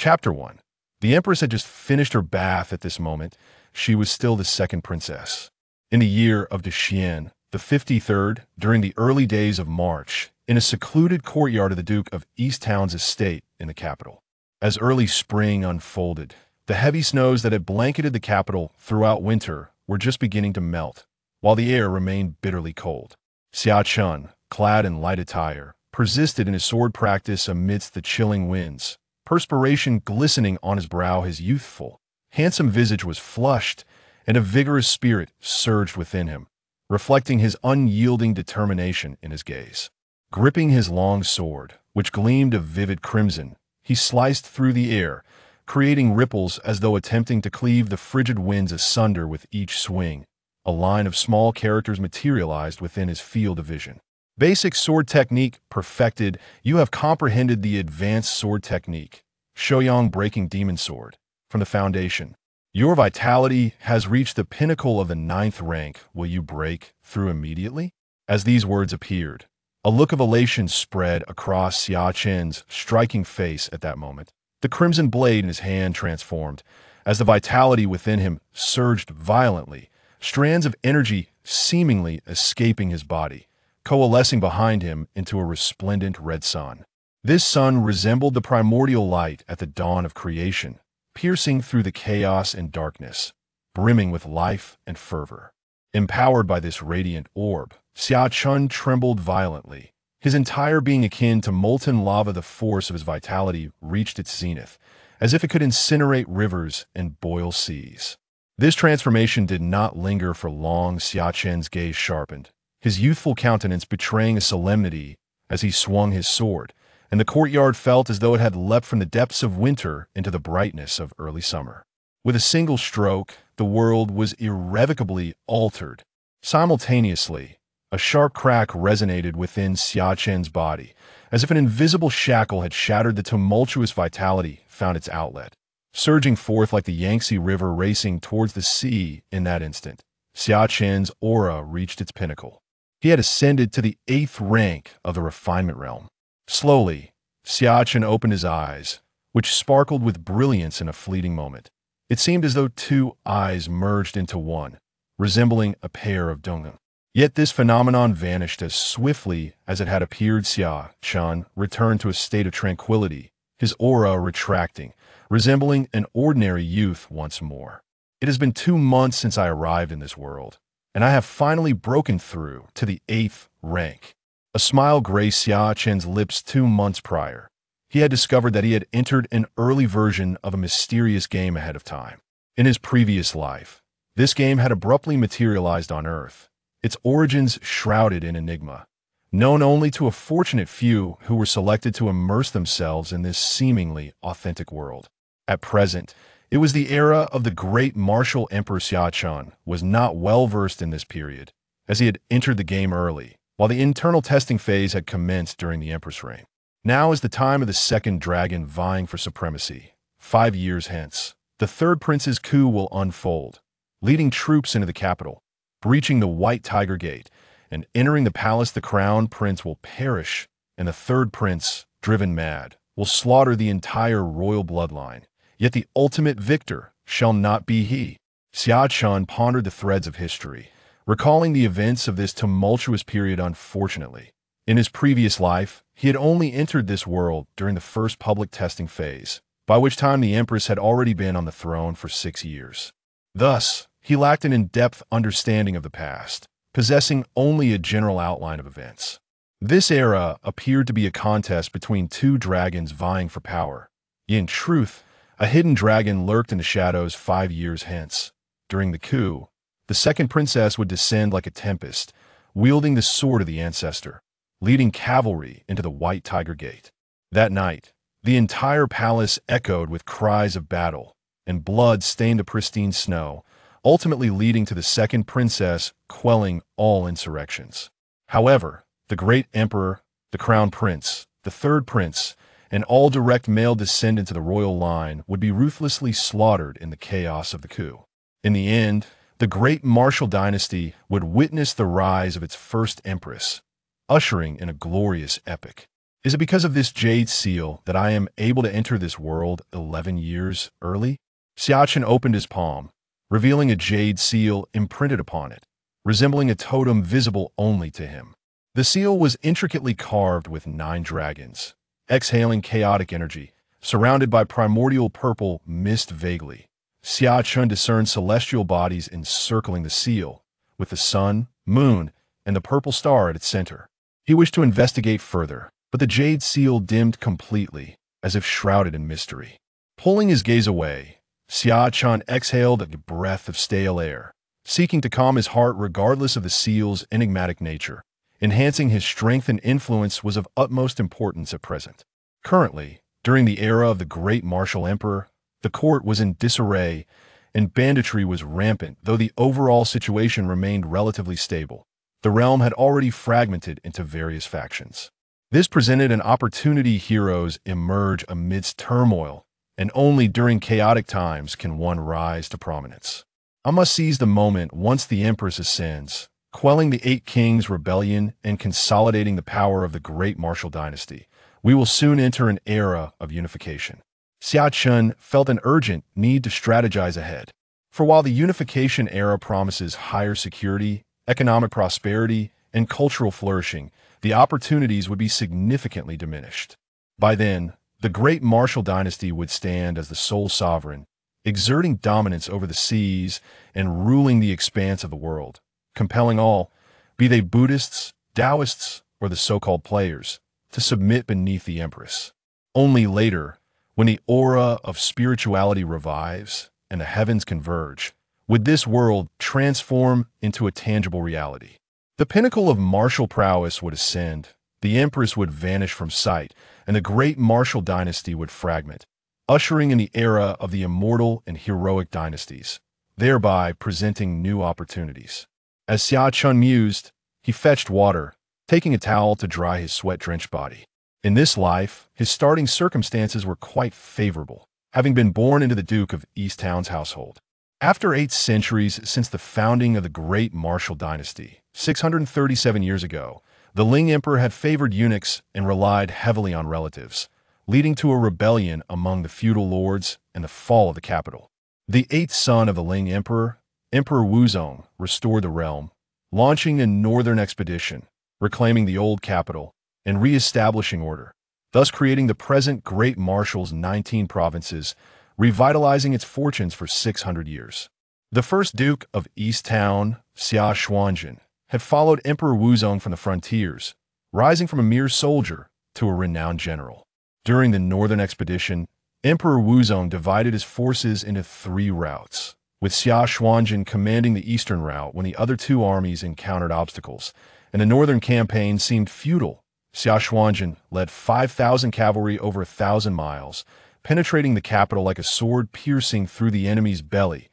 Chapter 1. The Empress had just finished her bath at this moment. She was still the second princess. In the year of the Xian, the 53rd, during the early days of March, in a secluded courtyard of the Duke of Easttown's estate in the capital. As early spring unfolded, the heavy snows that had blanketed the capital throughout winter were just beginning to melt, while the air remained bitterly cold. Xia Chen, clad in light attire, persisted in his sword practice amidst the chilling winds. Perspiration glistening on his brow, his youthful, handsome visage was flushed, and a vigorous spirit surged within him, reflecting his unyielding determination in his gaze. Gripping his long sword, which gleamed of vivid crimson, he sliced through the air, creating ripples as though attempting to cleave the frigid winds asunder with each swing. A line of small characters materialized within his field of vision. Basic sword technique perfected. You have comprehended the advanced sword technique. Shouyang breaking demon sword. From the foundation. Your vitality has reached the pinnacle of the 9th rank. Will you break through immediately? As these words appeared, a look of elation spread across Xia Chen's striking face at that moment. The crimson blade in his hand transformed. As the vitality within him surged violently, strands of energy seemingly escaping his body, coalescing behind him into a resplendent red sun. This sun resembled the primordial light at the dawn of creation, piercing through the chaos and darkness, brimming with life and fervor. Empowered by this radiant orb, Xia Chen trembled violently. His entire being akin to molten lava, the force of his vitality reached its zenith, as if it could incinerate rivers and boil seas. This transformation did not linger for long. Xia Chen's gaze sharpened, his youthful countenance betraying a solemnity as he swung his sword, and the courtyard felt as though it had leapt from the depths of winter into the brightness of early summer. With a single stroke, the world was irrevocably altered. Simultaneously, a sharp crack resonated within Xia Chen's body, as if an invisible shackle had shattered. The tumultuous vitality found its outlet, surging forth like the Yangtze River racing towards the sea. In that instant, Xia Chen's aura reached its pinnacle. He had ascended to the 8th rank of the refinement realm. Slowly, Xia Chen opened his eyes, which sparkled with brilliance in a fleeting moment. It seemed as though two eyes merged into one, resembling a pair of Donghou. Yet this phenomenon vanished as swiftly as it had appeared. Xia Chen returned to a state of tranquility, his aura retracting, resembling an ordinary youth once more. It has been 2 months since I arrived in this world, and I have finally broken through to the 8th rank. A smile graced Xia Chen's lips. 2 months prior, he had discovered that he had entered an early version of a mysterious game ahead of time. In his previous life, this game had abruptly materialized on Earth, its origins shrouded in enigma, known only to a fortunate few who were selected to immerse themselves in this seemingly authentic world. At present, it was the era of the great martial Emperor. Xia Chen was not well versed in this period, as he had entered the game early, while the internal testing phase had commenced during the Empress reign. Now is the time of the second dragon vying for supremacy. 5 years hence, the 3rd prince's coup will unfold, leading troops into the capital, breaching the White Tiger Gate, and entering the palace. The crown prince will perish, and the 3rd prince, driven mad, will slaughter the entire royal bloodline. Yet the ultimate victor shall not be he. Xia Chen pondered the threads of history, recalling the events of this tumultuous period. Unfortunately, in his previous life, he had only entered this world during the first public testing phase, by which time the Empress had already been on the throne for 6 years. Thus, he lacked an in-depth understanding of the past, possessing only a general outline of events. This era appeared to be a contest between 2 dragons vying for power. In truth, a hidden dragon lurked in the shadows. 5 years hence, during the coup, the 2nd princess would descend like a tempest, wielding the sword of the ancestor, leading cavalry into the White Tiger Gate. That night, the entire palace echoed with cries of battle, and blood stained the pristine snow, ultimately leading to the 2nd princess quelling all insurrections. However, the great emperor, the crown prince, the 3rd prince, and all direct male descendants of the royal line would be ruthlessly slaughtered in the chaos of the coup. In the end, the great martial dynasty would witness the rise of its first empress, ushering in a glorious epic. Is it because of this jade seal that I am able to enter this world 11 years early? Xia Chen opened his palm, revealing a jade seal imprinted upon it, resembling a totem visible only to him. The seal was intricately carved with 9 dragons, exhaling chaotic energy, surrounded by primordial purple mist vaguely. Xia Chen discerned celestial bodies encircling the seal, with the sun, moon, and the purple star at its center. He wished to investigate further, but the jade seal dimmed completely, as if shrouded in mystery. Pulling his gaze away, Xia Chen exhaled a breath of stale air, seeking to calm his heart regardless of the seal's enigmatic nature. Enhancing his strength and influence was of utmost importance at present. Currently, during the era of the Great Martial Emperor, the court was in disarray and banditry was rampant, though the overall situation remained relatively stable. The realm had already fragmented into various factions. This presented an opportunity. Heroes emerge amidst turmoil, and only during chaotic times can one rise to prominence. I must seize the moment once the Empress ascends, quelling the 8 Kings' rebellion and consolidating the power of the Great Martial Dynasty. We will soon enter an era of unification. Xia Chen felt an urgent need to strategize ahead. For while the unification era promises higher security, economic prosperity, and cultural flourishing, the opportunities would be significantly diminished. By then, the Great Martial Dynasty would stand as the sole sovereign, exerting dominance over the seas and ruling the expanse of the world, compelling all, be they Buddhists, Taoists, or the so-called players, to submit beneath the Empress. Only later, when the aura of spirituality revives and the heavens converge, would this world transform into a tangible reality. The pinnacle of martial prowess would ascend, the Empress would vanish from sight, and the Great Martial Dynasty would fragment, ushering in the era of the immortal and heroic dynasties, thereby presenting new opportunities. As Xia Chen mused, he fetched water, taking a towel to dry his sweat-drenched body. In this life, his starting circumstances were quite favorable, having been born into the Duke of Easttown's household. After 8 centuries since the founding of the Great Martial Dynasty, 637 years ago, the Ling Emperor had favored eunuchs and relied heavily on relatives, leading to a rebellion among the feudal lords and the fall of the capital. The 8th son of the Ling Emperor, Emperor Wuzong, restored the realm, launching a northern expedition, reclaiming the old capital, and re-establishing order, thus creating the present Great Martial's 19 provinces, revitalizing its fortunes for 600 years. The first Duke of Easttown, Xia Xuanjin, had followed Emperor Wuzong from the frontiers, rising from a mere soldier to a renowned general. During the northern expedition, Emperor Wuzong divided his forces into 3 routes, with Xia Xuanjin commanding the eastern route when the other 2 armies encountered obstacles, and the northern campaign seemed futile. Xia Xuanjin led 5,000 cavalry over 1,000 miles, penetrating the capital like a sword piercing through the enemy's belly,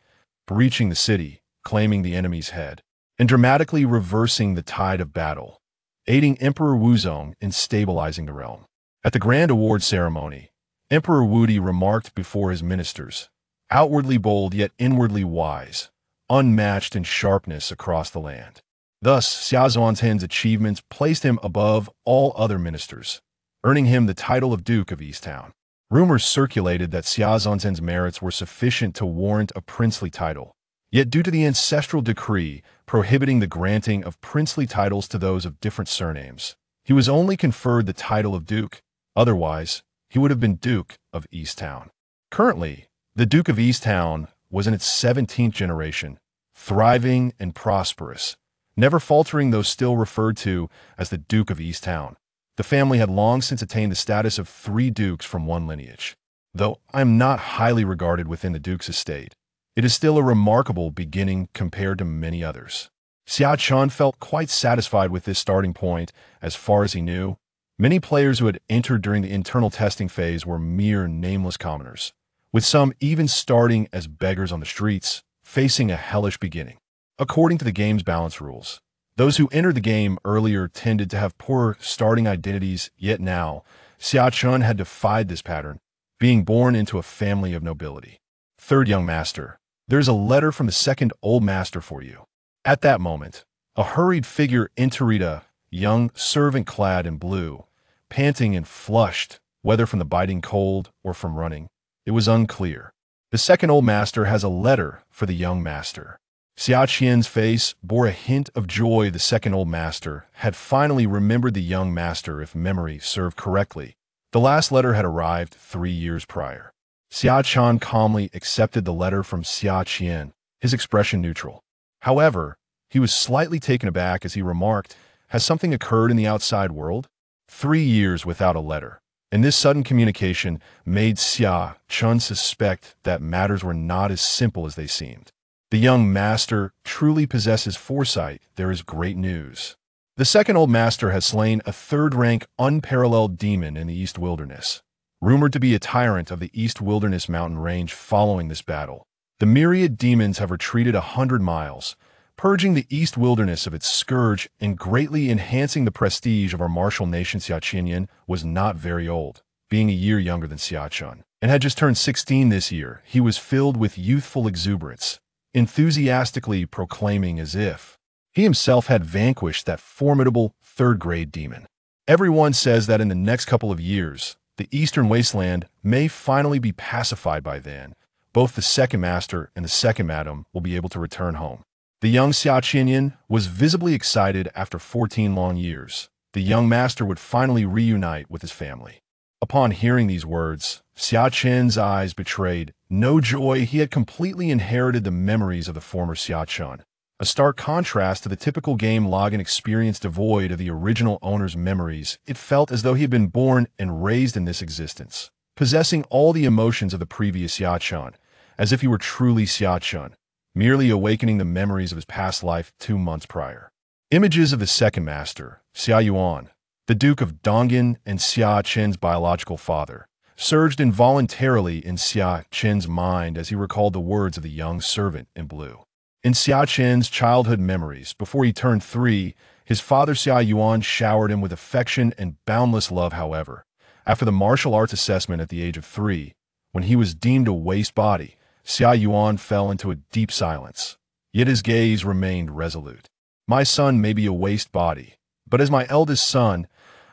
breaching the city, claiming the enemy's head, and dramatically reversing the tide of battle, aiding Emperor Wuzong in stabilizing the realm. At the grand award ceremony, Emperor Wudi remarked before his ministers, outwardly bold yet inwardly wise, unmatched in sharpness across the land. Thus, Xia Zhuanghen's achievements placed him above all other ministers, earning him the title of Duke of Easttown. Rumors circulated that Xia Zhuanghen's merits were sufficient to warrant a princely title, yet due to the ancestral decree prohibiting the granting of princely titles to those of different surnames, he was only conferred the title of Duke. Otherwise, he would have been Duke of Easttown. Currently, the Duke of Easttown was in its 17th generation, thriving and prosperous, never faltering though still referred to as the Duke of Easttown. The family had long since attained the status of 3 dukes from one lineage. Though I am not highly regarded within the Duke's estate, it is still a remarkable beginning compared to many others. Xia Chen felt quite satisfied with this starting point. As far as he knew, many players who had entered during the internal testing phase were mere nameless commoners, with some even starting as beggars on the streets, facing a hellish beginning. According to the game's balance rules, those who entered the game earlier tended to have poorer starting identities, yet now, Xia Chen had defied this pattern, being born into a family of nobility. Third young master, there's a letter from the second old master for you. At that moment, a hurried figure entered, a young servant clad in blue, panting and flushed, whether from the biting cold or from running. It was unclear. The second old master has a letter for the young master. Xia Chen's face bore a hint of joy. The second old master had finally remembered the young master, if memory served correctly. The last letter had arrived 3 years prior. Xia Chen calmly accepted the letter from Xia Chen, his expression neutral. However, he was slightly taken aback as he remarked, "Has something occurred in the outside world?" 3 years without a letter. And this sudden communication made Xia Chen suspect that matters were not as simple as they seemed. The young master truly possesses foresight. There is great news. The second old master has slain a third-rank unparalleled demon in the East Wilderness, rumored to be a tyrant of the East Wilderness mountain range. Following this battle, the myriad demons have retreated 100 miles, purging the East Wilderness of its scourge and greatly enhancing the prestige of our martial nation. Xia Chen was not very old, being a year younger than Xia Chen, and had just turned 16 this year. He was filled with youthful exuberance, enthusiastically proclaiming as if he himself had vanquished that formidable third-grade demon. Everyone says that in the next couple of years, the Eastern Wasteland may finally be pacified. By then, both the second master and the second madam will be able to return home. The young Xia Chen was visibly excited. After 14 long years, the young master would finally reunite with his family. Upon hearing these words, Xia Chen's eyes betrayed no joy. He had completely inherited the memories of the former Xia Chen, a stark contrast to the typical game login experience devoid of the original owner's memories. It felt as though he had been born and raised in this existence, possessing all the emotions of the previous Xia Chen, as if he were truly Xia Chen, merely awakening the memories of his past life 2 months prior. Images of the second master, Xia Yuan, the Duke of Donghou and Xia Chen's biological father, surged involuntarily in Xia Chen's mind as he recalled the words of the young servant in blue. In Xia Chen's childhood memories, before he turned 3, his father Xia Yuan showered him with affection and boundless love. However, after the martial arts assessment at the age of 3, when he was deemed a waste body, Xia Yuan fell into a deep silence. Yet his gaze remained resolute. "My son may be a waste body, but as my eldest son,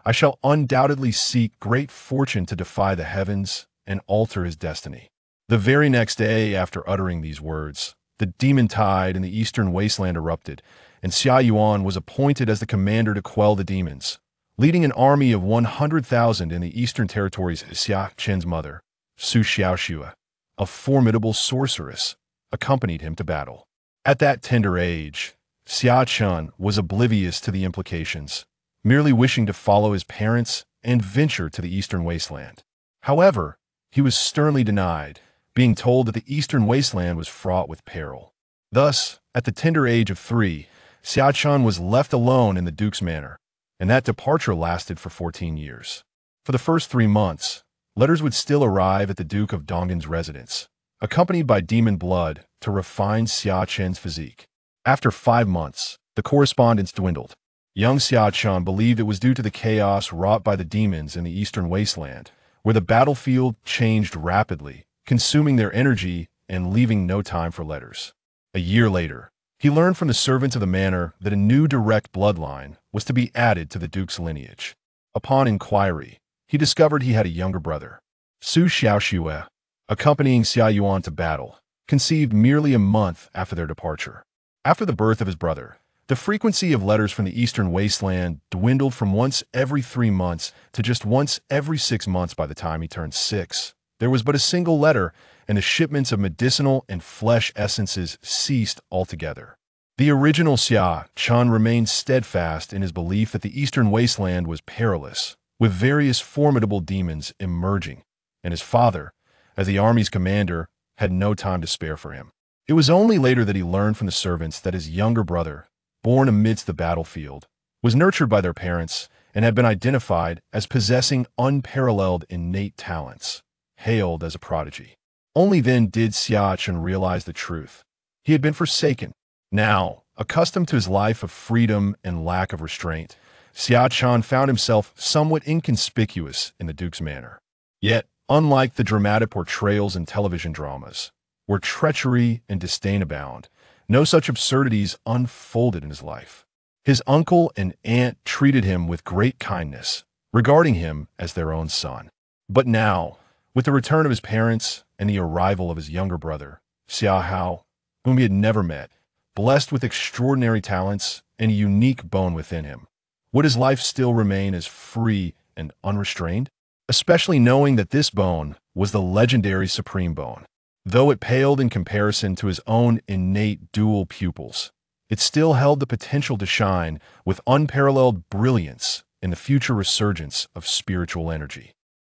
I shall undoubtedly seek great fortune to defy the heavens and alter his destiny." The very next day after uttering these words, the demon tide in the eastern wasteland erupted, and Xia Yuan was appointed as the commander to quell the demons. Leading an army of 100,000 in the eastern territories, Xia Chen's mother, Su Xiaoxue, a formidable sorceress, accompanied him to battle. At that tender age, Xia Chen was oblivious to the implications, merely wishing to follow his parents and venture to the eastern wasteland. However, he was sternly denied, being told that the eastern wasteland was fraught with peril. Thus, at the tender age of 3, Xia Chen was left alone in the Duke's Manor, and that departure lasted for 14 years. For the first 3 months, letters would still arrive at the Duke of Donghou's residence, accompanied by demon blood to refine Xia Chen's physique. After 5 months, the correspondence dwindled. Young Xia Chen believed it was due to the chaos wrought by the demons in the eastern wasteland, where the battlefield changed rapidly, consuming their energy and leaving no time for letters. A year later, he learned from the servants of the manor that a new direct bloodline was to be added to the Duke's lineage. Upon inquiry, he discovered he had a younger brother, Su Xiaoxue, accompanying Xia Yuan to battle, conceived merely a month after their departure. After the birth of his brother, the frequency of letters from the eastern wasteland dwindled from once every 3 months to just once every 6 months. By the time he turned 6, there was but a single letter, and the shipments of medicinal and flesh essences ceased altogether. The original Xia Chen remained steadfast in his belief that the eastern wasteland was perilous, with various formidable demons emerging, and his father, as the army's commander, had no time to spare for him. It was only later that he learned from the servants that his younger brother, born amidst the battlefield, was nurtured by their parents and had been identified as possessing unparalleled innate talents, hailed as a prodigy. Only then did Xia Chen realize the truth. He had been forsaken. Now, accustomed to his life of freedom and lack of restraint, Xia Chen found himself somewhat inconspicuous in the Duke's Manor. Yet, unlike the dramatic portrayals in television dramas, where treachery and disdain abound, no such absurdities unfolded in his life. His uncle and aunt treated him with great kindness, regarding him as their own son. But now, with the return of his parents and the arrival of his younger brother, Xia Hao, whom he had never met, blessed with extraordinary talents and a unique bone within him, would his life still remain as free and unrestrained? Especially knowing that this bone was the legendary Supreme Bone. Though it paled in comparison to his own innate dual pupils, it still held the potential to shine with unparalleled brilliance in the future resurgence of spiritual energy.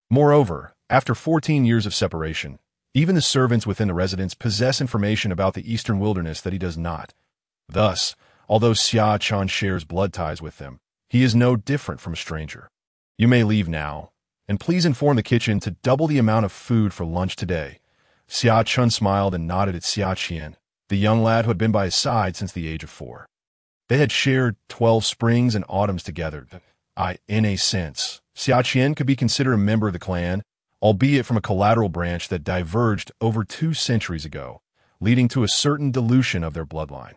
Moreover, after 14 years of separation, even the servants within the residence possess information about the eastern wilderness that he does not. Thus, although Xia Chen shares blood ties with them, he is no different from a stranger. You may leave now, and please inform the kitchen to double the amount of food for lunch today. Xia Chen smiled and nodded at Xia Chen, the young lad who had been by his side since the age of 4. They had shared 12 springs and autumns together. In a sense, Xia Chen could be considered a member of the clan, albeit from a collateral branch that diverged over 2 centuries ago, leading to a certain dilution of their bloodline.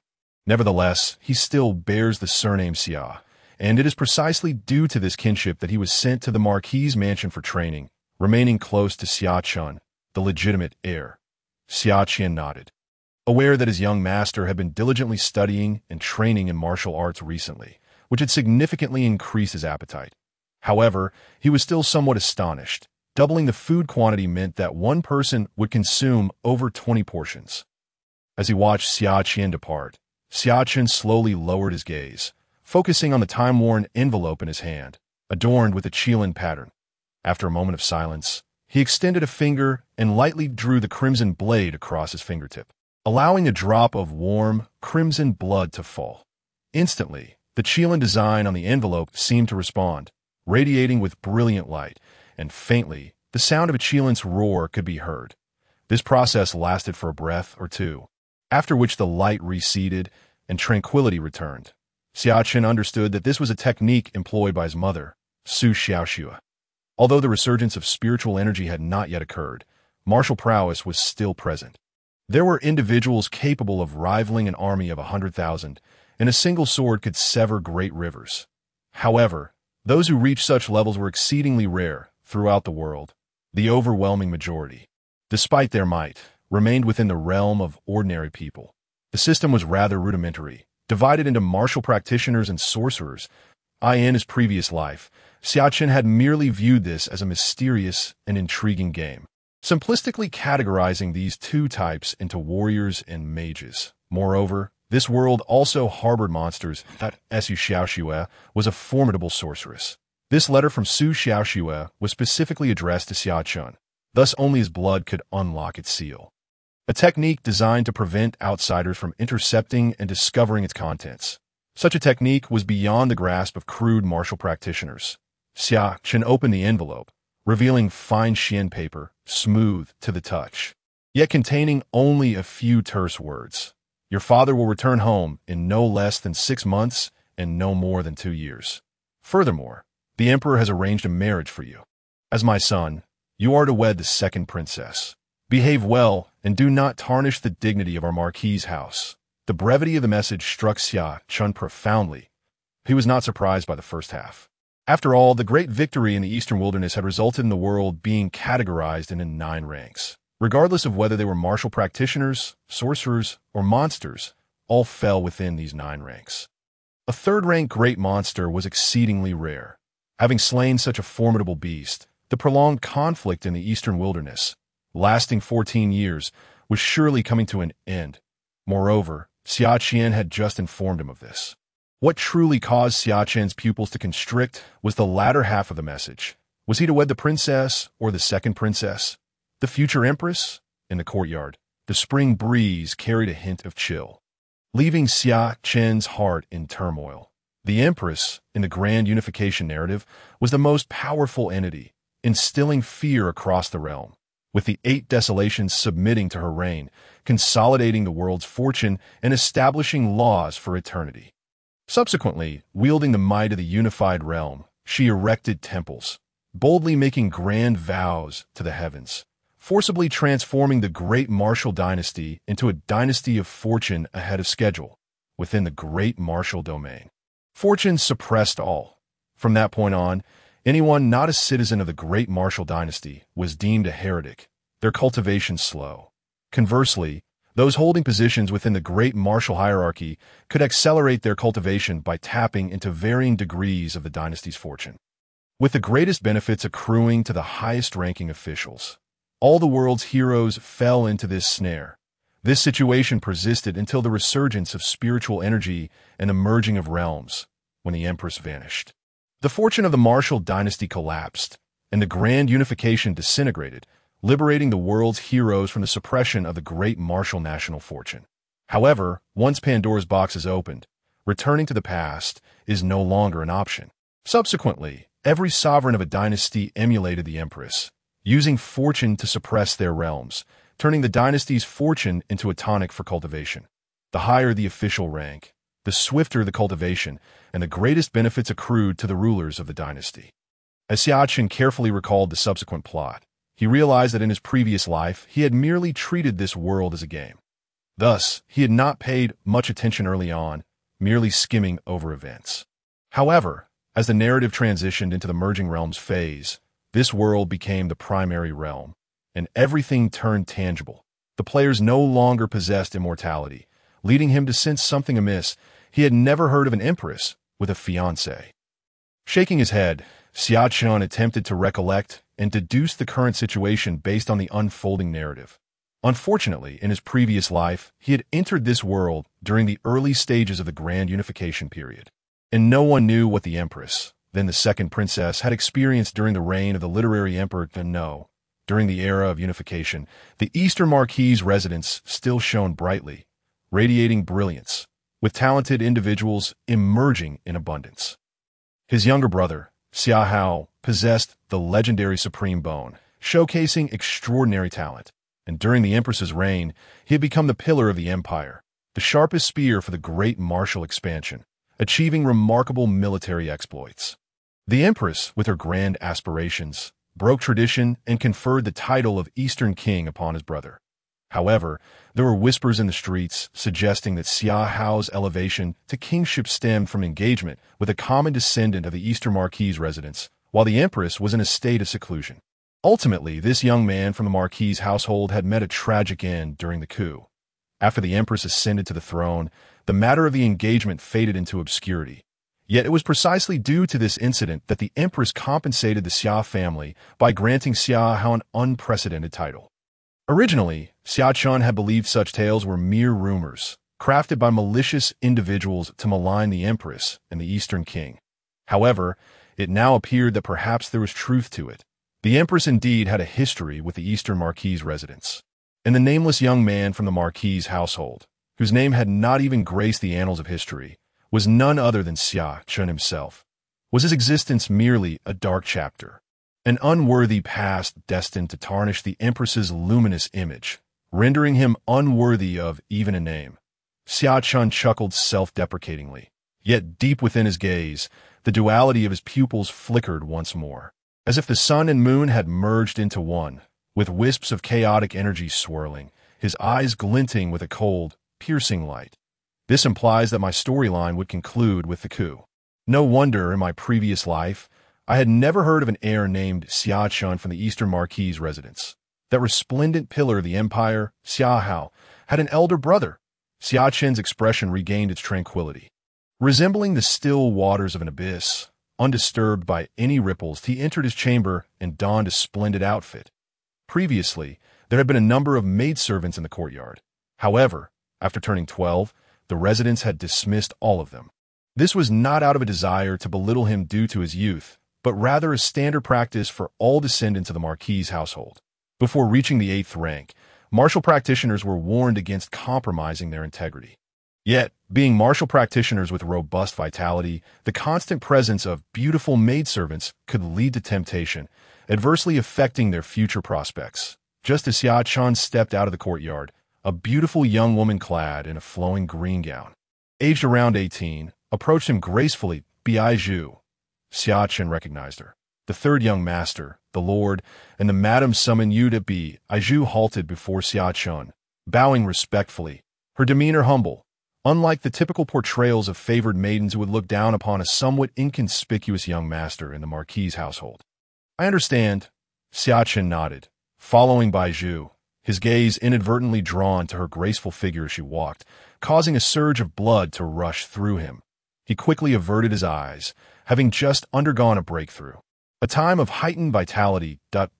Nevertheless, he still bears the surname Xia, and it is precisely due to this kinship that he was sent to the Marquis's mansion for training, remaining close to Xia Chen, the legitimate heir. Xia Chen nodded, aware that his young master had been diligently studying and training in martial arts recently, which had significantly increased his appetite. However, he was still somewhat astonished. Doubling the food quantity meant that one person would consume over 20 portions. As he watched Xia Chen depart, Xia Chen slowly lowered his gaze, focusing on the time-worn envelope in his hand, adorned with a qilin pattern. After a moment of silence, he extended a finger and lightly drew the crimson blade across his fingertip, allowing a drop of warm, crimson blood to fall. Instantly, the qilin design on the envelope seemed to respond, radiating with brilliant light, and faintly, the sound of a qilin's roar could be heard. This process lasted for a breath or two, after which the light receded and tranquility returned. Xia Chen understood that this was a technique employed by his mother, Su Xiaoxue. Although the resurgence of spiritual energy had not yet occurred, martial prowess was still present. There were individuals capable of rivaling an army of 100,000, and a single sword could sever great rivers. However, those who reached such levels were exceedingly rare throughout the world. The overwhelming majority, despite their might, remained within the realm of ordinary people. The system was rather rudimentary, divided into martial practitioners and sorcerers. In his previous life, Xia Chen had merely viewed this as a mysterious and intriguing game, simplistically categorizing these two types into warriors and mages. Moreover, this world also harbored monsters. Su Xiaoxue was a formidable sorceress. This letter from Su Xiaoxue was specifically addressed to Xia Chen, thus only his blood could unlock its seal. A technique designed to prevent outsiders from intercepting and discovering its contents. Such a technique was beyond the grasp of crude martial practitioners. Xia Chen opened the envelope, revealing fine xian paper, smooth to the touch, yet containing only a few terse words. Your father will return home in no less than 6 months and no more than 2 years. Furthermore, the emperor has arranged a marriage for you. As my son, you are to wed the second princess. Behave well and do not tarnish the dignity of our Marquis's house. The brevity of the message struck Xia Chen profoundly. He was not surprised by the first half. After all, the great victory in the eastern wilderness had resulted in the world being categorized into 9 ranks. Regardless of whether they were martial practitioners, sorcerers, or monsters, all fell within these 9 ranks. A third-rank great monster was exceedingly rare. Having slain such a formidable beast, the prolonged conflict in the eastern wilderness, lasting 14 years, was surely coming to an end. Moreover, Xia Chen had just informed him of this. What truly caused Xia Chen's pupils to constrict was the latter half of the message. Was he to wed the princess or the second princess? The future empress? In the courtyard, the spring breeze carried a hint of chill, leaving Xia Chen's heart in turmoil. The empress, in the Great Unification narrative, was the most powerful entity, instilling fear across the realm, with the 8 desolations submitting to her reign, consolidating the world's fortune and establishing laws for eternity. Subsequently, wielding the might of the unified realm, she erected temples, boldly making grand vows to the heavens, forcibly transforming the great martial dynasty into a dynasty of fortune ahead of schedule, within the great martial domain. Fortune suppressed all. From that point on, Anyone not a citizen of the great martial dynasty was deemed a heretic, their cultivation slow. Conversely, those holding positions within the great martial hierarchy could accelerate their cultivation by tapping into varying degrees of the dynasty's fortune, with the greatest benefits accruing to the highest-ranking officials. All the world's heroes fell into this snare. This situation persisted until the resurgence of spiritual energy and the merging of realms, when the Empress vanished. The fortune of the martial dynasty collapsed, and the Grand Unification disintegrated, liberating the world's heroes from the suppression of the great martial national fortune. However, once Pandora's box is opened, returning to the past is no longer an option. Subsequently, every sovereign of a dynasty emulated the Empress, using fortune to suppress their realms, turning the dynasty's fortune into a tonic for cultivation. The higher the official rank, the swifter the cultivation, and the greatest benefits accrued to the rulers of the dynasty. As Xia Chen carefully recalled the subsequent plot, he realized that in his previous life he had merely treated this world as a game. Thus, he had not paid much attention early on, merely skimming over events. However, as the narrative transitioned into the merging realms phase, this world became the primary realm, and everything turned tangible. The players no longer possessed immortality, leading him to sense something amiss. He had never heard of an empress with a fiancé. Shaking his head, Xia Chen attempted to recollect and deduce the current situation based on the unfolding narrative. Unfortunately, in his previous life, he had entered this world during the early stages of the Grand Unification period, and no one knew what the Empress, then the second princess, had experienced during the reign of the literary emperor No. During the era of unification, the Eastern Marquis residence still shone brightly, radiating brilliance, with talented individuals emerging in abundance. His younger brother, Xia Hao, possessed the legendary Supreme Bone, showcasing extraordinary talent, and during the Empress's reign, he had become the pillar of the empire, the sharpest spear for the great martial expansion, achieving remarkable military exploits. The Empress, with her grand aspirations, broke tradition and conferred the title of Eastern King upon his brother. However, there were whispers in the streets suggesting that Xia Hao's elevation to kingship stemmed from engagement with a common descendant of the Eastern Marquis residence, while the Empress was in a state of seclusion. Ultimately, this young man from the Marquis household had met a tragic end during the coup. After the Empress ascended to the throne, the matter of the engagement faded into obscurity. Yet it was precisely due to this incident that the Empress compensated the Xia family by granting Xia Hao an unprecedented title. Originally, Xia Chen had believed such tales were mere rumors, crafted by malicious individuals to malign the Empress and the Eastern King. However, it now appeared that perhaps there was truth to it. The Empress indeed had a history with the Eastern Marquis residence, and the nameless young man from the Marquis household, whose name had not even graced the annals of history, was none other than Xia Chen himself. Was his existence merely a dark chapter, an unworthy past destined to tarnish the Empress's luminous image, rendering him unworthy of even a name? Xia Chen chuckled self-deprecatingly, yet deep within his gaze, the duality of his pupils flickered once more, as if the sun and moon had merged into one, with wisps of chaotic energy swirling, his eyes glinting with a cold, piercing light. This implies that my storyline would conclude with the coup. No wonder in my previous life, I had never heard of an heir named Xia Chen from the Eastern Marquis residence. That resplendent pillar of the empire, Xia Hao, had an elder brother. Xia Chen's expression regained its tranquility. Resembling the still waters of an abyss, undisturbed by any ripples, he entered his chamber and donned a splendid outfit. Previously, there had been a number of maidservants in the courtyard. However, after turning 12, the residents had dismissed all of them. This was not out of a desire to belittle him due to his youth, but rather a standard practice for all descendants of the Marquis household. Before reaching the 8th rank, martial practitioners were warned against compromising their integrity. Yet, being martial practitioners with robust vitality, the constant presence of beautiful maidservants could lead to temptation, adversely affecting their future prospects. Just as Xia Chen stepped out of the courtyard, a beautiful young woman clad in a flowing green gown, aged around 18, approached him gracefully. Zhu. Xia Chen recognized her. The third young master, the lord, and the madam summoned you to be. Zhu halted before Xia Chen, bowing respectfully, her demeanor humble. unlike the typical portrayals of favored maidens who would look down upon a somewhat inconspicuous young master in the Marquis' household. I understand, Xia Chen nodded, following Bai Zhu, his gaze inadvertently drawn to her graceful figure as she walked, causing a surge of blood to rush through him. He quickly averted his eyes, having just undergone a breakthrough. A time of heightened vitality. Bai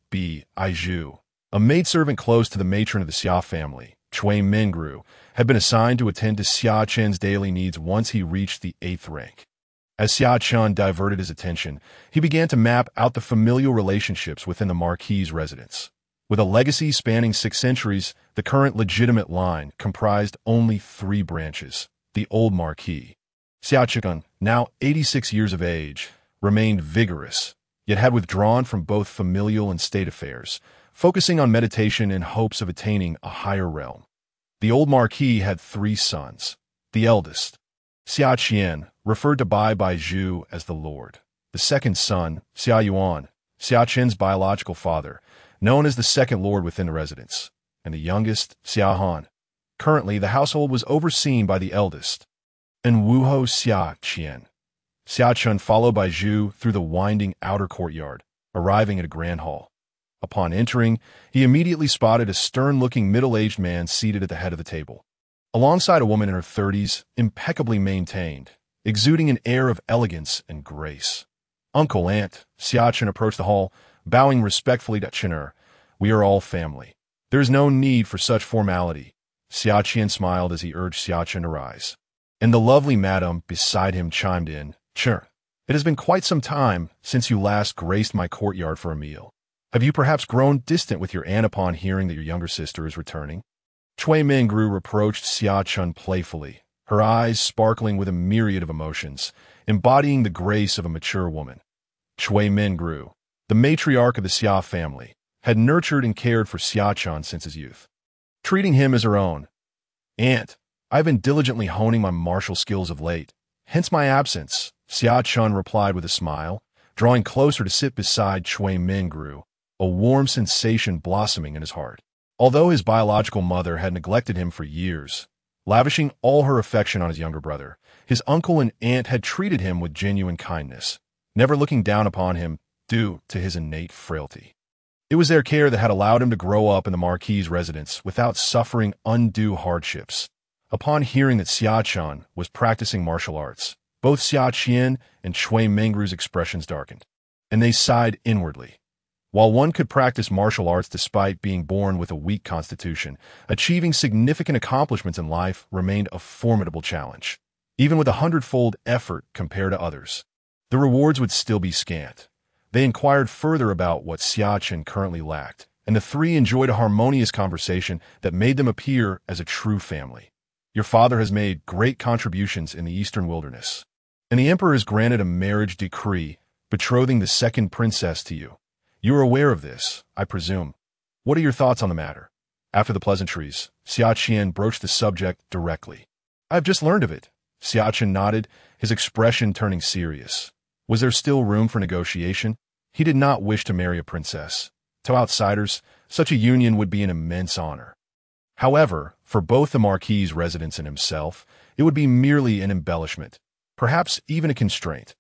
Zhu, a maidservant close to the matron of the Xia family, Cui Mingru, had been assigned to attend to Xia Chen's daily needs once he reached the 8th rank. As Xia Chen diverted his attention, he began to map out the familial relationships within the Marquis' residence. With a legacy spanning 6 centuries, the current legitimate line comprised only 3 branches. The old Marquis, Xia Chen, now 86 years of age, remained vigorous, yet had withdrawn from both familial and state affairs, focusing on meditation in hopes of attaining a higher realm. The old Marquis had 3 sons. The eldest, Xia Chen, referred to Bai Zhu as the Lord. The second son, Xia Yuan, Xia Chen's biological father, known as the second lord within the residence, and the youngest, Xia Hao. Currently, the household was overseen by the eldest, and Wuhou Xia Chen. Xia Chen followed Bai Zhu through the winding outer courtyard, arriving at a grand hall. Upon entering, he immediately spotted a stern-looking middle-aged man seated at the head of the table, alongside a woman in her 30s, impeccably maintained, exuding an air of elegance and grace. Uncle, Aunt, Xia Chen approached the hall, bowing respectfully to Chener. We are all family. There is no need for such formality. Xia Chen smiled as he urged Xia Chen to rise. And the lovely madam beside him chimed in, Chener, it has been quite some time since you last graced my courtyard for a meal. Have you perhaps grown distant with your aunt upon hearing that your younger sister is returning? Cui Mingru reproached Xia Chen playfully, her eyes sparkling with a myriad of emotions, embodying the grace of a mature woman. Cui Mingru, the matriarch of the Xia family, had nurtured and cared for Xia Chen since his youth, treating him as her own. Aunt, I've been diligently honing my martial skills of late, hence my absence, Xia Chen replied with a smile, drawing closer to sit beside Cui Mingru, a warm sensation blossoming in his heart. Although his biological mother had neglected him for years, lavishing all her affection on his younger brother, his uncle and aunt had treated him with genuine kindness, never looking down upon him due to his innate frailty. It was their care that had allowed him to grow up in the Marquis' residence without suffering undue hardships. Upon hearing that Xia Chen was practicing martial arts, both Xia Chen and Cui Mingru's expressions darkened, and they sighed inwardly. While one could practice martial arts despite being born with a weak constitution, achieving significant accomplishments in life remained a formidable challenge, even with 100-fold effort compared to others. The rewards would still be scant. They inquired further about what Xia Chen currently lacked, and the 3 enjoyed a harmonious conversation that made them appear as a true family. Your father has made great contributions in the eastern wilderness, and the emperor has granted a marriage decree betrothing the second princess to you. You are aware of this, I presume. What are your thoughts on the matter? After the pleasantries, Xia Chen broached the subject directly. I have just learned of it. Xia Chen nodded, his expression turning serious. Was there still room for negotiation? He did not wish to marry a princess. To outsiders, such a union would be an immense honor. However, for both the Marquis' residence and himself, it would be merely an embellishment, perhaps even a constraint.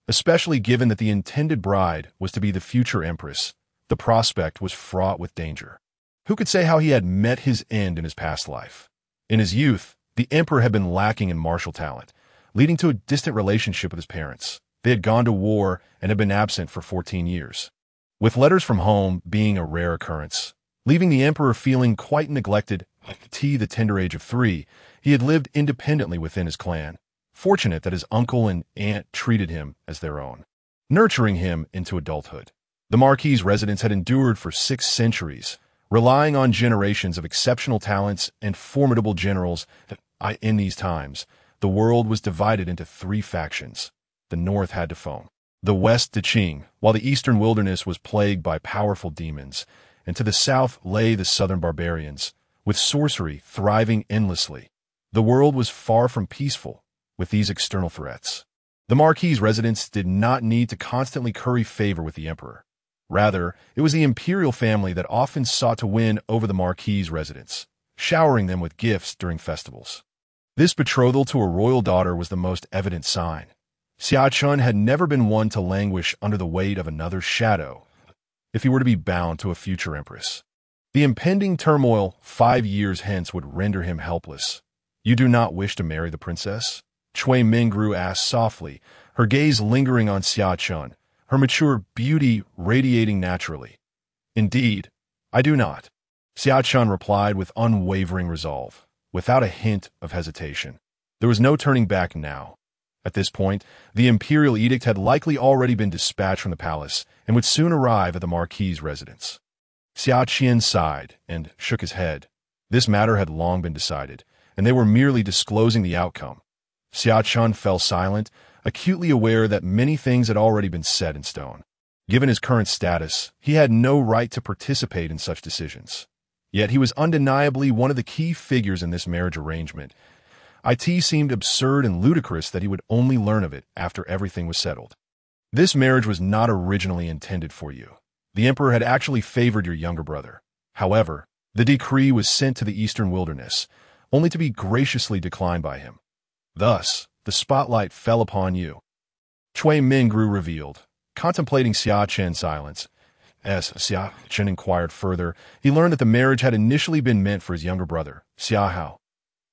Especially given that the intended bride was to be the future Empress, the prospect was fraught with danger. Who could say how he had met his end in his past life? In his youth, the emperor had been lacking in martial talent, leading to a distant relationship with his parents. They had gone to war and had been absent for 14 years. With letters from home being a rare occurrence, leaving the emperor feeling quite neglected at the tender age of 3, he had lived independently within his clan, fortunate that his uncle and aunt treated him as their own, nurturing him into adulthood. The Marquis' residence had endured for 6 centuries, relying on generations of exceptional talents and formidable generals. In these times, the world was divided into 3 factions. The north had to foam, the west to Qing, while the eastern wilderness was plagued by powerful demons, and to the south lay the southern barbarians, with sorcery thriving endlessly. The world was far from peaceful with these external threats. The Marquis' residence did not need to constantly curry favor with the emperor. Rather, it was the imperial family that often sought to win over the Marquis' residence, showering them with gifts during festivals. This betrothal to a royal daughter was the most evident sign. Xia Chen had never been one to languish under the weight of another's shadow, if he were to be bound to a future empress. The impending turmoil 5 years hence would render him helpless. "You do not wish to marry the princess?" Cui Mingru asked softly, her gaze lingering on Xia Chen, her mature beauty radiating naturally. "Indeed, I do not," Xia Chen replied with unwavering resolve, without a hint of hesitation. There was no turning back now. At this point, the imperial edict had likely already been dispatched from the palace and would soon arrive at the marquis's residence. Xia Chen sighed and shook his head. This matter had long been decided, and they were merely disclosing the outcome. Xia Chen fell silent, acutely aware that many things had already been set in stone. Given his current status, he had no right to participate in such decisions. Yet he was undeniably one of the key figures in this marriage arrangement. It seemed absurd and ludicrous that he would only learn of it after everything was settled. "This marriage was not originally intended for you. The emperor had actually favored your younger brother. However, the decree was sent to the eastern wilderness, only to be graciously declined by him. Thus, the spotlight fell upon you," Cui Mingru revealed, contemplating Xia Chen's silence. As Xia Chen inquired further, he learned that the marriage had initially been meant for his younger brother, Xia Hao.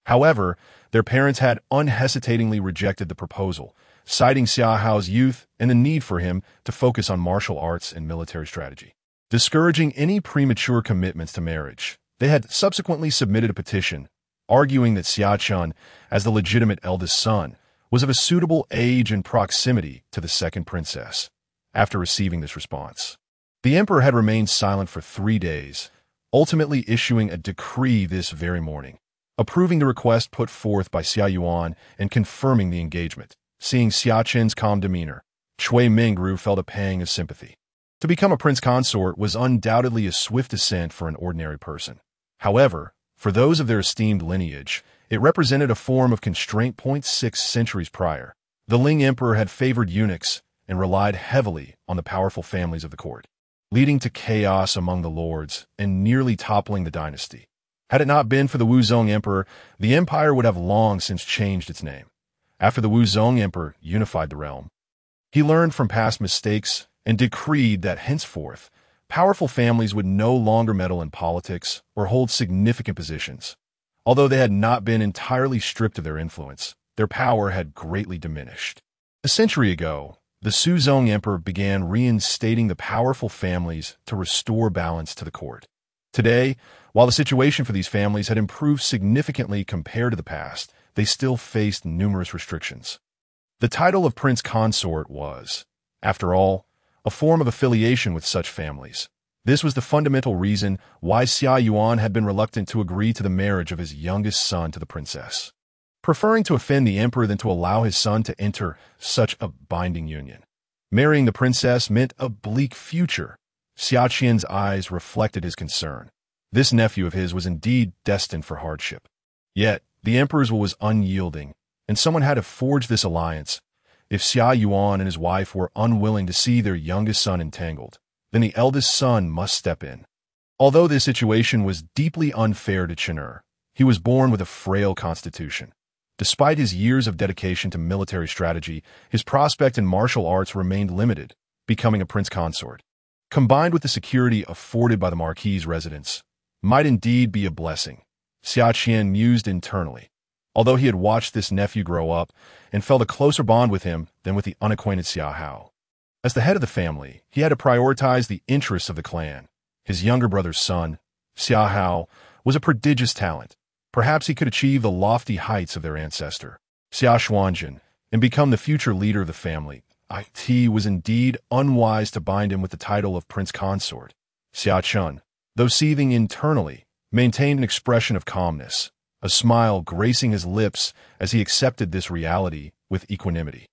However, their parents had unhesitatingly rejected the proposal, citing Xia Hao's youth and the need for him to focus on martial arts and military strategy. Discouraging any premature commitments to marriage, they had subsequently submitted a petition, arguing that Xia Chen, as the legitimate eldest son, was of a suitable age and proximity to the second princess. After receiving this response, the emperor had remained silent for 3 days, ultimately issuing a decree this very morning, approving the request put forth by Xia Yuan and confirming the engagement. Seeing Xia Chen's calm demeanor, Cui Mingru felt a pang of sympathy. To become a prince consort was undoubtedly a swift ascent for an ordinary person. However, for those of their esteemed lineage, it represented a form of constraint. 6 centuries prior, the Ling emperor had favored eunuchs and relied heavily on the powerful families of the court, leading to chaos among the lords and nearly toppling the dynasty. Had it not been for the Wuzong emperor, the empire would have long since changed its name. After the Wuzong emperor unified the realm, he learned from past mistakes and decreed that henceforth, powerful families would no longer meddle in politics or hold significant positions. Although they had not been entirely stripped of their influence, their power had greatly diminished. A century ago, the Suzong emperor began reinstating the powerful families to restore balance to the court. Today, while the situation for these families had improved significantly compared to the past, they still faced numerous restrictions. The title of prince consort was, after all, a form of affiliation with such families. This was the fundamental reason why Xia Yuan had been reluctant to agree to the marriage of his youngest son to the princess, preferring to offend the emperor than to allow his son to enter such a binding union. Marrying the princess meant a bleak future. Xia Chen's eyes reflected his concern. This nephew of his was indeed destined for hardship. Yet, the emperor's will was unyielding, and someone had to forge this alliance. If Xia Yuan and his wife were unwilling to see their youngest son entangled, then the eldest son must step in. Although this situation was deeply unfair to Chen'er, he was born with a frail constitution. Despite his years of dedication to military strategy, his prospect in martial arts remained limited, becoming a prince consort, combined with the security afforded by the marquis's residence, might indeed be a blessing. Xia Chen mused internally. Although he had watched this nephew grow up and felt a closer bond with him than with the unacquainted Xia Hao. As the head of the family, he had to prioritize the interests of the clan. His younger brother's son, Xia Hao, was a prodigious talent. Perhaps he could achieve the lofty heights of their ancestor, Xia Xuanjin, and become the future leader of the family. It was indeed unwise to bind him with the title of prince consort. Xia Chen, though seething internally, maintained an expression of calmness, a smile gracing his lips as he accepted this reality with equanimity.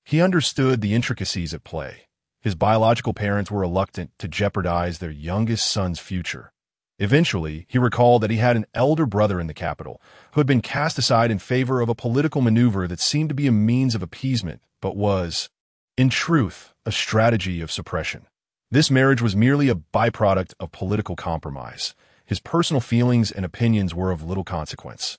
He understood the intricacies at play. His biological parents were reluctant to jeopardize their youngest son's future. Eventually, he recalled that he had an elder brother in the capital who had been cast aside in favor of a political maneuver that seemed to be a means of appeasement, but was, in truth, a strategy of suppression. This marriage was merely a byproduct of political compromise. His personal feelings and opinions were of little consequence.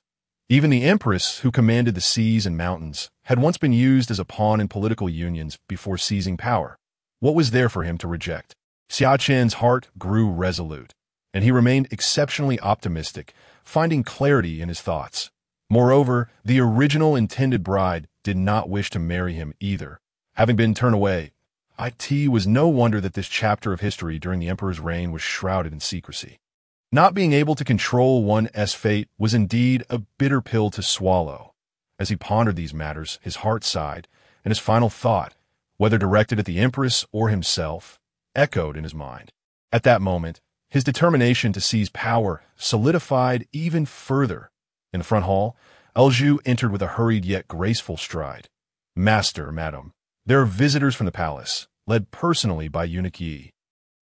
Even the Empress, who commanded the seas and mountains, had once been used as a pawn in political unions before seizing power. What was there for him to reject? Xia Chen's heart grew resolute, and he remained exceptionally optimistic, finding clarity in his thoughts. Moreover, the original intended bride did not wish to marry him either. Having been turned away, it was no wonder that this chapter of history during the emperor's reign was shrouded in secrecy. Not being able to control one's fate was indeed a bitter pill to swallow. As he pondered these matters, his heart sighed, and his final thought, whether directed at the empress or himself, echoed in his mind. At that moment, his determination to seize power solidified even further. In the front hall, Elju entered with a hurried yet graceful stride. "Master, madam, there are visitors from the palace, led personally by Eunuch Yi,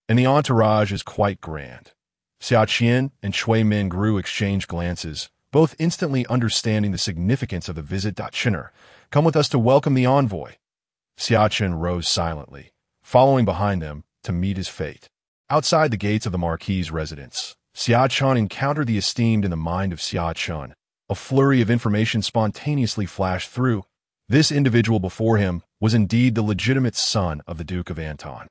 and the entourage is quite grand." Xia Chen and Shui Mingru exchanged glances, both instantly understanding the significance of the visit. "Chinner, come with us to welcome the envoy." Xia Chen rose silently, following behind them to meet his fate. Outside the gates of the Marquis's residence, Xia Chen encountered the esteemed in the mind of Xia Chen. A flurry of information spontaneously flashed through. This individual before him was indeed the legitimate son of the Duke of Anton.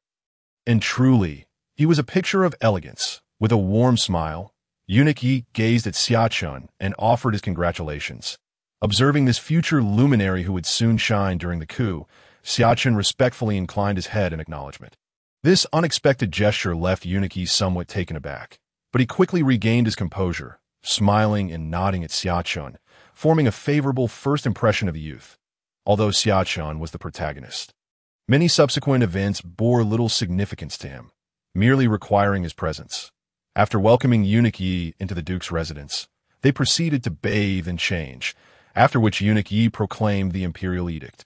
And truly, he was a picture of elegance. With a warm smile, Eunuch Yi gazed at Xia Chen and offered his congratulations. Observing this future luminary who would soon shine during the coup, Xia Chen respectfully inclined his head in acknowledgement. This unexpected gesture left Eunuch Yi somewhat taken aback, but he quickly regained his composure, smiling and nodding at Xia Chen, forming a favorable first impression of the youth. Although Xia Chen was the protagonist, many subsequent events bore little significance to him, merely requiring his presence. After welcoming Eunuch Yi into the Duke's residence, they proceeded to bathe and change, after which Eunuch Yi proclaimed the imperial edict.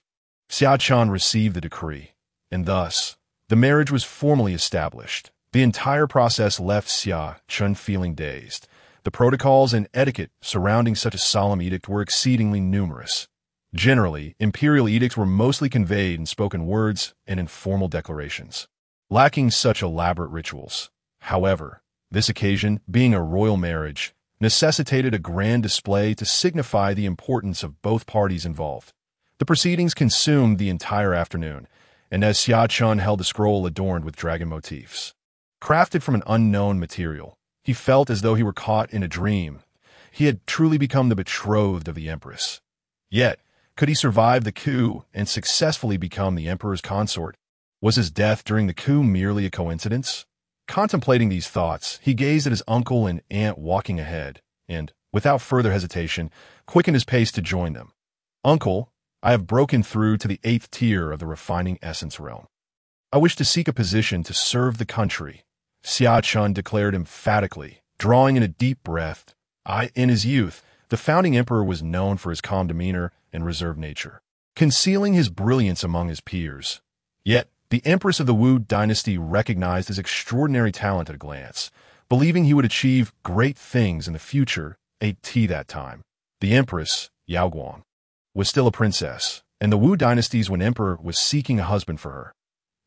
Xia Chen received the decree, and thus, the marriage was formally established. The entire process left Xia Chen feeling dazed. The protocols and etiquette surrounding such a solemn edict were exceedingly numerous. Generally, imperial edicts were mostly conveyed in spoken words and in formal declarations, lacking such elaborate rituals. However, this occasion, being a royal marriage, necessitated a grand display to signify the importance of both parties involved. The proceedings consumed the entire afternoon, and as Xia Chen held a scroll adorned with dragon motifs, crafted from an unknown material, he felt as though he were caught in a dream. He had truly become the betrothed of the Empress. Yet, could he survive the coup and successfully become the Emperor's consort? Was his death during the coup merely a coincidence? Contemplating these thoughts, he gazed at his uncle and aunt walking ahead, and, without further hesitation, quickened his pace to join them. "Uncle, I have broken through to the 8th tier of the refining essence realm. I wish to seek a position to serve the country," Xia Chen declared emphatically, drawing in a deep breath. In his youth, the founding emperor was known for his calm demeanor and reserved nature, concealing his brilliance among his peers. Yet, the Empress of the Wu dynasty recognized his extraordinary talent at a glance, believing he would achieve great things in the future. That time, the Empress, Yao Guang, was still a princess, and the Wu dynasty's emperor was seeking a husband for her.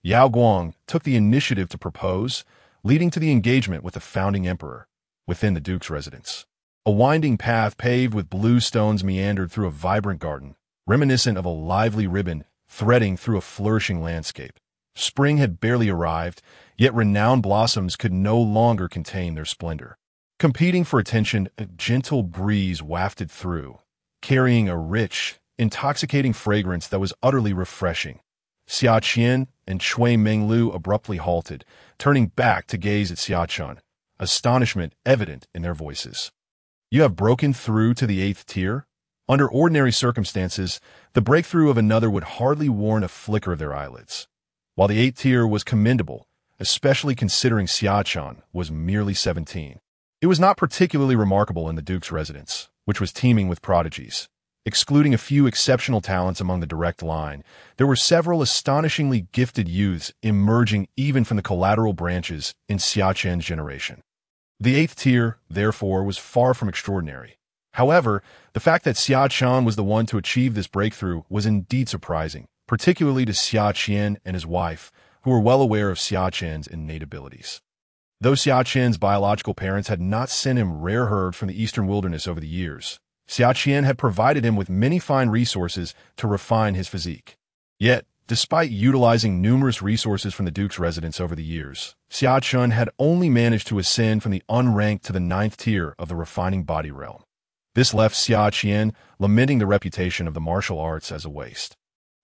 Yao Guang took the initiative to propose, leading to the engagement with the founding emperor within the Duke's residence. A winding path paved with blue stones meandered through a vibrant garden, reminiscent of a lively ribbon threading through a flourishing landscape. Spring had barely arrived, yet renowned blossoms could no longer contain their splendor. Competing for attention, a gentle breeze wafted through, carrying a rich, intoxicating fragrance that was utterly refreshing. Xia Chen and Shui Minglu abruptly halted, turning back to gaze at Xia Chen, astonishment evident in their voices. "You have broken through to the 8th tier?" Under ordinary circumstances, the breakthrough of another would hardly warrant a flicker of their eyelids. While the 8th tier was commendable, especially considering Xia Chen was merely 17. It was not particularly remarkable in the Duke's residence, which was teeming with prodigies. Excluding a few exceptional talents among the direct line, there were several astonishingly gifted youths emerging even from the collateral branches in Xia Chen's generation. The 8th tier, therefore, was far from extraordinary. However, the fact that Xia Chen was the one to achieve this breakthrough was indeed surprising, particularly to Xia Chen and his wife, who were well aware of Xia Chen's innate abilities. Though Xia Chen's biological parents had not sent him rare herb from the eastern wilderness over the years, Xia Chen had provided him with many fine resources to refine his physique. Yet, despite utilizing numerous resources from the Duke's residence over the years, Xia Chen had only managed to ascend from the unranked to the 9th tier of the refining body realm. This left Xia Chen lamenting the reputation of the martial arts as a waste.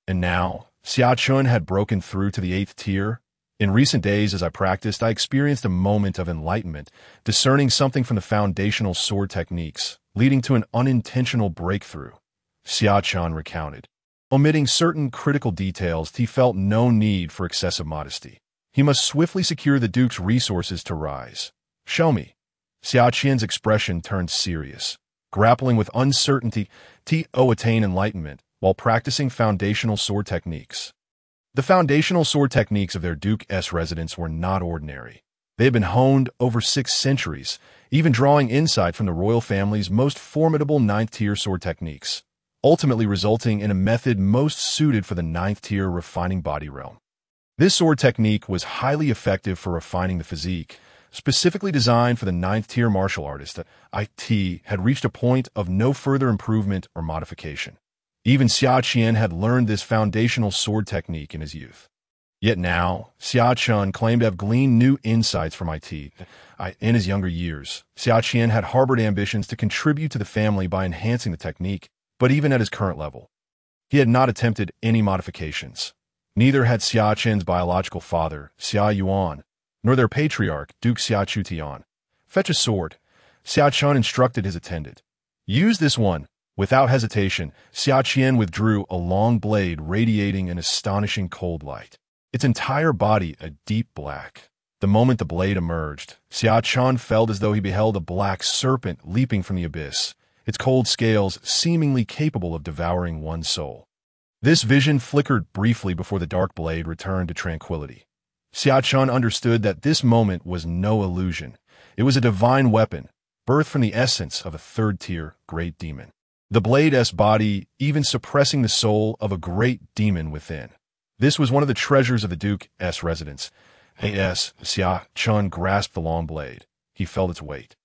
And now, Xia Chen had broken through to the 8th tier. In recent days, as I practiced, I experienced a moment of enlightenment, discerning something from the foundational sword techniques, leading to an unintentional breakthrough, Xia Chen recounted. Omitting certain critical details, he felt no need for excessive modesty. He must swiftly secure the Duke's resources to rise. Show me. Xia Chen's expression turned serious. Grappling with uncertainty, to attain enlightenment while practicing foundational sword techniques. The foundational sword techniques of their Duke's residence were not ordinary. They had been honed over 6 centuries, even drawing insight from the royal family's most formidable 9th-tier sword techniques, ultimately resulting in a method most suited for the 9th-tier refining body realm. This sword technique was highly effective for refining the physique, specifically designed for the 9th-tier martial artist. IT had reached a point of no further improvement or modification. Even Xia Chen had learned this foundational sword technique in his youth. Yet now, Xia Chen claimed to have gleaned new insights from IT. In his younger years, Xia Chen had harbored ambitions to contribute to the family by enhancing the technique, but even at his current level, he had not attempted any modifications. Neither had Xia Chen's biological father, Xia Yuan, nor their patriarch, Duke Xia Chutian. Fetch a sword. Xia Chen instructed his attendant. Use this one. Without hesitation, Xia Chen withdrew a long blade radiating an astonishing cold light, its entire body a deep black. The moment the blade emerged, Xia Chen felt as though he beheld a black serpent leaping from the abyss, its cold scales seemingly capable of devouring one's soul. This vision flickered briefly before the dark blade returned to tranquility. Xia Chen understood that this moment was no illusion. It was a divine weapon, birthed from the essence of a 3rd-tier great demon. The blade's body even suppressing the soul of a great demon within. This was one of the treasures of the Duke's residence. Xia Chen grasped the long blade. He felt its weight.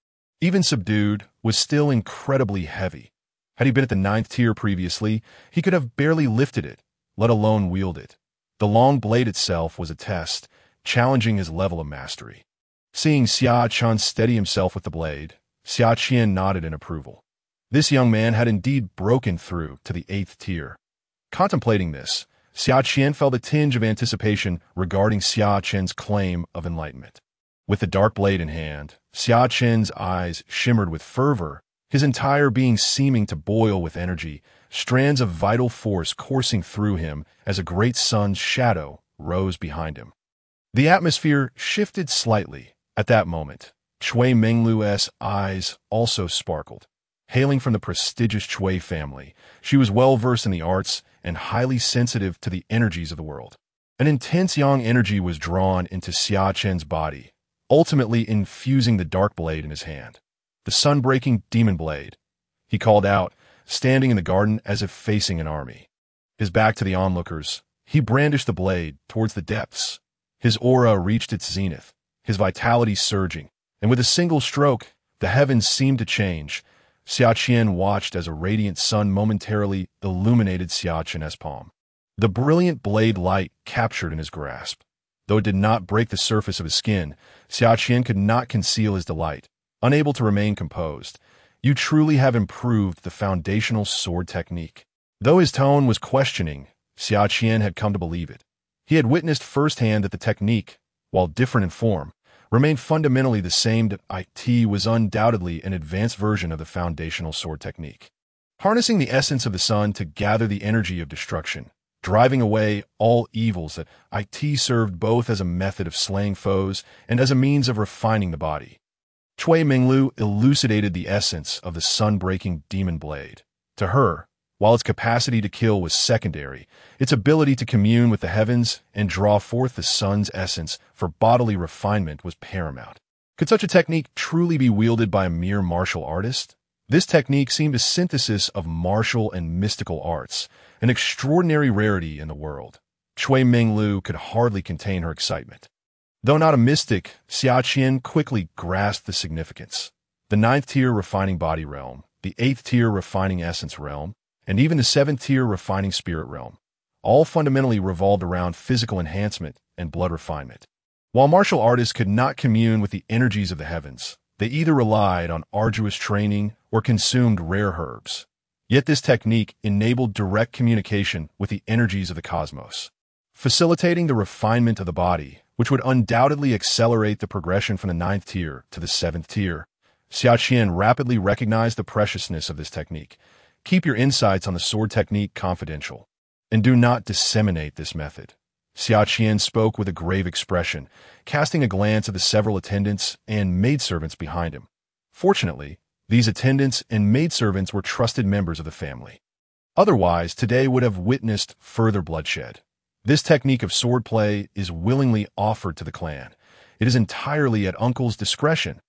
Even subdued, was still incredibly heavy. Had he been at the 9th tier previously, he could have barely lifted it, let alone wield it. The long blade itself was a test, challenging his level of mastery. Seeing Xia Chen steady himself with the blade, Xia Chen nodded in approval. This young man had indeed broken through to the 8th tier. Contemplating this, Xia Chen felt a tinge of anticipation regarding Xia Chen's claim of enlightenment. With the dark blade in hand, Xia Chen's eyes shimmered with fervor, his entire being seeming to boil with energy, strands of vital force coursing through him as a great sun's shadow rose behind him. The atmosphere shifted slightly. At that moment, Cui Menglu's eyes also sparkled. Hailing from the prestigious Cui family, she was well-versed in the arts and highly sensitive to the energies of the world. An intense yang energy was drawn into Xia Chen's body, ultimately infusing the dark blade in his hand. The sun-breaking demon blade, he called out, standing in the garden as if facing an army. His back to the onlookers, he brandished the blade towards the depths. His aura reached its zenith, his vitality surging, and with a single stroke, the heavens seemed to change. Xia Chen watched as a radiant sun momentarily illuminated Xia Chen's palm. The brilliant blade light captured in his grasp. Though it did not break the surface of his skin, Xia Chen could not conceal his delight, unable to remain composed. You truly have improved the foundational sword technique. Though his tone was questioning, Xia Chen had come to believe it. He had witnessed firsthand that the technique, while different in form, remained fundamentally the same. That IT was undoubtedly an advanced version of the foundational sword technique, harnessing the essence of the sun to gather the energy of destruction, driving away all evils. That IT served both as a method of slaying foes and as a means of refining the body. Cui Menglu elucidated the essence of the sun-breaking demon blade. To her, while its capacity to kill was secondary, its ability to commune with the heavens and draw forth the sun's essence for bodily refinement was paramount. Could such a technique truly be wielded by a mere martial artist? This technique seemed a synthesis of martial and mystical arts, an extraordinary rarity in the world. Cui Menglu could hardly contain her excitement. Though not a mystic, Xia Chen quickly grasped the significance. The 9th tier refining body realm, the 8th-tier refining essence realm, and even the 7th-tier refining spirit realm. All fundamentally revolved around physical enhancement and blood refinement. While martial artists could not commune with the energies of the heavens, they either relied on arduous training or consumed rare herbs. Yet this technique enabled direct communication with the energies of the cosmos, facilitating the refinement of the body, which would undoubtedly accelerate the progression from the 9th tier to the 7th tier. Xia Chen rapidly recognized the preciousness of this technique. Keep your insights on the sword technique confidential, and do not disseminate this method. Xia Chen spoke with a grave expression, casting a glance at the several attendants and maidservants behind him. Fortunately, these attendants and maidservants were trusted members of the family. Otherwise, today would have witnessed further bloodshed. This technique of swordplay is willingly offered to the clan. It is entirely at uncle's discretion.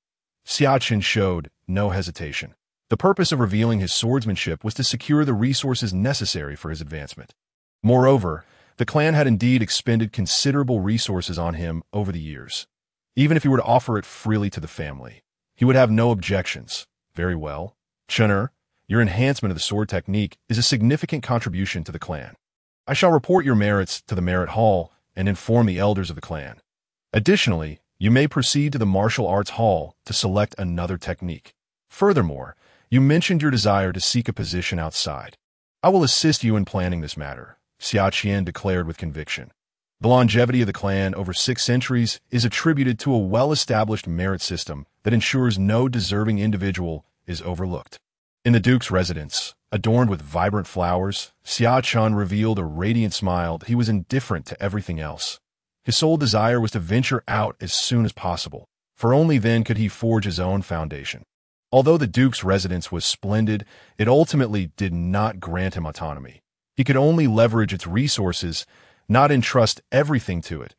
Xia Chen showed no hesitation. The purpose of revealing his swordsmanship was to secure the resources necessary for his advancement. Moreover, the clan had indeed expended considerable resources on him over the years. Even if he were to offer it freely to the family, he would have no objections. Very well. Chener, your enhancement of the sword technique is a significant contribution to the clan. I shall report your merits to the Merit Hall and inform the elders of the clan. Additionally, you may proceed to the Martial Arts Hall to select another technique. Furthermore, you mentioned your desire to seek a position outside. I will assist you in planning this matter, Xia Chen declared with conviction. The longevity of the clan over 6 centuries is attributed to a well-established merit system that ensures no deserving individual is overlooked. In the Duke's residence, adorned with vibrant flowers, Xia Chen revealed a radiant smile that he was indifferent to everything else. His sole desire was to venture out as soon as possible, for only then could he forge his own foundation. Although the Duke's residence was splendid, it ultimately did not grant him autonomy. He could only leverage its resources, not entrust everything to it.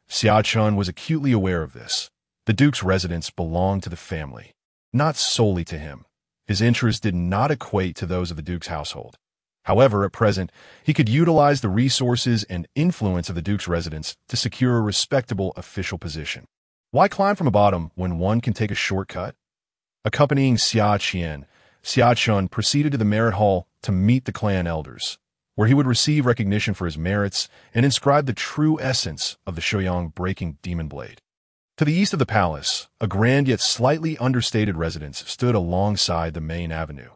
Xia Chen was acutely aware of this. The Duke's residence belonged to the family, not solely to him. His interests did not equate to those of the Duke's household. However, at present, he could utilize the resources and influence of the Duke's residence to secure a respectable official position. Why climb from a bottom when one can take a shortcut? Accompanying Xia Chen proceeded to the Merit Hall to meet the clan elders, where he would receive recognition for his merits and inscribe the true essence of the Shouyang-breaking demon blade. To the east of the palace, a grand yet slightly understated residence stood alongside the main avenue.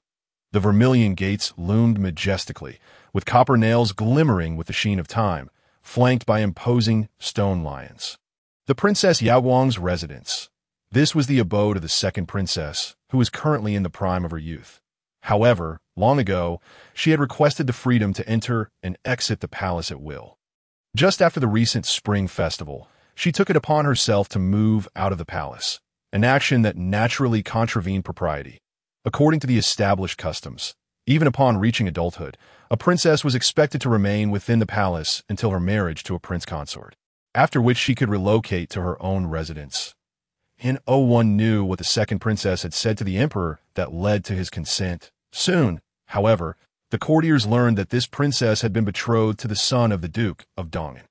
The vermilion gates loomed majestically, with copper nails glimmering with the sheen of time, flanked by imposing stone lions. The Princess Yaoguang's residence. This was the abode of the second princess, who was currently in the prime of her youth. However, long ago, she had requested the freedom to enter and exit the palace at will. Just after the recent spring festival, she took it upon herself to move out of the palace, an action that naturally contravened propriety. According to the established customs, even upon reaching adulthood, a princess was expected to remain within the palace until her marriage to a prince consort, after which she could relocate to her own residence. One knew what the second princess had said to the emperor that led to his consent. Soon, however, the courtiers learned that this princess had been betrothed to the son of the Duke of Donghou.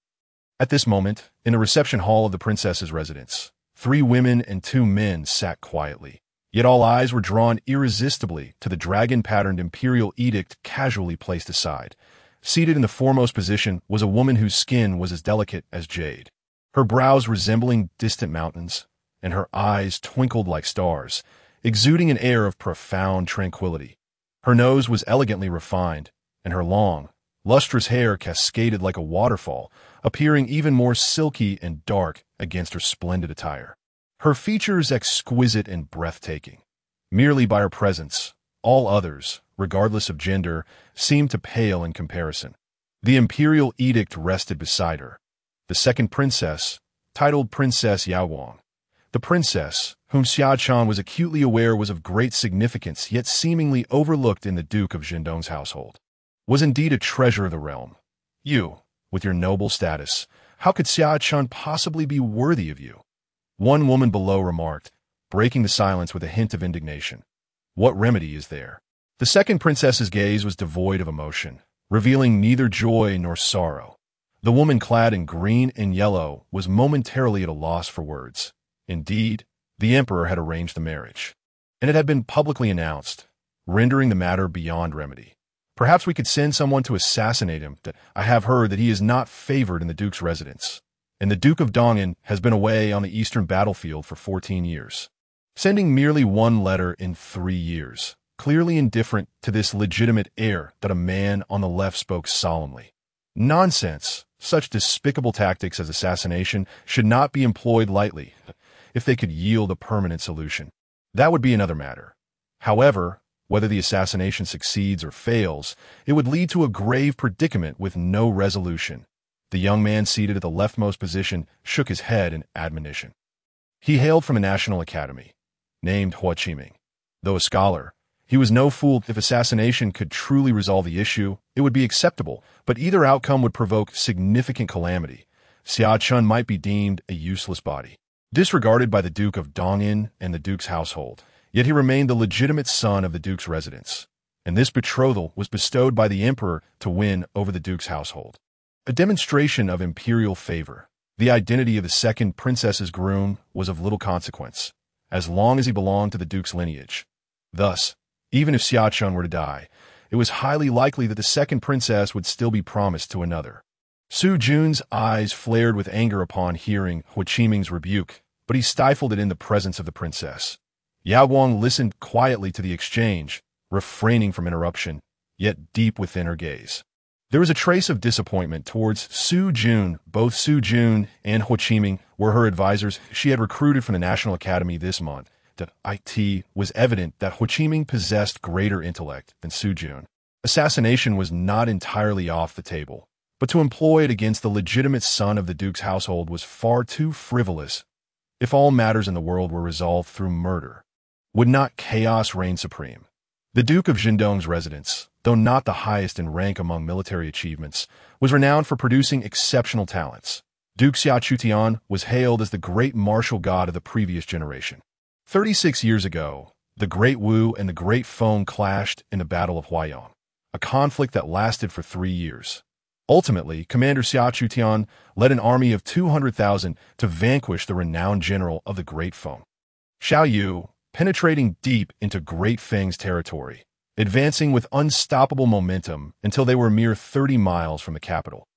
At this moment, in the reception hall of the princess's residence, 3 women and 2 men sat quietly. Yet all eyes were drawn irresistibly to the dragon-patterned imperial edict casually placed aside. Seated in the foremost position was a woman whose skin was as delicate as jade, her brows resembling distant mountains, and her eyes twinkled like stars, exuding an air of profound tranquility. Her nose was elegantly refined, and her long, lustrous hair cascaded like a waterfall, appearing even more silky and dark against her splendid attire. Her features exquisite and breathtaking. Merely by her presence, all others, regardless of gender, seemed to pale in comparison. The imperial edict rested beside her. The second princess, titled Princess Yaoguang. The princess, whom Xia Chen was acutely aware was of great significance yet seemingly overlooked in the Duke of Zhendong's household, was indeed a treasure of the realm. You, with your noble status, how could Xia Chen possibly be worthy of you? One woman below remarked, breaking the silence with a hint of indignation. What remedy is there? The second princess's gaze was devoid of emotion, revealing neither joy nor sorrow. The woman clad in green and yellow was momentarily at a loss for words. Indeed, the emperor had arranged the marriage, and it had been publicly announced. rendering the matter beyond remedy. Perhaps we could send someone to assassinate him. I have heard that he is not favored in the Duke's residence, and the Duke of Donghou has been away on the eastern battlefield for 14 years. Sending merely one letter in 3 years, clearly indifferent to this legitimate heir that a man on the left spoke solemnly. Nonsense! Such despicable tactics as assassination should not be employed lightly. If they could yield a permanent solution, that would be another matter. However, whether the assassination succeeds or fails, it would lead to a grave predicament with no resolution. The young man seated at the leftmost position shook his head in admonition. He hailed from a national academy, named Hua Qiming. Though a scholar, he was no fool. If assassination could truly resolve the issue, it would be acceptable, but either outcome would provoke significant calamity. Xia Chen might be deemed a useless body, disregarded by the Duke of Donghou and the Duke's household. Yet he remained the legitimate son of the Duke's residence, and this betrothal was bestowed by the Emperor to win over the Duke's household. A demonstration of imperial favor. The identity of the second princess's groom was of little consequence, as long as he belonged to the Duke's lineage. Thus, even if Xia Chen were to die, it was highly likely that the second princess would still be promised to another. Su Jun's eyes flared with anger upon hearing Hua Qiming's rebuke, but he stifled it in the presence of the princess. Yao Guang listened quietly to the exchange, refraining from interruption, yet deep within her gaze. There was a trace of disappointment towards Su Jun. Both Su Jun and Hua Qiming were her advisors she had recruited from the National Academy this month. It was evident that Hua Qiming possessed greater intellect than Su Jun. Assassination was not entirely off the table, but to employ it against the legitimate son of the Duke's household was far too frivolous. If all matters in the world were resolved through murder, would not chaos reign supreme? The Duke of Jindong's residence, though not the highest in rank among military achievements, was renowned for producing exceptional talents. Duke Xia Chutian was hailed as the great martial god of the previous generation. 36 years ago, the Great Wu and the Great Feng clashed in the Battle of Huaiyang, a conflict that lasted for 3 years. Ultimately, Commander Xia Chutian led an army of 200,000 to vanquish the renowned general of the Great Feng, Xiao Yu, penetrating deep into Great Feng's territory, advancing with unstoppable momentum until they were a mere 30 miles from the capital.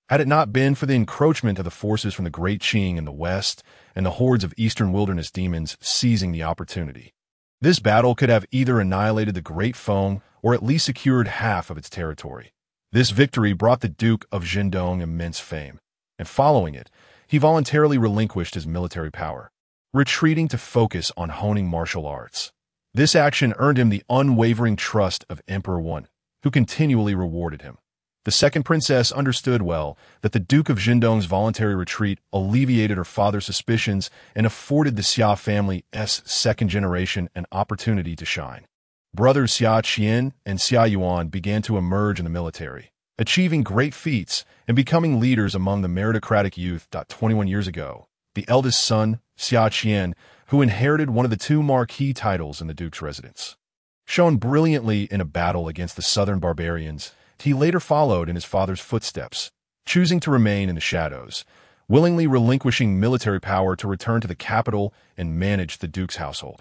Had it not been for the encroachment of the forces from the Great Qing in the west and the hordes of eastern wilderness demons seizing the opportunity, this battle could have either annihilated the Great Feng or at least secured half of its territory. This victory brought the Duke of Jindong immense fame, and following it, he voluntarily relinquished his military power, retreating to focus on honing martial arts. This action earned him the unwavering trust of Emperor Wen, who continually rewarded him. The second princess understood well that the Duke of Jindong's voluntary retreat alleviated her father's suspicions and afforded the Xia family's second generation an opportunity to shine. Brothers Xia Chen and Xia Yuan began to emerge in the military, achieving great feats and becoming leaders among the meritocratic youth. 21 years ago, the eldest son, Xia Chen, who inherited one of the 2 marquee titles in the Duke's residence, shone brilliantly in a battle against the southern barbarians. He later followed in his father's footsteps, choosing to remain in the shadows, willingly relinquishing military power to return to the capital and manage the Duke's household.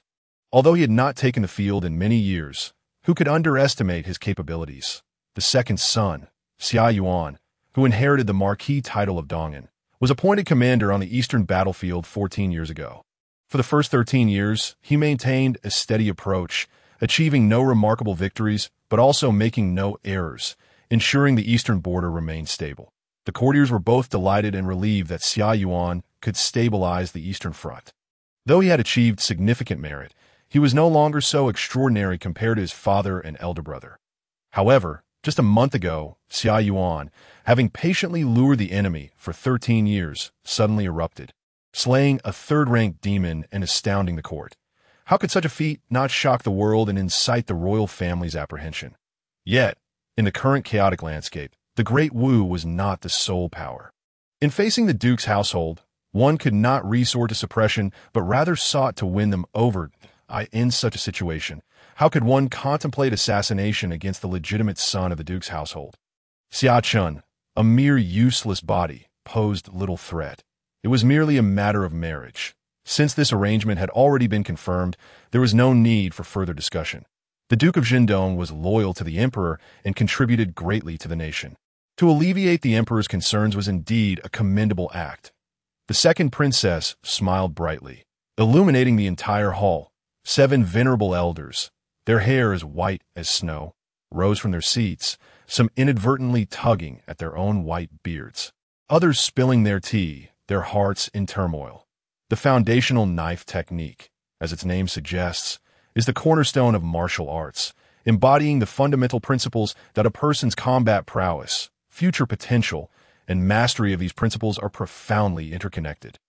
Although he had not taken the field in many years, who could underestimate his capabilities? The second son, Xia Yuan, who inherited the marquee title of Donghou, was appointed commander on the eastern battlefield 14 years ago. For the first 13 years, he maintained a steady approach, achieving no remarkable victories, but also making no errors, ensuring the eastern border remained stable. The courtiers were both delighted and relieved that Xia Yuan could stabilize the eastern front. Though he had achieved significant merit, he was no longer so extraordinary compared to his father and elder brother. However, just a month ago, Xia Yuan, having patiently lured the enemy for 13 years, suddenly erupted, slaying a third-rank demon and astounding the court. How could such a feat not shock the world and incite the royal family's apprehension? Yet, in the current chaotic landscape, the Great Wu was not the sole power. In facing the Duke's household, one could not resort to suppression, but rather sought to win them over. In such a situation, how could one contemplate assassination against the legitimate son of the Duke's household? Xia Chen, a mere useless body, posed little threat. It was merely a matter of marriage. Since this arrangement had already been confirmed, there was no need for further discussion. The Duke of Jindong was loyal to the emperor and contributed greatly to the nation. To alleviate the emperor's concerns was indeed a commendable act. The second princess smiled brightly, illuminating the entire hall. 7 venerable elders, their hair as white as snow, rose from their seats, some inadvertently tugging at their own white beards. Others spilling their tea, their hearts in turmoil. The foundational knife technique, as its name suggests, is the cornerstone of martial arts, embodying the fundamental principles that a person's combat prowess, future potential, and mastery of these principles are profoundly interconnected.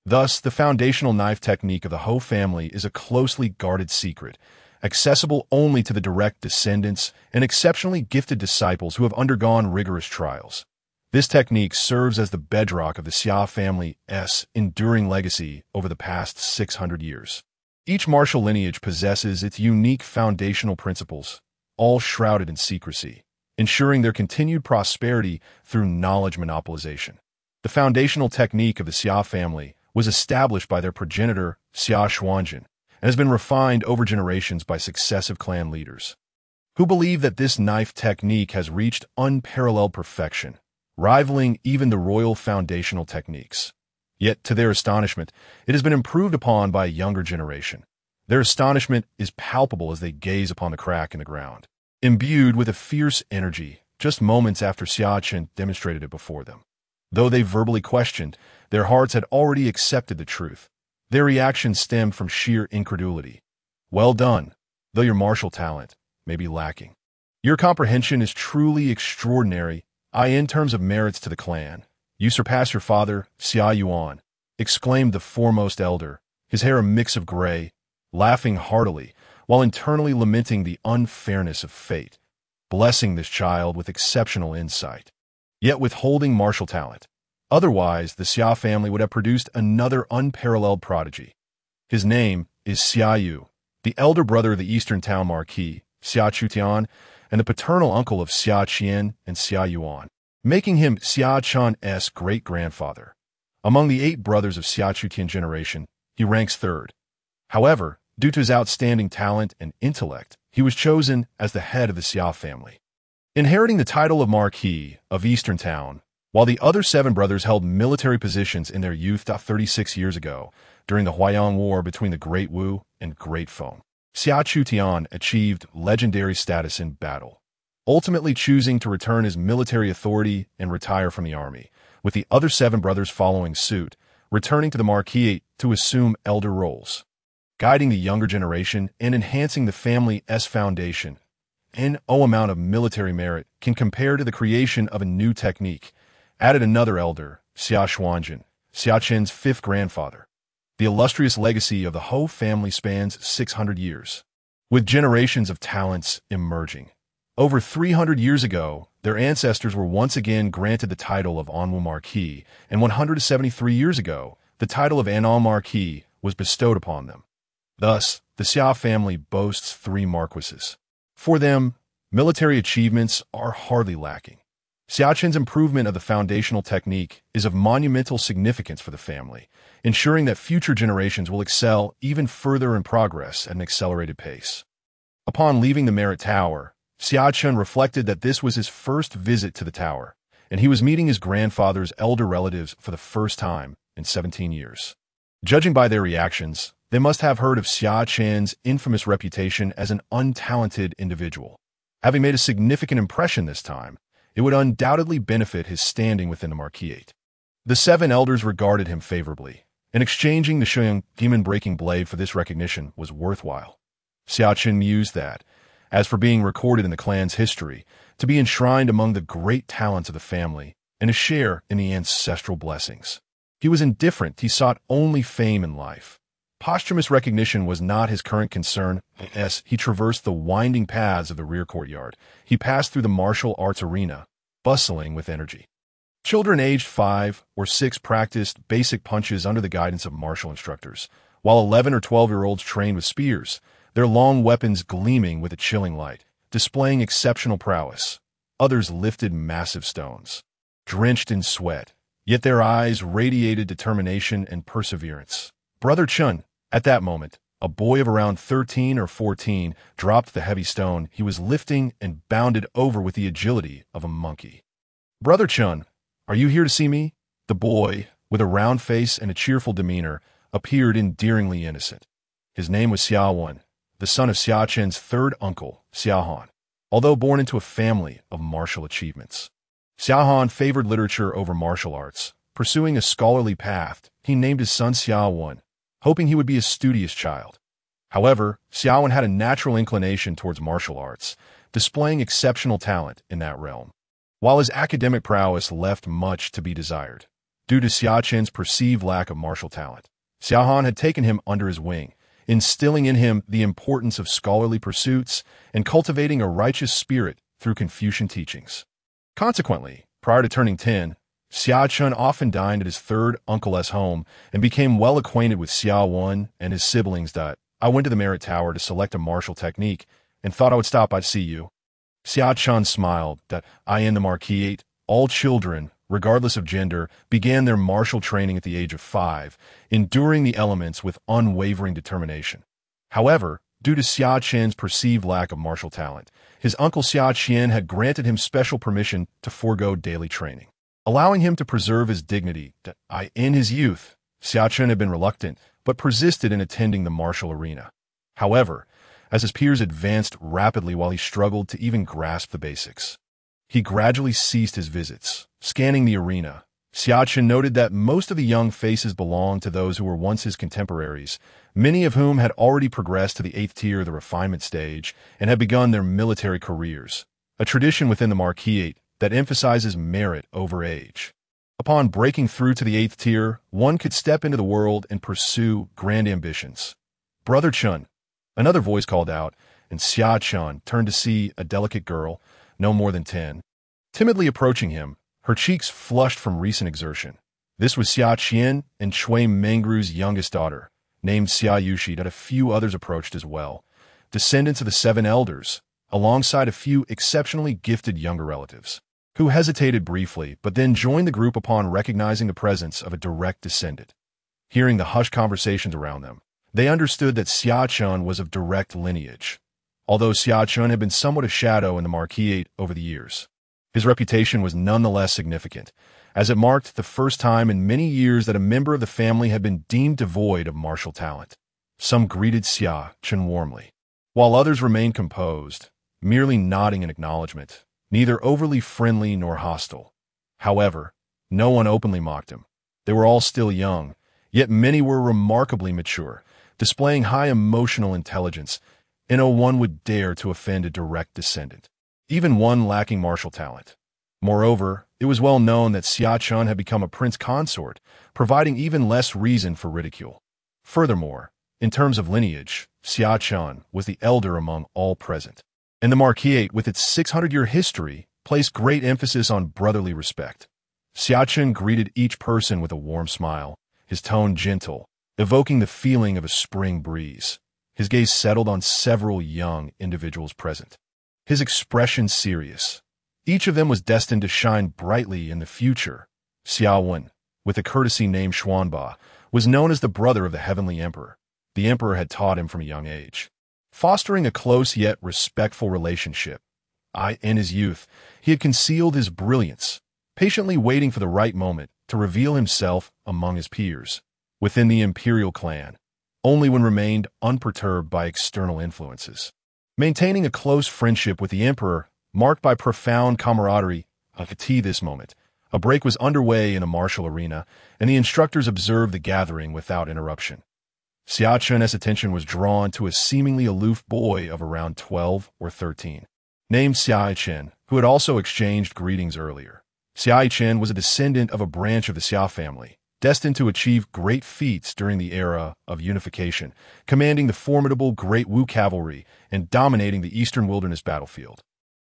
Thus, the foundational knife technique of the Hou family is a closely guarded secret, accessible only to the direct descendants and exceptionally gifted disciples who have undergone rigorous trials. This technique serves as the bedrock of the Xia family's enduring legacy over the past 600 years. Each martial lineage possesses its unique foundational principles, all shrouded in secrecy, ensuring their continued prosperity through knowledge monopolization. The foundational technique of the Xia family was established by their progenitor, Xia Chen, and has been refined over generations by successive clan leaders, who believe that this knife technique has reached unparalleled perfection, rivaling even the royal foundational techniques. Yet, to their astonishment, it has been improved upon by a younger generation. Their astonishment is palpable as they gaze upon the crack in the ground, imbued with a fierce energy, just moments after Xia Chen demonstrated it before them. Though they verbally questioned, their hearts had already accepted the truth. Their reaction stemmed from sheer incredulity. Well done, though your martial talent may be lacking. Your comprehension is truly extraordinary, in terms of merits to the clan. You surpass your father, Xia Yuan, exclaimed the foremost elder, his hair a mix of gray, laughing heartily, while internally lamenting the unfairness of fate, blessing this child with exceptional insight, yet withholding martial talent. Otherwise, the Xia family would have produced another unparalleled prodigy. His name is Xia Yu, the elder brother of the eastern town marquis, Xia Chutian, and the paternal uncle of Xia Chen and Xia Yuan, making him Xia Chen's great-grandfather. Among the 8 brothers of Xia Chutian generation, he ranks 3rd. However, due to his outstanding talent and intellect, he was chosen as the head of the Xia family, inheriting the title of Marquis of Eastern Town, while the other 7 brothers held military positions in their youth 36 years ago, during the Huayang War between the Great Wu and Great Feng. Xia Chutian achieved legendary status in battle, ultimately choosing to return his military authority and retire from the army, with the other 7 brothers following suit, returning to the Marquis to assume elder roles, guiding the younger generation and enhancing the family's foundation. No amount of military merit can compare to the creation of a new technique, added another elder, Xia Xuanjin, Xia Chen's 5th grandfather. The illustrious legacy of the Hou family spans 600 years, with generations of talents emerging. Over 300 years ago, their ancestors were once again granted the title of Anwu Marquis, and 173 years ago, the title of Anan Marquis was bestowed upon them. Thus, the Xia family boasts 3 marquises. For them, military achievements are hardly lacking. Xia Chen's improvement of the foundational technique is of monumental significance for the family, ensuring that future generations will excel even further in progress at an accelerated pace. Upon leaving the Merit Tower, Xia Chen reflected that this was his first visit to the tower, and he was meeting his grandfather's elder relatives for the first time in 17 years. Judging by their reactions, they must have heard of Xia Chen's infamous reputation as an untalented individual. Having made a significant impression this time, it would undoubtedly benefit his standing within the Marquisate. The 7 elders regarded him favorably, and exchanging the Shuyang demon-breaking blade for this recognition was worthwhile. Xia Chen mused that, as for being recorded in the clan's history, to be enshrined among the great talents of the family, and a share in the ancestral blessings. He was indifferent, he sought only fame in life. Posthumous recognition was not his current concern. As he traversed the winding paths of the rear courtyard, he passed through the martial arts arena, bustling with energy. Children aged 5 or 6 practiced basic punches under the guidance of martial instructors, while 11 or 12-year-olds trained with spears, their long weapons gleaming with a chilling light, displaying exceptional prowess. Others lifted massive stones, drenched in sweat, yet their eyes radiated determination and perseverance. Brother Chun, at that moment, A boy of around 13 or 14 dropped the heavy stone he was lifting and bounded over with the agility of a monkey. "Brother Chun, are you here to see me?" The boy, with a round face and a cheerful demeanor, appeared endearingly innocent. His name was Xia Wen, the son of Xia Chen's third uncle, Xia Hao. Although born into a family of martial achievements, Xia Hao favored literature over martial arts. Pursuing a scholarly path, he named his son Xia Wen, hoping he would be a studious child. However, Xia Wen had a natural inclination towards martial arts, displaying exceptional talent in that realm. While his academic prowess left much to be desired, due to Xia Chen's perceived lack of martial talent, Xia Han had taken him under his wing, instilling in him the importance of scholarly pursuits and cultivating a righteous spirit through Confucian teachings. Consequently, prior to turning 10, Xia Chen often dined at his third uncle's home and became well acquainted with Xia Wen and his siblings. "I went to the Merit Tower to select a martial technique and thought I would stop by to see you." Xia Chen smiled. "I in the Marquis, all children, regardless of gender, began their martial training at the age of 5, enduring the elements with unwavering determination." However, due to Xia Chen's perceived lack of martial talent, his uncle Xia Chen had granted him special permission to forego daily training, allowing him to preserve his dignity. In his youth, Xia Chen had been reluctant, but persisted in attending the martial arena. However, as his peers advanced rapidly while he struggled to even grasp the basics, he gradually ceased his visits. Scanning the arena, Xia Chen noted that most of the young faces belonged to those who were once his contemporaries, many of whom had already progressed to the 8th tier of the refinement stage and had begun their military careers, a tradition within the Marquis that emphasizes merit over age. Upon breaking through to the 8th tier, one could step into the world and pursue grand ambitions. "Brother Chun," another voice called out, and Xia Chen turned to see a delicate girl, no more than 10, timidly approaching him, her cheeks flushed from recent exertion. This was Xia Qian and Cui Mengru's youngest daughter, named Xia Yushi. That a few others approached as well, descendants of the 7 elders, alongside a few exceptionally gifted younger relatives, who hesitated briefly but then joined the group upon recognizing the presence of a direct descendant. Hearing the hushed conversations around them, they understood that Xia Chen was of direct lineage, although Xia Chen had been somewhat a shadow in the Marquis over the years. His reputation was nonetheless significant, as it marked the first time in many years that a member of the family had been deemed devoid of martial talent. Some greeted Xia Chen warmly, while others remained composed, merely nodding in acknowledgement, neither overly friendly nor hostile. However, no one openly mocked him. They were all still young, yet many were remarkably mature, displaying high emotional intelligence, and no one would dare to offend a direct descendant, even one lacking martial talent. Moreover, it was well known that Xia Chen had become a prince consort, providing even less reason for ridicule. Furthermore, in terms of lineage, Xia Chen was the elder among all present, and the Marquis, with its 600-year history, placed great emphasis on brotherly respect. Xia Chen greeted each person with a warm smile, his tone gentle, evoking the feeling of a spring breeze. His gaze settled on several young individuals present, his expression serious. Each of them was destined to shine brightly in the future. Xia Wen, with a courtesy named Xuanba, was known as the brother of the Heavenly Emperor. The Emperor had taught him from a young age, fostering a close yet respectful relationship. In his youth, he had concealed his brilliance, patiently waiting for the right moment to reveal himself among his peers. Within the imperial clan, only when remained unperturbed by external influences, maintaining a close friendship with the Emperor, marked by profound camaraderie. At this moment, a break was underway in the martial arena, and the instructors observed the gathering without interruption. Xia Chen's attention was drawn to a seemingly aloof boy of around 12 or 13, named Xia Chen, who had also exchanged greetings earlier. Xia Chen was a descendant of a branch of the Xia family, destined to achieve great feats during the era of unification, commanding the formidable Great Wu cavalry and dominating the eastern wilderness battlefield.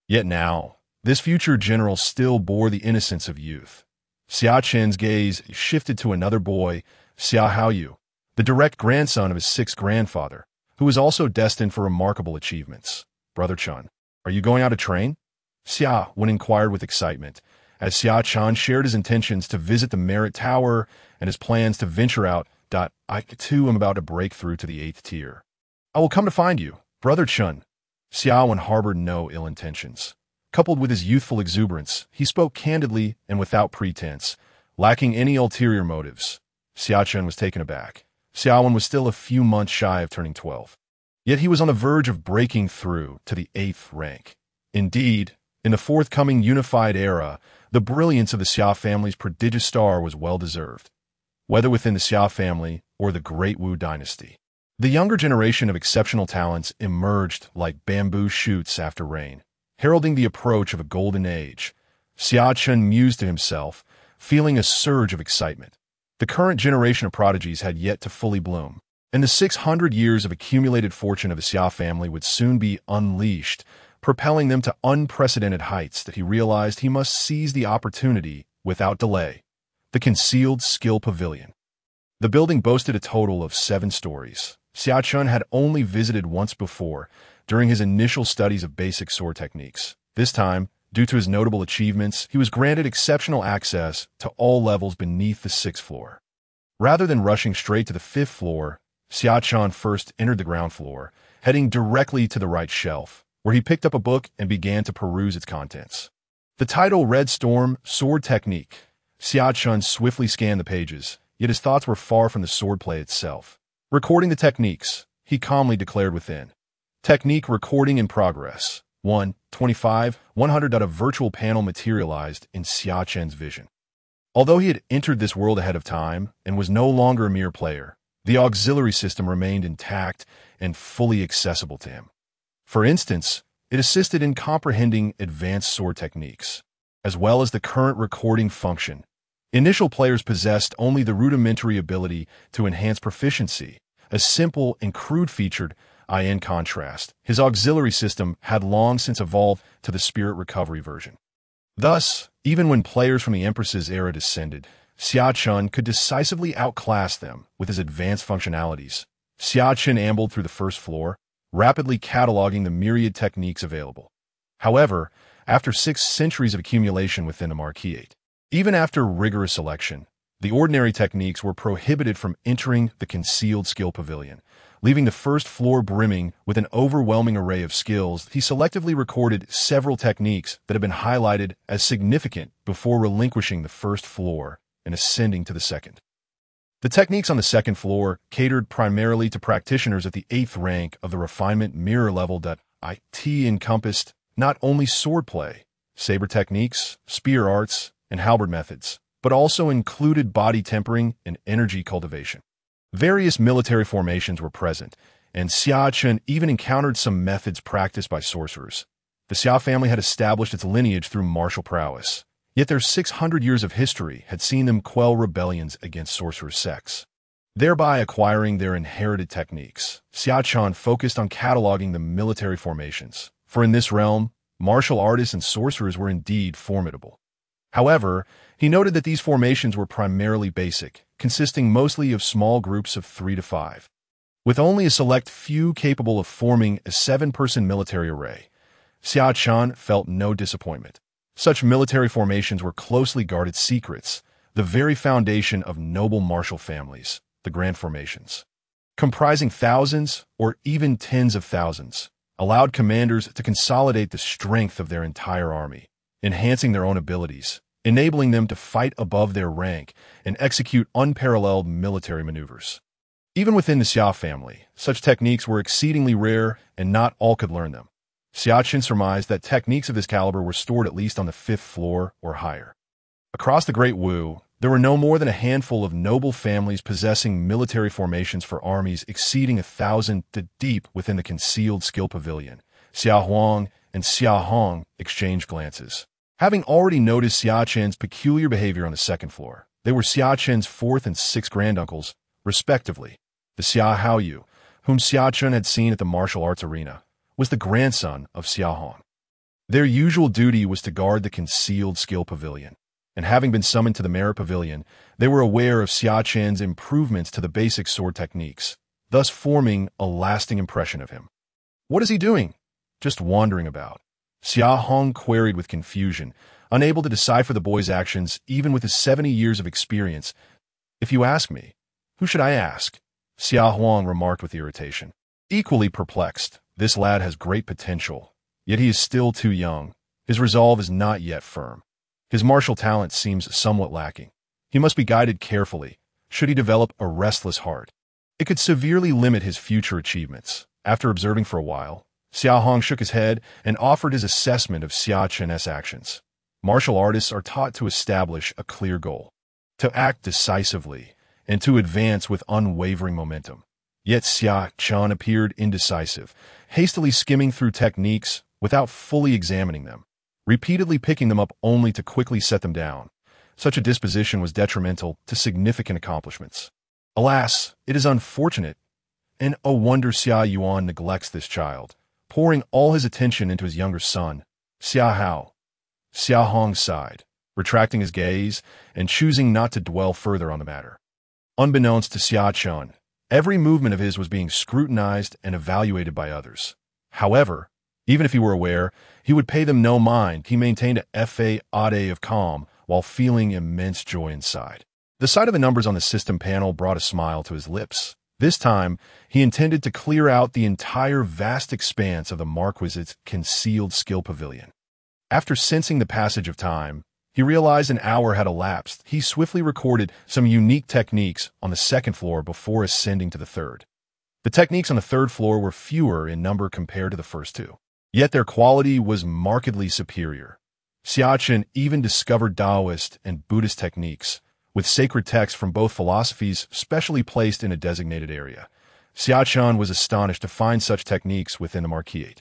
Yet now, this future general still bore the innocence of youth. Xia Chen's gaze shifted to another boy, Xia Hao, the direct grandson of his 6th grandfather, who was also destined for remarkable achievements. "Brother Chun, are you going out to train?" Xia Wen inquired with excitement, as Xia Chen shared his intentions to visit the Merit Tower and his plans to venture out I too am about to break through to the 8th tier. I will come to find you, Brother Chen. Xiao harbored no ill intentions. Coupled with his youthful exuberance, he spoke candidly and without pretense, lacking any ulterior motives. Xia Chen was taken aback. Xiao was still a few months shy of turning 12. Yet he was on the verge of breaking through to the 8th rank. Indeed, in the forthcoming unified era, the brilliance of the Xia family's prodigious star was well-deserved. Whether within the Xia family or the Great Wu dynasty, the younger generation of exceptional talents emerged like bamboo shoots after rain, heralding the approach of a golden age. Xia Chen mused to himself, feeling a surge of excitement. The current generation of prodigies had yet to fully bloom, and the 600 years of accumulated fortune of the Xia family would soon be unleashed, propelling them to unprecedented heights that he realized he must seize the opportunity without delay. The Concealed Skill Pavilion. The building boasted a total of 7 stories. Xia Chen had only visited once before, during his initial studies of basic sword techniques. This time, due to his notable achievements, he was granted exceptional access to all levels beneath the 6th floor. Rather than rushing straight to the 5th floor, Xia Chen first entered the ground floor, heading directly to the right shelf, where he picked up a book and began to peruse its contents. The title Red Storm, Sword Technique. Xia Chen swiftly scanned the pages, yet his thoughts were far from the swordplay itself. Recording the techniques, he calmly declared within. Technique recording in progress. 1:25:100. A virtual panel materialized in Xia Chen's vision. Although he had entered this world ahead of time and was no longer a mere player, the auxiliary system remained intact and fully accessible to him. For instance, it assisted in comprehending advanced sword techniques, as well as the current recording function. Initial players possessed only the rudimentary ability to enhance proficiency, a simple and crude featured. In contrast, his auxiliary system had long since evolved to the spirit recovery version. Thus, even when players from the Empress's era descended, Xia Chen could decisively outclass them with his advanced functionalities. Xia Chen ambled through the 1st floor, rapidly cataloging the myriad techniques available. However, after 6 centuries of accumulation within the Marquisate, even after rigorous selection, the ordinary techniques were prohibited from entering the Concealed Skill Pavilion, leaving the 1st floor brimming with an overwhelming array of skills. He selectively recorded several techniques that had been highlighted as significant before relinquishing the 1st floor and ascending to the 2nd. The techniques on the 2nd floor catered primarily to practitioners at the 8th rank of the refinement mirror level. It encompassed not only swordplay, saber techniques, spear arts, and halberd methods, but also included body tempering and energy cultivation. Various military formations were present, and Xia Chen even encountered some methods practiced by sorcerers. The Xia family had established its lineage through martial prowess, yet their 600 years of history had seen them quell rebellions against sorcerers' sects, thereby acquiring their inherited techniques. Xia Chen focused on cataloging the military formations, for in this realm, martial artists and sorcerers were indeed formidable. However, he noted that these formations were primarily basic, consisting mostly of small groups of 3 to 5. With only a select few capable of forming a 7-person military array, Xia Chen felt no disappointment. Such military formations were closely guarded secrets, the very foundation of noble martial families, the grand formations. Comprising thousands or even tens of thousands, allowed commanders to consolidate the strength of their entire army, enhancing their own abilities, enabling them to fight above their rank and execute unparalleled military maneuvers. Even within the Xia family, such techniques were exceedingly rare and not all could learn them. Xia Chen surmised that techniques of this caliber were stored at least on the 5th floor or higher. Across the Great Wu, there were no more than a handful of noble families possessing military formations for armies exceeding 1,000 deep within the Concealed Skill Pavilion. Xia Huang and Xia Hong exchanged glances. Having already noticed Xia Chen's peculiar behavior on the 2nd floor, they were Xia Chen's 4th and 6th granduncles, respectively. The Xia Hao, whom Xia Chen had seen at the martial arts arena, was the grandson of Xia Hong. Their usual duty was to guard the Concealed Skill Pavilion, and having been summoned to the Merit Pavilion, they were aware of Xia Chen's improvements to the basic sword techniques, thus forming a lasting impression of him. "What is he doing?" "Just wandering about," Xia Hong queried with confusion, unable to decipher the boy's actions even with his 70 years of experience. "If you ask me, Who should I ask? Xia Huang remarked with irritation. Equally perplexed, this lad has great potential, yet he is still too young. His resolve is not yet firm. His martial talent seems somewhat lacking. He must be guided carefully, should he develop a restless heart. It could severely limit his future achievements. After observing for a while, Xia Hong shook his head and offered his assessment of Xia Chen's actions. Martial artists are taught to establish a clear goal, to act decisively, and to advance with unwavering momentum. Yet Xia Chen appeared indecisive, hastily skimming through techniques without fully examining them, repeatedly picking them up only to quickly set them down. Such a disposition was detrimental to significant accomplishments. Alas, it is unfortunate, and no wonder Xia Yuan neglects this child, pouring all his attention into his younger son, Xia Hao. Xia Hong sighed, retracting his gaze and choosing not to dwell further on the matter. Unbeknownst to Xia Chen, every movement of his was being scrutinized and evaluated by others. However, even if he were aware, he would pay them no mind. He maintained a facade of calm while feeling immense joy inside. The sight of the numbers on the system panel brought a smile to his lips. This time, he intended to clear out the entire vast expanse of the Marquis's concealed skill pavilion. After sensing the passage of time, he realized an hour had elapsed. He swiftly recorded some unique techniques on the second floor before ascending to the third. The techniques on the third floor were fewer in number compared to the first two, yet their quality was markedly superior. Xia Chen even discovered Taoist and Buddhist techniques, with sacred texts from both philosophies specially placed in a designated area. Xia Chen was astonished to find such techniques within the Marquis.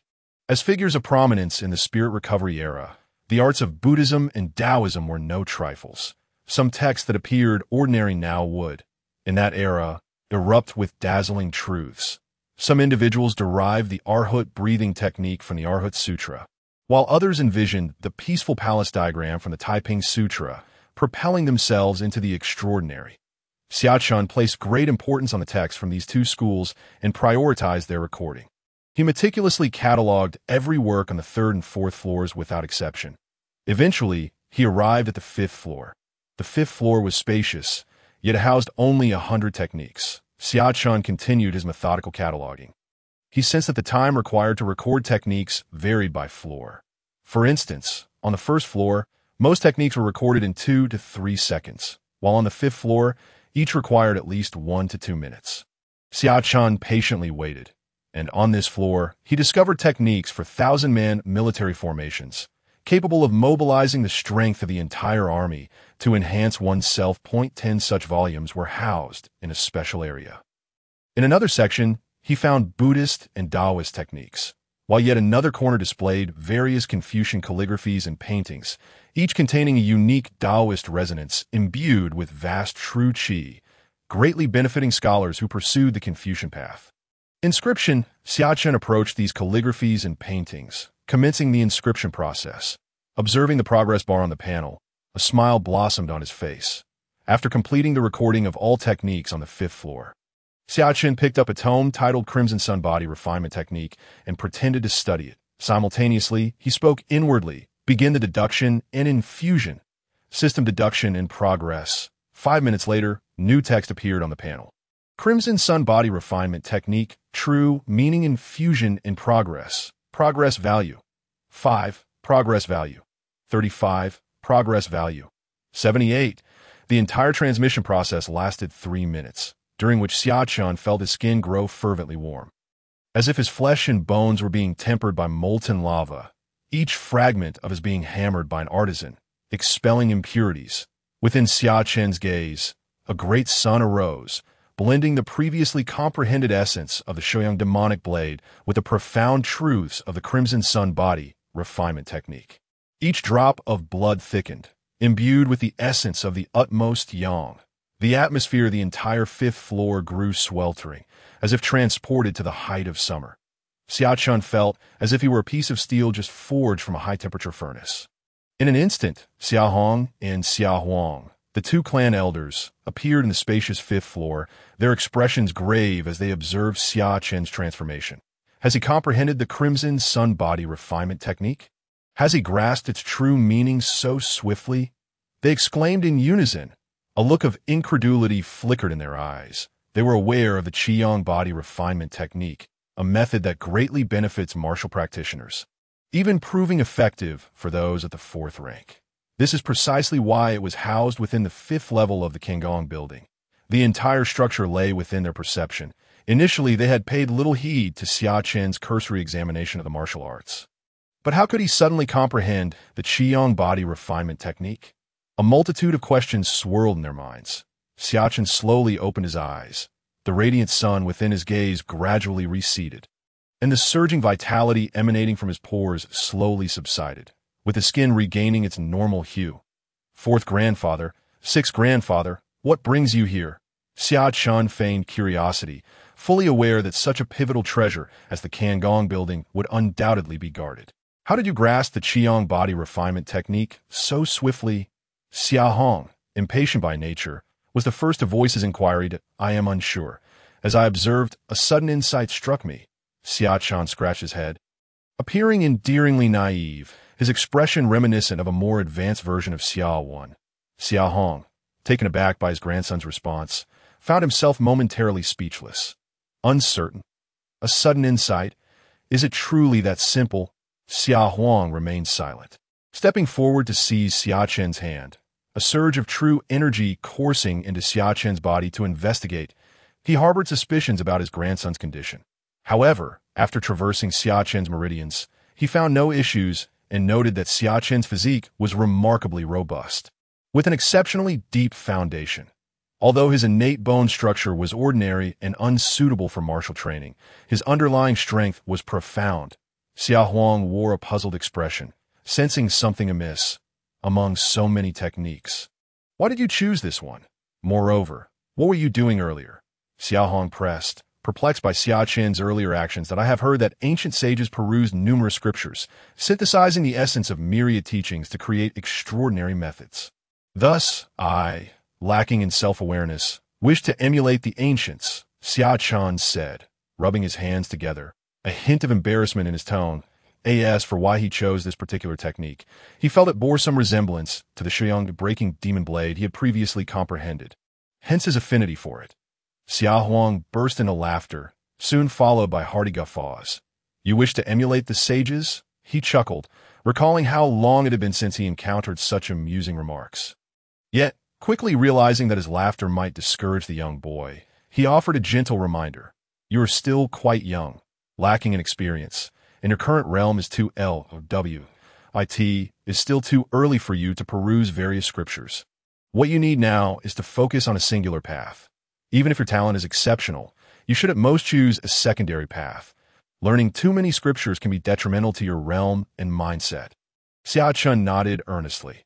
As figures of prominence in the spirit recovery era, the arts of Buddhism and Taoism were no trifles. Some texts that appeared ordinary now would, in that era, erupt with dazzling truths. Some individuals derived the Arhat breathing technique from the Arhat Sutra, while others envisioned the peaceful palace diagram from the Taiping Sutra, propelling themselves into the extraordinary. Xia Chen placed great importance on the texts from these two schools and prioritized their recording. He meticulously cataloged every work on the third and fourth floors without exception. Eventually, he arrived at the fifth floor. The fifth floor was spacious, yet it housed only 100 techniques. Xia Chen continued his methodical cataloging. He sensed that the time required to record techniques varied by floor. For instance, on the first floor, most techniques were recorded in 2 to 3 seconds, while on the fifth floor, each required at least 1 to 2 minutes. Xia Chen patiently waited, and on this floor, he discovered techniques for 1,000-man military formations, capable of mobilizing the strength of the entire army to enhance oneself. 10 such volumes were housed in a special area. In another section, he found Buddhist and Taoist techniques, while yet another corner displayed various Confucian calligraphies and paintings, each containing a unique Taoist resonance imbued with vast true qi, greatly benefiting scholars who pursued the Confucian path. Inscription. Xia Chen approached these calligraphies and paintings, commencing the inscription process. Observing the progress bar on the panel, a smile blossomed on his face. After completing the recording of all techniques on the fifth floor, Xia Chen picked up a tome titled Crimson Sun Body Refinement Technique and pretended to study it. Simultaneously, he spoke inwardly, begin the deduction and infusion. System deduction in progress. 5 minutes later, new text appeared on the panel. Crimson Sun Body Refinement Technique, true, meaning infusion in progress. Progress value. 5. Progress value. 35. Progress value. 78. The entire transmission process lasted 3 minutes, during which Xia Chen felt his skin grow fervently warm, as if his flesh and bones were being tempered by molten lava, each fragment of his being hammered by an artisan, expelling impurities. Within Xia Chen's gaze, a great sun arose, blending the previously comprehended essence of the Shouyang demonic blade with the profound truths of the Crimson Sun Body Refinement Technique. Each drop of blood thickened, imbued with the essence of the utmost yang. The atmosphere of the entire fifth floor grew sweltering, as if transported to the height of summer. Xia Chen felt as if he were a piece of steel just forged from a high-temperature furnace. In an instant, Xia Hong and Xia Huang, the two clan elders, appeared in the spacious fifth floor, their expressions grave as they observed Xia Chen's transformation. Has he comprehended the Crimson Sun Body Refinement Technique? Has he grasped its true meaning so swiftly? They exclaimed in unison, A look of incredulity flickered in their eyes. They were aware of the Qiyang body refinement technique, a method that greatly benefits martial practitioners, even proving effective for those at the 4th rank. This is precisely why it was housed within the 5th level of the Kangong building. The entire structure lay within their perception. Initially, they had paid little heed to Xia Chen's cursory examination of the martial arts. But how could he suddenly comprehend the Qiyang body refinement technique? A multitude of questions swirled in their minds. Xia Chen slowly opened his eyes. The radiant sun within his gaze gradually receded, and the surging vitality emanating from his pores slowly subsided, with the skin regaining its normal hue. 4th grandfather, 6th grandfather, what brings you here? Xia Chen feigned curiosity, fully aware that such a pivotal treasure as the Kangong building would undoubtedly be guarded. How did you grasp the Qiyang body refinement technique so swiftly? Xia Hao, impatient by nature, was the first to voice his inquiry. I am unsure. As I observed, a sudden insight struck me. Xia Chen scratched his head. Appearing endearingly naive, his expression reminiscent of a more advanced version of Xia Wan. Xia Hao, taken aback by his grandson's response, found himself momentarily speechless. Uncertain. A sudden insight. Is it truly that simple? Xia Huang remained silent, stepping forward to seize Xia Chen's hand. A surge of true energy coursing into Xia Chen's body to investigate. He harbored suspicions about his grandson's condition. However, after traversing Xia Chen's meridians, he found no issues and noted that Xia Chen's physique was remarkably robust, with an exceptionally deep foundation. Although his innate bone structure was ordinary and unsuitable for martial training, his underlying strength was profound. Xia Huang wore a puzzled expression, sensing something amiss among so many techniques. Why did you choose this one? Moreover, what were you doing earlier? Xia Hong pressed, perplexed by Xia Chen's earlier actions. That I have heard that ancient sages perused numerous scriptures, synthesizing the essence of myriad teachings to create extraordinary methods. Thus, I, lacking in self-awareness, wish to emulate the ancients, Xia Chen said, rubbing his hands together, a hint of embarrassment in his tone. As for why he chose this particular technique, he felt it bore some resemblance to the Shuyang breaking demon blade he had previously comprehended, hence his affinity for it. Xia Huang burst into laughter, soon followed by hearty guffaws. You wish to emulate the sages? He chuckled, recalling how long it had been since he encountered such amusing remarks. Yet, quickly realizing that his laughter might discourage the young boy, he offered a gentle reminder. You are still quite young, lacking in experience, and your current realm is too is still too early for you to peruse various scriptures. What you need now is to focus on a singular path. Even if your talent is exceptional, you should at most choose a secondary path. Learning too many scriptures can be detrimental to your realm and mindset. Xia Chen nodded earnestly.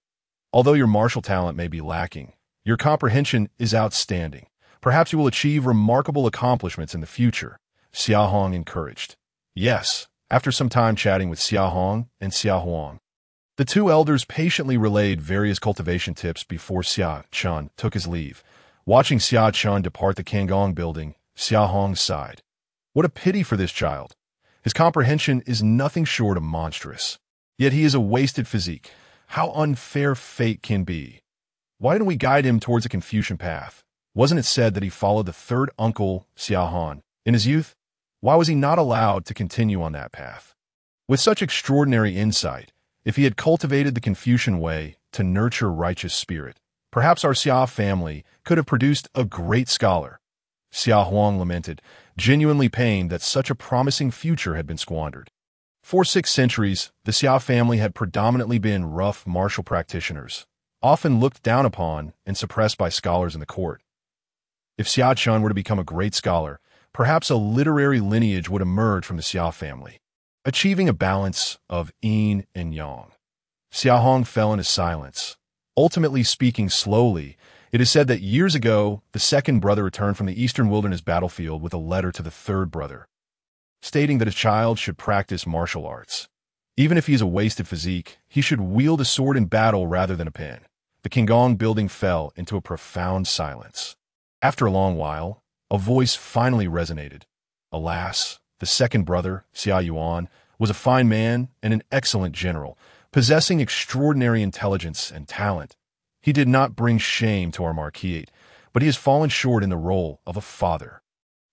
Although your martial talent may be lacking, your comprehension is outstanding. Perhaps you will achieve remarkable accomplishments in the future, Xia Hong encouraged. Yes. After some time chatting with Xia Hong and Xia Huang, the two elders patiently relayed various cultivation tips before Xia Chen took his leave. Watching Xia Chen depart the Kangong building, Xia Hong sighed. What a pity for this child. His comprehension is nothing short of monstrous. Yet he is a wasted physique. How unfair fate can be. Why don't we guide him towards a Confucian path? Wasn't it said that he followed the 3rd uncle, Xia Han, in his youth? Why was he not allowed to continue on that path? With such extraordinary insight, if he had cultivated the Confucian way to nurture righteous spirit, perhaps our Xia family could have produced a great scholar. Xia Huang lamented, genuinely pained that such a promising future had been squandered. For 6 centuries, the Xia family had predominantly been rough martial practitioners, often looked down upon and suppressed by scholars in the court. If Xia Chen were to become a great scholar, perhaps a literary lineage would emerge from the Xia family, achieving a balance of yin and yang. Xia Hong fell into silence. Ultimately speaking slowly, it is said that years ago, the 2nd brother returned from the eastern wilderness battlefield with a letter to the 3rd brother, stating that his child should practice martial arts. Even if he is a wasted physique, he should wield a sword in battle rather than a pen. The Kangong building fell into a profound silence. After a long while, a voice finally resonated. Alas, the 2nd brother, Xia Yuan, was a fine man and an excellent general, possessing extraordinary intelligence and talent. He did not bring shame to our Marquis, but he has fallen short in the role of a father.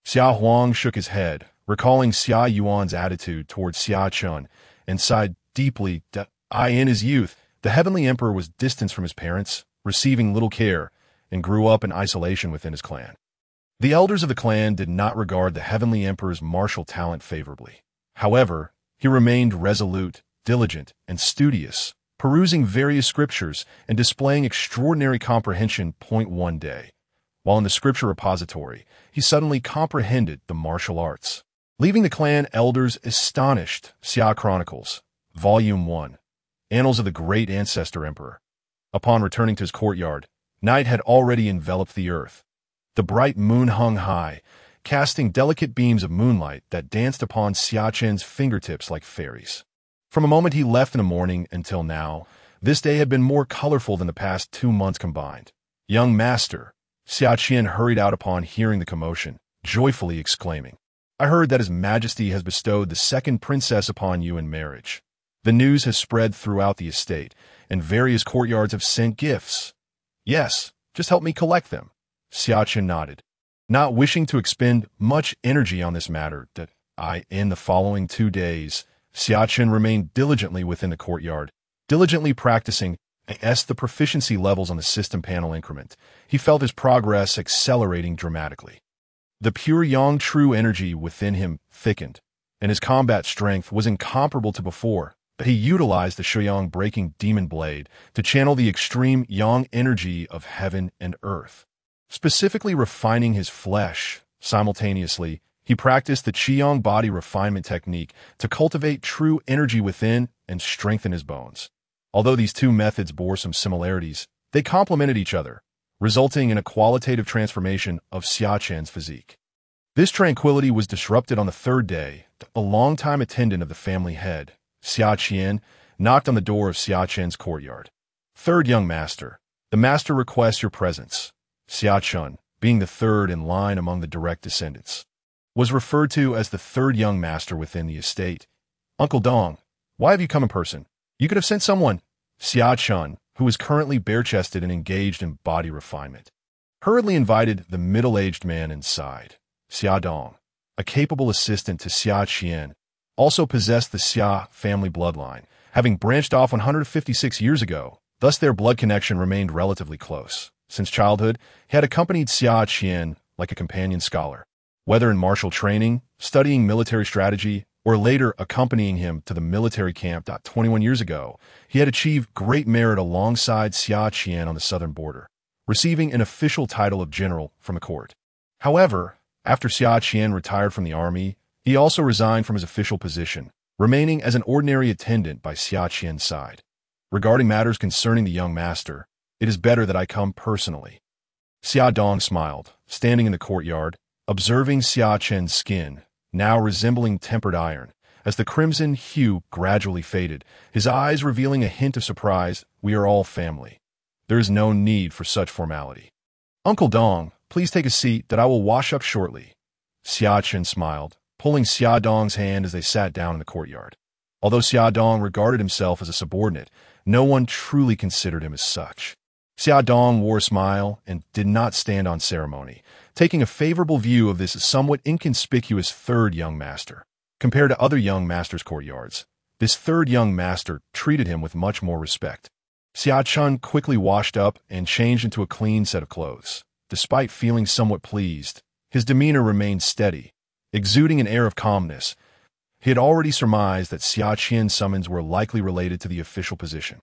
Xia Huang shook his head, recalling Xia Yuan's attitude towards Xia Chen, and sighed deeply that in his youth, the heavenly emperor was distanced from his parents, receiving little care, and grew up in isolation within his clan. The elders of the clan did not regard the heavenly emperor's martial talent favorably. However, he remained resolute, diligent, and studious, perusing various scriptures and displaying extraordinary comprehension. One day, while in the scripture repository, he suddenly comprehended the martial arts, leaving the clan elders astonished. Xia Chronicles, Volume 1, Annals of the Great Ancestor Emperor. Upon returning to his courtyard, night had already enveloped the earth. The bright moon hung high, casting delicate beams of moonlight that danced upon Xia Chen's fingertips like fairies. From the moment he left in the morning until now, this day had been more colorful than the past 2 months combined. "Young master," Xia Chen hurried out upon hearing the commotion, joyfully exclaiming, "I heard that His Majesty has bestowed the second princess upon you in marriage. The news has spread throughout the estate, and various courtyards have sent gifts." "Yes, just help me collect them." Xia Chen nodded, not wishing to expend much energy on this matter. In the following 2 days, Xia Chen remained diligently within the courtyard, diligently practicing the proficiency levels on the system panel increment. He felt his progress accelerating dramatically. The pure yang true energy within him thickened, and his combat strength was incomparable to before. But he utilized the Shuyang breaking demon blade to channel the extreme yang energy of heaven and earth, specifically refining his flesh. Simultaneously, he practiced the Qiyang body refinement technique to cultivate true energy within and strengthen his bones. Although these two methods bore some similarities, they complemented each other, resulting in a qualitative transformation of Xia Chen's physique. This tranquility was disrupted on the 3rd day. A longtime attendant of the family head, Xia Chen, knocked on the door of Xia Chen's courtyard. "Third young master, the master requests your presence." Xia Chen, being the 3rd in line among the direct descendants, was referred to as the 3rd young master within the estate. "Uncle Dong, why have you come in person? You could have sent someone." Xia Chen, who was currently bare-chested and engaged in body refinement, hurriedly invited the middle-aged man inside. Xia Dong, a capable assistant to Xia Chen, also possessed the Xia family bloodline, having branched off 156 years ago. Thus their blood connection remained relatively close. Since childhood, he had accompanied Xia Chen like a companion scholar, whether in martial training, studying military strategy, or later accompanying him to the military camp. 21 years ago, he had achieved great merit alongside Xia Chen on the southern border, receiving an official title of general from the court. However, after Xia Chen retired from the army, he also resigned from his official position, remaining as an ordinary attendant by Xia Chen's side. "Regarding matters concerning the young master, it is better that I come personally." Xia Dong smiled, standing in the courtyard, observing Xia Chen's skin, now resembling tempered iron, as the crimson hue gradually faded, his eyes revealing a hint of surprise. "We are all family. There is no need for such formality. Uncle Dong, please take a seat that I will wash up shortly." Xia Chen smiled, pulling Xia Dong's hand as they sat down in the courtyard. Although Xia Dong regarded himself as a subordinate, no one truly considered him as such. Xia Dong wore a smile and did not stand on ceremony, taking a favorable view of this somewhat inconspicuous 3rd young master. Compared to other young masters' courtyards, this 3rd young master treated him with much more respect. Xia Chen quickly washed up and changed into a clean set of clothes. Despite feeling somewhat pleased, his demeanor remained steady, exuding an air of calmness. He had already surmised that Xia Chen's summons were likely related to the official position.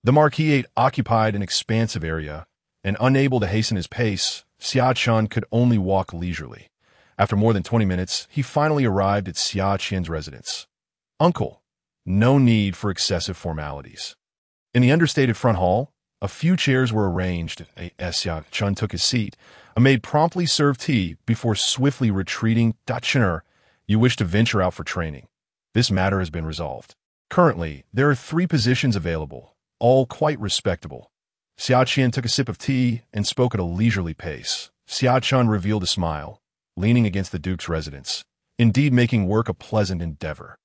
The Marquis occupied an expansive area, and unable to hasten his pace, Xia Chen could only walk leisurely. After more than 20 minutes, he finally arrived at Xia Chen's residence. "Uncle, no need for excessive formalities." In the understated front hall, a few chairs were arranged. Xia Chen took his seat. A maid promptly served tea before swiftly retreating. "Chener, you wish to venture out for training. This matter has been resolved. Currently, there are 3 positions available, all quite respectable." Xia Chen took a sip of tea and spoke at a leisurely pace. Xia Chen revealed a smile, leaning against the Duke's residence, indeed making work a pleasant endeavor.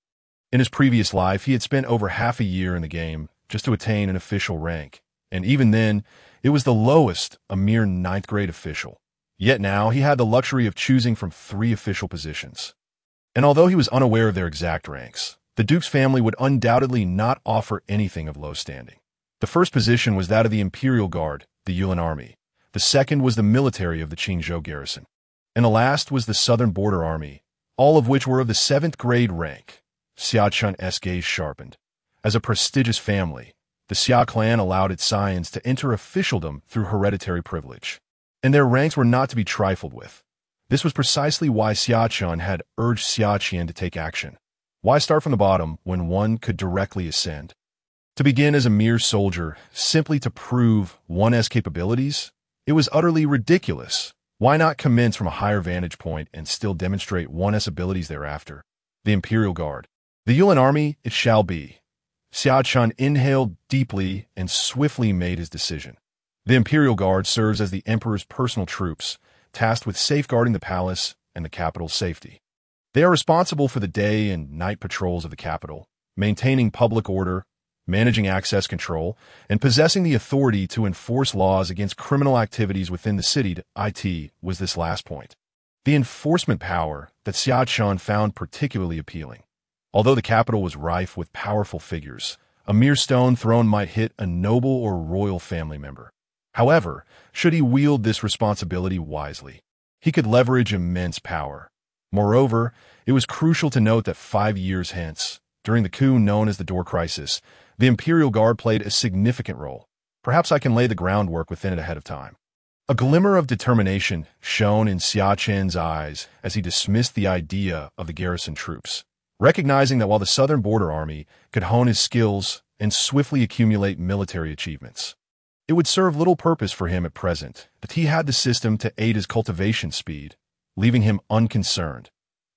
In his previous life, he had spent over half a year in the game just to attain an official rank, and even then, It was the lowest, a mere ninth-grade official. Yet now he had the luxury of choosing from 3 official positions. And although he was unaware of their exact ranks, the Duke's family would undoubtedly not offer anything of low standing. The first position was that of the Imperial Guard, the Yuan Army. The second was the military of the Qingzhou garrison. And the last was the Southern Border Army, all of which were of the 7th grade rank. Xia Chen's gaze sharpened. As a prestigious family, the Xia clan allowed its scions to enter officialdom through hereditary privilege, and their ranks were not to be trifled with. This was precisely why Xia Chen had urged Xia Chen to take action. Why start from the bottom when one could directly ascend? To begin as a mere soldier, simply to prove one's capabilities? It was utterly ridiculous. Why not commence from a higher vantage point and still demonstrate one's abilities thereafter? The Imperial Guard. The Yuan Army, it shall be. Xia Chen inhaled deeply and swiftly made his decision. The Imperial Guard serves as the Emperor's personal troops, tasked with safeguarding the palace and the capital's safety. They are responsible for the day and night patrols of the capital, maintaining public order, managing access control, and possessing the authority to enforce laws against criminal activities within the city. It was this last point. The enforcement power that Xia Chen found particularly appealing. Although the capital was rife with powerful figures, a mere stone thrown might hit a noble or royal family member. However, should he wield this responsibility wisely, he could leverage immense power. Moreover, it was crucial to note that 5 years hence, during the coup known as the Door Crisis, the Imperial Guard played a significant role. Perhaps I can lay the groundwork within it ahead of time. A glimmer of determination shone in Xia Chen's eyes as he dismissed the idea of the garrison troops, recognizing that while the Southern Border Army could hone his skills and swiftly accumulate military achievements, it would serve little purpose for him at present that he had the system to aid his cultivation speed, leaving him unconcerned.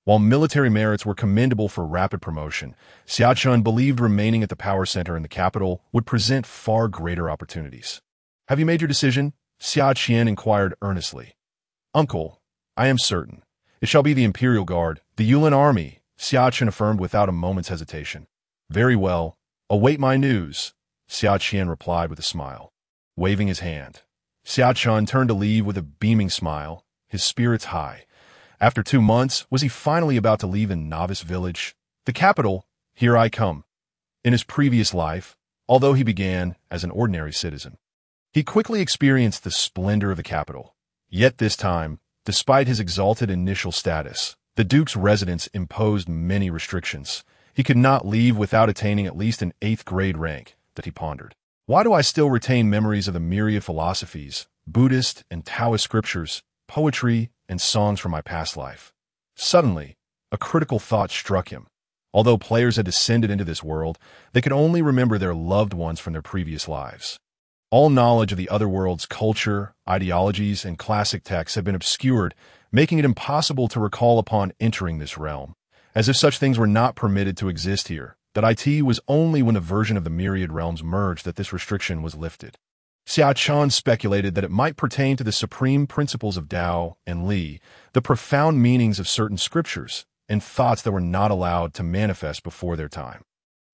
While military merits were commendable for rapid promotion, Xia Chen believed remaining at the power center in the capital would present far greater opportunities. Have you made your decision? Xia Chen inquired earnestly. Uncle, I am certain. It shall be the Imperial Guard, the Yuan Army, Xia Chen affirmed without a moment's hesitation. Very well. Await my news, Xia Chen replied with a smile, waving his hand. Xia Chen turned to leave with a beaming smile, his spirits high. After 2 months, was he finally about to leave the novice village? The capital, here I come. In his previous life, although he began as an ordinary citizen, he quickly experienced the splendor of the capital. Yet this time, despite his exalted initial status, the Duke's residence imposed many restrictions. He could not leave without attaining at least an 8th grade rank, that he pondered. Why do I still retain memories of the myriad philosophies, Buddhist and Taoist scriptures, poetry, and songs from my past life? Suddenly, a critical thought struck him. Although players had descended into this world, they could only remember their loved ones from their previous lives. All knowledge of the other world's culture, ideologies, and classic texts had been obscured, making it impossible to recall upon entering this realm, as if such things were not permitted to exist here, that it was only when a version of the myriad realms merged that this restriction was lifted. Xia Chen speculated that it might pertain to the supreme principles of Tao and Li, the profound meanings of certain scriptures, and thoughts that were not allowed to manifest before their time.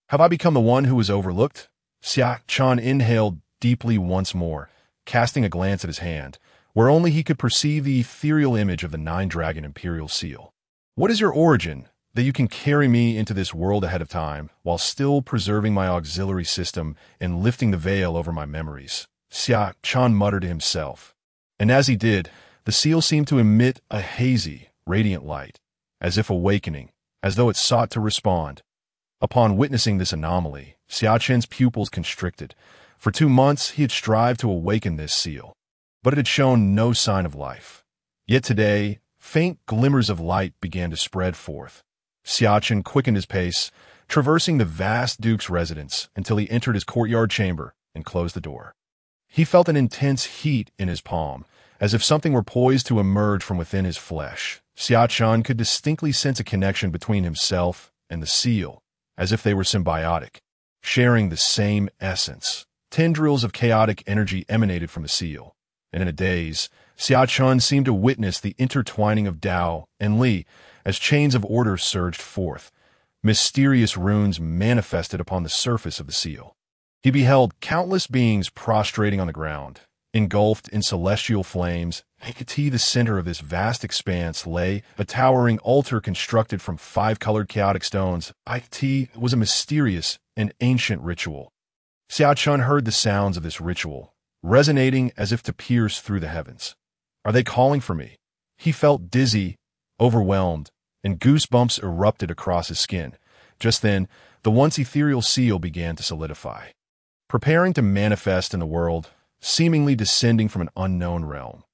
Have I become the one who was overlooked? Xia Chen inhaled deeply once more, casting a glance at his hand, where only he could perceive the ethereal image of the 9-dragon imperial seal. What is your origin, that you can carry me into this world ahead of time, while still preserving my auxiliary system and lifting the veil over my memories? Xia Chen muttered to himself. And as he did, the seal seemed to emit a hazy, radiant light, as if awakening, as though it sought to respond. Upon witnessing this anomaly, Xia Chen's pupils constricted. For 2 months he had strived to awaken this seal, but it had shown no sign of life. Yet today, faint glimmers of light began to spread forth. Xia Chen quickened his pace, traversing the vast Duke's residence until he entered his courtyard chamber and closed the door. He felt an intense heat in his palm, as if something were poised to emerge from within his flesh. Xia Chen could distinctly sense a connection between himself and the seal, as if they were symbiotic, sharing the same essence. Tendrils of chaotic energy emanated from the seal, and in a daze, Xia Chen seemed to witness the intertwining of Tao and Li as chains of order surged forth. Mysterious runes manifested upon the surface of the seal. He beheld countless beings prostrating on the ground, Engulfed in celestial flames, at the center of this vast expanse lay a towering altar constructed from 5 colored chaotic stones. It was a mysterious and ancient ritual. Xia Chen heard the sounds of this ritual, resonating as if to pierce through the heavens. Are they calling for me? He felt dizzy, overwhelmed, and goosebumps erupted across his skin. Just then, the once ethereal seal began to solidify, preparing to manifest in the world, seemingly descending from an unknown realm.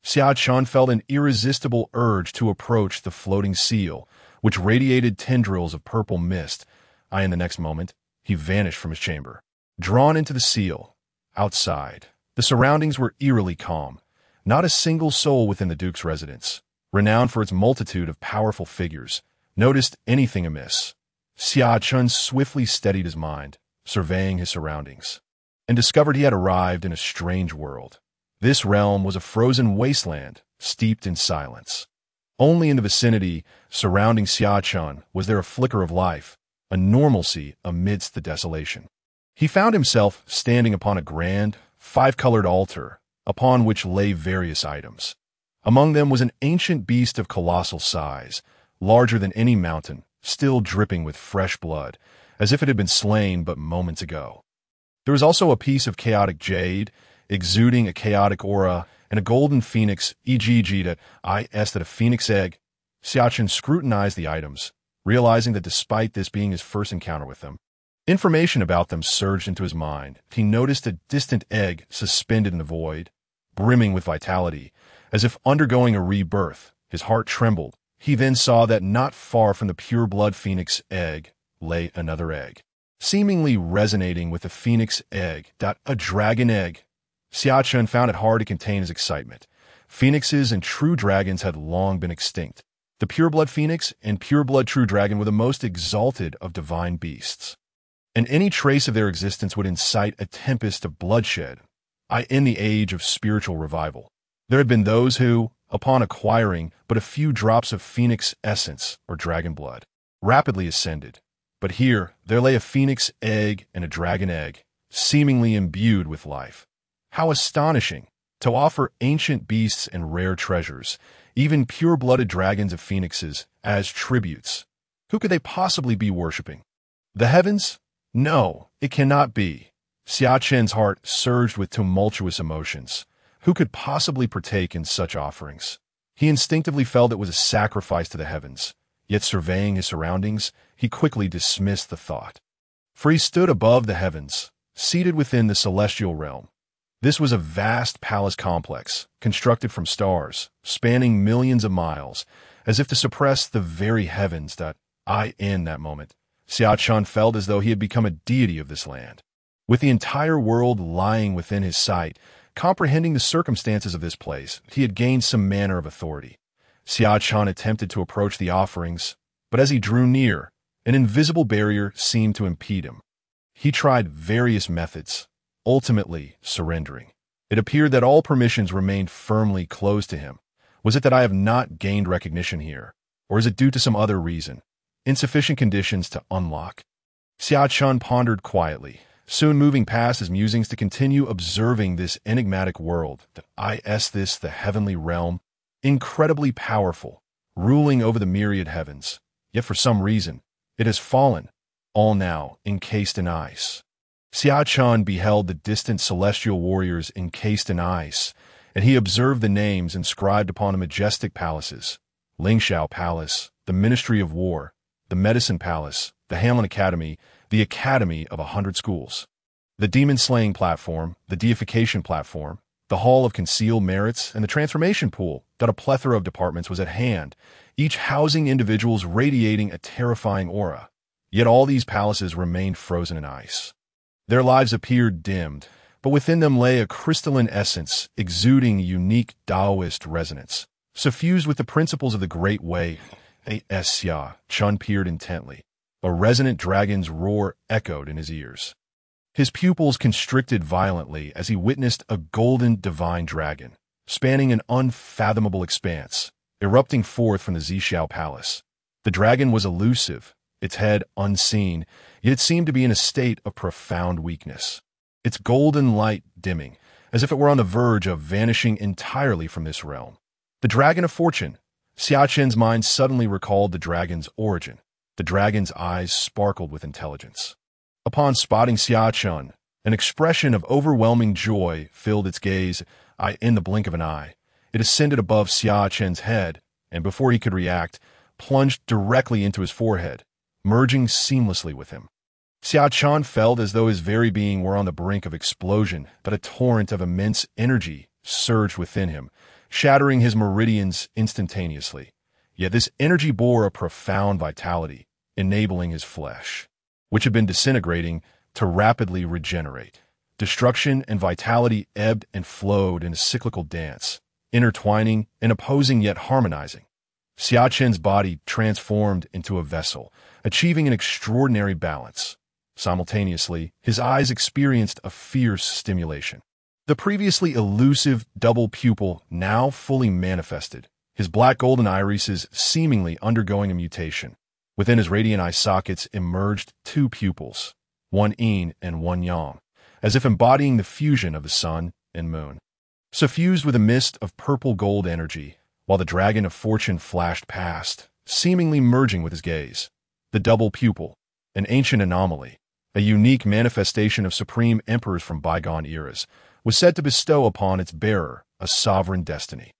Xia Chen felt an irresistible urge to approach the floating seal, which radiated tendrils of purple mist. In the next moment, he vanished from his chamber. Drawn into the seal, outside, the surroundings were eerily calm. Not a single soul within the Duke's residence, renowned for its multitude of powerful figures, noticed anything amiss. Xia Chen swiftly steadied his mind, surveying his surroundings, and discovered he had arrived in a strange world. This realm was a frozen wasteland, steeped in silence. Only in the vicinity, surrounding Xia Chen, was there a flicker of life, a normalcy amidst the desolation. He found himself standing upon a grand, 5-colored altar, upon which lay various items. Among them was an ancient beast of colossal size, larger than any mountain, still dripping with fresh blood, as if it had been slain but moments ago. There was also a piece of chaotic jade, exuding a chaotic aura, and a golden phoenix, that a phoenix egg. Xia Chen scrutinized the items, realizing that despite this being his first encounter with them, information about them surged into his mind. He noticed a distant egg suspended in the void, brimming with vitality, as if undergoing a rebirth. His heart trembled. He then saw that not far from the pure-blood phoenix egg lay another egg, seemingly resonating with the phoenix egg. A dragon egg. Xia Chen found it hard to contain his excitement. Phoenixes and true dragons had long been extinct. The pure-blood phoenix and pure-blood true dragon were the most exalted of divine beasts, and any trace of their existence would incite a tempest of bloodshed. In the age of spiritual revival, there had been those who, upon acquiring but a few drops of phoenix essence or dragon blood, rapidly ascended. But here, there lay a phoenix egg and a dragon egg, seemingly imbued with life. How astonishing! To offer ancient beasts and rare treasures, even pure-blooded dragons of phoenixes, as tributes. Who could they possibly be worshipping? The heavens? No, it cannot be. Xia Chen's heart surged with tumultuous emotions. Who could possibly partake in such offerings? He instinctively felt it was a sacrifice to the heavens, yet surveying his surroundings, he quickly dismissed the thought. For he stood above the heavens, seated within the celestial realm. This was a vast palace complex, constructed from stars, spanning millions of miles, as if to suppress the very heavens. In that moment, Xia Chen felt as though he had become a deity of this land. With the entire world lying within his sight, comprehending the circumstances of this place, he had gained some manner of authority. Xia Chen attempted to approach the offerings, but as he drew near, an invisible barrier seemed to impede him. He tried various methods, ultimately surrendering. It appeared that all permissions remained firmly closed to him. Was it that I have not gained recognition here, or is it due to some other reason? Insufficient conditions to unlock. Xia Chen pondered quietly, soon moving past his musings to continue observing this enigmatic world. The heavenly realm, incredibly powerful, ruling over the myriad heavens. Yet for some reason, it has fallen, all now encased in ice. Xia Chen beheld the distant celestial warriors encased in ice, and he observed the names inscribed upon the majestic palaces: Lingxiao Palace, the Ministry of War, the Medicine Palace, the Hamlin Academy, the Academy of 100 Schools, the Demon-Slaying Platform, the Deification Platform, the Hall of Concealed Merits, and the Transformation Pool. A plethora of departments was at hand, each housing individuals radiating a terrifying aura. Yet all these palaces remained frozen in ice. Their lives appeared dimmed, but within them lay a crystalline essence, exuding unique Taoist resonance, suffused with the principles of the Great Way. Xia Chen peered intently. A resonant dragon's roar echoed in his ears. His pupils constricted violently as he witnessed a golden divine dragon, spanning an unfathomable expanse, erupting forth from the Xixiao Palace. The dragon was elusive, its head unseen, yet it seemed to be in a state of profound weakness. Its golden light dimming, as if it were on the verge of vanishing entirely from this realm. The Dragon of Fortune. Xia Chen's mind suddenly recalled the dragon's origin. The dragon's eyes sparkled with intelligence. Upon spotting Xia Chen, an expression of overwhelming joy filled its gaze. In the blink of an eye, it ascended above Xia Chen's head, and before he could react, plunged directly into his forehead, merging seamlessly with him. Xia Chen felt as though his very being were on the brink of explosion, but a torrent of immense energy surged within him, shattering his meridians instantaneously. Yet this energy bore a profound vitality, enabling his flesh, which had been disintegrating, to rapidly regenerate. Destruction and vitality ebbed and flowed in a cyclical dance, intertwining and opposing yet harmonizing. Xia Chen's body transformed into a vessel, achieving an extraordinary balance. Simultaneously, his eyes experienced a fierce stimulation. The previously elusive double pupil now fully manifested, his black golden irises seemingly undergoing a mutation. Within his radiant eye sockets emerged two pupils, one yin and one yang, as if embodying the fusion of the sun and moon. Suffused with a mist of purple-gold energy, while the Dragon of Fortune flashed past, seemingly merging with his gaze. The double pupil, an ancient anomaly, a unique manifestation of supreme emperors from bygone eras, was said to bestow upon its bearer a sovereign destiny.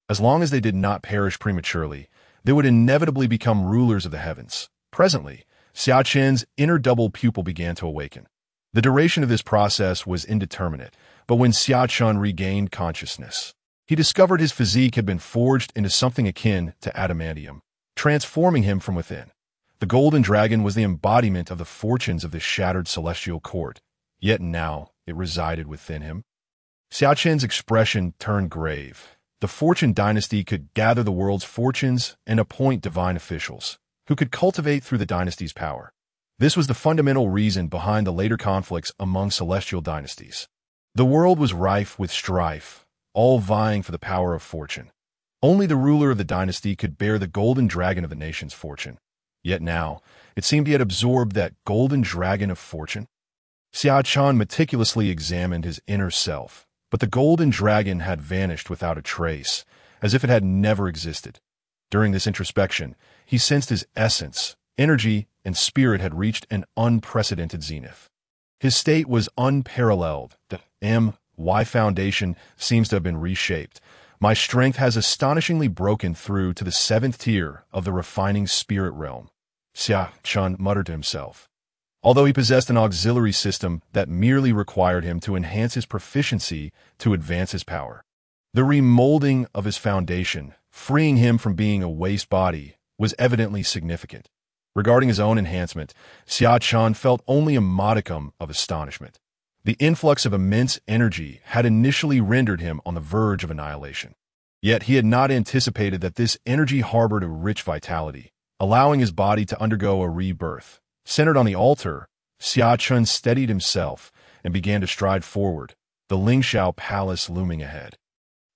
As long as they did not perish prematurely, they would inevitably become rulers of the heavens. Presently, Xia Chen's inner double pupil began to awaken. The duration of this process was indeterminate, but when Xia Chen regained consciousness, he discovered his physique had been forged into something akin to adamantium, transforming him from within. The golden dragon was the embodiment of the fortunes of the shattered celestial court, yet now it resided within him. Xia Chen's expression turned grave. The Fortune dynasty could gather the world's fortunes and appoint divine officials, who could cultivate through the dynasty's power. This was the fundamental reason behind the later conflicts among celestial dynasties. The world was rife with strife, all vying for the power of fortune. Only the ruler of the dynasty could bear the golden dragon of the nation's fortune. Yet now, it seemed he had absorbed that golden dragon of fortune. Xia Chen meticulously examined his inner self, but the golden dragon had vanished without a trace, as if it had never existed. During this introspection, he sensed his essence, energy, and spirit had reached an unprecedented zenith. His state was unparalleled. The My foundation seems to have been reshaped. My strength has astonishingly broken through to the 7th tier of the refining spirit realm, Xia Chen muttered to himself. Although he possessed an auxiliary system that merely required him to enhance his proficiency to advance his power. The remolding of his foundation, freeing him from being a waste body, was evidently significant. Regarding his own enhancement, Xia Chen felt only a modicum of astonishment. The influx of immense energy had initially rendered him on the verge of annihilation. Yet he had not anticipated that this energy harbored a rich vitality, allowing his body to undergo a rebirth. Centered on the altar, Xia Chen steadied himself and began to stride forward, the Lingxiao Palace looming ahead.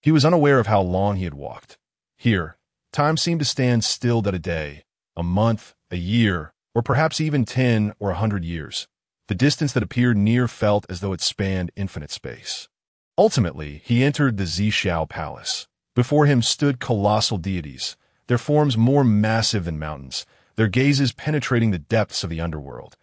He was unaware of how long he had walked. Here, time seemed to stand still that a day, a month, a year, or perhaps even 10 or 100 years. The distance that appeared near felt as though it spanned infinite space. Ultimately, he entered the Zhixiao Palace. Before him stood colossal deities, their forms more massive than mountains, their gazes penetrating the depths of the underworld.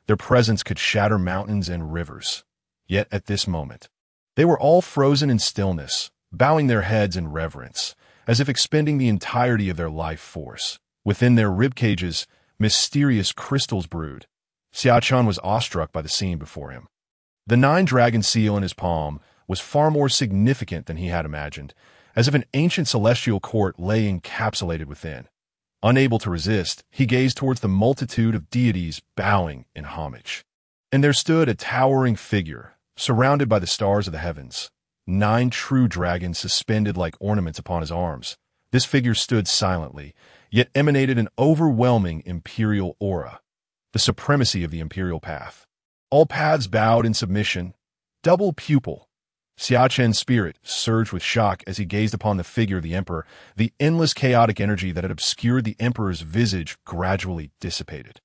Their presence could shatter mountains and rivers. Yet at this moment, they were all frozen in stillness, bowing their heads in reverence, as if expending the entirety of their life force. Within their ribcages, mysterious crystals brewed. Xia Chen was awestruck by the scene before him. The 9-dragon seal in his palm was far more significant than he had imagined, as if an ancient celestial court lay encapsulated within. Unable to resist, he gazed towards the multitude of deities bowing in homage. And there stood a towering figure, surrounded by the stars of the heavens, 9 true dragons suspended like ornaments upon his arms. This figure stood silently, yet emanated an overwhelming imperial aura, the supremacy of the imperial path. All paths bowed in submission. Double pupil. Xia Chen's spirit surged with shock as he gazed upon the figure of the emperor. The endless chaotic energy that had obscured the emperor's visage gradually dissipated.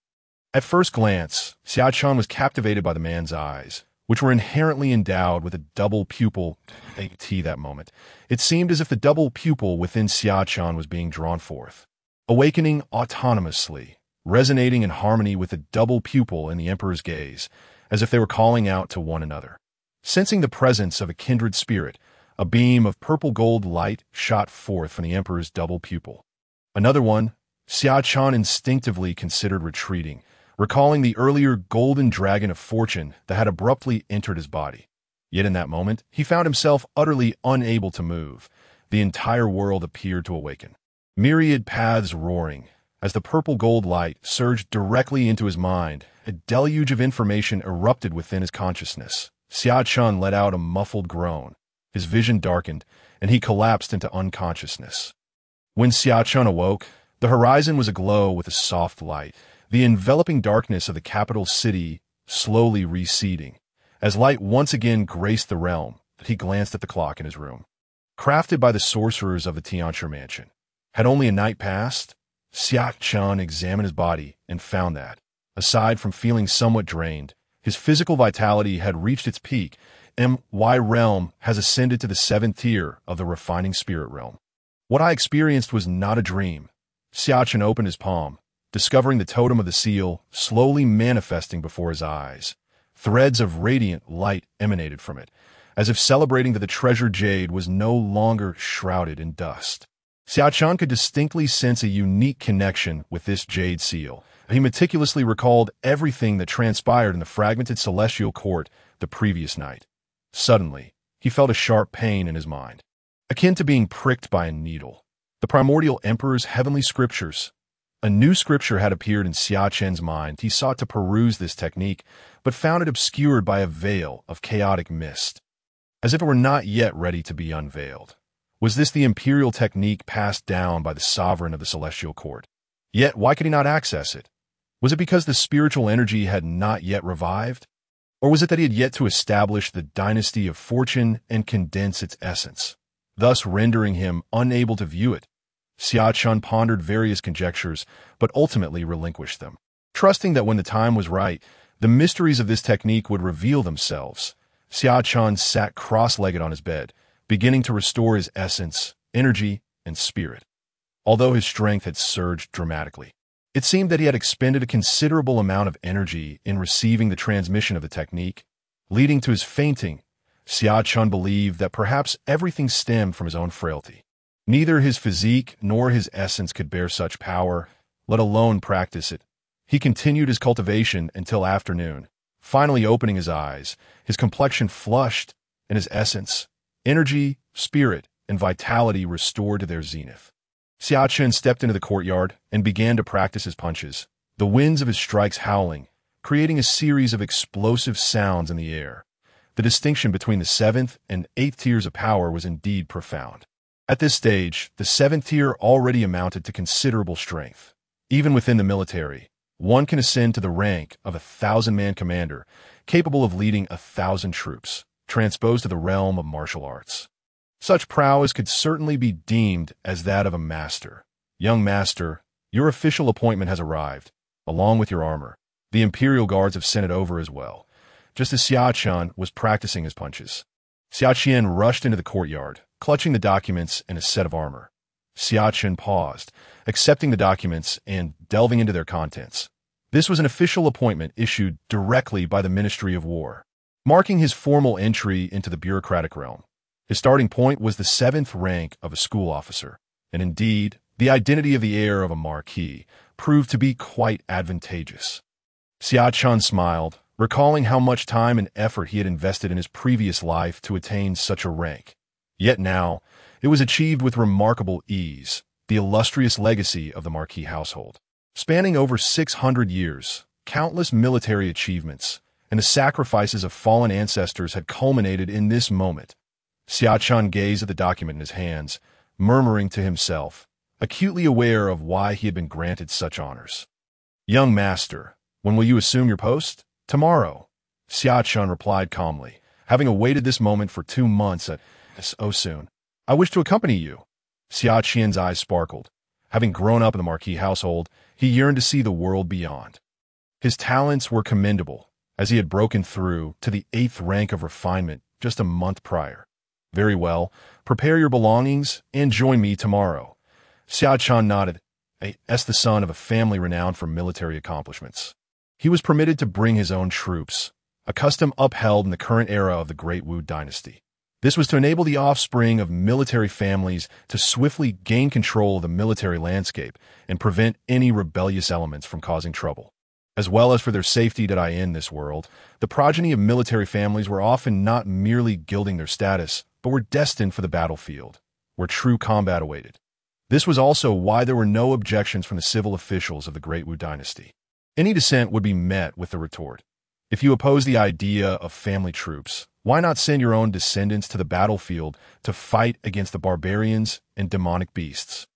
At first glance, Xia Chen was captivated by the man's eyes, which were inherently endowed with a double pupil at that moment. It seemed as if the double pupil within Xia Chen was being drawn forth, awakening autonomously, resonating in harmony with the double pupil in the Emperor's gaze, as if they were calling out to one another. Sensing the presence of a kindred spirit, a beam of purple-gold light shot forth from the Emperor's double pupil. Another one, Xia Chen instinctively considered retreating, recalling the earlier golden dragon of fortune that had abruptly entered his body. Yet in that moment, he found himself utterly unable to move. The entire world appeared to awaken. Myriad paths roaring. As the purple-gold light surged directly into his mind, a deluge of information erupted within his consciousness. Xia Chen let out a muffled groan. His vision darkened, and he collapsed into unconsciousness. When Xia Chen awoke, the horizon was aglow with a soft light, the enveloping darkness of the capital city slowly receding. As light once again graced the realm, he glanced at the clock in his room. Crafted by the sorcerers of the Tianchi mansion. Had only a night passed? Xia Chen examined his body and found that, aside from feeling somewhat drained, his physical vitality had reached its peak. My realm has ascended to the 7th tier of the refining spirit realm. What I experienced was not a dream. Xia Chen opened his palm, discovering the totem of the seal slowly manifesting before his eyes. Threads of radiant light emanated from it, as if celebrating that the treasured jade was no longer shrouded in dust. Xia Chen could distinctly sense a unique connection with this jade seal. He meticulously recalled everything that transpired in the fragmented celestial court the previous night. Suddenly, he felt a sharp pain in his mind, akin to being pricked by a needle. The primordial emperor's heavenly scriptures. A new scripture had appeared in Xia Chen's mind. He sought to peruse this technique, but found it obscured by a veil of chaotic mist, as if it were not yet ready to be unveiled. Was this the imperial technique passed down by the sovereign of the celestial court? Yet, why could he not access it? Was it because the spiritual energy had not yet revived? Or was it that he had yet to establish the dynasty of fortune and condense its essence, thus rendering him unable to view it? Xia Chen pondered various conjectures, but ultimately relinquished them, trusting that when the time was right, the mysteries of this technique would reveal themselves. Xia Chen sat cross-legged on his bed, beginning to restore his essence, energy, and spirit. Although his strength had surged dramatically, it seemed that he had expended a considerable amount of energy in receiving the transmission of the technique, leading to his fainting. Xia Chen believed that perhaps everything stemmed from his own frailty. Neither his physique nor his essence could bear such power, let alone practice it. He continued his cultivation until afternoon, finally opening his eyes, his complexion flushed, and his essence, energy, spirit, and vitality restored to their zenith. Xia Chen stepped into the courtyard and began to practice his punches, the winds of his strikes howling, creating a series of explosive sounds in the air. The distinction between the 7th and 8th tiers of power was indeed profound. At this stage, the 7th tier already amounted to considerable strength. Even within the military, one can ascend to the rank of a 1,000-man commander, capable of leading 1,000 troops, transposed to the realm of martial arts. Such prowess could certainly be deemed as that of a master. Young master, your official appointment has arrived, along with your armor. The imperial guards have sent it over as well. Just as Xia Chen was practicing his punches, Xia Chen rushed into the courtyard, clutching the documents and a set of armor. Xia Chen paused, accepting the documents and delving into their contents. This was an official appointment issued directly by the Ministry of War, marking his formal entry into the bureaucratic realm. His starting point was the 7th rank of a school officer, and indeed, the identity of the heir of a marquis proved to be quite advantageous. Xia Chen smiled, recalling how much time and effort he had invested in his previous life to attain such a rank. Yet now, it was achieved with remarkable ease, the illustrious legacy of the Marquis household. Spanning over 600 years, countless military achievements, and the sacrifices of fallen ancestors had culminated in this moment. Xia Chen gazed at the document in his hands, murmuring to himself, acutely aware of why he had been granted such honors. "Young master, when will you assume your post?" "Tomorrow," Xia Chen replied calmly, having awaited this moment for 2 months. "So soon. I wish to accompany you." Xia Chen's eyes sparkled. Having grown up in the Marquis household, he yearned to see the world beyond. His talents were commendable, as he had broken through to the 8th rank of refinement just a month prior. Very well, prepare your belongings and join me tomorrow. Xia Chen nodded, as the son of a family renowned for military accomplishments. He was permitted to bring his own troops, a custom upheld in the current era of the Great Wu dynasty. This was to enable the offspring of military families to swiftly gain control of the military landscape and prevent any rebellious elements from causing trouble. As well as for their safety to die in this world, the progeny of military families were often not merely gilding their status, but were destined for the battlefield, where true combat awaited. This was also why there were no objections from the civil officials of the Great Wu dynasty. Any dissent would be met with the retort: if you oppose the idea of family troops, why not send your own descendants to the battlefield to fight against the barbarians and demonic beasts?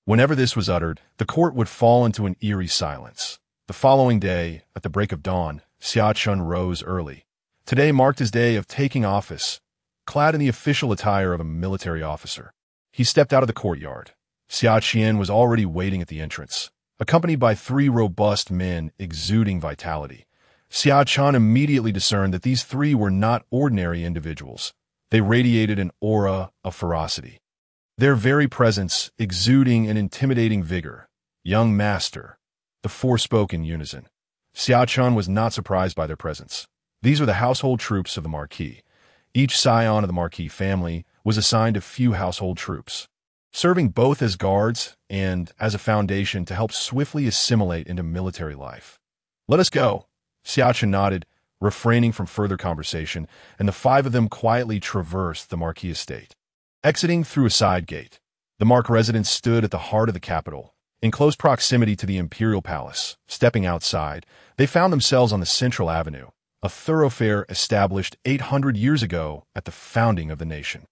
Whenever this was uttered, the court would fall into an eerie silence. The following day, at the break of dawn, Xia Chen rose early. Today marked his day of taking office, clad in the official attire of a military officer. He stepped out of the courtyard. Xia Chen was already waiting at the entrance, accompanied by 3 robust men exuding vitality. Xia Chen immediately discerned that these 3 were not ordinary individuals. They radiated an aura of ferocity, their very presence exuding an intimidating vigor. "Young master," the 4 spoke in unison. Xia Chen was not surprised by their presence. These were the household troops of the Marquis. Each scion of the Marquis family was assigned a few household troops, serving both as guards and as a foundation to help swiftly assimilate into military life. "Let us go." Xia Chen nodded, refraining from further conversation, and the 5 of them quietly traversed the Marquis estate. Exiting through a side gate, the Mark residence stood at the heart of the capital, in close proximity to the imperial palace. Stepping outside, they found themselves on the Central Avenue, a thoroughfare established 800 years ago at the founding of the nation.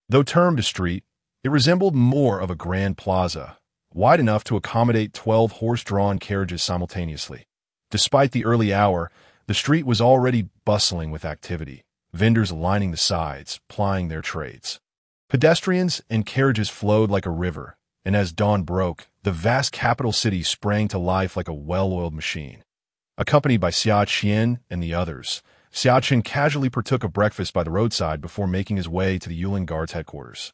Though termed a street, it resembled more of a grand plaza, wide enough to accommodate 12 horse-drawn carriages simultaneously. Despite the early hour, the street was already bustling with activity, vendors lining the sides, plying their trades. Pedestrians and carriages flowed like a river, and as dawn broke, the vast capital city sprang to life like a well-oiled machine. Accompanied by Xia Chen and the others, Xia Chen casually partook of breakfast by the roadside before making his way to the Yulin Guard's headquarters.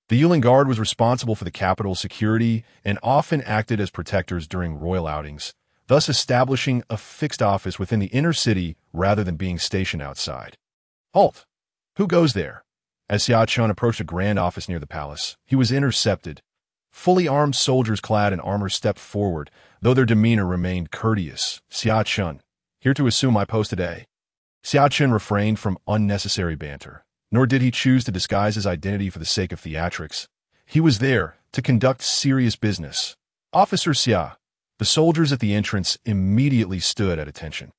The Yulin Guard was responsible for the capital's security and often acted as protectors during royal outings, thus establishing a fixed office within the inner city rather than being stationed outside. "Halt! Who goes there?" As Xia Chen approached a grand office near the palace, he was intercepted. Fully armed soldiers clad in armor stepped forward, though their demeanor remained courteous. "Xia Chen, here to assume my post today." Xia Chen refrained from unnecessary banter, nor did he choose to disguise his identity for the sake of theatrics. He was there to conduct serious business. "Officer Xia." The soldiers at the entrance immediately stood at attention.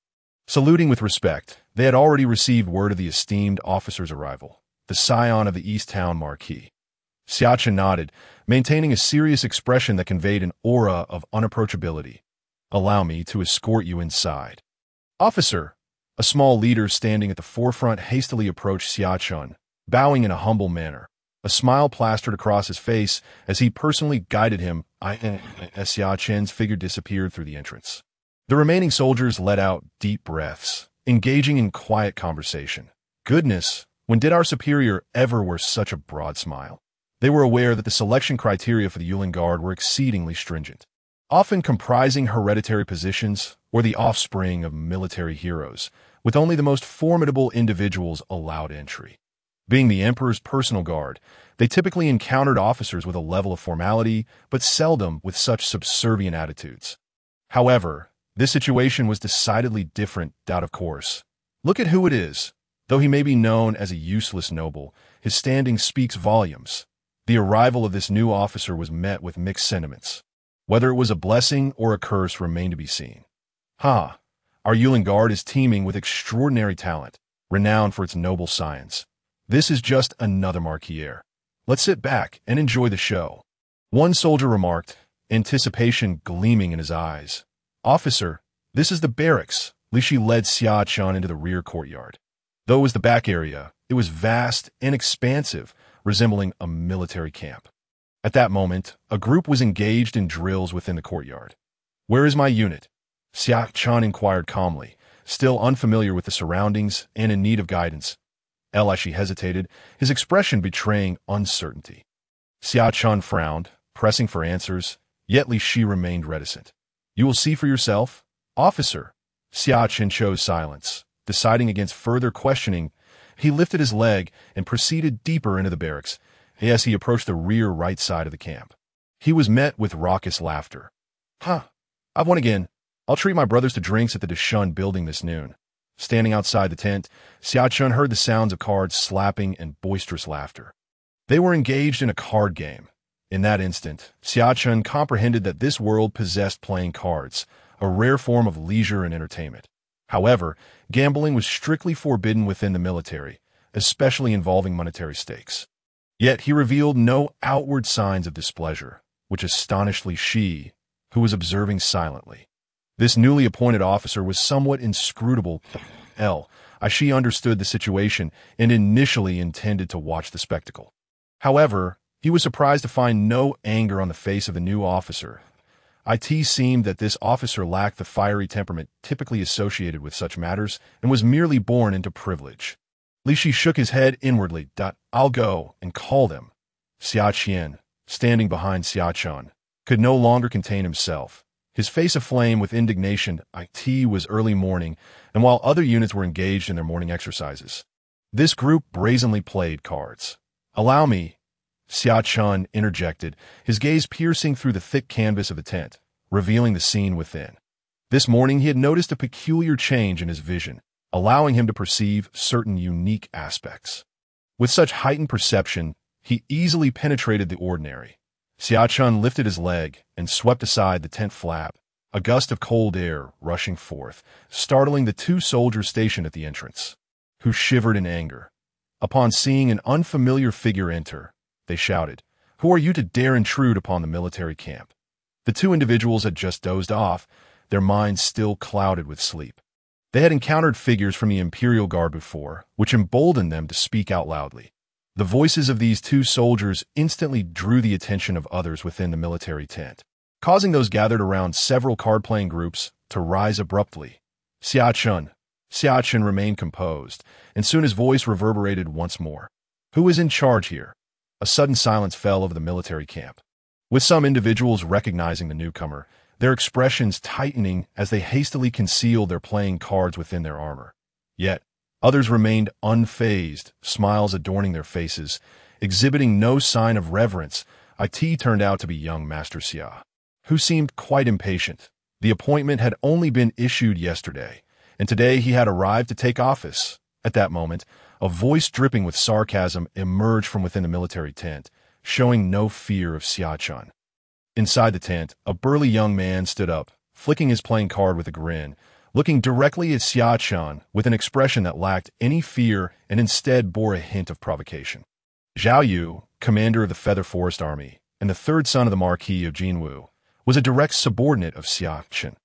Saluting with respect, they had already received word of the esteemed officer's arrival, the scion of the East Town Marquis. Xia Chen nodded, maintaining a serious expression that conveyed an aura of unapproachability. "Allow me to escort you inside." "Officer!" A small leader standing at the forefront hastily approached Xia Chen, bowing in a humble manner. A smile plastered across his face as he personally guided him as Xia Chen's figure disappeared through the entrance. The remaining soldiers let out deep breaths, engaging in quiet conversation. Goodness, when did our superior ever wear such a broad smile? They were aware that the selection criteria for the Yulin Guard were exceedingly stringent, often comprising hereditary positions or the offspring of military heroes, with only the most formidable individuals allowed entry. Being the Emperor's personal guard, they typically encountered officers with a level of formality, but seldom with such subservient attitudes. However, this situation was decidedly different, of course. Look at who it is. Though he may be known as a useless noble, his standing speaks volumes. The arrival of this new officer was met with mixed sentiments. Whether it was a blessing or a curse remained to be seen. Our Yulin Guard is teeming with extraordinary talent, renowned for its noble science. This is just another Marquis. Let's sit back and enjoy the show. One soldier remarked, anticipation gleaming in his eyes. "Officer, this is the barracks." Li Shi led Xia Chen into the rear courtyard. Though it was the back area, it was vast and expansive, resembling a military camp. At that moment, a group was engaged in drills within the courtyard. "Where is my unit?" Xia Chen inquired calmly, still unfamiliar with the surroundings and in need of guidance. As she hesitated, his expression betraying uncertainty. Xia Chen frowned, pressing for answers, yet she remained reticent. "You will see for yourself, officer." Xia Chen chose silence, deciding against further questioning. He lifted his leg and proceeded deeper into the barracks. As he approached the rear right side of the camp, he was met with raucous laughter. "Huh, I've won again. I'll treat my brothers to drinks at the Deshun building this noon." Standing outside the tent, Xia Chen heard the sounds of cards slapping and boisterous laughter. They were engaged in a card game. In that instant, Xia Chen comprehended that this world possessed playing cards, a rare form of leisure and entertainment. However, gambling was strictly forbidden within the military, especially involving monetary stakes. Yet he revealed no outward signs of displeasure, which astonished she, who was observing silently. This newly appointed officer was somewhat inscrutable. As she understood the situation and initially intended to watch the spectacle. However, he was surprised to find no anger on the face of the new officer. It seemed that this officer lacked the fiery temperament typically associated with such matters and was merely born into privilege. Shi shook his head inwardly. "I'll go and call them." Xia Chen, standing behind Xia Chen, could no longer contain himself. His face aflame with indignation. It was early morning, and while other units were engaged in their morning exercises, this group brazenly played cards. "Allow me," Xia Chen interjected, his gaze piercing through the thick canvas of the tent, revealing the scene within. This morning he had noticed a peculiar change in his vision, allowing him to perceive certain unique aspects. With such heightened perception, he easily penetrated the ordinary. Xia Chen lifted his leg and swept aside the tent flap, a gust of cold air rushing forth, startling the two soldiers stationed at the entrance, who shivered in anger. Upon seeing an unfamiliar figure enter, they shouted, "Who are you to dare intrude upon the military camp?" The two individuals had just dozed off, their minds still clouded with sleep. They had encountered figures from the Imperial Guard before, which emboldened them to speak out loudly. The voices of these two soldiers instantly drew the attention of others within the military tent, causing those gathered around several card-playing groups to rise abruptly. Xia Chen remained composed, and soon his voice reverberated once more. "Who is in charge here?" A sudden silence fell over the military camp, with some individuals recognizing the newcomer, their expressions tightening as they hastily concealed their playing cards within their armor. Yet, others remained unfazed, smiles adorning their faces, exhibiting no sign of reverence. It turned out to be young Master Xia, who seemed quite impatient. The appointment had only been issued yesterday, and today he had arrived to take office. At that moment, a voice dripping with sarcasm emerged from within the military tent, showing no fear of Xia Chen. Inside the tent, a burly young man stood up, flicking his playing card with a grin, looking directly at Xia Chen with an expression that lacked any fear and instead bore a hint of provocation. Zhao Yu, commander of the Feather Forest Army, and the third son of the Marquis of Jinwu, was a direct subordinate of Xia Chen.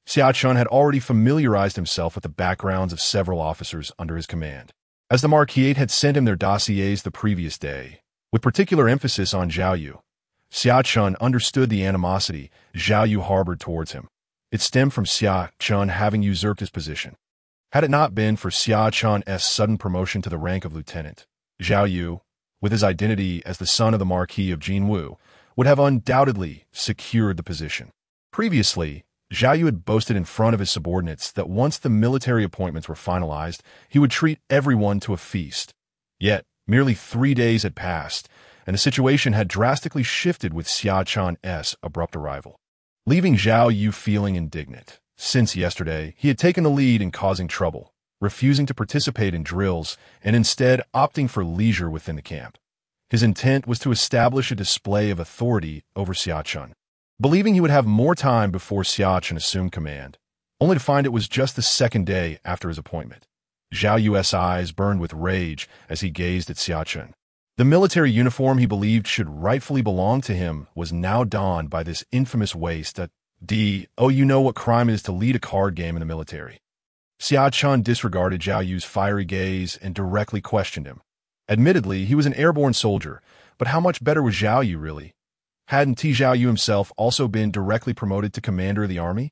Xia Chen had already familiarized himself with the backgrounds of several officers under his command, as the Marquis had sent him their dossiers the previous day, with particular emphasis on Zhao Yu. Xia Chen understood the animosity Zhao Yu harbored towards him. It stemmed from Xia Chen having usurped his position. Had it not been for Xia Chen's sudden promotion to the rank of lieutenant, Zhao Yu, with his identity as the son of the Marquis of Jinwu, would have undoubtedly secured the position. Previously, Zhao Yu had boasted in front of his subordinates that once the military appointments were finalized, he would treat everyone to a feast. Yet, merely 3 days had passed, and the situation had drastically shifted with Xia Chen's abrupt arrival, leaving Zhao Yu feeling indignant. Since yesterday, he had taken the lead in causing trouble, refusing to participate in drills and instead opting for leisure within the camp. His intent was to establish a display of authority over Xia Chen, believing he would have more time before Xia Chen assumed command, only to find it was just the second day after his appointment. Zhao Yu's eyes burned with rage as he gazed at Xia Chen. The military uniform he believed should rightfully belong to him was now donned by this infamous waste that, you know what crime it is to lead a card game in the military. Xia Chen disregarded Zhao Yu's fiery gaze and directly questioned him. Admittedly, he was an airborne soldier, but how much better was Zhao Yu really? Hadn't Zhao Yu himself also been directly promoted to commander of the army?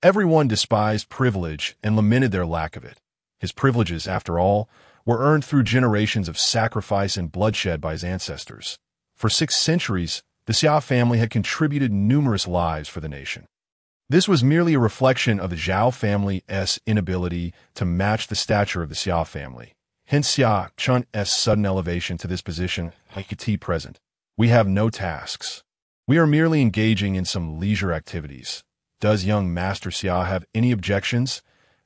Everyone despised privilege and lamented their lack of it. His privileges, after all, were earned through generations of sacrifice and bloodshed by his ancestors. For 6 centuries, the Xia family had contributed numerous lives for the nation. This was merely a reflection of the Zhao family's inability to match the stature of the Xia family. Hence Xia Chen's sudden elevation to this position, like present. We have no tasks. We are merely engaging in some leisure activities. Does young Master Xia have any objections?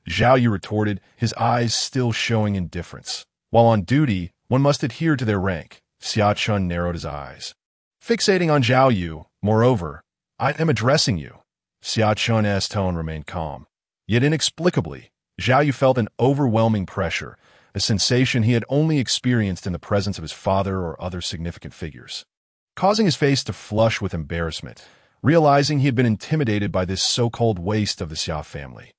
Zhao Yu retorted, his eyes still showing indifference. While on duty, one must adhere to their rank. Xia Chen narrowed his eyes. Fixating on Zhao Yu, moreover, I am addressing you. Xia Chen's tone remained calm. Yet inexplicably, Zhao Yu felt an overwhelming pressure, a sensation he had only experienced in the presence of his father or other significant figures. Causing his face to flush with embarrassment, realizing he had been intimidated by this so-called waste of the Xia family.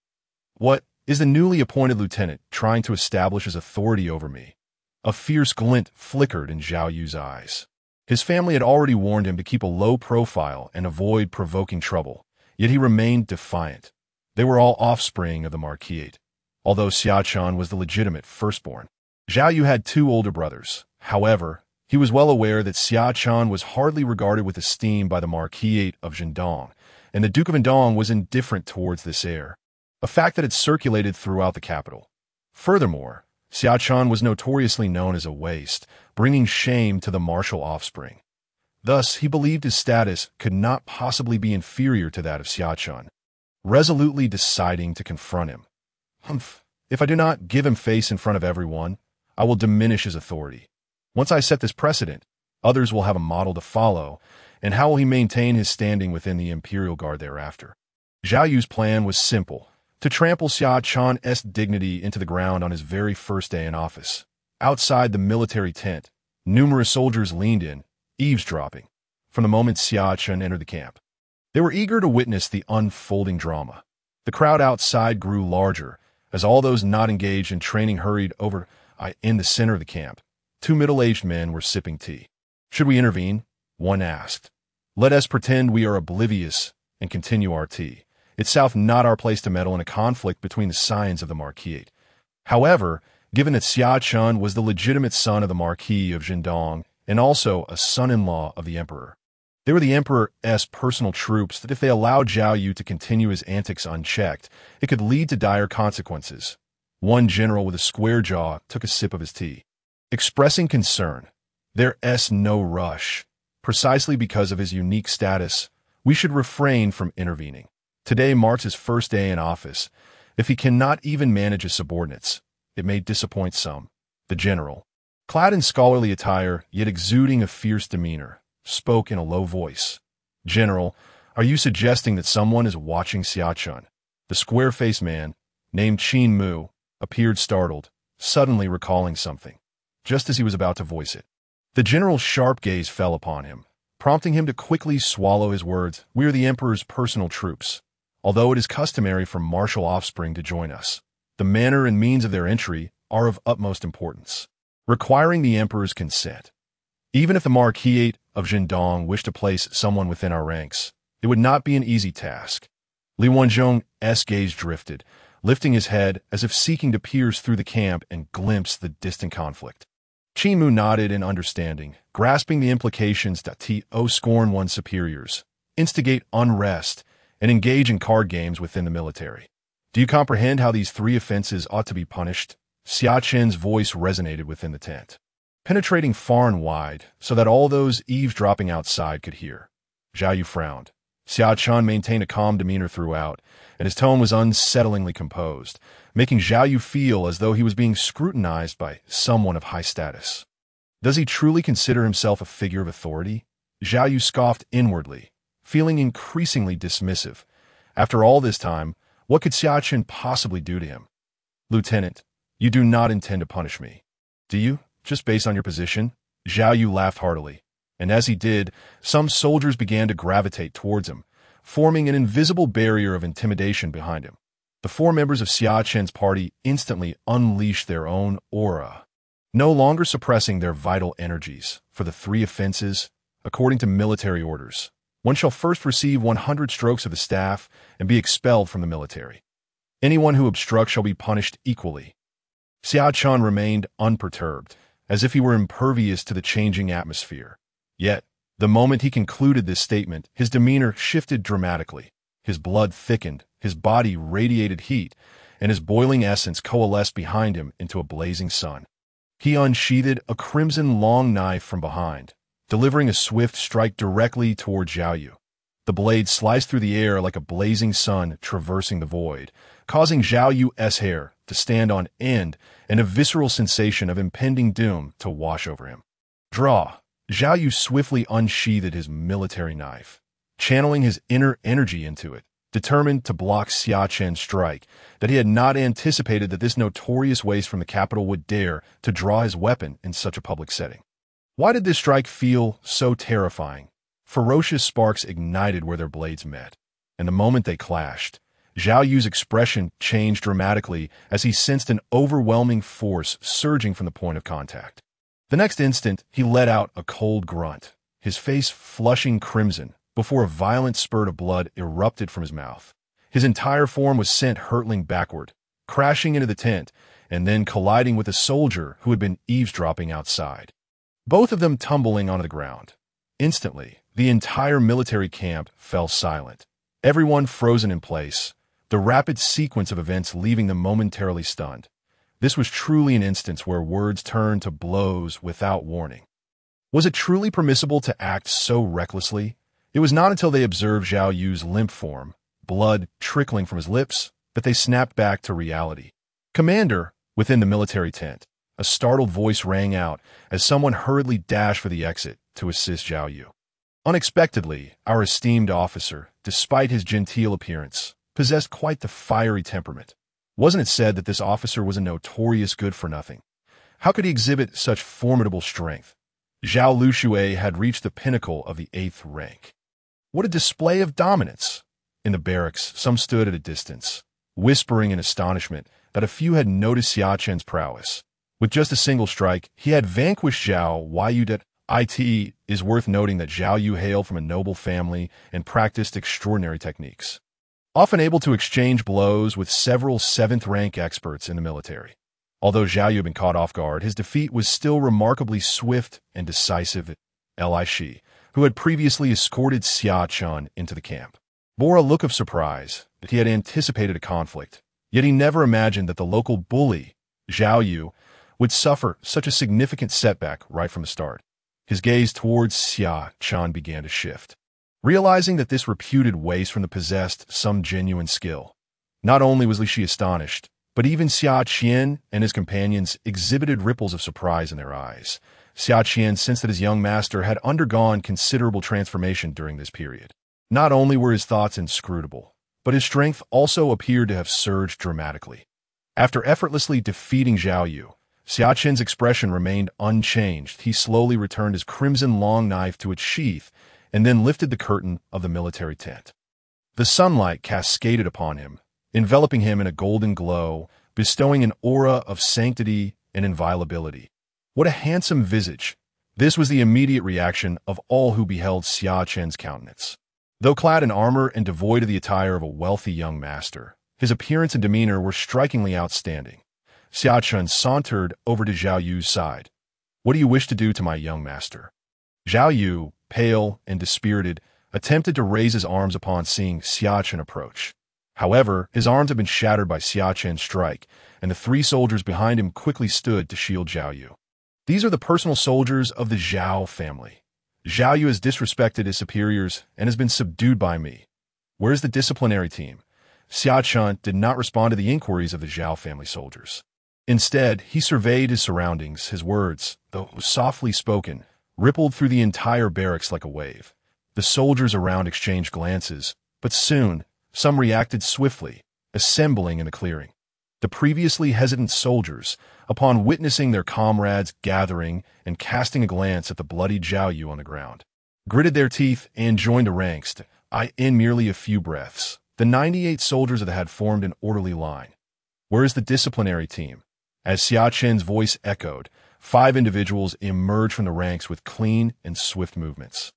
What is the newly appointed lieutenant trying to establish his authority over me? A fierce glint flickered in Zhao Yu's eyes. His family had already warned him to keep a low profile and avoid provoking trouble. Yet he remained defiant. They were all offspring of the Marquisate, although Xia Chen was the legitimate firstborn. Zhao Yu had 2 older brothers. However, he was well aware that Xia Chen was hardly regarded with esteem by the Marquisate of Zhendong, and the Duke of Endong was indifferent towards this heir, a fact that had circulated throughout the capital. Furthermore, Xia Chen was notoriously known as a waste, bringing shame to the martial offspring. Thus, he believed his status could not possibly be inferior to that of Xia Chen, resolutely deciding to confront him. Humph, if I do not give him face in front of everyone, I will diminish his authority. Once I set this precedent, others will have a model to follow, and how will he maintain his standing within the Imperial Guard thereafter? Zhao Yu's plan was simple, to trample Xia Chen's dignity into the ground on his very first day in office. Outside the military tent, numerous soldiers leaned in, eavesdropping, from the moment Xia Chen entered the camp. They were eager to witness the unfolding drama. The crowd outside grew larger, as all those not engaged in training hurried over. In the center of the camp, 2 middle-aged men were sipping tea. Should we intervene? One asked. Let us pretend we are oblivious and continue our tea. It's not our place to meddle in a conflict between the scions of the Marquisate. However, given that Xia Chen was the legitimate son of the Marquis of Zhendong, and also a son-in-law of the emperor. They were the emperor's personal troops that if they allowed Zhao Yu to continue his antics unchecked, it could lead to dire consequences. One general with a square jaw took a sip of his tea, expressing concern. There's no rush. Precisely because of his unique status, we should refrain from intervening. Today marks his first day in office. If he cannot even manage his subordinates, it may disappoint some. The general, clad in scholarly attire, yet exuding a fierce demeanor, spoke in a low voice. General, are you suggesting that someone is watching Xia Chen? The square-faced man, named Qin Mu, appeared startled, suddenly recalling something, just as he was about to voice it. The general's sharp gaze fell upon him, prompting him to quickly swallow his words. We are the emperor's personal troops, although it is customary for martial offspring to join us. The manner and means of their entry are of utmost importance, requiring the emperor's consent. Even if the Marquisate of Zhendong wished to place someone within our ranks, it would not be an easy task. Li Wanzhong's gaze drifted, lifting his head as if seeking to pierce through the camp and glimpse the distant conflict. Qin Mu nodded in understanding, grasping the implications that scorn one's superiors, instigate unrest, and engage in card games within the military. Do you comprehend how these 3 offenses ought to be punished? Xia Chen's voice resonated within the tent, penetrating far and wide so that all those eavesdropping outside could hear. Zhao Yu frowned. Xia Chen maintained a calm demeanor throughout, and his tone was unsettlingly composed, making Zhao Yu feel as though he was being scrutinized by someone of high status. Does he truly consider himself a figure of authority? Zhao Yu scoffed inwardly, feeling increasingly dismissive. After all this time, what could Xia Chen possibly do to him? Lieutenant, you do not intend to punish me, do you? Just based on your position? Zhao Yu laughed heartily, and as he did, some soldiers began to gravitate towards him, forming an invisible barrier of intimidation behind him. The 4 members of Xia Chen's party instantly unleashed their own aura, no longer suppressing their vital energies for the 3 offenses, according to military orders. One shall first receive 100 strokes of the staff and be expelled from the military. Anyone who obstructs shall be punished equally. Xia Chen remained unperturbed, as if he were impervious to the changing atmosphere. Yet, the moment he concluded this statement, his demeanor shifted dramatically. His blood thickened, his body radiated heat, and his boiling essence coalesced behind him into a blazing sun. He unsheathed a crimson long knife from behind, delivering a swift strike directly toward Zhao Yu. The blade sliced through the air like a blazing sun traversing the void, causing Zhao Yu's hair to stand on end and a visceral sensation of impending doom to wash over him. Draw! Zhao Yu swiftly unsheathed his military knife, channeling his inner energy into it, determined to block Xia Chen's strike, that he had not anticipated that this notorious waste from the capital would dare to draw his weapon in such a public setting. Why did this strike feel so terrifying? Ferocious sparks ignited where their blades met, and the moment they clashed, Zhao Yu's expression changed dramatically as he sensed an overwhelming force surging from the point of contact. The next instant, he let out a cold grunt, his face flushing crimson, before a violent spurt of blood erupted from his mouth. His entire form was sent hurtling backward, crashing into the tent, and then colliding with a soldier who had been eavesdropping outside. Both of them tumbling onto the ground. Instantly, the entire military camp fell silent, everyone frozen in place, the rapid sequence of events leaving them momentarily stunned. This was truly an instance where words turned to blows without warning. Was it truly permissible to act so recklessly? It was not until they observed Zhao Yu's limp form, blood trickling from his lips, that they snapped back to reality. "Commander!" Within the military tent, a startled voice rang out as someone hurriedly dashed for the exit to assist Zhao Yu. Unexpectedly, our esteemed officer, despite his genteel appearance, possessed quite the fiery temperament. Wasn't it said that this officer was a notorious good-for-nothing? How could he exhibit such formidable strength? Zhao Luxue had reached the pinnacle of the 8th rank. What a display of dominance! In the barracks, some stood at a distance, whispering in astonishment that a few had noticed Xia Chen's prowess. With just a single strike, he had vanquished Zhao Yu. It is worth noting that Zhao Yu hailed from a noble family and practiced extraordinary techniques, often able to exchange blows with several 7th-rank experts in the military. Although Zhao Yu had been caught off guard, his defeat was still remarkably swift and decisive. Li Shi, who had previously escorted Xia Chen into the camp, bore a look of surprise that he had anticipated a conflict, yet he never imagined that the local bully, Zhao Yu, would suffer such a significant setback right from the start. His gaze towards Xia Chen began to shift, realizing that this reputed waste from the possessed some genuine skill. Not only was Li Shi astonished, but even Xia Chen and his companions exhibited ripples of surprise in their eyes. Xia Chen sensed that his young master had undergone considerable transformation during this period. Not only were his thoughts inscrutable, but his strength also appeared to have surged dramatically. After effortlessly defeating Zhao Yu, Xia Chen's expression remained unchanged. He slowly returned his crimson long knife to its sheath and then lifted the curtain of the military tent. The sunlight cascaded upon him, enveloping him in a golden glow, bestowing an aura of sanctity and inviolability. What a handsome visage! This was the immediate reaction of all who beheld Xia Chen's countenance. Though clad in armor and devoid of the attire of a wealthy young master, his appearance and demeanor were strikingly outstanding. Xia Chen sauntered over to Zhao Yu's side. "What do you wish to do to my young master?" Zhao Yu, pale and dispirited, attempted to raise his arms upon seeing Xia Chen approach. However, his arms had been shattered by Xia Chen's strike, and the 3 soldiers behind him quickly stood to shield Zhao Yu. These are the personal soldiers of the Zhao family. Zhao Yu has disrespected his superiors and has been subdued by me. Where is the disciplinary team? Xia Chen did not respond to the inquiries of the Zhao family soldiers. Instead, he surveyed his surroundings. His words, though softly spoken, rippled through the entire barracks like a wave. The soldiers around exchanged glances, but soon, some reacted swiftly, assembling in the clearing. The previously hesitant soldiers, upon witnessing their comrades gathering and casting a glance at the bloody Zhao Yu on the ground, gritted their teeth and joined the ranks. In merely a few breaths, the 98 soldiers of the had formed an orderly line. Where is the disciplinary team? As Xia Chen's voice echoed, 5 individuals emerged from the ranks with clean and swift movements.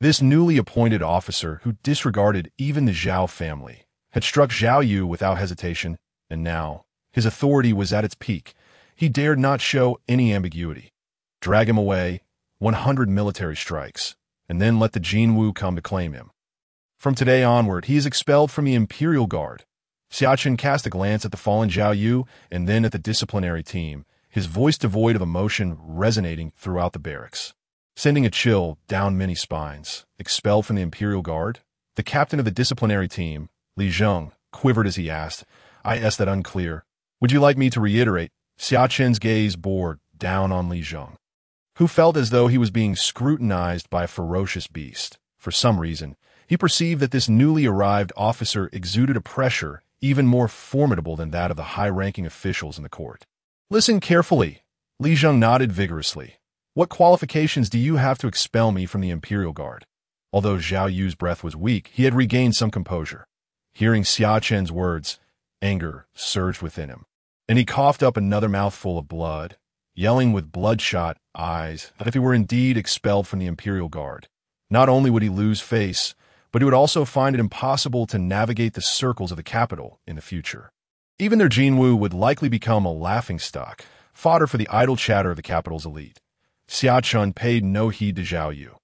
This newly appointed officer, who disregarded even the Zhao family, had struck Zhao Yu without hesitation, and now his authority was at its peak. He dared not show any ambiguity. Drag him away, 100 military strikes, and then let the Jinwu come to claim him. From today onward, he is expelled from the Imperial Guard. Xia Chen cast a glance at the fallen Zhao Yu and then at the disciplinary team, his voice devoid of emotion resonating throughout the barracks, sending a chill down many spines. Expelled from the Imperial Guard? The captain of the disciplinary team, Li Zheng, quivered as he asked, "Is that unclear? Would you like me to reiterate?" Xia Chen's gaze bored down on Li Zheng, who felt as though he was being scrutinized by a ferocious beast. For some reason, he perceived that this newly arrived officer exuded a pressure even more formidable than that of the high-ranking officials in the court. "Listen carefully." Li Zheng nodded vigorously. "What qualifications do you have to expel me from the Imperial Guard?" Although Zhao Yu's breath was weak, he had regained some composure. Hearing Xia Chen's words, anger surged within him, and he coughed up another mouthful of blood, yelling with bloodshot eyes that if he were indeed expelled from the Imperial Guard, not only would he lose face, but he would also find it impossible to navigate the circles of the capital in the future. Even their Jinwu would likely become a laughingstock, fodder for the idle chatter of the capital's elite. Xia Chen paid no heed to Zhao Yu.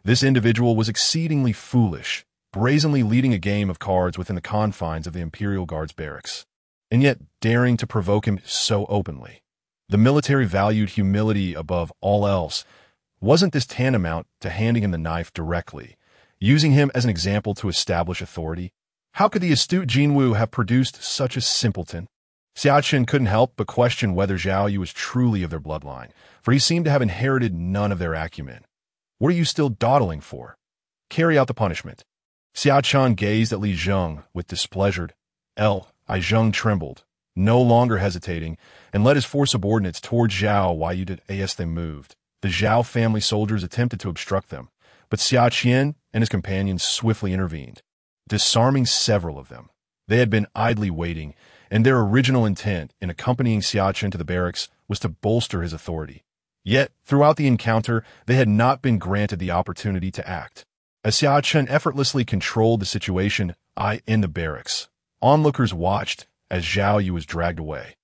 This individual was exceedingly foolish, brazenly leading a game of cards within the confines of the Imperial Guard's barracks, and yet daring to provoke him so openly. The military valued humility above all else. Wasn't this tantamount to handing him the knife directly, using him as an example to establish authority? How could the astute Jinwu have produced such a simpleton? Xia Chen couldn't help but question whether Zhao Yu was truly of their bloodline, for he seemed to have inherited none of their acumen. "What are you still dawdling for? Carry out the punishment." Xia Chen gazed at Li Zheng with displeasure. Zheng trembled, no longer hesitating, and led his four subordinates toward Zhao while Yu did as they moved. The Zhao family soldiers attempted to obstruct them, but Xia Chen and his companions swiftly intervened, disarming several of them. They had been idly waiting, and their original intent in accompanying Xia Chen to the barracks was to bolster his authority. Yet, throughout the encounter, they had not been granted the opportunity to act. As Xia Chen effortlessly controlled the situation in the barracks, onlookers watched as Zhao Yu was dragged away.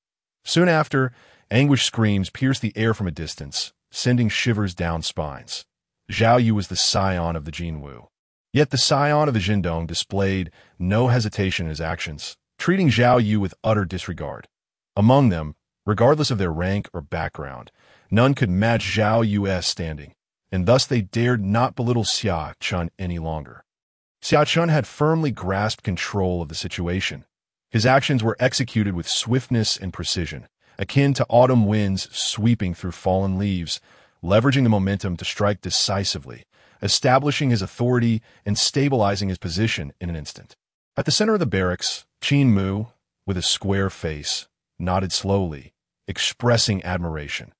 Soon after, anguished screams pierced the air from a distance, sending shivers down spines. Zhao Yu was the scion of the Jinwu. Yet the scion of the Jindong displayed no hesitation in his actions, treating Zhao Yu with utter disregard. Among them, regardless of their rank or background, none could match Zhao Yu's standing, and thus they dared not belittle Xia Chen any longer. Xia Chen had firmly grasped control of the situation. His actions were executed with swiftness and precision, akin to autumn winds sweeping through fallen leaves, leveraging the momentum to strike decisively, establishing his authority and stabilizing his position in an instant. At the center of the barracks, Qin Mu, with a square face, nodded slowly, expressing admiration.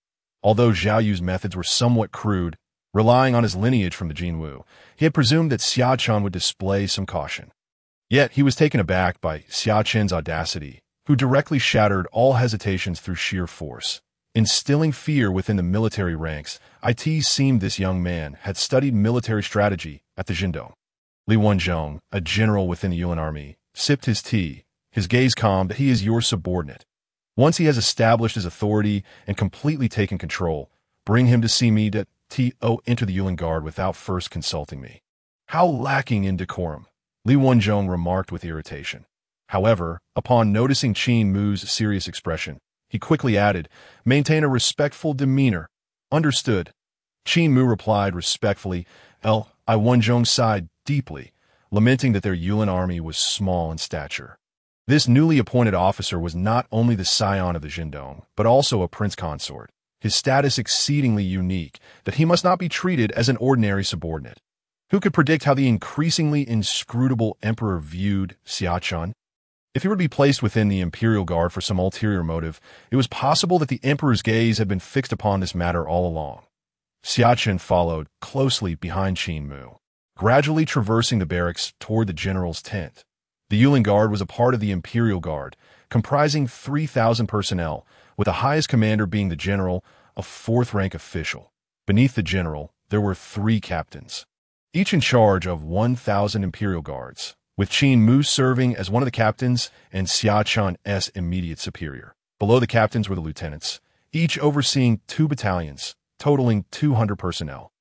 Although Zhao Yu's methods were somewhat crude, relying on his lineage from the Jinwu, he had presumed that Xia Chen would display some caution. Yet he was taken aback by Xia Chen's audacity, who directly shattered all hesitations through sheer force. Instilling fear within the military ranks, it seemed this young man had studied military strategy at the Jindong. Li Wenzhong, a general within the Yuan army, sipped his tea, his gaze calm that he is your subordinate. Once he has established his authority and completely taken control, bring him to see me to enter the Yuan Guard without first consulting me. How lacking in decorum, Li Wenzhong remarked with irritation. However, upon noticing Qin Mu's serious expression, he quickly added, "Maintain a respectful demeanor." "Understood." Qin Mu replied respectfully. Wenzhong sighed deeply, lamenting that their Yuan army was small in stature. This newly appointed officer was not only the scion of the Jindong, but also a prince consort, his status exceedingly unique that he must not be treated as an ordinary subordinate. Who could predict how the increasingly inscrutable emperor viewed Xia Chen? If he were to be placed within the Imperial Guard for some ulterior motive, it was possible that the emperor's gaze had been fixed upon this matter all along. Xia Chen followed closely behind Qin Mu, gradually traversing the barracks toward the general's tent. The Yuan Guard was a part of the Imperial Guard, comprising 3,000 personnel, with the highest commander being the general, a fourth-rank official. Beneath the general, there were 3 captains. each in charge of 1,000 imperial guards, with Qin Mu serving as one of the captains and Xia Chen's immediate superior. Below the captains were the lieutenants, each overseeing 2 battalions, totaling 200 personnel.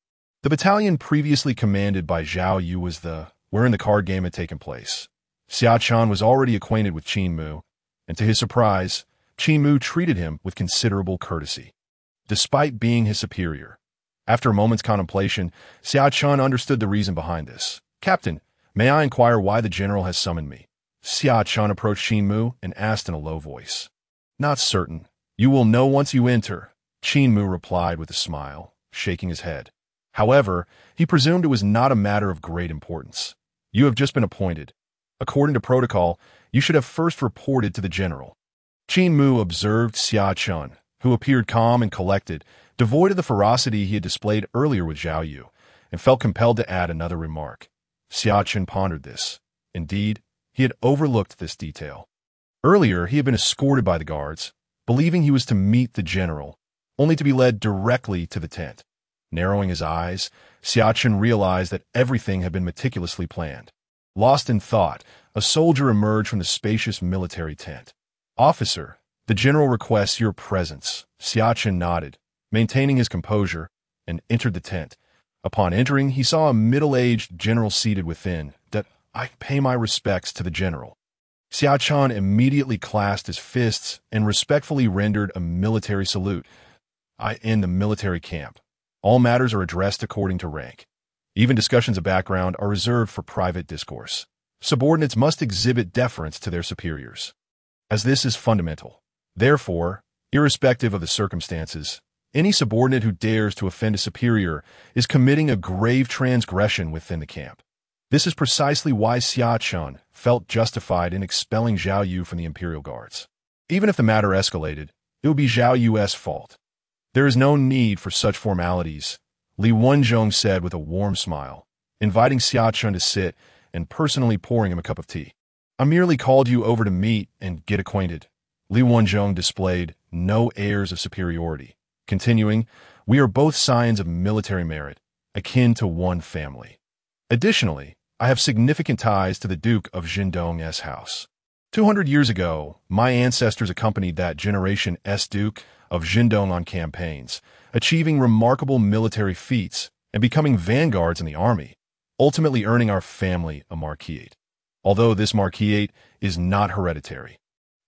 The battalion previously commanded by Zhao Yu was wherein the card game had taken place. Xia Chen was already acquainted with Qin Mu, and to his surprise, Qin Mu treated him with considerable courtesy. Despite being his superior, after a moment's contemplation, Xia Chen understood the reason behind this. "Captain, may I inquire why the general has summoned me?" Xia Chen approached Qin Mu and asked in a low voice. "Not certain. You will know once you enter," Qin Mu replied with a smile, shaking his head. However, he presumed it was not a matter of great importance. "You have just been appointed. According to protocol, you should have first reported to the general." Qin Mu observed Xia Chen, who appeared calm and collected, devoid of the ferocity he had displayed earlier with Zhao Yu, and felt compelled to add another remark. Xia Chen pondered this. Indeed, he had overlooked this detail. Earlier, he had been escorted by the guards, believing he was to meet the general, only to be led directly to the tent. Narrowing his eyes, Xia Chen realized that everything had been meticulously planned. Lost in thought, a soldier emerged from the spacious military tent. "Officer, the general requests your presence." Xia Chen nodded, maintaining his composure, and entered the tent. Upon entering, he saw a middle-aged general seated within. "I pay my respects to the general." Xia Chen immediately clasped his fists and respectfully rendered a military salute. "In the military camp, all matters are addressed according to rank. Even discussions of background are reserved for private discourse. Subordinates must exhibit deference to their superiors, as this is fundamental. Therefore, irrespective of the circumstances, any subordinate who dares to offend a superior is committing a grave transgression within the camp." This is precisely why Xia Chen felt justified in expelling Zhao Yu from the Imperial Guards. Even if the matter escalated, it would be Zhao Yu's fault. "There is no need for such formalities," Li Wenzhong said with a warm smile, inviting Xia Chen to sit and personally pouring him a cup of tea. "I merely called you over to meet and get acquainted." Li Wenzhong displayed no airs of superiority, continuing, "We are both scions of military merit, akin to one family. Additionally, I have significant ties to the Duke of Jindong's house. 200 years ago, my ancestors accompanied that generation's Duke of Jindong on campaigns, achieving remarkable military feats and becoming vanguards in the army, ultimately earning our family a marquisate. Although this marquisate is not hereditary,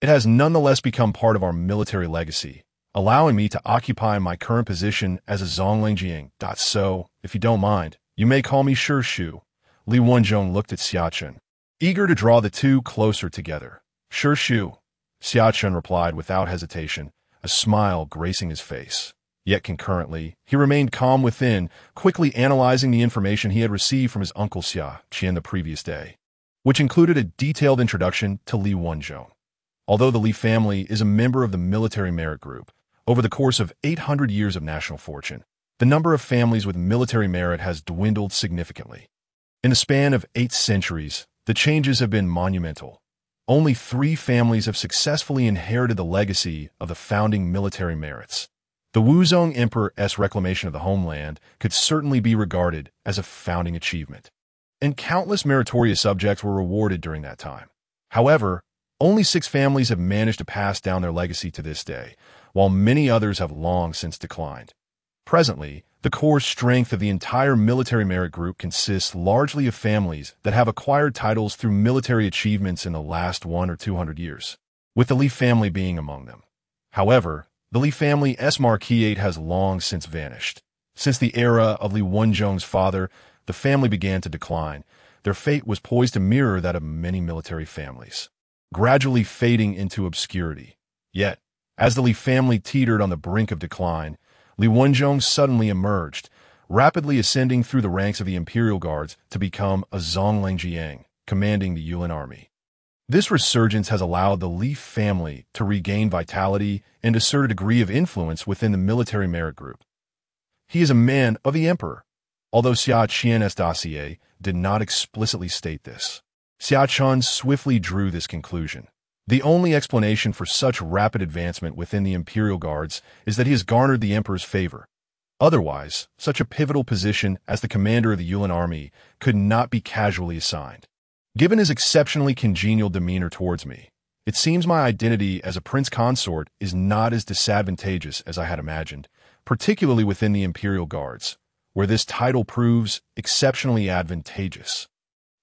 it has nonetheless become part of our military legacy, allowing me to occupy my current position as a Zonglingjiang. So, if you don't mind, you may call me Shu." Li Wenzhong looked at Xia Chen, eager to draw the two closer together. "Shu," Xia Chen replied without hesitation, a smile gracing his face. Yet concurrently, he remained calm within, quickly analyzing the information he had received from his uncle Xia Chen the previous day, which included a detailed introduction to Li Wenzhong. Although the Li family is a member of the military merit group, over the course of 800 years of national fortune, the number of families with military merit has dwindled significantly. In the span of 8 centuries, the changes have been monumental. Only 3 families have successfully inherited the legacy of the founding military merits. The Wuzong Emperor's reclamation of the homeland could certainly be regarded as a founding achievement, and countless meritorious subjects were rewarded during that time. However, only 6 families have managed to pass down their legacy to this day, while many others have long since declined. Presently, the core strength of the entire military merit group consists largely of families that have acquired titles through military achievements in the last 100 or 200 years, with the Li family being among them. However, the Li family's marquisate has long since vanished. Since the era of Li Wenzhong's father, the family began to decline. Their fate was poised to mirror that of many military families, gradually fading into obscurity. Yet, as the Li family teetered on the brink of decline, Li Wenzhong suddenly emerged, rapidly ascending through the ranks of the Imperial Guards to become a Zonglingjiang, commanding the Yulin army. This resurgence has allowed the Li family to regain vitality and assert a degree of influence within the military merit group. He is a man of the emperor, although Xia Chen's dossier did not explicitly state this. Xia Chen swiftly drew this conclusion. The only explanation for such rapid advancement within the Imperial Guards is that he has garnered the Emperor's favor. Otherwise, such a pivotal position as the commander of the Yuan army could not be casually assigned. Given his exceptionally congenial demeanor towards me, it seems my identity as a prince consort is not as disadvantageous as I had imagined, particularly within the Imperial Guards, where this title proves exceptionally advantageous.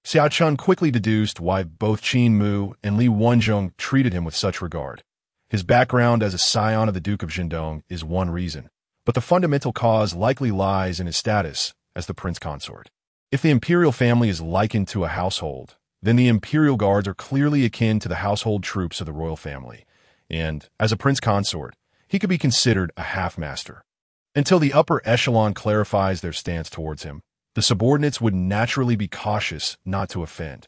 Xia Chen quickly deduced why both Qin Mu and Li Wenzhong treated him with such regard. His background as a scion of the Duke of Zhendong is one reason, but the fundamental cause likely lies in his status as the prince consort. If the imperial family is likened to a household, then the imperial guards are clearly akin to the household troops of the royal family, and, as a prince consort, he could be considered a half-master. Until the upper echelon clarifies their stance towards him, the subordinates would naturally be cautious not to offend.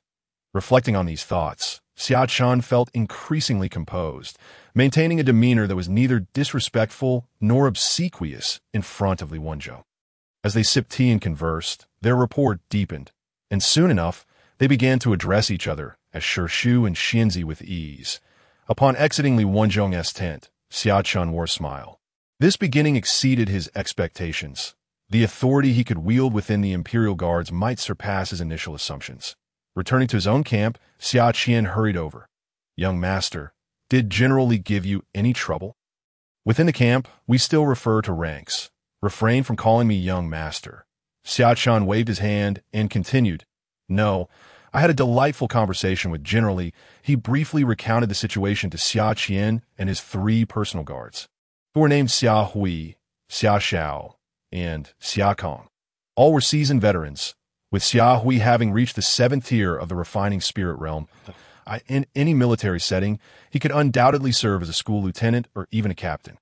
Reflecting on these thoughts, Xia Chen felt increasingly composed, maintaining a demeanor that was neither disrespectful nor obsequious in front of Li Wenzhong. As they sipped tea and conversed, their rapport deepened, and soon enough, they began to address each other as Shu and Xianzi with ease. Upon exiting Li Wenzhong's tent, Xia Chen wore a smile. This beginning exceeded his expectations. The authority he could wield within the Imperial Guards might surpass his initial assumptions. Returning to his own camp, Xia Chen hurried over. "Young master, did General Li give you any trouble?" "Within the camp, we still refer to ranks. Refrain from calling me young master." Xia Chen waved his hand and continued. "No, I had a delightful conversation with General Li." He briefly recounted the situation to Xia Chen and his 3 personal guards, who were named Xia Hui, Xia Hao, and Xia Kong. All were seasoned veterans, with Xia Hui having reached the 7th tier of the refining spirit realm. In any military setting, he could undoubtedly serve as a school lieutenant or even a captain.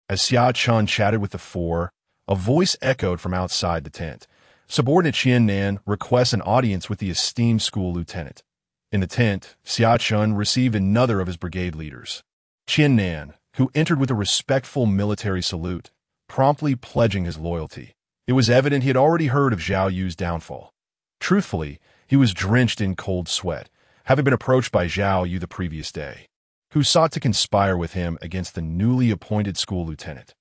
As Xia Chen chatted with the 4, a voice echoed from outside the tent. Subordinate Qian Nan requests an audience with the esteemed school lieutenant. In the tent, Xia Chen received another of his brigade leaders, Qian Nan, who entered with a respectful military salute, promptly pledging his loyalty. It was evident he had already heard of Zhao Yu's downfall. Truthfully, he was drenched in cold sweat, having been approached by Zhao Yu the previous day, who sought to conspire with him against the newly appointed school lieutenant.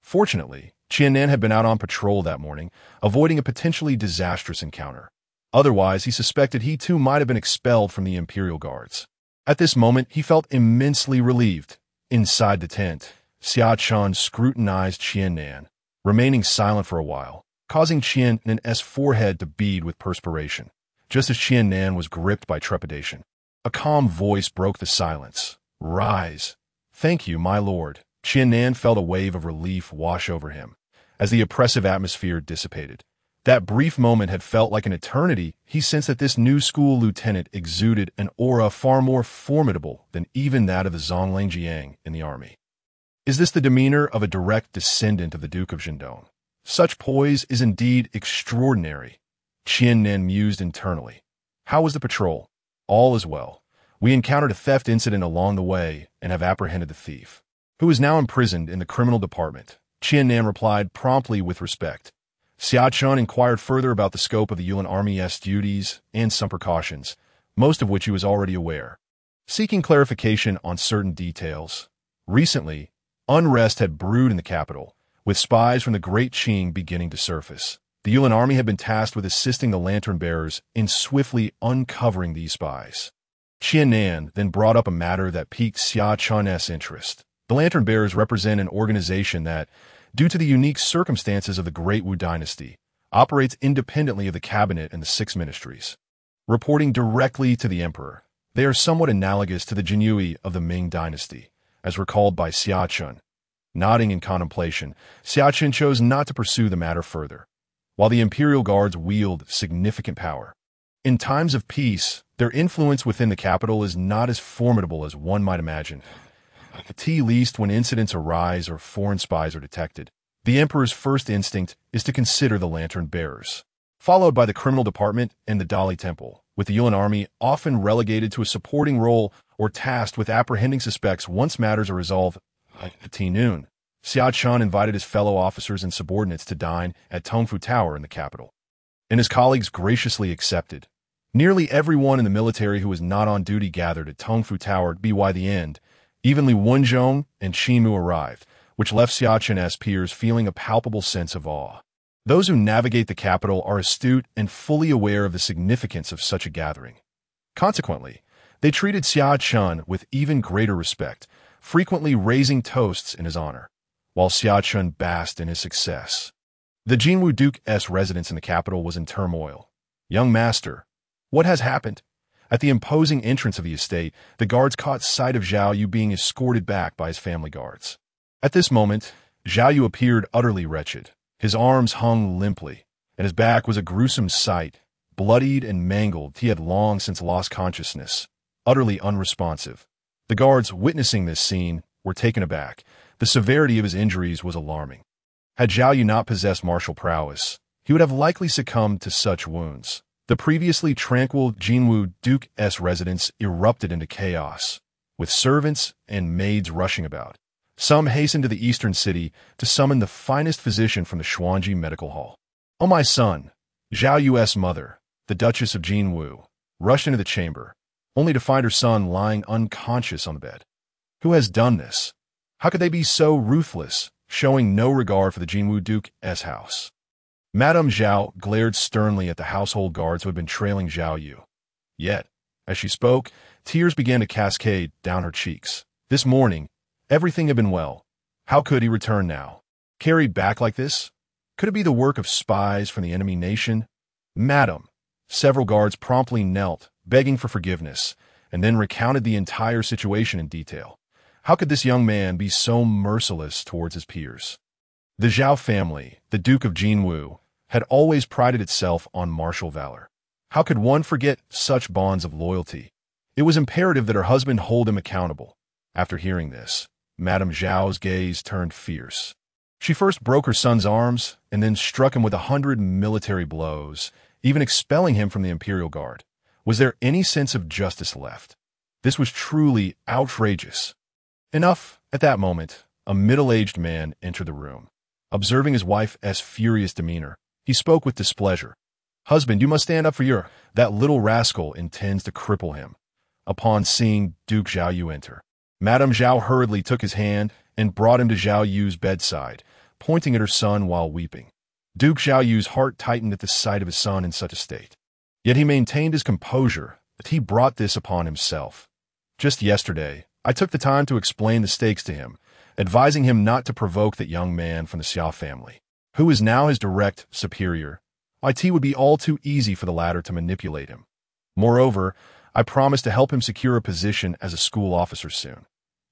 Fortunately, Qiannan had been out on patrol that morning, avoiding a potentially disastrous encounter. Otherwise, he suspected he too might have been expelled from the Imperial Guards. At this moment, he felt immensely relieved. Inside the tent, Xia Chen scrutinized Qiannan, remaining silent for a while, causing Qiannan's forehead to bead with perspiration, just as Qiannan was gripped by trepidation. A calm voice broke the silence. "Rise." "Thank you, my lord." Qiannan felt a wave of relief wash over him as the oppressive atmosphere dissipated. That brief moment had felt like an eternity. He sensed that this new school lieutenant exuded an aura far more formidable than even that of the Zhonglang Jiang in the army. Is this the demeanor of a direct descendant of the Duke of Zhendong? Such poise is indeed extraordinary. Qiannan mused internally. How was the patrol? All is well. We encountered a theft incident along the way and have apprehended the thief, who is now imprisoned in the criminal department. Qiannan replied promptly with respect. Xia Chen inquired further about the scope of the Yuan Army's duties and some precautions, most of which he was already aware. Seeking clarification on certain details, recently, unrest had brewed in the capital, with spies from the Great Qing beginning to surface. The Yuan Army had been tasked with assisting the lantern bearers in swiftly uncovering these spies. Qiannan then brought up a matter that piqued Xia Chen's interest. The lantern bearers represent an organization that, due to the unique circumstances of the Great Wu dynasty, operates independently of the cabinet and the 6 ministries. Reporting directly to the emperor, they are somewhat analogous to the Jinyui of the Ming dynasty, as recalled by Xia Chen. Nodding in contemplation, Xia Chen chose not to pursue the matter further. While the Imperial Guards wield significant power, in times of peace, their influence within the capital is not as formidable as one might imagine. At least when incidents arise or foreign spies are detected, the emperor's first instinct is to consider the lantern bearers, followed by the criminal department and the Dali Temple, with the Yuan army often relegated to a supporting role or tasked with apprehending suspects once matters are resolved. At noon, Xia Chen invited his fellow officers and subordinates to dine at Donghou Tower in the capital, and his colleagues graciously accepted. Nearly everyone in the military who was not on duty gathered at Donghou Tower by the end. Even Li Wenzhong and Qin Mu arrived, which left Xia Chen's peers feeling a palpable sense of awe. Those who navigate the capital are astute and fully aware of the significance of such a gathering. Consequently, they treated Xia Chen with even greater respect, frequently raising toasts in his honor, while Xia Chen basked in his success. The Jinwu Duke's residence in the capital was in turmoil. "Young master, what has happened?" At the imposing entrance of the estate, the guards caught sight of Zhao Yu being escorted back by his family guards. At this moment, Zhao Yu appeared utterly wretched. His arms hung limply, and his back was a gruesome sight. Bloodied and mangled, he had long since lost consciousness, utterly unresponsive. The guards, witnessing this scene, were taken aback. The severity of his injuries was alarming. Had Zhao Yu not possessed martial prowess, he would have likely succumbed to such wounds. The previously tranquil Jinwu Duke's residence erupted into chaos, with servants and maids rushing about. Some hastened to the eastern city to summon the finest physician from the Xuanji Medical Hall. "Oh, my son!" Zhao Yu's mother, the Duchess of Jinwu, rushed into the chamber, only to find her son lying unconscious on the bed. Who has done this? How could they be so ruthless, showing no regard for the Jinwu Duke's house? Madame Zhao glared sternly at the household guards who had been trailing Zhao Yu. Yet, as she spoke, tears began to cascade down her cheeks. This morning, everything had been well. How could he return now? Carried back like this? Could it be the work of spies from the enemy nation? "Madam." Several guards promptly knelt, begging for forgiveness, and then recounted the entire situation in detail. How could this young man be so merciless towards his peers? The Zhao family, the Duke of Jinwu, had always prided itself on martial valor. How could one forget such bonds of loyalty? It was imperative that her husband hold him accountable. After hearing this, Madame Zhao's gaze turned fierce. She first broke her son's arms and then struck him with 100 military blows, even expelling him from the Imperial Guard. Was there any sense of justice left? This was truly outrageous. Enough. At that moment, a middle-aged man entered the room. Observing his wife's furious demeanor, he spoke with displeasure. "Husband, you must stand up for that little rascal intends to cripple him." Upon seeing Duke Zhao Yu enter, Madame Zhao hurriedly took his hand and brought him to Zhao Yu's bedside, pointing at her son while weeping. Duke Zhao Yu's heart tightened at the sight of his son in such a state. Yet he maintained his composure, that he brought this upon himself. "Just yesterday, I took the time to explain the stakes to him, advising him not to provoke that young man from the Xia family, who is now his direct superior. It would be all too easy for the latter to manipulate him. Moreover, I promised to help him secure a position as a school officer soon.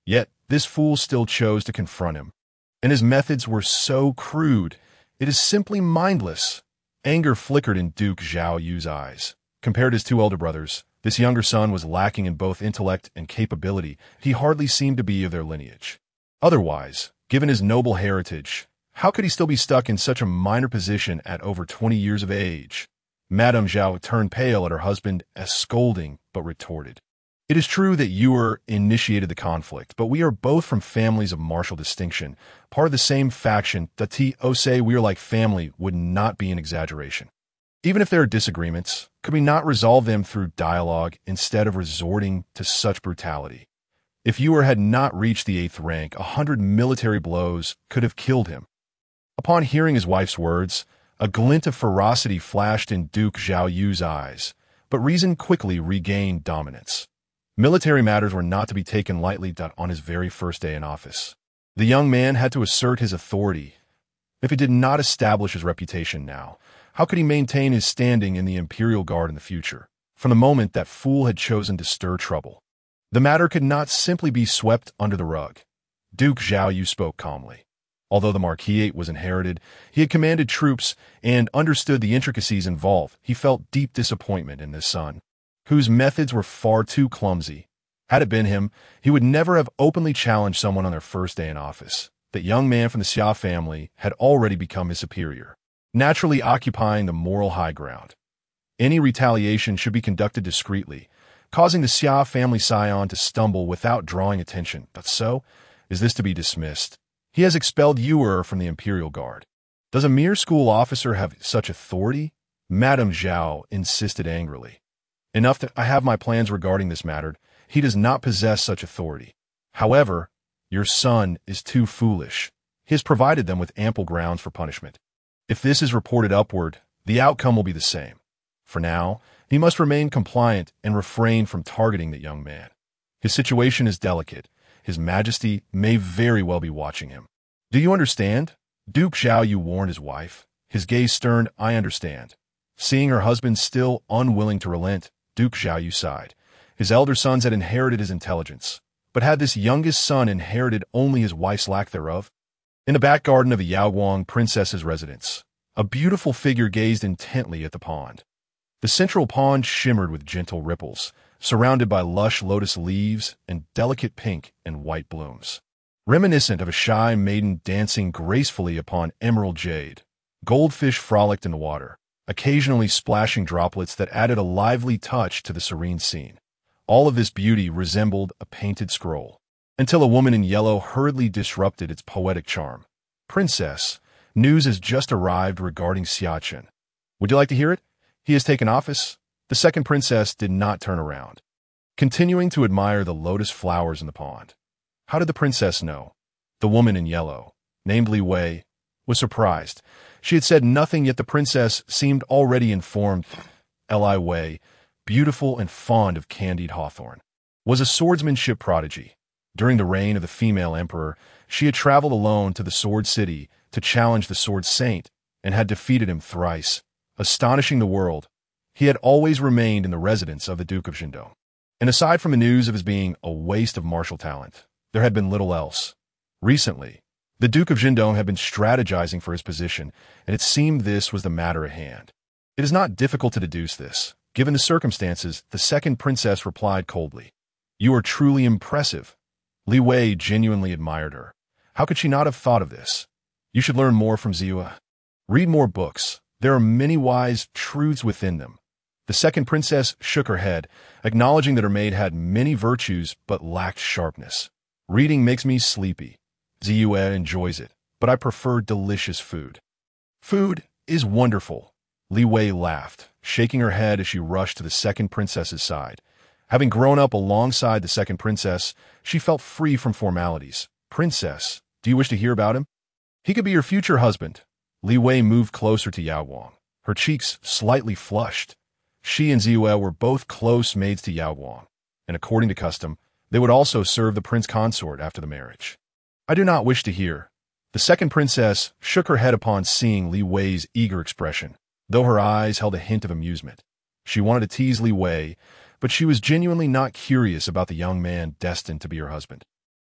Yet, this fool still chose to confront him. And his methods were so crude. It is simply mindless." Anger flickered in Duke Zhao Yu's eyes. Compared to his two elder brothers, this younger son was lacking in both intellect and capability. He hardly seemed to be of their lineage. Otherwise, given his noble heritage, how could he still be stuck in such a minor position at over 20 years of age? Madame Zhao turned pale at her husband as scolding, but retorted. "It is true that you initiated the conflict, but we are both from families of martial distinction, part of the same faction. Say we are like family would not be an exaggeration. Even if there are disagreements, could we not resolve them through dialogue instead of resorting to such brutality? If you had not reached the 8th rank, 100 military blows could have killed him." Upon hearing his wife's words, a glint of ferocity flashed in Duke Zhao Yu's eyes, but reason quickly regained dominance. Military matters were not to be taken lightly on his very first day in office. The young man had to assert his authority. If he did not establish his reputation now, how could he maintain his standing in the Imperial Guard in the future, from the moment that fool had chosen to stir trouble? The matter could not simply be swept under the rug. Duke Zhao Yu spoke calmly. Although the marquisate was inherited, he had commanded troops and understood the intricacies involved. He felt deep disappointment in this son, whose methods were far too clumsy. Had it been him, he would never have openly challenged someone on their first day in office. That young man from the Xia family had already become his superior, naturally occupying the moral high ground. Any retaliation should be conducted discreetly, causing the Xia family scion to stumble without drawing attention. But so, is this to be dismissed? He has expelled Yuer from the Imperial Guard. Does a mere school officer have such authority? Madame Zhao insisted angrily. Enough that I have my plans regarding this matter. He does not possess such authority. However, Your son is too foolish. He has provided them with ample grounds for punishment. If this is reported upward, the outcome will be the same. For now, he must remain compliant and refrain from targeting the young man. His situation is delicate. His Majesty may very well be watching him. Do you understand? Duke Xiaoyu warned his wife. His gaze stern, I understand. Seeing her husband still unwilling to relent, Duke Xiaoyu sighed. His elder sons had inherited his intelligence. But had this youngest son inherited only his wife's lack thereof? In the back garden of the Yaoguang princess's residence, a beautiful figure gazed intently at the pond. The central pond shimmered with gentle ripples, surrounded by lush lotus leaves and delicate pink and white blooms. Reminiscent of a shy maiden dancing gracefully upon emerald jade, goldfish frolicked in the water, occasionally splashing droplets that added a lively touch to the serene scene. All of this beauty resembled a painted scroll, until a woman in yellow hurriedly disrupted its poetic charm. Princess, news has just arrived regarding Xia Chen. Would you like to hear it? He has taken office. The second princess did not turn around, continuing to admire the lotus flowers in the pond. How did the princess know? The woman in yellow, named Li Wei, was surprised. She had said nothing, yet the princess seemed already informed. Li Wei, beautiful and fond of candied hawthorn, was a swordsmanship prodigy. During the reign of the female emperor, she had traveled alone to the Sword City to challenge the Sword Saint and had defeated him thrice. Astonishing the world, he had always remained in the residence of the Duke of Jindong. And aside from the news of his being a waste of martial talent, there had been little else. Recently, the Duke of Jindong had been strategizing for his position, and it seemed this was the matter at hand. It is not difficult to deduce this. Given the circumstances, the second princess replied coldly. You are truly impressive. Li Wei genuinely admired her. How could she not have thought of this? You should learn more from Xia. Read more books. There are many wise truths within them. The second princess shook her head, acknowledging that her maid had many virtues but lacked sharpness. Reading makes me sleepy. Xia enjoys it, but I prefer delicious food. Food is wonderful. Li Wei laughed, shaking her head as she rushed to the second princess's side. Having grown up alongside the second princess, she felt free from formalities. Princess, do you wish to hear about him? He could be your future husband. Li Wei moved closer to Yaoguang, her cheeks slightly flushed. She and Xia were both close maids to Yaoguang, and according to custom, they would also serve the prince consort after the marriage. I do not wish to hear. The second princess shook her head upon seeing Li Wei's eager expression, though her eyes held a hint of amusement. She wanted to tease Li Wei, but she was genuinely not curious about the young man destined to be her husband.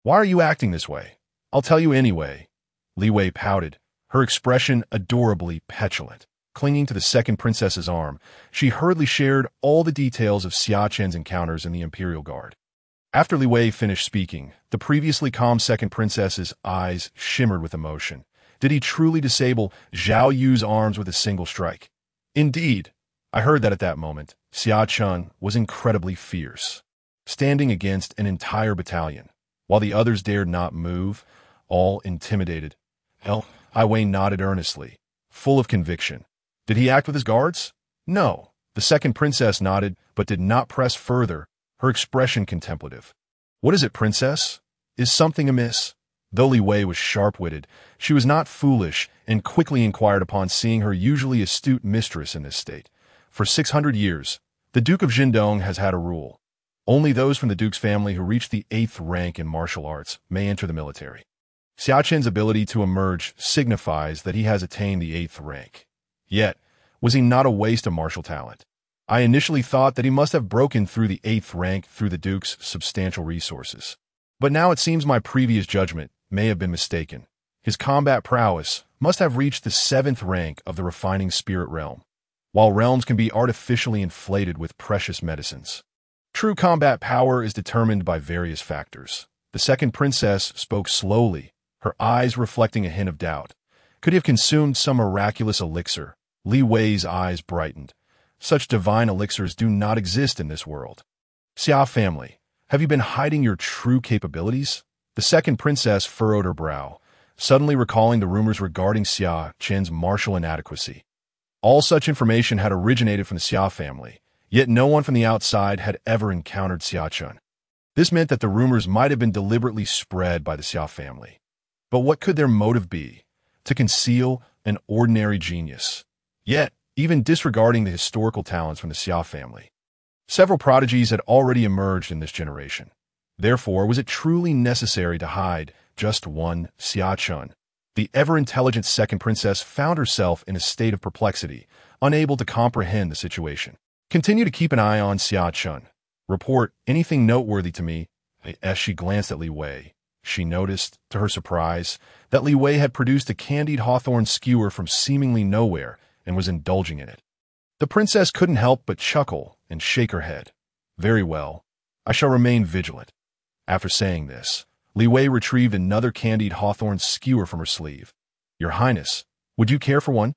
Why are you acting this way? I'll tell you anyway. Li Wei pouted, her expression adorably petulant. Clinging to the second princess's arm, she hurriedly shared all the details of Xia Chen's encounters in the Imperial Guard. After Li Wei finished speaking, the previously calm second princess's eyes shimmered with emotion. Did he truly disable Zhao Yu's arms with a single strike? Indeed. I heard that at that moment, Xia Chen was incredibly fierce, standing against an entire battalion, while the others dared not move, all intimidated. Li Wei nodded earnestly, full of conviction. Did he act with his guards? No. The second princess nodded, but did not press further, her expression contemplative. What is it, princess? Is something amiss? Though Li Wei was sharp-witted, she was not foolish and quickly inquired upon seeing her usually astute mistress in this state. For 600 years, the Duke of Jindong has had a rule. Only those from the Duke's family who reach the 8th rank in martial arts may enter the military. Xia Chen's ability to emerge signifies that he has attained the 8th rank. Yet, was he not a waste of martial talent? I initially thought that he must have broken through the 8th rank through the Duke's substantial resources. But now it seems my previous judgment may have been mistaken. His combat prowess must have reached the 7th rank of the refining spirit realm, while realms can be artificially inflated with precious medicines. True combat power is determined by various factors. The second princess spoke slowly, her eyes reflecting a hint of doubt. Could he have consumed some miraculous elixir? Li Wei's eyes brightened. Such divine elixirs do not exist in this world. Xia family, have you been hiding your true capabilities? The second princess furrowed her brow, suddenly recalling the rumors regarding Xia Chen's martial inadequacy. All such information had originated from the Xia family, yet no one from the outside had ever encountered Xia Chen. This meant that the rumors might have been deliberately spread by the Xia family. But what could their motive be? To conceal an ordinary genius. Yet, even disregarding the historical talents from the Xia family, several prodigies had already emerged in this generation. Therefore, was it truly necessary to hide just one Xia Chen? The ever-intelligent second princess found herself in a state of perplexity, unable to comprehend the situation. Continue to keep an eye on Xia Chen. Report anything noteworthy to me. As she glanced at Li Wei, she noticed, to her surprise, that Li Wei had produced a candied hawthorn skewer from seemingly nowhere and was indulging in it. The princess couldn't help but chuckle and shake her head. Very well, I shall remain vigilant. After saying this, Li Wei retrieved another candied hawthorn skewer from her sleeve. Your Highness, would you care for one?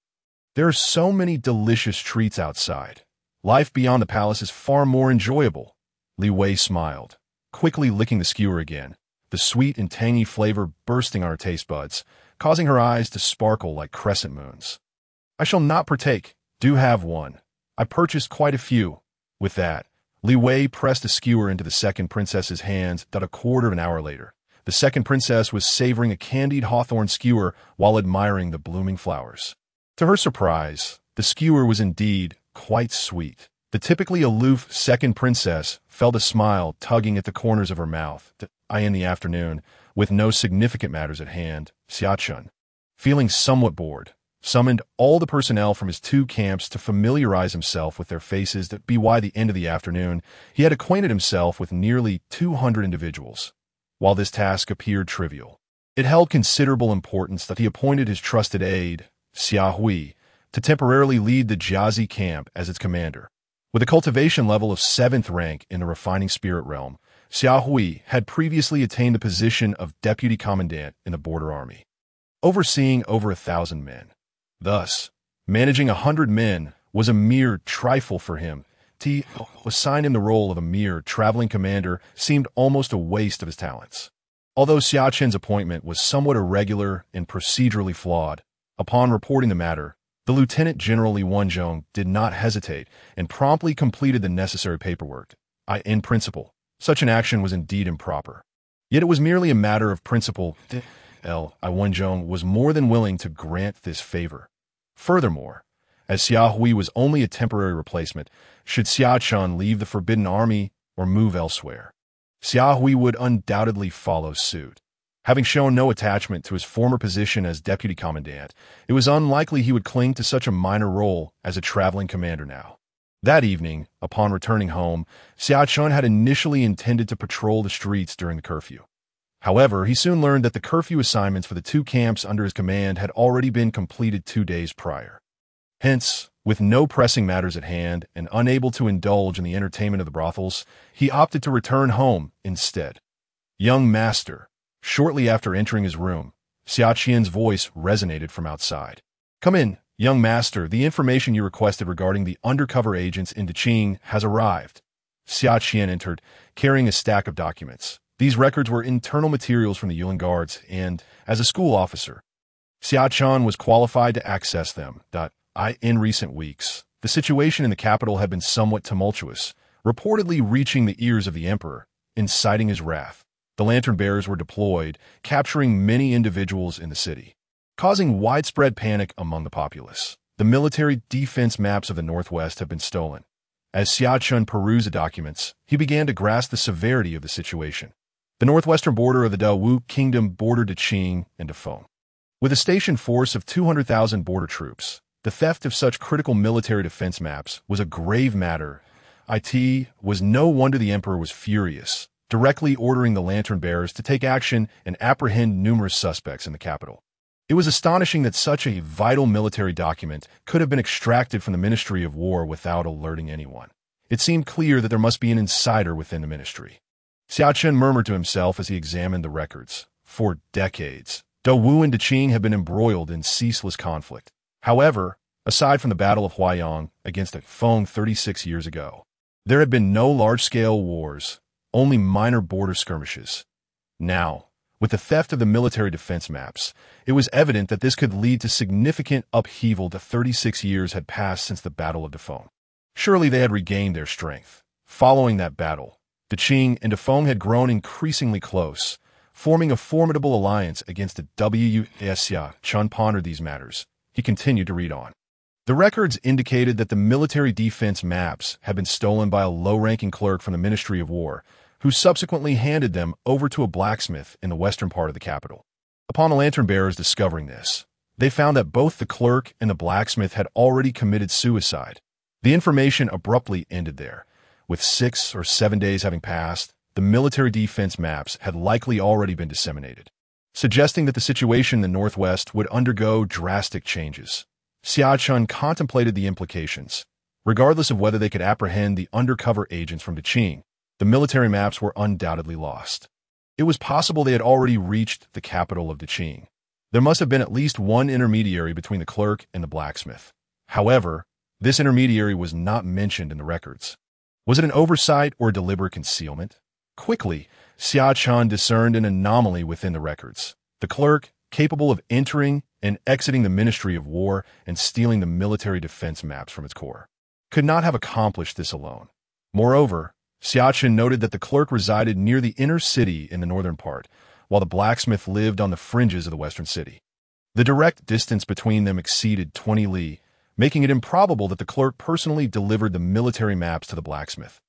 There are so many delicious treats outside. Life beyond the palace is far more enjoyable. Li Wei smiled, quickly licking the skewer again, the sweet and tangy flavor bursting on her taste buds, causing her eyes to sparkle like crescent moons. I shall not partake. Do have one. I purchased quite a few. With that, Li Wei pressed a skewer into the second princess's hands. About a quarter of an hour later, the second princess was savoring a candied hawthorn skewer while admiring the blooming flowers. To her surprise, the skewer was indeed quite sweet. The typically aloof second princess felt a smile tugging at the corners of her mouth. In the afternoon, with no significant matters at hand, Xia Chen, feeling somewhat bored, summoned all the personnel from his two camps to familiarize himself with their faces. By the end of the afternoon, he had acquainted himself with nearly 200 individuals. While this task appeared trivial, it held considerable importance that he appointed his trusted aide, Xia Hui, to temporarily lead the Jiazi camp as its commander. With a cultivation level of 7th rank in the refining spirit realm, Xia Hui had previously attained the position of deputy commandant in the border army, overseeing over 1,000 men. Thus, managing 100 men was a mere trifle for him. To assign him the role of a mere traveling commander seemed almost a waste of his talents. Although Xia Chen's appointment was somewhat irregular and procedurally flawed, upon reporting the matter, the Lieutenant General Li Wenzhong did not hesitate and promptly completed the necessary paperwork. In principle, such an action was indeed improper. Yet it was merely a matter of principle. Li Wenzhong was more than willing to grant this favor. Furthermore, as Xia Hui was only a temporary replacement, should Xia Chen leave the Forbidden Army or move elsewhere, Xia Hui would undoubtedly follow suit. Having shown no attachment to his former position as deputy commandant, it was unlikely he would cling to such a minor role as a traveling commander now. That evening, upon returning home, Xia Chen had initially intended to patrol the streets during the curfew. However, he soon learned that the curfew assignments for the two camps under his command had already been completed 2 days prior. Hence, with no pressing matters at hand and unable to indulge in the entertainment of the brothels, he opted to return home instead. Young master. Shortly after entering his room, Xia Qian's voice resonated from outside. Come in, young master. The information you requested regarding the undercover agents in Deqing has arrived. Xia Qian entered, carrying a stack of documents. These records were internal materials from the Yuan Guards, and, as a school officer, Xia Chen was qualified to access them. In recent weeks, the situation in the capital had been somewhat tumultuous, reportedly reaching the ears of the emperor, inciting his wrath. The lantern bearers were deployed, capturing many individuals in the city, causing widespread panic among the populace. The military defense maps of the Northwest have been stolen. As Xia Chen perused the documents, he began to grasp the severity of the situation. The northwestern border of the Dawu Kingdom bordered Deqing and Dafeng. With a stationed force of 200,000 border troops, the theft of such critical military defense maps was a grave matter. It was no wonder the emperor was furious, directly ordering the lantern bearers to take action and apprehend numerous suspects in the capital. It was astonishing that such a vital military document could have been extracted from the Ministry of War without alerting anyone. It seemed clear that there must be an insider within the ministry. Xia Chen murmured to himself as he examined the records. For decades, Dawu and Deqing have been embroiled in ceaseless conflict. However, aside from the Battle of Huaiyang against Feng 36 years ago, there had been no large-scale wars, only minor border skirmishes. Now, with the theft of the military defense maps, it was evident that this could lead to significant upheaval. 36 years had passed since the Battle of Dafeng. Surely they had regained their strength. Following that battle, The Qing and Dafeng had grown increasingly close, forming a formidable alliance against the Xia Chen pondered these matters. He continued to read on. The records indicated that the military defense maps had been stolen by a low-ranking clerk from the Ministry of War, who subsequently handed them over to a blacksmith in the western part of the capital. Upon the lantern-bearers discovering this, they found that both the clerk and the blacksmith had already committed suicide. The information abruptly ended there. With 6 or 7 days having passed, the military defense maps had likely already been disseminated, suggesting that the situation in the northwest would undergo drastic changes. Xia Chen contemplated the implications. Regardless of whether they could apprehend the undercover agents from the Qing, the military maps were undoubtedly lost. It was possible they had already reached the capital of the Qing. There must have been at least one intermediary between the clerk and the blacksmith. However, this intermediary was not mentioned in the records. Was it an oversight or a deliberate concealment? Quickly, Xia Chen discerned an anomaly within the records. The clerk, capable of entering and exiting the Ministry of War and stealing the military defense maps from its core, could not have accomplished this alone. Moreover, Xia Chen noted that the clerk resided near the inner city in the northern part, while the blacksmith lived on the fringes of the western city. The direct distance between them exceeded 20 li, making it improbable that the clerk personally delivered the military maps to the blacksmith.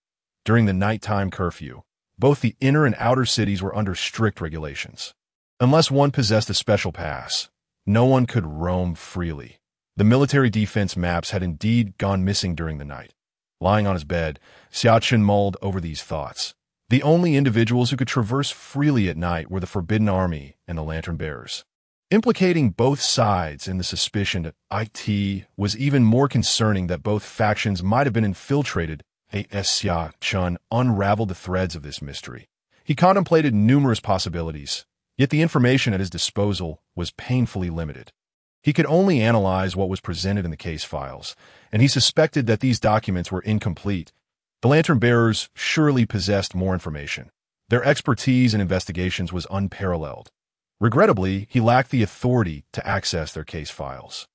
During the nighttime curfew, both the inner and outer cities were under strict regulations. Unless one possessed a special pass, no one could roam freely. The military defense maps had indeed gone missing during the night. Lying on his bed, Xia Chen mulled over these thoughts. The only individuals who could traverse freely at night were the Forbidden Army and the Lantern-Bearers. Implicating both sides in the suspicion that it was even more concerning that both factions might have been infiltrated. Xia Chen unraveled the threads of this mystery. He contemplated numerous possibilities, yet the information at his disposal was painfully limited. He could only analyze what was presented in the case files, and he suspected that these documents were incomplete. The Lantern-Bearers surely possessed more information. Their expertise in investigations was unparalleled. Regrettably, he lacked the authority to access their case files.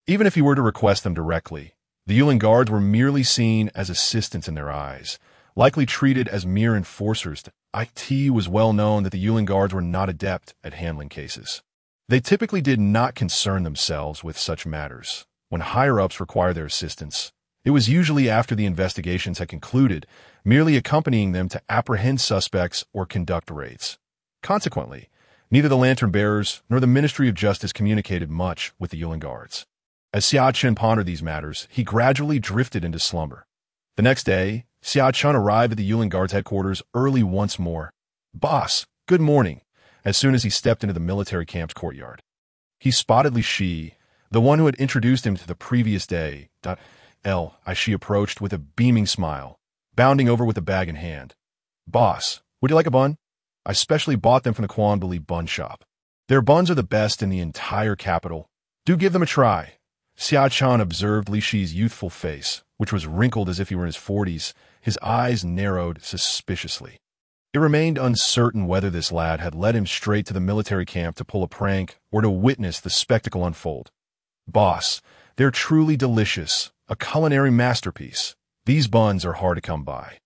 Even if he were to request them directly, the Yulin Guards were merely seen as assistants in their eyes, likely treated as mere enforcers. It was well known that the Yulin Guards were not adept at handling cases. They typically did not concern themselves with such matters. When higher-ups required their assistance, it was usually after the investigations had concluded, merely accompanying them to apprehend suspects or conduct raids. Consequently, neither the Lantern-Bearers nor the Ministry of Justice communicated much with the Yulin Guards. As Xia Chen pondered these matters, he gradually drifted into slumber. The next day, Xia Chen arrived at the Yulin Guards headquarters early once more. "Boss, good morning," as soon as he stepped into the military camp's courtyard. He spotted Li Shi, the one who had introduced him to the previous day. She approached with a beaming smile, bounding over with a bag in hand. "Boss, would you like a bun? I specially bought them from the Quanbuli bun shop. Their buns are the best in the entire capital. Do give them a try." Xia Chen observed Li Shi's youthful face, which was wrinkled as if he were in his 40s. His eyes narrowed suspiciously. It remained uncertain whether this lad had led him straight to the military camp to pull a prank or to witness the spectacle unfold. "Boss, they're truly delicious, a culinary masterpiece. These buns are hard to come by.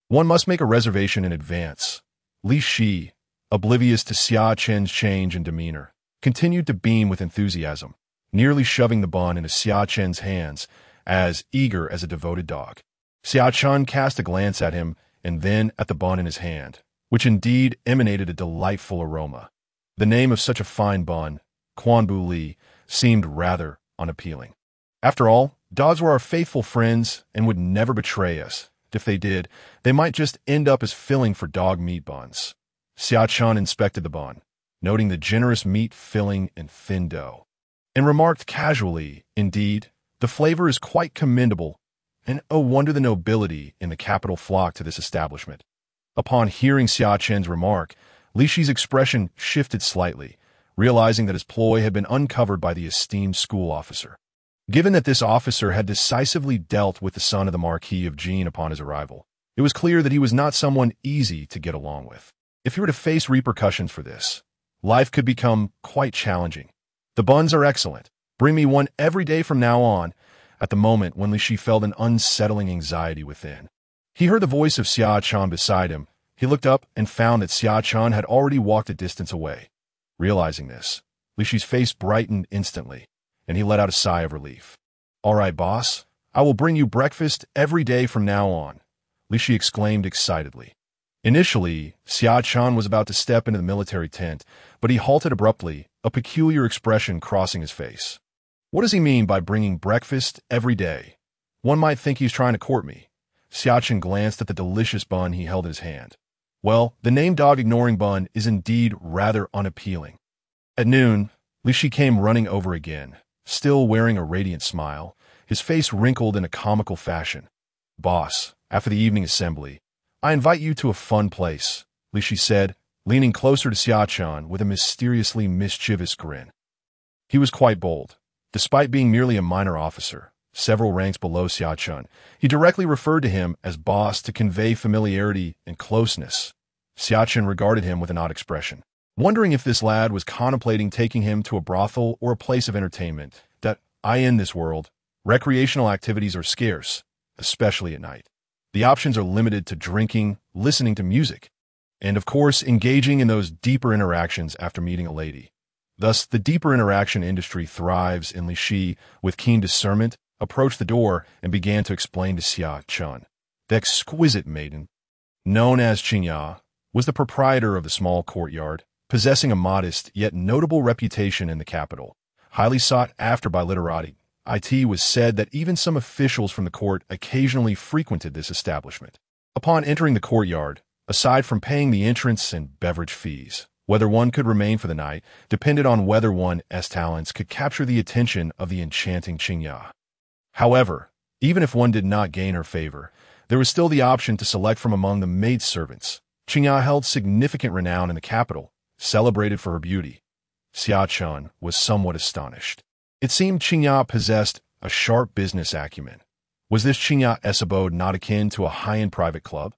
One must make a reservation in advance." Li Shi, oblivious to Xia Chen's change in demeanor, continued to beam with enthusiasm, nearly shoving the bun into Xia Chen's hands, as eager as a devoted dog. Xia Chen cast a glance at him and then at the bun in his hand, which indeed emanated a delightful aroma. The name of such a fine bun, Quanbuli, seemed rather unappealing. After all, dogs were our faithful friends and would never betray us. If they did, they might just end up as filling for dog meat buns. Xia Chen inspected the bun, noting the generous meat filling and thin dough, and remarked casually, "Indeed, the flavor is quite commendable, and oh wonder the nobility in the capital flock to this establishment." Upon hearing Xia Chen's remark, Li Shi's expression shifted slightly, realizing that his ploy had been uncovered by the esteemed school officer. Given that this officer had decisively dealt with the son of the Marquis of Jin upon his arrival, it was clear that he was not someone easy to get along with. If he were to face repercussions for this, life could become quite challenging. "The buns are excellent. Bring me one every day from now on." At the moment when Li Shi felt an unsettling anxiety within, He heard the voice of Xia Chen beside him. He looked up and found that Xia Chen had already walked a distance away. Realizing this, Li Shi's face brightened instantly, and he let out a sigh of relief. "All right, boss. I will bring you breakfast every day from now on," Li Shi exclaimed excitedly. Initially, Xia Chen was about to step into the military tent, but he halted abruptly, a peculiar expression crossing his face. What does he mean by bringing breakfast every day? One might think he's trying to court me. Xia Chen glanced at the delicious bun he held in his hand. Well, the name dog-ignoring bun is indeed rather unappealing. At noon, Li Shi came running over again, still wearing a radiant smile, his face wrinkled in a comical fashion. "Boss, after the evening assembly, I invite you to a fun place," Li Shi said, leaning closer to Xia Chen with a mysteriously mischievous grin. He was quite bold. Despite being merely a minor officer, several ranks below Xia Chen, he directly referred to him as boss to convey familiarity and closeness. Xia Chen regarded him with an odd expression, wondering if this lad was contemplating taking him to a brothel or a place of entertainment. In this world, recreational activities are scarce, especially at night. The options are limited to drinking, listening to music, and of course engaging in those deeper interactions after meeting a lady. Thus, the deeper interaction industry thrives, and Li Shi, with keen discernment, approached the door and began to explain to Xia Chen. The exquisite maiden, known as Xia, was the proprietor of the small courtyard, possessing a modest yet notable reputation in the capital. Highly sought after by literati, it was said that even some officials from the court occasionally frequented this establishment. Upon entering the courtyard, aside from paying the entrance and beverage fees, whether one could remain for the night depended on whether one's talents could capture the attention of the enchanting Xia. However, even if one did not gain her favor, there was still the option to select from among the maidservants. Xia held significant renown in the capital, celebrated for her beauty. Xia Chen was somewhat astonished. It seemed Xia possessed a sharp business acumen. Was this Xia's abode not akin to a high-end private club?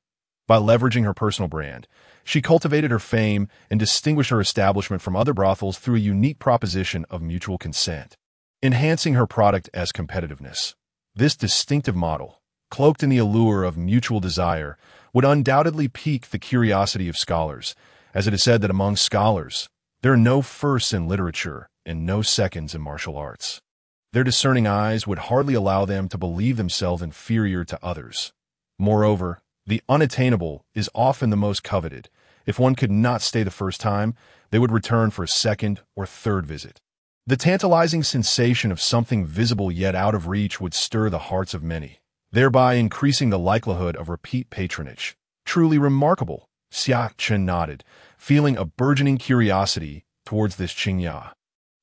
By leveraging her personal brand, she cultivated her fame and distinguished her establishment from other brothels through a unique proposition of mutual consent, enhancing her product as competitiveness. This distinctive model, cloaked in the allure of mutual desire, would undoubtedly pique the curiosity of scholars, as it is said that among scholars, there are no firsts in literature and no seconds in martial arts. Their discerning eyes would hardly allow them to believe themselves inferior to others. Moreover, the unattainable is often the most coveted. If one could not stay the first time, they would return for a second or third visit. The tantalizing sensation of something visible yet out of reach would stir the hearts of many, thereby increasing the likelihood of repeat patronage. Truly remarkable, Xia Chen nodded, feeling a burgeoning curiosity towards this Xia,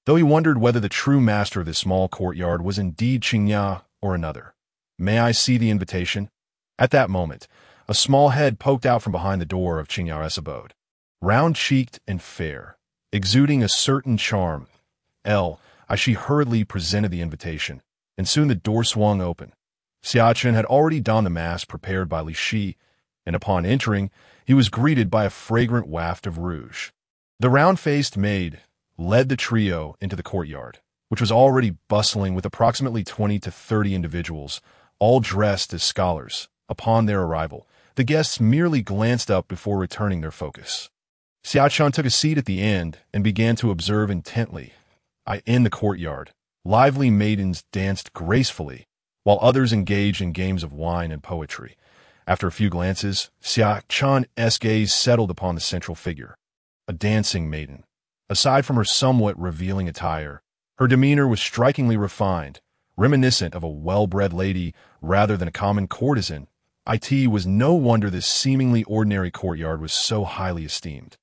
though he wondered whether the true master of this small courtyard was indeed Xia or another. "May I see the invitation?" At that moment, a small head poked out from behind the door of Xia's abode. Round-cheeked and fair, exuding a certain charm, she hurriedly presented the invitation, and soon the door swung open. Xia Chen had already donned the mask prepared by Li Shi, and upon entering, he was greeted by a fragrant waft of rouge. The round-faced maid led the trio into the courtyard, which was already bustling with approximately 20 to 30 individuals, all dressed as scholars. Upon their arrival, the guests merely glanced up before returning their focus. Xia Chen took a seat at the end and began to observe intently. In the courtyard, lively maidens danced gracefully, while others engaged in games of wine and poetry. After a few glances, Xia Chen's gaze settled upon the central figure, a dancing maiden. Aside from her somewhat revealing attire, her demeanor was strikingly refined, reminiscent of a well-bred lady rather than a common courtesan. It was no wonder this seemingly ordinary courtyard was so highly esteemed.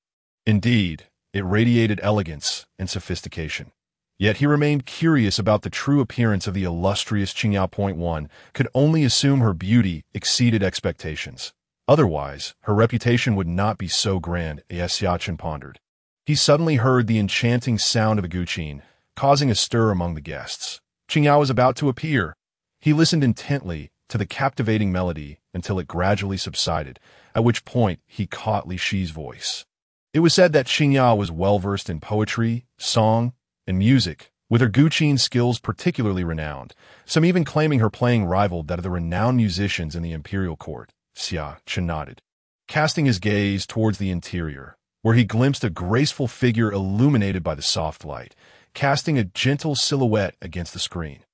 Indeed, it radiated elegance and sophistication. Yet he remained curious about the true appearance of the illustrious Xia. One could only assume her beauty exceeded expectations. Otherwise, her reputation would not be so grand, as Xia Chen pondered. He suddenly heard the enchanting sound of a guqin, causing a stir among the guests. Xia was about to appear. He listened intently to the captivating melody until it gradually subsided, at which point he caught Li Shi's voice. It was said that Xia was well-versed in poetry, song, and music, with her guqin skills particularly renowned, some even claiming her playing rivaled that of the renowned musicians in the imperial court. Xia Chen nodded, casting his gaze towards the interior, where he glimpsed a graceful figure illuminated by the soft light, casting a gentle silhouette against the screen.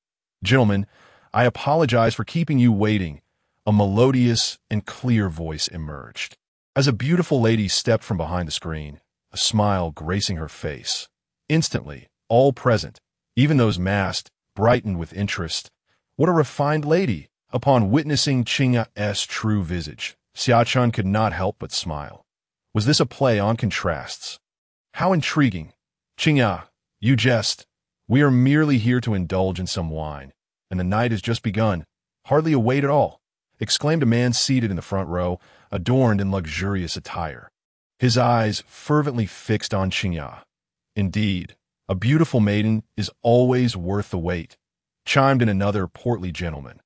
"Gentlemen, I apologize for keeping you waiting." A melodious and clear voice emerged. As a beautiful lady stepped from behind the screen, a smile gracing her face. Instantly, all present, even those masked, brightened with interest. What a refined lady! Upon witnessing Xingya's true visage, Xia Chen could not help but smile. Was this a play on contrasts? How intriguing! "Xingya, you jest. We are merely here to indulge in some wine, and the night has just begun. Hardly a wait at all," exclaimed a man seated in the front row, adorned in luxurious attire. His eyes fervently fixed on Xingya. "Indeed, a beautiful maiden is always worth the wait," chimed in another portly gentleman.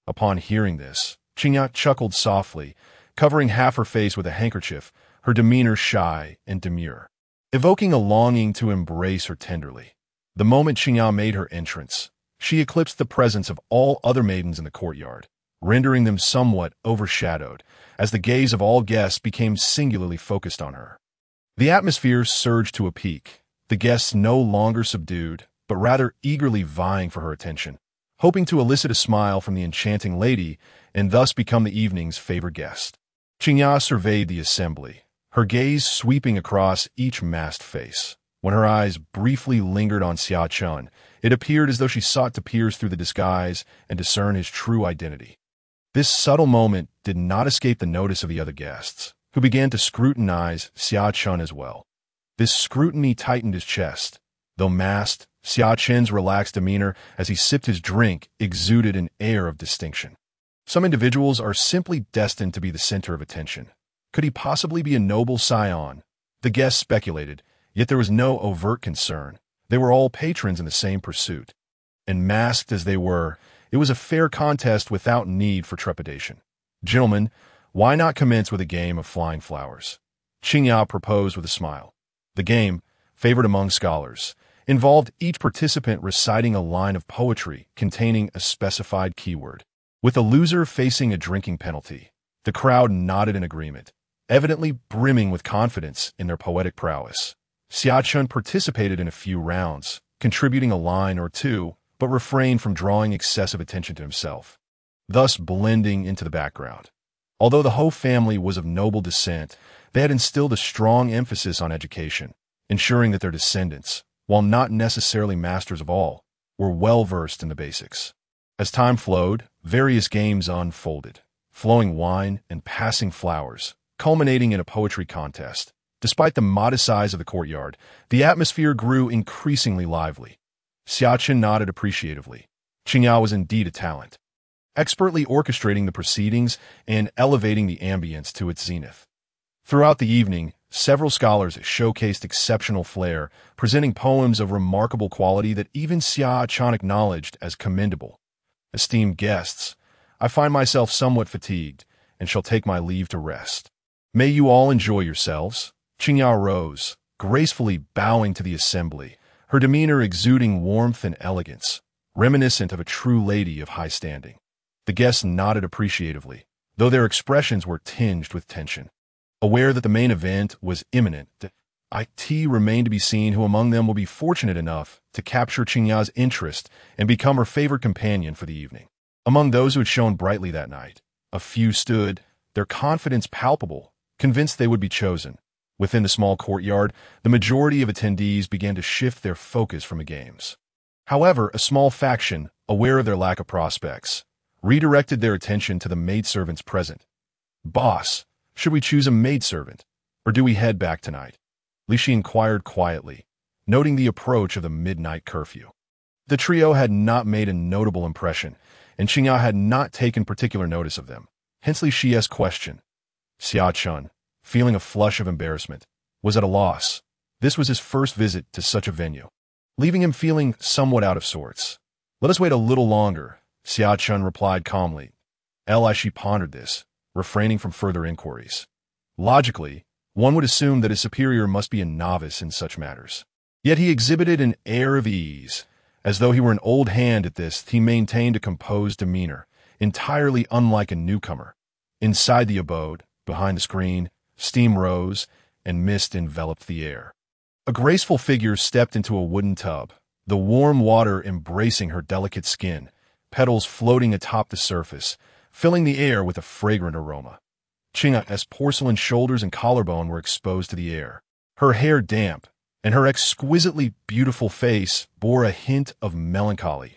Upon hearing this, Xingya chuckled softly, covering half her face with a handkerchief, her demeanor shy and demure, evoking a longing to embrace her tenderly. The moment Xingya made her entrance, she eclipsed the presence of all other maidens in the courtyard, rendering them somewhat overshadowed, as the gaze of all guests became singularly focused on her. The atmosphere surged to a peak, the guests no longer subdued, but rather eagerly vying for her attention, hoping to elicit a smile from the enchanting lady and thus become the evening's favored guest. Xingya surveyed the assembly, her gaze sweeping across each masked face. When her eyes briefly lingered on Xia Chen, it appeared as though she sought to pierce through the disguise and discern his true identity. This subtle moment did not escape the notice of the other guests, who began to scrutinize Xia Chen as well. This scrutiny tightened his chest. Though masked, Xia Chen's relaxed demeanor as he sipped his drink exuded an air of distinction. Some individuals are simply destined to be the center of attention. Could he possibly be a noble scion? The guests speculated, yet there was no overt concern. They were all patrons in the same pursuit. And masked as they were, it was a fair contest without need for trepidation. "Gentlemen, why not commence with a game of flying flowers?" Xingya proposed with a smile. The game, favored among scholars, involved each participant reciting a line of poetry containing a specified keyword, with the loser facing a drinking penalty. The crowd nodded in agreement, evidently brimming with confidence in their poetic prowess. Xia Chen participated in a few rounds, contributing a line or two, but refrained from drawing excessive attention to himself, thus blending into the background. Although the Hou family was of noble descent, they had instilled a strong emphasis on education, ensuring that their descendants, while not necessarily masters of all, were well-versed in the basics. As time flowed, various games unfolded, flowing wine and passing flowers, culminating in a poetry contest. Despite the modest size of the courtyard, the atmosphere grew increasingly lively. Xia Chen nodded appreciatively. Xingya was indeed a talent, expertly orchestrating the proceedings and elevating the ambience to its zenith. Throughout the evening, several scholars showcased exceptional flair, presenting poems of remarkable quality that even Xia Chen acknowledged as commendable. "Esteemed guests, I find myself somewhat fatigued, and shall take my leave to rest. May you all enjoy yourselves." Xingya rose, gracefully bowing to the assembly, her demeanor exuding warmth and elegance, reminiscent of a true lady of high standing. The guests nodded appreciatively, though their expressions were tinged with tension. Aware that the main event was imminent, it remained to be seen who among them will be fortunate enough to capture Xingya's interest and become her favored companion for the evening. Among those who had shone brightly that night, a few stood, their confidence palpable, convinced they would be chosen. Within the small courtyard, the majority of attendees began to shift their focus from the games. However, a small faction, aware of their lack of prospects, redirected their attention to the maidservants present. "Boss, should we choose a maidservant, or do we head back tonight?" Li Shi inquired quietly, noting the approach of the midnight curfew. The trio had not made a notable impression, and Xingya had not taken particular notice of them. Hence Li Shi's question. Xia Chen, feeling a flush of embarrassment, was at a loss. This was his first visit to such a venue, leaving him feeling somewhat out of sorts. "Let us wait a little longer," Xia Chen replied calmly. Li Shi pondered this, refraining from further inquiries. Logically, one would assume that his superior must be a novice in such matters. Yet he exhibited an air of ease. As though he were an old hand at this, he maintained a composed demeanor, entirely unlike a newcomer. Inside the abode, behind the screen, steam rose, and mist enveloped the air. A graceful figure stepped into a wooden tub, the warm water embracing her delicate skin, petals floating atop the surface, filling the air with a fragrant aroma. Xinya's porcelain shoulders and collarbone were exposed to the air, her hair damp, and her exquisitely beautiful face bore a hint of melancholy.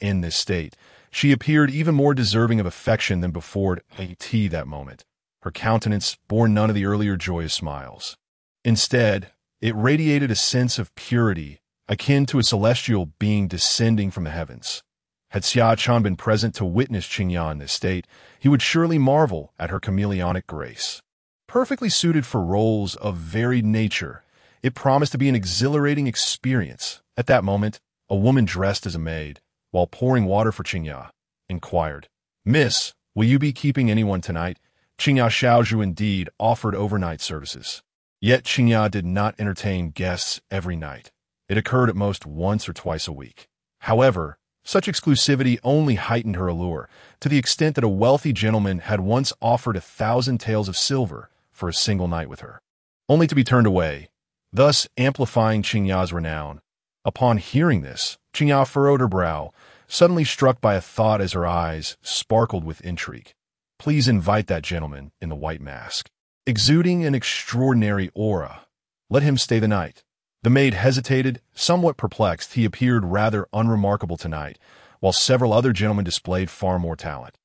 In this state, she appeared even more deserving of affection than before that moment. Her countenance bore none of the earlier joyous smiles. Instead, it radiated a sense of purity, akin to a celestial being descending from the heavens. Had Xia Chen been present to witness Xia in this state, he would surely marvel at her chameleonic grace. Perfectly suited for roles of varied nature, it promised to be an exhilarating experience. At that moment, a woman dressed as a maid, while pouring water for Xia, inquired, "Miss, will you be keeping anyone tonight?" Xia Shaozhu indeed offered overnight services. Yet Xia did not entertain guests every night. It occurred at most once or twice a week. However, such exclusivity only heightened her allure, to the extent that a wealthy gentleman had once offered 1,000 taels of silver for a single night with her, only to be turned away, thus amplifying Xia's renown. Upon hearing this, Xia furrowed her brow, suddenly struck by a thought as her eyes sparkled with intrigue. Please invite that gentleman in the white mask, exuding an extraordinary aura. Let him stay the night. The maid hesitated, somewhat perplexed. He appeared rather unremarkable tonight, while several other gentlemen displayed far more talent.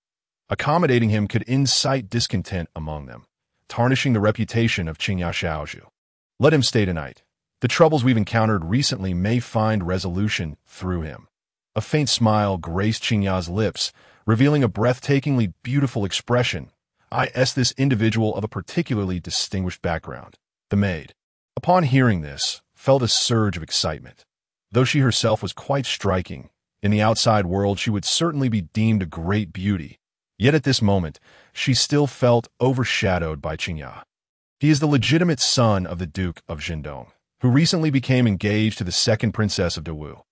Accommodating him could incite discontent among them, tarnishing the reputation of Xia Shaozhu. Let him stay tonight. The troubles we've encountered recently may find resolution through him. A faint smile graced Xia's lips, revealing a breathtakingly beautiful expression. This individual of a particularly distinguished background. The maid, upon hearing this, felt a surge of excitement. Though she herself was quite striking, in the outside world she would certainly be deemed a great beauty. Yet at this moment, she still felt overshadowed by Xia. He is the legitimate son of the Duke of Zhendong, who recently became engaged to the second princess of Dawu.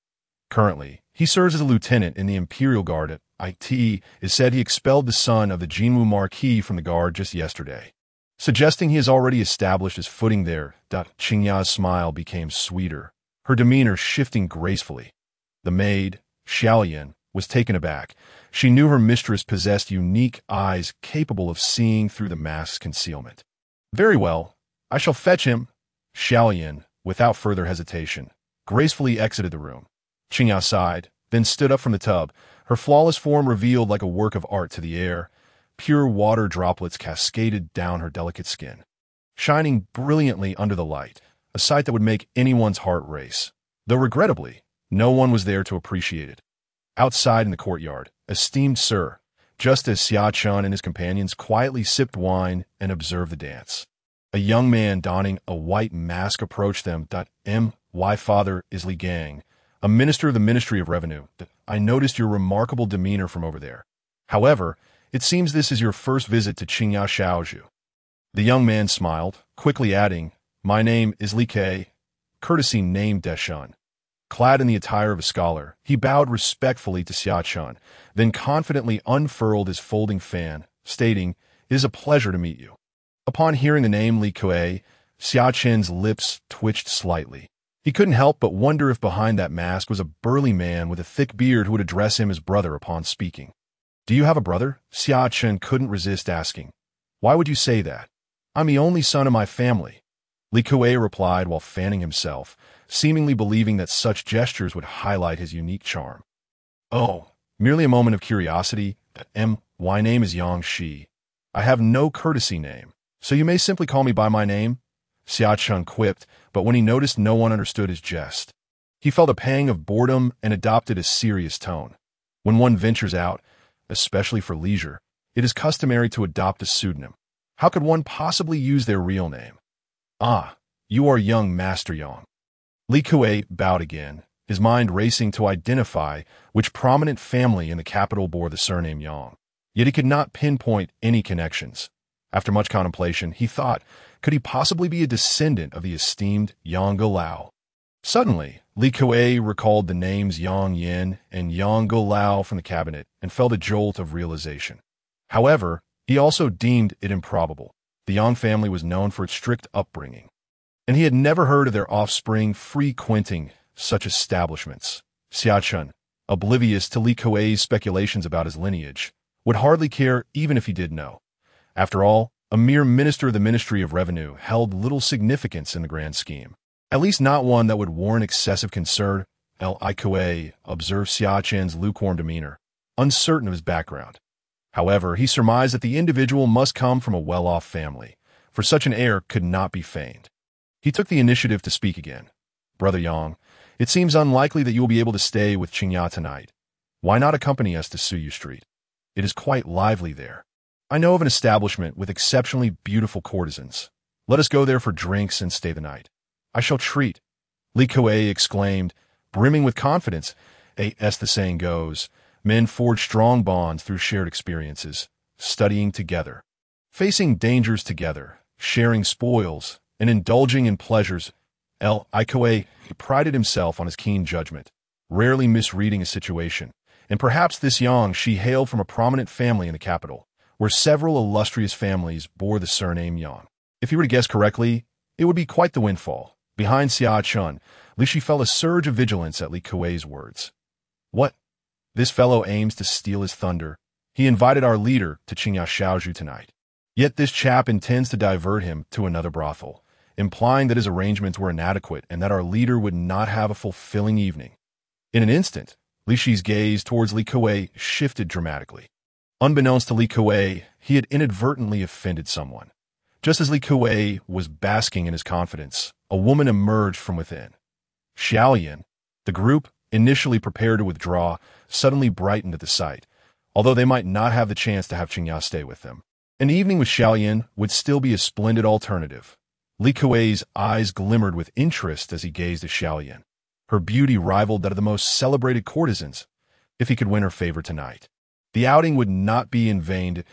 Currently, he serves as a lieutenant in the Imperial Guard. It is said he expelled the son of the Jinwu Marquis from the guard just yesterday, suggesting he has already established his footing there. Xinya's smile became sweeter, her demeanor shifting gracefully. The maid, Xiaoyan, was taken aback. She knew her mistress possessed unique eyes capable of seeing through the mask's concealment. Very well, I shall fetch him. Xiaoyan, without further hesitation, gracefully exited the room. Xia sighed, then stood up from the tub, her flawless form revealed like a work of art to the air. Pure water droplets cascaded down her delicate skin, shining brilliantly under the light, a sight that would make anyone's heart race, though regrettably, no one was there to appreciate it. Outside in the courtyard, esteemed sir, just as Xia Chen and his companions quietly sipped wine and observed the dance, a young man donning a white mask approached them. My father is Li Gang, a minister of the Ministry of Revenue. I noticed your remarkable demeanor from over there. However, it seems this is your first visit to Xia Shaozhu. The young man smiled, quickly adding, My name is Li Kei, courtesy named Deshun. Clad in the attire of a scholar, he bowed respectfully to Xia Chen, then confidently unfurled his folding fan, stating, It is a pleasure to meet you. Upon hearing the name Li Kei, Xia Chen's lips twitched slightly. He couldn't help but wonder if behind that mask was a burly man with a thick beard who would address him as brother upon speaking. Do you have a brother? Xia Chen couldn't resist asking. Why would you say that? I'm the only son of my family. Li Kei replied while fanning himself, seemingly believing that such gestures would highlight his unique charm. Oh, merely a moment of curiosity. My name is Yang Shi. I have no courtesy name, so you may simply call me by my name. Xia Chen quipped, but when he noticed no one understood his jest, he felt a pang of boredom and adopted a serious tone. When one ventures out, especially for leisure, it is customary to adopt a pseudonym. How could one possibly use their real name? You are young Master Yang. Li Kei bowed again, his mind racing to identify which prominent family in the capital bore the surname Yang. Yet he could not pinpoint any connections. After much contemplation, he thought, could he possibly be a descendant of the esteemed Yang Golao? Suddenly, Li Kei recalled the names Yang Yin and Yang Golao from the cabinet and felt a jolt of realization. However, He also deemed it improbable. The Yang family was known for its strict upbringing, and he had never heard of their offspring frequenting such establishments. Xia Chen, oblivious to Li Kuei's speculations about his lineage, would hardly care even if he did know. After all, a mere minister of the Ministry of Revenue held little significance in the grand scheme, at least not one that would warrant excessive concern. Li Kuei observed Xia Chen's lukewarm demeanor, uncertain of his background. However, he surmised that the individual must come from a well-off family, for such an heir could not be feigned. He took the initiative to speak again. Brother Yang, it seems unlikely that you will be able to stay with Xia tonight. Why not accompany us to Suyu Street? It is quite lively there. I know of an establishment with exceptionally beautiful courtesans. Let us go there for drinks and stay the night. I shall treat. Li Kuei exclaimed, brimming with confidence. As the saying goes, men forge strong bonds through shared experiences, studying together, facing dangers together, sharing spoils, and indulging in pleasures. Li Kuei prided himself on his keen judgment, rarely misreading a situation, and perhaps this Yang she hailed from a prominent family in the capital, where several illustrious families bore the surname Yang. If he were to guess correctly, it would be quite the windfall. Behind Xia Chen, Li Shi felt a surge of vigilance at Li Kuei's words. What? This fellow aims to steal his thunder. He invited our leader to Qingya Shaozhu tonight. Yet this chap intends to divert him to another brothel, implying that his arrangements were inadequate and that our leader would not have a fulfilling evening. In an instant, Li Shi's gaze towards Li Kuei shifted dramatically. Unbeknownst to Li Kuei, he had inadvertently offended someone. Just as Li Kuei was basking in his confidence, a woman emerged from within. Xiaoyan, the group, initially prepared to withdraw, suddenly brightened at the sight, although they might not have the chance to have Qingya stay with them. An evening with Xiaoyan would still be a splendid alternative. Li Kuei's eyes glimmered with interest as he gazed at Xiaoyan. Her beauty rivaled that of the most celebrated courtesans, if he could win her favor tonight. The outing would not be in vain.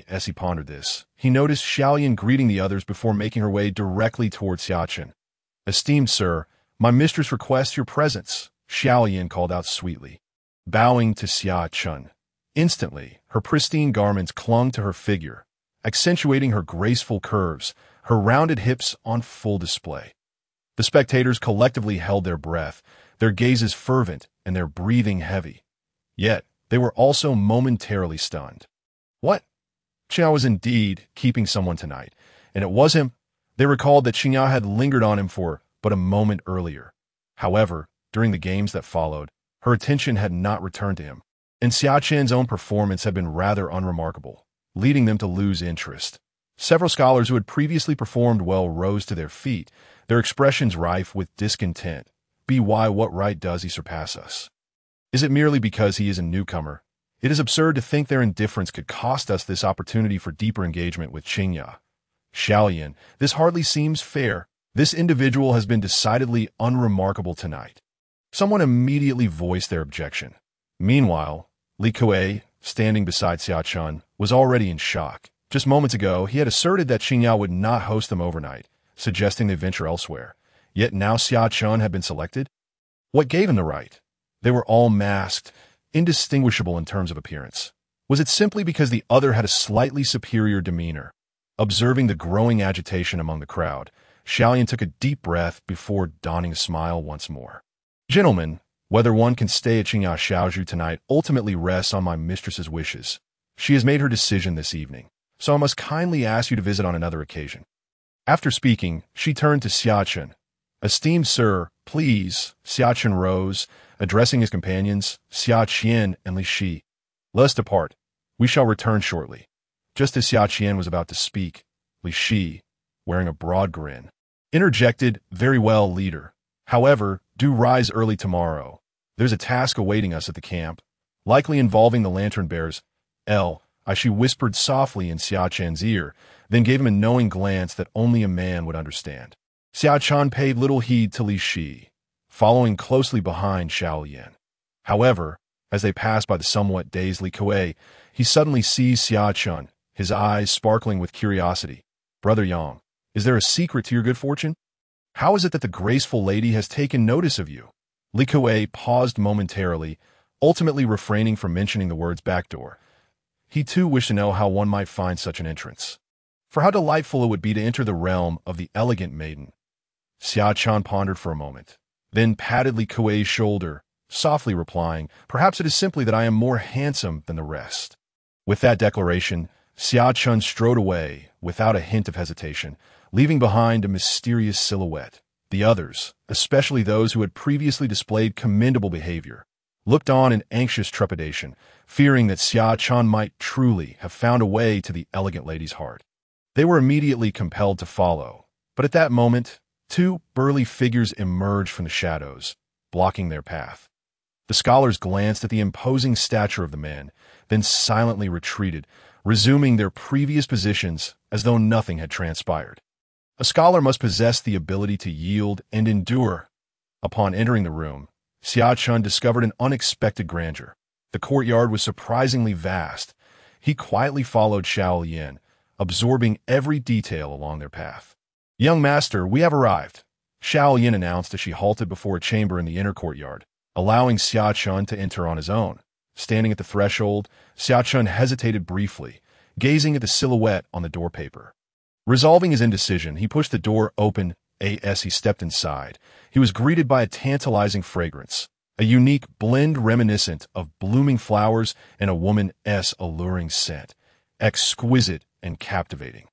As he pondered this, he noticed Xiaoyan greeting the others before making her way directly towards Xia Chen. Esteemed sir, my mistress requests your presence, Xiaoyan called out sweetly, bowing to Xia Chen. Instantly, her pristine garments clung to her figure, accentuating her graceful curves, her rounded hips on full display. The spectators collectively held their breath, their gazes fervent and their breathing heavy. Yet, they were also momentarily stunned. What? Qingya was indeed keeping someone tonight, and it was him. They recalled that Qingya had lingered on him for but a moment earlier. However, during the games that followed, her attention had not returned to him, and Xia Chen's own performance had been rather unremarkable, leading them to lose interest. Several scholars who had previously performed well rose to their feet, their expressions rife with discontent. Why, what right does he surpass us? Is it merely because he is a newcomer? It is absurd to think their indifference could cost us this opportunity for deeper engagement with Qingya. Xiaoyan, this hardly seems fair. This individual has been decidedly unremarkable tonight. Someone immediately voiced their objection. Meanwhile, Li Kuei, standing beside Xia Chen, was already in shock. Just moments ago, he had asserted that Qingya would not host them overnight, suggesting they venture elsewhere. Yet now Xia Chen had been selected? What gave him the right? They were all masked, indistinguishable in terms of appearance. Was it simply because the other had a slightly superior demeanor? Observing the growing agitation among the crowd, Xiaoyan took a deep breath before donning a smile once more. Gentlemen, whether one can stay at Qingya Shaozhu tonight ultimately rests on my mistress's wishes. She has made her decision this evening, so I must kindly ask you to visit on another occasion. After speaking, she turned to Xia Chen. Esteemed sir, please. Xia Chen rose, addressing his companions, Xia Qian and Li Shi. Let us depart. We shall return shortly. Just as Xia Qian was about to speak, Li Shi, wearing a broad grin, interjected, very well, leader. However, do rise early tomorrow. There's a task awaiting us at the camp, likely involving the lantern bearers. She whispered softly in Xia Chen's ear, then gave him a knowing glance that only a man would understand. Xia Chen paid little heed to Li Shi, following closely behind Xiaoyan. However, as they passed by the somewhat dazed Li Kuei, he suddenly seized Xia Chen, his eyes sparkling with curiosity. Brother Yang, is there a secret to your good fortune? How is it that the graceful lady has taken notice of you? Li Kuei paused momentarily, ultimately refraining from mentioning the words backdoor. He too wished to know how one might find such an entrance. For how delightful it would be to enter the realm of the elegant maiden. Xia Chen pondered for a moment, then patted Li Kuei's shoulder, softly replying, "Perhaps it is simply that I am more handsome than the rest." With that declaration, Xia Chen strode away, without a hint of hesitation, leaving behind a mysterious silhouette. The others, especially those who had previously displayed commendable behavior, looked on in anxious trepidation, fearing that Xia Chen might truly have found a way to the elegant lady's heart. They were immediately compelled to follow, but at that moment, two burly figures emerged from the shadows, blocking their path. The scholars glanced at the imposing stature of the man, then silently retreated, resuming their previous positions as though nothing had transpired. A scholar must possess the ability to yield and endure. Upon entering the room, Xia Chen discovered an unexpected grandeur. The courtyard was surprisingly vast. He quietly followed Xiao Yan, absorbing every detail along their path. "Young master, we have arrived," Xiao Yan announced as she halted before a chamber in the inner courtyard, allowing Xia Chen to enter on his own. Standing at the threshold, Xia Chen hesitated briefly, gazing at the silhouette on the doorpaper. Resolving his indecision, he pushed the door open. As he stepped inside, he was greeted by a tantalizing fragrance, a unique blend reminiscent of blooming flowers and a woman's alluring scent, exquisite and captivating.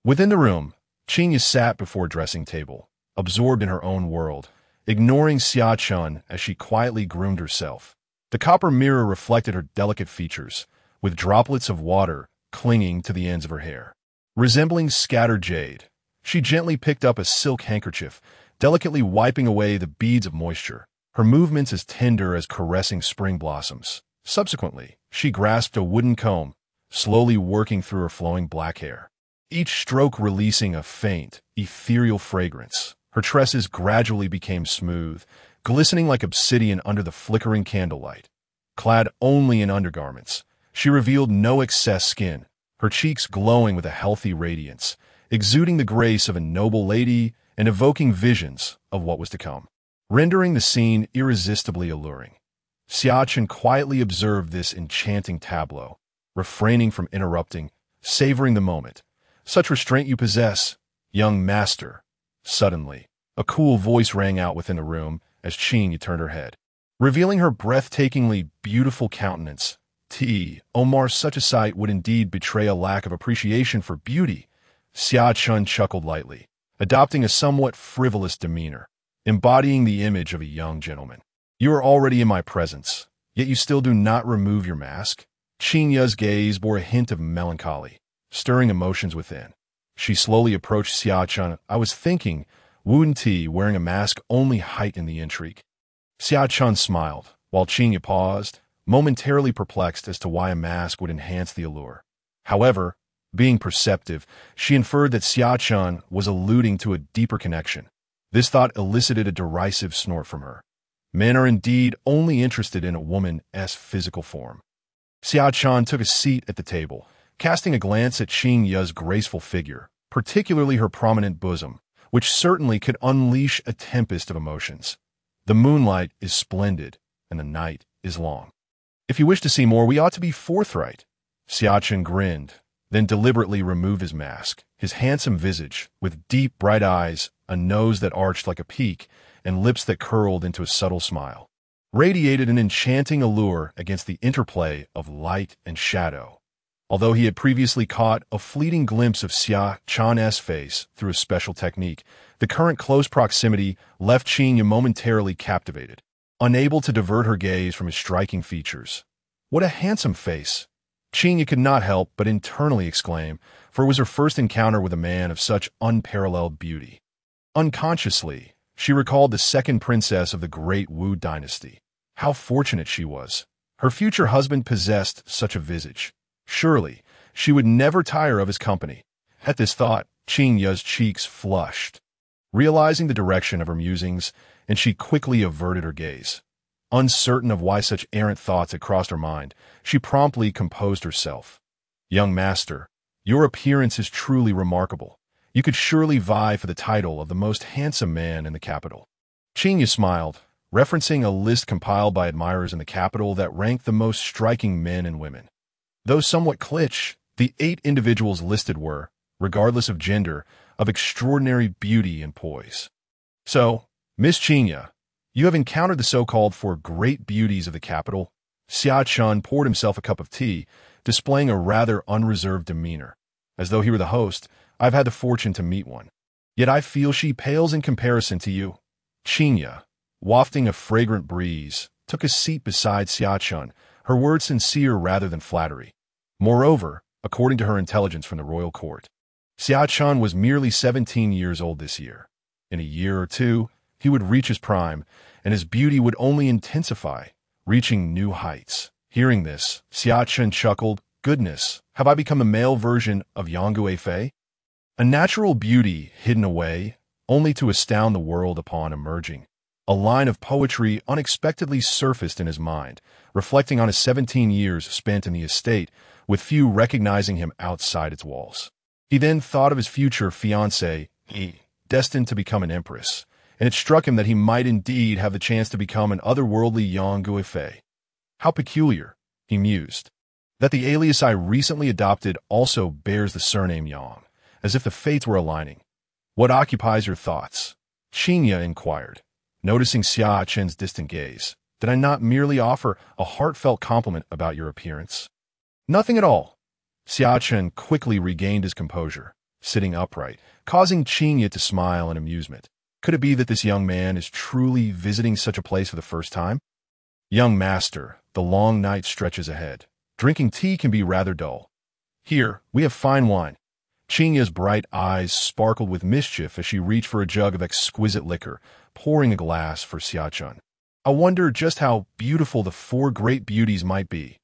Within the room, Xia sat before a dressing table, absorbed in her own world, ignoring Xia Chen as she quietly groomed herself. The copper mirror reflected her delicate features, with droplets of water clinging to the ends of her hair. Resembling scattered jade, she gently picked up a silk handkerchief, delicately wiping away the beads of moisture, her movements as tender as caressing spring blossoms. Subsequently, she grasped a wooden comb, slowly working through her flowing black hair, each stroke releasing a faint, ethereal fragrance. Her tresses gradually became smooth, glistening like obsidian under the flickering candlelight. Clad only in undergarments, she revealed no excess skin, her cheeks glowing with a healthy radiance, exuding the grace of a noble lady and evoking visions of what was to come, rendering the scene irresistibly alluring. Xia Chen quietly observed this enchanting tableau, refraining from interrupting, savoring the moment. "Such restraint you possess, young master." Suddenly, a cool voice rang out within the room as Xia turned her head, revealing her breathtakingly beautiful countenance. Omar, such a sight would indeed betray a lack of appreciation for beauty. Xia Chen chuckled lightly, adopting a somewhat frivolous demeanor, embodying the image of a young gentleman. "You are already in my presence, yet you still do not remove your mask." Xia's gaze bore a hint of melancholy, stirring emotions within. She slowly approached Xia Chen. "I was thinking, wouldn't he wearing a mask only heighten the intrigue?" Xia Chen smiled, while Xia paused, momentarily perplexed as to why a mask would enhance the allure. However, being perceptive, she inferred that Xia Chen was alluding to a deeper connection. This thought elicited a derisive snort from her. Men are indeed only interested in a woman's physical form. Xia Chen took a seat at the table, casting a glance at Xia's graceful figure, particularly her prominent bosom, which certainly could unleash a tempest of emotions. "The moonlight is splendid, and the night is long. If you wish to see more, we ought to be forthright." Xia Chen grinned, then deliberately removed his mask. His handsome visage, with deep, bright eyes, a nose that arched like a peak, and lips that curled into a subtle smile, radiated an enchanting allure against the interplay of light and shadow. Although he had previously caught a fleeting glimpse of Xia Chen's face through a special technique, the current close proximity left Xia momentarily captivated, unable to divert her gaze from his striking features. "What a handsome face!" Xia could not help but internally exclaim, for it was her first encounter with a man of such unparalleled beauty. Unconsciously, she recalled the second princess of the Great Wu dynasty. How fortunate she was. Her future husband possessed such a visage. Surely, she would never tire of his company. At this thought, Xia's cheeks flushed, realizing the direction of her musings, and she quickly averted her gaze. Uncertain of why such errant thoughts had crossed her mind, she promptly composed herself. "Young master, your appearance is truly remarkable. You could surely vie for the title of the most handsome man in the capital." Xia smiled, referencing a list compiled by admirers in the capital that ranked the most striking men and women. Though somewhat cliché, the 8 individuals listed were, regardless of gender, of extraordinary beauty and poise. So, Miss Xia, you have encountered the so-called 4 great beauties of the capital. Xia Chen poured himself a cup of tea, displaying a rather unreserved demeanor. As though he were the host, I've had the fortune to meet one. Yet I feel she pales in comparison to you. Xia, wafting a fragrant breeze, took a seat beside Xia Chen, her words sincere rather than flattery. Moreover, according to her intelligence from the royal court, Xia Chen was merely 17 years old this year. In a year or two, he would reach his prime, and his beauty would only intensify, reaching new heights. Hearing this, Xia Chen chuckled, "Goodness, have I become a male version of Yangui Fei? A natural beauty hidden away, only to astound the world upon emerging." A line of poetry unexpectedly surfaced in his mind, reflecting on his 17 years spent in the estate, with few recognizing him outside its walls. He then thought of his future fiancée, destined to become an empress, and it struck him that he might indeed have the chance to become an otherworldly Yangui Fei. How peculiar, he mused, that the alias I recently adopted also bears the surname Yang, as if the fates were aligning. What occupies your thoughts? Xia inquired, noticing Xia Chen's distant gaze. Did I not merely offer a heartfelt compliment about your appearance? Nothing at all. Xia Chen quickly regained his composure, sitting upright, causing Xia to smile in amusement. Could it be that this young man is truly visiting such a place for the first time? Young master, the long night stretches ahead. Drinking tea can be rather dull. Here, we have fine wine. Xia's bright eyes sparkled with mischief as she reached for a jug of exquisite liquor, pouring a glass for Xia Chen. I wonder just how beautiful the 4 great beauties might be.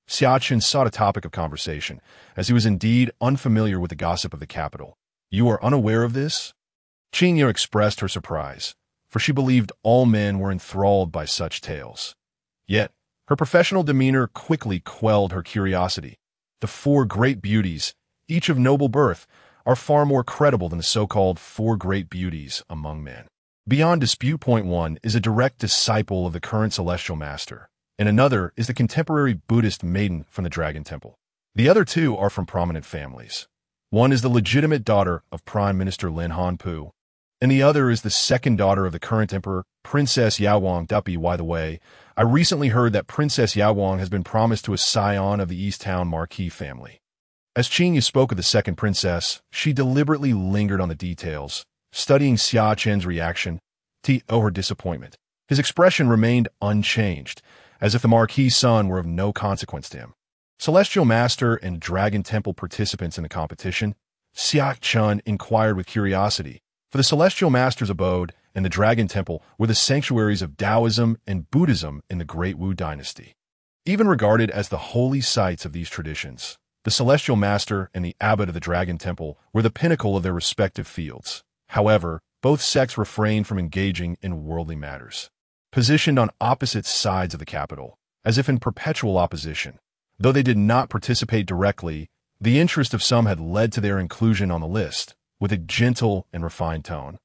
Xia Chen sought a topic of conversation, as he was indeed unfamiliar with the gossip of the capital. You are unaware of this? Xia expressed her surprise, for she believed all men were enthralled by such tales. Yet, her professional demeanor quickly quelled her curiosity. The 4 great beauties, each of noble birth, are far more credible than the so-called 4 great beauties among men. Beyond dispute, point 1 is a direct disciple of the current celestial master, and another is the contemporary Buddhist maiden from the Dragon Temple. The other 2 are from prominent families. One is the legitimate daughter of Prime Minister Lin Hanpu, and the other is the second daughter of the current emperor, Princess Yaowang. By the way, I recently heard that Princess Yaowang has been promised to a scion of the East Town Marquis family. As Xia spoke of the second princess, she deliberately lingered on the details, studying Xia Chen's reaction to her disappointment. His expression remained unchanged, as if the Marquis' son were of no consequence to him. Celestial Master and Dragon Temple participants in the competition, Xia Chen inquired with curiosity, for the Celestial Master's abode and the Dragon Temple were the sanctuaries of Taoism and Buddhism in the Great Wu Dynasty. Even regarded as the holy sites of these traditions, the Celestial Master and the Abbot of the Dragon Temple were the pinnacle of their respective fields. However, both sects refrained from engaging in worldly matters. Positioned on opposite sides of the capital, as if in perpetual opposition, though they did not participate directly, the interest of some had led to their inclusion on the list, with a gentle and refined tone.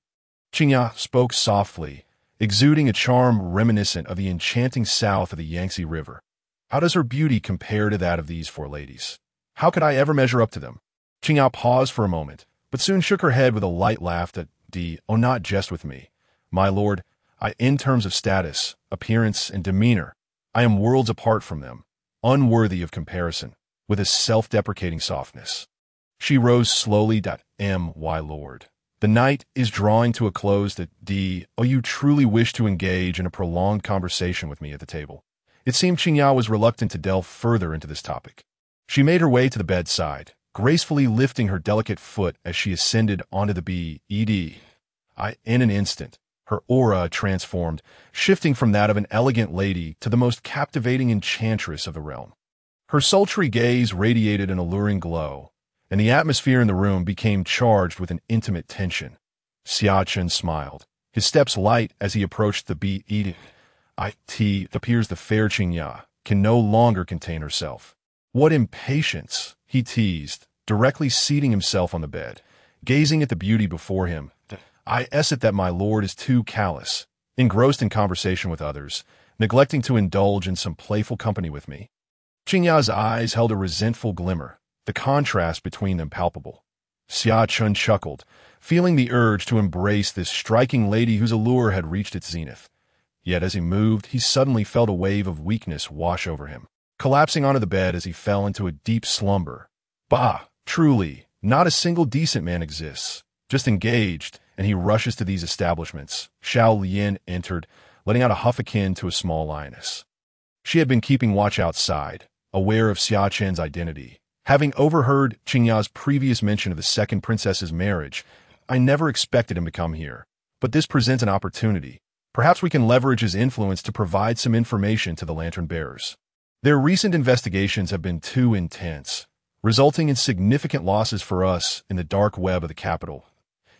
Xia spoke softly, exuding a charm reminiscent of the enchanting south of the Yangtze River. How does her beauty compare to that of these 4 ladies? How could I ever measure up to them? Xia paused for a moment, but soon shook her head with a light laugh that, "Oh, not jest with me. My lord, in terms of status, appearance, and demeanor, I am worlds apart from them, unworthy of comparison," with a self-deprecating softness. She rose slowly. My lord, the night is drawing to a close. You truly wish to engage in a prolonged conversation with me at the table. It seemed Xia was reluctant to delve further into this topic. She made her way to the bedside, gracefully lifting her delicate foot as she ascended onto the bed. In an instant, her aura transformed, shifting from that of an elegant lady to the most captivating enchantress of the realm. Her sultry gaze radiated an alluring glow, and the atmosphere in the room became charged with an intimate tension. Xia Chen smiled, his steps light as he approached the bed. It appears the fair Xia can no longer contain herself. What impatience, he teased, directly seating himself on the bed, gazing at the beauty before him. I es it that my lord is too callous, engrossed in conversation with others, neglecting to indulge in some playful company with me. Qingya's eyes held a resentful glimmer, the contrast between them palpable. Xia Chen chuckled, feeling the urge to embrace this striking lady whose allure had reached its zenith. Yet as he moved, he suddenly felt a wave of weakness wash over him, collapsing onto the bed as he fell into a deep slumber. Bah! Truly, not a single decent man exists, just engaged, and he rushes to these establishments. Xiao Lian entered, letting out a huff akin to a small lioness. She had been keeping watch outside, aware of Xia Chen's identity. Having overheard Qingya's previous mention of the second princess's marriage, I never expected him to come here. But this presents an opportunity. Perhaps we can leverage his influence to provide some information to the lantern bearers. Their recent investigations have been too intense, resulting in significant losses for us in the dark web of the capital.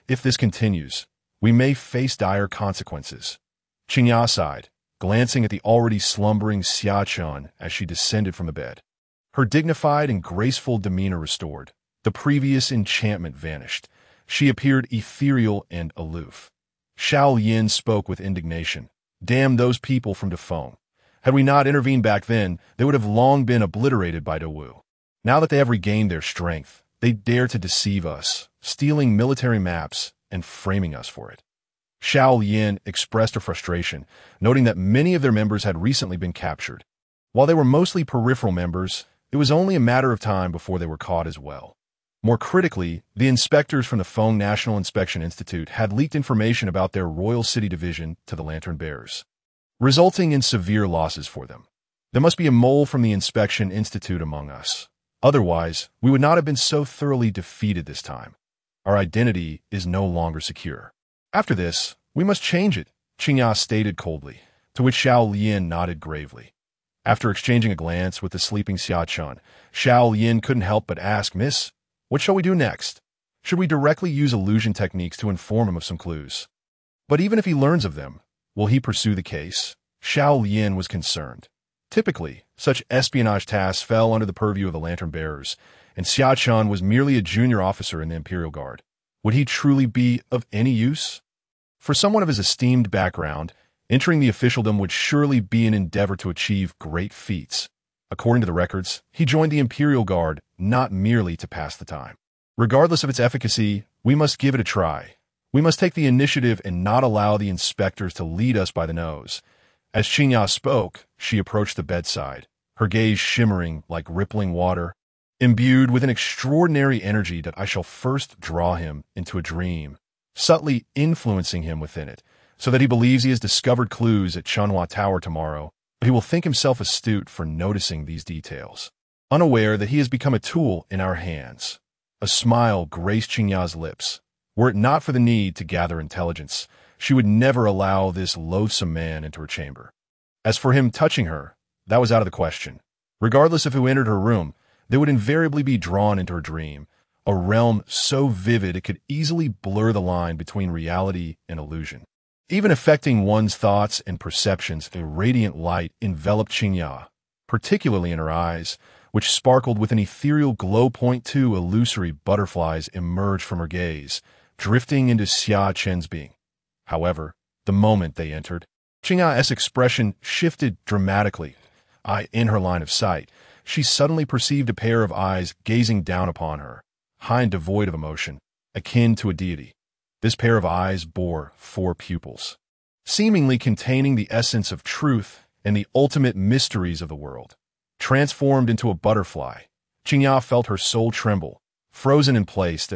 If this continues, we may face dire consequences. Qingya sighed, glancing at the already slumbering Xia Chen as she descended from the bed. Her dignified and graceful demeanor restored. The previous enchantment vanished. She appeared ethereal and aloof. Xiao Yin spoke with indignation. Damn those people from Dafeng. Had we not intervened back then, they would have long been obliterated by Dongwu. Now that they have regained their strength, they dare to deceive us, stealing military maps and framing us for it. Xiao Yin expressed her frustration, noting that many of their members had recently been captured. While they were mostly peripheral members, it was only a matter of time before they were caught as well. More critically, the inspectors from the Feng National Inspection Institute had leaked information about their Royal City Division to the Lantern Bearers, resulting in severe losses for them. There must be a mole from the Inspection Institute among us. Otherwise, we would not have been so thoroughly defeated this time. Our identity is no longer secure. After this, we must change it, Qingya stated coldly, to which Xiao Lian nodded gravely. After exchanging a glance with the sleeping Xia Chen, Xiao Lian couldn't help but ask, Miss, what shall we do next? Should we directly use illusion techniques to inform him of some clues? But even if he learns of them, will he pursue the case? Xiao Lian was concerned. Typically, such espionage tasks fell under the purview of the Lantern Bearers, and Xia Chen was merely a junior officer in the Imperial Guard. Would he truly be of any use? For someone of his esteemed background, entering the officialdom would surely be an endeavor to achieve great feats. According to the records, he joined the Imperial Guard not merely to pass the time. Regardless of its efficacy, we must give it a try. We must take the initiative and not allow the inspectors to lead us by the nose. As Qingya spoke, she approached the bedside, her gaze shimmering like rippling water, imbued with an extraordinary energy that I shall first draw him into a dream, subtly influencing him within it, so that he believes he has discovered clues at Chunhua Tower tomorrow, but he will think himself astute for noticing these details, unaware that he has become a tool in our hands. A smile graced Qingya's lips. Were it not for the need to gather intelligence, she would never allow this loathsome man into her chamber. As for him touching her, that was out of the question. Regardless of who entered her room, they would invariably be drawn into her dream, a realm so vivid it could easily blur the line between reality and illusion. Even affecting one's thoughts and perceptions, a radiant light enveloped Qingya, particularly in her eyes, which sparkled with an ethereal glow. Two illusory butterflies emerged from her gaze, drifting into Xia Chen's being. However, the moment they entered, Qingya's expression shifted dramatically. In her line of sight, she suddenly perceived a pair of eyes gazing down upon her, high and devoid of emotion, akin to a deity. This pair of eyes bore 4 pupils, seemingly containing the essence of truth and the ultimate mysteries of the world. Transformed into a butterfly, Qingya felt her soul tremble, frozen in place.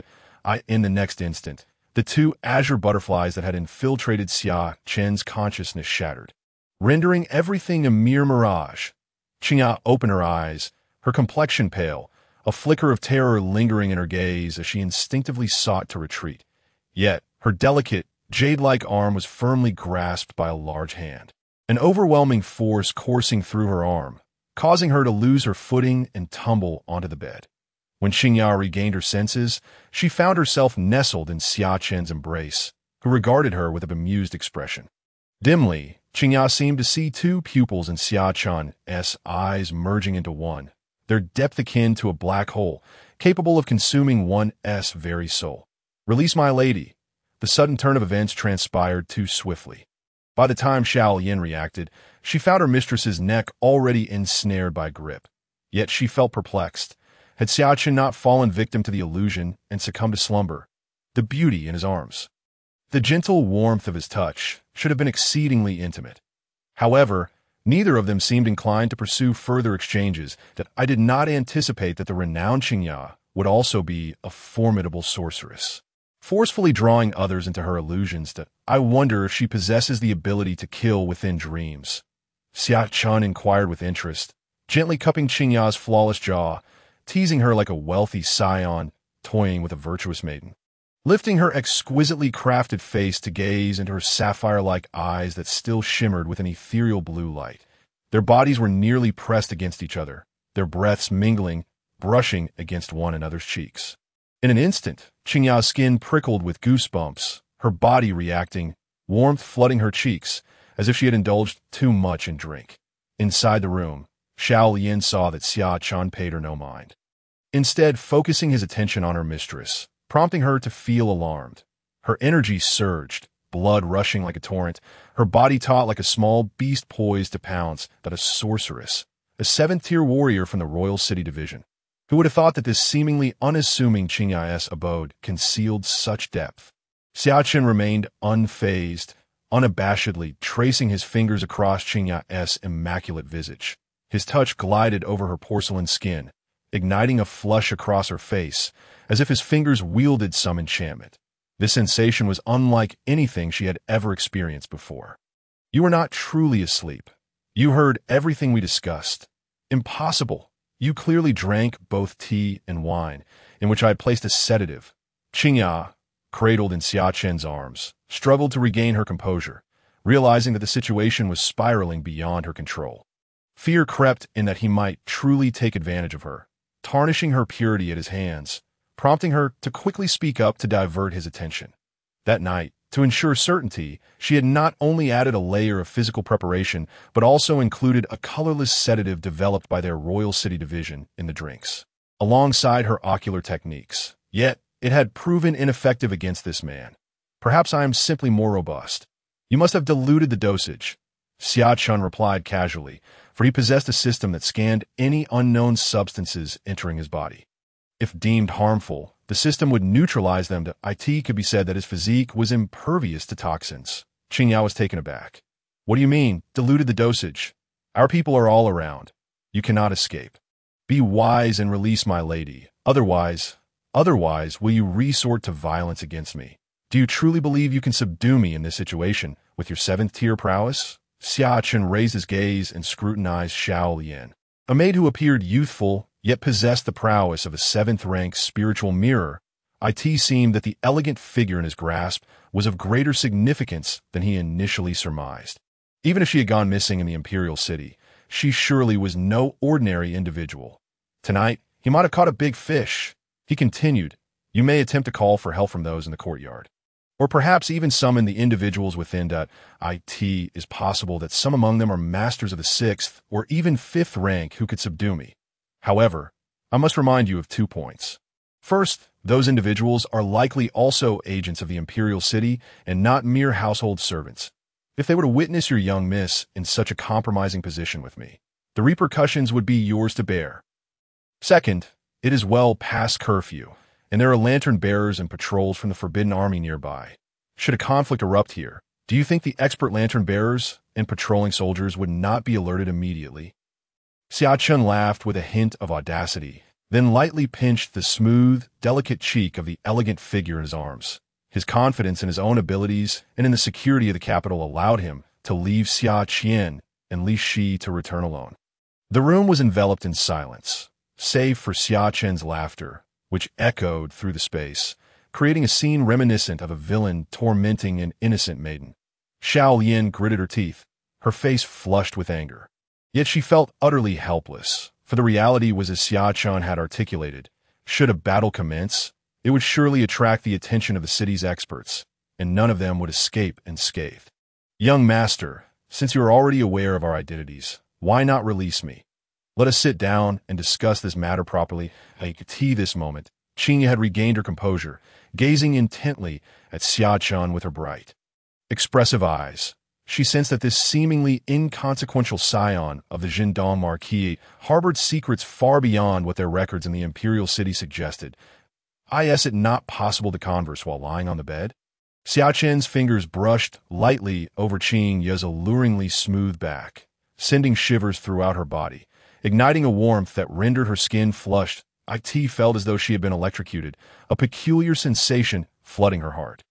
In the next instant, the 2 azure butterflies that had infiltrated Xia Chen's consciousness shattered, rendering everything a mere mirage. Qingya opened her eyes, her complexion pale, a flicker of terror lingering in her gaze as she instinctively sought to retreat. Yet, her delicate, jade-like arm was firmly grasped by a large hand, an overwhelming force coursing through her arm, causing her to lose her footing and tumble onto the bed. When Qingya regained her senses, she found herself nestled in Xia Chen's embrace, who regarded her with a bemused expression. Dimly, Qingya seemed to see 2 pupils in Xia Chen's eyes merging into one, their depth akin to a black hole, capable of consuming one's very soul. Release my lady. The sudden turn of events transpired too swiftly. By the time Xiao Yin reacted, she found her mistress's neck already ensnared by grip. Yet she felt perplexed. Had Xia Chen not fallen victim to the illusion and succumbed to slumber? The beauty in his arms, the gentle warmth of his touch, should have been exceedingly intimate. However, neither of them seemed inclined to pursue further exchanges. That I did not anticipate that the renowned Xia would also be a formidable sorceress, forcefully drawing others into her illusions. That I wonder if she possesses the ability to kill within dreams. Xia Chen inquired with interest, gently cupping Xia's flawless jaw, teasing her like a wealthy scion toying with a virtuous maiden. Lifting her exquisitely crafted face to gaze into her sapphire-like eyes that still shimmered with an ethereal blue light. Their bodies were nearly pressed against each other, their breaths mingling, brushing against one another's cheeks. In an instant, Xia's skin prickled with goosebumps, her body reacting, warmth flooding her cheeks, as if she had indulged too much in drink. Inside the room, Xiao saw that Xia Chen paid her no mind. Instead, focusing his attention on her mistress, prompting her to feel alarmed. Her energy surged, blood rushing like a torrent, her body taut like a small beast poised to pounce. That a sorceress, a seventh-tier warrior from the Royal City Division. Who would have thought that this seemingly unassuming Qingya's abode concealed such depth? Xia Chen remained unfazed, unabashedly tracing his fingers across Qingya's immaculate visage. His touch glided over her porcelain skin, igniting a flush across her face, as if his fingers wielded some enchantment. This sensation was unlike anything she had ever experienced before. You were not truly asleep. You heard everything we discussed. Impossible. You clearly drank both tea and wine, in which I had placed a sedative. Qingya, cradled in Xia Chen's arms, struggled to regain her composure, realizing that the situation was spiraling beyond her control. Fear crept in that he might truly take advantage of her, tarnishing her purity at his hands, prompting her to quickly speak up to divert his attention. That night, to ensure certainty, she had not only added a layer of physical preparation, but also included a colorless sedative developed by their Royal City Division in the drinks, alongside her ocular techniques. Yet, it had proven ineffective against this man. Perhaps I am simply more robust. You must have diluted the dosage, Xia Chen replied casually, for he possessed a system that scanned any unknown substances entering his body. If deemed harmful, the system would neutralize them. It could be said that his physique was impervious to toxins. Qingya was taken aback. What do you mean, diluted the dosage? Our people are all around. You cannot escape. Be wise and release my lady. Otherwise, will you resort to violence against me? Do you truly believe you can subdue me in this situation with your seventh-tier prowess? Xia Chen raised his gaze and scrutinized Xiao, a maid who appeared youthful, yet possessed the prowess of a seventh-rank spiritual mirror. It seemed that the elegant figure in his grasp was of greater significance than he initially surmised. Even if she had gone missing in the imperial city, she surely was no ordinary individual. Tonight, he might have caught a big fish. He continued, you may attempt to call for help from those in the courtyard, or perhaps even summon the individuals within. It is possible that some among them are masters of the 6th or even 5th rank who could subdue me. However, I must remind you of 2 points. First, those individuals are likely also agents of the imperial city and not mere household servants. If they were to witness your young miss in such a compromising position with me, the repercussions would be yours to bear. Second, it is well past curfew, and there are lantern bearers and patrols from the Forbidden Army nearby. Should a conflict erupt here, do you think the expert lantern bearers and patrolling soldiers would not be alerted immediately? Xia Chen laughed with a hint of audacity, then lightly pinched the smooth, delicate cheek of the elegant figure in his arms. His confidence in his own abilities and in the security of the capital allowed him to leave Xia Chen and Li Shi to return alone. The room was enveloped in silence, save for Xia Chen's laughter, which echoed through the space, creating a scene reminiscent of a villain tormenting an innocent maiden. Xiao gritted her teeth, her face flushed with anger. Yet she felt utterly helpless, for the reality was as Xia Chen had articulated. Should a battle commence, it would surely attract the attention of the city's experts, and none of them would escape unscathed. Young master, since you are already aware of our identities, why not release me? Let us sit down and discuss this matter properly. This moment, Qingya had regained her composure, gazing intently at Xia Chen with her bright, expressive eyes. She sensed that this seemingly inconsequential scion of the Jindong Marquis harbored secrets far beyond what their records in the imperial city suggested. Is it not possible to converse while lying on the bed? Xia Chen's fingers brushed lightly over Qing Ya's alluringly smooth back, sending shivers throughout her body, igniting a warmth that rendered her skin flushed. It felt as though she had been electrocuted, a peculiar sensation flooding her heart.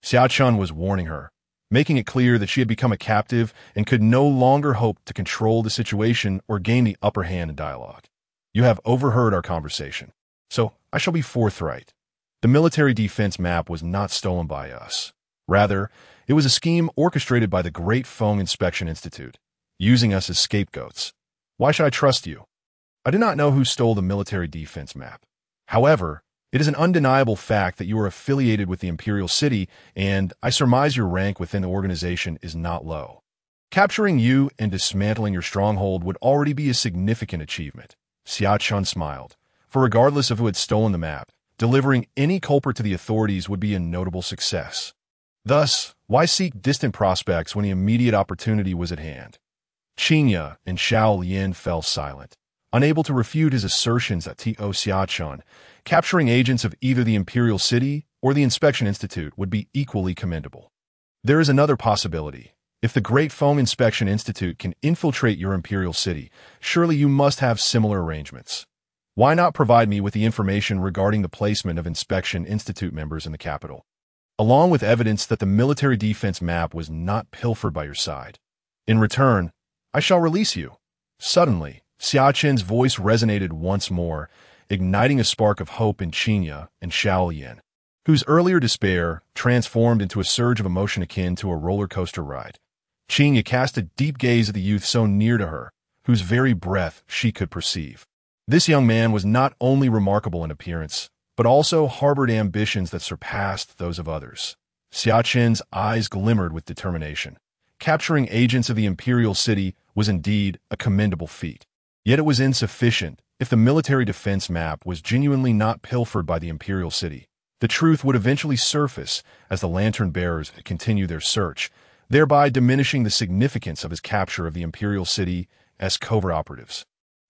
Xia Chen was warning her, making it clear that she had become a captive and could no longer hope to control the situation or gain the upper hand in dialogue. You have overheard our conversation, so I shall be forthright. The military defense map was not stolen by us. Rather, it was a scheme orchestrated by the Great Feng Inspection Institute, using us as scapegoats. Why should I trust you? I do not know who stole the military defense map. However, it is an undeniable fact that you are affiliated with the imperial city, and I surmise your rank within the organization is not low. Capturing you and dismantling your stronghold would already be a significant achievement. Xia Chen smiled, for regardless of who had stolen the map, delivering any culprit to the authorities would be a notable success. Thus, why seek distant prospects when the immediate opportunity was at hand? Qingya and Xiao Lian fell silent, unable to refute his assertions that Xia Chen, capturing agents of either the imperial city or the Inspection Institute would be equally commendable. There is another possibility. If the Great Feng Inspection Institute can infiltrate your imperial city, surely you must have similar arrangements. Why not provide me with the information regarding the placement of Inspection Institute members in the capital, along with evidence that the military defense map was not pilfered by your side? In return, I shall release you. Suddenly, Xia Chen's voice resonated once more, igniting a spark of hope in Qingya and Xiao Lian, whose earlier despair transformed into a surge of emotion akin to a roller coaster ride. Qingya cast a deep gaze at the youth so near to her, whose very breath she could perceive. This young man was not only remarkable in appearance, but also harbored ambitions that surpassed those of others. Xia Chen's eyes glimmered with determination. Capturing agents of the imperial city was indeed a commendable feat. Yet it was insufficient. If the military defense map was genuinely not pilfered by the imperial city, the truth would eventually surface as the lantern bearers continue their search, thereby diminishing the significance of his capture of the imperial city as covert operatives.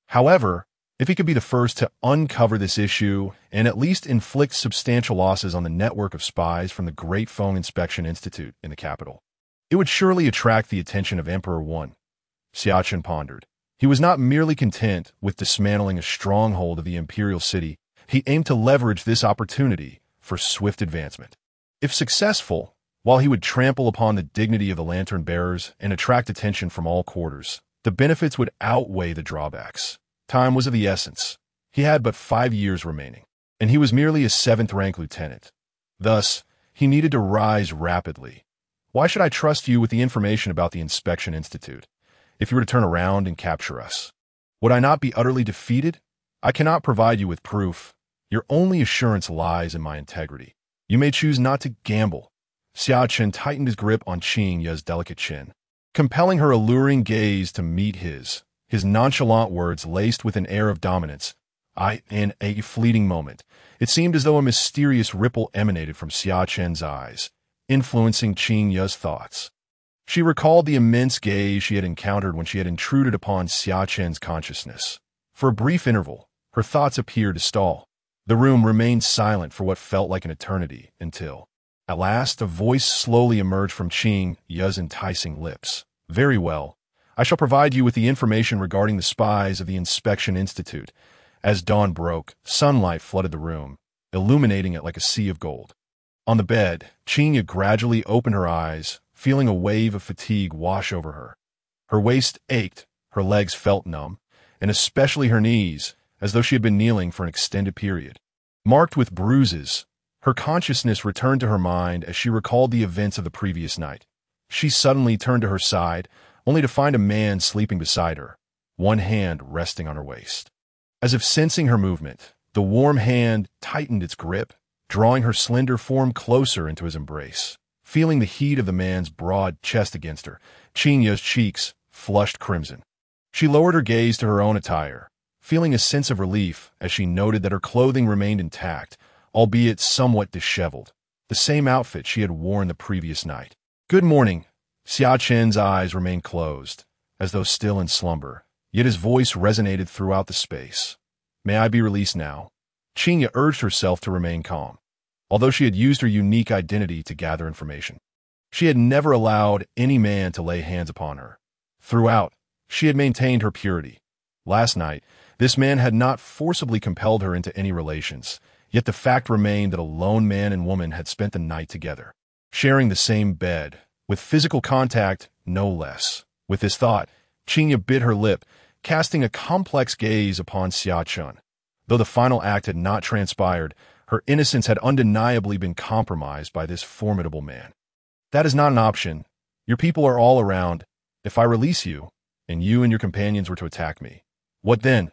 However, if he could be the first to uncover this issue and at least inflict substantial losses on the network of spies from the Great Feng Inspection Institute in the capital, it would surely attract the attention of Emperor One. Xia Chen pondered. He was not merely content with dismantling a stronghold of the imperial city. He aimed to leverage this opportunity for swift advancement. If successful, while he would trample upon the dignity of the lantern bearers and attract attention from all quarters, the benefits would outweigh the drawbacks. Time was of the essence. He had but 5 years remaining, and he was merely a 7th-rank lieutenant. Thus, he needed to rise rapidly. Why should I trust you with the information about the Inspection Institute? If you were to turn around and capture us, would I not be utterly defeated? I cannot provide you with proof. Your only assurance lies in my integrity. You may choose not to gamble. Xia Chen tightened his grip on Qing Ya's delicate chin, compelling her alluring gaze to meet his nonchalant words laced with an air of dominance. In a fleeting moment, it seemed as though a mysterious ripple emanated from Xia Chen's eyes, influencing Qing Ya's thoughts. She recalled the immense gaze she had encountered when she had intruded upon Xia Chen's consciousness. For a brief interval, her thoughts appeared to stall. The room remained silent for what felt like an eternity until, at last, a voice slowly emerged from Qing Ya's enticing lips. Very well. I shall provide you with the information regarding the spies of the Inspection Institute. As dawn broke, sunlight flooded the room, illuminating it like a sea of gold. On the bed, Qingya gradually opened her eyes, feeling a wave of fatigue wash over her. Her waist ached, her legs felt numb, and especially her knees, as though she had been kneeling for an extended period. Marked with bruises, her consciousness returned to her mind as she recalled the events of the previous night. She suddenly turned to her side, only to find a man sleeping beside her, one hand resting on her waist. As if sensing her movement, the warm hand tightened its grip, drawing her slender form closer into his embrace. Feeling the heat of the man's broad chest against her, Qingya's cheeks flushed crimson. She lowered her gaze to her own attire, feeling a sense of relief as she noted that her clothing remained intact, albeit somewhat disheveled, the same outfit she had worn the previous night. "Good morning," Xia Chen's eyes remained closed, as though still in slumber, yet his voice resonated throughout the space. "May I be released now?" Xia urged herself to remain calm, although she had used her unique identity to gather information. She had never allowed any man to lay hands upon her. Throughout, she had maintained her purity. Last night, this man had not forcibly compelled her into any relations, yet the fact remained that a lone man and woman had spent the night together, sharing the same bed, with physical contact no less. With this thought, Xia bit her lip, casting a complex gaze upon Xia Chen. Though the final act had not transpired, her innocence had undeniably been compromised by this formidable man. "That is not an option. Your people are all around. If I release you, and you and your companions were to attack me, what then?"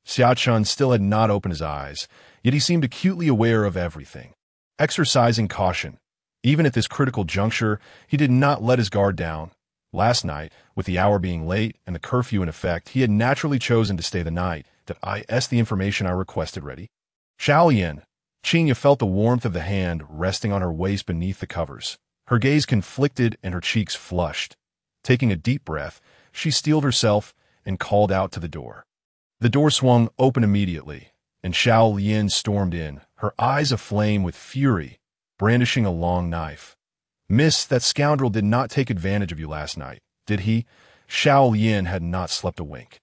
Xia Chen still had not opened his eyes, yet he seemed acutely aware of everything. Exercising caution, even at this critical juncture, he did not let his guard down. Last night, with the hour being late and the curfew in effect, he had naturally chosen to stay the night. "That is the information I requested ready." Shaolian. Xia felt the warmth of the hand resting on her waist beneath the covers. Her gaze conflicted and her cheeks flushed. Taking a deep breath, she steeled herself and called out to the door. The door swung open immediately, and Shaolian stormed in, her eyes aflame with fury, brandishing a long knife. "Miss, that scoundrel did not take advantage of you last night, did he?" Shaolian had not slept a wink,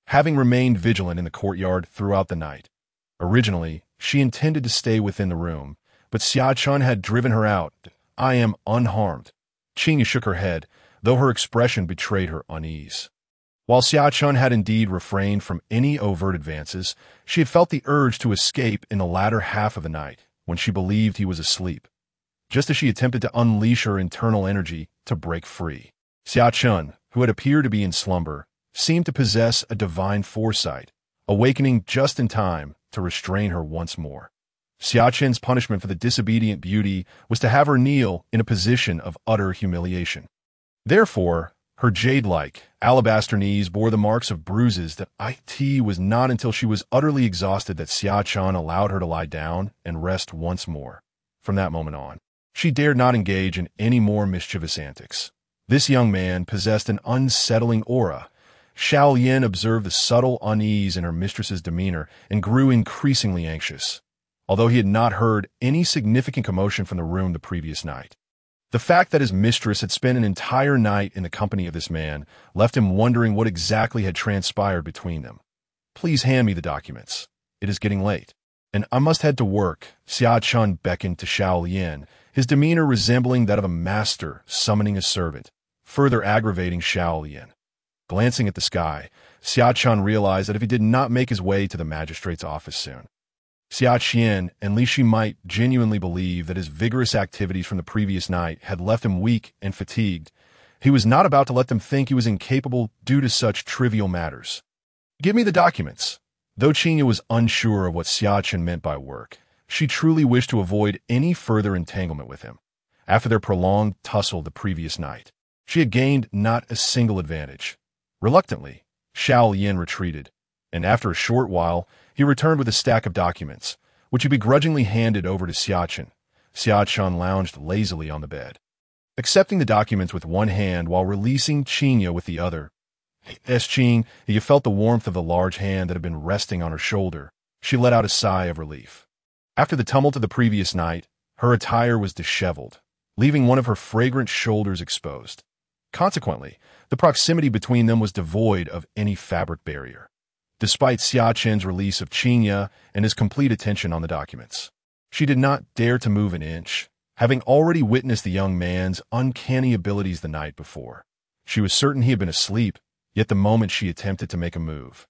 having remained vigilant in the courtyard throughout the night. Originally, she intended to stay within the room, but Xia Chen had driven her out. "I am unharmed." Xia shook her head, though her expression betrayed her unease. While Xia Chen had indeed refrained from any overt advances, she had felt the urge to escape in the latter half of the night, when she believed he was asleep, just as she attempted to unleash her internal energy to break free. Xia Chen, who had appeared to be in slumber, seemed to possess a divine foresight, awakening just in time to restrain her once more. Xia Chen's punishment for the disobedient beauty was to have her kneel in a position of utter humiliation. Therefore, her jade-like, alabaster knees bore the marks of bruises that it was not until she was utterly exhausted that Xia Chen allowed her to lie down and rest once more. From that moment on, she dared not engage in any more mischievous antics. This young man possessed an unsettling aura. Shaolian observed the subtle unease in her mistress's demeanor and grew increasingly anxious, although he had not heard any significant commotion from the room the previous night. The fact that his mistress had spent an entire night in the company of this man left him wondering what exactly had transpired between them. "Please hand me the documents. It is getting late, and I must head to work." Xia Chen beckoned to Shaolian, his demeanor resembling that of a master summoning a servant, further aggravating Shaolian. Glancing at the sky, Xia Chen realized that if he did not make his way to the magistrate's office soon, Xia Chen and Li Shi might genuinely believe that his vigorous activities from the previous night had left him weak and fatigued. He was not about to let them think he was incapable due to such trivial matters. "Give me the documents." Though Xia was unsure of what Xia Chen meant by work, she truly wished to avoid any further entanglement with him. After their prolonged tussle the previous night, she had gained not a single advantage. Reluctantly, Shaolian retreated, and after a short while, he returned with a stack of documents, which he begrudgingly handed over to Xia Chen. Xia Chen lounged lazily on the bed, accepting the documents with one hand while releasing Xia with the other. Xia, he felt the warmth of the large hand that had been resting on her shoulder. She let out a sigh of relief. After the tumult of the previous night, her attire was disheveled, leaving one of her fragrant shoulders exposed. Consequently, the proximity between them was devoid of any fabric barrier, despite Xia Chen's release of Xia and his complete attention on the documents. She did not dare to move an inch, having already witnessed the young man's uncanny abilities the night before. She was certain he had been asleep, yet the moment she attempted to make a move,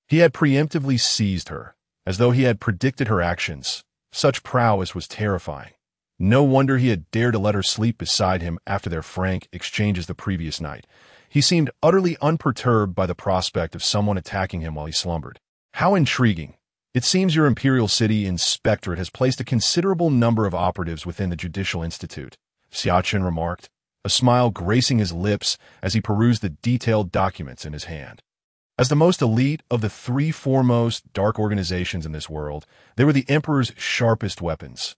he had preemptively seized her, as though he had predicted her actions. Such prowess was terrifying. No wonder he had dared to let her sleep beside him after their frank exchanges the previous night. He seemed utterly unperturbed by the prospect of someone attacking him while he slumbered. "How intriguing. It seems your Imperial City Inspectorate has placed a considerable number of operatives within the Judicial Institute," Xia Chen remarked, a smile gracing his lips as he perused the detailed documents in his hand. As the most elite of the three foremost dark organizations in this world, they were the Emperor's sharpest weapons.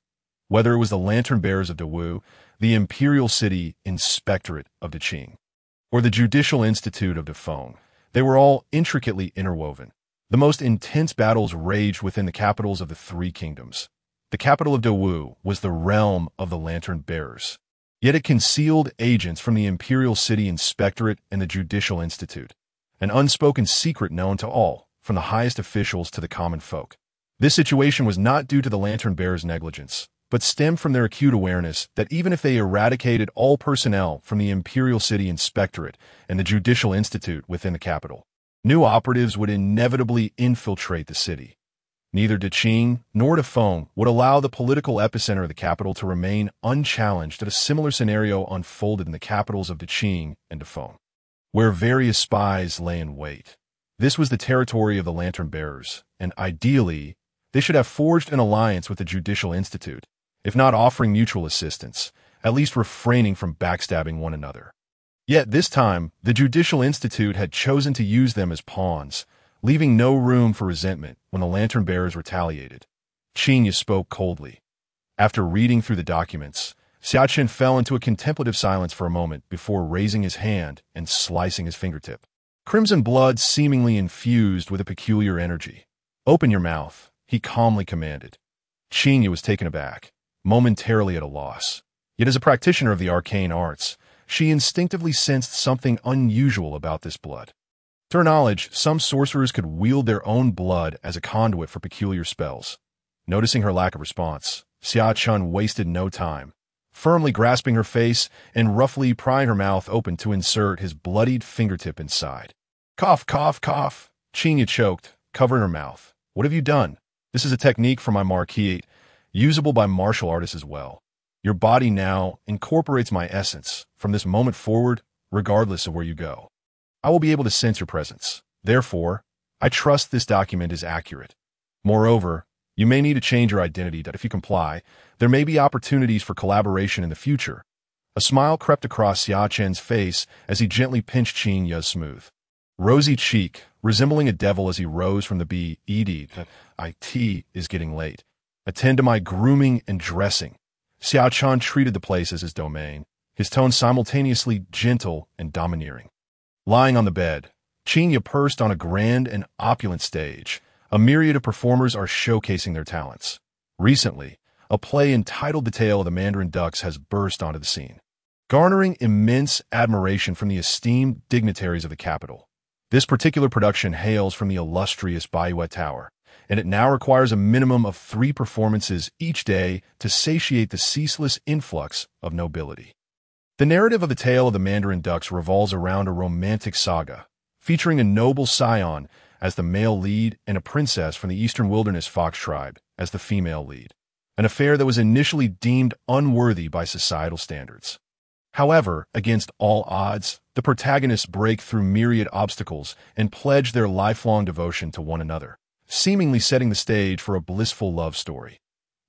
Whether it was the lantern bearers of Dawu, the imperial city inspectorate of Deqing, or the judicial institute of Defeng, they were all intricately interwoven. The most intense battles raged within the capitals of the three kingdoms. The capital of Dawu was the realm of the lantern bearers, yet it concealed agents from the imperial city inspectorate and the judicial institute, an unspoken secret known to all, from the highest officials to the common folk. This situation was not due to the lantern bearers' negligence, but stemmed from their acute awareness that even if they eradicated all personnel from the imperial city inspectorate and the judicial institute within the capital, new operatives would inevitably infiltrate the city. Neither Deqing nor Defeng would allow the political epicenter of the capital to remain unchallenged, that a similar scenario unfolded in the capitals of Deqing and Defeng, where various spies lay in wait. This was the territory of the lantern bearers, and ideally, they should have forged an alliance with the judicial institute, if not offering mutual assistance, at least refraining from backstabbing one another. Yet this time, the judicial institute had chosen to use them as pawns, leaving no room for resentment when the lantern bearers retaliated. Xia spoke coldly. After reading through the documents, Xia Chen fell into a contemplative silence for a moment before raising his hand and slicing his fingertip. Crimson blood seemingly infused with a peculiar energy. "Open your mouth," he calmly commanded. Xia was taken aback, momentarily at a loss. Yet as a practitioner of the arcane arts, she instinctively sensed something unusual about this blood. To her knowledge, some sorcerers could wield their own blood as a conduit for peculiar spells. Noticing her lack of response, Xia Chen wasted no time, firmly grasping her face and roughly prying her mouth open to insert his bloodied fingertip inside. "Cough, cough, cough," Xia choked, covering her mouth. "What have you done? This is a technique for my marquise, usable by martial artists as well. Your body now incorporates my essence from this moment forward, regardless of where you go. I will be able to sense your presence. Therefore, I trust this document is accurate. Moreover, you may need to change your identity, that if you comply, there may be opportunities for collaboration in the future." A smile crept across Xia Chen's face as he gently pinched Xia's smooth, rosy cheek, resembling a devil as he rose from the bed. "It is getting late. Attend to my grooming and dressing." Xia Chen treated the place as his domain, his tone simultaneously gentle and domineering. Lying on the bed, Xia perched on a grand and opulent stage. A myriad of performers are showcasing their talents. Recently, a play entitled The Tale of the Mandarin Ducks has burst onto the scene, garnering immense admiration from the esteemed dignitaries of the capital. This particular production hails from the illustrious Baiwei Tower, and it now requires a minimum of 3 performances each day to satiate the ceaseless influx of nobility. The narrative of The Tale of the Mandarin Ducks revolves around a romantic saga, featuring a noble scion as the male lead and a princess from the eastern wilderness fox tribe as the female lead, an affair that was initially deemed unworthy by societal standards. However, against all odds, the protagonists break through myriad obstacles and pledge their lifelong devotion to one another, seemingly setting the stage for a blissful love story.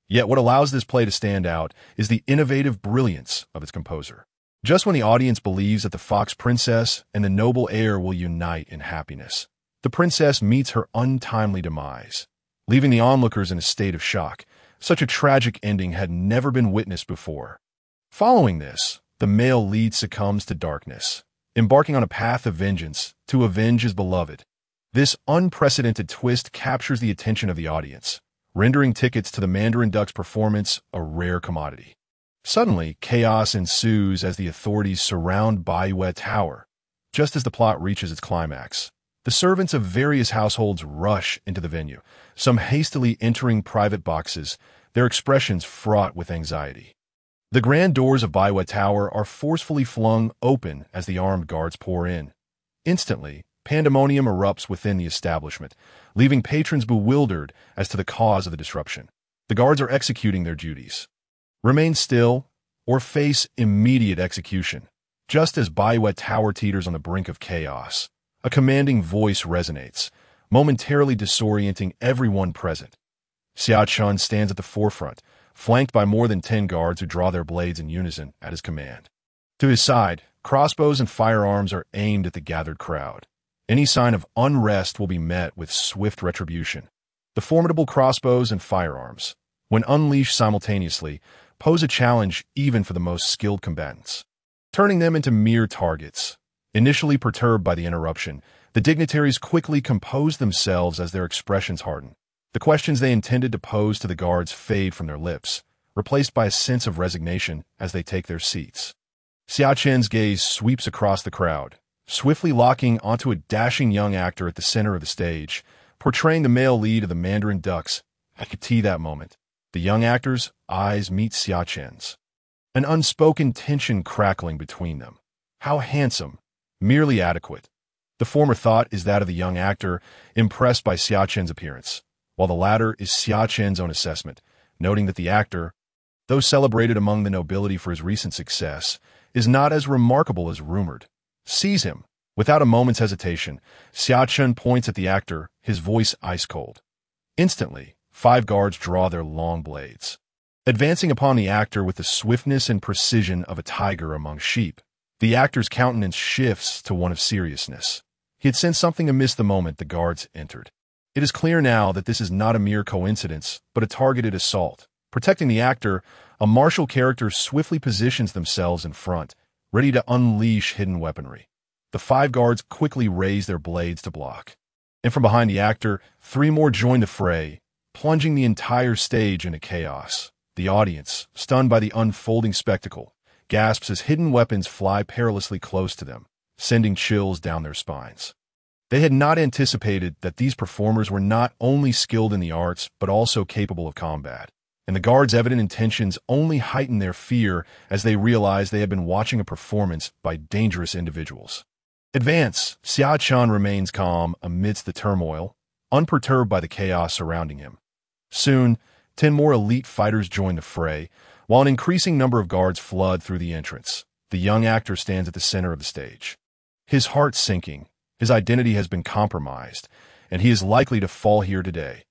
Yet what allows this play to stand out is the innovative brilliance of its composer. Just when the audience believes that the fox princess and the noble heir will unite in happiness, the princess meets her untimely demise, leaving the onlookers in a state of shock. Such a tragic ending had never been witnessed before. Following this, the male lead succumbs to darkness, embarking on a path of vengeance to avenge his beloved. This unprecedented twist captures the attention of the audience, rendering tickets to the Mandarin Ducks performance a rare commodity. Suddenly, chaos ensues as the authorities surround Baiwei Tower. Just as the plot reaches its climax, the servants of various households rush into the venue, some hastily entering private boxes, their expressions fraught with anxiety. The grand doors of Baiwei Tower are forcefully flung open as the armed guards pour in. Instantly, pandemonium erupts within the establishment, leaving patrons bewildered as to the cause of the disruption. The guards are executing their duties. Remain still, or face immediate execution. Just as Baiwei Tower teeters on the brink of chaos, a commanding voice resonates, momentarily disorienting everyone present. Xia Chen stands at the forefront, flanked by more than 10 guards who draw their blades in unison at his command. To his side, crossbows and firearms are aimed at the gathered crowd. Any sign of unrest will be met with swift retribution. The formidable crossbows and firearms, when unleashed simultaneously, pose a challenge even for the most skilled combatants, turning them into mere targets. Initially perturbed by the interruption, the dignitaries quickly compose themselves as their expressions harden. The questions they intended to pose to the guards fade from their lips, replaced by a sense of resignation as they take their seats. Xia Chen's gaze sweeps across the crowd, swiftly locking onto a dashing young actor at the center of the stage, portraying the male lead of the Mandarin Ducks. I could see that moment. The young actor's eyes meet Xia Chen's, an unspoken tension crackling between them. How handsome, merely adequate. The former thought is that of the young actor, impressed by Xia Chen's appearance, while the latter is Xia Chen's own assessment, noting that the actor, though celebrated among the nobility for his recent success, is not as remarkable as rumored. Seize him. Without a moment's hesitation, Xia Chen points at the actor, his voice ice-cold. Instantly, 5 guards draw their long blades, advancing upon the actor with the swiftness and precision of a tiger among sheep. The actor's countenance shifts to one of seriousness. He had sensed something amiss the moment the guards entered. It is clear now that this is not a mere coincidence, but a targeted assault. Protecting the actor, a martial character swiftly positions themselves in front, ready to unleash hidden weaponry. The 5 guards quickly raise their blades to block. And from behind the actor, 3 more join the fray, plunging the entire stage into chaos. The audience, stunned by the unfolding spectacle, gasps as hidden weapons fly perilously close to them, sending chills down their spines. They had not anticipated that these performers were not only skilled in the arts, but also capable of combat. And the guards' evident intentions only heightened their fear as they realized they had been watching a performance by dangerous individuals. Advance! Xia Chen remains calm amidst the turmoil, unperturbed by the chaos surrounding him. Soon, 10 more elite fighters join the fray, while an increasing number of guards flood through the entrance. The young actor stands at the center of the stage. His heart sinking, his identity has been compromised, and he is likely to fall here today.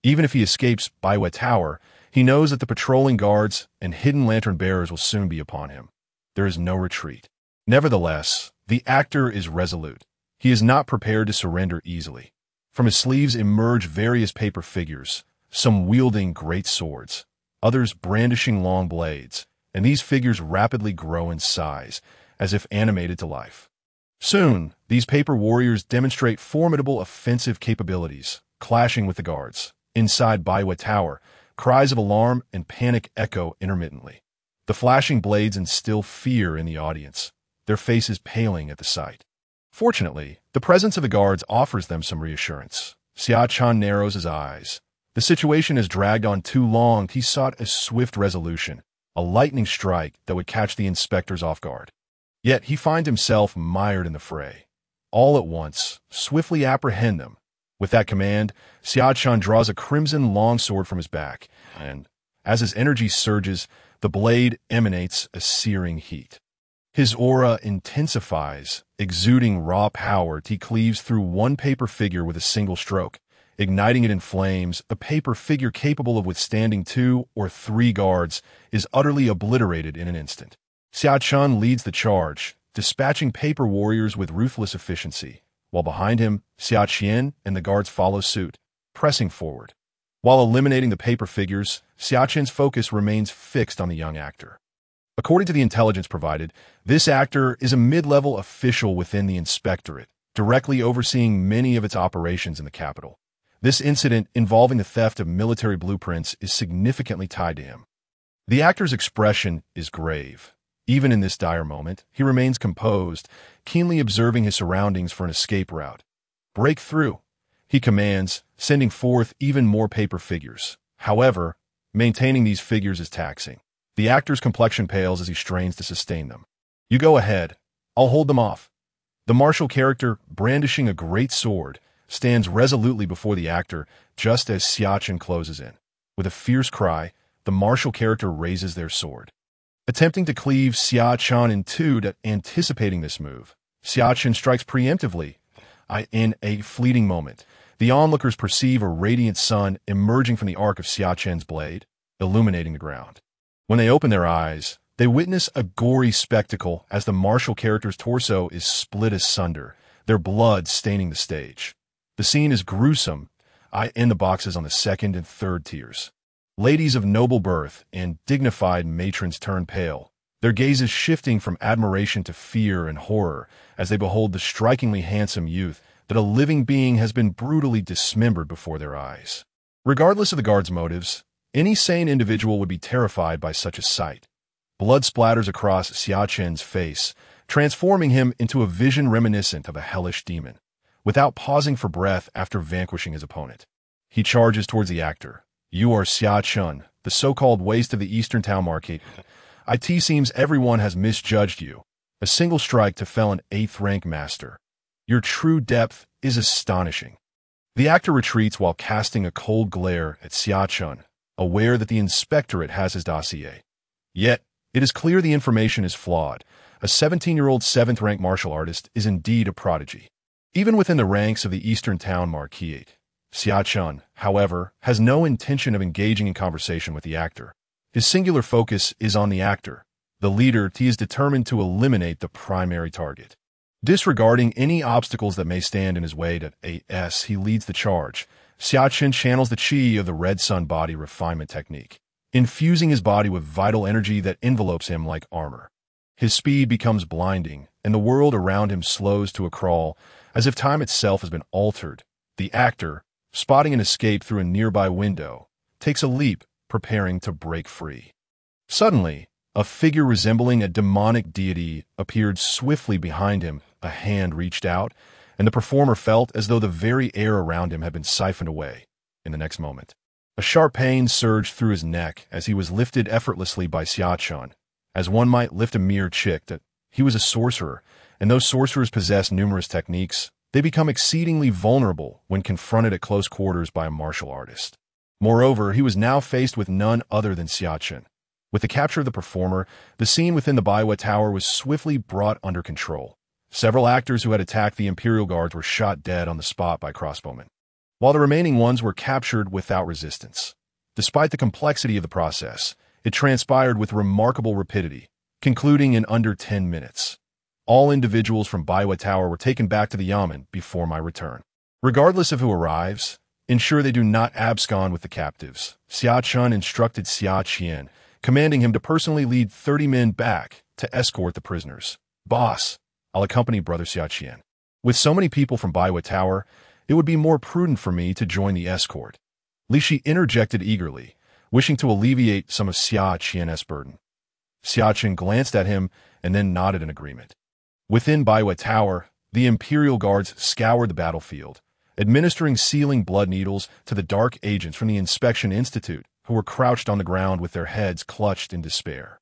Even if he escapes Baiwei Tower, he knows that the patrolling guards and hidden lantern bearers will soon be upon him. There is no retreat. Nevertheless, the actor is resolute. He is not prepared to surrender easily. From his sleeves emerge various paper figures, some wielding great swords, others brandishing long blades, and these figures rapidly grow in size, as if animated to life. Soon, these paper warriors demonstrate formidable offensive capabilities, clashing with the guards. Inside Baiwei Tower, cries of alarm and panic echo intermittently. The flashing blades instill fear in the audience, their faces paling at the sight. Fortunately, the presence of the guards offers them some reassurance. Xia Chen narrows his eyes. The situation has dragged on too long. He sought a swift resolution, a lightning strike that would catch the inspectors off guard. Yet he finds himself mired in the fray. All at once, swiftly apprehend them. With that command, Xia Chen draws a crimson longsword from his back, and, as his energy surges, the blade emanates a searing heat. His aura intensifies, exuding raw power. He cleaves through one paper figure with a single stroke, igniting it in flames. A paper figure capable of withstanding 2 or 3 guards is utterly obliterated in an instant. Xia Chen leads the charge, dispatching paper warriors with ruthless efficiency, while behind him, Xia Chen and the guards follow suit, pressing forward. While eliminating the paper figures, Xia Chen's focus remains fixed on the young actor. According to the intelligence provided, this actor is a mid-level official within the inspectorate, directly overseeing many of its operations in the capital. This incident involving the theft of military blueprints is significantly tied to him. The actor's expression is grave. Even in this dire moment, he remains composed, keenly observing his surroundings for an escape route. Break through, he commands, sending forth even more paper figures. However, maintaining these figures is taxing. The actor's complexion pales as he strains to sustain them. You go ahead. I'll hold them off. The martial character, brandishing a great sword, stands resolutely before the actor just as Xia Chen closes in. With a fierce cry, the martial character raises their sword, attempting to cleave Xia Chen in two. Anticipating this move, Xia Chen strikes preemptively. In a fleeting moment, the onlookers perceive a radiant sun emerging from the arc of Xia Chen's blade, illuminating the ground. When they open their eyes, they witness a gory spectacle as the martial character's torso is split asunder, their blood staining the stage. The scene is gruesome. In the boxes on the second and third tiers. Ladies of noble birth and dignified matrons turn pale, their gazes shifting from admiration to fear and horror as they behold the strikingly handsome youth that a living being has been brutally dismembered before their eyes. Regardless of the guard's motives, any sane individual would be terrified by such a sight. Blood splatters across Xia Chen's face, transforming him into a vision reminiscent of a hellish demon. Without pausing for breath after vanquishing his opponent, he charges towards the actor. "You are Xia Chen, the so-called waste of the Eastern Town Market. It seems everyone has misjudged you. A single strike to fell an 8th-rank master. Your true depth is astonishing." The actor retreats while casting a cold glare at Xia Chen, aware that the inspectorate has his dossier. Yet, it is clear the information is flawed. A 17-year-old 7th-rank martial artist is indeed a prodigy. Even within the ranks of the Eastern Town Marquette, Xia Chen, however, has no intention of engaging in conversation with the actor. His singular focus is on the actor. The leader, he is determined to eliminate the primary target. Disregarding any obstacles that may stand in his way to AS, he leads the charge. Xia Chen channels the chi of the Red Sun body refinement technique, infusing his body with vital energy that envelopes him like armor. His speed becomes blinding, and the world around him slows to a crawl, as if time itself has been altered. The actor, spotting an escape through a nearby window, takes a leap, preparing to break free. Suddenly, a figure resembling a demonic deity appeared swiftly behind him. A hand reached out, and the performer felt as though the very air around him had been siphoned away. In the next moment, a sharp pain surged through his neck as he was lifted effortlessly by Xia Chen, as one might lift a mere chick. That he was a sorcerer, and though sorcerers possess numerous techniques, they become exceedingly vulnerable when confronted at close quarters by a martial artist. Moreover, he was now faced with none other than Xia Chen. With the capture of the performer, the scene within the Baiwa Tower was swiftly brought under control. Several actors who had attacked the Imperial Guards were shot dead on the spot by crossbowmen, while the remaining ones were captured without resistance. Despite the complexity of the process, it transpired with remarkable rapidity, concluding in under 10 minutes. All individuals from Baiwa Tower were taken back to the Yamen before my return. Regardless of who arrives, ensure they do not abscond with the captives. Xia Chen instructed Xia Chen, commanding him to personally lead 30 men back to escort the prisoners. "Boss, I'll accompany Brother Xia Chen. With so many people from Baiwa Tower, it would be more prudent for me to join the escort." Li Shi interjected eagerly, wishing to alleviate some of Xia Chen's burden. Xia Chen glanced at him and then nodded in agreement. Within Baiwa Tower, the Imperial Guards scoured the battlefield, administering sealing blood needles to the dark agents from the Inspection Institute, who were crouched on the ground with their heads clutched in despair.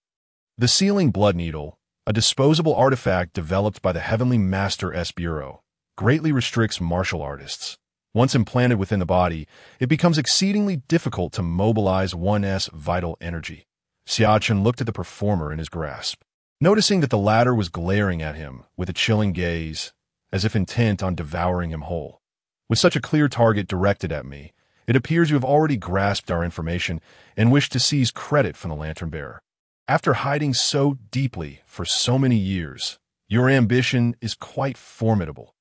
The sealing blood needle, a disposable artifact developed by the Heavenly Master S Bureau, greatly restricts martial artists. Once implanted within the body, it becomes exceedingly difficult to mobilize one's vital energy. Xia Chen looked at the performer in his grasp, noticing that the latter was glaring at him with a chilling gaze, as if intent on devouring him whole. "With such a clear target directed at me, it appears you have already grasped our information and wish to seize credit from the lantern bearer. After hiding so deeply for so many years, your ambition is quite formidable."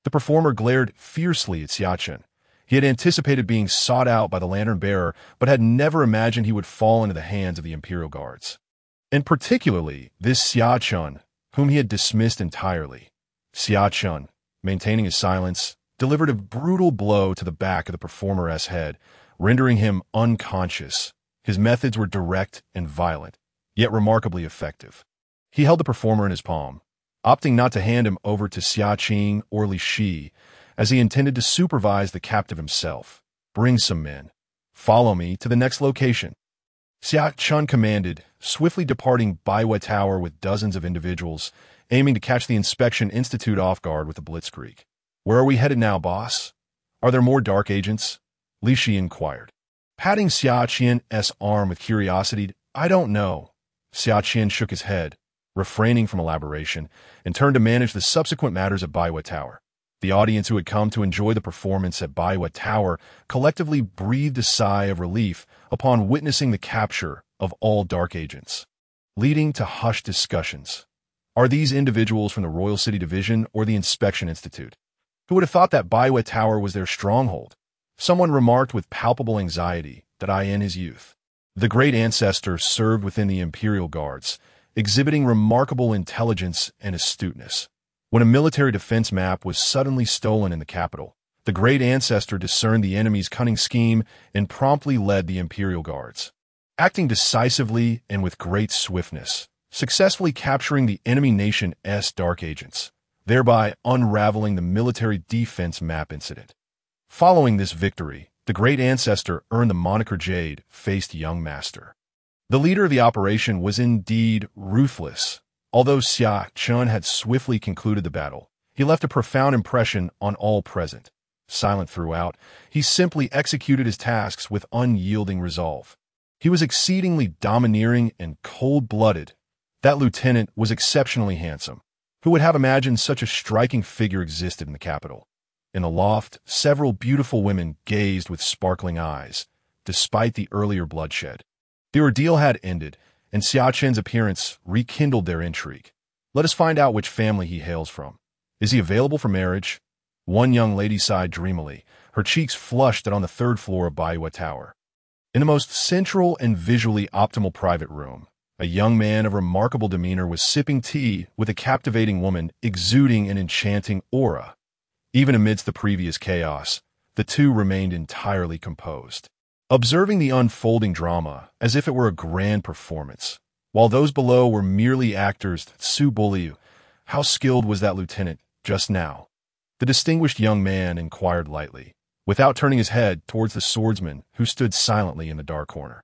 The performer glared fiercely at Xia Chen. He had anticipated being sought out by the lantern bearer, but had never imagined he would fall into the hands of the Imperial Guards. And particularly this Xia Chen, whom he had dismissed entirely. Xia Chen, maintaining his silence, delivered a brutal blow to the back of the performer's head, rendering him unconscious. His methods were direct and violent, yet remarkably effective. He held the performer in his palm, opting not to hand him over to Xia Chen or Li Shi, as he intended to supervise the captive himself. "Bring some men. Follow me to the next location." Xia Chen commanded, swiftly departing Baiwa Tower with dozens of individuals, aiming to catch the Inspection Institute off guard with a blitzkrieg. "Where are we headed now, boss? Are there more dark agents?" Li Shi inquired, patting Xia Chen's arm with curiosity. "I don't know." Xia Chen shook his head, refraining from elaboration, and turned to manage the subsequent matters at Baiwa Tower. The audience who had come to enjoy the performance at Baiwa Tower collectively breathed a sigh of relief upon witnessing the capture of all dark agents, leading to hushed discussions. Are these individuals from the Royal City Division or the Inspection Institute? Who would have thought that Baiwa Tower was their stronghold? Someone remarked with palpable anxiety that in his youth, The great ancestor served within the imperial guards, exhibiting remarkable intelligence and astuteness. When a military defense map was suddenly stolen in the capital, the great ancestor discerned the enemy's cunning scheme and promptly led the imperial guards, acting decisively and with great swiftness, successfully capturing the enemy nation's dark agents, thereby unraveling the military defense map incident. Following this victory, the great ancestor earned the moniker Jade-faced young master. The leader of the operation was indeed ruthless. Although Xia Chen had swiftly concluded the battle, he left a profound impression on all present. Silent throughout, he simply executed his tasks with unyielding resolve. He was exceedingly domineering and cold-blooded. That lieutenant was exceptionally handsome. Who would have imagined such a striking figure existed in the capital? In the loft, several beautiful women gazed with sparkling eyes, despite the earlier bloodshed. The ordeal had ended, and Xia Chen's appearance rekindled their intrigue. Let us find out which family he hails from. Is he available for marriage? One young lady sighed dreamily, her cheeks flushed on the third floor of Baiwa Tower. In the most central and visually optimal private room, a young man of remarkable demeanor was sipping tea with a captivating woman exuding an enchanting aura. Even amidst the previous chaos, the two remained entirely composed, observing the unfolding drama as if it were a grand performance. While those below were merely actors, Su Buliu, how skilled was that lieutenant just now? The distinguished young man inquired lightly, without turning his head towards the swordsman who stood silently in the dark corner.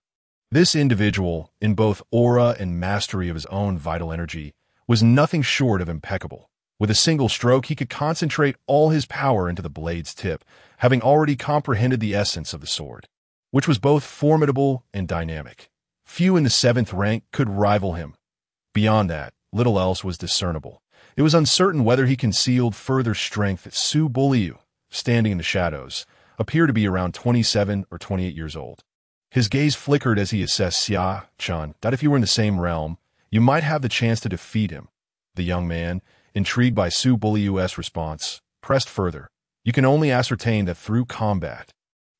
This individual, in both aura and mastery of his own vital energy, was nothing short of impeccable. With a single stroke, he could concentrate all his power into the blade's tip, having already comprehended the essence of the sword, which was both formidable and dynamic. Few in the 7th rank could rival him. Beyond that, little else was discernible. It was uncertain whether he concealed further strength. Su Buliu, standing in the shadows, appeared to be around 27 or 28 years old. His gaze flickered as he assessed Xia Chen, that if you were in the same realm, you might have the chance to defeat him. The young man, intrigued by Su Buliu's response, pressed further. You can only ascertain that through combat.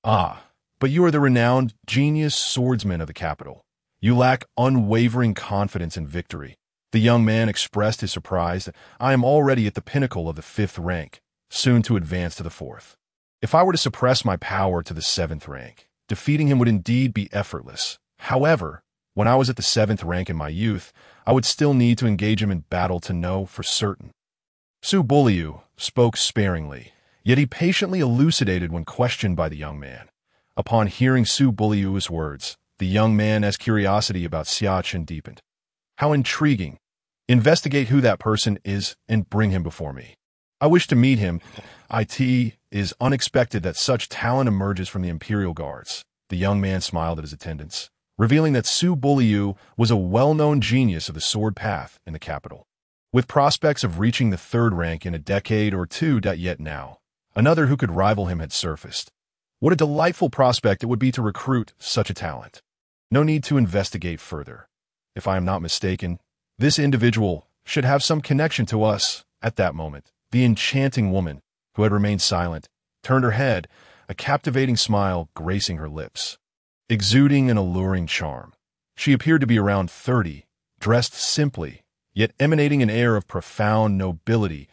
Ah, but you are the renowned genius swordsman of the capital. You lack unwavering confidence in victory. The young man expressed his surprise that I am already at the pinnacle of the 5th rank, soon to advance to the 4th. If I were to suppress my power to the 7th rank, defeating him would indeed be effortless. However, when I was at the 7th rank in my youth, I would still need to engage him in battle to know for certain. Su Buliu spoke sparingly, yet he patiently elucidated when questioned by the young man. Upon hearing Su Buliu's words, the young man's curiosity about Xia Chen deepened. How intriguing. Investigate who that person is and bring him before me. I wish to meet him. It is unexpected that such talent emerges from the imperial guards. The young man smiled at his attendants, revealing that Su Buliu was a well-known genius of the sword path in the capital, with prospects of reaching the 3rd rank in a decade or two. Yet now, another who could rival him had surfaced. What a delightful prospect it would be to recruit such a talent. No need to investigate further. If I am not mistaken, this individual should have some connection to us. At that moment, the enchanting woman, who had remained silent, turned her head, a captivating smile gracing her lips, exuding an alluring charm. She appeared to be around 30, dressed simply, yet emanating an air of profound nobility.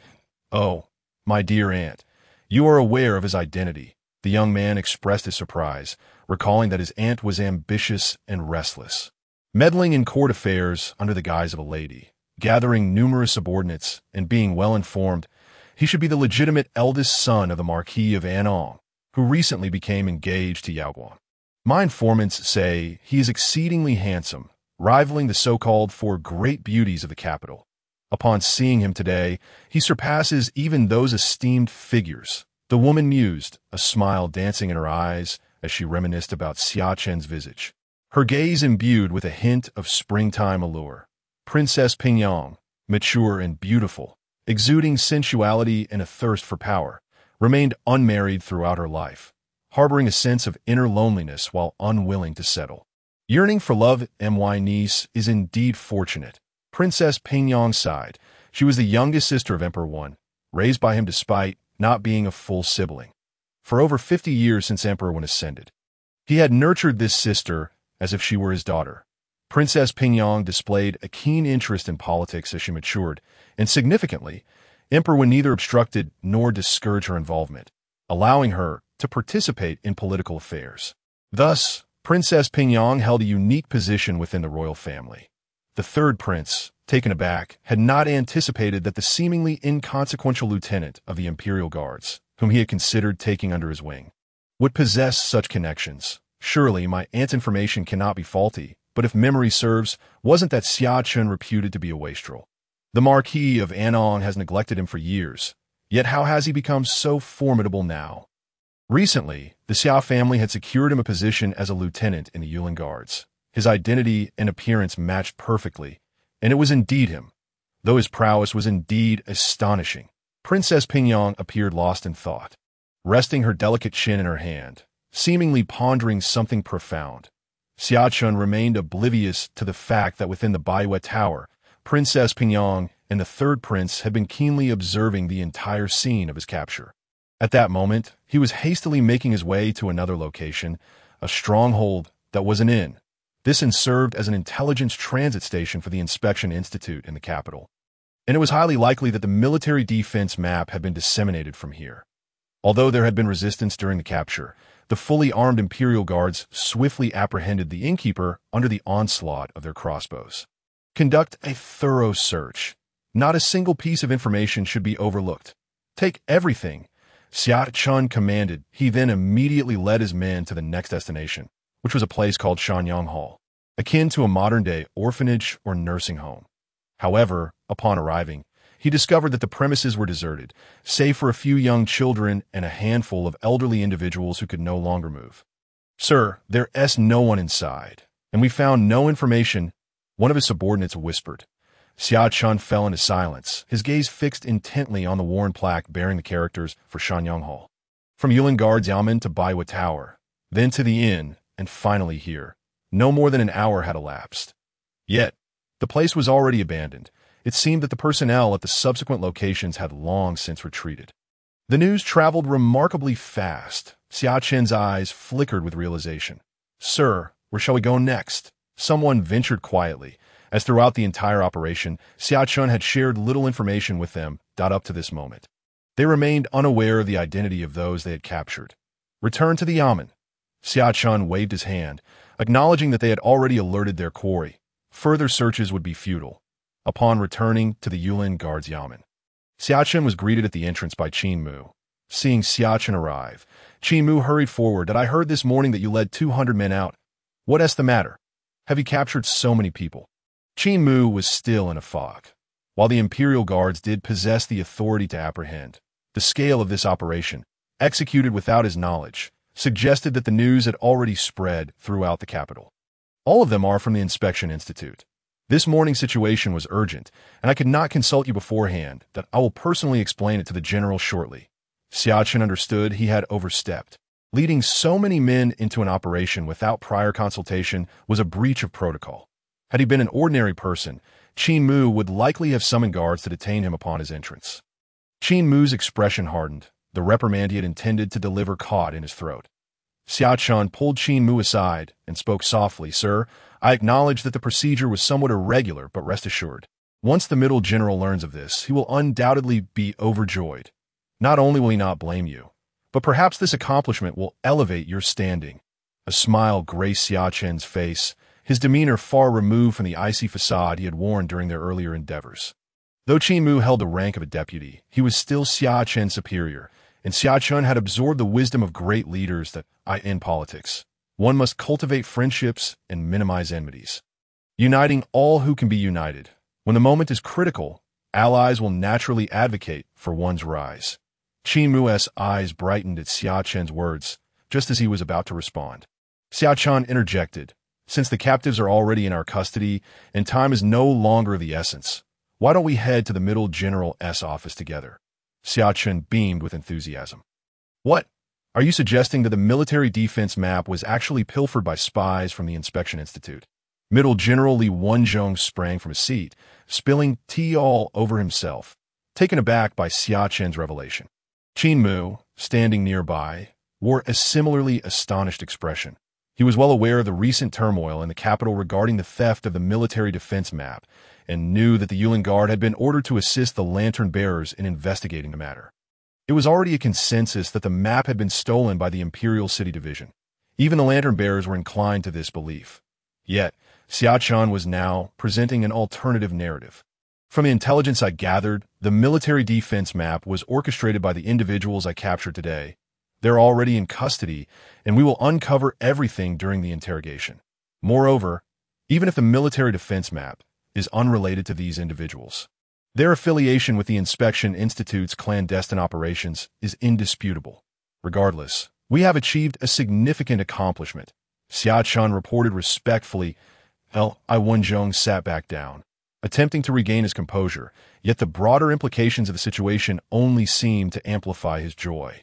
Oh, my dear aunt, you are aware of his identity. The young man expressed his surprise, recalling that his aunt was ambitious and restless, meddling in court affairs under the guise of a lady, gathering numerous subordinates, and being well-informed. He should be the legitimate eldest son of the Marquis of Anong, who recently became engaged to Yaoguan. My informants say he is exceedingly handsome, rivaling the so-called 4 great beauties of the capital. Upon seeing him today, he surpasses even those esteemed figures. The woman mused, a smile dancing in her eyes as she reminisced about Xia Chen's visage, her gaze imbued with a hint of springtime allure. Princess Pingyang, mature and beautiful, exuding sensuality and a thirst for power, remained unmarried throughout her life, harboring a sense of inner loneliness while unwilling to settle. Yearning for love, my niece is indeed fortunate. Princess Pingyang sighed. She was the youngest sister of Emperor Wan, raised by him despite not being a full sibling. For over 50 years since Emperor Wan ascended, he had nurtured this sister as if she were his daughter. Princess Pingyang displayed a keen interest in politics as she matured, and significantly, Emperor would neither obstructed nor discourage her involvement, allowing her to participate in political affairs. Thus, Princess Pingyang held a unique position within the royal family. The third prince, taken aback, had not anticipated that the seemingly inconsequential lieutenant of the imperial guards, whom he had considered taking under his wing, would possess such connections. Surely my aunt's information cannot be faulty, but if memory serves, wasn't that Xia Chen reputed to be a wastrel? The Marquis of Anong has neglected him for years, yet how has he become so formidable now? Recently, the Xia family had secured him a position as a lieutenant in the Yulin Guards. His identity and appearance matched perfectly, and it was indeed him, though his prowess was indeed astonishing. Princess Pingyang appeared lost in thought, resting her delicate chin in her hand, seemingly pondering something profound. Xia Chen remained oblivious to the fact that within the Baiwei Tower, Princess Pingyang and the third prince had been keenly observing the entire scene of his capture. At that moment, he was hastily making his way to another location, a stronghold that was an inn. This inn served as an intelligence transit station for the Inspection Institute in the capital, and it was highly likely that the military defense map had been disseminated from here. Although there had been resistance during the capture, the fully armed imperial guards swiftly apprehended the innkeeper under the onslaught of their crossbows. Conduct a thorough search. Not a single piece of information should be overlooked. Take everything, Xia Chen commanded. He then immediately led his men to the next destination, which was a place called Shanyang Hall, akin to a modern-day orphanage or nursing home. However, upon arriving, he discovered that the premises were deserted, save for a few young children and a handful of elderly individuals who could no longer move. "Sir, there's no one inside, and we found no information," one of his subordinates whispered. Xia Chen fell into silence, his gaze fixed intently on the worn plaque bearing the characters for Shanyang Hall. From Yulin Guards Yamen to Baiwa Tower, then to the inn, and finally here, no more than an hour had elapsed. Yet, the place was already abandoned. It seemed that the personnel at the subsequent locations had long since retreated. The news traveled remarkably fast. Xia Chen's eyes flickered with realization. "Sir, where shall we go next?" Someone ventured quietly, as throughout the entire operation, Xia Chen had shared little information with them up to this moment. They remained unaware of the identity of those they had captured. "Return to the Yamen." Xia Chen waved his hand, acknowledging that they had already alerted their quarry. Further searches would be futile. Upon returning to the Yulin Guards Yamen, Xia Chen was greeted at the entrance by Qin Mu. Seeing Xia Chen arrive, Qin Mu hurried forward. "I heard this morning that you led 200 men out. What's the matter? Have you captured so many people?" Qin Mu was still in a fog. While the Imperial Guards did possess the authority to apprehend, the scale of this operation, executed without his knowledge, suggested that the news had already spread throughout the capital. "All of them are from the Inspection Institute. This morning's situation was urgent, and I could not consult you beforehand. That I will personally explain it to the general shortly." Xia Chen understood he had overstepped. Leading so many men into an operation without prior consultation was a breach of protocol. Had he been an ordinary person, Qin Mu would likely have summoned guards to detain him upon his entrance. Qin Mu's expression hardened, the reprimand he had intended to deliver caught in his throat. Xia Chen pulled Qin Mu aside and spoke softly. "Sir, I acknowledge that the procedure was somewhat irregular, but rest assured, once the middle general learns of this, he will undoubtedly be overjoyed. Not only will he not blame you, but perhaps this accomplishment will elevate your standing." A smile graced Xia Chen's face, his demeanor far removed from the icy facade he had worn during their earlier endeavors. Though Qin Mu held the rank of a deputy, he was still Xia Chen's superior, and Xia Chen had absorbed the wisdom of great leaders that, in politics, one must cultivate friendships and minimize enmities, uniting all who can be united. When the moment is critical, allies will naturally advocate for one's rise. Qin Mu's eyes brightened at Xia Chen's words, just as he was about to respond. Xia Chen interjected, "Since the captives are already in our custody and time is no longer of the essence, why don't we head to the Middle General's office together?" Xia Chen beamed with enthusiasm. "What? Are you suggesting that the military defense map was actually pilfered by spies from the Inspection Institute?" Middle General Li Wenzhong sprang from his seat, spilling tea all over himself, taken aback by Xia Chen's revelation. Qin Mu, standing nearby, wore a similarly astonished expression. He was well aware of the recent turmoil in the capital regarding the theft of the military defense map, and knew that the Yulin Guard had been ordered to assist the lantern bearers in investigating the matter. It was already a consensus that the map had been stolen by the Imperial City Division. Even the lantern bearers were inclined to this belief. Yet, Xia Chen was now presenting an alternative narrative. From the intelligence I gathered, the military defense map was orchestrated by the individuals I captured today. They're already in custody, and we will uncover everything during the interrogation. Moreover, even if the military defense map is unrelated to these individuals, their affiliation with the Inspection Institute's clandestine operations is indisputable. Regardless, we have achieved a significant accomplishment. Xia Chen reported respectfully. Li Wenzhong sat back down, attempting to regain his composure, yet the broader implications of the situation only seemed to amplify his joy.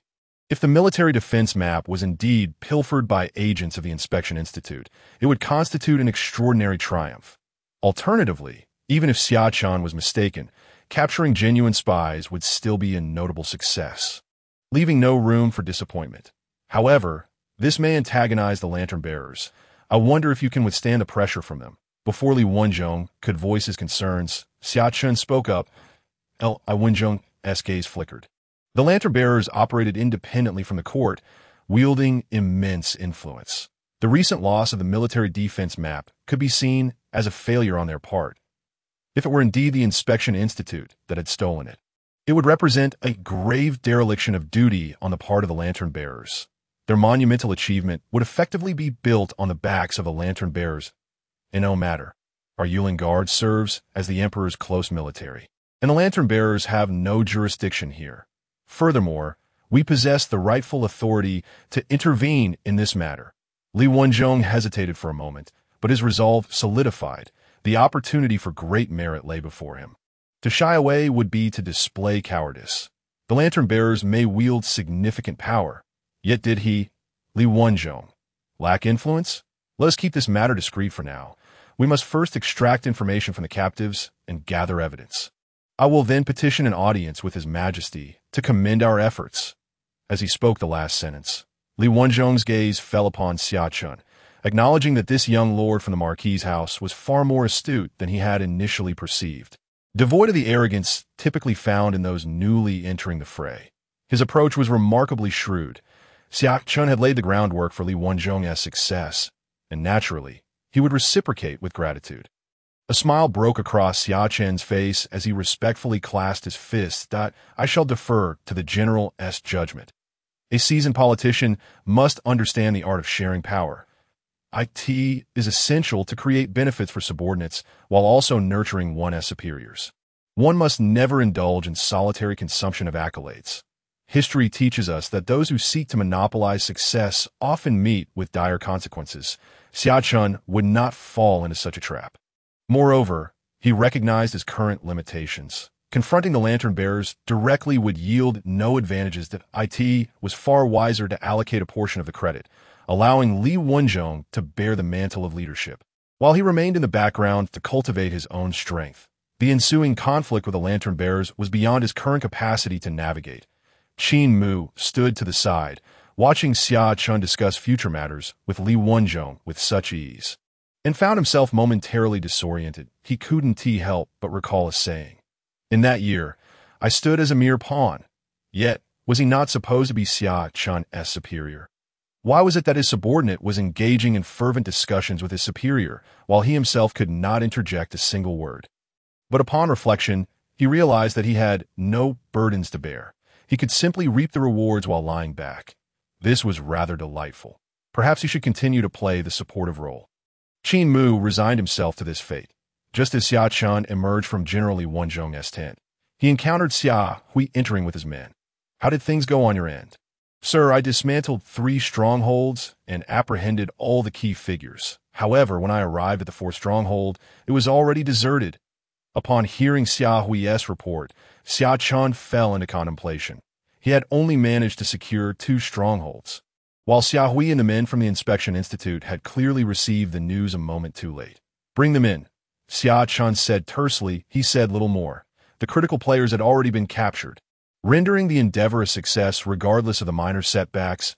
If the military defense map was indeed pilfered by agents of the Inspection Institute, it would constitute an extraordinary triumph. Alternatively, even if Xia Chen was mistaken, capturing genuine spies would still be a notable success, leaving no room for disappointment. However, this may antagonize the lantern bearers. I wonder if you can withstand the pressure from them. Before Li Wenzhong could voice his concerns, Xia Chen spoke up. Li Wenzhong's gaze flickered. The lantern bearers operated independently from the court, wielding immense influence. The recent loss of the military defense map could be seen as a failure on their part. If it were indeed the Inspection Institute that had stolen it, it would represent a grave dereliction of duty on the part of the lantern bearers. Their monumental achievement would effectively be built on the backs of the lantern bearers. In no matter, our Yulin Guard serves as the Emperor's close military, and the lantern bearers have no jurisdiction here. Furthermore, we possess the rightful authority to intervene in this matter. Li Wenzhong hesitated for a moment, but his resolve solidified. The opportunity for great merit lay before him. To shy away would be to display cowardice. The lantern bearers may wield significant power. Yet did he, Li Wenzhong, lack influence? Let us keep this matter discreet for now. We must first extract information from the captives and gather evidence. I will then petition an audience with His Majesty to commend our efforts. As he spoke the last sentence, Li Wenzhong's gaze fell upon Xia Chen, acknowledging that this young lord from the Marquis's house was far more astute than he had initially perceived. Devoid of the arrogance typically found in those newly entering the fray, his approach was remarkably shrewd. Xia Chen had laid the groundwork for Li Wenzhong's success, and naturally, he would reciprocate with gratitude. A smile broke across Xia Chen's face as he respectfully clasped his fists. I shall defer to the General's judgment. A seasoned politician must understand the art of sharing power. It is essential to create benefits for subordinates while also nurturing one's superiors. One must never indulge in solitary consumption of accolades. History teaches us that those who seek to monopolize success often meet with dire consequences. Xia Chen would not fall into such a trap. Moreover, he recognized his current limitations. Confronting the lantern bearers directly would yield no advantages. That it was far wiser to allocate a portion of the credit, allowing Li Wenzhong to bear the mantle of leadership, while he remained in the background to cultivate his own strength. The ensuing conflict with the lantern bearers was beyond his current capacity to navigate. Qin Mu stood to the side, watching Xia Chen discuss future matters with Li Wenzhong with such ease, and found himself momentarily disoriented. He couldn't help but recall a saying. In that year, I stood as a mere pawn. Yet, was he not supposed to be Xia Chen's superior? Why was it that his subordinate was engaging in fervent discussions with his superior, while he himself could not interject a single word? But upon reflection, he realized that he had no burdens to bear. He could simply reap the rewards while lying back. This was rather delightful. Perhaps he should continue to play the supportive role. Qin Mu resigned himself to this fate. Just as Xia Chen emerged from General Li Wenzhong's tent, he encountered Xia Hui entering with his men. How did things go on your end? Sir, I dismantled 3 strongholds and apprehended all the key figures. However, when I arrived at the 4th stronghold, it was already deserted. Upon hearing Xia Hui's report, Xia Chen fell into contemplation. He had only managed to secure 2 strongholds, while Xia Hui and the men from the Inspection Institute had clearly received the news a moment too late. Bring them in, Xia Chen said tersely. He said little more. The critical players had already been captured, rendering the endeavor a success regardless of the minor setbacks.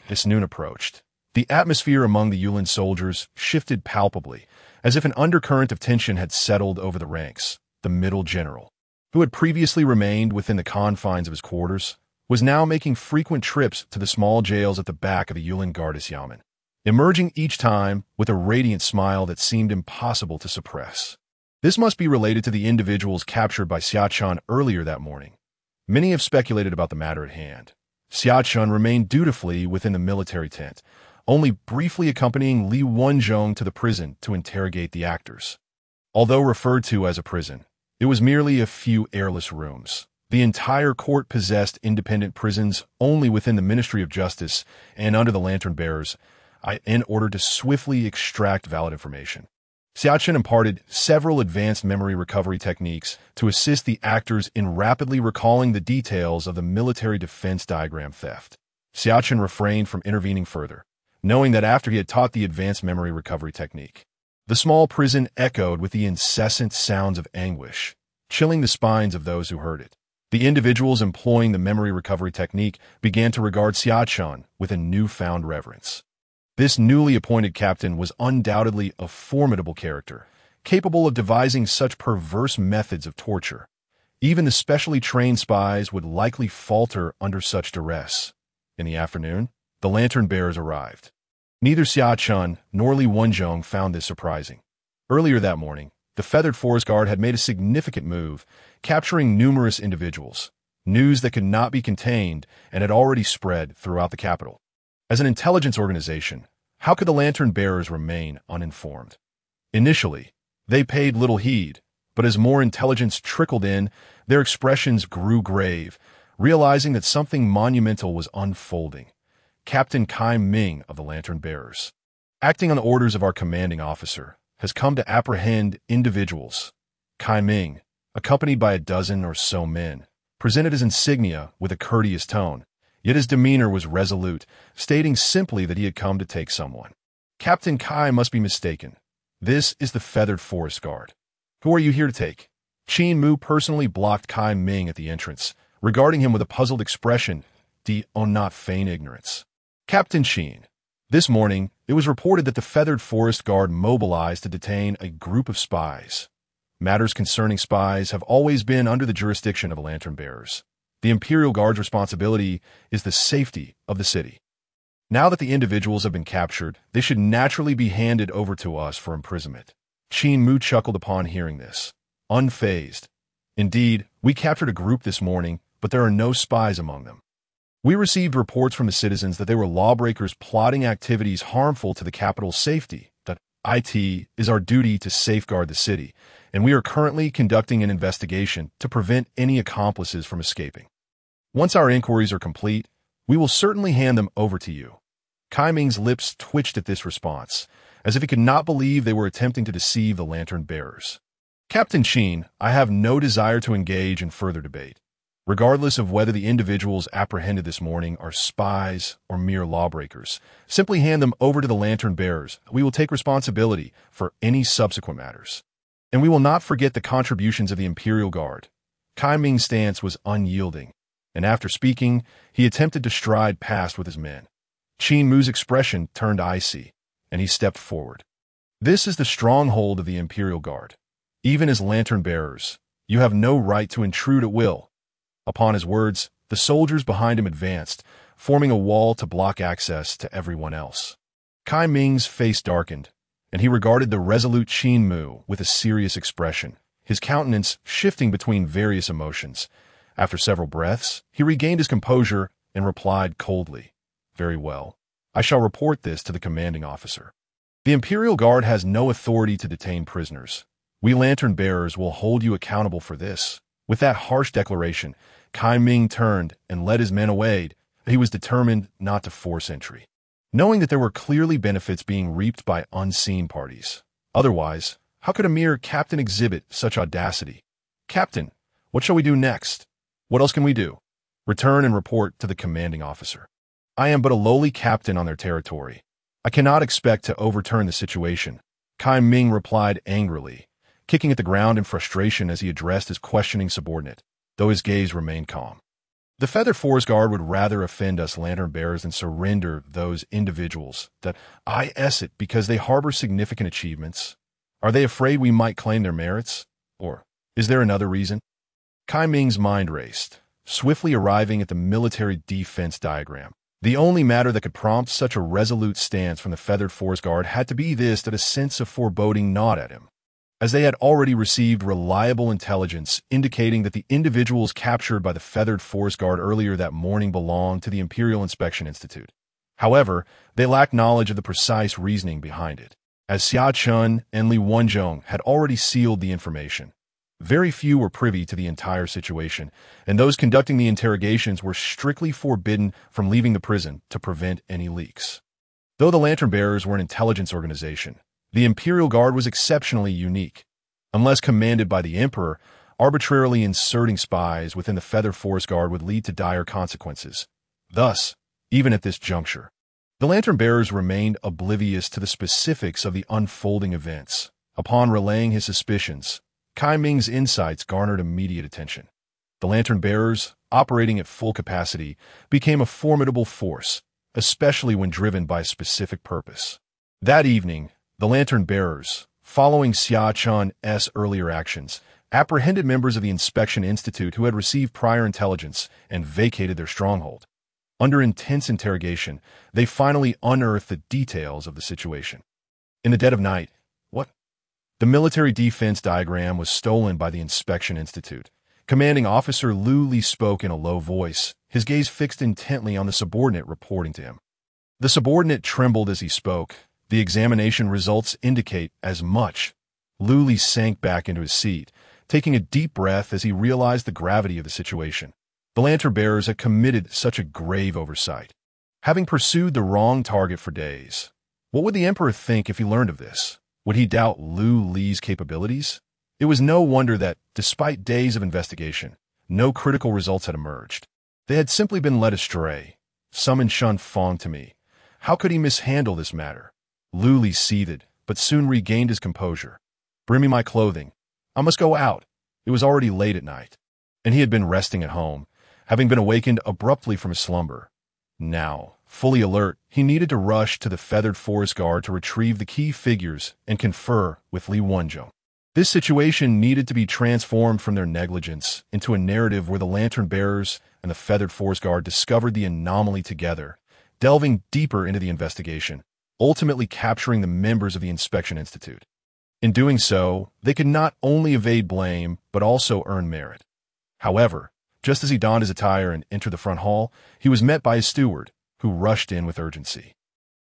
As noon approached, The atmosphere among the Yulin soldiers shifted palpably, as if an undercurrent of tension had settled over the ranks. The middle general, who had previously remained within the confines of his quarters, was now making frequent trips to the small jails at the back of the Yulin Gardas Yamen, emerging each time with a radiant smile that seemed impossible to suppress. This must be related to the individuals captured by Xia Chen earlier that morning. Many have speculated about the matter at hand. Xia Chen remained dutifully within the military tent, only briefly accompanying Li Wenzhong to the prison to interrogate the actors. Although referred to as a prison, it was merely a few airless rooms. The entire court possessed independent prisons only within the Ministry of Justice and under the Lantern Bearers, in order to swiftly extract valid information. Xia Chen imparted several advanced memory recovery techniques to assist the actors in rapidly recalling the details of the military defense diagram theft. Xia Chen refrained from intervening further, knowing that after he had taught the advanced memory recovery technique, the small prison echoed with the incessant sounds of anguish, chilling the spines of those who heard it. The individuals employing the memory recovery technique began to regard Xia Chen with a newfound reverence. This newly appointed captain was undoubtedly a formidable character, capable of devising such perverse methods of torture. Even the specially trained spies would likely falter under such duress. In the afternoon, the lantern bearers arrived. Neither Xia Chen nor Li Wenzhong found this surprising. Earlier that morning, the Feathered Forest Guard had made a significant move, capturing numerous individuals, news that could not be contained and had already spread throughout the capital. As an intelligence organization, how could the lantern bearers remain uninformed? Initially, they paid little heed, but as more intelligence trickled in, their expressions grew grave, realizing that something monumental was unfolding. Captain Kai Ming of the Lantern Bearers, acting on the orders of our commanding officer, has come to apprehend individuals. Kai Ming, accompanied by a dozen or so men, presented his insignia with a courteous tone, yet his demeanor was resolute, stating simply that he had come to take someone. Captain Kai must be mistaken. This is the Feathered Forest Guard. Who are you here to take? Qin Mu personally blocked Kai Ming at the entrance, regarding him with a puzzled expression. Do not feign ignorance. Captain Qin, this morning, it was reported that the Feathered Forest Guard mobilized to detain a group of spies. Matters concerning spies have always been under the jurisdiction of the Lantern Bearers. The Imperial Guard's responsibility is the safety of the city. Now that the individuals have been captured, they should naturally be handed over to us for imprisonment. Qin Mu chuckled upon hearing this, unfazed. Indeed, we captured a group this morning, but there are no spies among them. We received reports from the citizens that they were lawbreakers plotting activities harmful to the capital's safety. It is our duty to safeguard the city, and we are currently conducting an investigation to prevent any accomplices from escaping. Once our inquiries are complete, we will certainly hand them over to you. Kai Ming's lips twitched at this response, as if he could not believe they were attempting to deceive the lantern bearers. Captain Qin, I have no desire to engage in further debate. Regardless of whether the individuals apprehended this morning are spies or mere lawbreakers, simply hand them over to the lantern bearers. We will take responsibility for any subsequent matters. And we will not forget the contributions of the Imperial Guard. Kai Ming's stance was unyielding, and after speaking, he attempted to stride past with his men. Qin Mu's expression turned icy, and he stepped forward. This is the stronghold of the Imperial Guard. Even as lantern bearers, you have no right to intrude at will. Upon his words, the soldiers behind him advanced, forming a wall to block access to everyone else. Kai Ming's face darkened, and he regarded the resolute Qin Mu with a serious expression, his countenance shifting between various emotions. After several breaths, he regained his composure and replied coldly, "Very well. I shall report this to the commanding officer. The Imperial Guard has no authority to detain prisoners. We lantern bearers will hold you accountable for this." With that harsh declaration, Kai Ming turned and led his men away. He was determined not to force entry, knowing that there were clearly benefits being reaped by unseen parties. Otherwise, how could a mere captain exhibit such audacity? "Captain, what shall we do next?" "What else can we do?" "Return and report to the commanding officer." "I am but a lowly captain on their territory. I cannot expect to overturn the situation," Kai Ming replied angrily, kicking at the ground in frustration as he addressed his questioning subordinate, though his gaze remained calm. The Feather Forest Guard would rather offend us lantern bearers than surrender those individuals that is it because they harbor significant achievements. Are they afraid we might claim their merits? Or is there another reason? Kai Ming's mind raced, swiftly arriving at the military defense diagram. The only matter that could prompt such a resolute stance from the Feathered Forest Guard had to be this, that a sense of foreboding gnawed at him, as they had already received reliable intelligence indicating that the individuals captured by the Feathered Forest Guard earlier that morning belonged to the Imperial Inspection Institute. However, they lacked knowledge of the precise reasoning behind it, as Xia Chen and Li Wenzhong had already sealed the information. Very few were privy to the entire situation, and those conducting the interrogations were strictly forbidden from leaving the prison to prevent any leaks. Though the Lantern Bearers were an intelligence organization, the Imperial Guard was exceptionally unique. Unless commanded by the Emperor, arbitrarily inserting spies within the Feather Forest Guard would lead to dire consequences. Thus, even at this juncture, the Lantern Bearers remained oblivious to the specifics of the unfolding events. Upon relaying his suspicions, Kai Ming's insights garnered immediate attention. The Lantern Bearers, operating at full capacity, became a formidable force, especially when driven by a specific purpose. That evening, the Lantern Bearers, following Xia Chen's earlier actions, apprehended members of the Inspection Institute who had received prior intelligence and vacated their stronghold. Under intense interrogation, they finally unearthed the details of the situation. In the dead of night, the military defense diagram was stolen by the Inspection Institute. Commanding Officer Lu Li spoke in a low voice, his gaze fixed intently on the subordinate reporting to him. The subordinate trembled as he spoke. The examination results indicate as much. Lu Li sank back into his seat, taking a deep breath as he realized the gravity of the situation. The Lantern Bearers had committed such a grave oversight, having pursued the wrong target for days. What would the Emperor think if he learned of this? Would he doubt Lu Li's capabilities? It was no wonder that, despite days of investigation, no critical results had emerged. They had simply been led astray. Summon Shun Fong to me. How could he mishandle this matter? Lu Li seethed, but soon regained his composure. Bring me my clothing. I must go out. It was already late at night, and he had been resting at home, having been awakened abruptly from his slumber. Now, fully alert, he needed to rush to the Feathered Forest Guard to retrieve the key figures and confer with Li Wenzhong. This situation needed to be transformed from their negligence into a narrative where the Lantern Bearers and the Feathered Forest Guard discovered the anomaly together, delving deeper into the investigation, ultimately capturing the members of the Inspection Institute. In doing so, they could not only evade blame, but also earn merit. However, just as he donned his attire and entered the front hall, he was met by his steward, who rushed in with urgency.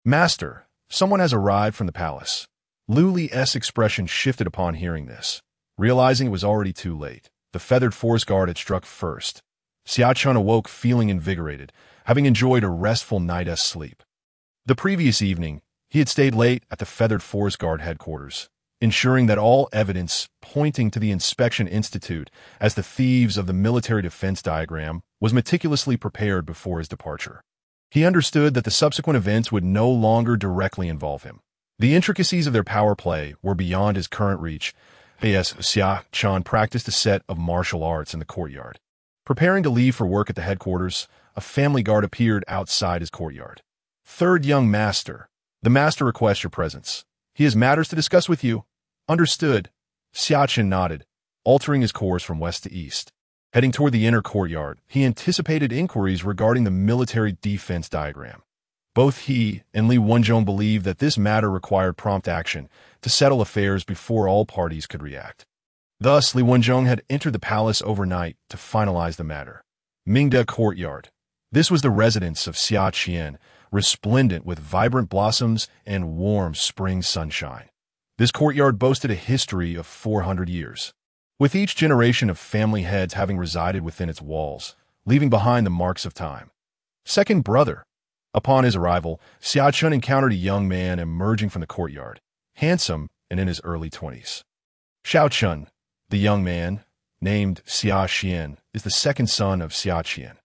"Master, someone has arrived from the palace." Lu Li's expression shifted upon hearing this. Realizing it was already too late, the Feathered Forest Guard had struck first. Xia Chen awoke feeling invigorated, having enjoyed a restful night's sleep. The previous evening, he had stayed late at the Feathered Forest Guard headquarters, ensuring that all evidence pointing to the Inspection Institute as the thieves of the military defense diagram was meticulously prepared before his departure. He understood that the subsequent events would no longer directly involve him. The intricacies of their power play were beyond his current reach, as Xia Chen practiced a set of martial arts in the courtyard. Preparing to leave for work at the headquarters, a family guard appeared outside his courtyard. "Third young master, the master requests your presence. He has matters to discuss with you." "Understood." Xia Chen nodded, altering his course from west to east. Heading toward the inner courtyard, he anticipated inquiries regarding the military defense diagram. Both he and Li Wenzhong believed that this matter required prompt action to settle affairs before all parties could react. Thus, Li Wenzhong had entered the palace overnight to finalize the matter. Mingda Courtyard. This was the residence of Xia Chen, resplendent with vibrant blossoms and warm spring sunshine. This courtyard boasted a history of 400 years, with each generation of family heads having resided within its walls, leaving behind the marks of time. Second brother. Upon his arrival, Xia Chen encountered a young man emerging from the courtyard, handsome and in his early 20s. Xiao Chen, the young man, named Xia Xian, is the second son of Xia Qian.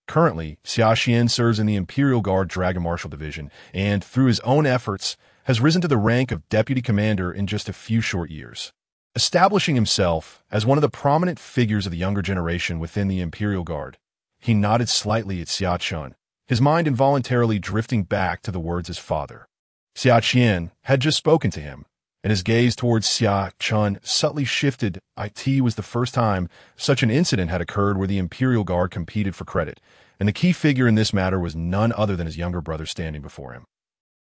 Currently, Xia Xian serves in the Imperial Guard Dragon Marshal Division and, through his own efforts, has risen to the rank of deputy commander in just a few short years. Establishing himself as one of the prominent figures of the younger generation within the Imperial Guard, he nodded slightly at Xia Chen, his mind involuntarily drifting back to the words his father, Xia Chen, had just spoken to him, and his gaze towards Xia Chen subtly shifted. It was the first time such an incident had occurred where the Imperial Guard competed for credit, and the key figure in this matter was none other than his younger brother standing before him.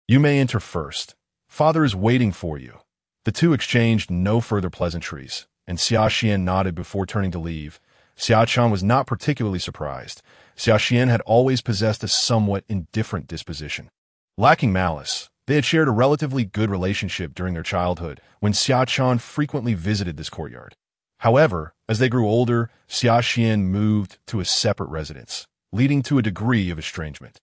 "You may enter first. Father is waiting for you." The two exchanged no further pleasantries, and Xia Chen nodded before turning to leave. Xia Chen was not particularly surprised. Xia Chen had always possessed a somewhat indifferent disposition. Lacking malice, they had shared a relatively good relationship during their childhood when Xia Chen frequently visited this courtyard. However, as they grew older, Xia Chen moved to a separate residence, leading to a degree of estrangement.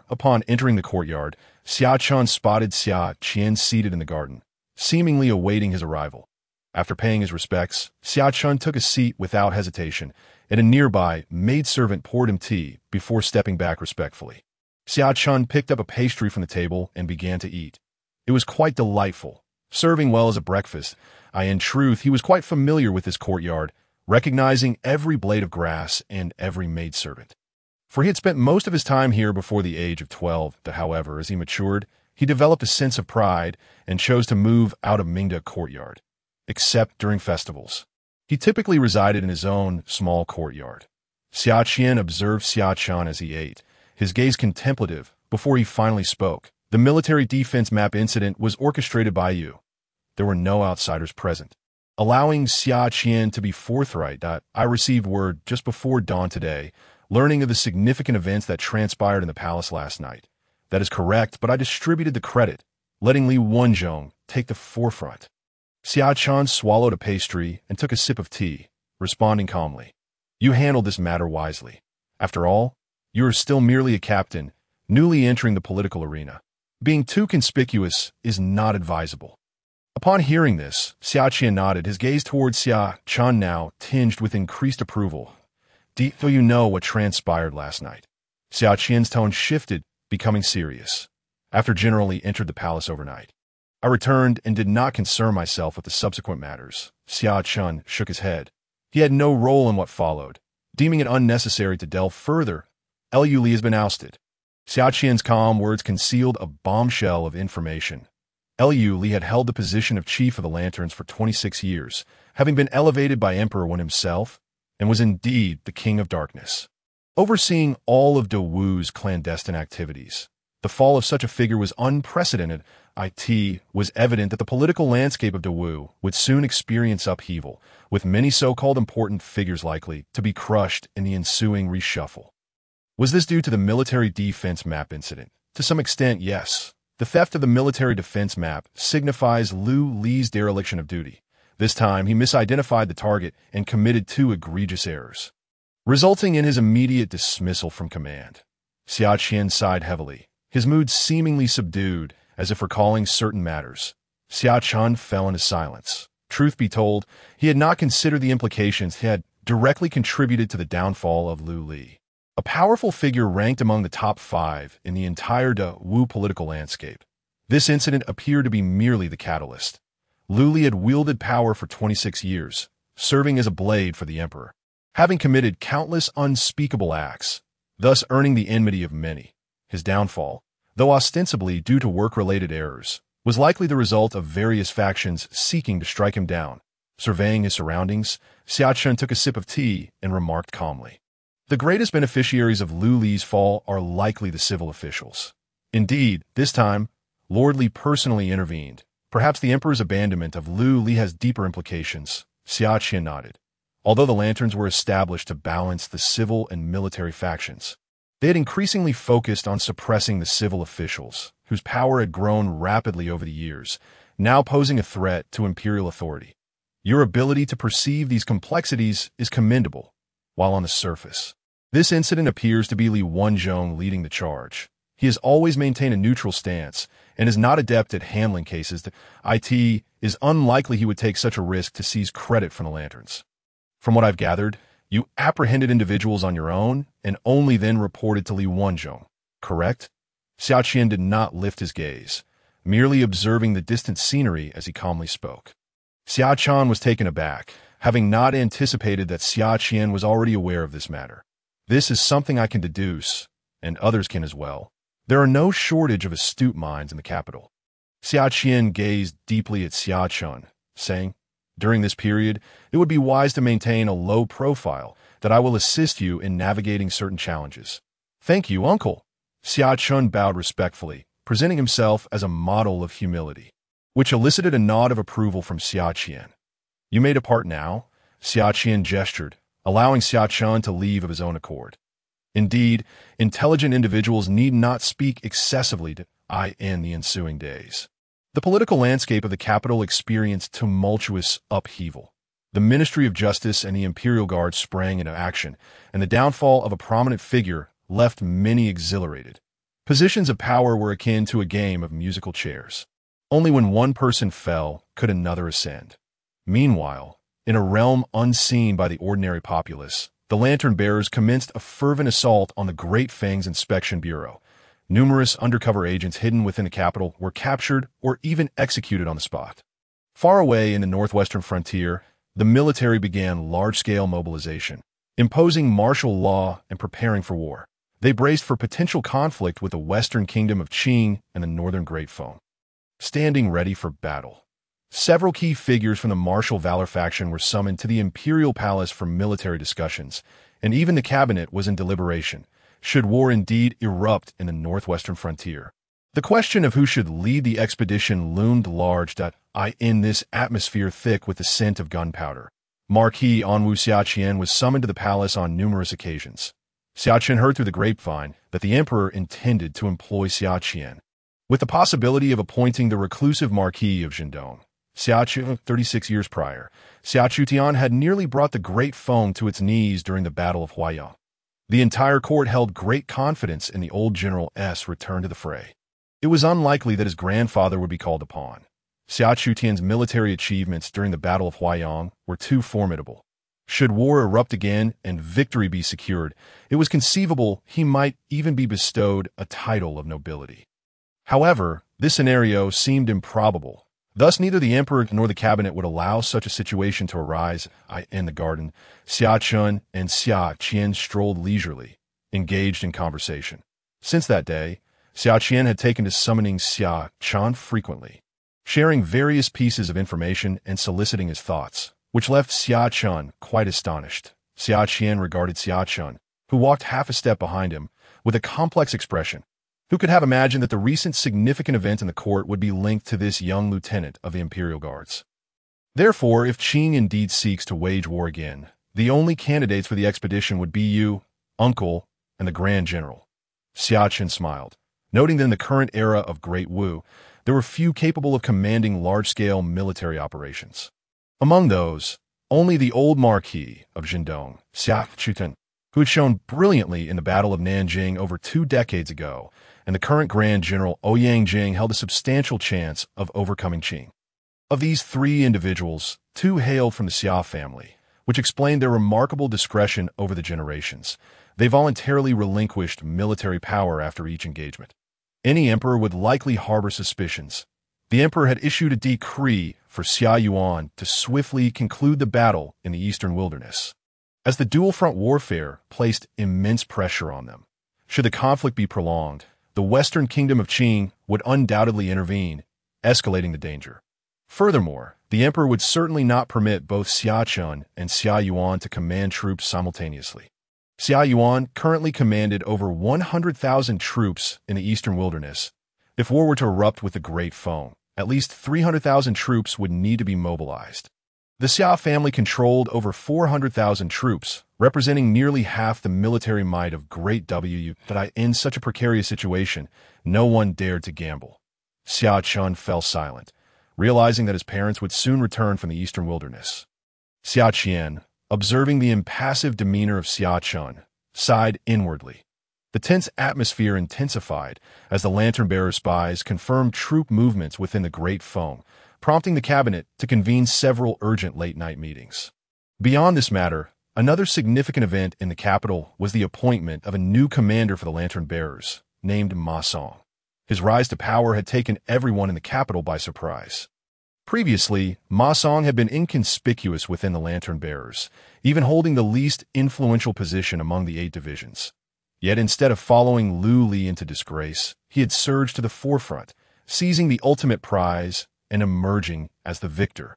Upon entering the courtyard, Xia Chen spotted Xia Chen seated in the garden, seemingly awaiting his arrival. After paying his respects, Xia Chen took a seat without hesitation, and a nearby maidservant poured him tea before stepping back respectfully. Xia Chen picked up a pastry from the table and began to eat. It was quite delightful, serving well as a breakfast. In truth, he was quite familiar with this courtyard, recognizing every blade of grass and every maidservant. For he had spent most of his time here before the age of 12. However, as he matured, he developed a sense of pride and chose to move out of Mingda courtyard, except during festivals. He typically resided in his own small courtyard. Xia Chen observed Xia Chen as he ate, his gaze contemplative, before he finally spoke. "The military defense map incident was orchestrated by you. There were no outsiders present." Allowing Xia Chen to be forthright, "I received word just before dawn today, learning of the significant events that transpired in the palace last night. That is correct, but I distributed the credit, letting Li Wenzhong take the forefront." Xia Chen swallowed a pastry and took a sip of tea, responding calmly, "You handled this matter wisely. After all, you are still merely a captain, newly entering the political arena. Being too conspicuous is not advisable." Upon hearing this, Xia Chen nodded, his gaze towards Xia Chen now tinged with increased approval. "Do you know what transpired last night?" Xia Chen's tone shifted, becoming serious. "After generally entered the palace overnight, I returned and did not concern myself with the subsequent matters." Xia Chen shook his head. He had no role in what followed. Deeming it unnecessary to delve further, Liu Li has been ousted. Xia Chen's calm words concealed a bombshell of information. Liu Li had held the position of chief of the Lanterns for 26 years, having been elevated by Emperor Wen himself, and was indeed the King of Darkness, overseeing all of Dawu's clandestine activities. The fall of such a figure was unprecedented. It was evident that the political landscape of Dawu would soon experience upheaval, with many so-called important figures likely to be crushed in the ensuing reshuffle. Was this due to the military defense map incident? To some extent, yes. The theft of the military defense map signifies Liu Li's dereliction of duty. This time, he misidentified the target and committed two egregious errors, resulting in his immediate dismissal from command. Xia Chen sighed heavily, his mood seemingly subdued, as if recalling certain matters. Xia Chen fell into silence. Truth be told, he had not considered the implications had directly contributed to the downfall of Liu Li, a powerful figure ranked among the top 5 in the entire Dawu political landscape. This incident appeared to be merely the catalyst. Liu Li had wielded power for 26 years, serving as a blade for the emperor, having committed countless unspeakable acts, thus earning the enmity of many. His downfall, though ostensibly due to work-related errors, was likely the result of various factions seeking to strike him down. Surveying his surroundings, Xia Chen took a sip of tea and remarked calmly, "The greatest beneficiaries of Liu Li's fall are likely the civil officials." Indeed, this time, Lord Li personally intervened. "Perhaps the emperor's abandonment of Liu Li has deeper implications." Xia Chen nodded. Although the Lanterns were established to balance the civil and military factions, they had increasingly focused on suppressing the civil officials, whose power had grown rapidly over the years, now posing a threat to imperial authority. Your ability to perceive these complexities is commendable. While on the surface, this incident appears to be Li Wenzhong leading the charge. He has always maintained a neutral stance and is not adept at handling cases. It is unlikely he would take such a risk to seize credit from the Lanterns. From what I've gathered, you apprehended individuals on your own and only then reported to Li Wenzhong, correct? Xia Chen did not lift his gaze, merely observing the distant scenery as he calmly spoke. Xia Chen was taken aback, having not anticipated that Xia Chen was already aware of this matter. This is something I can deduce, and others can as well. There are no shortage of astute minds in the capital. Xia Chen gazed deeply at Xia Chen, saying, "During this period, it would be wise to maintain a low profile, that I will assist you in navigating certain challenges." "Thank you, uncle." Xia Chen bowed respectfully, presenting himself as a model of humility, which elicited a nod of approval from Xia Chen. "You may depart now," Xia Chen gestured, allowing Xia Chen to leave of his own accord. Indeed, intelligent individuals need not speak excessively to in the ensuing days. The political landscape of the capital experienced tumultuous upheaval. The Ministry of Justice and the Imperial Guard sprang into action, and the downfall of a prominent figure left many exhilarated. Positions of power were akin to a game of musical chairs. Only when one person fell could another ascend. Meanwhile, in a realm unseen by the ordinary populace, the lantern-bearers commenced a fervent assault on the Great Fang's Inspection Bureau. Numerous undercover agents hidden within the capital were captured or even executed on the spot. Far away in the northwestern frontier, the military began large-scale mobilization, imposing martial law and preparing for war. They braced for potential conflict with the western kingdom of Qing and the northern Great Fang, standing ready for battle. Several key figures from the martial valor faction were summoned to the imperial palace for military discussions, and even the cabinet was in deliberation. Should war indeed erupt in the northwestern frontier? The question of who should lead the expedition loomed large in this atmosphere thick with the scent of gunpowder. Marquis Anwu Xia Chen was summoned to the palace on numerous occasions. Xia Chen heard through the grapevine that the emperor intended to employ Xia Chen, with the possibility of appointing the reclusive Marquis of Zhendong. Xia Chen, 36 years prior, Xia Chutian had nearly brought the Great Fang to its knees during the Battle of Huaiyang. The entire court held great confidence in the old general's return to the fray. It was unlikely that his grandfather would be called upon. Xia Chutian's military achievements during the Battle of Huaiyang were too formidable. Should war erupt again and victory be secured, it was conceivable he might even be bestowed a title of nobility. However, this scenario seemed improbable. Thus, neither the emperor nor the cabinet would allow such a situation to arise. In the garden, Xia Chen and Xia Qian strolled leisurely, engaged in conversation. Since that day, Xia Qian had taken to summoning Xia Chen frequently, sharing various pieces of information and soliciting his thoughts, which left Xia Chen quite astonished. Xia Qian regarded Xia Chen, who walked half a step behind him, with a complex expression. Who could have imagined that the recent significant event in the court would be linked to this young lieutenant of the Imperial Guards? Therefore, if Qing indeed seeks to wage war again, the only candidates for the expedition would be you, uncle, and the Grand General. Xia Chen smiled, noting that in the current era of Great Wu, there were few capable of commanding large-scale military operations. Among those, only the old Marquis of Zhendong, Xia Chen, who had shown brilliantly in the Battle of Nanjing over 2 decades ago, and the current Grand General Ouyang Jing held a substantial chance of overcoming Qing. Of these 3 individuals, 2 hailed from the Xia family, which explained their remarkable discretion over the generations. They voluntarily relinquished military power after each engagement. Any emperor would likely harbor suspicions. The emperor had issued a decree for Xia Yuan to swiftly conclude the battle in the eastern wilderness, as the dual-front warfare placed immense pressure on them. Should the conflict be prolonged, the western kingdom of Qing would undoubtedly intervene, escalating the danger. Furthermore, the emperor would certainly not permit both Xia Chen and Xia Yuan to command troops simultaneously. Xia Yuan currently commanded over 100,000 troops in the eastern wilderness. If war were to erupt with the Great Fang, at least 300,000 troops would need to be mobilized. The Xia family controlled over 400,000 troops, representing nearly half the military might of Great Wu. In such a precarious situation, no one dared to gamble. Xia Chen fell silent, realizing that his parents would soon return from the eastern wilderness. Xia Qian, observing the impassive demeanor of Xia Chen, sighed inwardly. The tense atmosphere intensified as the lantern-bearer spies confirmed troop movements within the Great Fang, prompting the cabinet to convene several urgent late-night meetings. Beyond this matter, another significant event in the capital was the appointment of a new commander for the lantern-bearers, named Ma Song. His rise to power had taken everyone in the capital by surprise. Previously, Ma Song had been inconspicuous within the lantern bearers, even holding the least influential position among the 8 divisions. Yet instead of following Lu Li into disgrace, he had surged to the forefront, seizing the ultimate prize and emerging as the victor.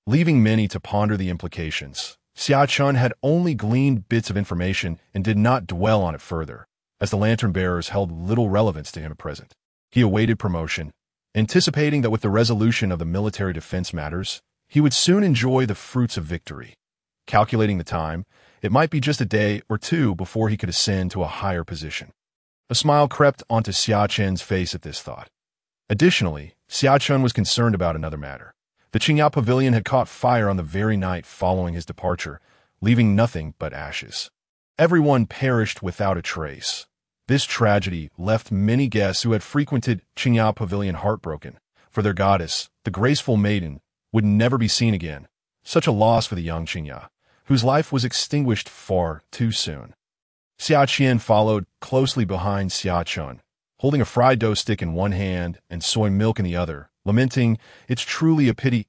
Leaving many to ponder the implications, Xia Chen had only gleaned bits of information and did not dwell on it further, as the lantern bearers held little relevance to him at present. He awaited promotion, anticipating that with the resolution of the military defense matters, he would soon enjoy the fruits of victory. Calculating the time, it might be just a day or two before he could ascend to a higher position. A smile crept onto Xia Chen's face at this thought. Additionally, Xia Chen was concerned about another matter. The Qingyao Pavilion had caught fire on the very night following his departure, leaving nothing but ashes. Everyone perished without a trace. This tragedy left many guests who had frequented Qingyao Pavilion heartbroken, for their goddess, the graceful maiden, would never be seen again. Such a loss for the young Qingyao, whose life was extinguished far too soon. Xia Qian followed closely behind Xia Chen, holding a fried dough stick in one hand and soy milk in the other, lamenting, "It's truly a pity."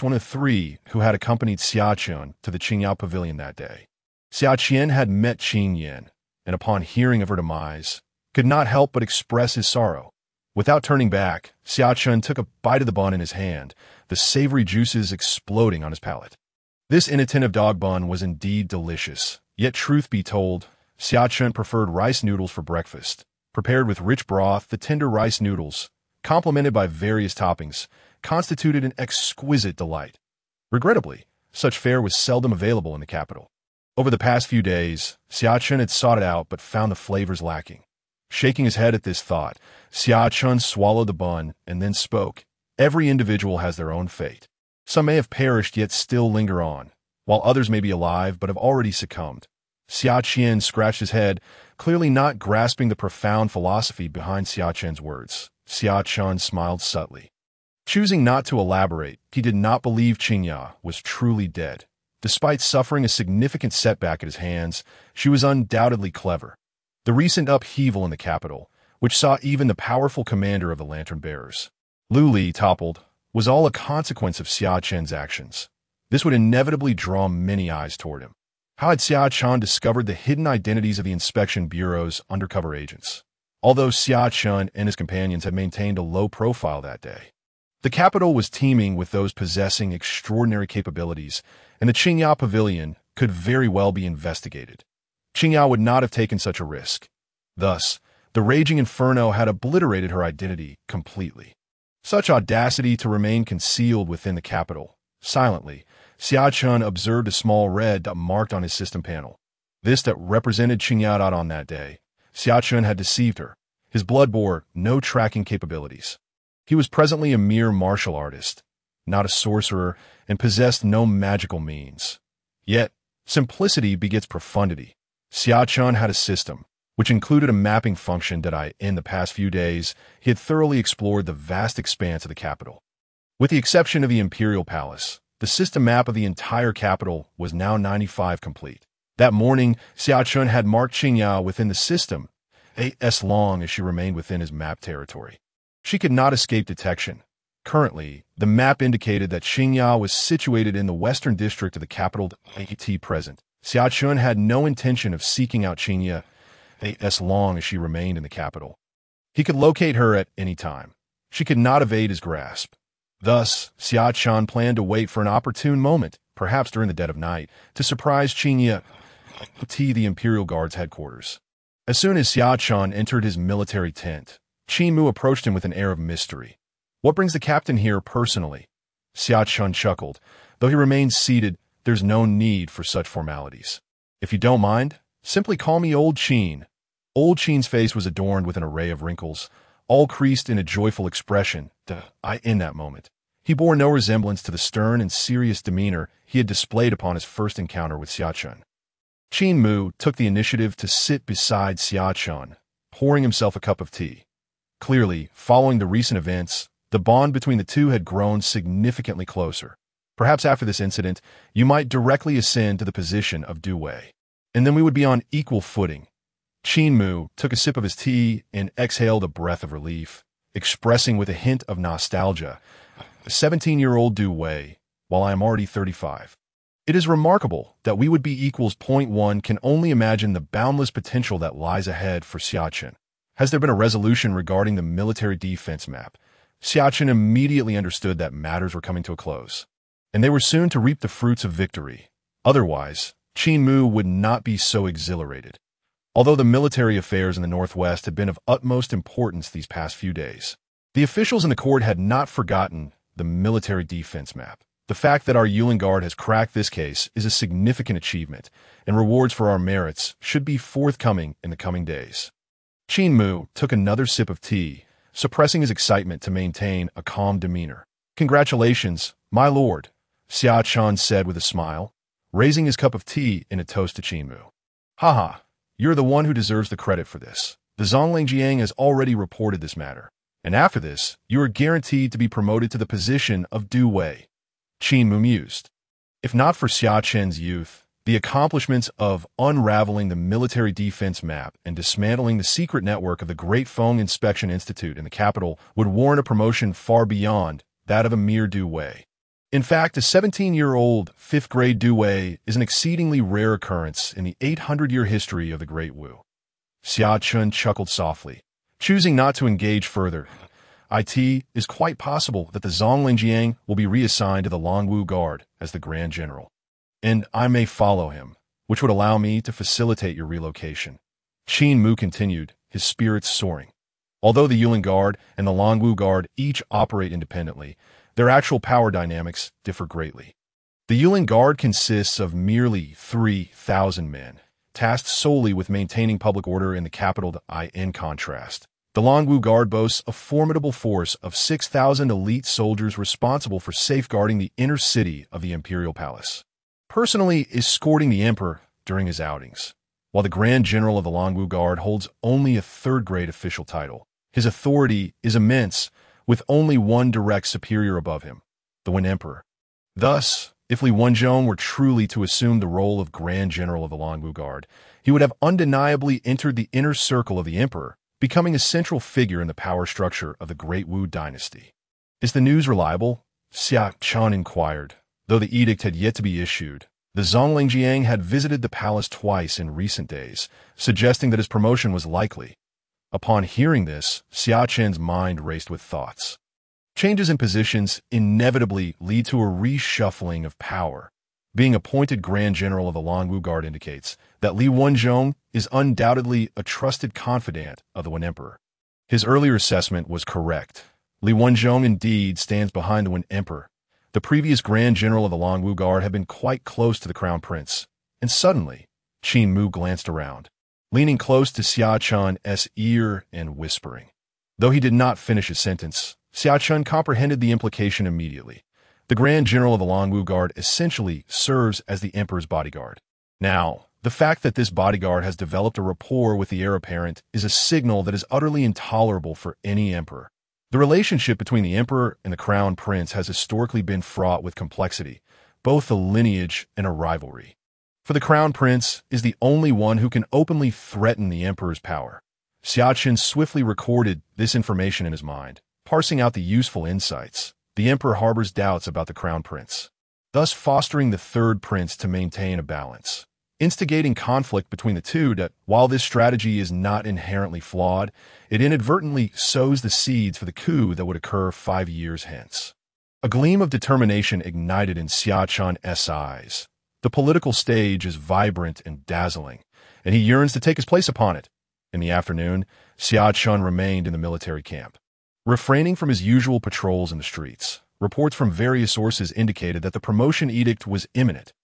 One of 3 who had accompanied Xia Chen to the Qingyao Pavilion that day. Xia Qian had met Qin Yin, and upon hearing of her demise, could not help but express his sorrow. Without turning back, Xia Chen took a bite of the bun in his hand, the savory juices exploding on his palate. This inattentive dog bun was indeed delicious, yet truth be told, Xia Chen preferred rice noodles for breakfast. Prepared with rich broth, the tender rice noodles, complemented by various toppings, constituted an exquisite delight. Regrettably, such fare was seldom available in the capital. Over the past few days, Xia Chen had sought it out but found the flavors lacking. Shaking his head at this thought, Xia Chen swallowed the bun and then spoke. Every individual has their own fate. Some may have perished yet still linger on, while others may be alive but have already succumbed. Xia Qian scratched his head, clearly not grasping the profound philosophy behind Xia Chen's words. Xia Chen smiled subtly. Choosing not to elaborate, he did not believe Qingyao was truly dead. Despite suffering a significant setback at his hands, she was undoubtedly clever. The recent upheaval in the capital, which saw even the powerful commander of the lantern bearers, Lu Li, toppled, was all a consequence of Xia Chen's actions. This would inevitably draw many eyes toward him. How had Xia Chen discovered the hidden identities of the Inspection Bureau's undercover agents? Although Xia Chen and his companions had maintained a low profile that day, the capital was teeming with those possessing extraordinary capabilities, and the Qingyao Pavilion could very well be investigated. Qingyao would not have taken such a risk. Thus, the raging inferno had obliterated her identity completely. Such audacity to remain concealed within the capital. Silently, Xia Chen observed a small red dot marked on his system panel. This that represented Qingyao on that day. Xia Chen had deceived her. His blood bore no tracking capabilities. He was presently a mere martial artist, not a sorcerer, and possessed no magical means. Yet, simplicity begets profundity. Xia Chen had a system, which included a mapping function that in the past few days, he had thoroughly explored the vast expanse of the capital. With the exception of the Imperial Palace, the system map of the entire capital was now 95% complete. That morning, Xia Chen had marked Qingyao within the system, as long as she remained within his map territory. She could not escape detection. Currently, the map indicated that Qingyao was situated in the western district of the capital at present. Xia Chen had no intention of seeking out Qingyao as long as she remained in the capital. He could locate her at any time. She could not evade his grasp. Thus, Xia Chen planned to wait for an opportune moment, perhaps during the dead of night, to surprise Qingyao at the Imperial Guard's headquarters. As soon as Xia Chen entered his military tent, Qin Mu approached him with an air of mystery. "What brings the captain here personally?" Xia Chen chuckled. "Though he remains seated, there's no need for such formalities. If you don't mind, simply call me Old Qin." Old Qin's face was adorned with an array of wrinkles, all creased in a joyful expression. In that moment, he bore no resemblance to the stern and serious demeanor he had displayed upon his first encounter with Xia Chen. Qin Mu took the initiative to sit beside Xia Chen, pouring himself a cup of tea. Clearly, following the recent events, the bond between the two had grown significantly closer. Perhaps after this incident, you might directly ascend to the position of Duwei, and then we would be on equal footing. Qin Mu took a sip of his tea and exhaled a breath of relief, expressing with a hint of nostalgia, a 17-year-old Du Wei, while I am already 35. It is remarkable that we would be equals. Point 1 can only imagine the boundless potential that lies ahead for Xia Chen. Has there been a resolution regarding the military defense map? Xia Chen immediately understood that matters were coming to a close, and they were soon to reap the fruits of victory. Otherwise, Qin Mu would not be so exhilarated. Although the military affairs in the northwest had been of utmost importance these past few days, the officials in the court had not forgotten the military defense map. The fact that our Yulin Guard has cracked this case is a significant achievement, and rewards for our merits should be forthcoming in the coming days. Qin Mu took another sip of tea, suppressing his excitement to maintain a calm demeanor. "Congratulations, my lord," Xia Chen said with a smile, raising his cup of tea in a toast to Qin Mu. "Haha, you're the one who deserves the credit for this. The Zonglingjiang has already reported this matter, and after this, you are guaranteed to be promoted to the position of Du Wei." Qin Mu mused. If not for Xia Chen's youth, the accomplishments of unraveling the military defense map and dismantling the secret network of the Great Feng Inspection Institute in the capital would warrant a promotion far beyond that of a mere Du Wei. In fact, a 17-year-old fifth-grade Du Wei is an exceedingly rare occurrence in the 800-year history of the Great Wu. Xia Chen chuckled softly, choosing not to engage further. It is quite possible that the Zonglingjiang will be reassigned to the Longwu Guard as the Grand General, and I may follow him, which would allow me to facilitate your relocation. Qin Mu continued, his spirits soaring. Although the Yulin Guard and the Longwu Guard each operate independently, their actual power dynamics differ greatly. The Yulin Guard consists of merely 3,000 men, tasked solely with maintaining public order in the capital. In contrast, the Longwu Guard boasts a formidable force of 6,000 elite soldiers responsible for safeguarding the inner city of the Imperial Palace, personally escorting the Emperor during his outings. While the Grand General of the Longwu Guard holds only a third-grade official title, his authority is immense, with only one direct superior above him, the Wen Emperor. Thus, if Li Wenzhong were truly to assume the role of Grand General of the Longwu Guard, he would have undeniably entered the inner circle of the Emperor, becoming a central figure in the power structure of the Great Wu dynasty. "Is the news reliable?" Xia Chen inquired. Though the edict had yet to be issued, the Zonglingjiang had visited the palace twice in recent days, suggesting that his promotion was likely. Upon hearing this, Xia Chen's mind raced with thoughts. Changes in positions inevitably lead to a reshuffling of power. Being appointed Grand General of the Longwu Guard indicates that Li Wenzhong is undoubtedly a trusted confidant of the Wen Emperor. His earlier assessment was correct. Li Wenzhong indeed stands behind the Wen Emperor. The previous Grand General of the Longwu Guard had been quite close to the Crown Prince, and suddenly, Qin Mu glanced around, leaning close to Xia Chen's ear and whispering. Though he did not finish his sentence, Xia Chen comprehended the implication immediately. The Grand General of the Longwu Guard essentially serves as the Emperor's bodyguard. Now, the fact that this bodyguard has developed a rapport with the heir apparent is a signal that is utterly intolerable for any emperor. The relationship between the Emperor and the Crown Prince has historically been fraught with complexity, both a lineage and a rivalry. For the Crown Prince is the only one who can openly threaten the Emperor's power. Xia Chen swiftly recorded this information in his mind, parsing out the useful insights. The Emperor harbors doubts about the Crown Prince, thus fostering the third prince to maintain a balance, instigating conflict between the two that, while this strategy is not inherently flawed, it inadvertently sows the seeds for the coup that would occur 5 years hence. A gleam of determination ignited in Xia Chen's eyes. The political stage is vibrant and dazzling, and he yearns to take his place upon it. In the afternoon, Xia Chen remained in the military camp. Refraining from his usual patrols in the streets, reports from various sources indicated that the promotion edict was imminent.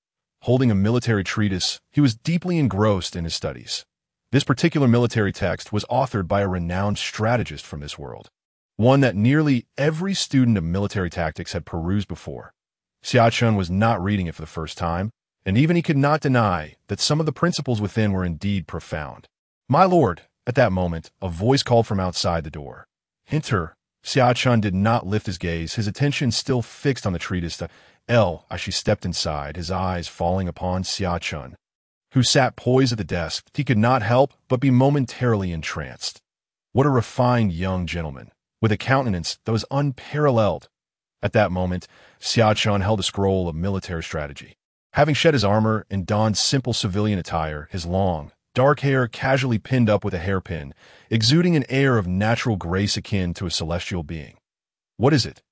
Holding a military treatise, he was deeply engrossed in his studies. This particular military text was authored by a renowned strategist from this world, one that nearly every student of military tactics had perused before. Xia Chen was not reading it for the first time, and even he could not deny that some of the principles within were indeed profound. "My lord," at that moment, a voice called from outside the door. "Enter." Xia Chen did not lift his gaze, his attention still fixed on the treatise. As she stepped inside, his eyes falling upon Xia Chen, who sat poised at the desk, he could not help but be momentarily entranced. What a refined young gentleman, with a countenance that was unparalleled. At that moment, Xia Chen held a scroll of military strategy. Having shed his armor and donned simple civilian attire, his long, dark hair casually pinned up with a hairpin, exuding an air of natural grace akin to a celestial being. "What is it?"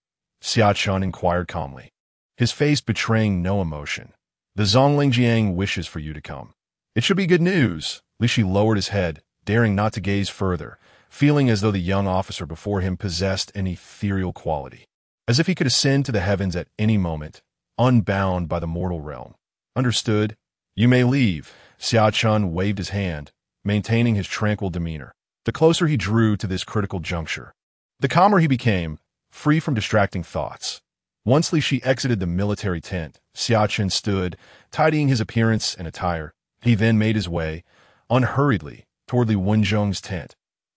Xia Chen inquired calmly, his face betraying no emotion. "The Zonglingjiang wishes for you to come." "It should be good news." Li Shi lowered his head, daring not to gaze further, feeling as though the young officer before him possessed an ethereal quality, as if he could ascend to the heavens at any moment, unbound by the mortal realm. "Understood. You may leave." Xia Chen waved his hand, maintaining his tranquil demeanor. The closer he drew to this critical juncture, the calmer he became, free from distracting thoughts. Once Li Shi exited the military tent, Xia Chen stood, tidying his appearance and attire. He then made his way, unhurriedly, toward Li Wenzhong's tent.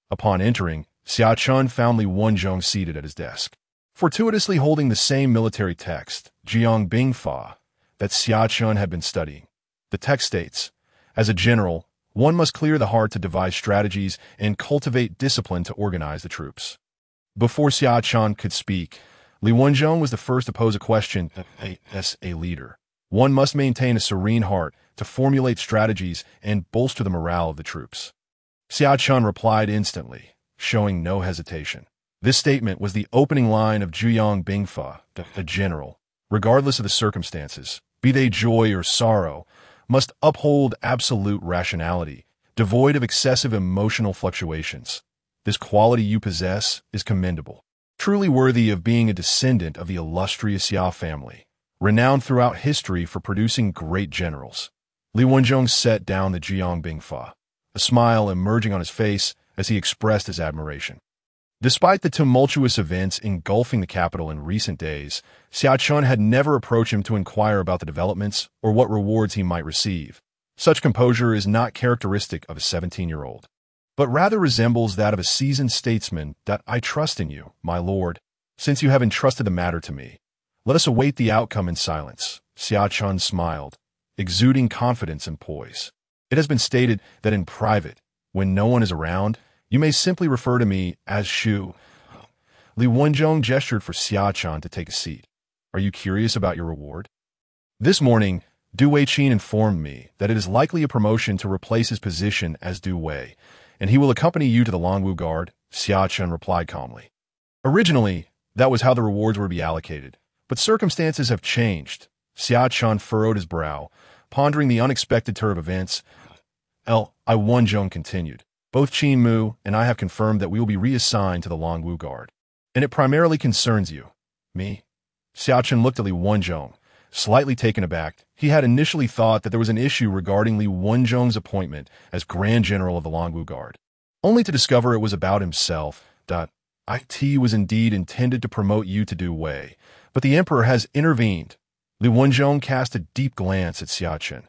Upon entering, Xia Chen found Li Wenzhong seated at his desk, fortuitously holding the same military text, Jiang Bingfa, that Xia Chen had been studying. The text states, "As a general, one must clear the heart to devise strategies and cultivate discipline to organize the troops." Before Xia Chen could speak, Li Wenzhong was the first to pose a question. As a leader, one must maintain a serene heart to formulate strategies and bolster the morale of the troops. Xia Chen replied instantly, showing no hesitation. This statement was the opening line of Jiang Bingfa, a general, regardless of the circumstances, be they joy or sorrow, must uphold absolute rationality, devoid of excessive emotional fluctuations. This quality you possess is commendable, truly worthy of being a descendant of the illustrious Xia family, renowned throughout history for producing great generals. Li Wenzhong set down the Jiang Bingfa, a smile emerging on his face as he expressed his admiration. Despite the tumultuous events engulfing the capital in recent days, Xia Chen had never approached him to inquire about the developments or what rewards he might receive. Such composure is not characteristic of a 17-year-old, but rather resembles that of a seasoned statesman. "I trust in you, my lord. Since you have entrusted the matter to me, let us await the outcome in silence." Xia Chen smiled, exuding confidence and poise. "It has been stated that in private, when no one is around, you may simply refer to me as Shu." Li Wenzhong gestured for Xia Chen to take a seat. "Are you curious about your reward?" "This morning, Du Weiqin informed me that it is likely a promotion to replace his position as Du Wei, and he will accompany you to the Longwu Guard," Xia Chen replied calmly. "Originally, that was how the rewards were to be allocated, but circumstances have changed." Xia Chen furrowed his brow, pondering the unexpected turn of events. Li Wenzhong continued, "Both Qin Mu and I have confirmed that we will be reassigned to the Longwu Guard, and it primarily concerns you." "Me?" Xia Chen looked at Li Wenzhong, slightly taken aback. He had initially thought that there was an issue regarding Li Wenzhong's appointment as Grand General of the Longwu Guard, only to discover it was about himself. "It was indeed intended to promote you to Du Wei, but the Emperor has intervened." Li Wenzhong cast a deep glance at Xia Chen.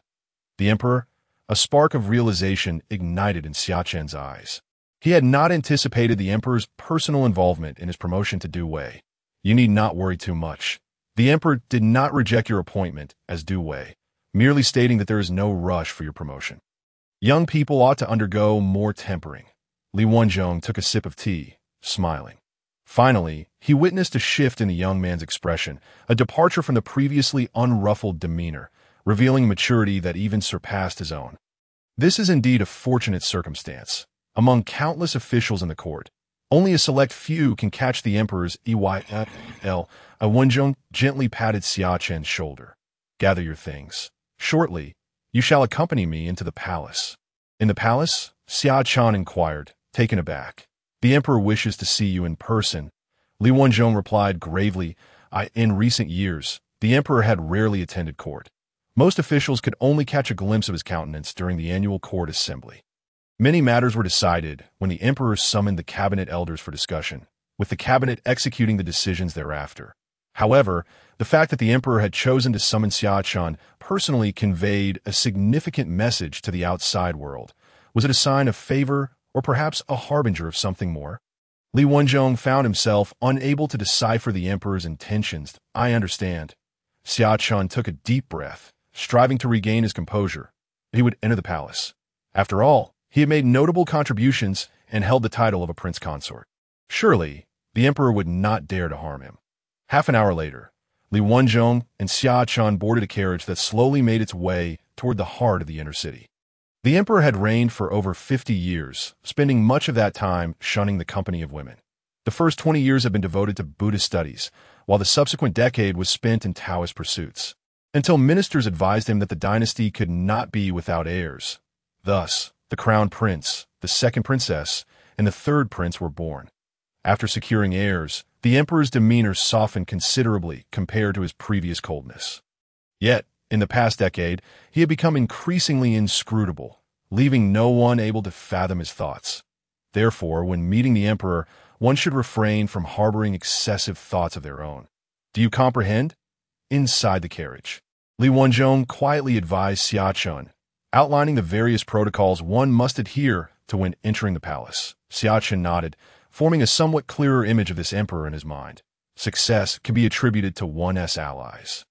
The Emperor? A spark of realization ignited in Xia Chen's eyes. He had not anticipated the Emperor's personal involvement in his promotion to Du Wei. "You need not worry too much. The Emperor did not reject your appointment as Du Wei, merely stating that there is no rush for your promotion. Young people ought to undergo more tempering." Li Wenzhong took a sip of tea, smiling. Finally, he witnessed a shift in the young man's expression, a departure from the previously unruffled demeanor, revealing maturity that even surpassed his own. This is indeed a fortunate circumstance. Among countless officials in the court, only a select few can catch the Emperor's EYL. Wenzhong gently patted Xia Chen's shoulder. "Gather your things. Shortly, you shall accompany me into the palace." "In the palace?" Xia Chen inquired, taken aback. "The Emperor wishes to see you in person." Li Wenzhong replied gravely, In recent years, the Emperor had rarely attended court. Most officials could only catch a glimpse of his countenance during the annual court assembly. Many matters were decided when the Emperor summoned the cabinet elders for discussion, with the cabinet executing the decisions thereafter. However, the fact that the Emperor had chosen to summon Xia Chen personally conveyed a significant message to the outside world. Was it a sign of favor, or perhaps a harbinger of something more? Li Wenzhong found himself unable to decipher the Emperor's intentions. "I understand." Xia Chen took a deep breath, striving to regain his composure. He would enter the palace. After all, he had made notable contributions and held the title of a prince consort. Surely, the Emperor would not dare to harm him. Half an hour later, Li Wenzhong and Xia Chen boarded a carriage that slowly made its way toward the heart of the inner city. The emperor had reigned for over 50 years, spending much of that time shunning the company of women. The first 20 years had been devoted to Buddhist studies, while the subsequent decade was spent in Taoist pursuits, until ministers advised him that the dynasty could not be without heirs. Thus, the crown prince, the second princess, and the third prince were born. After securing heirs, the emperor's demeanor softened considerably compared to his previous coldness. Yet, in the past decade, he had become increasingly inscrutable, leaving no one able to fathom his thoughts. Therefore, when meeting the emperor, one should refrain from harboring excessive thoughts of their own. Do you comprehend? Inside the carriage, Li Wenzhong quietly advised Xia Chen, outlining the various protocols one must adhere to when entering the palace. Xia Chen nodded, forming a somewhat clearer image of this emperor in his mind. Success can be attributed to one's allies,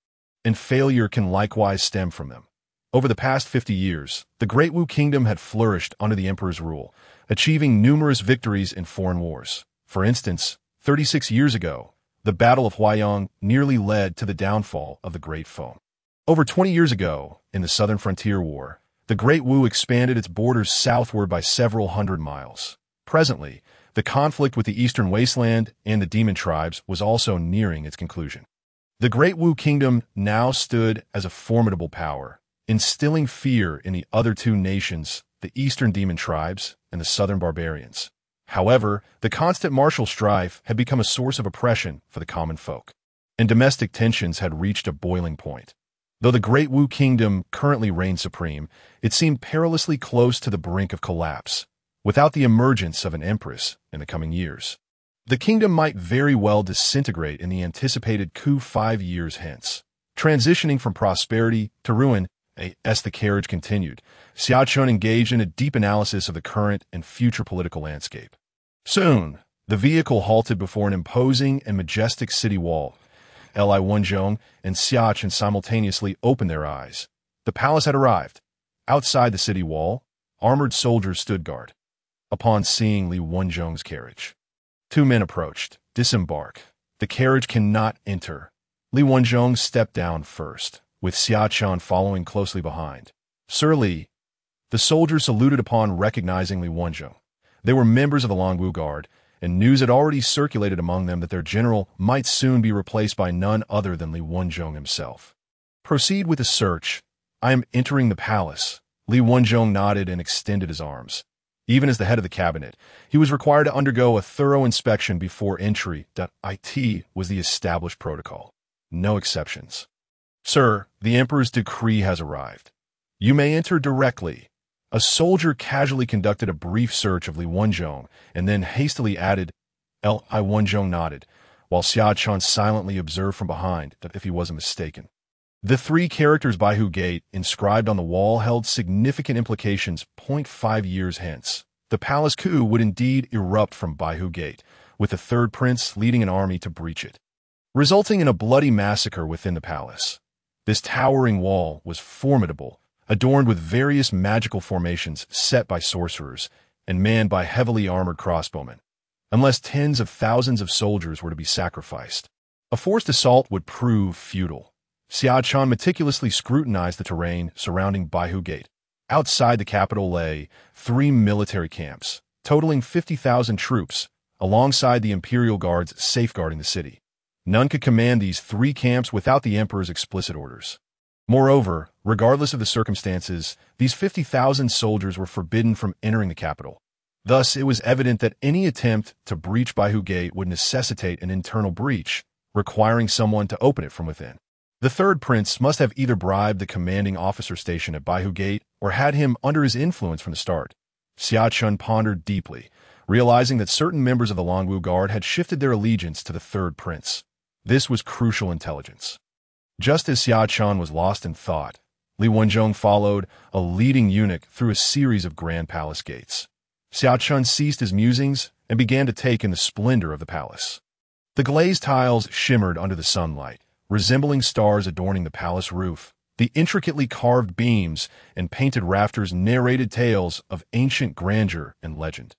and failure can likewise stem from them. Over the past 50 years, the Great Wu Kingdom had flourished under the emperor's rule, achieving numerous victories in foreign wars. For instance, 36 years ago, the Battle of Huaiyang nearly led to the downfall of the Great Foe. Over 20 years ago, in the Southern Frontier War, the Great Wu expanded its borders southward by several hundred miles. Presently, the conflict with the Eastern Wasteland and the Demon Tribes was also nearing its conclusion. The Great Wu Kingdom now stood as a formidable power, instilling fear in the other two nations, the Eastern Demon Tribes and the Southern Barbarians. However, the constant martial strife had become a source of oppression for the common folk, and domestic tensions had reached a boiling point. Though the Great Wu Kingdom currently reigned supreme, it seemed perilously close to the brink of collapse. Without the emergence of an empress in the coming years, the kingdom might very well disintegrate in the anticipated coup 5 years hence. Transitioning from prosperity to ruin, as the carriage continued, Xia Chen engaged in a deep analysis of the current and future political landscape. Soon, the vehicle halted before an imposing and majestic city wall. Li Wenzhong and Xia Chen simultaneously opened their eyes. The palace had arrived. Outside the city wall, armored soldiers stood guard. Upon seeing Li Wenzhong's carriage, 2 men approached. Disembark. The carriage cannot enter. Li Wenzhong stepped down first, with Xia Chen following closely behind. Sir Li. The soldiers saluted upon recognizing Li Wenzhong. They were members of the Donghou Guard, and news had already circulated among them that their general might soon be replaced by none other than Li Wenzhong himself. Proceed with the search. I am entering the palace. Li Wenzhong nodded and extended his arms. Even as the head of the cabinet, he was required to undergo a thorough inspection before entry. It was the established protocol. No exceptions. Sir, the emperor's decree has arrived. You may enter directly. A soldier casually conducted a brief search of Li Wenzhong and then hastily added, Li Wenzhong nodded, while Xia Chen silently observed from behind if he wasn't mistaken. The 3 characters Baihu Gate inscribed on the wall held significant implications. 5 years hence, the palace coup would indeed erupt from Baihu Gate, with the third prince leading an army to breach it, resulting in a bloody massacre within the palace. This towering wall was formidable, adorned with various magical formations set by sorcerers and manned by heavily armored crossbowmen. Unless tens of thousands of soldiers were to be sacrificed, a forced assault would prove futile. Xia Chen meticulously scrutinized the terrain surrounding Baihu Gate. Outside the capital lay 3 military camps, totaling 50,000 troops, alongside the imperial guards safeguarding the city. None could command these 3 camps without the emperor's explicit orders. Moreover, regardless of the circumstances, these 50,000 soldiers were forbidden from entering the capital. Thus, it was evident that any attempt to breach Baihu Gate would necessitate an internal breach, requiring someone to open it from within. The third prince must have either bribed the commanding officer stationed at Baihu Gate or had him under his influence from the start. Xia Chen pondered deeply, realizing that certain members of the Donghou Guard had shifted their allegiance to the third prince. This was crucial intelligence. Just as Xia Chen was lost in thought, Li Wenzhong followed, a leading eunuch, through a series of grand palace gates. Xia Chen ceased his musings and began to take in the splendor of the palace. The glazed tiles shimmered under the sunlight, resembling stars adorning the palace roof. The intricately carved beams and painted rafters narrated tales of ancient grandeur and legend.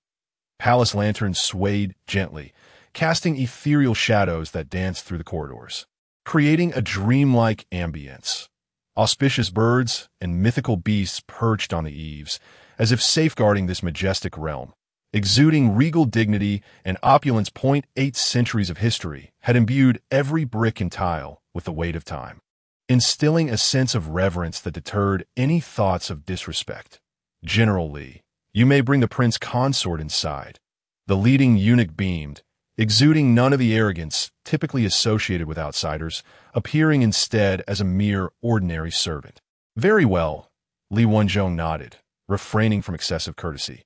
Palace lanterns swayed gently, casting ethereal shadows that danced through the corridors, creating a dreamlike ambience. Auspicious birds and mythical beasts perched on the eaves, as if safeguarding this majestic realm. Exuding regal dignity and opulence. 8 centuries of history had imbued every brick and tile with the weight of time, instilling a sense of reverence that deterred any thoughts of disrespect. General Li, you may bring the prince consort inside. The leading eunuch beamed, exuding none of the arrogance typically associated with outsiders, appearing instead as a mere ordinary servant. Very well, Li Wenzhong nodded, refraining from excessive courtesy.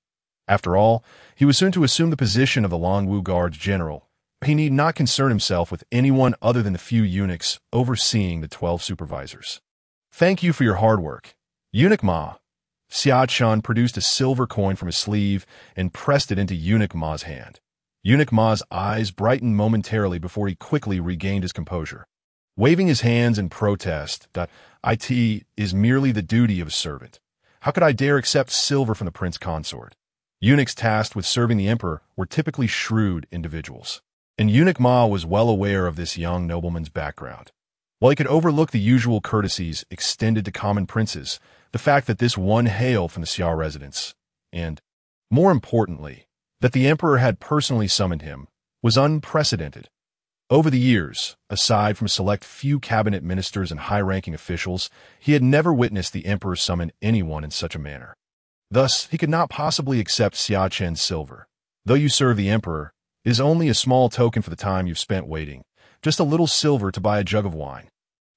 After all, he was soon to assume the position of the Longwu Guard's general. He need not concern himself with anyone other than the few eunuchs overseeing the 12 supervisors. Thank you for your hard work. Eunuch Ma. Xia Chen produced a silver coin from his sleeve and pressed it into Eunuch Ma's hand. Eunuch Ma's eyes brightened momentarily before he quickly regained his composure. Waving his hands in protest, "It is merely the duty of a servant. How could I dare accept silver from the prince consort?" Eunuchs tasked with serving the emperor were typically shrewd individuals, and Eunuch Ma was well aware of this young nobleman's background. While he could overlook the usual courtesies extended to common princes, the fact that this one hailed from the Xia residence, and, more importantly, that the emperor had personally summoned him, was unprecedented. Over the years, aside from a select few cabinet ministers and high-ranking officials, he had never witnessed the emperor summon anyone in such a manner. Thus, he could not possibly accept Xia Chen's silver. Though you serve the emperor, it is only a small token for the time you've spent waiting, just a little silver to buy a jug of wine.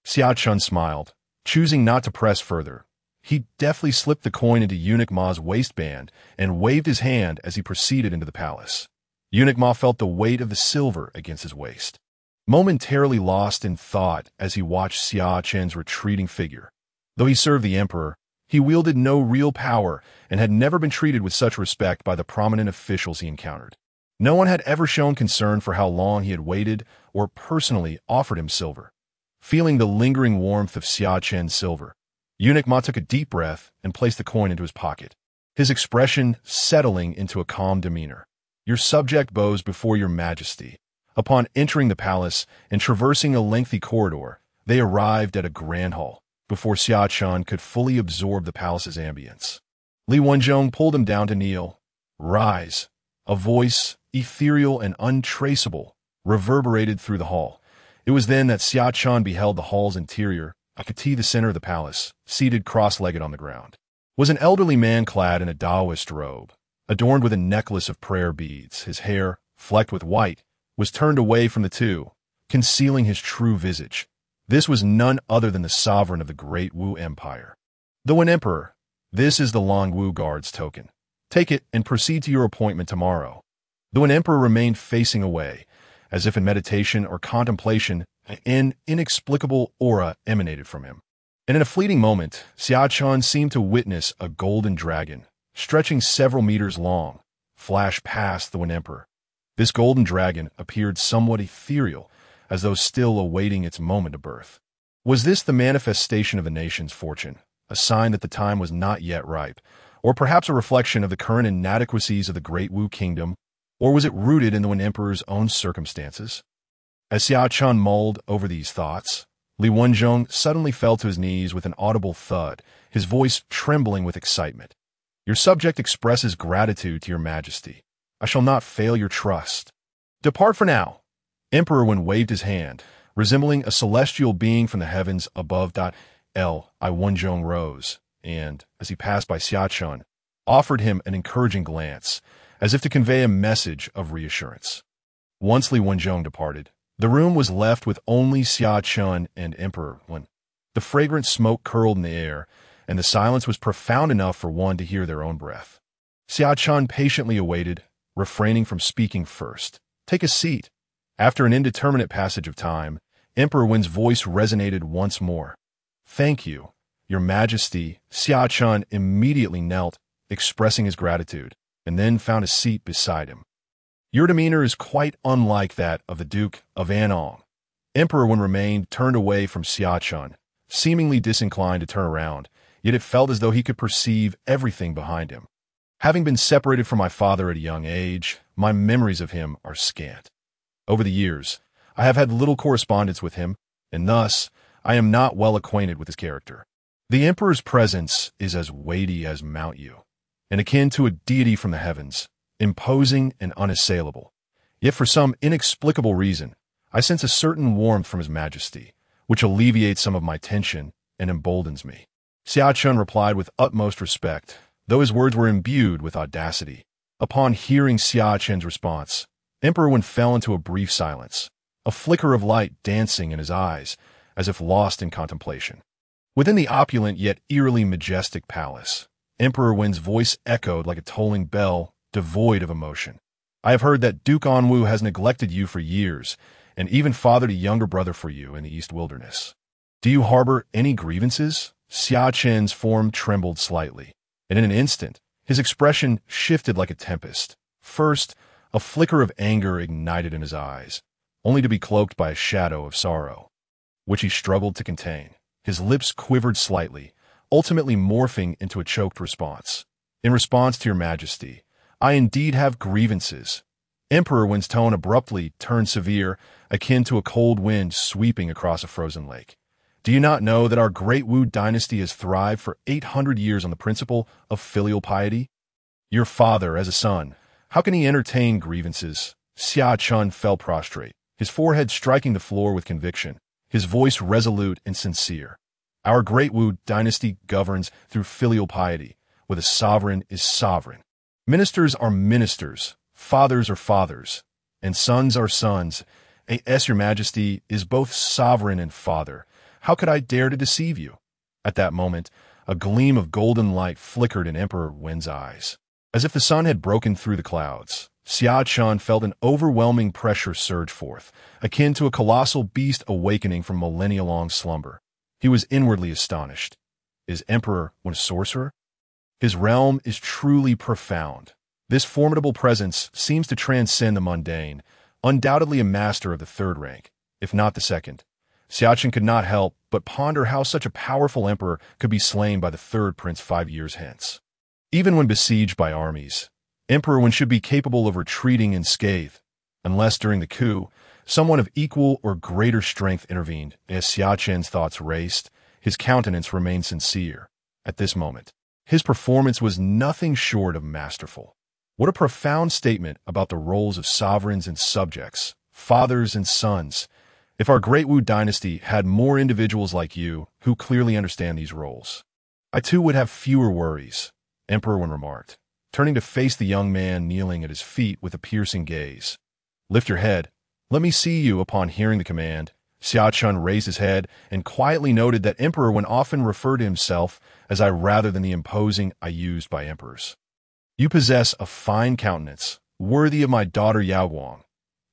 Xia Chen smiled, choosing not to press further. He deftly slipped the coin into Eunuch Ma's waistband and waved his hand as he proceeded into the palace. Eunuch Ma felt the weight of the silver against his waist, momentarily lost in thought as he watched Xia Chen's retreating figure. Though he served the emperor, he wielded no real power and had never been treated with such respect by the prominent officials he encountered. No one had ever shown concern for how long he had waited or personally offered him silver. Feeling the lingering warmth of Xia Chen's silver, Eunuch Ma took a deep breath and placed the coin into his pocket, his expression settling into a calm demeanor. Your subject bows before your majesty. Upon entering the palace and traversing a lengthy corridor, they arrived at a grand hall, before Xia Chen could fully absorb the palace's ambience. Li Wenzhong pulled him down to kneel. Rise. A voice, ethereal and untraceable, reverberated through the hall. It was then that Xia Chen beheld the hall's interior. The center of the palace, seated cross-legged on the ground, was an elderly man clad in a Taoist robe, adorned with a necklace of prayer beads. His hair, flecked with white, was turned away from the two, concealing his true visage. This was none other than the sovereign of the Great Wu Empire. Though an emperor, this is the Longwu Guard's token. Take it and proceed to your appointment tomorrow. Though an emperor remained facing away, as if in meditation or contemplation, an inexplicable aura emanated from him. And in a fleeting moment, Xia Chen seemed to witness a golden dragon, stretching several meters long, flash past the emperor. This golden dragon appeared somewhat ethereal, as though still awaiting its moment of birth. Was this the manifestation of the nation's fortune, a sign that the time was not yet ripe, or perhaps a reflection of the current inadequacies of the Great Wu Kingdom, or was it rooted in the emperor's own circumstances? As Xia Chen mulled over these thoughts, Li Wenzhong suddenly fell to his knees with an audible thud, his voice trembling with excitement. Your subject expresses gratitude to your majesty. I shall not fail your trust. Depart for now. Emperor Wen waved his hand, resembling a celestial being from the heavens above. Li Wenzhong rose, and, as he passed by Xia Chen, offered him an encouraging glance, as if to convey a message of reassurance. Once Li Wenzhong departed, the room was left with only Xia Chen and Emperor Wen. The fragrant smoke curled in the air, and the silence was profound enough for one to hear their own breath. Xia Chen patiently awaited, refraining from speaking first. Take a seat. After an indeterminate passage of time, Emperor Wen's voice resonated once more. Thank you, Your Majesty. Xia Chen immediately knelt, expressing his gratitude, and then found a seat beside him. Your demeanor is quite unlike that of the Duke of Anong. Emperor Wen remained turned away from Xia Chen, seemingly disinclined to turn around, yet it felt as though he could perceive everything behind him. Having been separated from my father at a young age, my memories of him are scant. Over the years, I have had little correspondence with him, and thus, I am not well acquainted with his character. The emperor's presence is as weighty as Mount Yu, and akin to a deity from the heavens, imposing and unassailable. Yet for some inexplicable reason, I sense a certain warmth from his majesty, which alleviates some of my tension and emboldens me. Xia Chen replied with utmost respect, though his words were imbued with audacity. Upon hearing Xia Chen's response, Emperor Wen fell into a brief silence, a flicker of light dancing in his eyes, as if lost in contemplation. Within the opulent yet eerily majestic palace, Emperor Wen's voice echoed like a tolling bell, devoid of emotion. I have heard that Duke Anwu has neglected you for years, and even fathered a younger brother for you in the East Wilderness. Do you harbor any grievances? Xia Chen's form trembled slightly, and in an instant, his expression shifted like a tempest. First, a flicker of anger ignited in his eyes, only to be cloaked by a shadow of sorrow, which he struggled to contain. His lips quivered slightly, ultimately morphing into a choked response. In response to your majesty, I indeed have grievances. Emperor Wen's tone abruptly turned severe, akin to a cold wind sweeping across a frozen lake. Do you not know that our Great Wu dynasty has thrived for 800 years on the principle of filial piety? Your father, as a son, how can he entertain grievances? Xia Chen fell prostrate, his forehead striking the floor with conviction, his voice resolute and sincere. Our Great Wu dynasty governs through filial piety, where the sovereign is sovereign. Ministers are ministers, fathers are fathers, and sons are sons. Your majesty is both sovereign and father. How could I dare to deceive you? At that moment, a gleam of golden light flickered in Emperor Wen's eyes. As if the sun had broken through the clouds, Xia Chen felt an overwhelming pressure surge forth, akin to a colossal beast awakening from millennia-long slumber. He was inwardly astonished. Is Emperor Wen a sorcerer? His realm is truly profound. This formidable presence seems to transcend the mundane, undoubtedly a master of the third rank, if not the second. Xia Chen could not help but ponder how such a powerful emperor could be slain by the third prince 5 years hence. Even when besieged by armies, Emperor Wen should be capable of retreating unscathed, unless during the coup, someone of equal or greater strength intervened. As Xia Chen's thoughts raced, his countenance remained sincere. At this moment, his performance was nothing short of masterful. What a profound statement about the roles of sovereigns and subjects, fathers and sons. If our Great Wu dynasty had more individuals like you who clearly understand these roles, I too would have fewer worries, Emperor Wen remarked, turning to face the young man kneeling at his feet with a piercing gaze. Lift your head. Let me see you. Upon hearing the command, Xia Chen raised his head and quietly noted that Emperor Wen often referred to himself as I rather than the imposing I used by emperors. You possess a fine countenance, worthy of my daughter Yao Guang,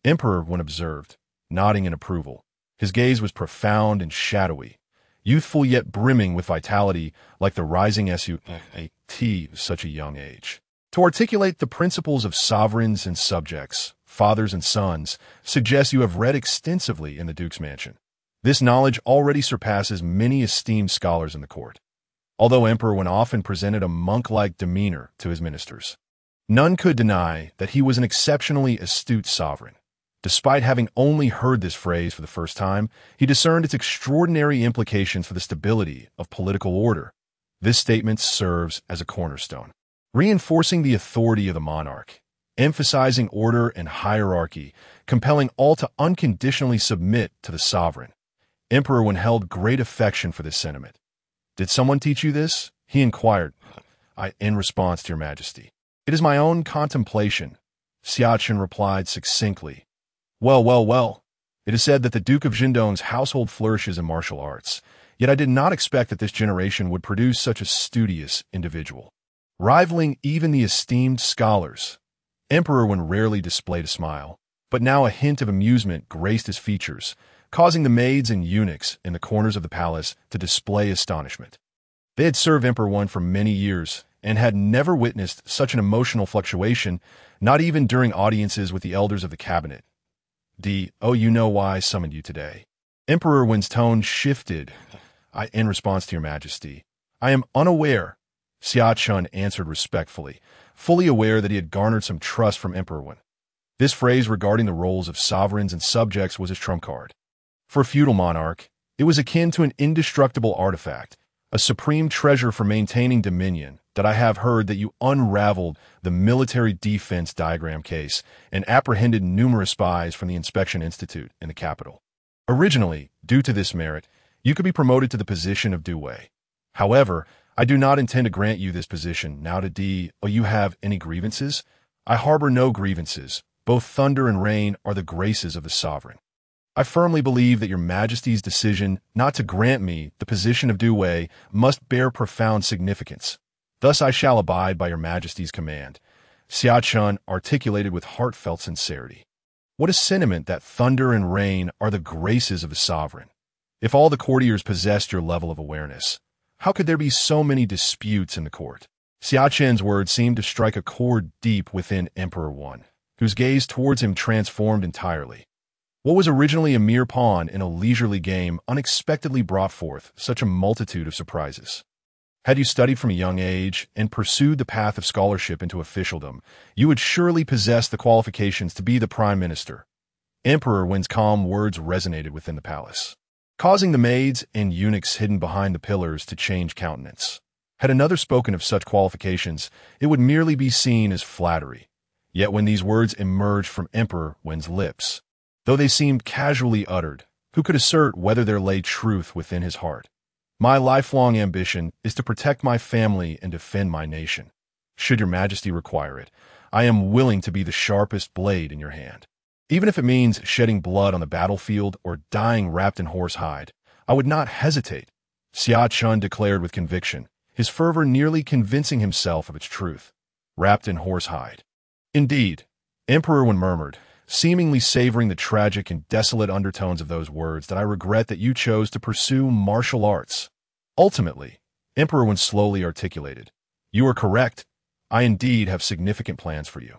Emperor Wen observed, nodding in approval. His gaze was profound and shadowy, youthful yet brimming with vitality like the rising SUT of such a young age. To articulate the principles of sovereigns and subjects, fathers and sons, suggests you have read extensively in the Duke's mansion. This knowledge already surpasses many esteemed scholars in the court. Although Emperor Wen often presented a monk-like demeanor to his ministers, none could deny that he was an exceptionally astute sovereign. Despite having only heard this phrase for the first time, he discerned its extraordinary implications for the stability of political order. This statement serves as a cornerstone, reinforcing the authority of the monarch, emphasizing order and hierarchy, compelling all to unconditionally submit to the sovereign. Emperor Wen held great affection for this sentiment. Did someone teach you this? He inquired. In response to your majesty. It is my own contemplation, Xia Chen replied succinctly. Well. It is said that the Duke of Jindong's household flourishes in martial arts, yet I did not expect that this generation would produce such a studious individual, rivaling even the esteemed scholars. Emperor Wen rarely displayed a smile, but now a hint of amusement graced his features, causing the maids and eunuchs in the corners of the palace to display astonishment. They had served Emperor Wen for many years and had never witnessed such an emotional fluctuation, not even during audiences with the elders of the cabinet. You know why I summoned you today. Emperor Wen's tone shifted. In response to your majesty. I am unaware, Xia Chen answered respectfully, fully aware that he had garnered some trust from Emperor Wen. This phrase regarding the roles of sovereigns and subjects was his trump card. For a feudal monarch, it was akin to an indestructible artifact, a supreme treasure for maintaining dominion. That I have heard that you unraveled the military defense diagram case and apprehended numerous spies from the Inspection Institute in the capital. Originally, due to this merit, you could be promoted to the position of Duwei. However, I do not intend to grant you this position now to D. Oh, you have any grievances? I harbor no grievances. Both thunder and rain are the graces of the sovereign. I firmly believe that your Majesty's decision not to grant me the position of Duwei must bear profound significance. Thus I shall abide by your Majesty's command. Xia Chen articulated with heartfelt sincerity. What a sentiment that thunder and rain are the graces of a sovereign. If all the courtiers possessed your level of awareness, how could there be so many disputes in the court? Xia Chen's words seemed to strike a chord deep within Emperor One, whose gaze towards him transformed entirely. What was originally a mere pawn in a leisurely game unexpectedly brought forth such a multitude of surprises. Had you studied from a young age and pursued the path of scholarship into officialdom, you would surely possess the qualifications to be the prime minister. Emperor Wen's calm words resonated within the palace, causing the maids and eunuchs hidden behind the pillars to change countenance. Had another spoken of such qualifications, it would merely be seen as flattery. Yet when these words emerged from Emperor Wen's lips, though they seemed casually uttered, who could assert whether there lay truth within his heart? My lifelong ambition is to protect my family and defend my nation. Should your Majesty require it, I am willing to be the sharpest blade in your hand. Even if it means shedding blood on the battlefield or dying wrapped in horse hide, I would not hesitate, Xia Chen declared with conviction, his fervor nearly convincing himself of its truth. Wrapped in horse hide. Indeed, Emperor Wen murmured, seemingly savoring the tragic and desolate undertones of those words, that I regret that you chose to pursue martial arts. Ultimately, Emperor Wen slowly articulated, you are correct. I indeed have significant plans for you.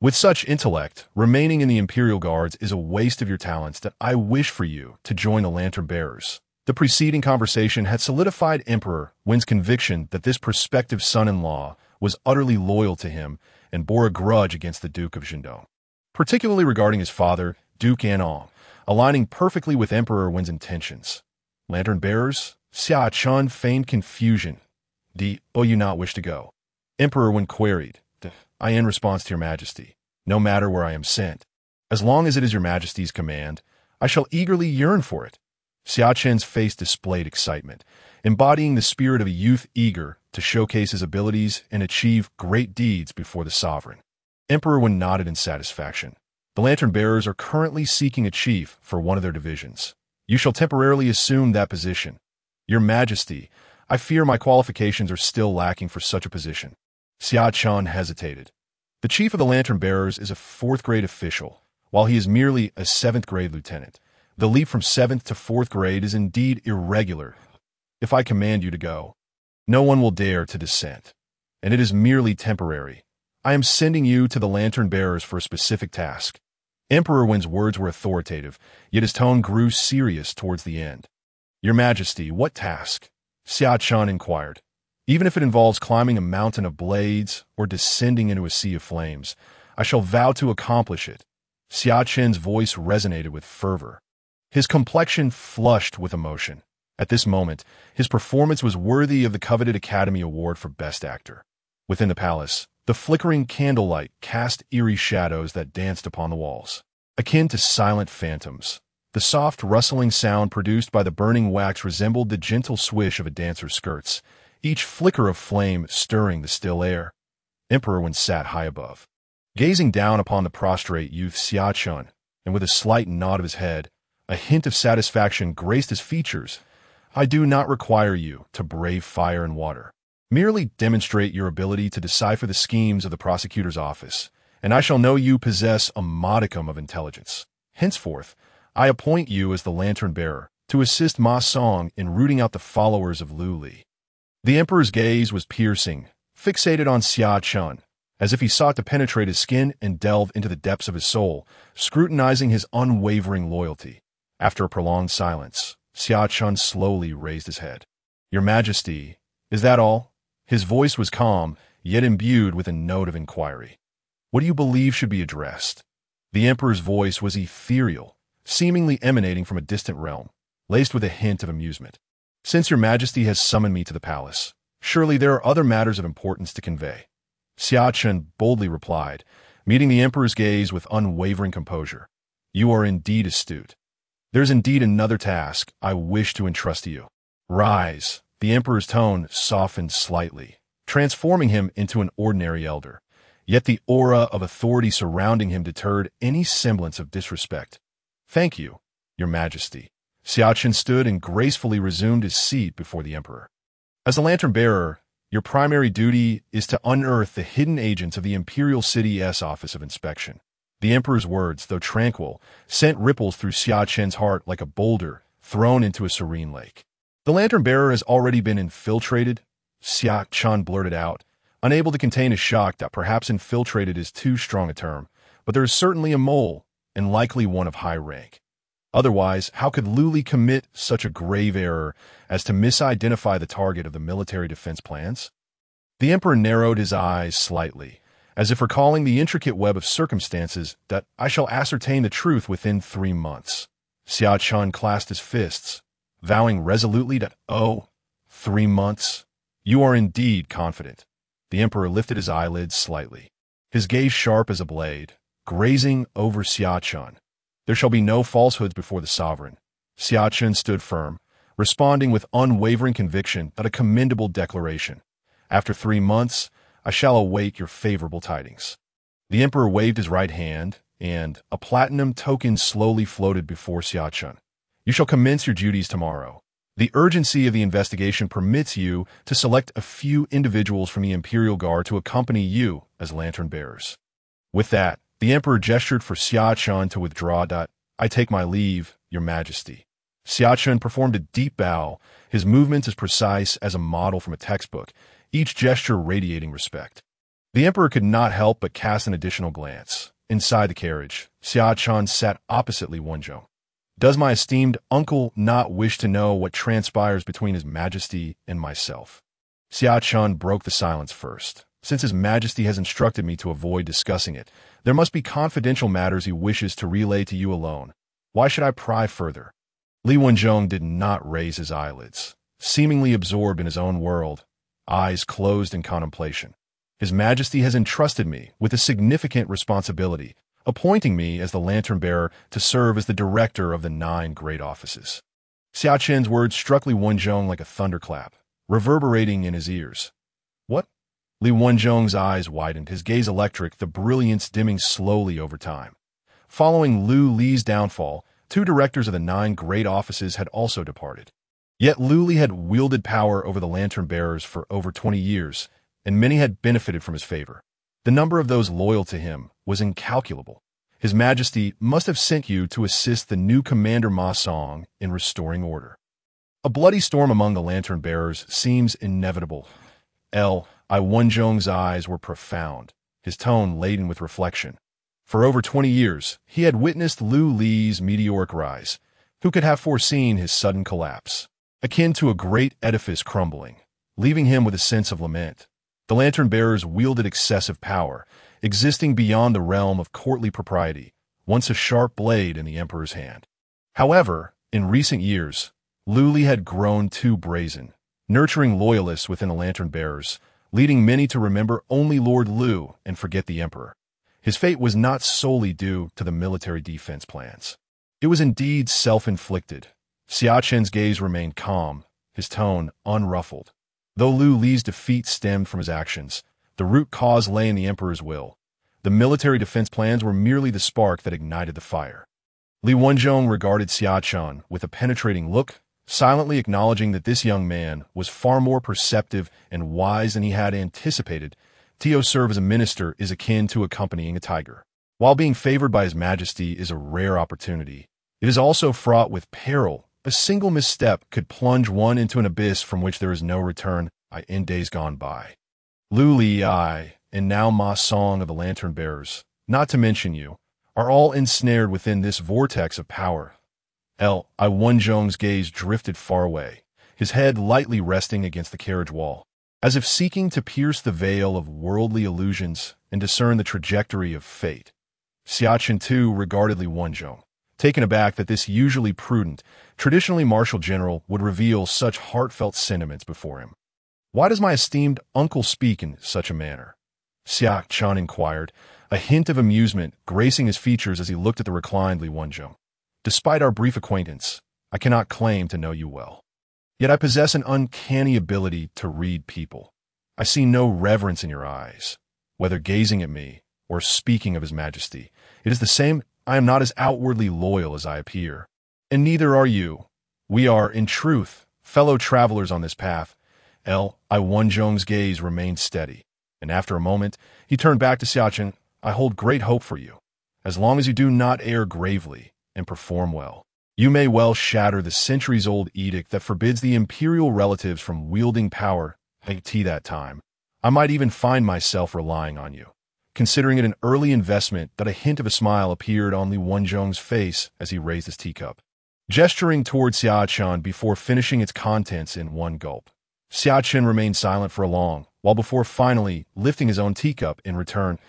With such intellect, remaining in the Imperial Guards is a waste of your talents that I wish for you to join the Lantern Bearers. The preceding conversation had solidified Emperor Wen's conviction that this prospective son-in-law was utterly loyal to him and bore a grudge against the Duke of Zhendong, particularly regarding his father, Duke An'ong, aligning perfectly with Emperor Wen's intentions. Lantern Bearers? Xia Chen feigned confusion. Do you not wish to go? Emperor Wen queried. I in response to your Majesty, no matter where I am sent. As long as it is your Majesty's command, I shall eagerly yearn for it. Xia Chen's face displayed excitement, embodying the spirit of a youth eager to showcase his abilities and achieve great deeds before the sovereign. Emperor Wen nodded in satisfaction. The Lantern Bearers are currently seeking a chief for one of their divisions. You shall temporarily assume that position. Your Majesty, I fear my qualifications are still lacking for such a position. Xia Chen hesitated. The chief of the Lantern Bearers is a 4th-grade official, while he is merely a 7th-grade lieutenant. The leap from 7th to 4th grade is indeed irregular. If I command you to go, no one will dare to dissent, and it is merely temporary. I am sending you to the Lantern Bearers for a specific task. Emperor Wen's words were authoritative, yet his tone grew serious towards the end. Your Majesty, what task? Xia Chen inquired. Even if it involves climbing a mountain of blades or descending into a sea of flames, I shall vow to accomplish it. Xia Chen's voice resonated with fervor. His complexion flushed with emotion. At this moment, his performance was worthy of the coveted Academy Award for Best Actor. Within the palace, the flickering candlelight cast eerie shadows that danced upon the walls, akin to silent phantoms. The soft, rustling sound produced by the burning wax resembled the gentle swish of a dancer's skirts, each flicker of flame stirring the still air. Emperor Wen sat high above, gazing down upon the prostrate youth Xia Chen, and with a slight nod of his head, a hint of satisfaction graced his features. I do not require you to brave fire and water. Merely demonstrate your ability to decipher the schemes of the prosecutor's office, and I shall know you possess a modicum of intelligence. Henceforth, I appoint you as the Lantern Bearer to assist Ma Song in rooting out the followers of Lu Li. The Emperor's gaze was piercing, fixated on Xia Chen, as if he sought to penetrate his skin and delve into the depths of his soul, scrutinizing his unwavering loyalty. After a prolonged silence, Xia Chen slowly raised his head. Your Majesty, is that all? His voice was calm, yet imbued with a note of inquiry. What do you believe should be addressed? The emperor's voice was ethereal, seemingly emanating from a distant realm, laced with a hint of amusement. Since your majesty has summoned me to the palace, surely there are other matters of importance to convey. Xia Chen boldly replied, meeting the emperor's gaze with unwavering composure. You are indeed astute. There's indeed another task I wish to entrust to you. Rise. The emperor's tone softened slightly, transforming him into an ordinary elder. Yet the aura of authority surrounding him deterred any semblance of disrespect. Thank you, your majesty. Xia Chen stood and gracefully resumed his seat before the emperor. As the lantern-bearer, your primary duty is to unearth the hidden agents of the Imperial City's Office of Inspection. The emperor's words, though tranquil, sent ripples through Xia Chen's heart like a boulder thrown into a serene lake. The lantern-bearer has already been infiltrated, Xia Chen blurted out, unable to contain his shock that perhaps infiltrated is too strong a term, but there is certainly a mole, and likely one of high rank. Otherwise, how could Lu Li commit such a grave error as to misidentify the target of the military defense plans? The emperor narrowed his eyes slightly, as if recalling the intricate web of circumstances that I shall ascertain the truth within 3 months. Xia Chen clasped his fists, vowing resolutely that, 3 months? You are indeed confident. The emperor lifted his eyelids slightly, his gaze sharp as a blade, grazing over Xia Chen. There shall be no falsehoods before the sovereign. Xia Chen stood firm, responding with unwavering conviction that a commendable declaration. After 3 months, I shall await your favorable tidings. The emperor waved his right hand, and a platinum token slowly floated before Xia Chen. You shall commence your duties tomorrow. The urgency of the investigation permits you to select a few individuals from the Imperial Guard to accompany you as lantern bearers. With that, the emperor gestured for Xia Chen to withdraw. I take my leave, your majesty. Xia Chen performed a deep bow, his movements as precise as a model from a textbook, each gesture radiating respect. The emperor could not help but cast an additional glance. Inside the carriage, Xia Chen sat opposite Li Wenjong. Does my esteemed uncle not wish to know what transpires between his majesty and myself? Xia Chen broke the silence first. Since his majesty has instructed me to avoid discussing it, there must be confidential matters he wishes to relay to you alone. Why should I pry further? Li Wenjong did not raise his eyelids, seemingly absorbed in his own world, eyes closed in contemplation. His majesty has entrusted me with a significant responsibility, appointing me as the lantern-bearer to serve as the director of the 9 great offices. Xia Chen's words struck Li Wenjong like a thunderclap, reverberating in his ears. What? Li Wenjong's eyes widened, his gaze electric, the brilliance dimming slowly over time. Following Lu Li's downfall, 2 directors of the 9 great offices had also departed. Yet Lu Li had wielded power over the lantern-bearers for over 20 years, and many had benefited from his favor. The number of those loyal to him was incalculable. His Majesty must have sent you to assist the new Commander Ma Song in restoring order. A bloody storm among the lantern-bearers seems inevitable. Li Wenjong's eyes were profound, his tone laden with reflection. For over 20 years, he had witnessed Lu Li's meteoric rise. Who could have foreseen his sudden collapse, akin to a great edifice crumbling, leaving him with a sense of lament? The lantern-bearers wielded excessive power, existing beyond the realm of courtly propriety, once a sharp blade in the emperor's hand. However, in recent years, Lu Li had grown too brazen, nurturing loyalists within the lantern-bearers, leading many to remember only Lord Lu and forget the emperor. His fate was not solely due to the military defense plans. It was indeed self-inflicted. Xia Chen's gaze remained calm, his tone unruffled. Though Lu Li's defeat stemmed from his actions, the root cause lay in the emperor's will. The military defense plans were merely the spark that ignited the fire. Li Wenjong regarded Xia Chen with a penetrating look, silently acknowledging that this young man was far more perceptive and wise than he had anticipated. To serve as a minister is akin to accompanying a tiger. While being favored by his majesty is a rare opportunity, it is also fraught with peril. A single misstep could plunge one into an abyss from which there is no return. In days gone by, Lu Li, and now Ma Song of the lantern-bearers, not to mention you, are all ensnared within this vortex of power. Li Wenjong's gaze drifted far away, his head lightly resting against the carriage wall, as if seeking to pierce the veil of worldly illusions and discern the trajectory of fate. Xia Chen too regarded Li Wenzhong, taken aback that this usually prudent, traditionally martial general would reveal such heartfelt sentiments before him. "Why does my esteemed uncle speak in such a manner?" Xia Chen inquired, a hint of amusement gracing his features as he looked at the reclined Li Wenzhong. "Despite our brief acquaintance, I cannot claim to know you well. Yet I possess an uncanny ability to read people. I see no reverence in your eyes. Whether gazing at me or speaking of His Majesty, it is the same. I am not as outwardly loyal as I appear. And neither are you. We are, in truth, fellow travelers on this path." Li Wenzhong's gaze remained steady, and after a moment, he turned back to Xia Chen. "I hold great hope for you. As long as you do not err gravely and perform well, you may well shatter the centuries-old edict that forbids the imperial relatives from wielding power. At that time, I might even find myself relying on you." Considering it an early investment that a hint of a smile appeared on Li Wenzhong's face as he raised his teacup, gesturing toward Xia Chen before finishing its contents in one gulp. Xia Chen remained silent for a long while before finally lifting his own teacup in return.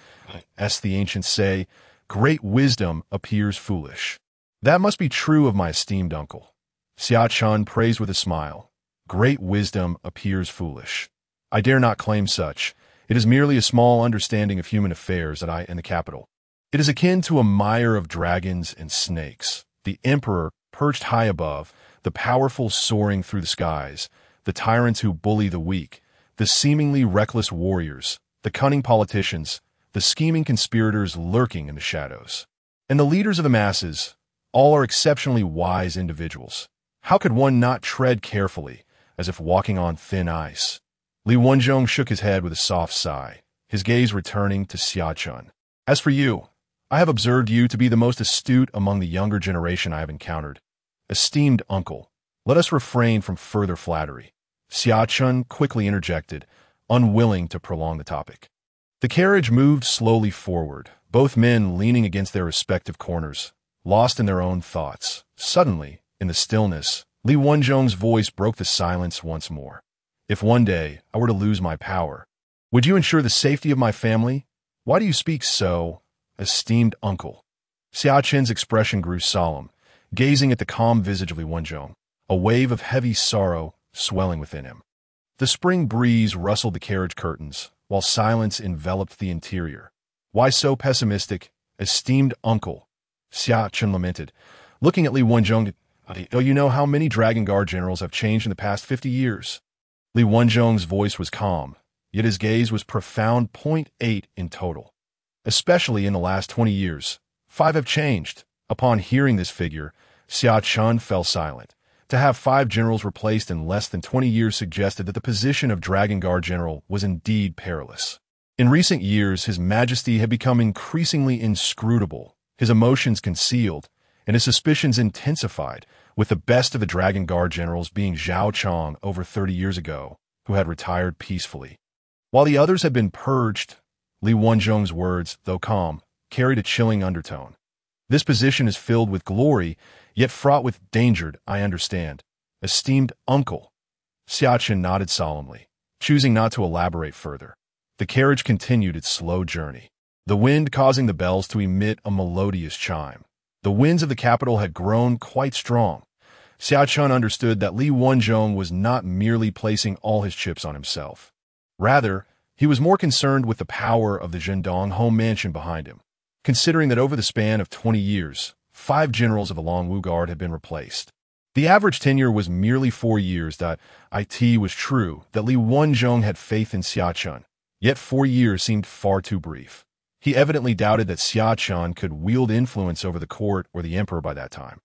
As the ancients say, great wisdom appears foolish. "That must be true of my esteemed uncle," Xia Chen praised with a smile. "Great wisdom appears foolish. I dare not claim such. It is merely a small understanding of human affairs that I in the capital. It is akin to a mire of dragons and snakes, the emperor perched high above, the powerful soaring through the skies, the tyrants who bully the weak, the seemingly reckless warriors, the cunning politicians, the scheming conspirators lurking in the shadows. And the leaders of the masses, all are exceptionally wise individuals. How could one not tread carefully, as if walking on thin ice?" Li Wenzhong shook his head with a soft sigh, his gaze returning to Xia Chen. "As for you, I have observed you to be the most astute among the younger generation I have encountered. Esteemed uncle, let us refrain from further flattery," Xia Chen quickly interjected, unwilling to prolong the topic. The carriage moved slowly forward, both men leaning against their respective corners, lost in their own thoughts. Suddenly, in the stillness, Li Wenzhong's voice broke the silence once more. "If one day I were to lose my power, would you ensure the safety of my family? Why do you speak so, esteemed uncle?" Xia Chen's expression grew solemn, gazing at the calm visage of Li Wenzhong, a wave of heavy sorrow swelling within him. The spring breeze rustled the carriage curtains, while silence enveloped the interior. "Why so pessimistic, esteemed uncle?" Xia Chen lamented, looking at Li Wenzhong. "Do you know how many Dragon Guard generals have changed in the past 50 years? Li Wenzhong's voice was calm, yet his gaze was profound. 8 in total. Especially in the last 20 years, 5 have changed. Upon hearing this figure, Xia Chen fell silent. To have 5 generals replaced in less than 20 years suggested that the position of Dragon Guard general was indeed perilous. In recent years, His Majesty had become increasingly inscrutable, his emotions concealed, and his suspicions intensified, with the best of the Dragon Guard generals being Zhao Chong over 30 years ago, who had retired peacefully. While the others had been purged, Li Wenzhong's words, though calm, carried a chilling undertone. "This position is filled with glory, yet fraught with danger, I understand. Esteemed uncle." Xia Chen nodded solemnly, choosing not to elaborate further. The carriage continued its slow journey, the wind causing the bells to emit a melodious chime. The winds of the capital had grown quite strong. Xia Chen understood that Li Wenzhong was not merely placing all his chips on himself. Rather, he was more concerned with the power of the Donghou Mansion behind him, considering that over the span of 20 years, 5 generals of the Donghou Guard had been replaced. The average tenure was merely 4 years. It was true that Li Wenzhong had faith in Xia Chen, yet 4 years seemed far too brief. He evidently doubted that Xia Chen could wield influence over the court or the emperor by that time.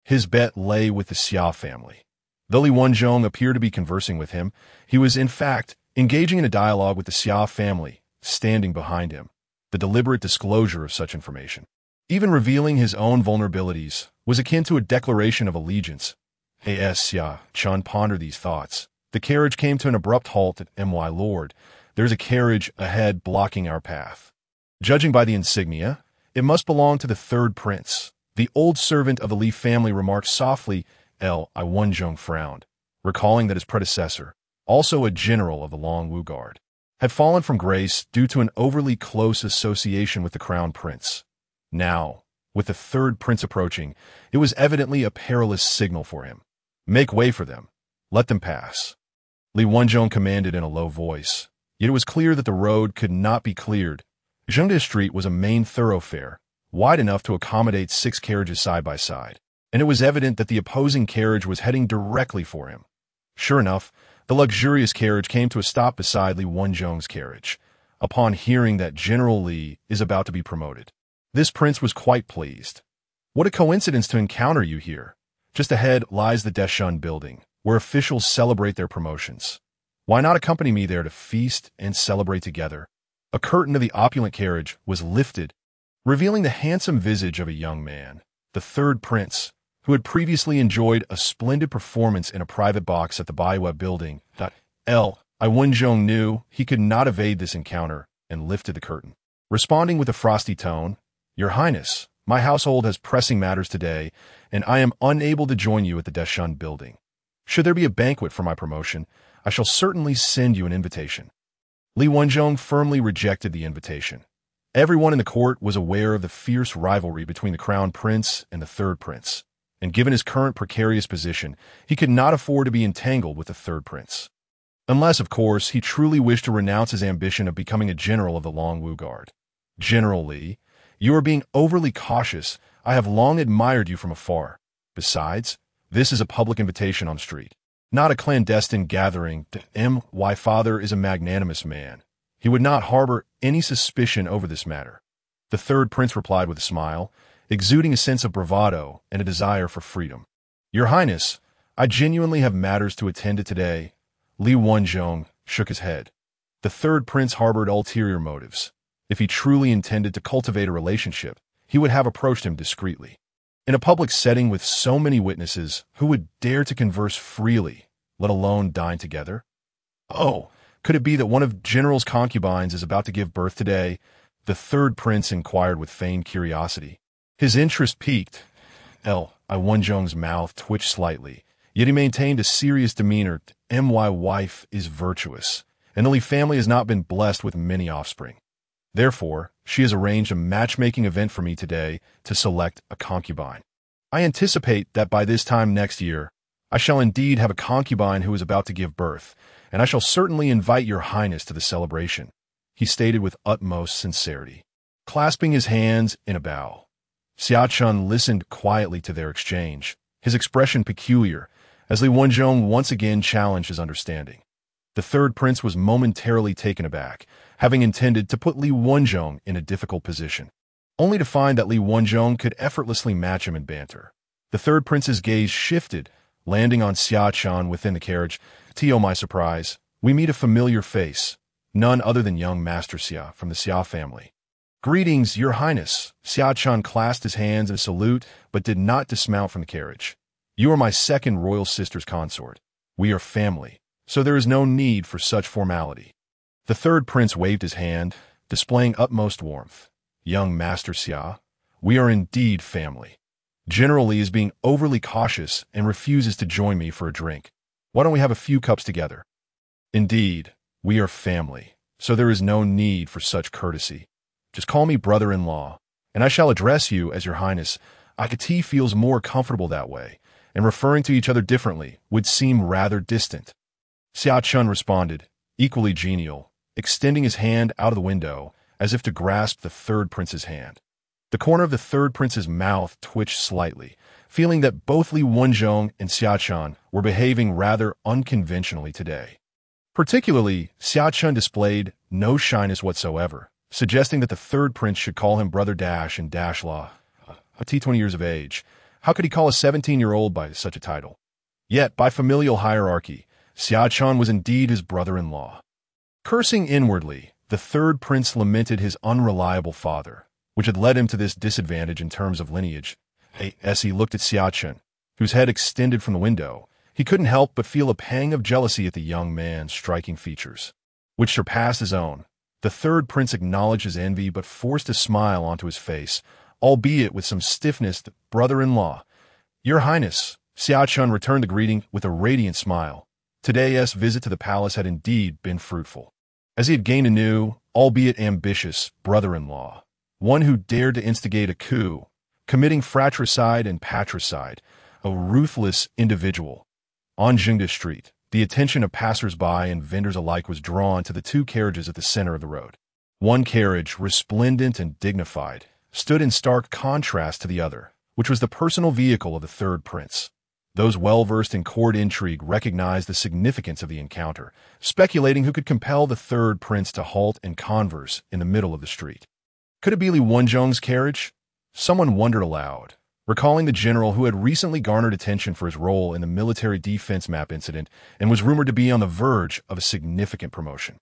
His bet lay with the Xia family. Though Li Wenzhong appeared to be conversing with him, he was in fact engaging in a dialogue with the Xia family, standing behind him. The deliberate disclosure of such information, even revealing his own vulnerabilities, was akin to a declaration of allegiance. As Xia Chen pondered these thoughts, the carriage came to an abrupt halt at "My lord, there's a carriage ahead blocking our path. Judging by the insignia, it must belong to the 3rd prince." The old servant of the Li family remarked softly. Li Wenzhong frowned, recalling that his predecessor, also a general of the Donghou Guard, had fallen from grace due to an overly close association with the crown prince. Now, with the third prince approaching, it was evidently a perilous signal for him. Make way for them. Let them pass. Li Wenzhong commanded in a low voice. Yet it was clear that the road could not be cleared. Zhengde Street was a main thoroughfare, wide enough to accommodate 6 carriages side by side, and it was evident that the opposing carriage was heading directly for him. Sure enough, the luxurious carriage came to a stop beside Li Wenzhong's carriage, upon hearing that General Li is about to be promoted. This prince was quite pleased. What a coincidence to encounter you here. Just ahead lies the Deshun building, where officials celebrate their promotions. Why not accompany me there to feast and celebrate together? A curtain of the opulent carriage was lifted, revealing the handsome visage of a young man, the third prince, who had previously enjoyed a splendid performance in a private box at the Baiwa building. Li Wenzhong knew he could not evade this encounter and lifted the curtain. Responding with a frosty tone, "Your Highness, my household has pressing matters today, and I am unable to join you at the Deshun building. Should there be a banquet for my promotion, I shall certainly send you an invitation." Li Wenzhong firmly rejected the invitation. Everyone in the court was aware of the fierce rivalry between the crown prince and the third prince, and given his current precarious position, he could not afford to be entangled with the third prince. Unless, of course, he truly wished to renounce his ambition of becoming a general of the Longwu Guard. "General Li, you are being overly cautious. I have long admired you from afar. Besides, this is a public invitation on the street, not a clandestine gathering. My father is a magnanimous man. He would not harbor any suspicion over this matter." The third prince replied with a smile, exuding a sense of bravado and a desire for freedom. "Your Highness, I genuinely have matters to attend to today." Li Wenzhong shook his head. The third prince harbored ulterior motives. If he truly intended to cultivate a relationship, he would have approached him discreetly. In a public setting with so many witnesses, who would dare to converse freely, let alone dine together? "Oh, could it be that one of General's concubines is about to give birth today?" The third prince inquired with feigned curiosity. His interest piqued. Li Wenzhong's mouth twitched slightly, yet he maintained a serious demeanor. "My wife is virtuous, and the Li family has not been blessed with many offspring. Therefore, she has arranged a matchmaking event for me today to select a concubine. I anticipate that by this time next year, I shall indeed have a concubine who is about to give birth, and I shall certainly invite your Highness to the celebration," he stated with utmost sincerity, clasping his hands in a bow. Xia Chen listened quietly to their exchange, his expression peculiar, as Li Wenzhong once again challenged his understanding. The third prince was momentarily taken aback, having intended to put Li Wenzhong in a difficult position, only to find that Li Wenzhong could effortlessly match him in banter. The third prince's gaze shifted, landing on Xia Chen within the carriage. To my surprise, we meet a familiar face, none other than young Master Xia from the Xia family. "Greetings, Your Highness." Xia Chen clasped his hands in a salute, but did not dismount from the carriage. "You are my second royal sister's consort. We are family, so there is no need for such formality." The third prince waved his hand, displaying utmost warmth. "Young Master Xia, we are indeed family. General Li is being overly cautious and refuses to join me for a drink. Why don't we have a few cups together?" "Indeed, we are family, so there is no need for such courtesy. Just call me brother-in-law, and I shall address you as Your Highness. Akati feels more comfortable that way, and referring to each other differently would seem rather distant." Xia Chen responded, equally genial, extending his hand out of the window as if to grasp the third prince's hand. The corner of the third prince's mouth twitched slightly, feeling that both Li Wenzhong and Xia Chen were behaving rather unconventionally today. Particularly, Xia Chen displayed no shyness whatsoever, suggesting that the third prince should call him Brother Dash and Dash Law. A 20 years of age. How could he call a 17-year-old by such a title? Yet, by familial hierarchy, Xia Chen was indeed his brother-in-law. Cursing inwardly, the third prince lamented his unreliable father, which had led him to this disadvantage in terms of lineage. As he looked at Xia Chen, whose head extended from the window, he couldn't help but feel a pang of jealousy at the young man's striking features, which surpassed his own. The third prince acknowledged his envy but forced a smile onto his face, albeit with some stiffness. "Brother-in-law." "Your Highness." Xia Chen returned the greeting with a radiant smile. Today's visit to the palace had indeed been fruitful, as he had gained a new, albeit ambitious, brother-in-law. one who dared to instigate a coup, committing fratricide and patricide, a ruthless individual. On Jingda Street, the attention of passers-by and vendors alike was drawn to the two carriages at the center of the road. One carriage, resplendent and dignified, stood in stark contrast to the other, which was the personal vehicle of the third prince. Those well-versed in court intrigue recognized the significance of the encounter, speculating who could compel the third prince to halt and converse in the middle of the street. Could it be Li Wenzhong's carriage? Someone wondered aloud, recalling the general who had recently garnered attention for his role in the military defense map incident and was rumored to be on the verge of a significant promotion.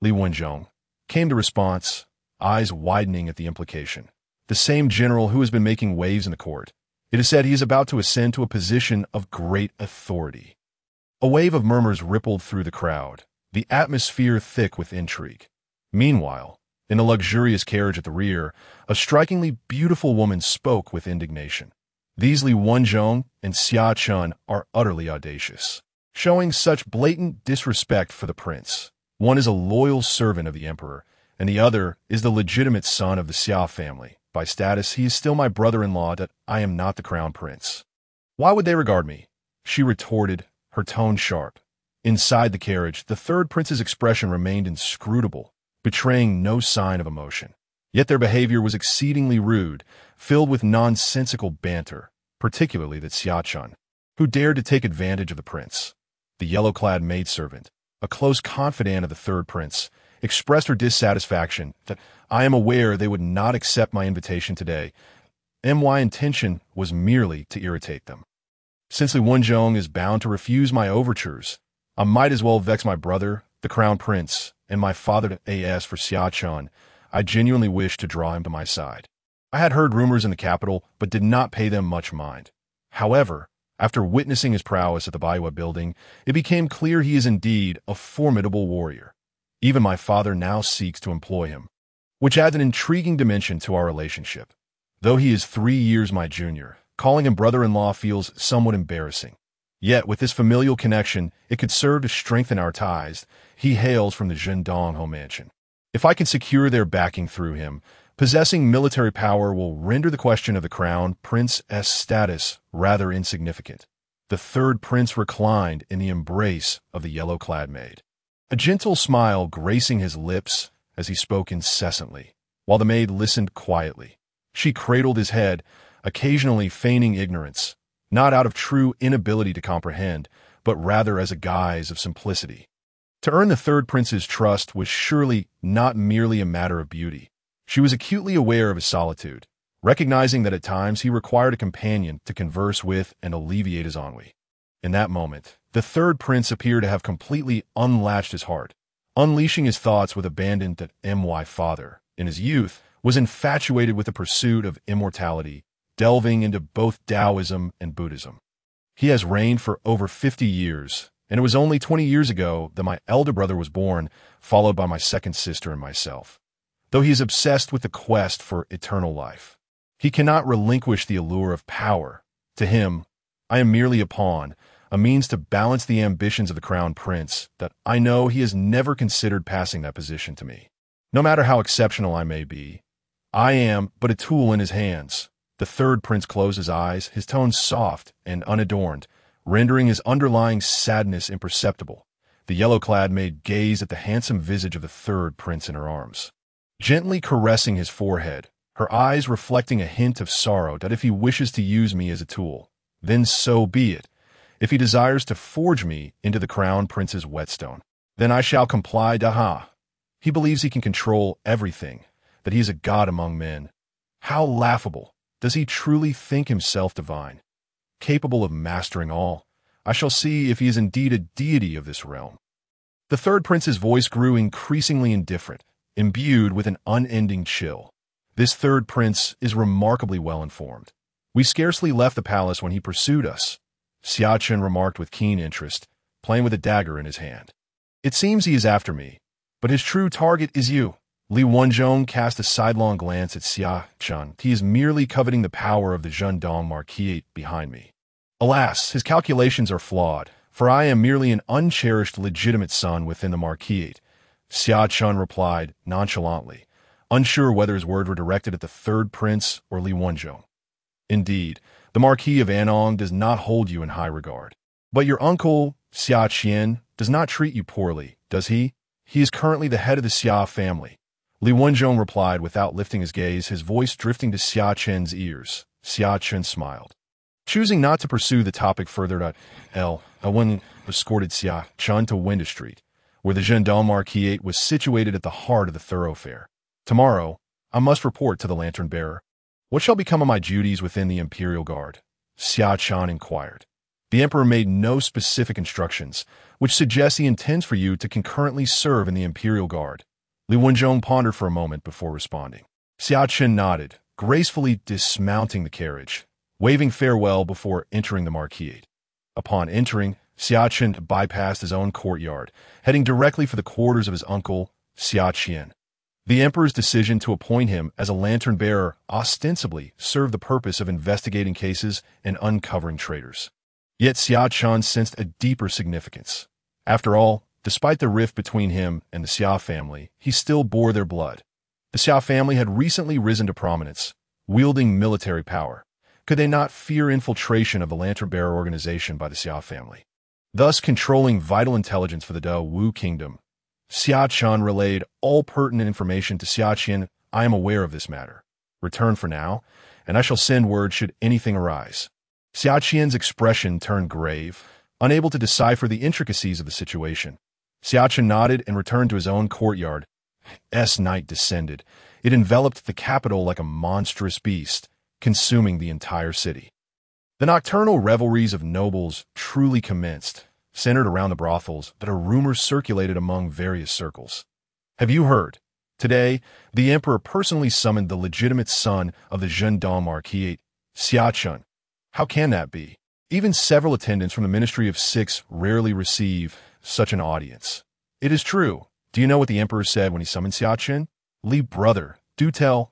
Li Wenzhong came the response, eyes widening at the implication. The same general who has been making waves in the court. It is said he is about to ascend to a position of great authority. A wave of murmurs rippled through the crowd, the atmosphere thick with intrigue. Meanwhile, in the luxurious carriage at the rear, a strikingly beautiful woman spoke with indignation. These Li Wenzhong and Xia Chen are utterly audacious, showing such blatant disrespect for the prince. One is a loyal servant of the emperor, and the other is the legitimate son of the Xia family. By status, he is still my brother-in-law, that I am not the crown prince. Why would they regard me? She retorted, her tone sharp. Inside the carriage, the third prince's expression remained inscrutable, betraying no sign of emotion. Yet their behavior was exceedingly rude, filled with nonsensical banter, particularly that Xia Chen, who dared to take advantage of the prince. The yellow-clad maidservant, a close confidant of the third prince, expressed her dissatisfaction that I am aware they would not accept my invitation today, and my intention was merely to irritate them. Since Li Wenzhong is bound to refuse my overtures, I might as well vex my brother, the crown prince, and my father. As for Xia Chen, I genuinely wished to draw him to my side. I had heard rumors in the capital, but did not pay them much mind. However, after witnessing his prowess at the Baiwa building, it became clear he is indeed a formidable warrior. Even my father now seeks to employ him, which adds an intriguing dimension to our relationship. Though he is 3 years my junior, calling him brother-in-law feels somewhat embarrassing. Yet, with this familial connection, it could serve to strengthen our ties. He hails from the Donghou Mansion. If I can secure their backing through him, possessing military power will render the question of the crown prince's status rather insignificant. The third prince reclined in the embrace of the yellow-clad maid, a gentle smile gracing his lips as he spoke incessantly, while the maid listened quietly. She cradled his head, occasionally feigning ignorance, not out of true inability to comprehend, but rather as a guise of simplicity. To earn the third prince's trust was surely not merely a matter of beauty. She was acutely aware of his solitude, recognizing that at times he required a companion to converse with and alleviate his ennui. In that moment, the third prince appeared to have completely unlatched his heart, unleashing his thoughts with abandon that my father, in his youth, was infatuated with the pursuit of immortality, delving into both Taoism and Buddhism. He has reigned for over 50 years, and it was only 20 years ago that my elder brother was born, followed by my second sister and myself. Though he is obsessed with the quest for eternal life, he cannot relinquish the allure of power. To him, I am merely a pawn, a means to balance the ambitions of the crown prince, that I know he has never considered passing that position to me. No matter how exceptional I may be, I am but a tool in his hands. The third prince closed his eyes, his tone soft and unadorned, rendering his underlying sadness imperceptible. The yellow-clad maid gazed at the handsome visage of the third prince in her arms, gently caressing his forehead, her eyes reflecting a hint of sorrow that if he wishes to use me as a tool, then so be it. If he desires to forge me into the crown prince's whetstone, then I shall comply. He believes he can control everything, that he is a god among men. How laughable! Does he truly think himself divine, capable of mastering all? I shall see if he is indeed a deity of this realm. The third prince's voice grew increasingly indifferent, imbued with an unending chill. This third prince is remarkably well informed. We scarcely left the palace when he pursued us, Xia Chen remarked with keen interest, playing with a dagger in his hand. It seems he is after me, but his true target is you. Li Wenzhong cast a sidelong glance at Xia Chen. He is merely coveting the power of the Zhendong Marquisate behind me. Alas, his calculations are flawed, for I am merely an uncherished legitimate son within the Marquisate. Xia Chen replied nonchalantly, unsure whether his words were directed at the third prince or Li Wenzhong. Indeed, the Marquis of Anong does not hold you in high regard. But your uncle, Xia Chen, does not treat you poorly, does he? He is currently the head of the Xia family. Li Wenzhong replied without lifting his gaze, his voice drifting to Xia Chen's ears. Xia Chen smiled. Choosing not to pursue the topic further, Wen escorted Xia Chen to Window Street, where the Gendarme Marquis was situated at the heart of the thoroughfare. Tomorrow, I must report to the lantern bearer. What shall become of my duties within the Imperial Guard? Xia Chen inquired. The Emperor made no specific instructions, which suggests he intends for you to concurrently serve in the Imperial Guard. Li Wenzhong pondered for a moment before responding. Xia Chen nodded, gracefully dismounting the carriage, waving farewell before entering the Marquis. Upon entering, Xia Chen bypassed his own courtyard, heading directly for the quarters of his uncle, Xia Chen. The Emperor's decision to appoint him as a lantern-bearer ostensibly served the purpose of investigating cases and uncovering traitors. Yet Xia Chen sensed a deeper significance. After all, despite the rift between him and the Xia family, he still bore their blood. The Xia family had recently risen to prominence, wielding military power. Could they not fear infiltration of the lantern-bearer organization by the Xia family, thus controlling vital intelligence for the Donghou Kingdom? Xia Chen relayed all pertinent information to Xia Chen. I am aware of this matter. Return for now, and I shall send word should anything arise. Xia Chen's expression turned grave, unable to decipher the intricacies of the situation. Xia Chen nodded and returned to his own courtyard. Night descended. It enveloped the capital like a monstrous beast, consuming the entire city. The nocturnal revelries of nobles truly commenced, centered around the brothels that a rumor circulated among various circles. Have you heard? Today, the Emperor personally summoned the legitimate son of the Gendarme Marquis, Xia Chen. How can that be? Even several attendants from the Ministry of Six rarely receive such an audience. It is true. Do you know what the Emperor said when he summoned Xia Chen? Li, brother, do tell.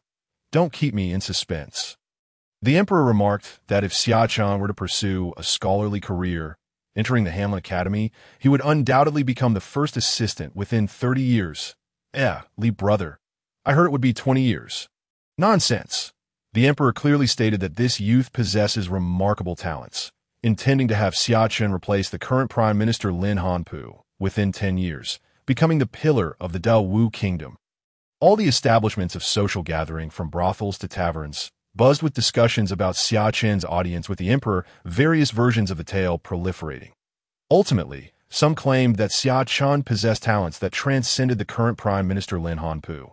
Don't keep me in suspense. The Emperor remarked that if Xia Chen were to pursue a scholarly career, entering the Hamlin Academy, he would undoubtedly become the first assistant within 30 years. Li, brother. I heard it would be 20 years. Nonsense. The Emperor clearly stated that this youth possesses remarkable talents, intending to have Xia Chen replace the current Prime Minister Lin Hanpu within 10 years, becoming the pillar of the Donghou Kingdom. All the establishments of social gathering, from brothels to taverns, buzzed with discussions about Xia Chen's audience with the Emperor, various versions of the tale proliferating. Ultimately, some claimed that Xia Chen possessed talents that transcended the current Prime Minister Lin Hanpu.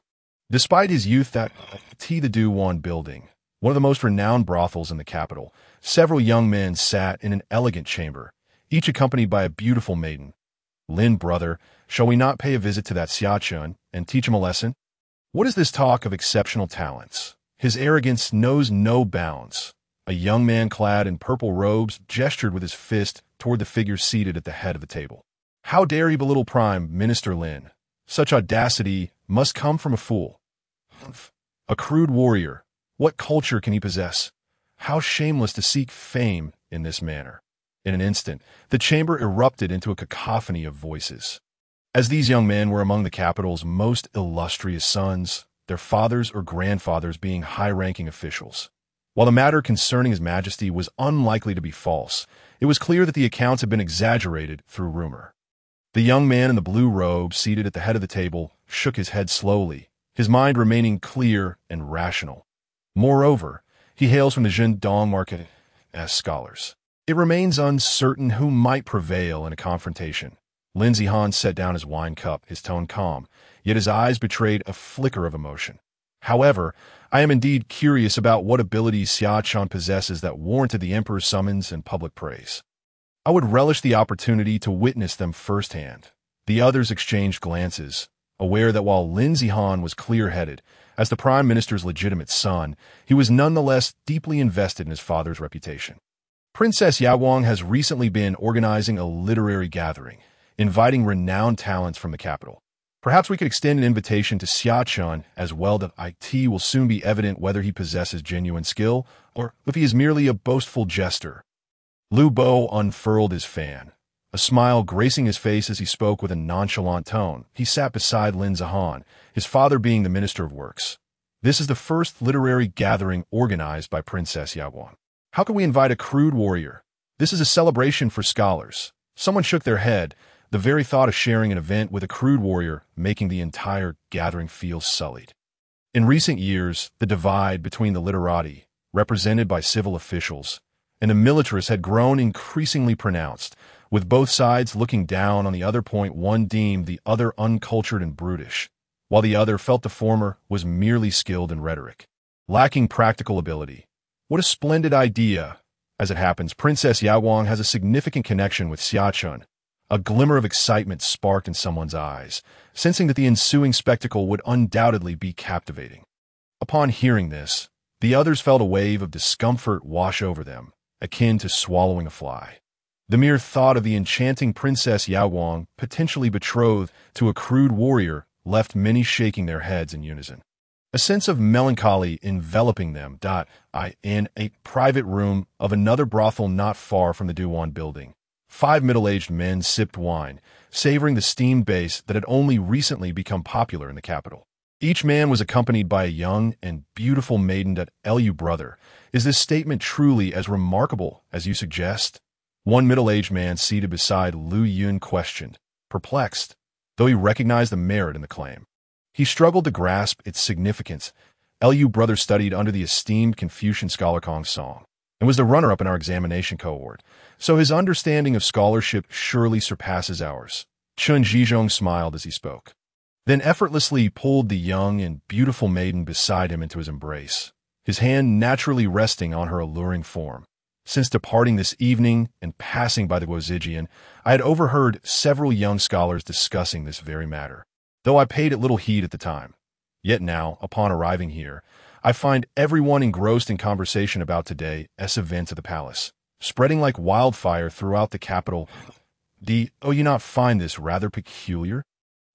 Despite his youth at the Duwan building, one of the most renowned brothels in the capital, several young men sat in an elegant chamber, each accompanied by a beautiful maiden. Lin, brother, shall we not pay a visit to that Xia Chen and teach him a lesson? What is this talk of exceptional talents? His arrogance knows no bounds. A young man clad in purple robes gestured with his fist toward the figure seated at the head of the table. How dare he belittle Prime Minister Lin? Such audacity must come from a fool. A crude warrior. What culture can he possess? How shameless to seek fame in this manner. In an instant, the chamber erupted into a cacophony of voices. As these young men were among the capital's most illustrious sons, their fathers or grandfathers being high-ranking officials. While the matter concerning His Majesty was unlikely to be false, it was clear that the accounts had been exaggerated through rumor. The young man in the blue robe, seated at the head of the table, shook his head slowly, his mind remaining clear and rational. Moreover, he hails from the Gendarme Marquis as scholars. It remains uncertain who might prevail in a confrontation. Lin Zihan set down his wine cup, his tone calm, yet his eyes betrayed a flicker of emotion. However, I am indeed curious about what abilities Xia Chen possesses that warranted the Emperor's summons and public praise. I would relish the opportunity to witness them firsthand. The others exchanged glances, aware that while Lin Zihan was clear-headed, as the Prime Minister's legitimate son, he was nonetheless deeply invested in his father's reputation. Princess Yawang has recently been organizing a literary gathering, inviting renowned talents from the capital. Perhaps we could extend an invitation to Xia Chen as well, that it will soon be evident whether he possesses genuine skill or if he is merely a boastful jester. Lu Bo unfurled his fan, a smile gracing his face as he spoke with a nonchalant tone. He sat beside Lin Zihan, his father being the Minister of Works. This is the first literary gathering organized by Princess Yaguang. How can we invite a crude warrior? This is a celebration for scholars. Someone shook their head, the very thought of sharing an event with a crude warrior making the entire gathering feel sullied. In recent years, the divide between the literati, represented by civil officials, and the militarists had grown increasingly pronounced, with both sides looking down on the other. One deemed the other uncultured and brutish, while the other felt the former was merely skilled in rhetoric, lacking practical ability. What a splendid idea! As it happens, Princess Yaguang has a significant connection with Xia Chen. A glimmer of excitement sparked in someone's eyes, sensing that the ensuing spectacle would undoubtedly be captivating. Upon hearing this, the others felt a wave of discomfort wash over them, akin to swallowing a fly. The mere thought of the enchanting Princess Yaguang potentially betrothed to a crude warrior left many shaking their heads in unison. A sense of melancholy enveloping them. In a private room of another brothel not far from the Duan building, 5 middle-aged men sipped wine, savoring the steamed base that had only recently become popular in the capital. Each man was accompanied by a young and beautiful maiden. Lu brother, is this statement truly as remarkable as you suggest? One middle-aged man seated beside Lu Yun questioned, perplexed, though he recognized the merit in the claim. He struggled to grasp its significance. Lu brother studied under the esteemed Confucian scholar Kong Song, and was the runner-up in our examination cohort, so his understanding of scholarship surely surpasses ours. Chun Zhizhong smiled as he spoke, then effortlessly pulled the young and beautiful maiden beside him into his embrace, his hand naturally resting on her alluring form. Since departing this evening and passing by the Guozijian, I had overheard several young scholars discussing this very matter, though I paid it little heed at the time. Yet now, upon arriving here, I find everyone engrossed in conversation about today's event at the palace, spreading like wildfire throughout the capital. You not find this rather peculiar?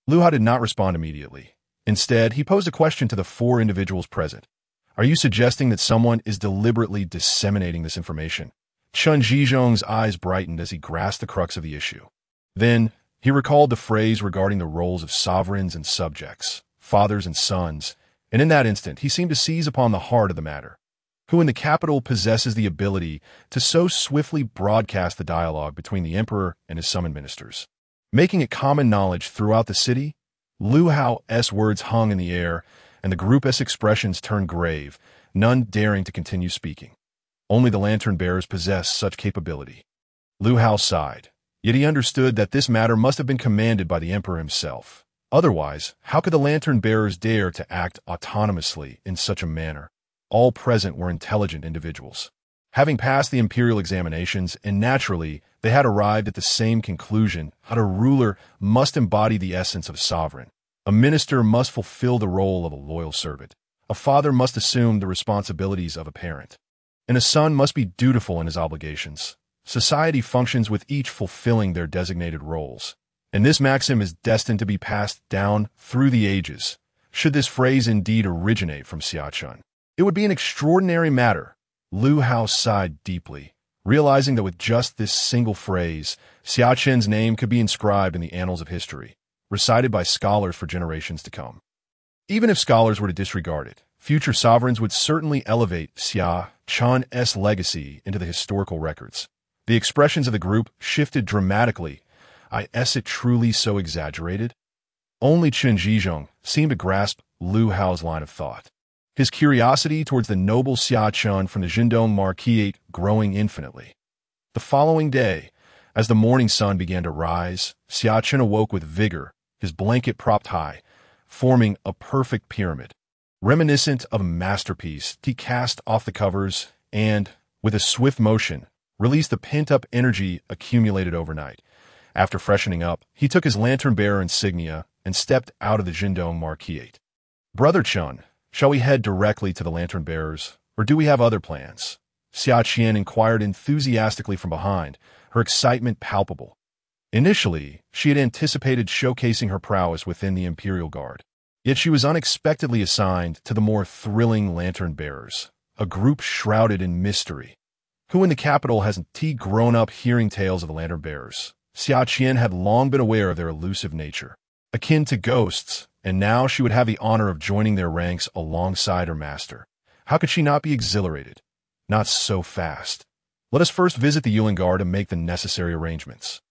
Lu Hao did not respond immediately. Instead, he posed a question to the 4 individuals present. Are you suggesting that someone is deliberately disseminating this information? Chun Zhizhong's eyes brightened as he grasped the crux of the issue. Then, he recalled the phrase regarding the roles of sovereigns and subjects, fathers and sons, and in that instant he seemed to seize upon the heart of the matter. Who in the capital possesses the ability to so swiftly broadcast the dialogue between the emperor and his summoned ministers, making it common knowledge throughout the city? Lu Hao's words hung in the air, and the group's expressions turned grave, none daring to continue speaking. Only the lantern-bearers possessed such capability. Lu Hao sighed, yet he understood that this matter must have been commanded by the emperor himself. Otherwise, how could the lantern-bearers dare to act autonomously in such a manner? All present were intelligent individuals, having passed the imperial examinations, and naturally, they had arrived at the same conclusion that a ruler must embody the essence of a sovereign. A minister must fulfill the role of a loyal servant. A father must assume the responsibilities of a parent. And a son must be dutiful in his obligations. Society functions with each fulfilling their designated roles. And this maxim is destined to be passed down through the ages, should this phrase indeed originate from Xia Chen. It would be an extraordinary matter. Lu Hao sighed deeply, realizing that with just this single phrase, Xia Chen's name could be inscribed in the annals of history, recited by scholars for generations to come. Even if scholars were to disregard it, future sovereigns would certainly elevate Xia Chen's legacy into the historical records. The expressions of the group shifted dramatically. Is it truly so exaggerated? Only Chun Zhizhong seemed to grasp Lu Hao's line of thought, his curiosity towards the noble Xia Chen from the Jindong Marquisate growing infinitely. The following day, as the morning sun began to rise, Xia Chen awoke with vigor, his blanket propped high, forming a perfect pyramid. Reminiscent of a masterpiece, he cast off the covers and, with a swift motion, released the pent-up energy accumulated overnight. After freshening up, he took his lantern-bearer insignia and stepped out of the Jindong Marquisate. Brother Chun, shall we head directly to the lantern-bearers, or do we have other plans? Xia Chen inquired enthusiastically from behind, her excitement palpable. Initially, she had anticipated showcasing her prowess within the Imperial Guard, yet she was unexpectedly assigned to the more thrilling lantern-bearers, a group shrouded in mystery. Who in the capital hasn't grown up hearing tales of the lantern-bearers? Xia Chen had long been aware of their elusive nature, akin to ghosts, and now she would have the honor of joining their ranks alongside her master. How could she not be exhilarated? Not so fast. Let us first visit the Yulin Guard and make the necessary arrangements.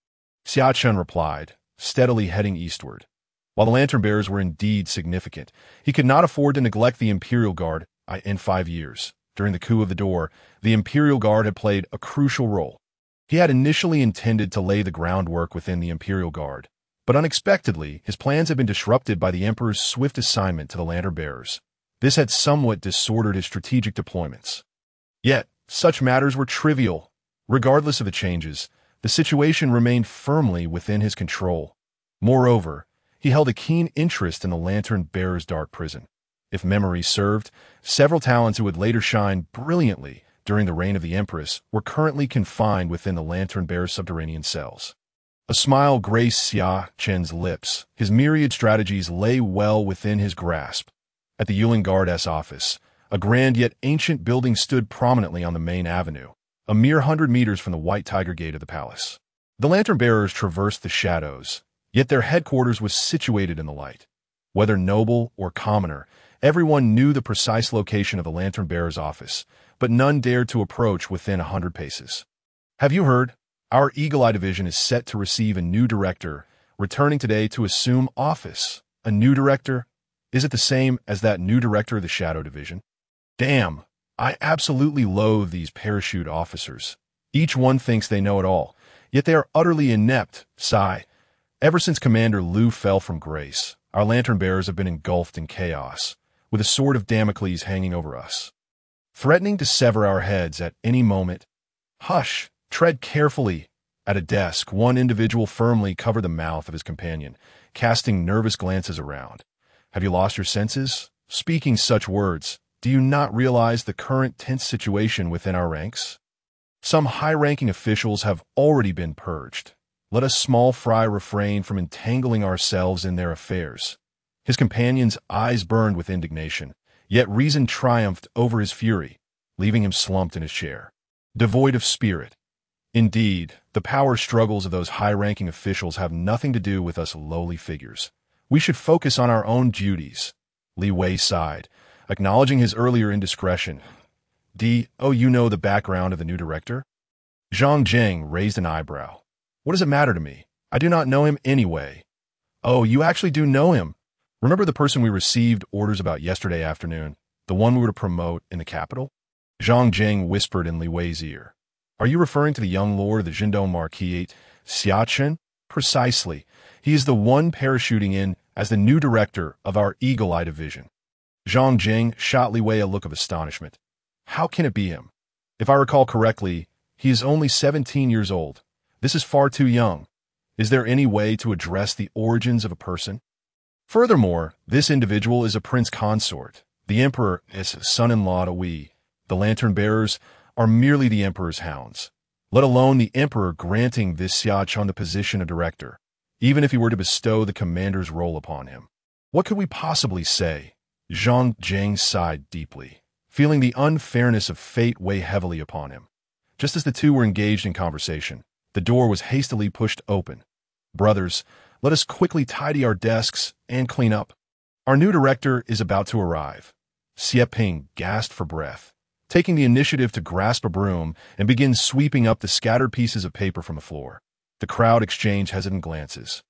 Xia Chen replied, steadily heading eastward. While the lantern bearers were indeed significant, he could not afford to neglect the Imperial Guard in 5 years. During the coup of the door, the Imperial Guard had played a crucial role. He had initially intended to lay the groundwork within the Imperial Guard, but unexpectedly, his plans had been disrupted by the Emperor's swift assignment to the lantern bearers. This had somewhat disordered his strategic deployments. Yet, such matters were trivial. Regardless of the changes, the situation remained firmly within his control. Moreover, he held a keen interest in the lantern bearer's dark prison. If memory served, several talents who would later shine brilliantly during the reign of the Empress were currently confined within the lantern bearer's subterranean cells. A smile graced Xia Chen's lips. His myriad strategies lay well within his grasp. At the Yulin Guard's office, a grand yet ancient building stood prominently on the main avenue, a mere 100 meters from the White Tiger Gate of the palace. The lantern bearers traversed the shadows, yet their headquarters was situated in the light. Whether noble or commoner, everyone knew the precise location of the lantern bearer's office, but none dared to approach within 100 paces. Have you heard? Our Eagle Eye Division is set to receive a new director, returning today to assume office. A new director? Is it the same as that new director of the Shadow Division? Damn, I absolutely loathe these parachute officers. Each one thinks they know it all, yet they are utterly inept. Sigh. Ever since Commander Liu fell from grace, our lantern bearers have been engulfed in chaos, with a sword of Damocles hanging over us, threatening to sever our heads at any moment. Hush, tread carefully. At a desk, one individual firmly covered the mouth of his companion, casting nervous glances around. Have you lost your senses? Speaking such words, do you not realize the current tense situation within our ranks? Some high-ranking officials have already been purged. Let us small fry refrain from entangling ourselves in their affairs. His companion's eyes burned with indignation, yet reason triumphed over his fury, leaving him slumped in his chair, devoid of spirit. Indeed, the power struggles of those high-ranking officials have nothing to do with us lowly figures. We should focus on our own duties. Li Wei sighed, acknowledging his earlier indiscretion. Oh, you know the background of the new director? Zhang Zheng raised an eyebrow. What does it matter to me? I do not know him anyway. Oh, you actually do know him. Remember the person we received orders about yesterday afternoon, the one we were to promote in the capital? Zhang Zheng whispered in Li Wei's ear. Are you referring to the young lord of the Jindong Marquis, Xia Chen? Precisely. He is the one parachuting in as the new director of our Eagle Eye Division. Zhang Zheng shot Li Wei a look of astonishment. How can it be him? If I recall correctly, he is only 17 years old. This is far too young. Is there any way to address the origins of a person? Furthermore, this individual is a prince consort. The emperor is son-in-law to we. The lantern bearers are merely the emperor's hounds, let alone the emperor granting this Xia Chen the position of director, even if he were to bestow the commander's role upon him. What could we possibly say? Zhang Zheng sighed deeply, feeling the unfairness of fate weigh heavily upon him. Just as the two were engaged in conversation, the door was hastily pushed open. Brothers, let us quickly tidy our desks and clean up. Our new director is about to arrive. Xie Ping gasped for breath, taking the initiative to grasp a broom and begin sweeping up the scattered pieces of paper from the floor. The crowd exchanged hesitant glances.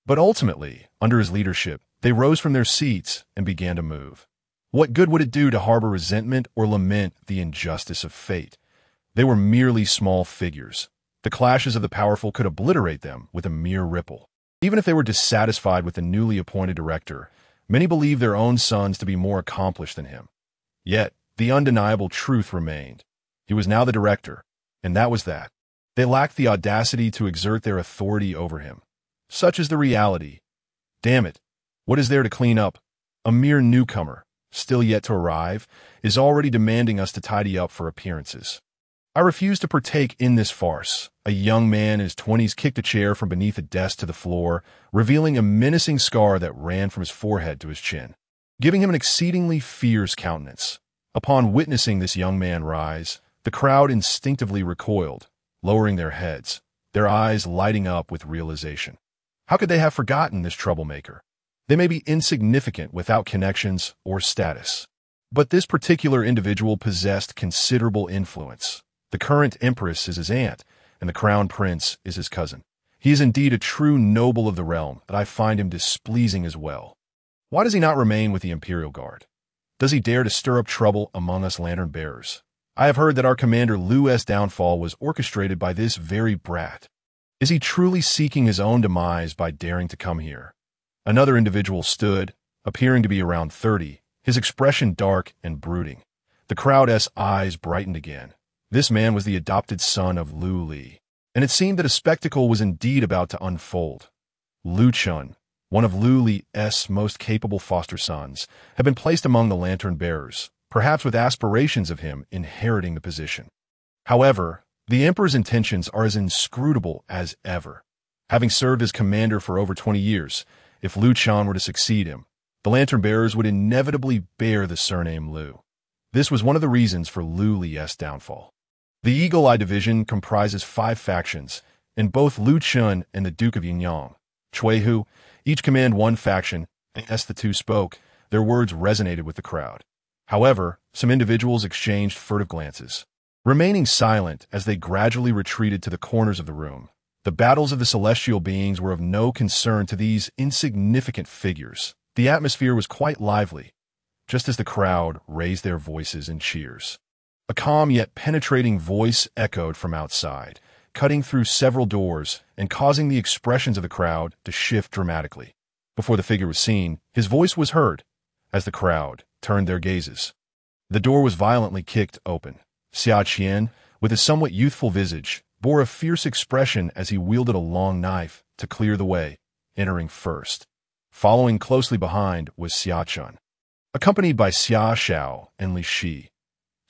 But ultimately, under his leadership, they rose from their seats and began to move. What good would it do to harbor resentment or lament the injustice of fate? They were merely small figures. The clashes of the powerful could obliterate them with a mere ripple. Even if they were dissatisfied with the newly appointed director, many believed their own sons to be more accomplished than him. Yet, the undeniable truth remained. He was now the director, and that was that. They lacked the audacity to exert their authority over him. Such is the reality. Damn it, what is there to clean up? A mere newcomer, still yet to arrive, is already demanding us to tidy up for appearances. I refuse to partake in this farce. A young man in his 20s kicked a chair from beneath a desk to the floor, revealing a menacing scar that ran from his forehead to his chin, giving him an exceedingly fierce countenance. Upon witnessing this young man rise, the crowd instinctively recoiled, lowering their heads. their eyes lighting up with realization. How could they have forgotten this troublemaker? They may be insignificant without connections or status, but this particular individual possessed considerable influence. The current empress is his aunt, and the crown prince is his cousin. He is indeed a true noble of the realm, but I find him displeasing as well. Why does he not remain with the Imperial Guard? Does he dare to stir up trouble among us lantern-bearers? I have heard that our commander Lu's downfall was orchestrated by this very brat. Is he truly seeking his own demise by daring to come here? Another individual stood, appearing to be around 30, his expression dark and brooding. The crowd's eyes brightened again. This man was the adopted son of Lu Li, and it seemed that a spectacle was indeed about to unfold. Lu Chun, one of Lu Li's most capable foster sons, had been placed among the lantern-bearers, perhaps with aspirations of him inheriting the position. However, the emperor's intentions are as inscrutable as ever. Having served as commander for over 20 years, if Lu Chun were to succeed him, the lantern-bearers would inevitably bear the surname Lu. This was one of the reasons for Lu Li's downfall. The Eagle Eye Division comprises 5 factions, and both Lu Chun and the Duke of Yinyang, Chui Hu, each command one faction, and as the two spoke, their words resonated with the crowd. However, some individuals exchanged furtive glances, remaining silent as they gradually retreated to the corners of the room. The battles of the celestial beings were of no concern to these insignificant figures. The atmosphere was quite lively, just as the crowd raised their voices in cheers. A calm yet penetrating voice echoed from outside, cutting through several doors and causing the expressions of the crowd to shift dramatically. Before the figure was seen, his voice was heard, as the crowd turned their gazes. The door was violently kicked open. Xia Chen, with a somewhat youthful visage, bore a fierce expression as he wielded a long knife to clear the way, entering first. Following closely behind was Xia Chen, accompanied by Xia Hao and Li Shi.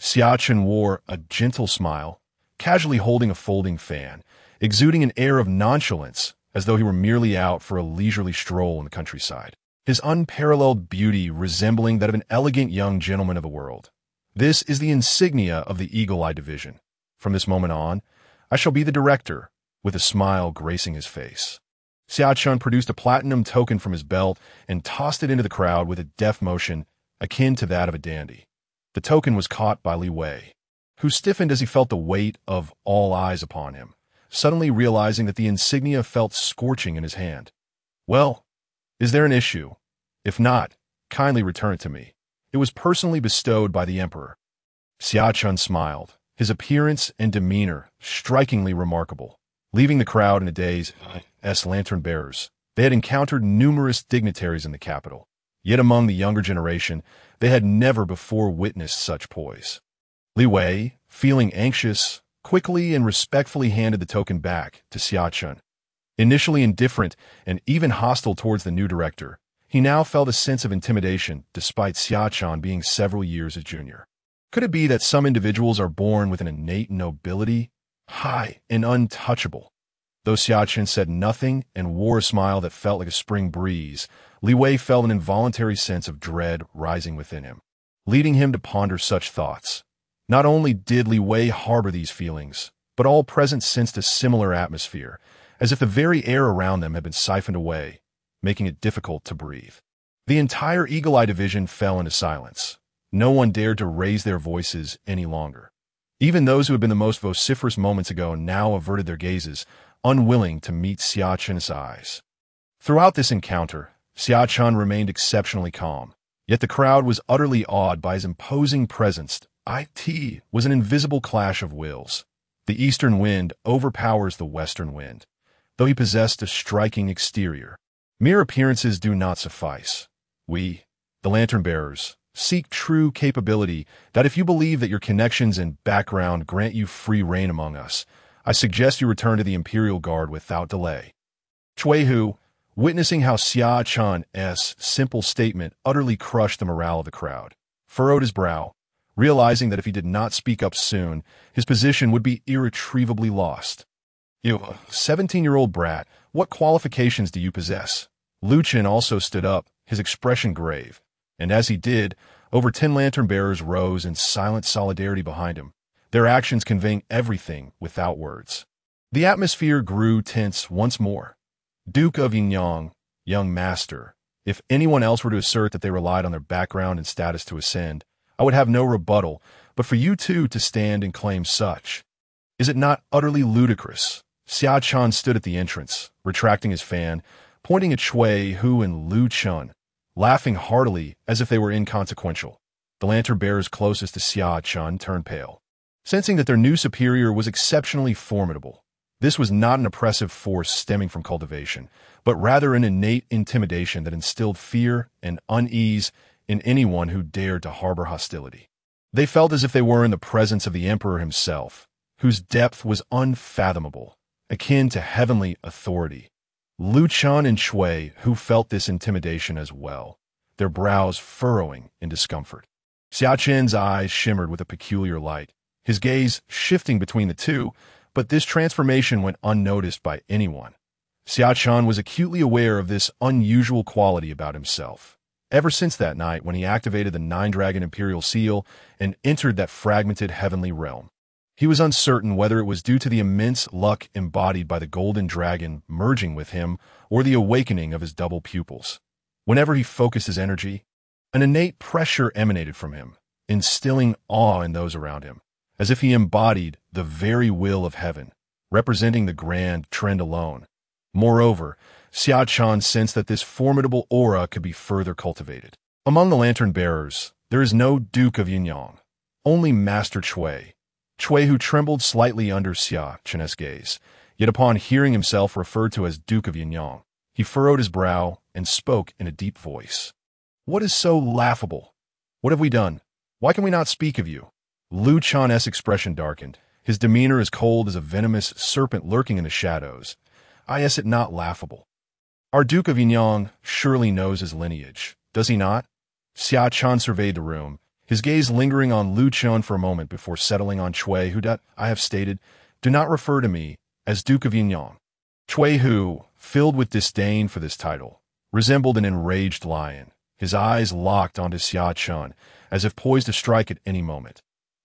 Xia Chen wore a gentle smile, casually holding a folding fan, exuding an air of nonchalance as though he were merely out for a leisurely stroll in the countryside, his unparalleled beauty resembling that of an elegant young gentleman of the world. This is the insignia of the Eagle Eye Division. From this moment on, I shall be the director, with a smile gracing his face. Xia Chen produced a platinum token from his belt and tossed it into the crowd with a deft motion akin to that of a dandy. The token was caught by Li Wei, who stiffened as he felt the weight of all eyes upon him, suddenly realizing that the insignia felt scorching in his hand. Well, is there an issue? If not, kindly return it to me. It was personally bestowed by the emperor. Xia Chen smiled, his appearance and demeanor strikingly remarkable. Leaving the crowd in a daze as lantern-bearers, they had encountered numerous dignitaries in the capital. Yet among the younger generation, they had never before witnessed such poise. Li Wei, feeling anxious, quickly and respectfully handed the token back to Xia Chen. Initially indifferent and even hostile towards the new director, he now felt a sense of intimidation despite Xia Chen being several years his junior. Could it be that some individuals are born with an innate nobility, high and untouchable? Though Xia Chen said nothing and wore a smile that felt like a spring breeze, Li Wei felt an involuntary sense of dread rising within him, leading him to ponder such thoughts. Not only did Li Wei harbor these feelings, but all present sensed a similar atmosphere, as if the very air around them had been siphoned away, making it difficult to breathe. The entire Eagle Eye Division fell into silence. No one dared to raise their voices any longer. Even those who had been the most vociferous moments ago now averted their gazes, unwilling to meet Xia Chen's eyes. Throughout this encounter, Xia Chen remained exceptionally calm, yet the crowd was utterly awed by his imposing presence. It was an invisible clash of wills. The eastern wind overpowers the western wind, though he possessed a striking exterior. Mere appearances do not suffice. We, the lantern-bearers, seek true capability that if you believe that your connections and background grant you free reign among us, I suggest you return to the Imperial Guard without delay. Chui Hu, witnessing how Xia Chen's simple statement utterly crushed the morale of the crowd, furrowed his brow, realizing that if he did not speak up soon, his position would be irretrievably lost. You, 17-year-old brat, what qualifications do you possess? Lu Chen also stood up, his expression grave, and as he did, over 10 lantern-bearers rose in silent solidarity behind him, their actions conveying everything without words. The atmosphere grew tense once more. Duke of Yinyang, young master, if anyone else were to assert that they relied on their background and status to ascend, I would have no rebuttal, but for you two to stand and claim such, is it not utterly ludicrous? Xia Chen stood at the entrance, retracting his fan, pointing at Shui Hu and Lu Chun, laughing heartily as if they were inconsequential. The lantern bearers closest to Xia Chen turned pale, sensing that their new superior was exceptionally formidable. This was not an oppressive force stemming from cultivation, but rather an innate intimidation that instilled fear and unease in anyone who dared to harbor hostility. They felt as if they were in the presence of the emperor himself, whose depth was unfathomable, akin to heavenly authority. Lu Chun and Shui, who felt this intimidation as well, their brows furrowing in discomfort. Xia Chen's eyes shimmered with a peculiar light, his gaze shifting between the two, but this transformation went unnoticed by anyone. Xia Chen was acutely aware of this unusual quality about himself. Ever since that night when he activated the nine-dragon imperial seal and entered that fragmented heavenly realm, he was uncertain whether it was due to the immense luck embodied by the golden dragon merging with him or the awakening of his double pupils. Whenever he focused his energy, an innate pressure emanated from him, instilling awe in those around him, as if he embodied the very will of heaven, representing the grand trend alone. Moreover, Xia Chen sensed that this formidable aura could be further cultivated. Among the lantern bearers, there is no Duke of Yinyang, only Master Shui. Shui, who trembled slightly under Xia Chen's gaze, yet upon hearing himself referred to as Duke of Yinyang, he furrowed his brow and spoke in a deep voice. What is so laughable? What have we done? Why can we not speak of you? Lu Chan's expression darkened, his demeanor as cold as a venomous serpent lurking in the shadows. Is it not laughable? Our Duke of Yinyang surely knows his lineage, does he not? Xia Chen surveyed the room, his gaze lingering on Lu Chun for a moment before settling on Shui, who, I have stated, do not refer to me as Duke of Yinyang. Shui, who, filled with disdain for this title, resembled an enraged lion, his eyes locked onto Xia Chen, as if poised to strike at any moment.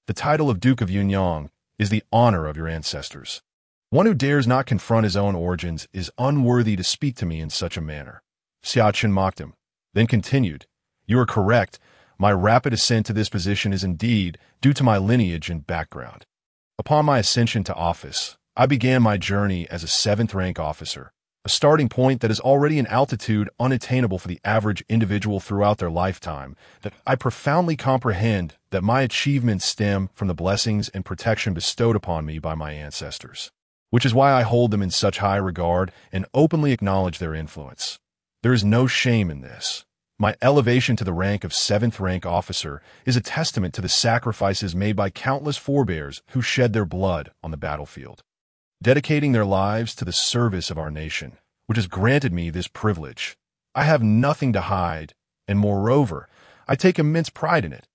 The title of Duke of Yinyang is the honor of your ancestors. One who dares not confront his own origins is unworthy to speak to me in such a manner. Xia Chen mocked him, then continued, You are correct. My rapid ascent to this position is indeed due to my lineage and background. Upon my ascension to office, I began my journey as a 7th-rank officer, a starting point that is already an altitude unattainable for the average individual throughout their lifetime, that I profoundly comprehend that my achievements stem from the blessings and protection bestowed upon me by my ancestors, which is why I hold them in such high regard and openly acknowledge their influence. There is no shame in this. My elevation to the rank of 7th-rank officer is a testament to the sacrifices made by countless forebears who shed their blood on the battlefield, dedicating their lives to the service of our nation, which has granted me this privilege. I have nothing to hide, and moreover, I take immense pride in it.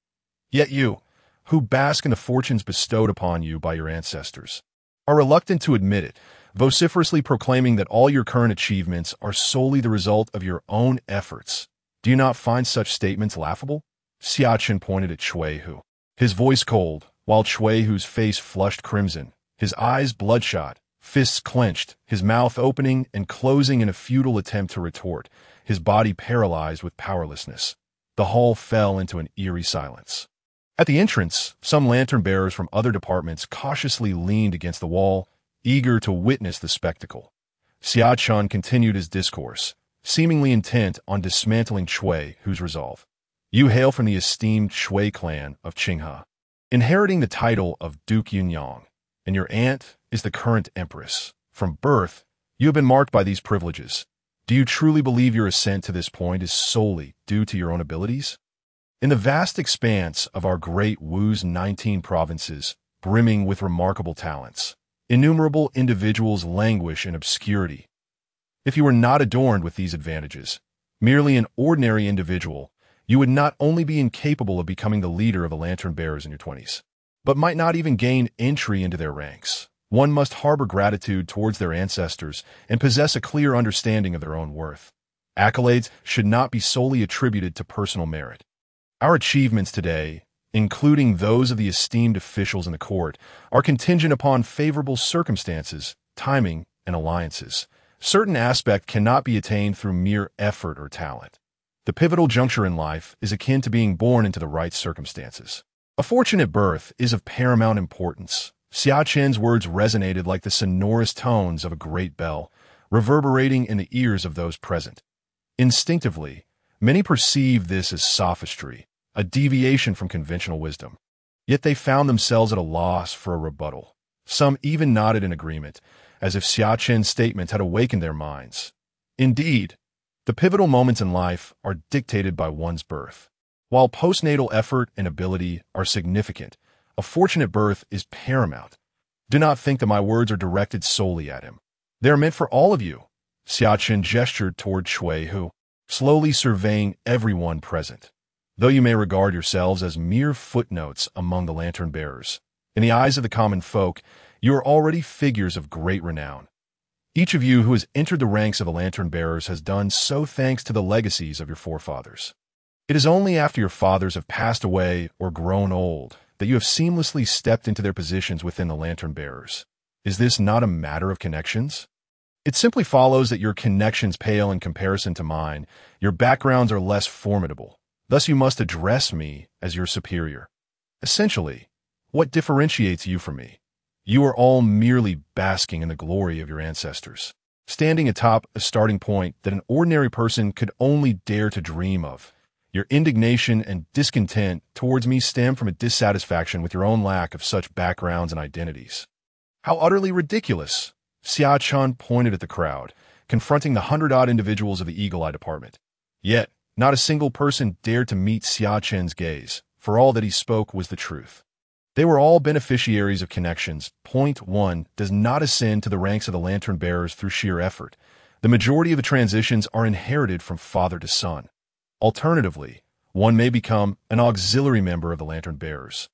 Yet you, who bask in the fortunes bestowed upon you by your ancestors, are reluctant to admit it, vociferously proclaiming that all your current achievements are solely the result of your own efforts. Do you not find such statements laughable? Xia Chen pointed at Shui Hu, his voice cold, while Shui Hu's face flushed crimson, his eyes bloodshot, fists clenched, his mouth opening and closing in a futile attempt to retort, his body paralyzed with powerlessness. The hall fell into an eerie silence. At the entrance, some lantern bearers from other departments cautiously leaned against the wall, eager to witness the spectacle. Xia Chen continued his discourse, seemingly intent on dismantling Shui Hu's resolve. You hail from the esteemed Shui clan of Qinghe, inheriting the title of Duke Yinyang, and your aunt is the current Empress. From birth, you have been marked by these privileges. Do you truly believe your ascent to this point is solely due to your own abilities? In the vast expanse of our great Wu's 19 provinces, brimming with remarkable talents, innumerable individuals languish in obscurity. If you were not adorned with these advantages, merely an ordinary individual, you would not only be incapable of becoming the leader of the lantern bearers in your 20s, but might not even gain entry into their ranks. One must harbor gratitude towards their ancestors and possess a clear understanding of their own worth. Accolades should not be solely attributed to personal merit. Our achievements today, including those of the esteemed officials in the court, are contingent upon favorable circumstances timing, and alliances. Certain aspect cannot be attained through mere effort or talent. The pivotal juncture in life is akin to being born into the right circumstances. A fortunate birth is of paramount importance. Xia Chen's words resonated like the sonorous tones of a great bell, reverberating in the ears of those present. Instinctively, many perceived this as sophistry, a deviation from conventional wisdom. Yet they found themselves at a loss for a rebuttal. Some even nodded in agreement, as if Xia Chen's statement had awakened their minds. Indeed, the pivotal moments in life are dictated by one's birth. While postnatal effort and ability are significant, a fortunate birth is paramount. Do not think that my words are directed solely at him. They are meant for all of you. Xia Chen gestured toward Shui Hu, slowly surveying everyone present. Though you may regard yourselves as mere footnotes among the lantern bearers, in the eyes of the common folk, you are already figures of great renown. Each of you who has entered the ranks of the lantern bearers has done so thanks to the legacies of your forefathers. It is only after your fathers have passed away or grown old that you have seamlessly stepped into their positions within the lantern bearers. Is this not a matter of connections? It simply follows that your connections pale in comparison to mine. Your backgrounds are less formidable. Thus you must address me as your superior. Essentially, what differentiates you from me? You are all merely basking in the glory of your ancestors, standing atop a starting point that an ordinary person could only dare to dream of. Your indignation and discontent towards me stem from a dissatisfaction with your own lack of such backgrounds and identities. How utterly ridiculous! Xia Chen pointed at the crowd, confronting the 100-odd individuals of the Eagle Eye Department. Yet, not a single person dared to meet Xia Chen's gaze, for all that he spoke was the truth. They were all beneficiaries of connections. Point 1 does not ascend to the ranks of the lantern bearers through sheer effort. The majority of the transitions are inherited from father to son. Alternatively, one may become an auxiliary member of the lantern bearers,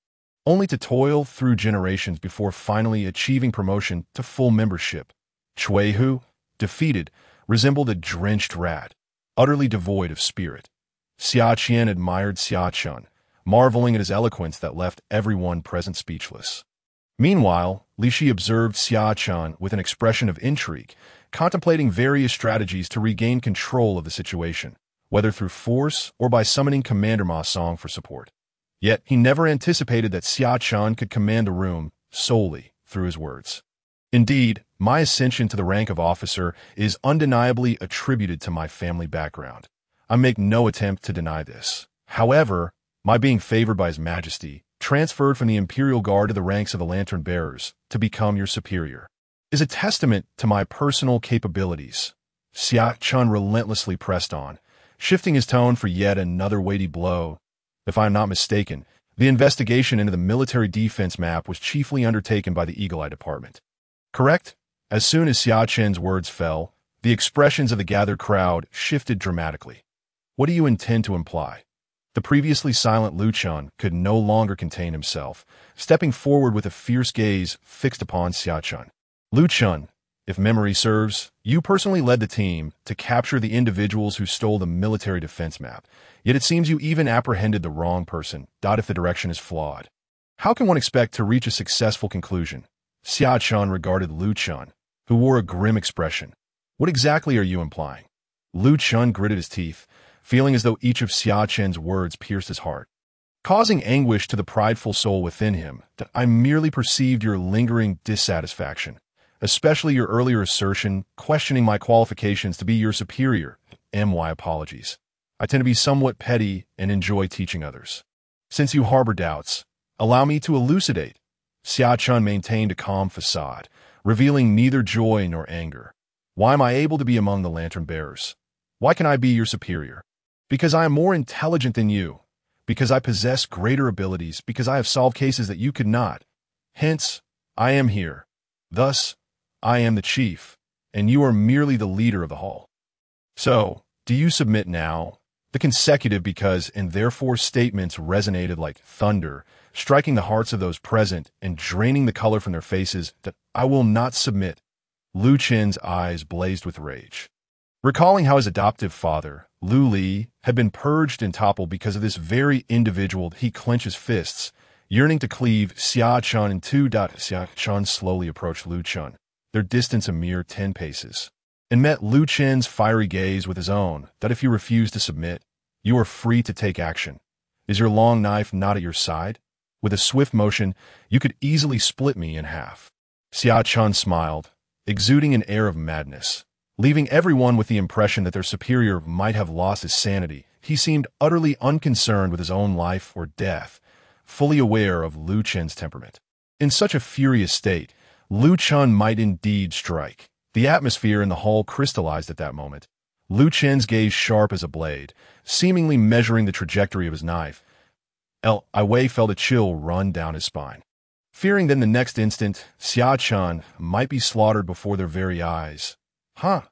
only to toil through generations before finally achieving promotion to full membership. Shui Hu, defeated, resembled a drenched rat, utterly devoid of spirit. Xia Chen admired Xia Chen, marveling at his eloquence that left everyone present speechless. Meanwhile, Li Shi observed Xia Chen with an expression of intrigue, contemplating various strategies to regain control of the situation, whether through force or by summoning Commander Ma Song for support. Yet he never anticipated that Xia Chen could command a room solely through his words. Indeed, my ascension to the rank of officer is undeniably attributed to my family background. I make no attempt to deny this. However, my being favored by His Majesty, transferred from the Imperial Guard to the ranks of the Lantern Bearers to become your superior, is a testament to my personal capabilities. Xia Chen relentlessly pressed on, shifting his tone for yet another weighty blow. If I am not mistaken, the investigation into the military defense map was chiefly undertaken by the Eagle Eye Department. Correct? As soon as Xia Chen's words fell, the expressions of the gathered crowd shifted dramatically. What do you intend to imply? The previously silent Lu Chun could no longer contain himself, stepping forward with a fierce gaze fixed upon Xia Chen. Lu Chun, if memory serves, you personally led the team to capture the individuals who stole the military defense map, yet it seems you even apprehended the wrong person, if the direction is flawed. How can one expect to reach a successful conclusion? Xia Chen regarded Lu Chun, who wore a grim expression. What exactly are you implying? Lu Chun gritted his teeth, feeling as though each of Xia Chen's words pierced his heart, causing anguish to the prideful soul within him. That I merely perceived your lingering dissatisfaction, especially your earlier assertion, questioning my qualifications to be your superior. My apologies. I tend to be somewhat petty and enjoy teaching others. Since you harbor doubts, allow me to elucidate. Xia Chen maintained a calm facade, revealing neither joy nor anger. Why am I able to be among the lantern bearers? Why can I be your superior? Because I am more intelligent than you, because I possess greater abilities, because I have solved cases that you could not. Hence, I am here. Thus, I am the chief, and you are merely the leader of the hall. So, do you submit now? The consecutive because and therefore statements resonated like thunder, striking the hearts of those present and draining the color from their faces. That I will not submit. Lu Chen's eyes blazed with rage. Recalling how his adoptive father, Lu Li, had been purged and toppled because of this very individual, he clenched his fists, yearning to cleave Xia Chen in two. Xia Chen slowly approached Lu Chun, their distance a mere 10 paces, and met Lu Chen's fiery gaze with his own, that if you refuse to submit, you are free to take action. Is your long knife not at your side? With a swift motion, you could easily split me in half. Xia Chen smiled, exuding an air of madness. Leaving everyone with the impression that their superior might have lost his sanity, he seemed utterly unconcerned with his own life or death, fully aware of Lu Chen's temperament. In such a furious state, Lu Chen might indeed strike. The atmosphere in the hall crystallized at that moment. Lu Chen's gaze sharp as a blade, seemingly measuring the trajectory of his knife. Wei felt a chill run down his spine. Fearing that in the next instant, Xia Chen might be slaughtered before their very eyes. Huh?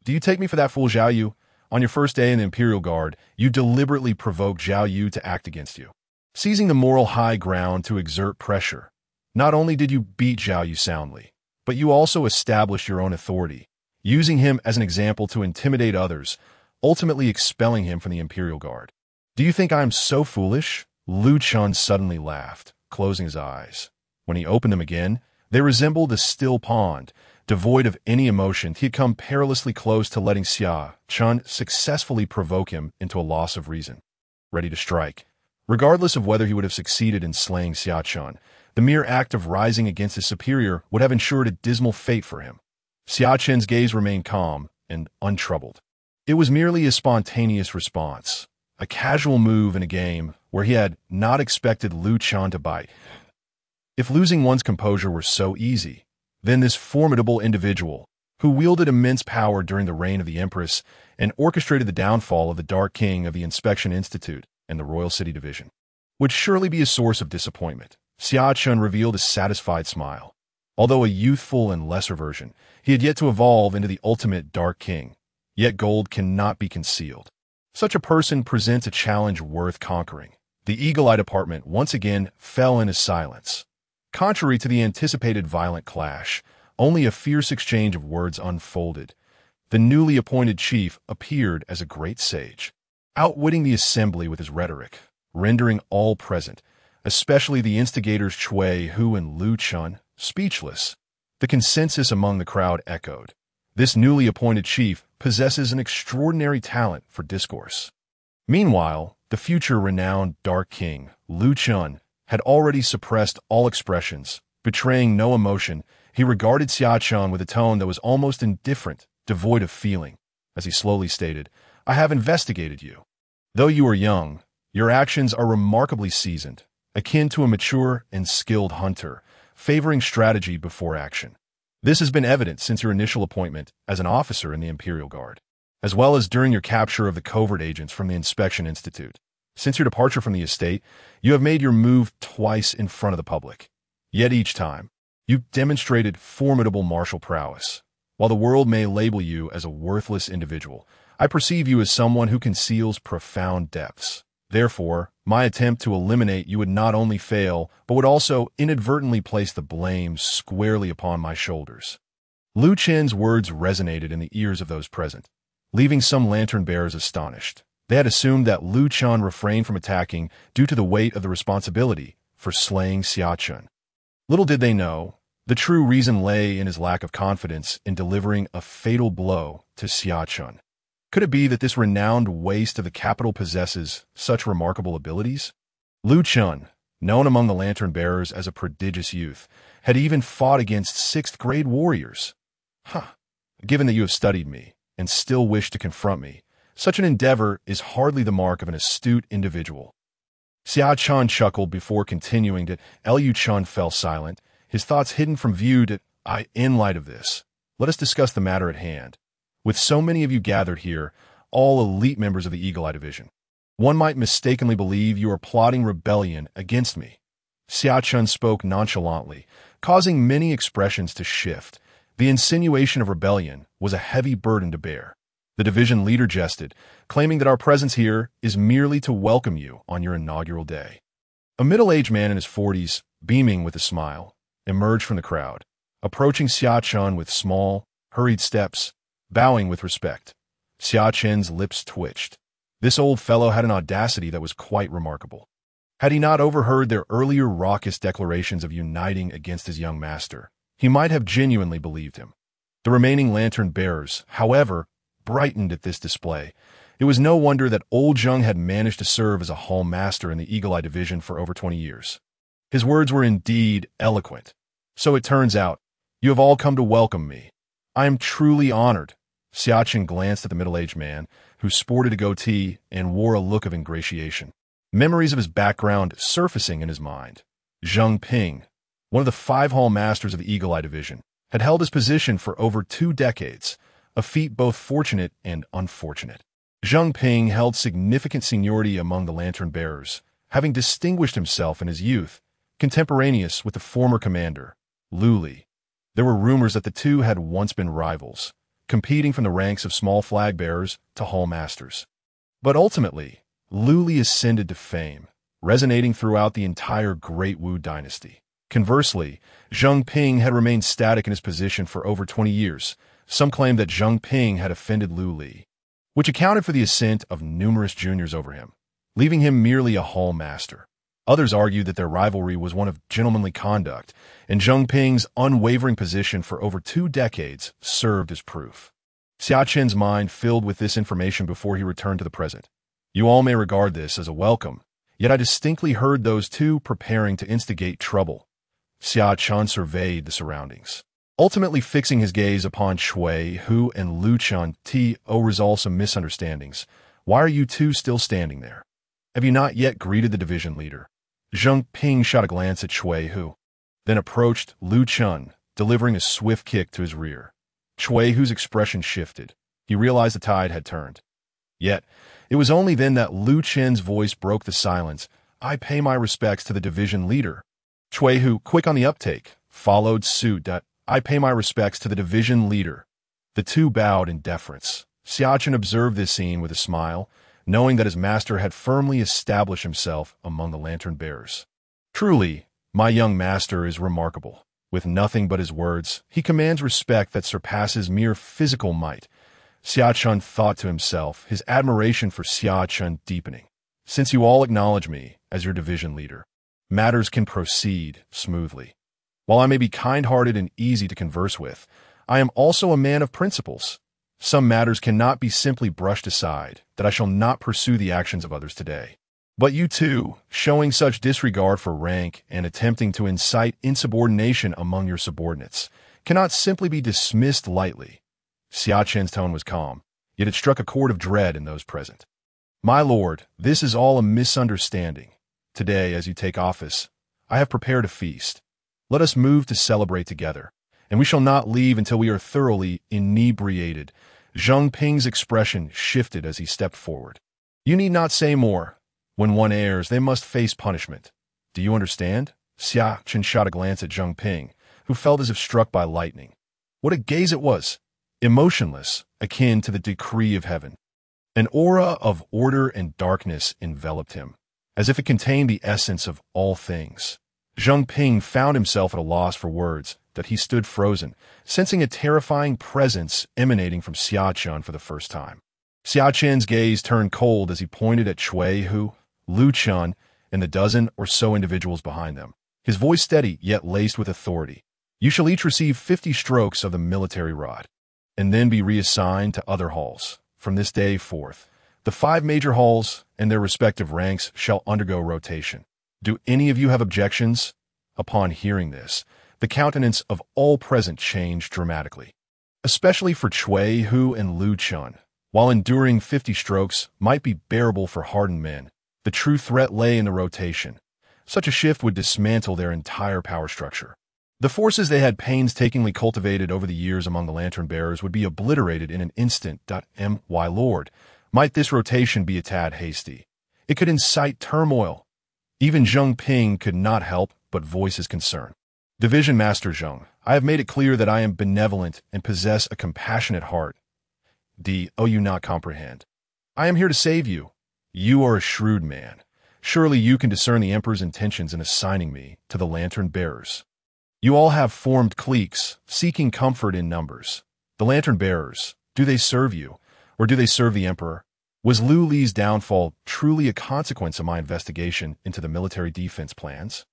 Do you take me for that fool Zhao Yu? On your first day in the Imperial Guard, you deliberately provoked Zhao Yu to act against you, seizing the moral high ground to exert pressure. Not only did you beat Zhao Yu soundly, but you also established your own authority, using him as an example to intimidate others, ultimately expelling him from the Imperial Guard. Do you think I am so foolish? Lu Chen suddenly laughed, closing his eyes. When he opened them again, they resembled a still pond, devoid of any emotion. He had come perilously close to letting Xia Chen successfully provoke him into a loss of reason. Ready to strike. Regardless of whether he would have succeeded in slaying Xia Chen, the mere act of rising against his superior would have ensured a dismal fate for him. Xia Chen's gaze remained calm and untroubled. It was merely a spontaneous response, a casual move in a game where he had not expected Lu Chen to bite. If losing one's composure were so easy, then this formidable individual, who wielded immense power during the reign of the Empress and orchestrated the downfall of the Dark King of the Inspection Institute and the Royal City Division, would surely be a source of disappointment. Xia Chen revealed a satisfied smile. Although a youthful and lesser version, he had yet to evolve into the ultimate Dark King. Yet gold cannot be concealed. Such a person presents a challenge worth conquering. The eagle-eye department once again fell into silence. Contrary to the anticipated violent clash, only a fierce exchange of words unfolded. The newly appointed chief appeared as a great sage, outwitting the assembly with his rhetoric, rendering all present, especially the instigators Cui, Hu, and Lu Chen, speechless. The consensus among the crowd echoed. This newly appointed chief possesses an extraordinary talent for discourse. Meanwhile, the future renowned Dark King, Lu Chen, had already suppressed all expressions. Betraying no emotion, he regarded Xia Chen with a tone that was almost indifferent, devoid of feeling. As he slowly stated, I have investigated you. Though you are young, your actions are remarkably seasoned, akin to a mature and skilled hunter, favoring strategy before action. This has been evident since your initial appointment as an officer in the Imperial Guard, as well as during your capture of the covert agents from the Inspection Institute. Since your departure from the estate, you have made your move twice in front of the public. Yet each time, you demonstrated formidable martial prowess. While the world may label you as a worthless individual, I perceive you as someone who conceals profound depths. Therefore, my attempt to eliminate you would not only fail, but would also inadvertently place the blame squarely upon my shoulders. Lu Chen's words resonated in the ears of those present, leaving some lantern bearers astonished. They had assumed that Lu Chen refrained from attacking due to the weight of the responsibility for slaying Xia Chen. Little did they know, the true reason lay in his lack of confidence in delivering a fatal blow to Xia Chen. Could it be that this renowned waste of the capital possesses such remarkable abilities? Lu Chen, known among the lantern bearers as a prodigious youth, had even fought against 6th-grade warriors. Given that you have studied me and still wish to confront me, such an endeavor is hardly the mark of an astute individual. Xia Chen chuckled before continuing to. Lu Chen fell silent, his thoughts hidden from view. In light of this, let us discuss the matter at hand. With so many of you gathered here, all elite members of the Eagle-Eye Division, one might mistakenly believe you are plotting rebellion against me. Xia Chen spoke nonchalantly, causing many expressions to shift. The insinuation of rebellion was a heavy burden to bear. The division leader jested, claiming that our presence here is merely to welcome you on your inaugural day. A middle-aged man in his 40s, beaming with a smile, emerged from the crowd, approaching Xia Chen with small, hurried steps, bowing with respect. Xia Chen's lips twitched. This old fellow had an audacity that was quite remarkable. Had he not overheard their earlier raucous declarations of uniting against his young master, he might have genuinely believed him. The remaining lantern bearers, however, brightened at this display. It was no wonder that old Zheng had managed to serve as a hall master in the Eagle Eye Division for over 20 years. His words were indeed eloquent. So it turns out, you have all come to welcome me. I am truly honored. Xia Chen glanced at the middle-aged man, who sported a goatee and wore a look of ingratiation. Memories of his background surfacing in his mind. Zheng Ping, one of the 5 hall masters of the Eagle Eye Division, had held his position for over 2 decades, a feat both fortunate and unfortunate. Zheng Ping held significant seniority among the lantern bearers, having distinguished himself in his youth, contemporaneous with the former commander, Lu Li. There were rumors that the two had once been rivals, competing from the ranks of small flag bearers to hall masters. But ultimately, Lu Li ascended to fame, resonating throughout the entire Great Wu dynasty. Conversely, Zheng Ping had remained static in his position for over 20 years. Some claimed that Zheng Ping had offended Lu Li, which accounted for the ascent of numerous juniors over him, leaving him merely a hall master. Others argued that their rivalry was one of gentlemanly conduct, and Zheng Ping's unwavering position for over 2 decades served as proof. Xia Chen's mind filled with this information before he returned to the present. You all may regard this as a welcome, yet I distinctly heard those two preparing to instigate trouble. Xia Chen surveyed the surroundings, ultimately fixing his gaze upon Shui Hu and Lu Chen. Resolve some misunderstandings. Why are you two still standing there? Have you not yet greeted the division leader? Zheng Ping shot a glance at Shui Hu, then approached Lu Chen, delivering a swift kick to his rear. Shui Hu's expression shifted. He realized the tide had turned. Yet, it was only then that Lu Chen's voice broke the silence. I pay my respects to the division leader. Shui Hu, quick on the uptake, followed suit. I pay my respects to the division leader. The two bowed in deference. Xia Chen observed this scene with a smile, knowing that his master had firmly established himself among the lantern bearers. Truly, my young master is remarkable. With nothing but his words, he commands respect that surpasses mere physical might. Xia Chen thought to himself, his admiration for Xia Chen deepening. Since you all acknowledge me as your division leader, matters can proceed smoothly. While I may be kind-hearted and easy to converse with, I am also a man of principles. Some matters cannot be simply brushed aside, that I shall not pursue the actions of others today. But you too, showing such disregard for rank and attempting to incite insubordination among your subordinates, cannot simply be dismissed lightly. Xia Chen's tone was calm, yet it struck a chord of dread in those present. My lord, this is all a misunderstanding. Today, as you take office, I have prepared a feast. Let us move to celebrate together, and we shall not leave until we are thoroughly inebriated. Zheng Ping's expression shifted as he stepped forward. You need not say more. When one errs, they must face punishment. Do you understand? Xia Chen shot a glance at Zheng Ping, who felt as if struck by lightning. What a gaze it was! Emotionless, akin to the decree of heaven. An aura of order and darkness enveloped him, as if it contained the essence of all things. Zheng Ping found himself at a loss for words, that he stood frozen, sensing a terrifying presence emanating from Xia Chen for the first time. Xia Chen's gaze turned cold as he pointed at Shui Hu, Lu Chen, and the dozen or so individuals behind them. His voice steady, yet laced with authority. You shall each receive 50 strokes of the military rod, and then be reassigned to other halls. From this day forth, the 5 major halls and their respective ranks shall undergo rotation. Do any of you have objections? Upon hearing this, the countenance of all present changed dramatically, especially for Shui Hu and Lu Chen. While enduring 50 strokes might be bearable for hardened men, the true threat lay in the rotation. Such a shift would dismantle their entire power structure. The forces they had painstakingly cultivated over the years among the lantern bearers would be obliterated in an instant. My lord, might this rotation be a tad hasty? It could incite turmoil. Even Zheng Ping could not help but voice his concern. Division Master Zheng, I have made it clear that I am benevolent and possess a compassionate heart. Do you not comprehend? I am here to save you. You are a shrewd man. Surely you can discern the Emperor's intentions in assigning me to the lantern bearers. You all have formed cliques, seeking comfort in numbers. The lantern bearers, do they serve you, or do they serve the Emperor? Was Lu Li's downfall truly a consequence of my investigation into the military defense plans?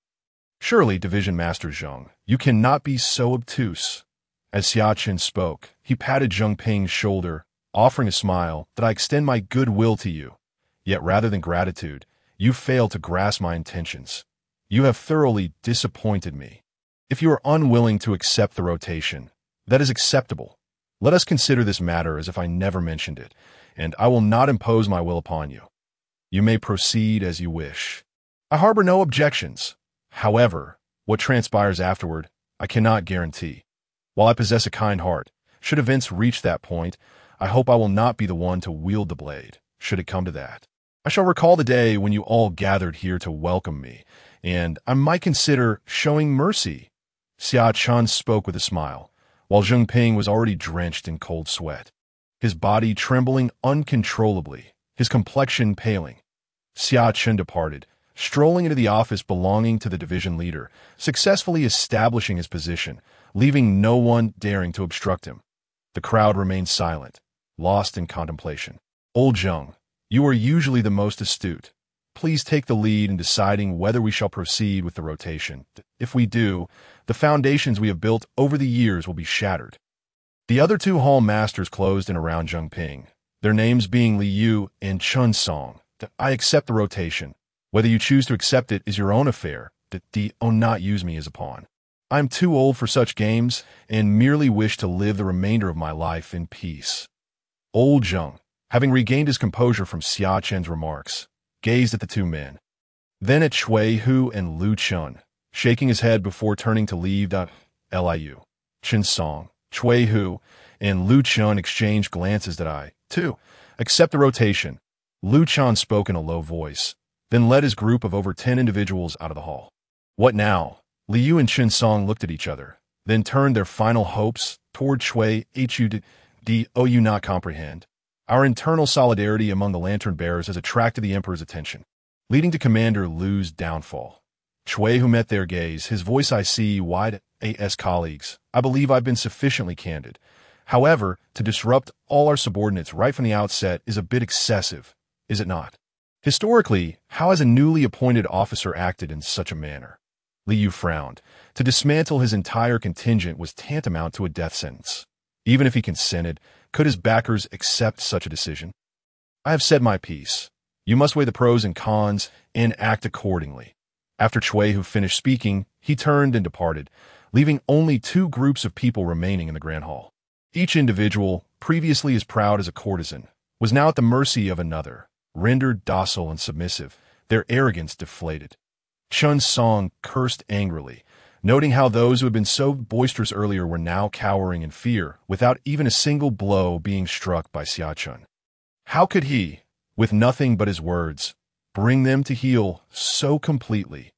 Surely, Division Master Zheng, you cannot be so obtuse. As Xia Chen spoke, he patted Zheng Ping's shoulder, offering a smile, that I extend my goodwill to you. Yet rather than gratitude, you fail to grasp my intentions. You have thoroughly disappointed me. If you are unwilling to accept the rotation, that is acceptable. Let us consider this matter as if I never mentioned it, and I will not impose my will upon you. You may proceed as you wish. I harbor no objections. However, what transpires afterward, I cannot guarantee. While I possess a kind heart, should events reach that point, I hope I will not be the one to wield the blade, should it come to that. I shall recall the day when you all gathered here to welcome me, and I might consider showing mercy. Xia Chen spoke with a smile, while Zheng Ping was already drenched in cold sweat, his body trembling uncontrollably, his complexion paling. Xia Chen departed, strolling into the office belonging to the division leader, successfully establishing his position, leaving no one daring to obstruct him. The crowd remained silent, lost in contemplation. Old Zheng, you are usually the most astute. Please take the lead in deciding whether we shall proceed with the rotation. If we do, the foundations we have built over the years will be shattered. The other two hall masters closed in around Zheng Ping, their names being Li Yu and Chun Song. I accept the rotation. Whether you choose to accept it is your own affair. Do not use me as a pawn. I am too old for such games and merely wish to live the remainder of my life in peace. Old Zheng, having regained his composure from Xia Chen's remarks, gazed at the two men, then at Shui Hu and Lu Chun, shaking his head before turning to leave. Liu, Chen Song, Shui Hu, and Lu Chun exchanged glances that I, too, accept the rotation. Lu Chun spoke in a low voice, then led his group of over 10 individuals out of the hall. What now? Liu and Chen Song looked at each other, then turned their final hopes toward Shui Hu. Do you not comprehend? Our internal solidarity among the lantern bearers has attracted the Emperor's attention, leading to Commander Lu's downfall. Shui Hu met their gaze, his voice I see wide. As colleagues, I believe I've been sufficiently candid. However, to disrupt all our subordinates right from the outset is a bit excessive, is it not? Historically, how has a newly appointed officer acted in such a manner? Liu frowned. To dismantle his entire contingent was tantamount to a death sentence. Even if he consented, could his backers accept such a decision? I have said my piece. You must weigh the pros and cons and act accordingly. After Shui Hu finished speaking, he turned and departed, leaving only two groups of people remaining in the Grand Hall. Each individual, previously as proud as a courtesan, was now at the mercy of another, rendered docile and submissive, their arrogance deflated. Chun Song cursed angrily, noting how those who had been so boisterous earlier were now cowering in fear, without even a single blow being struck by Xia Chen. How could he, with nothing but his words, bring them to heel so completely?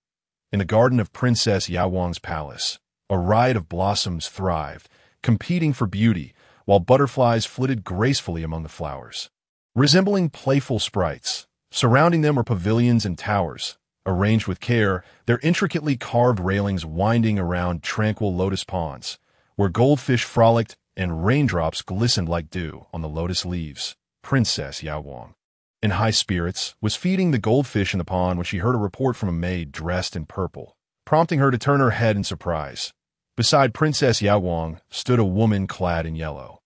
In the garden of Princess Yawang's palace, a riot of blossoms thrived, competing for beauty, while butterflies flitted gracefully among the flowers. Resembling playful sprites, surrounding them were pavilions and towers, arranged with care, their intricately carved railings winding around tranquil lotus ponds, where goldfish frolicked and raindrops glistened like dew on the lotus leaves. Princess Yawang, in high spirits, was feeding the goldfish in the pond when she heard a report from a maid dressed in purple, prompting her to turn her head in surprise. Beside Princess Yawang stood a woman clad in yellow,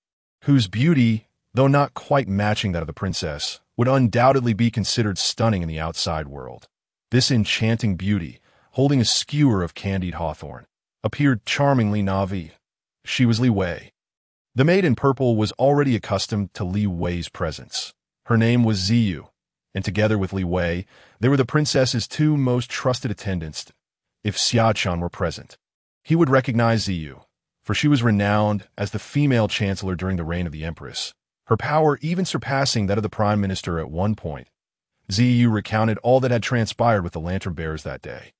whose beauty, though not quite matching that of the princess, would undoubtedly be considered stunning in the outside world. This enchanting beauty, holding a skewer of candied hawthorn, appeared charmingly naive. She was Li Wei. The maid in purple was already accustomed to Li Wei's presence. Her name was Ziyu, and together with Li Wei, they were the princess's two most trusted attendants. If Xia Chen were present, he would recognize Ziyu, for she was renowned as the female chancellor during the reign of the Empress, her power even surpassing that of the prime minister at one point. Ziyu recounted all that had transpired with the lantern bearers that day.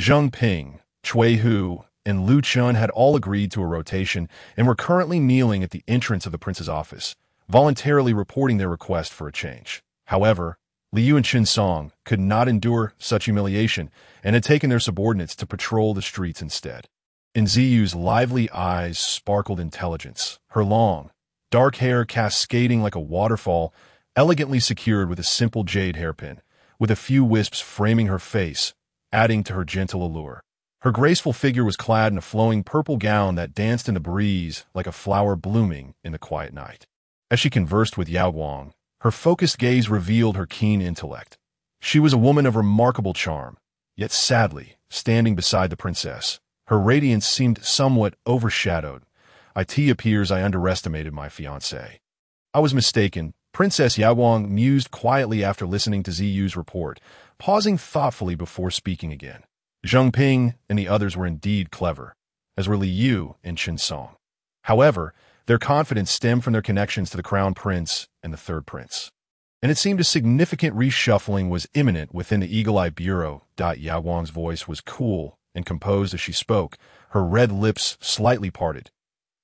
Zheng Ping, Shui Hu, and Lu Chun had all agreed to a rotation and were currently kneeling at the entrance of the prince's office, voluntarily reporting their request for a change. However, Liu and Chen Song could not endure such humiliation and had taken their subordinates to patrol the streets instead. In Ziyu's lively eyes sparkled intelligence, her long, dark hair cascading like a waterfall, elegantly secured with a simple jade hairpin, with a few wisps framing her face, adding to her gentle allure. Her graceful figure was clad in a flowing purple gown that danced in the breeze like a flower blooming in the quiet night. As she conversed with Yao Guang, her focused gaze revealed her keen intellect. She was a woman of remarkable charm, yet sadly, standing beside the princess, her radiance seemed somewhat overshadowed. It appears I underestimated my fiancée. I was mistaken. Princess Yao Guang mused quietly after listening to Ziyu's report, pausing thoughtfully before speaking again. Zheng Ping and the others were indeed clever, as were Li Yu and Qin Song. However, their confidence stemmed from their connections to the crown prince and the third prince. And it seemed a significant reshuffling was imminent within the Eagle-Eye Bureau. Yao Guang's voice was cool and composed as she spoke, her red lips slightly parted.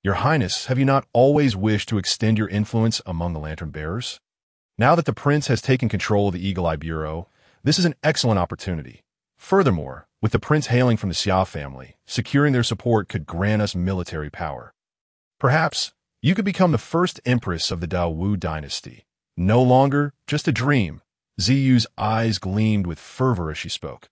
Your Highness, have you not always wished to extend your influence among the lantern-bearers? Now that the prince has taken control of the Eagle-Eye Bureau, this is an excellent opportunity. Furthermore, with the prince hailing from the Xia family, securing their support could grant us military power. Perhaps you could become the first empress of the Daowu dynasty. No longer just a dream. Ziyu's eyes gleamed with fervor as she spoke.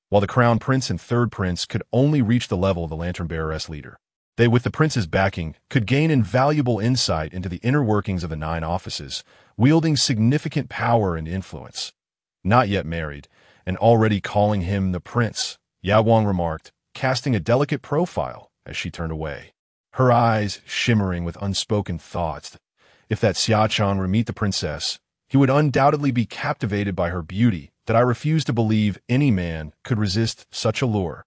While the crown prince and third prince could only reach the level of the lantern-bearer's leader, they, with the prince's backing, could gain invaluable insight into the inner workings of the 9 offices, wielding significant power and influence. Not yet married, and already calling him the prince, Yao Guang remarked, casting a delicate profile as she turned away, her eyes shimmering with unspoken thoughts. If that Xia Chen were to meet the princess, he would undoubtedly be captivated by her beauty, that I refuse to believe any man could resist such a lure.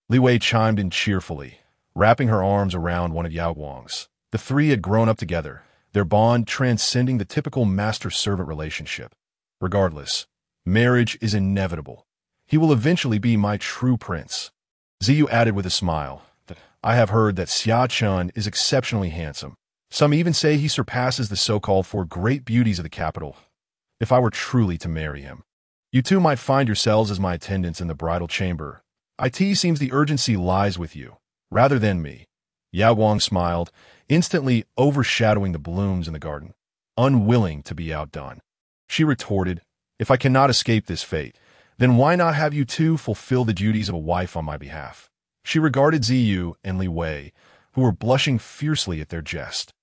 Li Wei chimed in cheerfully, wrapping her arms around one of Yao Guang's. The three had grown up together, their bond transcending the typical master-servant relationship. Regardless, marriage is inevitable. He will eventually be my true prince. Ziyu added with a smile, I have heard that Xia Chen is exceptionally handsome. Some even say he surpasses the so-called 4 great beauties of the capital. If I were truly to marry him, you two might find yourselves as my attendants in the bridal chamber. It seems the urgency lies with you, rather than me. Yao Guang smiled, instantly overshadowing the blooms in the garden, unwilling to be outdone. She retorted, if I cannot escape this fate, then why not have you two fulfill the duties of a wife on my behalf? She regarded Ziyu and Li Wei, who were blushing fiercely at their jest.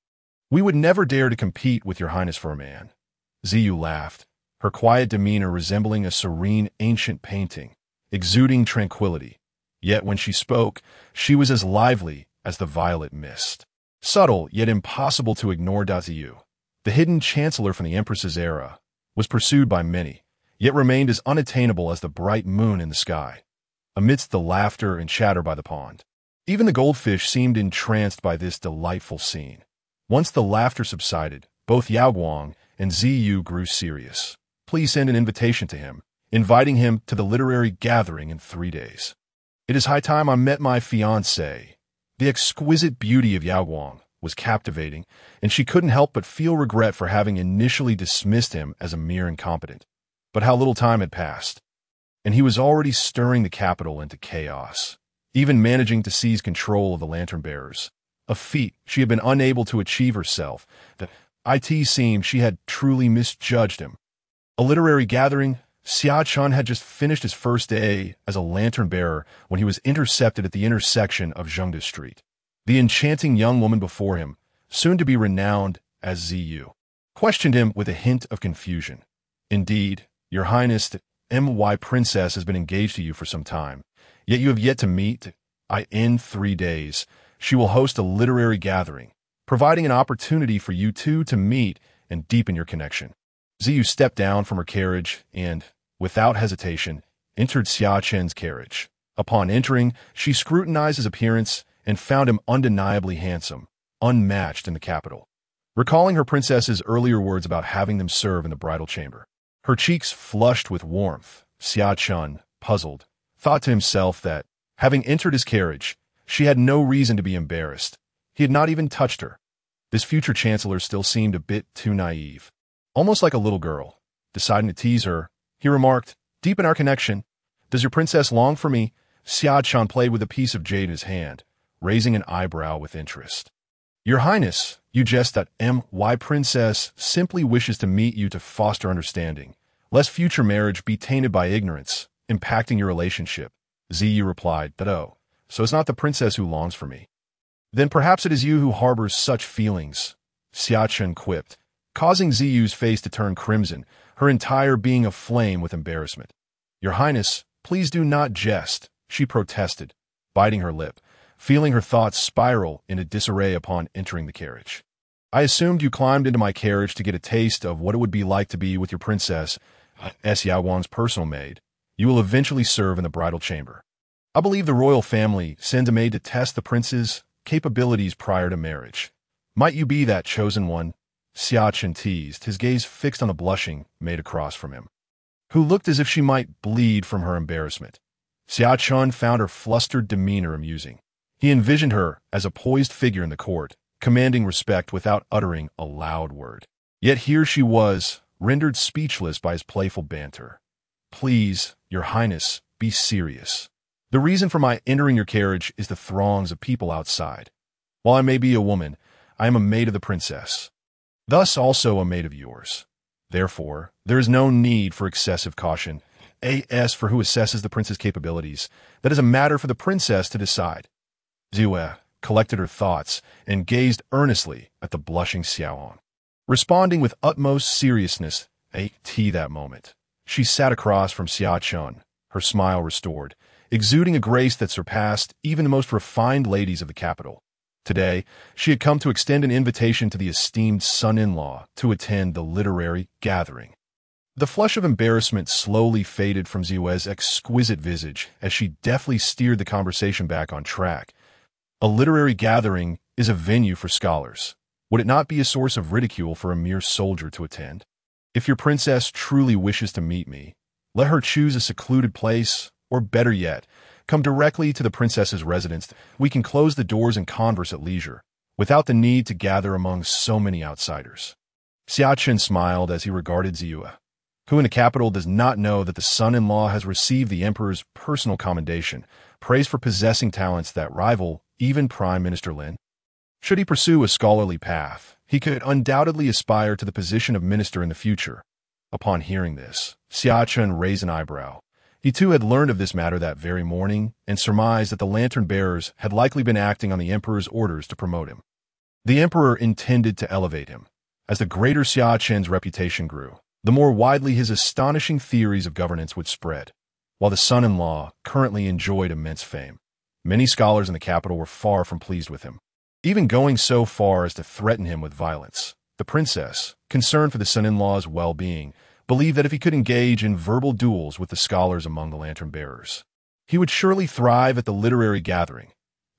We would never dare to compete with your highness for a man. Ziyu laughed, her quiet demeanor resembling a serene ancient painting, exuding tranquility. Yet when she spoke, she was as lively as the violet mist. Subtle, yet impossible to ignore. Ziyu, the hidden chancellor from the Empress's era, was pursued by many, yet remained as unattainable as the bright moon in the sky. Amidst the laughter and chatter by the pond, even the goldfish seemed entranced by this delightful scene. Once the laughter subsided, both Yao Guang and Ziyu grew serious. Please send an invitation to him, inviting him to the literary gathering in 3 days. It is high time I met my fiancée. The exquisite beauty of Yao Guang was captivating, and she couldn't help but feel regret for having initially dismissed him as a mere incompetent. But how little time had passed, and he was already stirring the capital into chaos, even managing to seize control of the lantern-bearers, a feat she had been unable to achieve herself. That it seemed she had truly misjudged him. A literary gathering. Xia Chen had just finished his first day as a lantern-bearer when he was intercepted at the intersection of Zhengde Street. The enchanting young woman before him, soon to be renowned as Ziyu, questioned him with a hint of confusion. Indeed, your highness, the my princess has been engaged to you for some time, yet you have yet to meet. In 3 days, she will host a literary gathering, providing an opportunity for you two to meet and deepen your connection. Ziyu stepped down from her carriage and, without hesitation, entered Xia Chen's carriage. Upon entering, she scrutinized his appearance and found him undeniably handsome, unmatched in the capital. Recalling her princess's earlier words about having them serve in the bridal chamber, her cheeks flushed with warmth, Xia Chen, puzzled, thought to himself that, having entered his carriage, she had no reason to be embarrassed. He had not even touched her. This future chancellor still seemed a bit too naive, almost like a little girl. Deciding to tease her, he remarked, deepen our connection. Does your princess long for me? Xia Chen played with a piece of jade in his hand, raising an eyebrow with interest. Your highness, you jest that my princess simply wishes to meet you to foster understanding, lest future marriage be tainted by ignorance, impacting your relationship. Ziyu replied that, "Oh, so it's not the princess who longs for me. Then perhaps it is you who harbors such feelings," Xia Chen quipped, causing Ziyu's face to turn crimson, her entire being aflame with embarrassment. "Your Highness, please do not jest," she protested, biting her lip, feeling her thoughts spiral into disarray upon entering the carriage. "I assumed you climbed into my carriage to get a taste of what it would be like to be with your princess, Xia Wang's personal maid. You will eventually serve in the bridal chamber. I believe the royal family sends a maid to test the prince's capabilities prior to marriage. Might you be that chosen one?" Xia Chen teased, his gaze fixed on the blushing maid across from him, who looked as if she might bleed from her embarrassment. Xia Chen found her flustered demeanor amusing. He envisioned her as a poised figure in the court, commanding respect without uttering a loud word. Yet here she was, rendered speechless by his playful banter. "Please, Your Highness, be serious. The reason for my entering your carriage is the throngs of people outside. While I may be a woman, I am a maid of the princess. Thus also a maid of yours. Therefore, there is no need for excessive caution. As for who assesses the prince's capabilities, that is a matter for the princess to decide." Ziyue collected her thoughts and gazed earnestly at the blushing Xiaoan. Responding with utmost seriousness that moment, she sat across from Xia Chen, her smile restored, exuding a grace that surpassed even the most refined ladies of the capital. Today, she had come to extend an invitation to the esteemed son-in-law to attend the literary gathering. The flush of embarrassment slowly faded from Ziyue's exquisite visage as she deftly steered the conversation back on track. A literary gathering is a venue for scholars. Would it not be a source of ridicule for a mere soldier to attend? If your princess truly wishes to meet me, let her choose a secluded place, or better yet, come directly to the princess's residence. We can close the doors and converse at leisure, without the need to gather among so many outsiders. Xia Chen smiled as he regarded Ziyue, who in the capital does not know that the son-in-law has received the emperor's personal commendation, praised for possessing talents that rival even Prime Minister Lin. Should he pursue a scholarly path, he could undoubtedly aspire to the position of minister in the future. Upon hearing this, Xia Chen raised an eyebrow. He too had learned of this matter that very morning and surmised that the lantern-bearers had likely been acting on the emperor's orders to promote him. The emperor intended to elevate him. As the greater Xia Chen's reputation grew, the more widely his astonishing theories of governance would spread. While the son-in-law currently enjoyed immense fame, many scholars in the capital were far from pleased with him, even going so far as to threaten him with violence. The princess, concerned for the son-in-law's well-being, believed that if he could engage in verbal duels with the scholars among the lantern-bearers, he would surely thrive at the literary gathering.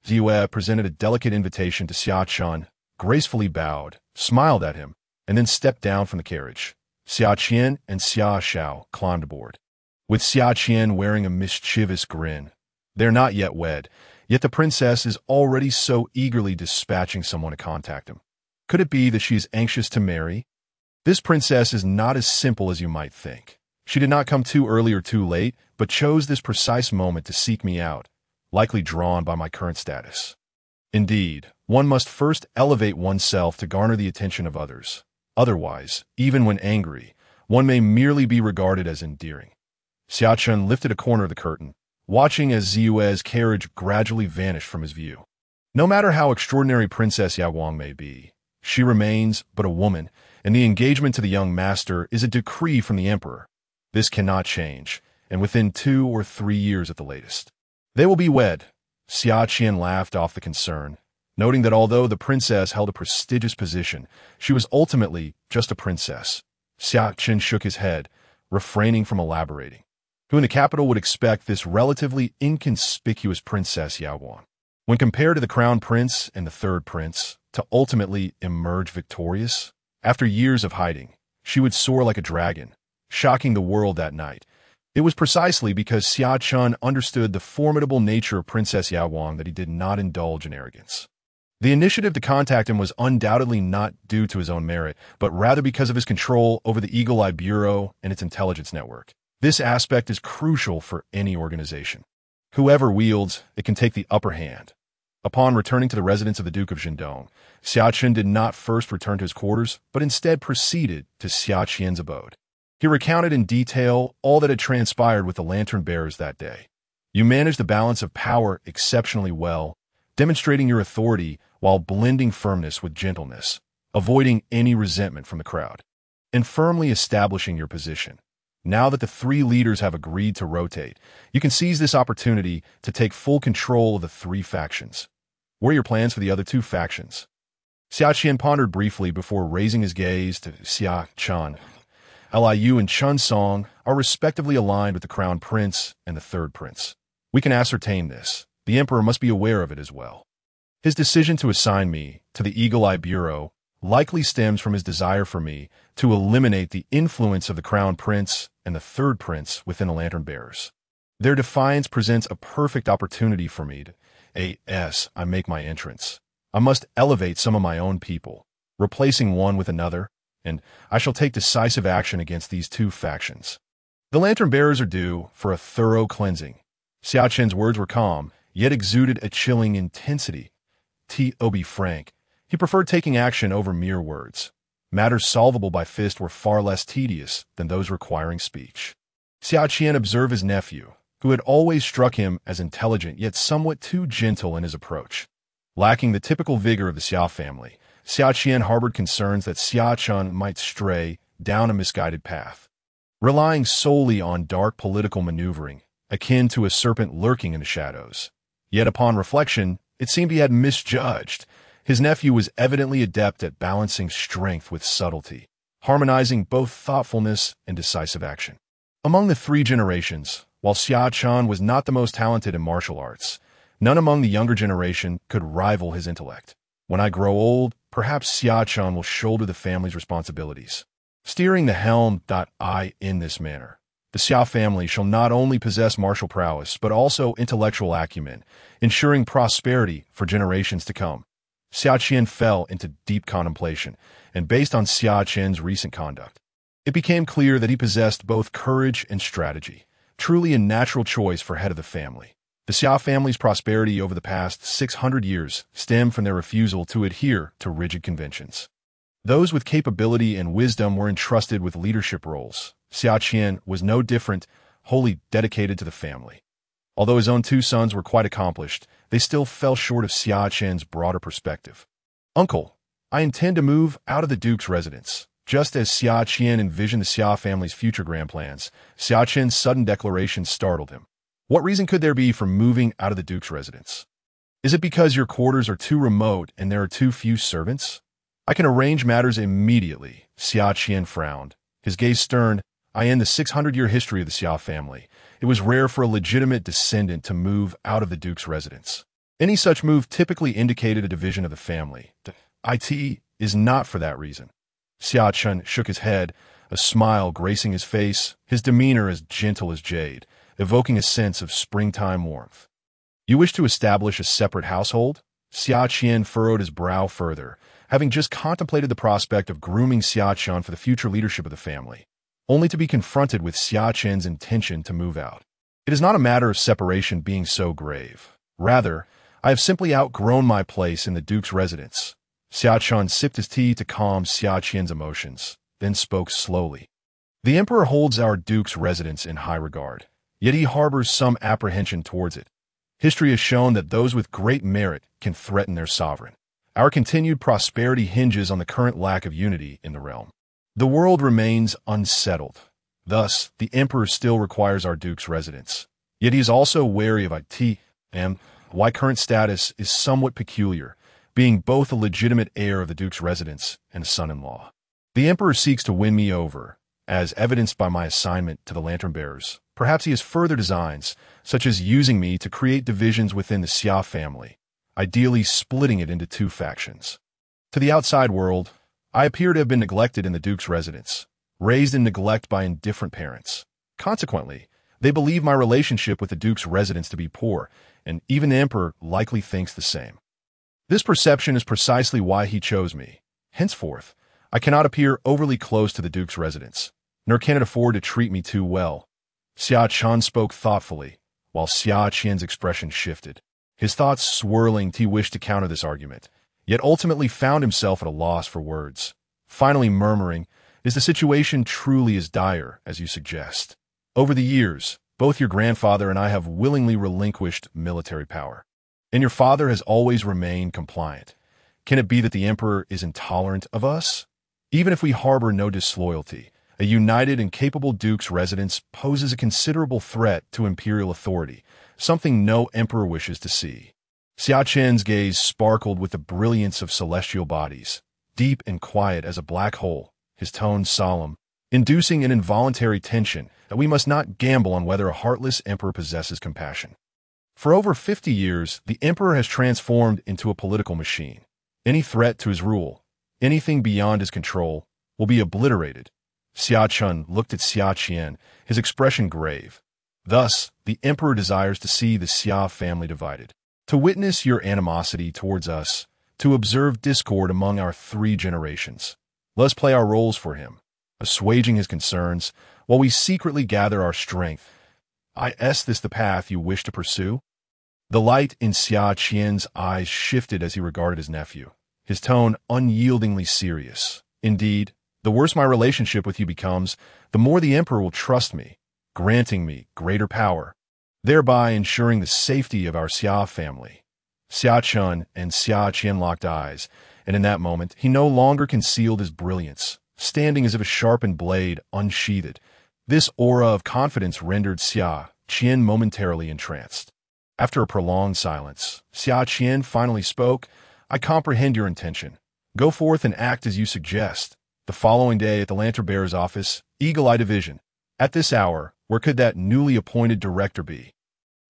Ziyue presented a delicate invitation to Xia Chen, gracefully bowed, smiled at him, and then stepped down from the carriage. Xia Qian and Xia Hao climbed aboard, with Xia Qian wearing a mischievous grin. They're not yet wed, yet the princess is already so eagerly dispatching someone to contact him. Could it be that she is anxious to marry? This princess is not as simple as you might think. She did not come too early or too late, but chose this precise moment to seek me out, likely drawn by my current status. Indeed, one must first elevate oneself to garner the attention of others. Otherwise, even when angry, one may merely be regarded as endearing. Xia Chen lifted a corner of the curtain, watching as Ziyue's carriage gradually vanished from his view. No matter how extraordinary Princess Yawang may be, she remains but a woman, and the engagement to the young master is a decree from the emperor. This cannot change, and within 2 or 3 years at the latest, they will be wed. Xia Qian laughed off the concern, noting that although the princess held a prestigious position, she was ultimately just a princess. Xia Chen shook his head, refraining from elaborating. Who in the capital would expect this relatively inconspicuous Princess Yawang, when compared to the crown prince and the third prince, to ultimately emerge victorious? After years of hiding, she would soar like a dragon, shocking the world that night. It was precisely because Xia Chen understood the formidable nature of Princess Yawang that he did not indulge in arrogance. The initiative to contact him was undoubtedly not due to his own merit, but rather because of his control over the Eagle Eye Bureau and its intelligence network. This aspect is crucial for any organization. Whoever wields it can take the upper hand. Upon returning to the residence of the Duke of Zhendong, Xia Chen did not first return to his quarters, but instead proceeded to Xia Qian's abode. He recounted in detail all that had transpired with the lantern bearers that day. You manage the balance of power exceptionally well, demonstrating your authority while blending firmness with gentleness, avoiding any resentment from the crowd, and firmly establishing your position. Now that the three leaders have agreed to rotate, you can seize this opportunity to take full control of the three factions. What are your plans for the other two factions? Xia Chen pondered briefly before raising his gaze to Xia Chen. Liu and Chun Song are respectively aligned with the crown prince and the third prince. We can ascertain this. The emperor must be aware of it as well. His decision to assign me to the Eagle Eye Bureau likely stems from his desire for me to eliminate the influence of the crown prince and the third prince within the lantern bearers. Their defiance presents a perfect opportunity for me to, I make my entrance. I must elevate some of my own people, replacing one with another, and I shall take decisive action against these two factions. The lantern bearers are due for a thorough cleansing. Xia Chen's words were calm, yet exuded a chilling intensity. To be frank, he preferred taking action over mere words. Matters solvable by fist were far less tedious than those requiring speech. Xia Chen observed his nephew, who had always struck him as intelligent yet somewhat too gentle in his approach. Lacking the typical vigor of the Xia family, Xia Chen harbored concerns that Xia Chen might stray down a misguided path. Relying solely on dark political maneuvering, akin to a serpent lurking in the shadows. Yet upon reflection, it seemed he had misjudged. His nephew was evidently adept at balancing strength with subtlety, harmonizing both thoughtfulness and decisive action. Among the three generations, while Xia Chen was not the most talented in martial arts, none among the younger generation could rival his intellect. When I grow old, perhaps Xia Chen will shoulder the family's responsibilities. Steering the helm. In this manner, the Xia family shall not only possess martial prowess, but also intellectual acumen, ensuring prosperity for generations to come. Xia Chen fell into deep contemplation, and based on Xia Chen's recent conduct, it became clear that he possessed both courage and strategy, truly a natural choice for head of the family. The Xia family's prosperity over the past 600 years stemmed from their refusal to adhere to rigid conventions. Those with capability and wisdom were entrusted with leadership roles. Xia Chen was no different, wholly dedicated to the family. Although his own two sons were quite accomplished, they still fell short of Xia Chen's broader perspective. Uncle, I intend to move out of the Duke's residence. Just as Xia Chen envisioned the Xia family's future grand plans, Xia Chen's sudden declaration startled him. What reason could there be for moving out of the Duke's residence? Is it because your quarters are too remote and there are too few servants? I can arrange matters immediately. Xia Chen frowned, his gaze stern. In the 600-year history of the Xia family, it was rare for a legitimate descendant to move out of the Duke's residence. Any such move typically indicated a division of the family. It is not for that reason. Xia Chen shook his head, a smile gracing his face, his demeanor as gentle as jade, evoking a sense of springtime warmth. You wish to establish a separate household? Xia Chen furrowed his brow further, having just contemplated the prospect of grooming Xia Chen for the future leadership of the family, only to be confronted with Xia Chen's intention to move out. It is not a matter of separation being so grave. Rather, I have simply outgrown my place in the Duke's residence. Xia Chen sipped his tea to calm Xia Chen's emotions, then spoke slowly. The Emperor holds our Duke's residence in high regard, yet he harbors some apprehension towards it. History has shown that those with great merit can threaten their sovereign. Our continued prosperity hinges on the current lack of unity in the realm. The world remains unsettled. Thus, the Emperor still requires our Duke's residence. Yet he is also wary of why current status is somewhat peculiar, being both a legitimate heir of the Duke's residence and a son-in-law. The Emperor seeks to win me over, as evidenced by my assignment to the Lantern Bearers. Perhaps he has further designs, such as using me to create divisions within the Xia family, ideally splitting it into two factions. To the outside world, I appear to have been neglected in the Duke's residence, raised in neglect by indifferent parents. Consequently, they believe my relationship with the Duke's residence to be poor, and even the Emperor likely thinks the same. This perception is precisely why he chose me. Henceforth, I cannot appear overly close to the Duke's residence, nor can it afford to treat me too well. Xia Chen spoke thoughtfully, while Xia Chen's expression shifted. His thoughts swirling, he wished to counter this argument, yet ultimately found himself at a loss for words. Finally murmuring, "Is the situation truly as dire as you suggest?" Over the years, Both your grandfather and I have willingly relinquished military power. And your father has always remained compliant. Can it be that the emperor is intolerant of us? Even if we harbor no disloyalty, a united and capable duke's residence poses a considerable threat to imperial authority, something no emperor wishes to see. Xia Chen's gaze sparkled with the brilliance of celestial bodies, deep and quiet as a black hole, his tone solemn, inducing an involuntary tension that we must not gamble on whether a heartless emperor possesses compassion. For over 50 years, the emperor has transformed into a political machine. Any threat to his rule, anything beyond his control, will be obliterated. Xia Chen looked at Xia Chen, his expression grave. Thus, the emperor desires to see the Xia family divided, to witness your animosity towards us, to observe discord among our 3 generations. Let us play our roles for him, assuaging his concerns, while we secretly gather our strength. Is this the path you wish to pursue? The light in Xia Chen's eyes shifted as he regarded his nephew, his tone unyieldingly serious. Indeed, the worse my relationship with you becomes, the more the emperor will trust me, granting me greater power, thereby ensuring the safety of our Xia family. Xia Chen and Xia Chen locked eyes, and in that moment he no longer concealed his brilliance, standing as if a sharpened blade unsheathed. This aura of confidence rendered Xia Chen momentarily entranced. After a prolonged silence, Xia Chen finally spoke. I comprehend your intention. Go forth and act as you suggest. The following day at the Lantern Bearer's office, Eagle Eye Division. At this hour, where could that newly appointed director be?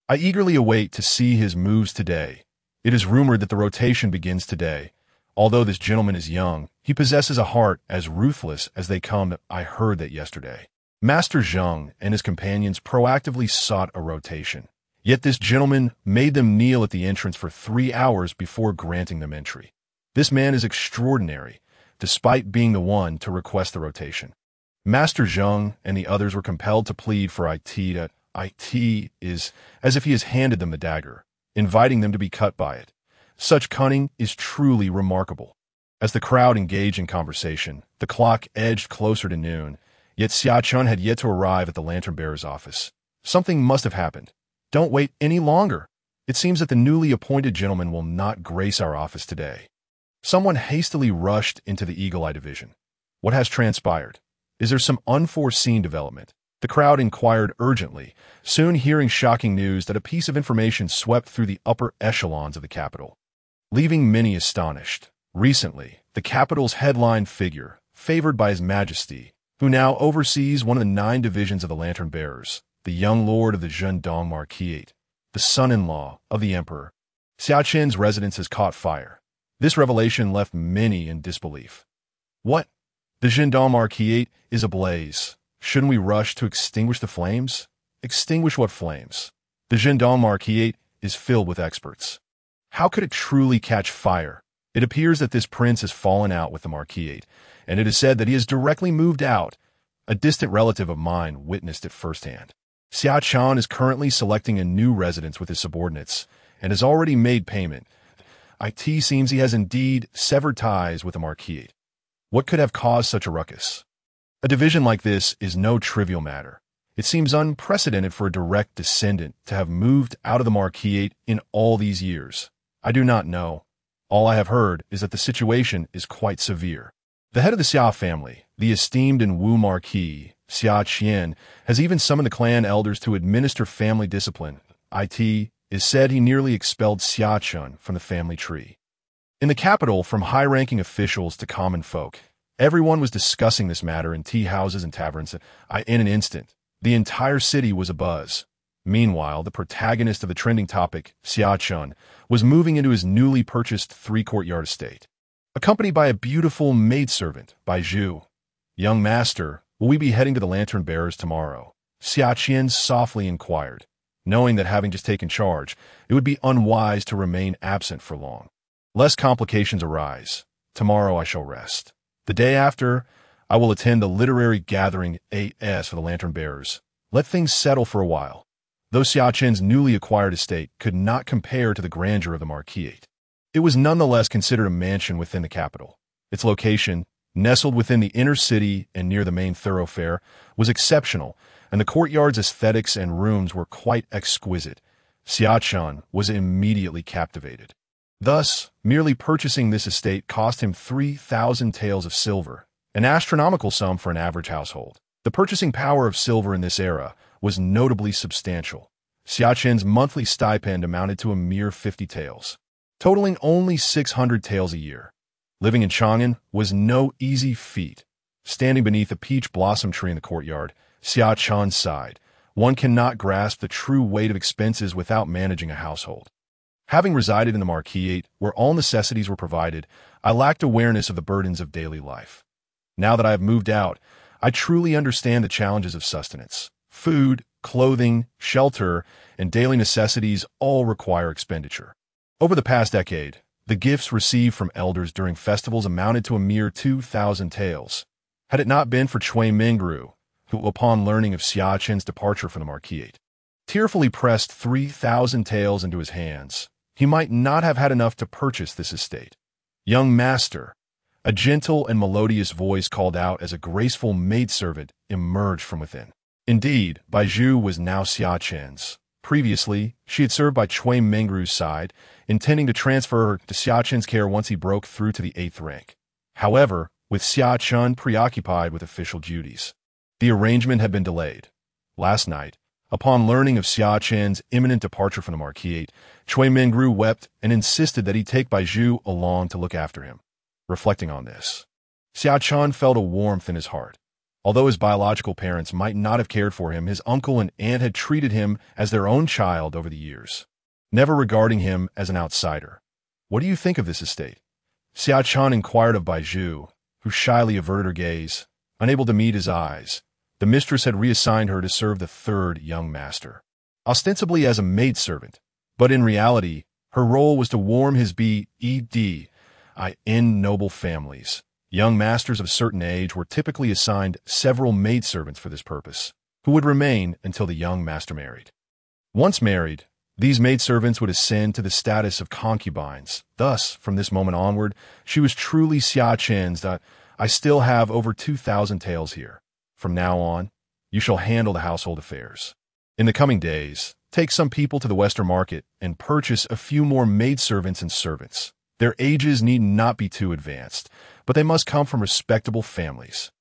I eagerly await to see his moves today. It is rumored that the rotation begins today. Although this gentleman is young, he possesses a heart as ruthless as they come. I heard that yesterday. Master Zheng and his companions proactively sought a rotation. Yet this gentleman made them kneel at the entrance for 3 hours before granting them entry. This man is extraordinary, despite being the one to request the rotation. Master Zheng and the others were compelled to plead for IT. It is as if he has handed them the dagger, inviting them to be cut by it. Such cunning is truly remarkable. As the crowd engaged in conversation, the clock edged closer to noon, yet Xia Chen had yet to arrive at the Lantern Bearer's office. Something must have happened. Don't wait any longer. It seems that the newly appointed gentleman will not grace our office today. Someone hastily rushed into the Eagle Eye Division. What has transpired? Is there some unforeseen development? The crowd inquired urgently, soon hearing shocking news that a piece of information swept through the upper echelons of the capital, leaving many astonished. Recently, the capital's headline figure, favored by His Majesty, who now oversees one of the 9 divisions of the Lantern Bearers, the young lord of the Zhendong Marquisate, the son-in-law of the emperor. Xia Chen's residence has caught fire. This revelation left many in disbelief. What? The Zhendong Marquisate is ablaze. Shouldn't we rush to extinguish the flames? Extinguish what flames? The Zhendong Marquisate is filled with experts. How could it truly catch fire? It appears that this prince has fallen out with the Marquisate, and it is said that he has directly moved out. A distant relative of mine witnessed it firsthand. Xia Chen is currently selecting a new residence with his subordinates, and has already made payment. It seems he has indeed severed ties with the Marquisate. What could have caused such a ruckus? A division like this is no trivial matter. It seems unprecedented for a direct descendant to have moved out of the Marquisate in all these years. I do not know. All I have heard is that the situation is quite severe. The head of the Xia family, the esteemed and Wu Marquis, Xia Chen, has even summoned the clan elders to administer family discipline. It is said he nearly expelled Xia Chen from the family tree. In the capital, from high-ranking officials to common folk, everyone was discussing this matter in tea houses and taverns. In an instant, the entire city was abuzz. Meanwhile, the protagonist of the trending topic, Xia Chen, was moving into his newly purchased 3-courtyard estate, accompanied by a beautiful maidservant, Bai Zhu. Young master, will we be heading to the Lantern Bearers tomorrow? Xia Chen softly inquired, knowing that having just taken charge, it would be unwise to remain absent for long. Lest complications arise, tomorrow I shall rest. The day after, I will attend the literary gathering AS for the Lantern Bearers. Let things settle for a while. Though Xia Chen's newly acquired estate could not compare to the grandeur of the Marquisate, it was nonetheless considered a mansion within the capital. Its location, nestled within the inner city and near the main thoroughfare, was exceptional, and the courtyard's aesthetics and rooms were quite exquisite. Xia Chen was immediately captivated. Thus, merely purchasing this estate cost him 3,000 taels of silver, an astronomical sum for an average household. The purchasing power of silver in this era was notably substantial. Xia Chen's monthly stipend amounted to a mere 50 taels, totaling only 600 taels a year. Living in Chang'an was no easy feat. Standing beneath a peach blossom tree in the courtyard, Xia Chen sighed. One cannot grasp the true weight of expenses without managing a household. Having resided in the Marquisate, where all necessities were provided, I lacked awareness of the burdens of daily life. Now that I have moved out, I truly understand the challenges of sustenance. Food, clothing, shelter, and daily necessities all require expenditure. Over the past decade, the gifts received from elders during festivals amounted to a mere 2,000 taels. Had it not been for Cui Mingru, who, upon learning of Xia Chen's departure from the Marquisate, tearfully pressed 3,000 taels into his hands, he might not have had enough to purchase this estate. "Young master," a gentle and melodious voice called out as a graceful maidservant emerged from within. Indeed, Baizhu was now Xia Chen's. Previously, she had served by Cui Mingru's side, intending to transfer her to Xia Chen's care once he broke through to the 8th rank. However, with Xia Chen preoccupied with official duties, the arrangement had been delayed. Last night, upon learning of Xia Chen's imminent departure from the Marquisate, Cui Mingru wept and insisted that he take Baizhu along to look after him. Reflecting on this, Xia Chen felt a warmth in his heart. Although his biological parents might not have cared for him, his uncle and aunt had treated him as their own child over the years, never regarding him as an outsider. "What do you think of this estate?" Xia Chen inquired of Baizhu, who shyly averted her gaze, unable to meet his eyes. The mistress had reassigned her to serve the third young master, ostensibly as a maidservant, but in reality, her role was to warm his in noble families. Young masters of a certain age were typically assigned several maidservants for this purpose, who would remain until the young master married. Once married, these maidservants would ascend to the status of concubines. Thus, from this moment onward, she was truly Xia Chen's. "I still have over 2,000 taels here. From now on, you shall handle the household affairs. In the coming days, take some people to the Western market and purchase a few more maidservants and servants. Their ages need not be too advanced, but they must come from respectable families."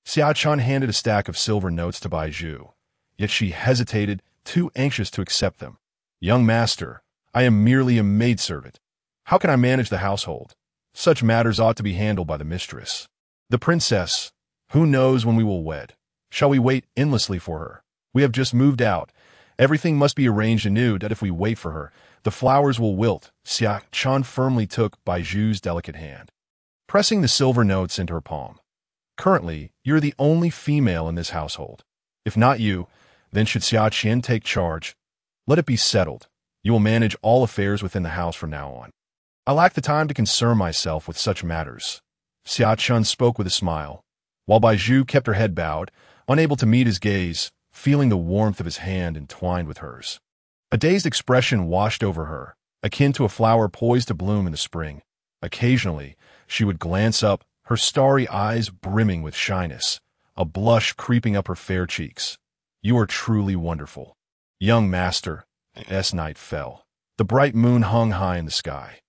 Xia Chen handed a stack of silver notes to Baizhu, yet she hesitated, too anxious to accept them. "Young master, I am merely a maidservant. How can I manage the household? Such matters ought to be handled by the mistress." "The princess, who knows when we will wed? Shall we wait endlessly for her? We have just moved out. Everything must be arranged anew, that if we wait for her, the flowers will wilt." Xia Chen firmly took Baizhu's delicate hand, pressing the silver notes into her palm. "Currently, you're the only female in this household. If not you, then should Xia Chen take charge. Let it be settled. You will manage all affairs within the house from now on. I lack the time to concern myself with such matters." Xia Chen spoke with a smile, while Baizhu kept her head bowed, unable to meet his gaze, feeling the warmth of his hand entwined with hers. A dazed expression washed over her, akin to a flower poised to bloom in the spring. Occasionally, she would glance up, her starry eyes brimming with shyness, a blush creeping up her fair cheeks. "You are truly wonderful." "Young master." As night fell, the bright moon hung high in the sky.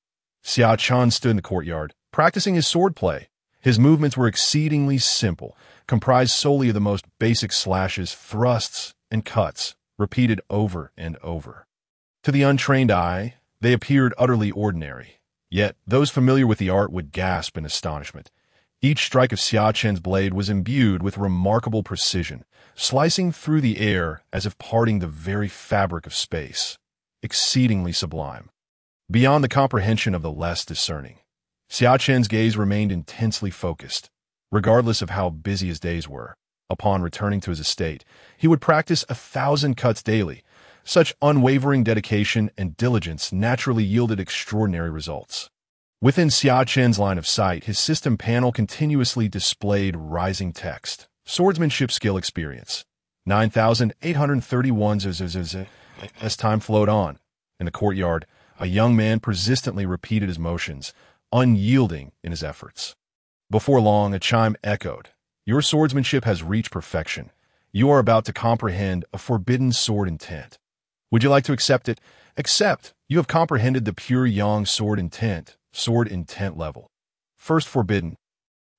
Xia Chen stood in the courtyard, practicing his swordplay. His movements were exceedingly simple, comprised solely of the most basic slashes, thrusts, and cuts, repeated over and over. To the untrained eye, they appeared utterly ordinary. Yet those familiar with the art would gasp in astonishment. Each strike of Xia Chen's blade was imbued with remarkable precision, slicing through the air as if parting the very fabric of space. Exceedingly sublime, beyond the comprehension of the less discerning. Xia Chen's gaze remained intensely focused. Regardless of how busy his days were, upon returning to his estate, he would practice 1,000 cuts daily. Such unwavering dedication and diligence naturally yielded extraordinary results. Within Xia Chen's line of sight, his system panel continuously displayed rising text. Swordsmanship skill experience, 9,831 zzz. As time flowed on, in the courtyard, a young man persistently repeated his motions, unyielding in his efforts. Before long, a chime echoed. "Your swordsmanship has reached perfection. You are about to comprehend a forbidden sword intent. Would you like to accept it? Accept. You have comprehended the pure yang sword intent level. First forbidden.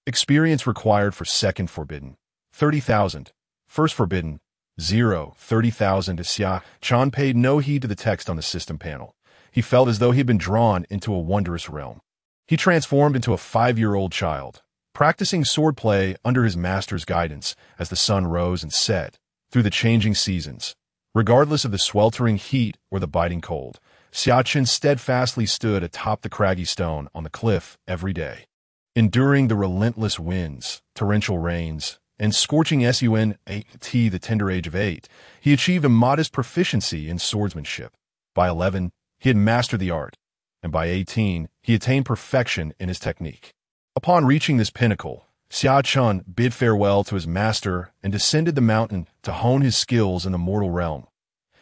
Experience required for second forbidden. 30,000. First forbidden. 0. 30,000. Xia Chen paid no heed to the text on the system panel. He felt as though he had been drawn into a wondrous realm. He transformed into a 5-year-old child, practicing swordplay under his master's guidance as the sun rose and set through the changing seasons. Regardless of the sweltering heat or the biting cold, Xia Chen steadfastly stood atop the craggy stone on the cliff every day. Enduring the relentless winds, torrential rains, and scorching the tender age of 8, he achieved a modest proficiency in swordsmanship. By 11, he had mastered the art, and by 18, he attained perfection in his technique. Upon reaching this pinnacle, Xia Chen bid farewell to his master and descended the mountain to hone his skills in the mortal realm.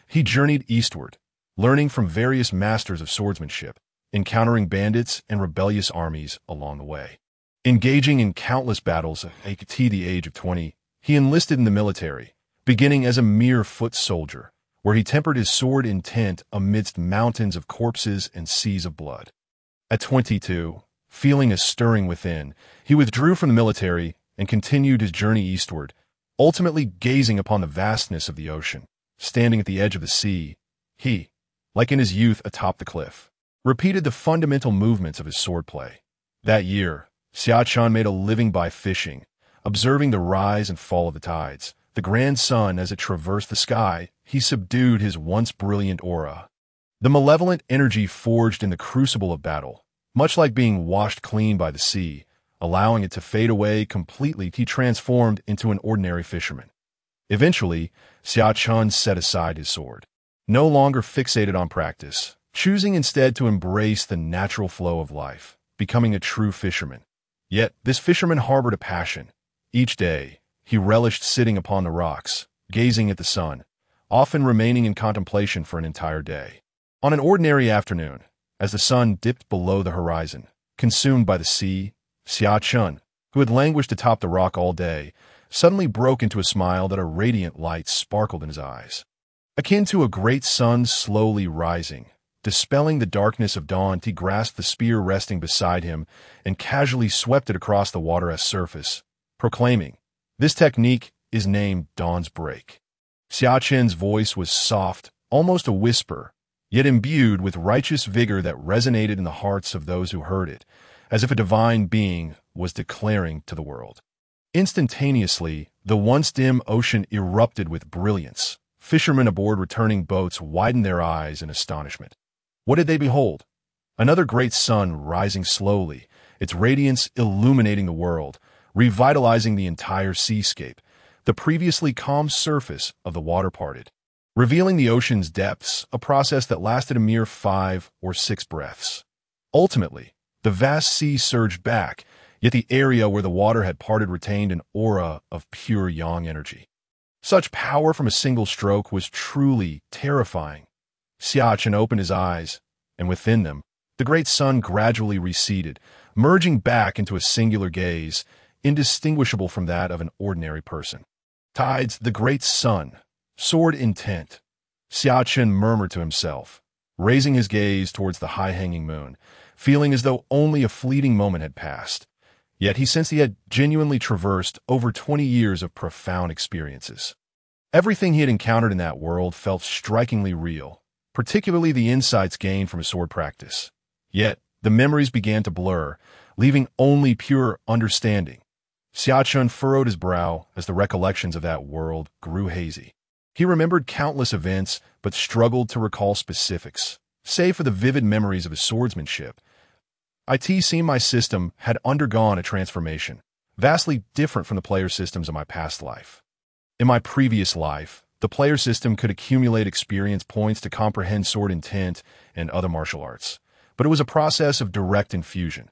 He journeyed eastward, learning from various masters of swordsmanship, encountering bandits and rebellious armies along the way. Engaging in countless battles at the age of 20, he enlisted in the military, beginning as a mere foot soldier, where he tempered his sword intent amidst mountains of corpses and seas of blood. At 22, feeling a stirring within, he withdrew from the military and continued his journey eastward, ultimately gazing upon the vastness of the ocean. Standing at the edge of the sea, he, like in his youth atop the cliff, repeated the fundamental movements of his swordplay. That year, Xia Chen made a living by fishing, observing the rise and fall of the tides. The grand sun as it traversed the sky, he subdued his once brilliant aura. The malevolent energy forged in the crucible of battle, much like being washed clean by the sea, allowing it to fade away completely, he transformed into an ordinary fisherman. Eventually, Xia Chen set aside his sword, no longer fixated on practice, choosing instead to embrace the natural flow of life, becoming a true fisherman. Yet, this fisherman harbored a passion. Each day, he relished sitting upon the rocks, gazing at the sun, often remaining in contemplation for an entire day. On an ordinary afternoon, as the sun dipped below the horizon, consumed by the sea, Xia Chen, who had languished atop the rock all day, suddenly broke into a smile that a radiant light sparkled in his eyes. Akin to a great sun slowly rising, dispelling the darkness of dawn, he grasped the spear resting beside him and casually swept it across the water's surface, proclaiming, "This technique is named Dawn's Break." Xia Chen's voice was soft, almost a whisper, yet imbued with righteous vigor that resonated in the hearts of those who heard it, as if a divine being was declaring to the world. Instantaneously, the once dim ocean erupted with brilliance. Fishermen aboard returning boats widened their eyes in astonishment. What did they behold? Another great sun rising slowly, its radiance illuminating the world, revitalizing the entire seascape. The previously calm surface of the water parted, revealing the ocean's depths, a process that lasted a mere 5 or 6 breaths. Ultimately, the vast sea surged back, yet the area where the water had parted retained an aura of pure yang energy. Such power from a single stroke was truly terrifying. Xia Chen opened his eyes, and within them, the great sun gradually receded, merging back into a singular gaze, indistinguishable from that of an ordinary person. Tides, the great sun, sword intent. Xia Chen murmured to himself, raising his gaze towards the high-hanging moon, feeling as though only a fleeting moment had passed. Yet he sensed he had genuinely traversed over 20 years of profound experiences. Everything he had encountered in that world felt strikingly real, particularly the insights gained from his sword practice. Yet, the memories began to blur, leaving only pure understanding. Xia Chen furrowed his brow as the recollections of that world grew hazy. He remembered countless events, but struggled to recall specifics. Save for the vivid memories of his swordsmanship, it seemed my system had undergone a transformation, vastly different from the player systems of my past life. In my previous life, the player system could accumulate experience points to comprehend sword intent and other martial arts, but it was a process of direct infusion.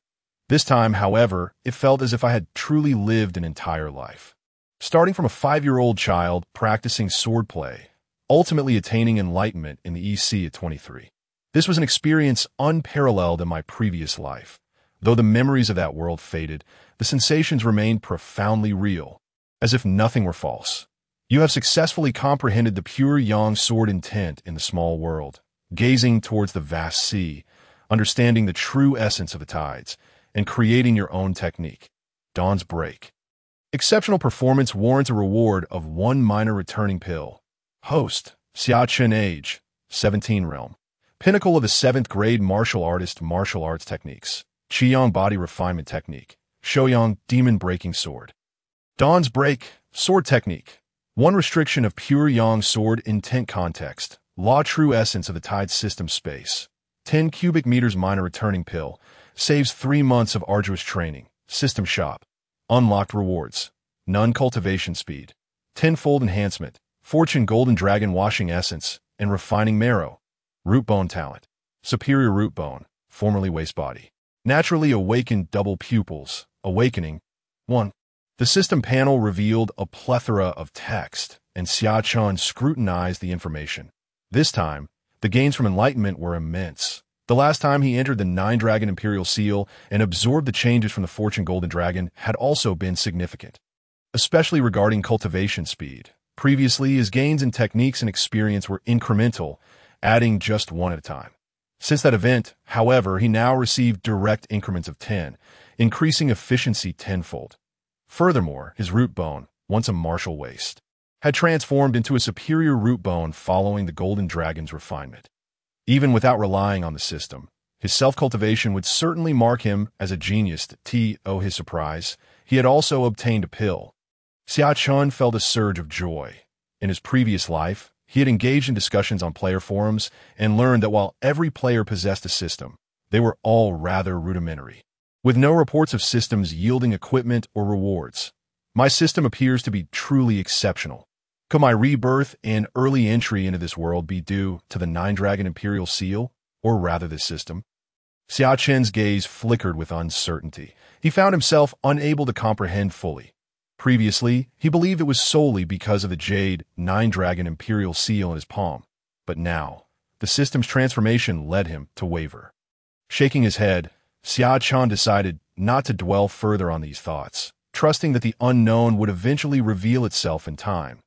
This time, however, it felt as if I had truly lived an entire life. Starting from a 5-year-old child practicing swordplay, ultimately attaining enlightenment in the EC at 23. This was an experience unparalleled in my previous life. Though the memories of that world faded, the sensations remained profoundly real, as if nothing were false. You have successfully comprehended the pure yang sword intent in the small world, gazing towards the vast sea, understanding the true essence of the tides, and creating your own technique. Dawn's Break. Exceptional performance warrants a reward of 1 minor returning pill. Host, Xia Chen, age, 17 realm. Pinnacle of the 7th grade martial artist martial arts techniques. Qiyang body refinement technique. Shouyang demon breaking sword. Dawn's Break, sword technique. 1 restriction of pure yang sword intent context. Law true essence of the tide system space. 10 cubic meters minor returning pill. Saves 3 months of arduous training. System shop. Unlocked rewards. None cultivation speed. Tenfold enhancement. Fortune golden dragon washing essence and refining marrow. Root bone talent. Superior root bone, formerly waist body. Naturally awakened double pupils. Awakening. 1. The system panel revealed a plethora of text, and Xia Chen scrutinized the information. This time, the gains from enlightenment were immense. The last time he entered the 9-dragon imperial seal and absorbed the changes from the fortune golden dragon had also been significant, especially regarding cultivation speed. Previously, his gains in techniques and experience were incremental, adding just 1 at a time. Since that event, however, he now received direct increments of 10, increasing efficiency tenfold. Furthermore, his root bone, once a martial waist, had transformed into a superior root bone following the golden dragon's refinement. Even without relying on the system, his self-cultivation would certainly mark him as a genius. To his surprise, he had also obtained a pill. Xia Chen felt a surge of joy. In his previous life, he had engaged in discussions on player forums and learned that while every player possessed a system, they were all rather rudimentary, with no reports of systems yielding equipment or rewards. My system appears to be truly exceptional. Could my rebirth and early entry into this world be due to the 9-dragon imperial seal, or rather this system? Xia Chen's gaze flickered with uncertainty. He found himself unable to comprehend fully. Previously, he believed it was solely because of the jade 9-dragon imperial seal in his palm, but now, the system's transformation led him to waver. Shaking his head, Xia Chen decided not to dwell further on these thoughts, trusting that the unknown would eventually reveal itself in time.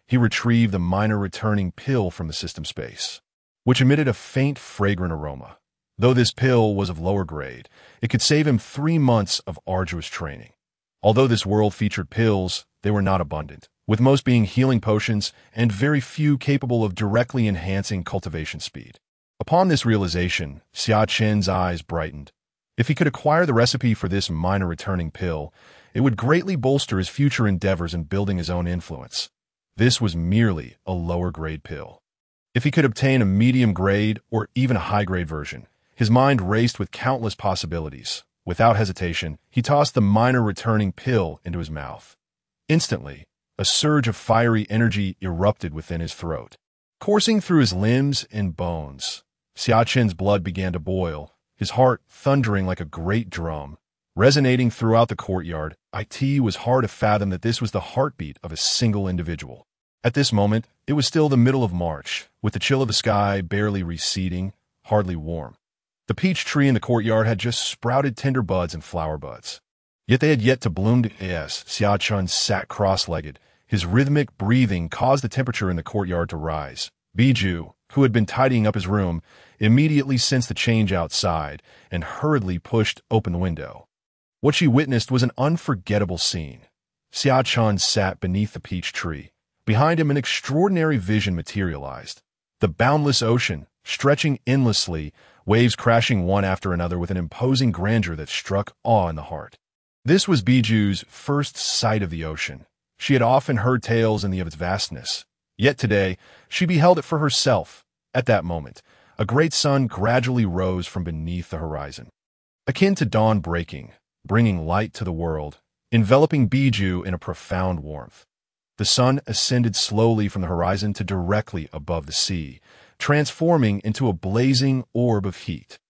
He retrieved the minor returning pill from the system space, which emitted a faint, fragrant aroma. Though this pill was of lower grade, it could save him 3 months of arduous training. Although this world featured pills, they were not abundant, with most being healing potions and very few capable of directly enhancing cultivation speed. Upon this realization, Xia Chen's eyes brightened. If he could acquire the recipe for this minor returning pill, it would greatly bolster his future endeavors in building his own influence. This was merely a lower-grade pill. If he could obtain a medium-grade or even a high-grade version, his mind raced with countless possibilities. Without hesitation, he tossed the minor returning pill into his mouth. Instantly, a surge of fiery energy erupted within his throat, coursing through his limbs and bones. Xia Chen's blood began to boil, his heart thundering like a great drum, resonating throughout the courtyard. It was hard to fathom that this was the heartbeat of a single individual. At this moment, it was still the middle of March, with the chill of the sky barely receding, hardly warm. The peach tree in the courtyard had just sprouted tender buds and flower buds. Yet they had yet to bloom. Xia Chen sat cross-legged. His rhythmic breathing caused the temperature in the courtyard to rise. Bijou, who had been tidying up his room, immediately sensed the change outside and hurriedly pushed open the window. What she witnessed was an unforgettable scene. Xia Chen sat beneath the peach tree. Behind him, an extraordinary vision materialized. The boundless ocean, stretching endlessly, waves crashing one after another with an imposing grandeur that struck awe in the heart. This was Bijou's first sight of the ocean. She had often heard tales of its vastness. Yet today, she beheld it for herself. At that moment, a great sun gradually rose from beneath the horizon, akin to dawn breaking, bringing light to the world, enveloping Bijou in a profound warmth. The sun ascended slowly from the horizon to directly above the sea, transforming into a blazing orb of heat.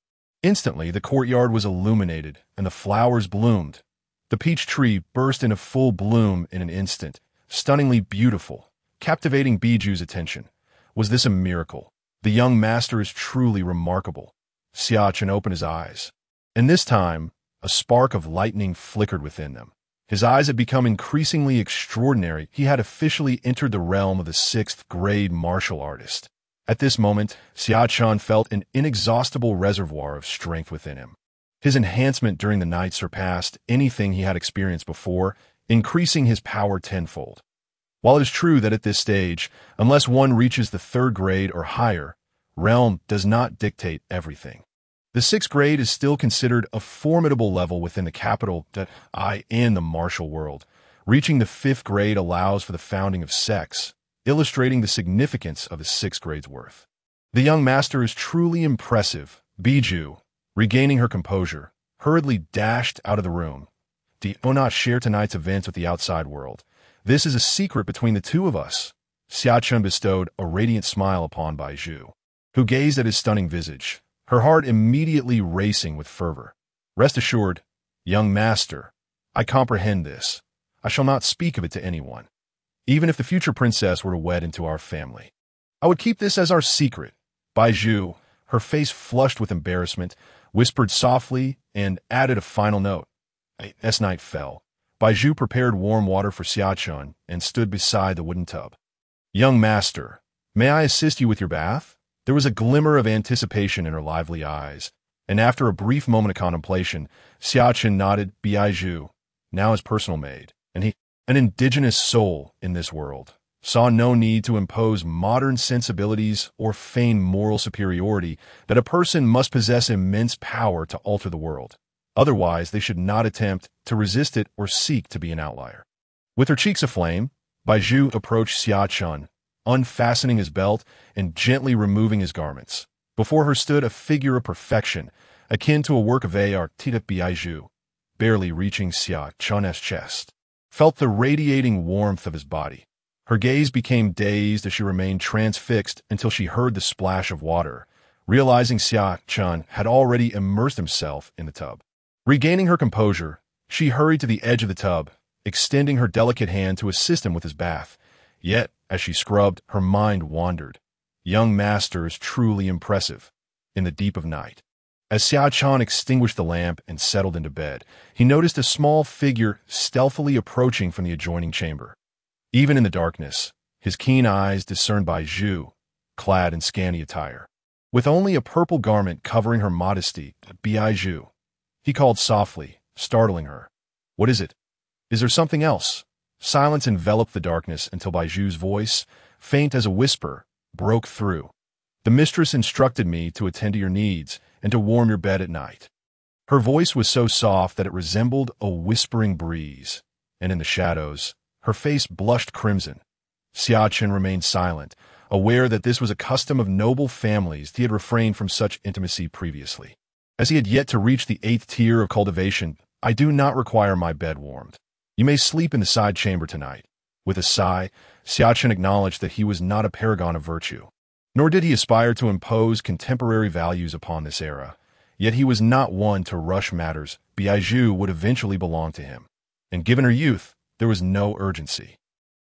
Instantly, the courtyard was illuminated, and the flowers bloomed. The peach tree burst into full bloom in an instant, stunningly beautiful, captivating Bijou's attention. Was this a miracle? The young master is truly remarkable. Xia Chen opened his eyes, and this time, a spark of lightning flickered within them. His eyes had become increasingly extraordinary. He had officially entered the realm of the sixth-grade martial artist. At this moment, Xia Chen felt an inexhaustible reservoir of strength within him. His enhancement during the night surpassed anything he had experienced before, increasing his power tenfold. While it is true that at this stage, unless one reaches the third grade or higher, realm does not dictate everything. The sixth grade is still considered a formidable level within the capital in the martial world. Reaching the fifth grade allows for the founding of sects, illustrating the significance of the sixth grade's worth. The young master is truly impressive. Bijou, regaining her composure, hurriedly dashed out of the room. Do not share tonight's events with the outside world. This is a secret between the two of us. Xia Chen bestowed a radiant smile upon Bijou, who gazed at his stunning visage, her heart immediately racing with fervor. Rest assured, young master, I comprehend this. I shall not speak of it to anyone. Even if the future princess were to wed into our family, I would keep this as our secret. Bijou, her face flushed with embarrassment, whispered softly and added a final note. As night fell, Bijou prepared warm water for Xia Chen and stood beside the wooden tub. Young master, may I assist you with your bath? There was a glimmer of anticipation in her lively eyes, and after a brief moment of contemplation, Xia Chen nodded. Bijou, now his personal maid, and he, an indigenous soul in this world, saw no need to impose modern sensibilities or feign moral superiority that a person must possess immense power to alter the world. Otherwise, they should not attempt to resist it or seek to be an outlier. With her cheeks aflame, Bijou approached Xia Chen, unfastening his belt and gently removing his garments. Before her stood a figure of perfection, akin to a work of art. Bijou, barely reaching Xia Chen's chest, felt the radiating warmth of his body. Her gaze became dazed as she remained transfixed until she heard the splash of water, realizing Xia Chen had already immersed himself in the tub. Regaining her composure, she hurried to the edge of the tub, extending her delicate hand to assist him with his bath. Yet, as she scrubbed, her mind wandered. Young master is truly impressive. In the deep of night, as Xia Chen extinguished the lamp and settled into bed, he noticed a small figure stealthily approaching from the adjoining chamber. Even in the darkness, his keen eyes discerned Bijou, clad in scanty attire, with only a purple garment covering her modesty. Bijou, he called softly, startling her. What is it? Is there something else? Silence enveloped the darkness until Bijou's voice, faint as a whisper, broke through. The mistress instructed me to attend to your needs and to warm your bed at night. Her voice was so soft that it resembled a whispering breeze, and in the shadows, her face blushed crimson. Xia Chen remained silent, aware that this was a custom of noble families. He had refrained from such intimacy previously. As he had yet to reach the 8th tier of cultivation, I do not require my bed warmed. You may sleep in the side chamber tonight. With a sigh, Xia Chen acknowledged that he was not a paragon of virtue, nor did he aspire to impose contemporary values upon this era. Yet he was not one to rush matters. Bijou would eventually belong to him, and given her youth, there was no urgency.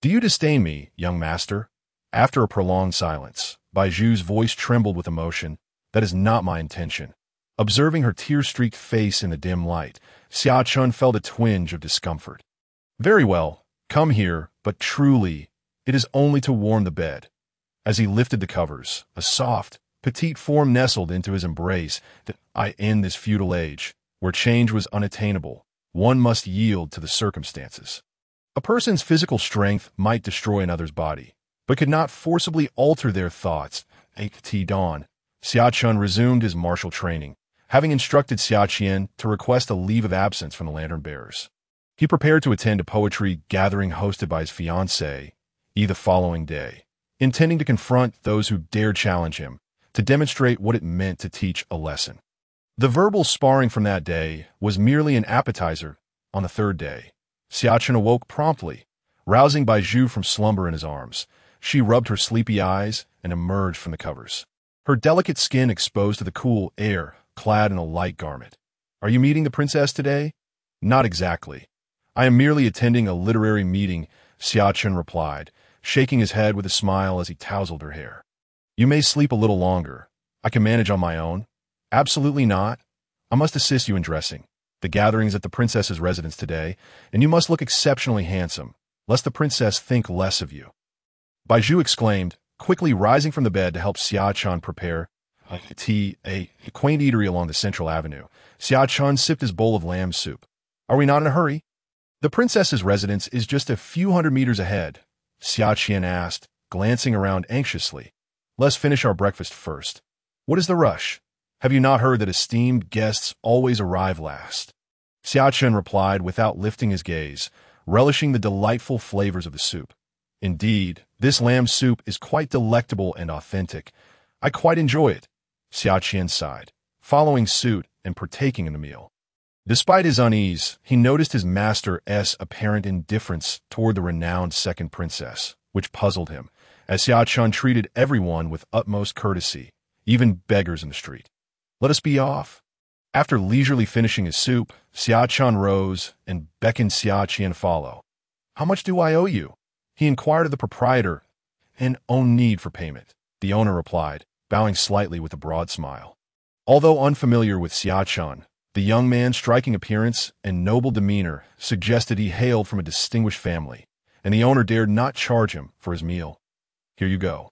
Do you disdain me, young master? After a prolonged silence, Bijou's voice trembled with emotion. That is not my intention. Observing her tear-streaked face in the dim light, Xia Chen felt a twinge of discomfort. Very well, come here, but truly, it is only to warm the bed. As he lifted the covers, a soft, petite form nestled into his embrace. That in this feudal age, where change was unattainable, one must yield to the circumstances. A person's physical strength might destroy another's body, but could not forcibly alter their thoughts. At dawn, Xia Chen resumed his martial training, having instructed Xia Chen to request a leave of absence from the lantern bearers. He prepared to attend a poetry gathering hosted by his fiancée the following day, intending to confront those who dared challenge him, to demonstrate what it meant to teach a lesson. The verbal sparring from that day was merely an appetizer. On the third day, Xia Chen awoke promptly, rousing Bijou from slumber in his arms. She rubbed her sleepy eyes and emerged from the covers, her delicate skin exposed to the cool air, clad in a light garment. Are you meeting the princess today? Not exactly. I am merely attending a literary meeting, Xia Chen replied, shaking his head with a smile as he tousled her hair. You may sleep a little longer. I can manage on my own. Absolutely not. I must assist you in dressing. The gathering is at the princess's residence today, and you must look exceptionally handsome, lest the princess think less of you. Baiju exclaimed, quickly rising from the bed to help Xia Chen prepare tea, a quaint eatery along the central avenue. Xia Chen sipped his bowl of lamb soup. Are we not in a hurry? The princess's residence is just a few hundred meters ahead, Xia Chen asked, glancing around anxiously. Let's finish our breakfast first. What is the rush? Have you not heard that esteemed guests always arrive last? Xia Chen replied without lifting his gaze, relishing the delightful flavors of the soup. Indeed, this lamb soup is quite delectable and authentic. I quite enjoy it, Xia Chen sighed, following suit and partaking in the meal. Despite his unease, he noticed his master's apparent indifference toward the renowned second princess, which puzzled him, as Xia Chen treated everyone with utmost courtesy, even beggars in the street. Let us be off. After leisurely finishing his soup, Xia Chen rose and beckoned Xia Chen follow. How much do I owe you? He inquired of the proprietor, and own need for payment. The owner replied, bowing slightly with a broad smile. Although unfamiliar with Xia Chen, the young man's striking appearance and noble demeanor suggested he hailed from a distinguished family, and the owner dared not charge him for his meal. Here you go.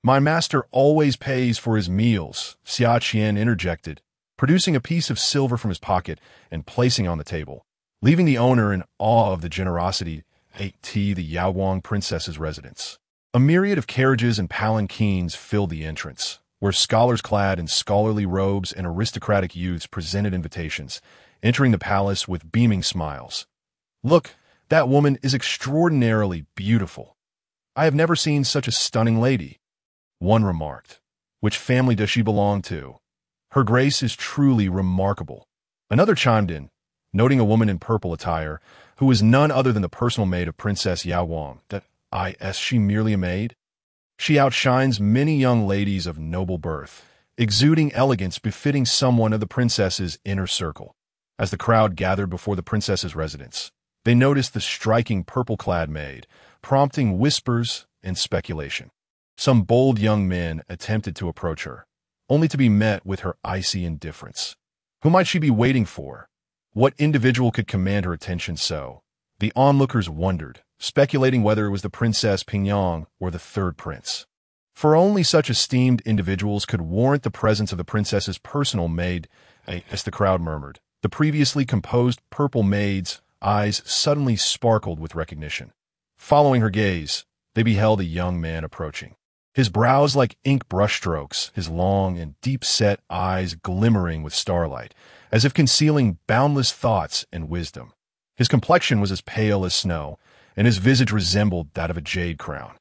My master always pays for his meals, Xia Chen interjected, producing a piece of silver from his pocket and placing on the table, leaving the owner in awe of the generosity at the Yaoguang princess's residence. A myriad of carriages and palanquins filled the entrance, where scholars clad in scholarly robes and aristocratic youths presented invitations, entering the palace with beaming smiles. Look, that woman is extraordinarily beautiful. I have never seen such a stunning lady. One remarked. Which family does she belong to? Her grace is truly remarkable. Another chimed in, noting a woman in purple attire, who was none other than the personal maid of Princess Yaoguang. That is she merely a maid? She outshines many young ladies of noble birth, exuding elegance befitting someone of the princess's inner circle. As the crowd gathered before the princess's residence, they noticed the striking purple-clad maid, prompting whispers and speculation. Some bold young men attempted to approach her, only to be met with her icy indifference. Who might she be waiting for? What individual could command her attention so? The onlookers wondered, speculating whether it was the Princess Pingyang or the third prince. For only such esteemed individuals could warrant the presence of the princess's personal maid, as the crowd murmured. The previously composed purple maid's eyes suddenly sparkled with recognition. Following her gaze, they beheld a young man approaching. His brows like ink brushstrokes, his long and deep-set eyes glimmering with starlight, as if concealing boundless thoughts and wisdom. His complexion was as pale as snow, and his visage resembled that of a jade crown.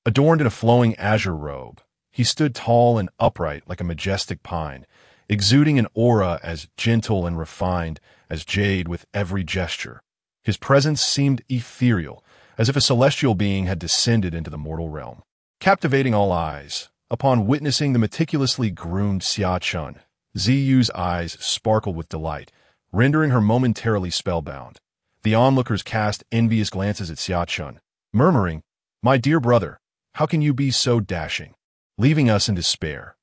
Adorned in a flowing azure robe, he stood tall and upright like a majestic pine, exuding an aura as gentle and refined as jade with every gesture. His presence seemed ethereal, as if a celestial being had descended into the mortal realm. Captivating all eyes, upon witnessing the meticulously groomed Xia Chen, Ziyu's eyes sparkled with delight, rendering her momentarily spellbound. The onlookers cast envious glances at Xia Chen, murmuring, "My dear brother, how can you be so dashing?" Leaving us in despair.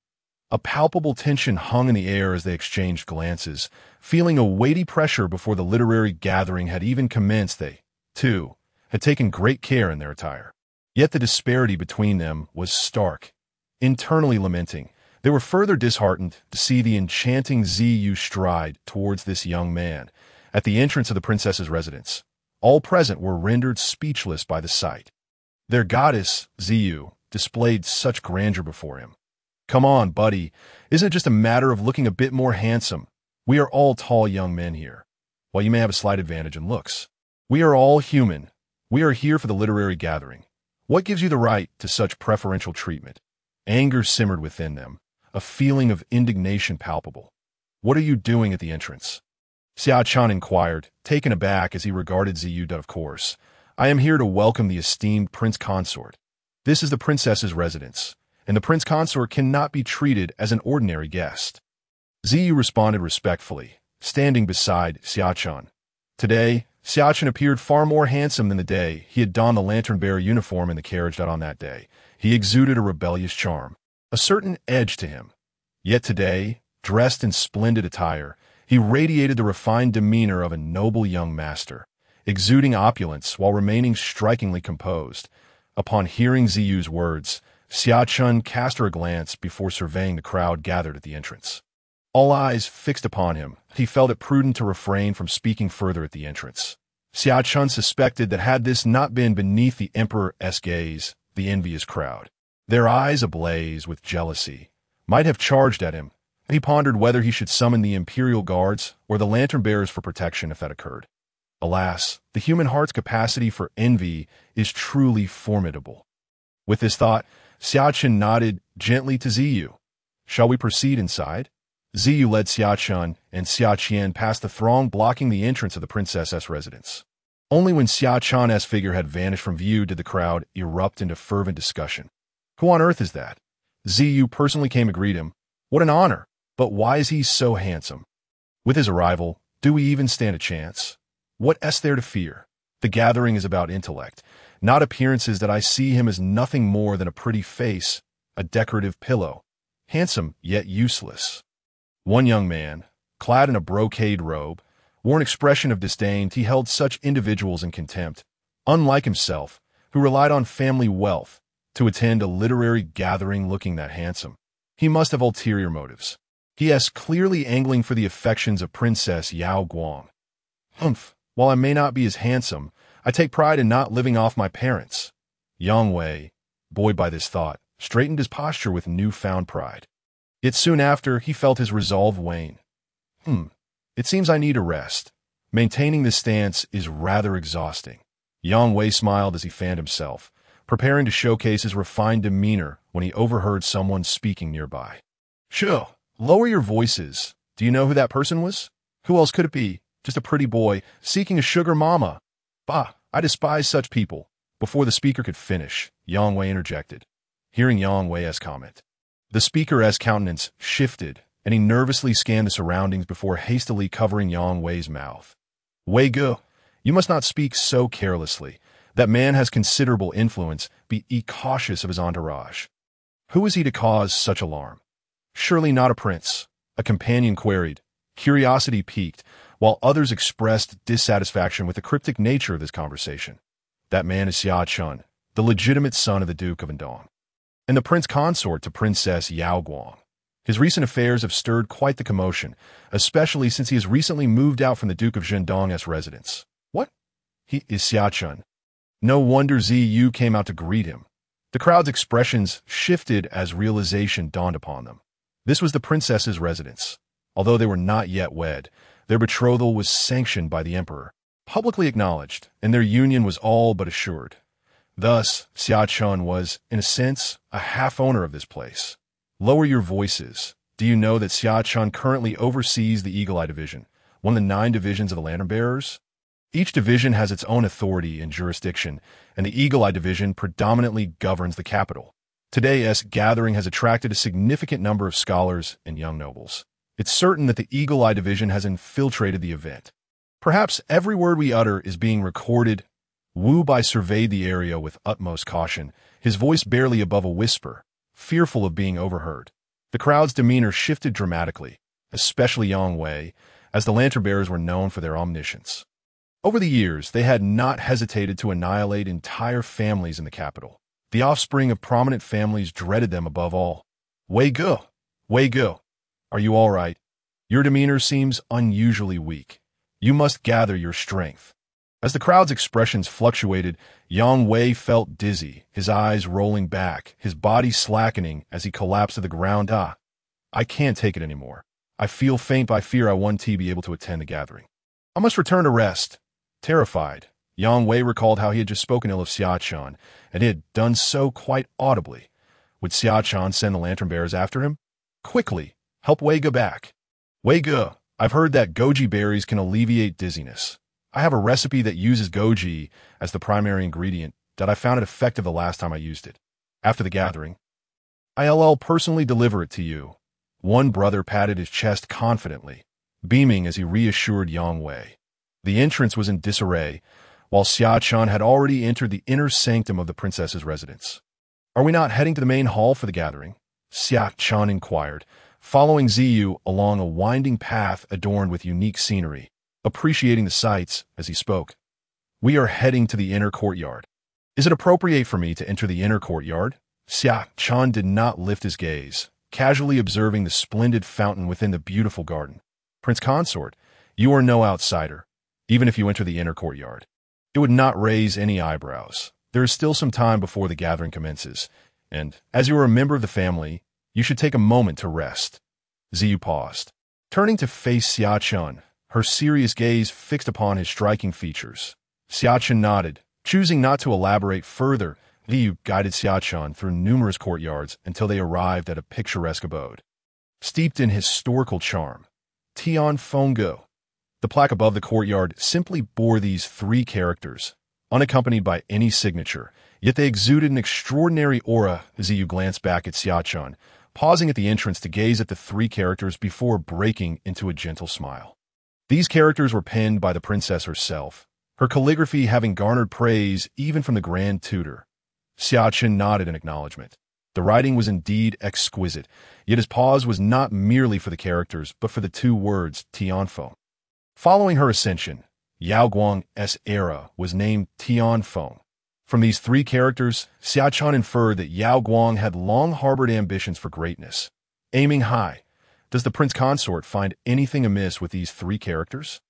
A palpable tension hung in the air as they exchanged glances, feeling a weighty pressure before the literary gathering had even commenced. They, too, had taken great care in their attire. Yet the disparity between them was stark. Internally lamenting, they were further disheartened to see the enchanting Ziyu stride towards this young man at the entrance of the princess's residence. All present were rendered speechless by the sight. Their goddess, Ziyu, displayed such grandeur before him. Come on, buddy, isn't it just a matter of looking a bit more handsome? We are all tall young men here. While you may have a slight advantage in looks, we are all human. We are here for the literary gathering. What gives you the right to such preferential treatment? Anger simmered within them, a feeling of indignation palpable. What are you doing at the entrance? Xia Chen inquired, taken aback as he regarded Ziyu. Of course, I am here to welcome the esteemed prince consort. This is the princess's residence, and the prince consort cannot be treated as an ordinary guest. Ziyu responded respectfully, standing beside Xia Chen. Today, Xia Chen appeared far more handsome than the day he had donned the lantern-bearer uniform in the carriage. On that day, he exuded a rebellious charm, a certain edge to him. Yet today, dressed in splendid attire, he He radiated the refined demeanor of a noble young master, exuding opulence while remaining strikingly composed. Upon hearing Ziyu's words, Xia Chen cast her a glance before surveying the crowd gathered at the entrance. All eyes fixed upon him, he felt it prudent to refrain from speaking further at the entrance. Xia Chen suspected that had this not been beneath the emperor's gaze, the envious crowd, their eyes ablaze with jealousy, might have charged at him, and he pondered whether he should summon the imperial guards or the lantern-bearers for protection if that occurred. Alas, the human heart's capacity for envy is truly formidable. With this thought, Xia Chen nodded gently to Ziyu. "Shall we proceed inside?" Ziyu led Xia Chen and Xia Qian past the throng blocking the entrance of the princess's residence. Only when Xia Chen's figure had vanished from view did the crowd erupt into fervent discussion. "Who on earth is that?" Ziyu personally came to greet him. "What an honor! But why is he so handsome? With his arrival, do we even stand a chance? What's there to fear? The gathering is about intellect, not appearances. That I see him as nothing more than a pretty face, a decorative pillow, handsome yet useless." One young man, clad in a brocade robe, wore an expression of disdain. He held such individuals in contempt, unlike himself, who relied on family wealth to attend a literary gathering looking that handsome. He must have ulterior motives. He is clearly angling for the affections of Princess Yao Guang. "Humph, while I may not be as handsome, I take pride in not living off my parents." Yang Wei, buoyed by this thought, straightened his posture with newfound pride. Yet soon after, he felt his resolve wane. It seems I need a rest. Maintaining this stance is rather exhausting." Yang Wei smiled as he fanned himself, preparing to showcase his refined demeanor when he overheard someone speaking nearby. "Sure, lower your voices. Do you know who that person was? Who else could it be? Just a pretty boy seeking a sugar mama. Bah, I despise such people." Before the speaker could finish, Yang Wei interjected. Hearing Yang Wei's comment, the speaker's countenance shifted, and he nervously scanned the surroundings before hastily covering Yang Wei's mouth. "Wei Ge, you must not speak so carelessly. That man has considerable influence. Be cautious of his entourage." "Who is he to cause such alarm?" "Surely not a prince," a companion queried, curiosity piqued, while others expressed dissatisfaction with the cryptic nature of this conversation. "That man is Xia Chen, the legitimate son of the Duke of Endowed, and the prince consort to Princess Yao Guang. His recent affairs have stirred quite the commotion, especially since he has recently moved out from the Duke of Zhendong's residence." "What? He is Xia Chen." No wonder Ziyu came out to greet him. The crowd's expressions shifted as realization dawned upon them. This was the princess's residence. Although they were not yet wed, their betrothal was sanctioned by the emperor, publicly acknowledged, and their union was all but assured. Thus, Xia Chen was, in a sense, a half-owner of this place. "Lower your voices. Do you know that Xia Chen currently oversees the Eagle Eye Division, one of the 9 divisions of the Lantern-Bearers? Each division has its own authority and jurisdiction, and the Eagle Eye Division predominantly governs the capital. Today's gathering has attracted a significant number of scholars and young nobles. It's certain that the Eagle Eye Division has infiltrated the event. Perhaps every word we utter is being recorded." Wu Bai surveyed the area with utmost caution, his voice barely above a whisper, fearful of being overheard. The crowd's demeanor shifted dramatically, especially Yang Wei, as the lantern-bearers were known for their omniscience. Over the years, they had not hesitated to annihilate entire families in the capital. The offspring of prominent families dreaded them above all. "Wei Ge, Wei Ge, are you all right? Your demeanor seems unusually weak. You must gather your strength." As the crowd's expressions fluctuated, Yang Wei felt dizzy, his eyes rolling back, his body slackening as he collapsed to the ground. "I can't take it anymore. I feel faint. I fear I won't be able to attend the gathering. I must return to rest." Terrified, Yang Wei recalled how he had just spoken ill of Xia Chen, and he had done so quite audibly. Would Xia Chen send the lantern-bearers after him? "Quickly, help Wei Ge back. Wei Ge, I've heard that goji berries can alleviate dizziness. I have a recipe that uses goji as the primary ingredient that I found it effective the last time I used it. After the gathering, I'll personally deliver it to you." One brother patted his chest confidently, beaming as he reassured Yang Wei. The entrance was in disarray, while Xia Chen had already entered the inner sanctum of the princess's residence. "Are we not heading to the main hall for the gathering?" Xia Chen inquired, following Ziyu along a winding path adorned with unique scenery, appreciating the sights as he spoke. We are heading to the inner courtyard. Is it appropriate for me to enter the inner courtyard? Xia Chen did not lift his gaze, casually observing the splendid fountain within the beautiful garden. Prince Consort, you are no outsider, even if you enter the inner courtyard. It would not raise any eyebrows. There is still some time before the gathering commences, and as you are a member of the family, you should take a moment to rest. Ziyu paused, turning to face Xia Chen, her serious gaze fixed upon his striking features. Xia Chen nodded, choosing not to elaborate further. Ziyu guided Xia Chen through numerous courtyards until they arrived at a picturesque abode. Steeped in historical charm, Tian Fenggo. The plaque above the courtyard simply bore these three characters, unaccompanied by any signature, yet they exuded an extraordinary aura. Ziyu glanced back at Xia Chen, pausing at the entrance to gaze at the three characters before breaking into a gentle smile. These characters were penned by the princess herself, her calligraphy having garnered praise even from the Grand Tutor. Xia Chen nodded in acknowledgement. The writing was indeed exquisite, yet his pause was not merely for the characters, but for the two words, Tianfeng. Following her ascension, Yao Guang's era was named Tianfeng. From these three characters, Xia Chen inferred that Yao Guang had long harbored ambitions for greatness. Aiming high, does the Prince Consort find anything amiss with these three characters?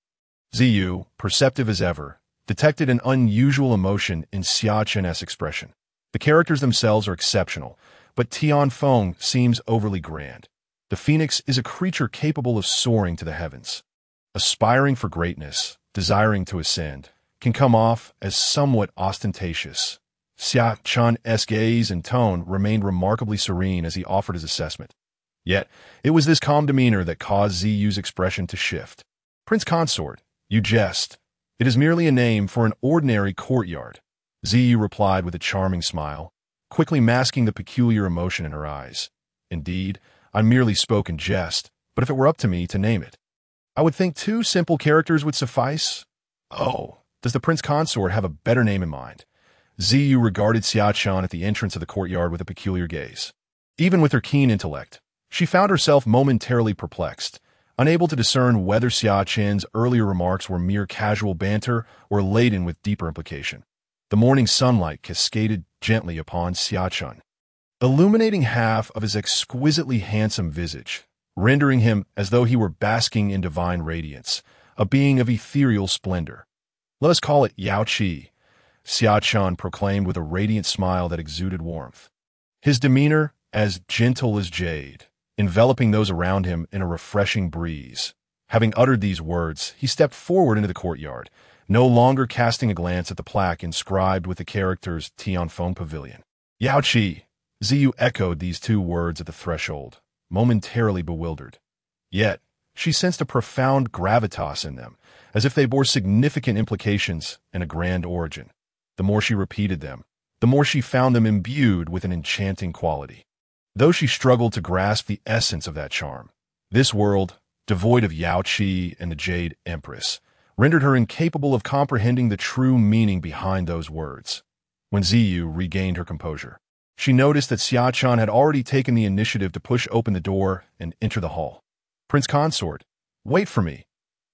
Ziyu, perceptive as ever, detected an unusual emotion in Xia Chen's expression. The characters themselves are exceptional, but Tianfeng seems overly grand. The phoenix is a creature capable of soaring to the heavens. Aspiring for greatness, desiring to ascend, can come off as somewhat ostentatious. Xia Chen's gaze and tone remained remarkably serene as he offered his assessment. Yet, it was this calm demeanor that caused Ziyu's expression to shift. Prince Consort, you jest. It is merely a name for an ordinary courtyard. Ziyu replied with a charming smile, quickly masking the peculiar emotion in her eyes. Indeed, I merely spoke in jest, but if it were up to me to name it, I would think two simple characters would suffice. Oh, does the Prince Consort have a better name in mind? Ziyu regarded Xia Chen at the entrance of the courtyard with a peculiar gaze. Even with her keen intellect, she found herself momentarily perplexed, unable to discern whether Xia Chen's earlier remarks were mere casual banter or laden with deeper implication. The morning sunlight cascaded gently upon Xia Chen, illuminating half of his exquisitely handsome visage, rendering him as though he were basking in divine radiance, a being of ethereal splendor. Let us call it Yao Qi, Xia Chen proclaimed with a radiant smile that exuded warmth. His demeanor as gentle as jade, enveloping those around him in a refreshing breeze. Having uttered these words, he stepped forward into the courtyard, no longer casting a glance at the plaque inscribed with the characters Tianfeng Pavilion. Yao Qi. Ziyu echoed these two words at the threshold, momentarily bewildered. Yet, she sensed a profound gravitas in them, as if they bore significant implications and a grand origin. The more she repeated them, the more she found them imbued with an enchanting quality. Though she struggled to grasp the essence of that charm, this world, devoid of Yao Qi and the Jade Empress, rendered her incapable of comprehending the true meaning behind those words. When Ziyu regained her composure, she noticed that Xia Chen had already taken the initiative to push open the door and enter the hall. Prince Consort, wait for me,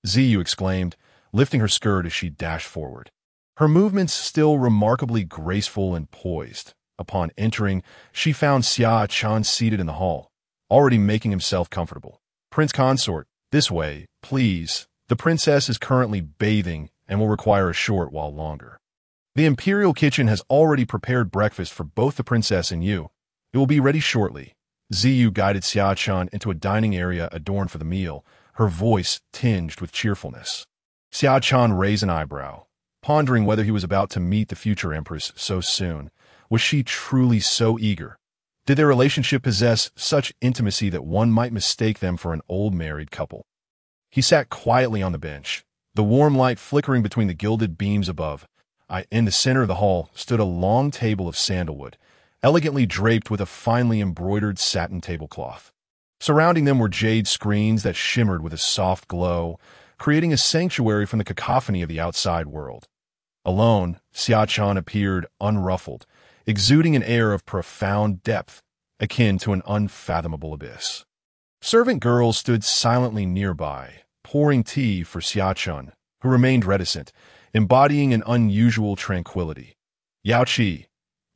Ziyu exclaimed, lifting her skirt as she dashed forward. Her movements still remarkably graceful and poised. Upon entering, she found Xia Chen seated in the hall, already making himself comfortable. Prince Consort, this way, please. The princess is currently bathing and will require a short while longer. The imperial kitchen has already prepared breakfast for both the princess and you. It will be ready shortly. Ziyu guided Xia Chen into a dining area adorned for the meal, her voice tinged with cheerfulness. Xia Chen raised an eyebrow, pondering whether he was about to meet the future empress so soon. Was she truly so eager? Did their relationship possess such intimacy that one might mistake them for an old married couple? He sat quietly on the bench, the warm light flickering between the gilded beams above. In the center of the hall stood a long table of sandalwood, elegantly draped with a finely embroidered satin tablecloth. Surrounding them were jade screens that shimmered with a soft glow, creating a sanctuary from the cacophony of the outside world. Alone, Xia Chen appeared unruffled, exuding an air of profound depth, akin to an unfathomable abyss. Servant girls stood silently nearby, pouring tea for Xia Chen, who remained reticent, embodying an unusual tranquility. Yao Qi.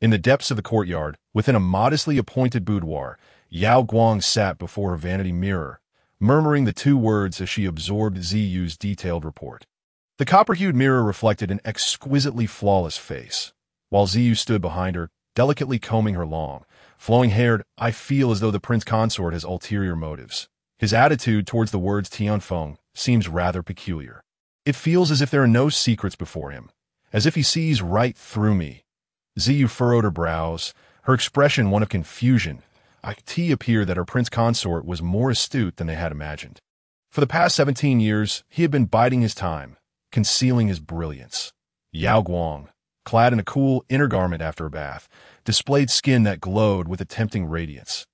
In the depths of the courtyard, within a modestly appointed boudoir, Yao Guang sat before her vanity mirror, murmuring the two words as she absorbed Ziyu's detailed report. The copper-hued mirror reflected an exquisitely flawless face, while Ziyu stood behind her, delicately combing her long, flowing-haired. I feel as though the prince consort has ulterior motives. His attitude towards the words Tianfeng seems rather peculiar. It feels as if there are no secrets before him, as if he sees right through me. Ziyu furrowed her brows, her expression one of confusion. It appeared that her prince consort was more astute than they had imagined. For the past 17 years, he had been biding his time, concealing his brilliance. Yao Guang, clad in a cool inner garment after a bath, displayed skin that glowed with a tempting radiance.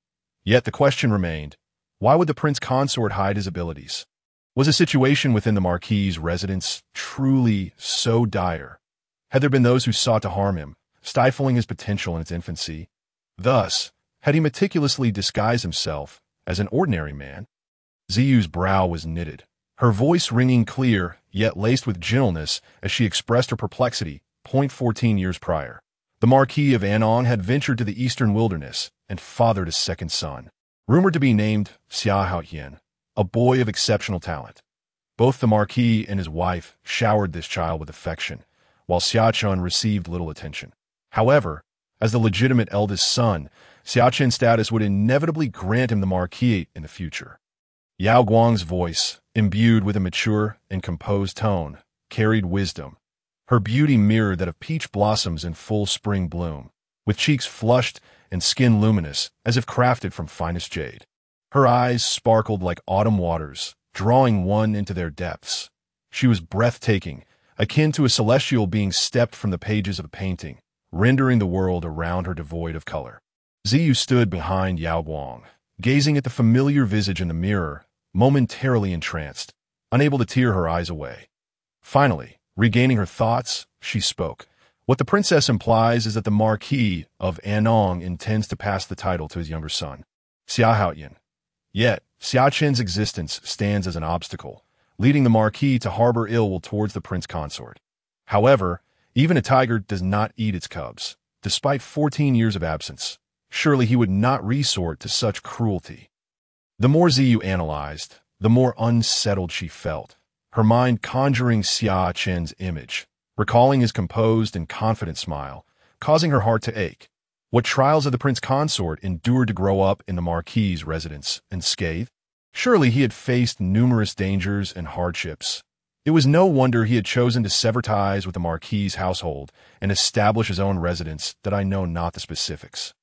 Yet the question remained, why would the prince consort hide his abilities? Was the situation within the marquis's residence truly so dire? Had there been those who sought to harm him, stifling his potential in its infancy? Thus, had he meticulously disguised himself as an ordinary man? Ziyu's brow was knitted, her voice ringing clear, yet laced with gentleness as she expressed her perplexity. 14 years prior, the Marquis of Anong had ventured to the eastern wilderness and fathered a second son, rumored to be named Xia Hao, a boy of exceptional talent. Both the Marquis and his wife showered this child with affection, while Xia Chen received little attention. However, as the legitimate eldest son, Xia Chen's status would inevitably grant him the Marquis in the future. Yao Guang's voice, imbued with a mature and composed tone, carried wisdom. Her beauty mirrored that of peach blossoms in full spring bloom, with cheeks flushed and skin luminous as if crafted from finest jade. Her eyes sparkled like autumn waters, drawing one into their depths. She was breathtaking, akin to a celestial being stepped from the pages of a painting, rendering the world around her devoid of color. Ziyu stood behind Yao Guang, gazing at the familiar visage in the mirror, momentarily entranced, unable to tear her eyes away. Finally, regaining her thoughts, she spoke. What the princess implies is that the Marquis of Anong intends to pass the title to his younger son, Xia Hao. Yet, Xia Chen's existence stands as an obstacle, leading the Marquis to harbor ill will towards the prince consort. However, even a tiger does not eat its cubs, despite 14 years of absence. Surely he would not resort to such cruelty. The more Ziyu analyzed, the more unsettled she felt, her mind conjuring Xia Chen's image, recalling his composed and confident smile, causing her heart to ache. What trials had the prince consort endured to grow up in the Marquis's residence unscathed? Surely he had faced numerous dangers and hardships. It was no wonder he had chosen to sever ties with the Marquis's household and establish his own residence that I know not the specifics.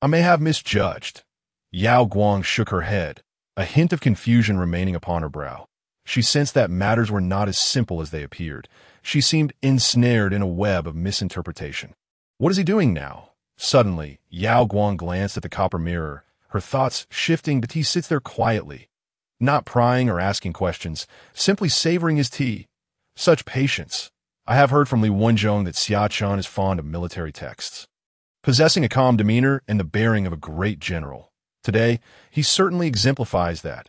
I may have misjudged. Yao Guang shook her head, a hint of confusion remaining upon her brow. She sensed that matters were not as simple as they appeared. She seemed ensnared in a web of misinterpretation. What is he doing now? Suddenly, Yao Guang glanced at the copper mirror, her thoughts shifting, but he sits there quietly, not prying or asking questions, simply savoring his tea. Such patience. I have heard from Li Wenzhong that Xia Chen is fond of military texts, possessing a calm demeanor and the bearing of a great general. Today, he certainly exemplifies that.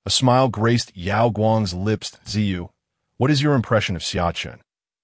A smile graced Yao Guang's lips. Ziyu, what is your impression of Xia Chen?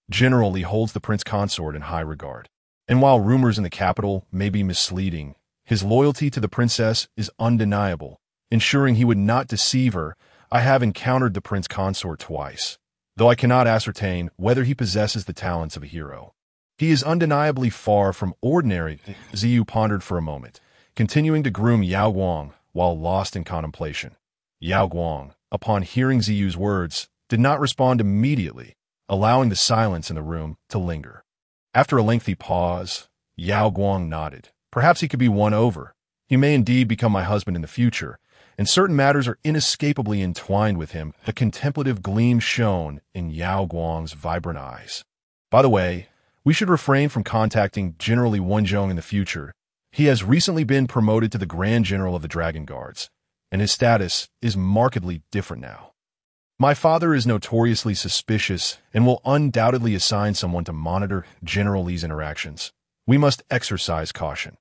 Generally holds the prince consort in high regard. And while rumors in the capital may be misleading, his loyalty to the princess is undeniable, ensuring he would not deceive her. I have encountered the prince consort twice, though I cannot ascertain whether he possesses the talents of a hero. He is undeniably far from ordinary. Ziyu pondered for a moment, continuing to groom Yao Guang while lost in contemplation. Yao Guang, upon hearing Ziyu's words, did not respond immediately, allowing the silence in the room to linger. After a lengthy pause, Yao Guang nodded. Perhaps he could be won over. He may indeed become my husband in the future, and certain matters are inescapably entwined with him. A contemplative gleam shone in Yao Guang's vibrant eyes. By the way, we should refrain from contacting General Li Wenzhong in the future. He has recently been promoted to the Grand General of the Dragon Guards, and his status is markedly different now. My father is notoriously suspicious and will undoubtedly assign someone to monitor General Li's interactions. We must exercise caution.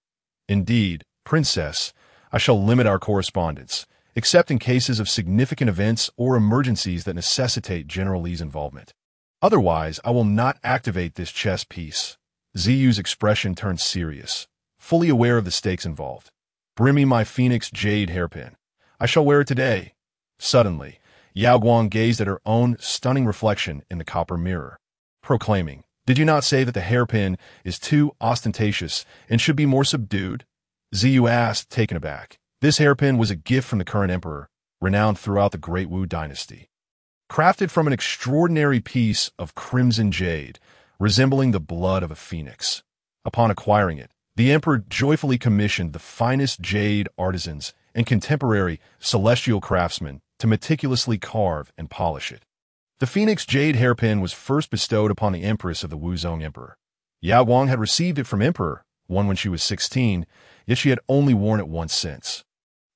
Indeed, Princess, I shall limit our correspondence, except in cases of significant events or emergencies that necessitate General Li's involvement. Otherwise, I will not activate this chess piece. Ziyu's expression turned serious, fully aware of the stakes involved. Bring me my Phoenix Jade hairpin. I shall wear it today. Suddenly, Yao Guang gazed at her own stunning reflection in the copper mirror, proclaiming, "Did you not say that the hairpin is too ostentatious and should be more subdued?" Ziyu asked, taken aback. This hairpin was a gift from the current emperor, renowned throughout the Great Wu dynasty. Crafted from an extraordinary piece of crimson jade, resembling the blood of a phoenix. Upon acquiring it, the emperor joyfully commissioned the finest jade artisans and contemporary celestial craftsmen to meticulously carve and polish it. The phoenix jade hairpin was first bestowed upon the empress of the Wuzong emperor. Yao Guang had received it from emperor, one when she was 16, yet she had only worn it once since.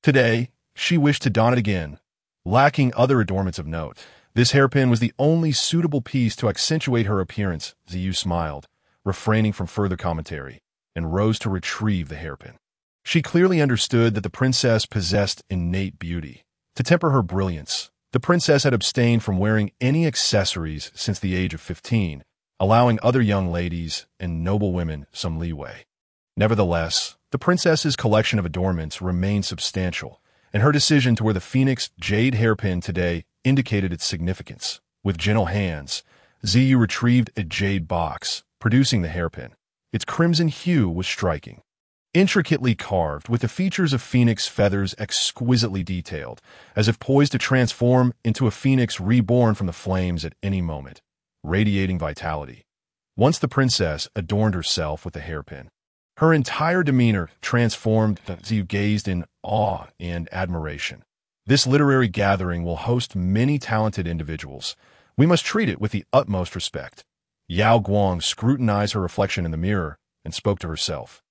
Today, she wished to don it again. Lacking other adornments of note, this hairpin was the only suitable piece to accentuate her appearance. Ziyu smiled, refraining from further commentary, and rose to retrieve the hairpin. She clearly understood that the princess possessed innate beauty. To temper her brilliance, the princess had abstained from wearing any accessories since the age of 15, allowing other young ladies and noble women some leeway. Nevertheless, the princess's collection of adornments remained substantial, and her decision to wear the phoenix jade hairpin today indicated its significance. With gentle hands, Ziyu retrieved a jade box, producing the hairpin. Its crimson hue was striking. Intricately carved, with the features of phoenix feathers exquisitely detailed, as if poised to transform into a phoenix reborn from the flames at any moment, radiating vitality. Once the princess adorned herself with the hairpin, her entire demeanor transformed as you gazed in awe and admiration. This literary gathering will host many talented individuals. We must treat it with the utmost respect. Yao Guang scrutinized her reflection in the mirror and spoke to herself,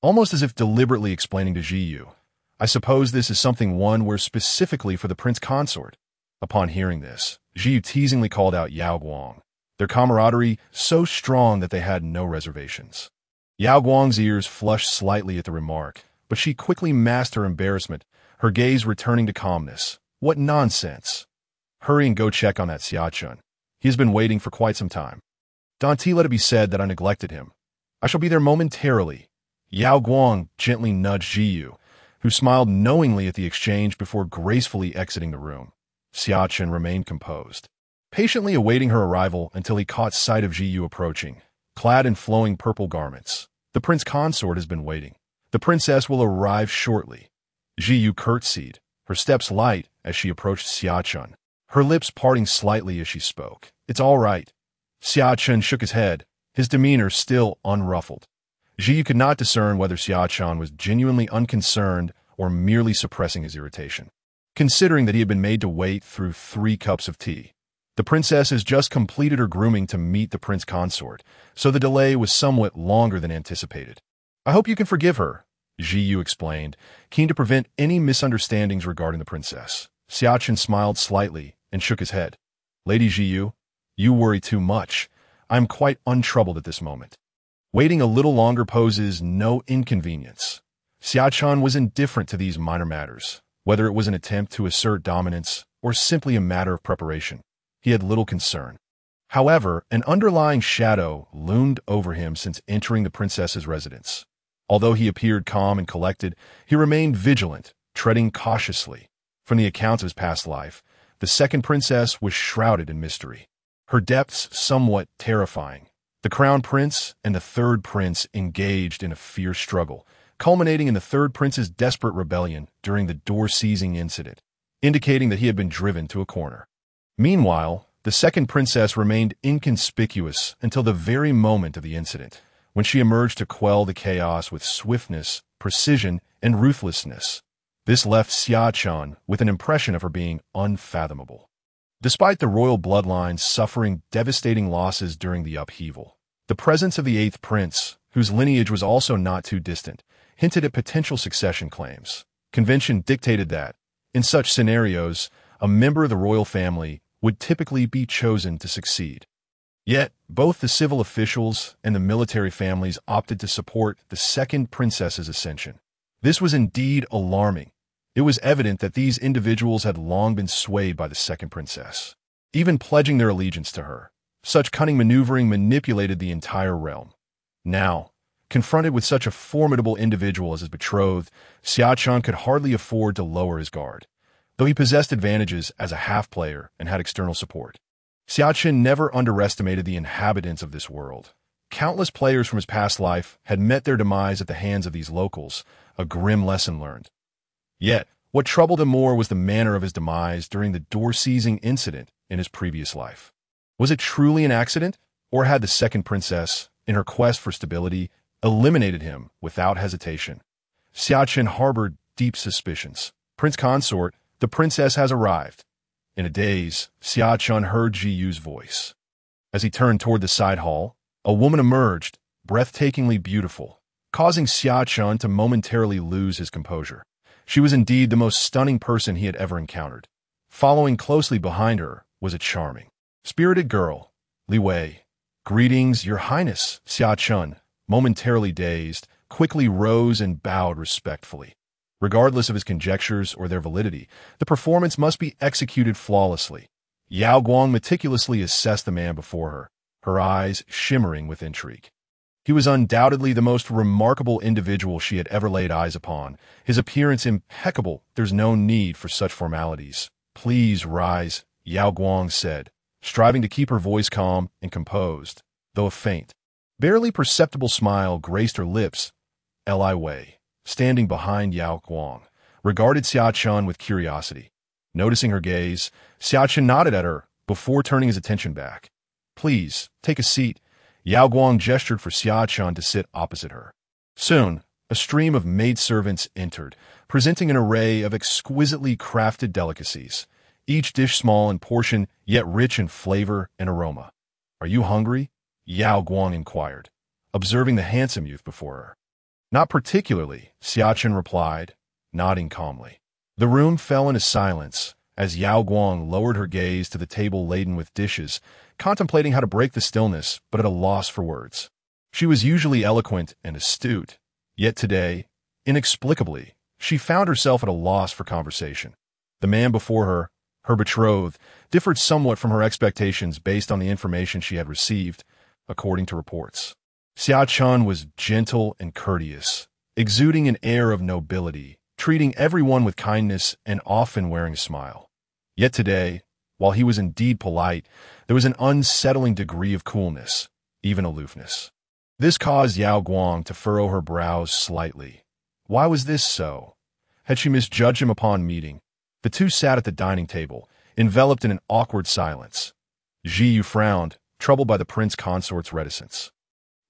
almost as if deliberately explaining to Ziyu, "I suppose this is something one wears specifically for the prince consort." Upon hearing this, Ziyu teasingly called out Yao Guang, their camaraderie so strong that they had no reservations. Yao Guang's ears flushed slightly at the remark, but she quickly masked her embarrassment, her gaze returning to calmness. "What nonsense! Hurry and go check on that Xia Chen. He has been waiting for quite some time. Don't let it be said that I neglected him. I shall be there momentarily." Yao Guang gently nudged Ziyu, who smiled knowingly at the exchange before gracefully exiting the room. Xia Chen remained composed, patiently awaiting her arrival until he caught sight of Ziyu approaching, clad in flowing purple garments. "The prince consort has been waiting. The princess will arrive shortly." Ziyu curtsied, her steps light as she approached Xia Chen, her lips parting slightly as she spoke. "It's all right." Xia Chen shook his head, his demeanor still unruffled. Ziyu could not discern whether Xia Chen was genuinely unconcerned or merely suppressing his irritation, considering that he had been made to wait through 3 cups of tea. The princess has just completed her grooming to meet the prince consort, so the delay was somewhat longer than anticipated. "I hope you can forgive her," Ziyu explained, keen to prevent any misunderstandings regarding the princess. Xia Chen smiled slightly and shook his head. "Lady Ziyu, you worry too much. I am quite untroubled at this moment. Waiting a little longer poses no inconvenience." Xia Chen was indifferent to these minor matters, whether it was an attempt to assert dominance or simply a matter of preparation. He had little concern. However, an underlying shadow loomed over him since entering the princess's residence. Although he appeared calm and collected, he remained vigilant, treading cautiously. From the accounts of his past life, the second princess was shrouded in mystery, her depths somewhat terrifying. The crown prince and the third prince engaged in a fierce struggle, culminating in the third prince's desperate rebellion during the door-seizing incident, indicating that he had been driven to a corner. Meanwhile, the second princess remained inconspicuous until the very moment of the incident, when she emerged to quell the chaos with swiftness, precision, and ruthlessness. This left Xia Chen with an impression of her being unfathomable. Despite the royal bloodline suffering devastating losses during the upheaval, the presence of the 8th prince, whose lineage was also not too distant, hinted at potential succession claims. Convention dictated that, in such scenarios, a member of the royal family would typically be chosen to succeed. Yet, both the civil officials and the military families opted to support the second princess's ascension. This was indeed alarming. It was evident that these individuals had long been swayed by the second princess, even pledging their allegiance to her. Such cunning maneuvering manipulated the entire realm. Now, confronted with such a formidable individual as his betrothed, Xia Chen could hardly afford to lower his guard. Though he possessed advantages as a half-player and had external support, Xia Chen never underestimated the inhabitants of this world. Countless players from his past life had met their demise at the hands of these locals, a grim lesson learned. Yet, what troubled him more was the manner of his demise during the door-seizing incident in his previous life. Was it truly an accident, or had the second princess, in her quest for stability, eliminated him without hesitation? Xia Chen harbored deep suspicions. Prince Consort, the princess has arrived. In a daze, Xia Chen heard Ji Yu's voice. As he turned toward the side hall, a woman emerged, breathtakingly beautiful, causing Xia Chen to momentarily lose his composure. She was indeed the most stunning person he had ever encountered. Following closely behind her was a charming, spirited girl, Li Wei. "Greetings, Your Highness." Xia Chen, momentarily dazed, quickly rose and bowed respectfully. Regardless of his conjectures or their validity, the performance must be executed flawlessly. Yao Guang meticulously assessed the man before her, her eyes shimmering with intrigue. He was undoubtedly the most remarkable individual she had ever laid eyes upon, his appearance impeccable. "There's no need for such formalities. Please rise," Yao Guang said, striving to keep her voice calm and composed, though a faint, barely perceptible smile graced her lips. Li Wei, standing behind Yao Guang, regarded Xia Chen with curiosity. Noticing her gaze, Xia Chen nodded at her before turning his attention back. "Please, take a seat." Yao Guang gestured for Xia Chen to sit opposite her. Soon, a stream of maidservants entered, presenting an array of exquisitely crafted delicacies, each dish small in portion, yet rich in flavor and aroma. "Are you hungry?" Yao Guang inquired, observing the handsome youth before her. "Not particularly," Xia Chen replied, nodding calmly. The room fell into silence as Yao Guang lowered her gaze to the table laden with dishes, contemplating how to break the stillness, but at a loss for words. She was usually eloquent and astute, yet today, inexplicably, she found herself at a loss for conversation. The man before her, her betrothed, differed somewhat from her expectations based on the information she had received, according to reports. Xia Chen was gentle and courteous, exuding an air of nobility, treating everyone with kindness and often wearing a smile. Yet today, while he was indeed polite, there was an unsettling degree of coolness, even aloofness. This caused Yao Guang to furrow her brows slightly. Why was this so? Had she misjudged him upon meeting? The two sat at the dining table, enveloped in an awkward silence. Ji Yu frowned, troubled by the prince consort's reticence.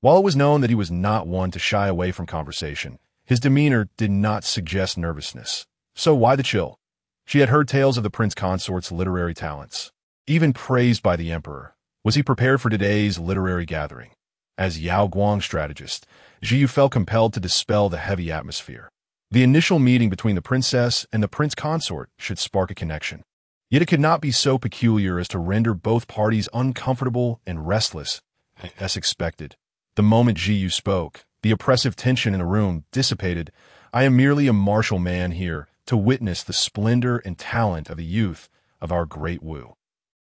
While it was known that he was not one to shy away from conversation, his demeanor did not suggest nervousness. So why the chill? She had heard tales of the prince consort's literary talents, even praised by the emperor. Was he prepared for today's literary gathering? As Yao Guang's strategist, Ji Yu felt compelled to dispel the heavy atmosphere. The initial meeting between the princess and the prince consort should spark a connection. Yet it could not be so peculiar as to render both parties uncomfortable and restless, as expected. The moment Ji Yu spoke, the oppressive tension in the room dissipated. "I am merely a martial man here to witness the splendor and talent of the youth of our great Wu."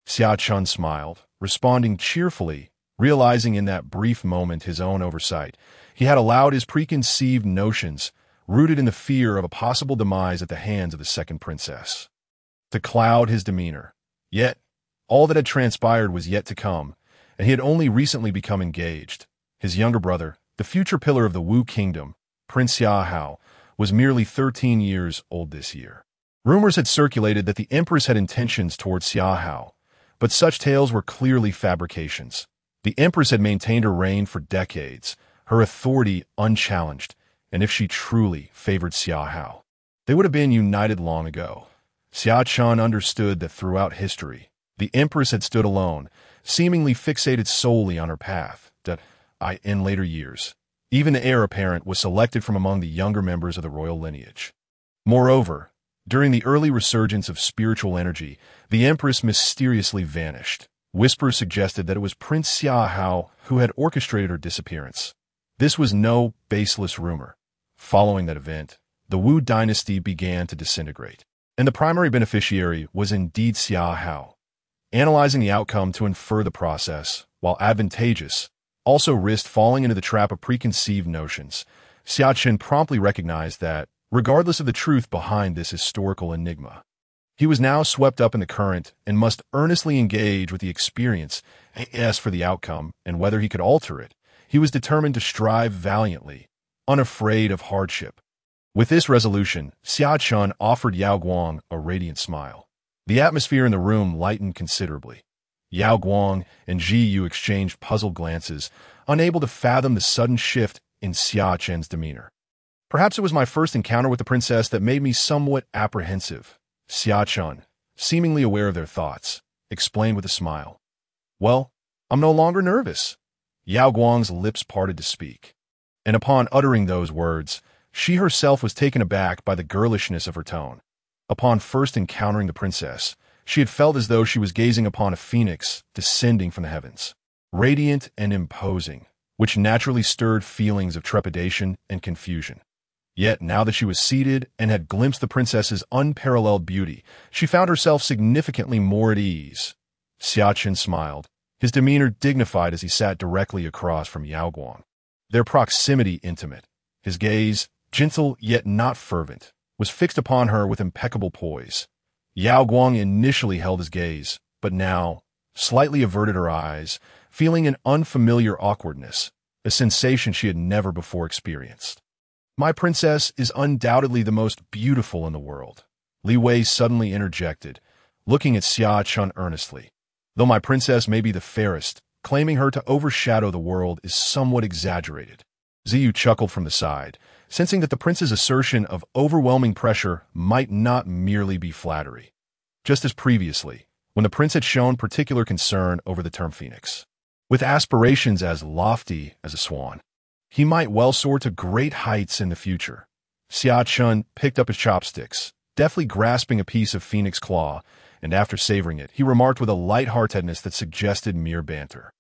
Xia Chen smiled, responding cheerfully, realizing in that brief moment his own oversight. He had allowed his preconceived notions, rooted in the fear of a possible demise at the hands of the second princess, to cloud his demeanor. Yet, all that had transpired was yet to come, and he had only recently become engaged. His younger brother, the future pillar of the Wu kingdom, Prince Xia Hao, was merely 13 years old this year. Rumors had circulated that the Empress had intentions towards Xia Hao, but such tales were clearly fabrications. The Empress had maintained her reign for decades, her authority unchallenged, and if she truly favored Xia Hao, they would have been united long ago. Xia Chen understood that throughout history, the Empress had stood alone, seemingly fixated solely on her path, that in later years, even the heir apparent was selected from among the younger members of the royal lineage. Moreover, during the early resurgence of spiritual energy, the Empress mysteriously vanished. Whispers suggested that it was Prince Xia Hao who had orchestrated her disappearance. This was no baseless rumor. Following that event, the Wu dynasty began to disintegrate. And the primary beneficiary was indeed Xia Hao. Analyzing the outcome to infer the process, while advantageous, also risked falling into the trap of preconceived notions. Xia Chen promptly recognized that, regardless of the truth behind this historical enigma, he was now swept up in the current and must earnestly engage with the experience. As for the outcome and whether he could alter it, he was determined to strive valiantly, unafraid of hardship. With this resolution, Xia Chen offered Yao Guang a radiant smile. The atmosphere in the room lightened considerably. Yao Guang and Ji Yu exchanged puzzled glances, unable to fathom the sudden shift in Xia Chen's demeanor. Perhaps it was my first encounter with the princess that made me somewhat apprehensive. Xia Chen, seemingly aware of their thoughts, explained with a smile. Well, I'm no longer nervous. Yao Guang's lips parted to speak. And upon uttering those words, she herself was taken aback by the girlishness of her tone. Upon first encountering the princess, she had felt as though she was gazing upon a phoenix descending from the heavens, radiant and imposing, which naturally stirred feelings of trepidation and confusion. Yet now that she was seated and had glimpsed the princess's unparalleled beauty, she found herself significantly more at ease. Xia Chen smiled, his demeanor dignified as he sat directly across from Yao Guang. Their proximity intimate, his gaze, gentle yet not fervent, was fixed upon her with impeccable poise. Yao Guang initially held his gaze, but now slightly averted her eyes, feeling an unfamiliar awkwardness, a sensation she had never before experienced. My princess is undoubtedly the most beautiful in the world, Li Wei suddenly interjected, looking at Xia Chen earnestly. Though my princess may be the fairest, claiming her to overshadow the world is somewhat exaggerated. Ziyu chuckled from the side, sensing that the prince's assertion of overwhelming pressure might not merely be flattery. Just as previously, when the prince had shown particular concern over the term phoenix. With aspirations as lofty as a swan, he might well soar to great heights in the future. Xia Chen picked up his chopsticks, deftly grasping a piece of phoenix claw, and after savoring it, he remarked with a light-heartedness that suggested mere banter.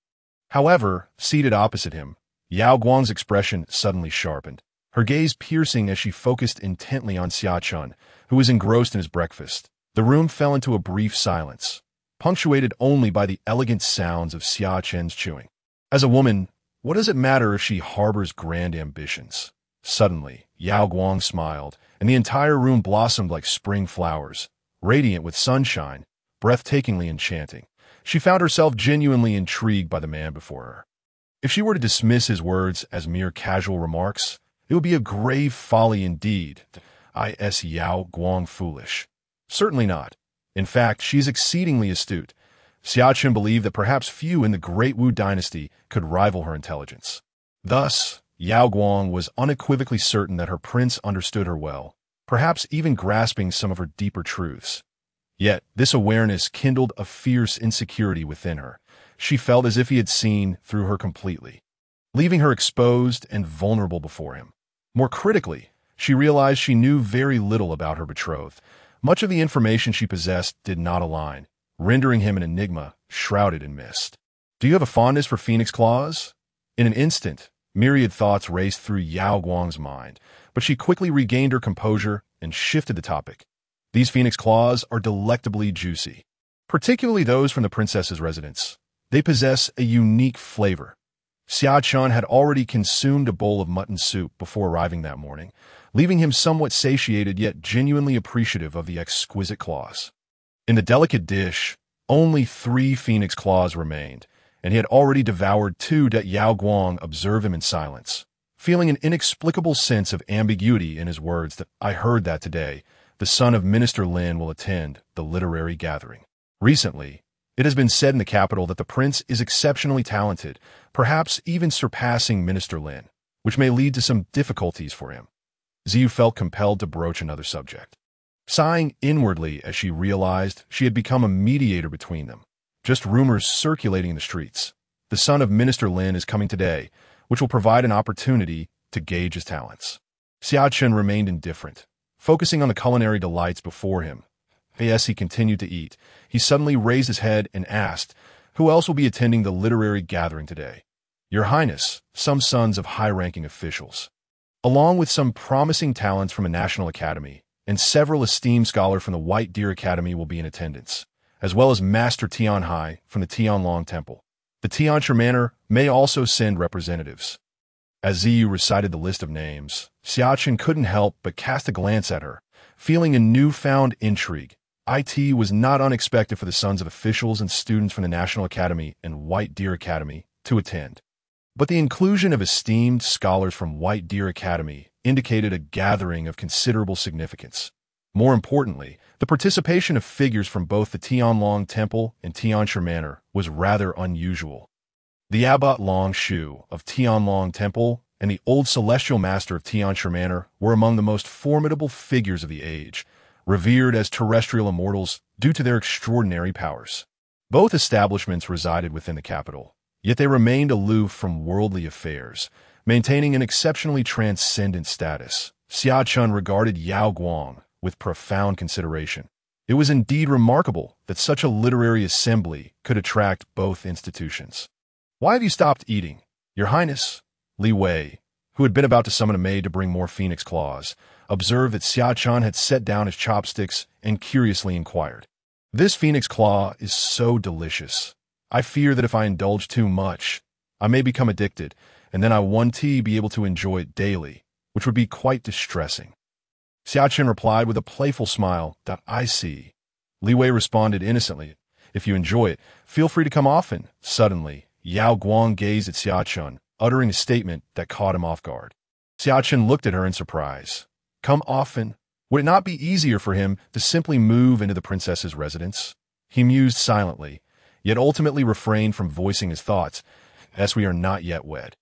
However, seated opposite him, Yao Guang's expression suddenly sharpened, her gaze piercing as she focused intently on Xia Chen, who was engrossed in his breakfast. The room fell into a brief silence, punctuated only by the elegant sounds of Xia Chen's chewing. As a woman, what does it matter if she harbors grand ambitions? Suddenly, Yao Guang smiled, and the entire room blossomed like spring flowers, radiant with sunshine, breathtakingly enchanting. She found herself genuinely intrigued by the man before her. If she were to dismiss his words as mere casual remarks, it would be a grave folly indeed. Is Yao Guang foolish? Certainly not. In fact, she is exceedingly astute. Xia Chen believed that perhaps few in the Great Wu dynasty could rival her intelligence. Thus, Yao Guang was unequivocally certain that her prince understood her well, perhaps even grasping some of her deeper truths. Yet, this awareness kindled a fierce insecurity within her. She felt as if he had seen through her completely, leaving her exposed and vulnerable before him. More critically, she realized she knew very little about her betrothed. Much of the information she possessed did not align, rendering him an enigma shrouded in mist. Do you have a fondness for phoenix claws? In an instant, myriad thoughts raced through Yao Guang's mind, but she quickly regained her composure and shifted the topic. These phoenix claws are delectably juicy, particularly those from the princess's residence. They possess a unique flavor. Xia Chen had already consumed a bowl of mutton soup before arriving that morning, leaving him somewhat satiated yet genuinely appreciative of the exquisite claws. In the delicate dish, only 3 phoenix claws remained, and he had already devoured 2. Yao Guang observed him in silence, feeling an inexplicable sense of ambiguity in his words that I heard that today, the son of Minister Lin will attend the literary gathering. Recently, it has been said in the capital that the prince is exceptionally talented, perhaps even surpassing Minister Lin, which may lead to some difficulties for him. Ziyu felt compelled to broach another subject, sighing inwardly as she realized she had become a mediator between them. Just rumors circulating in the streets. The son of Minister Lin is coming today, which will provide an opportunity to gauge his talents. Xia Chen remained indifferent, focusing on the culinary delights before him. As he continued to eat, he suddenly raised his head and asked, "Who else will be attending the literary gathering today?" "Your Highness, some sons of high-ranking officials." along with some promising talents from a national academy, and several esteemed scholars from the White Deer Academy will be in attendance, as well as Master Tianhai from the Tianlong Temple. The Tianchi Manor may also send representatives. As Ziyu recited the list of names, Xia Chen couldn't help but cast a glance at her, feeling a newfound intrigue. It was not unexpected for the sons of officials and students from the National Academy and White Deer Academy to attend. But the inclusion of esteemed scholars from White Deer Academy indicated a gathering of considerable significance. More importantly, the participation of figures from both the Tianlong Temple and Tianchi Manor was rather unusual. The Abbot Long Shu of Tianlong Temple and the old celestial master of Tianchi Manor were among the most formidable figures of the age, revered as terrestrial immortals due to their extraordinary powers. Both establishments resided within the capital, yet they remained aloof from worldly affairs, maintaining an exceptionally transcendent status. Xia Chen regarded Yao Guang with profound consideration. It was indeed remarkable that such a literary assembly could attract both institutions. "Why have you stopped eating, Your Highness?" Li Wei, who had been about to summon a maid to bring more phoenix claws, observed that Xia Chen had set down his chopsticks and curiously inquired. "This phoenix claw is so delicious. I fear that if I indulge too much, I may become addicted, and then I won't be able to enjoy it daily, which would be quite distressing." Xia Chen replied with a playful smile, "I see." Li Wei responded innocently, "If you enjoy it, feel free to come often." Suddenly, Yao Guang gazed at Xia Chen, uttering a statement that caught him off guard. Xia Chen looked at her in surprise. Come often? Would it not be easier for him to simply move into the princess's residence? He mused silently, yet ultimately refrained from voicing his thoughts, as we are not yet wed.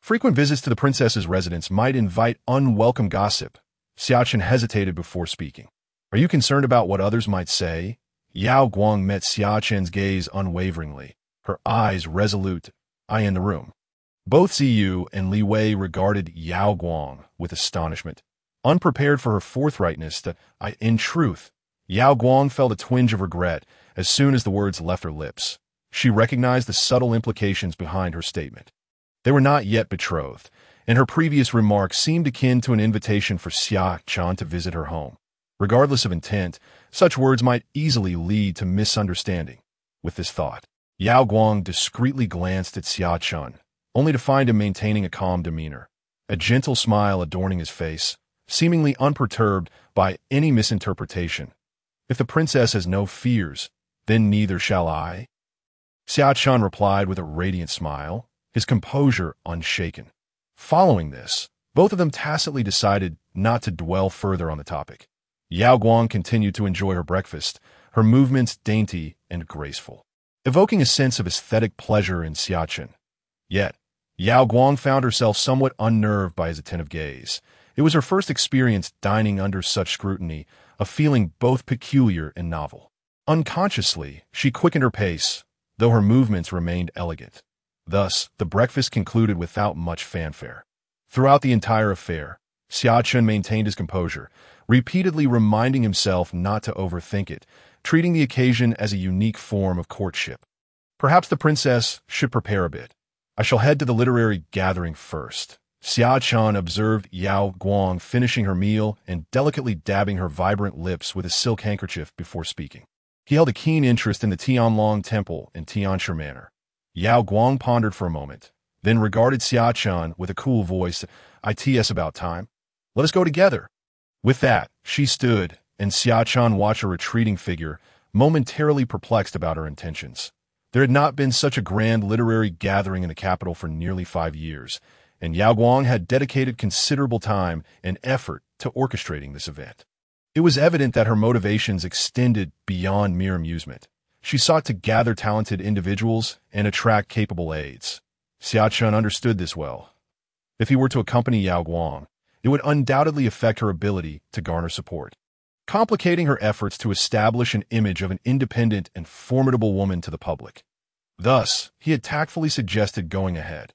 Frequent visits to the princess's residence might invite unwelcome gossip. Xia Chen hesitated before speaking. Are you concerned about what others might say? Yao Guang met Xia Chen's gaze unwaveringly, her eyes resolute. I in the room. Both Ziyu and Li Wei regarded Yao Guang with astonishment, unprepared for her forthrightness. In truth, Yao Guang felt a twinge of regret as soon as the words left her lips. She recognized the subtle implications behind her statement. They were not yet betrothed, and her previous remarks seemed akin to an invitation for Xia Chen to visit her home. Regardless of intent, such words might easily lead to misunderstanding. With this thought, Yao Guang discreetly glanced at Xia Chen, only to find him maintaining a calm demeanor, a gentle smile adorning his face, seemingly unperturbed by any misinterpretation. If the princess has no fears, then neither shall I. Xia Chen replied with a radiant smile, his composure unshaken. Following this, both of them tacitly decided not to dwell further on the topic. Yao Guang continued to enjoy her breakfast, her movements dainty and graceful, evoking a sense of aesthetic pleasure in Xia Chen. Yet, Yao Guang found herself somewhat unnerved by his attentive gaze. It was her first experience dining under such scrutiny, a feeling both peculiar and novel. Unconsciously, she quickened her pace, though her movements remained elegant. Thus, the breakfast concluded without much fanfare. Throughout the entire affair, Xia Chen maintained his composure, repeatedly reminding himself not to overthink it, treating the occasion as a unique form of courtship. Perhaps the princess should prepare a bit. I shall head to the literary gathering first. Xia Chen observed Yao Guang finishing her meal and delicately dabbing her vibrant lips with a silk handkerchief before speaking. He held a keen interest in the Tianlong Temple and Tianchi Manor. Yao Guang pondered for a moment, then regarded Xia Chen with a cool voice. It's about time. Let us go together. With that, she stood, and Xia Chen watched a retreating figure, momentarily perplexed about her intentions. There had not been such a grand literary gathering in the capital for nearly 5 years, and Yao Guang had dedicated considerable time and effort to orchestrating this event. It was evident that her motivations extended beyond mere amusement. She sought to gather talented individuals and attract capable aides. Xia Chen understood this well. If he were to accompany Yao Guang, it would undoubtedly affect her ability to garner support, complicating her efforts to establish an image of an independent and formidable woman to the public. Thus, he had tactfully suggested going ahead.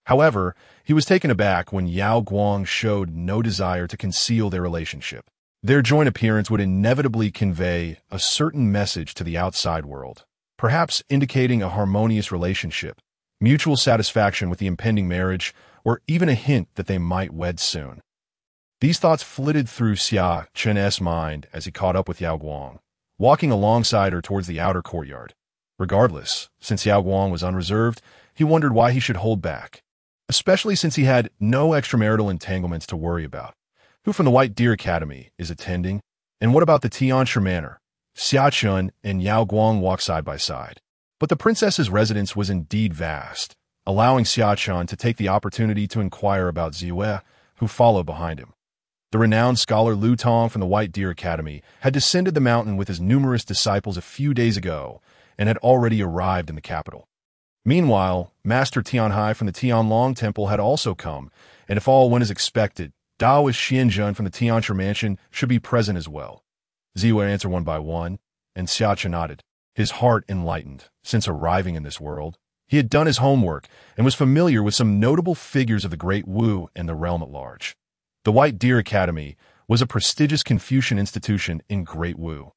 However, he was taken aback when Yao Guang showed no desire to conceal their relationship. Their joint appearance would inevitably convey a certain message to the outside world, perhaps indicating a harmonious relationship, mutual satisfaction with the impending marriage, or even a hint that they might wed soon. These thoughts flitted through Xia Chen's mind as he caught up with Yao Guang, walking alongside her towards the outer courtyard. Regardless, since Yao Guang was unreserved, he wondered why he should hold back, especially since he had no extramarital entanglements to worry about. Who from the White Deer Academy is attending? And what about the Donghou Manor? Xia Chen and Yao Guang walked side by side. But the princess's residence was indeed vast, allowing Xia Chen to take the opportunity to inquire about Ziwei, who followed behind him. The renowned scholar Lu Tong from the White Deer Academy had descended the mountain with his numerous disciples a few days ago and had already arrived in the capital. Meanwhile, Master Tianhai from the Tianlong Temple had also come, and if all went as expected, Daoist Xianzhen from the Tianshi Mansion should be present as well. Ziwei answered one by one, and Xia Chen nodded, his heart enlightened. Since arriving in this world, he had done his homework and was familiar with some notable figures of the Great Wu and the realm at large. The White Deer Academy was a prestigious Confucian institution in Great Wu,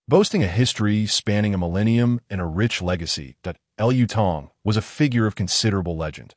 boasting a history spanning a millennium and a rich legacy. Lu Tong was a figure of considerable legend.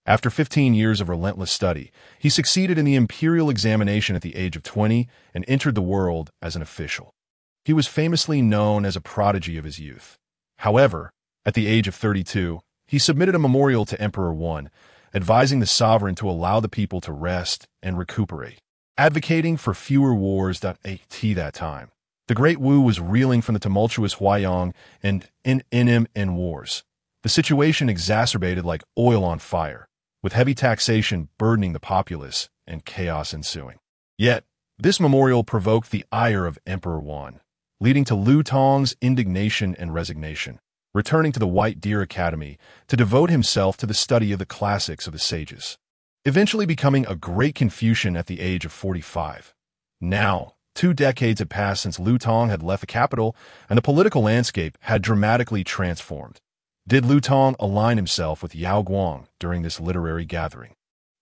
After 15 years of relentless study, he succeeded in the imperial examination at the age of 20 and entered the world as an official. He was famously known as a prodigy of his youth. However, at the age of 32, he submitted a memorial to Emperor One, advising the sovereign to allow the people to rest and recuperate, advocating for fewer wars. At that time, the Great Wu was reeling from the tumultuous Huayong and NM wars. The situation exacerbated like oil on fire, with heavy taxation burdening the populace and chaos ensuing. Yet, this memorial provoked the ire of Emperor Wan, leading to Lu Tong's indignation and resignation, returning to the White Deer Academy to devote himself to the study of the classics of the sages, eventually becoming a great Confucian at the age of 45. Now, 2 decades had passed since Lu Tong had left the capital, and the political landscape had dramatically transformed. Did Lu Tong align himself with Yao Guang during this literary gathering?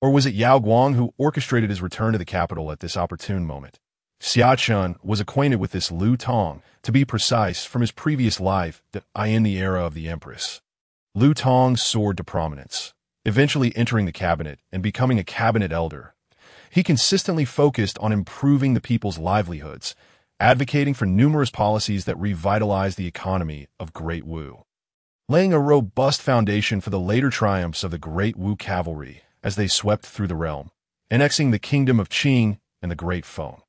Or was it Yao Guang who orchestrated his return to the capital at this opportune moment? Xia Chen was acquainted with this Lu Tong, to be precise, from his previous life in the era of the Empress. Lu Tong soared to prominence, eventually entering the cabinet and becoming a cabinet elder. He consistently focused on improving the people's livelihoods, advocating for numerous policies that revitalized the economy of Great Wu, laying a robust foundation for the later triumphs of the Great Wu cavalry as they swept through the realm, annexing the kingdom of Qing and the Great Feng.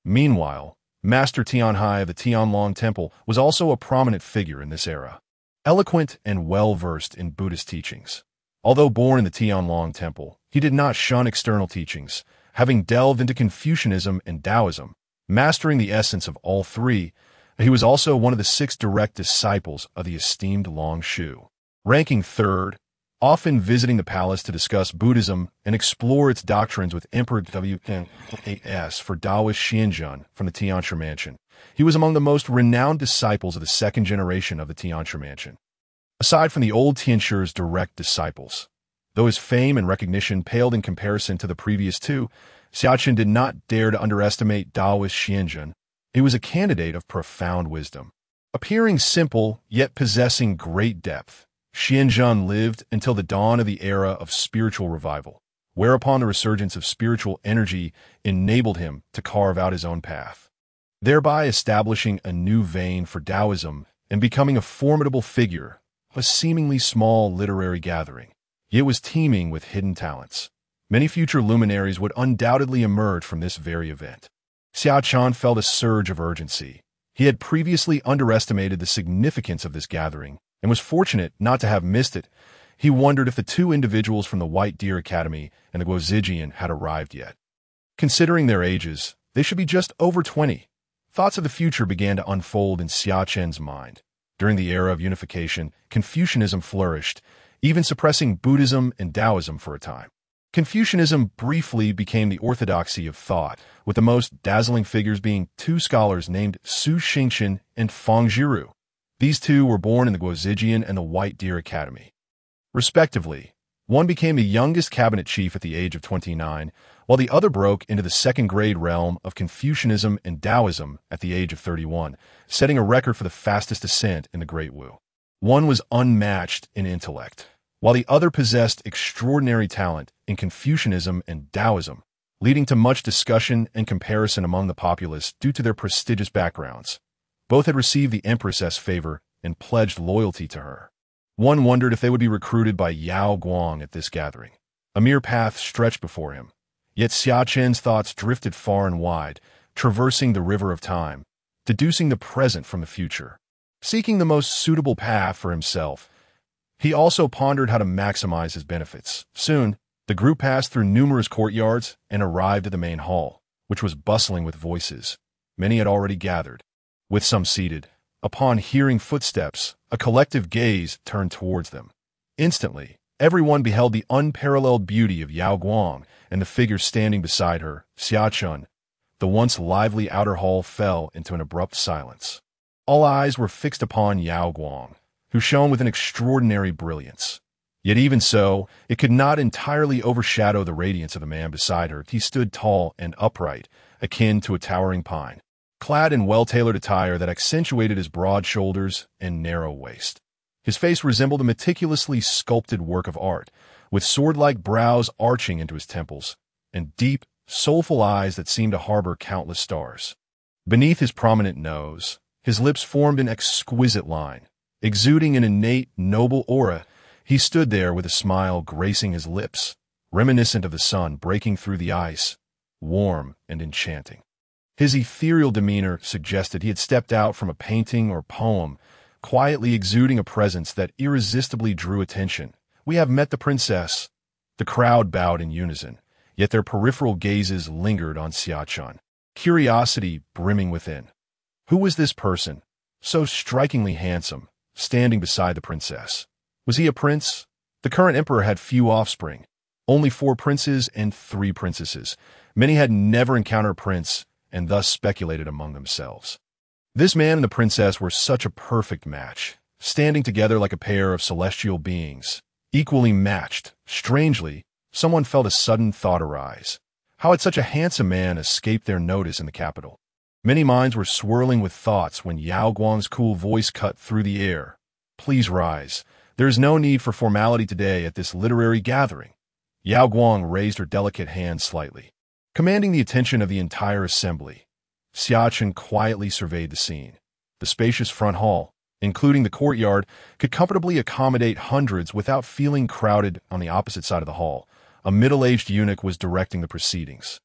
Meanwhile, Master Tianhai of the Tianlong Temple was also a prominent figure in this era, eloquent and well-versed in Buddhist teachings. Although born in the Tianlong Temple, he did not shun external teachings, having delved into Confucianism and Taoism, mastering the essence of all three. He was also one of the 6 direct disciples of the esteemed Long Shu, ranking 3rd, often visiting the palace to discuss Buddhism and explore its doctrines with Emperor W.S. for Daoist Xianzhen from the Tianshi Mansion. He was among the most renowned disciples of the 2nd generation of the Tianshi Mansion. Aside from the old Tianshi's direct disciples, though his fame and recognition paled in comparison to the previous 2, Xia Chen did not dare to underestimate Daoist Xianzhen. He was a candidate of profound wisdom. Appearing simple, yet possessing great depth, Xianzhen lived until the dawn of the era of spiritual revival, whereupon the resurgence of spiritual energy enabled him to carve out his own path, thereby establishing a new vein for Taoism and becoming a formidable figure. A seemingly small literary gathering, yet was teeming with hidden talents. Many future luminaries would undoubtedly emerge from this very event. Xia Chen felt a surge of urgency. He had previously underestimated the significance of this gathering and was fortunate not to have missed it. He wondered if the 2 individuals from the White Deer Academy and the Guozijian had arrived yet. Considering their ages, they should be just over 20. Thoughts of the future began to unfold in Xia Chen's mind. During the era of unification, Confucianism flourished, even suppressing Buddhism and Taoism for a time. Confucianism briefly became the orthodoxy of thought, with the most dazzling figures being 2 scholars named Su Xingchen and Feng Jiru. These 2 were born in the Guozijian and the White Deer Academy, respectively. One became the youngest cabinet chief at the age of 29, while the other broke into the 2nd grade realm of Confucianism and Taoism at the age of 31, setting a record for the fastest ascent in the Great Wu. One was unmatched in intellect, while the other possessed extraordinary talent in Confucianism and Taoism. leading to much discussion and comparison among the populace due to their prestigious backgrounds. Both had received the Empress's favor and pledged loyalty to her. One wondered if they would be recruited by Yao Guang at this gathering. A mere path stretched before him. Yet Xia Chen's thoughts drifted far and wide, traversing the river of time, deducing the present from the future. Seeking the most suitable path for himself, he also pondered how to maximize his benefits. Soon, the group passed through numerous courtyards and arrived at the main hall, which was bustling with voices. Many had already gathered, with some seated. Upon hearing footsteps, a collective gaze turned towards them. Instantly, everyone beheld the unparalleled beauty of Yao Guang and the figure standing beside her, Xia Chen. The once lively outer hall fell into an abrupt silence. All eyes were fixed upon Yao Guang, who shone with an extraordinary brilliance. Yet even so, it could not entirely overshadow the radiance of the man beside her. He stood tall and upright, akin to a towering pine, clad in well-tailored attire that accentuated his broad shoulders and narrow waist. His face resembled a meticulously sculpted work of art, with sword-like brows arching into his temples, and deep, soulful eyes that seemed to harbor countless stars. Beneath his prominent nose, his lips formed an exquisite line. Exuding an innate, noble aura, he stood there with a smile gracing his lips, reminiscent of the sun breaking through the ice, warm and enchanting. His ethereal demeanor suggested he had stepped out from a painting or poem, quietly exuding a presence that irresistibly drew attention. "We have met the princess." The crowd bowed in unison, yet their peripheral gazes lingered on Xia Chen, curiosity brimming within. Who was this person, so strikingly handsome, standing beside the princess? Was he a prince? The current emperor had few offspring, only 4 princes and 3 princesses. Many had never encountered a prince, and thus speculated among themselves. This man and the princess were such a perfect match, standing together like a pair of celestial beings, equally matched. Strangely, someone felt a sudden thought arise. How had such a handsome man escaped their notice in the capital? Many minds were swirling with thoughts when Yao Guang's cool voice cut through the air. "Please rise. There is no need for formality today at this literary gathering." Yao Guang raised her delicate hand slightly, commanding the attention of the entire assembly. Xia Chen quietly surveyed the scene. The spacious front hall, including the courtyard, could comfortably accommodate hundreds without feeling crowded. On the opposite side of the hall, a middle-aged eunuch was directing the proceedings,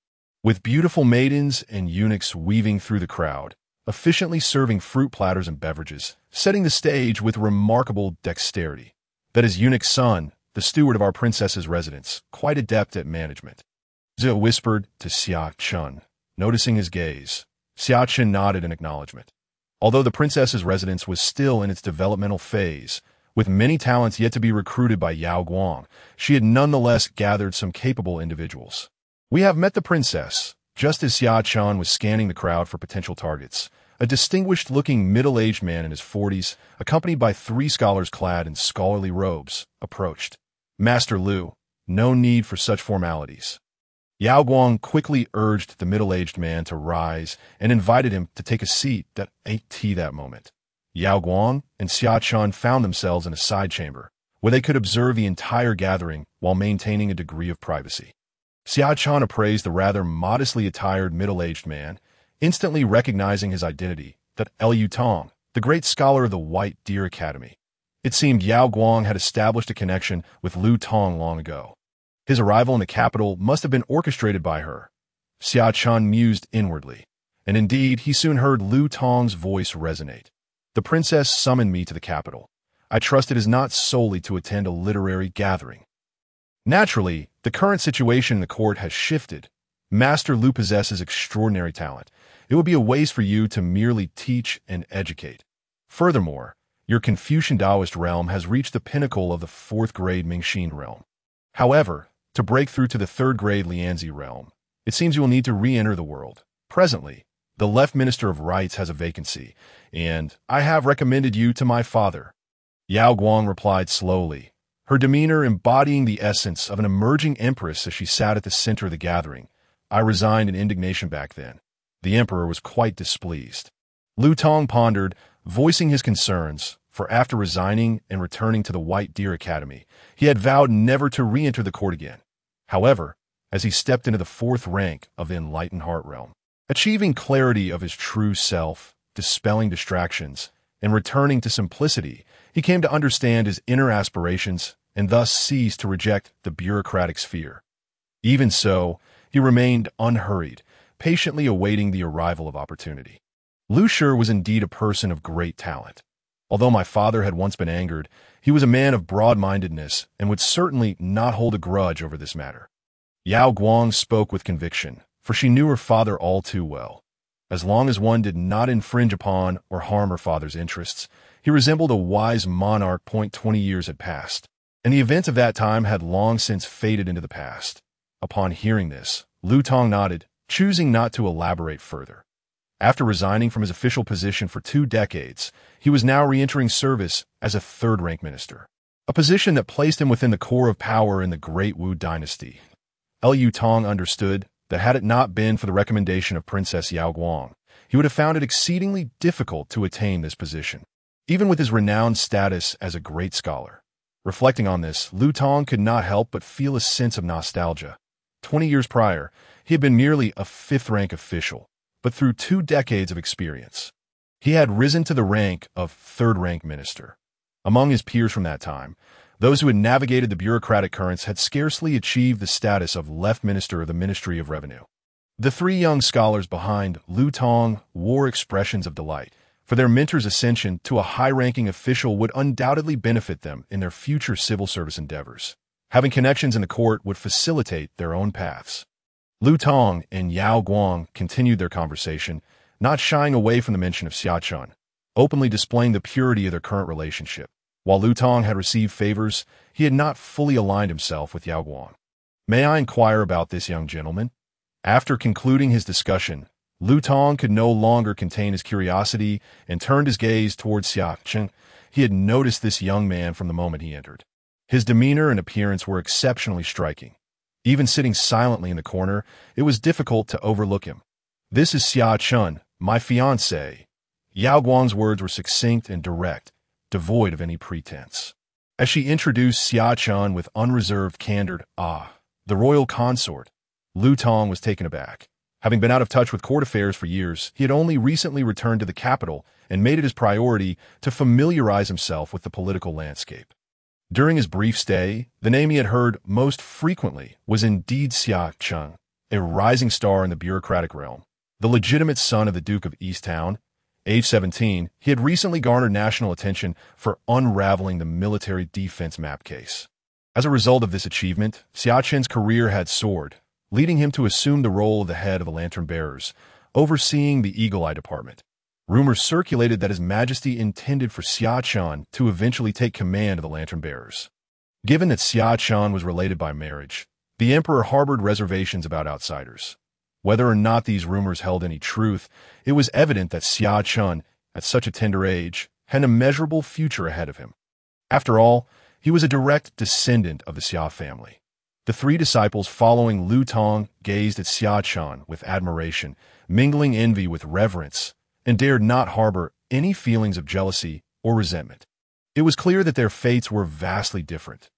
with beautiful maidens and eunuchs weaving through the crowd, efficiently serving fruit platters and beverages, setting the stage with remarkable dexterity. "That is eunuch's son, the steward of our princess's residence, quite adept at management," Xia whispered to Xia Chen. Noticing his gaze, Xia Chen nodded in acknowledgement. Although the princess's residence was still in its developmental phase, with many talents yet to be recruited by Yao Guang, she had nonetheless gathered some capable individuals. "We have met the princess." Just as Xia Chen was scanning the crowd for potential targets, a distinguished-looking middle-aged man in his 40s, accompanied by 3 scholars clad in scholarly robes, approached. "Master Lu, no need for such formalities." Yao Guang quickly urged the middle-aged man to rise and invited him to take a seat at tea that moment. Yao Guang and Xia Chen found themselves in a side chamber, where they could observe the entire gathering while maintaining a degree of privacy. Xia Chen appraised the rather modestly attired middle-aged man, instantly recognizing his identity, that Liu Tong, the great scholar of the White Deer Academy. It seemed Yao Guang had established a connection with Liu Tong long ago. His arrival in the capital must have been orchestrated by her. Xia Chen mused inwardly, and indeed he soon heard Liu Tong's voice resonate. "The princess summoned me to the capital. I trust it is not solely to attend a literary gathering." Naturally, the current situation in the court has shifted. Master Lu possesses extraordinary talent. It would be a waste for you to merely teach and educate. Furthermore, your Confucian Taoist realm has reached the pinnacle of the 4th grade Mingxin realm. However, to break through to the 3rd grade Lianzi realm, it seems you will need to re-enter the world. Presently, the left Minister of Rites has a vacancy, and I have recommended you to my father." Yao Guang replied slowly, her demeanor embodying the essence of an emerging empress as she sat at the center of the gathering. "I resigned in indignation back then." The emperor was quite displeased. Liu Tong pondered, voicing his concerns, for after resigning and returning to the White Deer Academy, he had vowed never to re-enter the court again. However, as he stepped into the fourth rank of the enlightened heart realm. Achieving clarity of his true self, dispelling distractions, and returning to simplicity, he came to understand his inner aspirations and thus ceased to reject the bureaucratic sphere. Even so, he remained unhurried, patiently awaiting the arrival of opportunity. Lu Shi was indeed a person of great talent. Although my father had once been angered, he was a man of broad-mindedness and would certainly not hold a grudge over this matter. Yao Guang spoke with conviction, for she knew her father all too well. As long as one did not infringe upon or harm her father's interests, he resembled a wise monarch. 20 years had passed, and the events of that time had long since faded into the past. Upon hearing this, Lu Tong nodded, choosing not to elaborate further. After resigning from his official position for 2 decades, he was now re-entering service as a third-rank minister, a position that placed him within the core of power in the Great Wu dynasty. Lu Tong understood that had it not been for the recommendation of Princess Yao Guang, he would have found it exceedingly difficult to attain this position, even with his renowned status as a great scholar. Reflecting on this, Lu Tong could not help but feel a sense of nostalgia. 20 years prior, he had been merely a 5th-rank official, but through 2 decades of experience, he had risen to the rank of 3rd-rank minister. Among his peers from that time, those who had navigated the bureaucratic currents had scarcely achieved the status of left minister of the Ministry of Revenue. The 3 young scholars behind Lu Tong wore expressions of delight, for their mentor's ascension to a high-ranking official would undoubtedly benefit them in their future civil service endeavors. Having connections in the court would facilitate their own paths. Lu Tong and Yao Guang continued their conversation, not shying away from the mention of Xia Chen, openly displaying the purity of their current relationship. While Lu Tong had received favors, he had not fully aligned himself with Yao Guang. "May I inquire about this young gentleman?" After concluding his discussion, Lu Tong could no longer contain his curiosity and turned his gaze towards Xia Chen. He had noticed this young man from the moment he entered. His demeanor and appearance were exceptionally striking. Even sitting silently in the corner, it was difficult to overlook him. "This is Xia Chen, my fiancé." Yao Guang's words were succinct and direct, devoid of any pretense. As she introduced Xia Chen with unreserved candor, the royal consort, Lu Tong was taken aback. Having been out of touch with court affairs for years, he had only recently returned to the capital and made it his priority to familiarize himself with the political landscape. During his brief stay, the name he had heard most frequently was indeed Xia Chen, a rising star in the bureaucratic realm. The legitimate son of the Duke of Easttown, age 17, he had recently garnered national attention for unraveling the military defense map case. As a result of this achievement, Xia Chen's career had soared, leading him to assume the role of the head of the Lantern Bearers, overseeing the Eagle Eye Department. Rumors circulated that His Majesty intended for Xia Chen to eventually take command of the Lantern Bearers. Given that Xia Chen was related by marriage, the Emperor harbored reservations about outsiders. Whether or not these rumors held any truth, it was evident that Xia Chen, at such a tender age, had an immeasurable future ahead of him. After all, he was a direct descendant of the Xia family. The 3 disciples following Lu Tong gazed at Xia Chen with admiration, mingling envy with reverence, and dared not harbor any feelings of jealousy or resentment. It was clear that their fates were vastly different.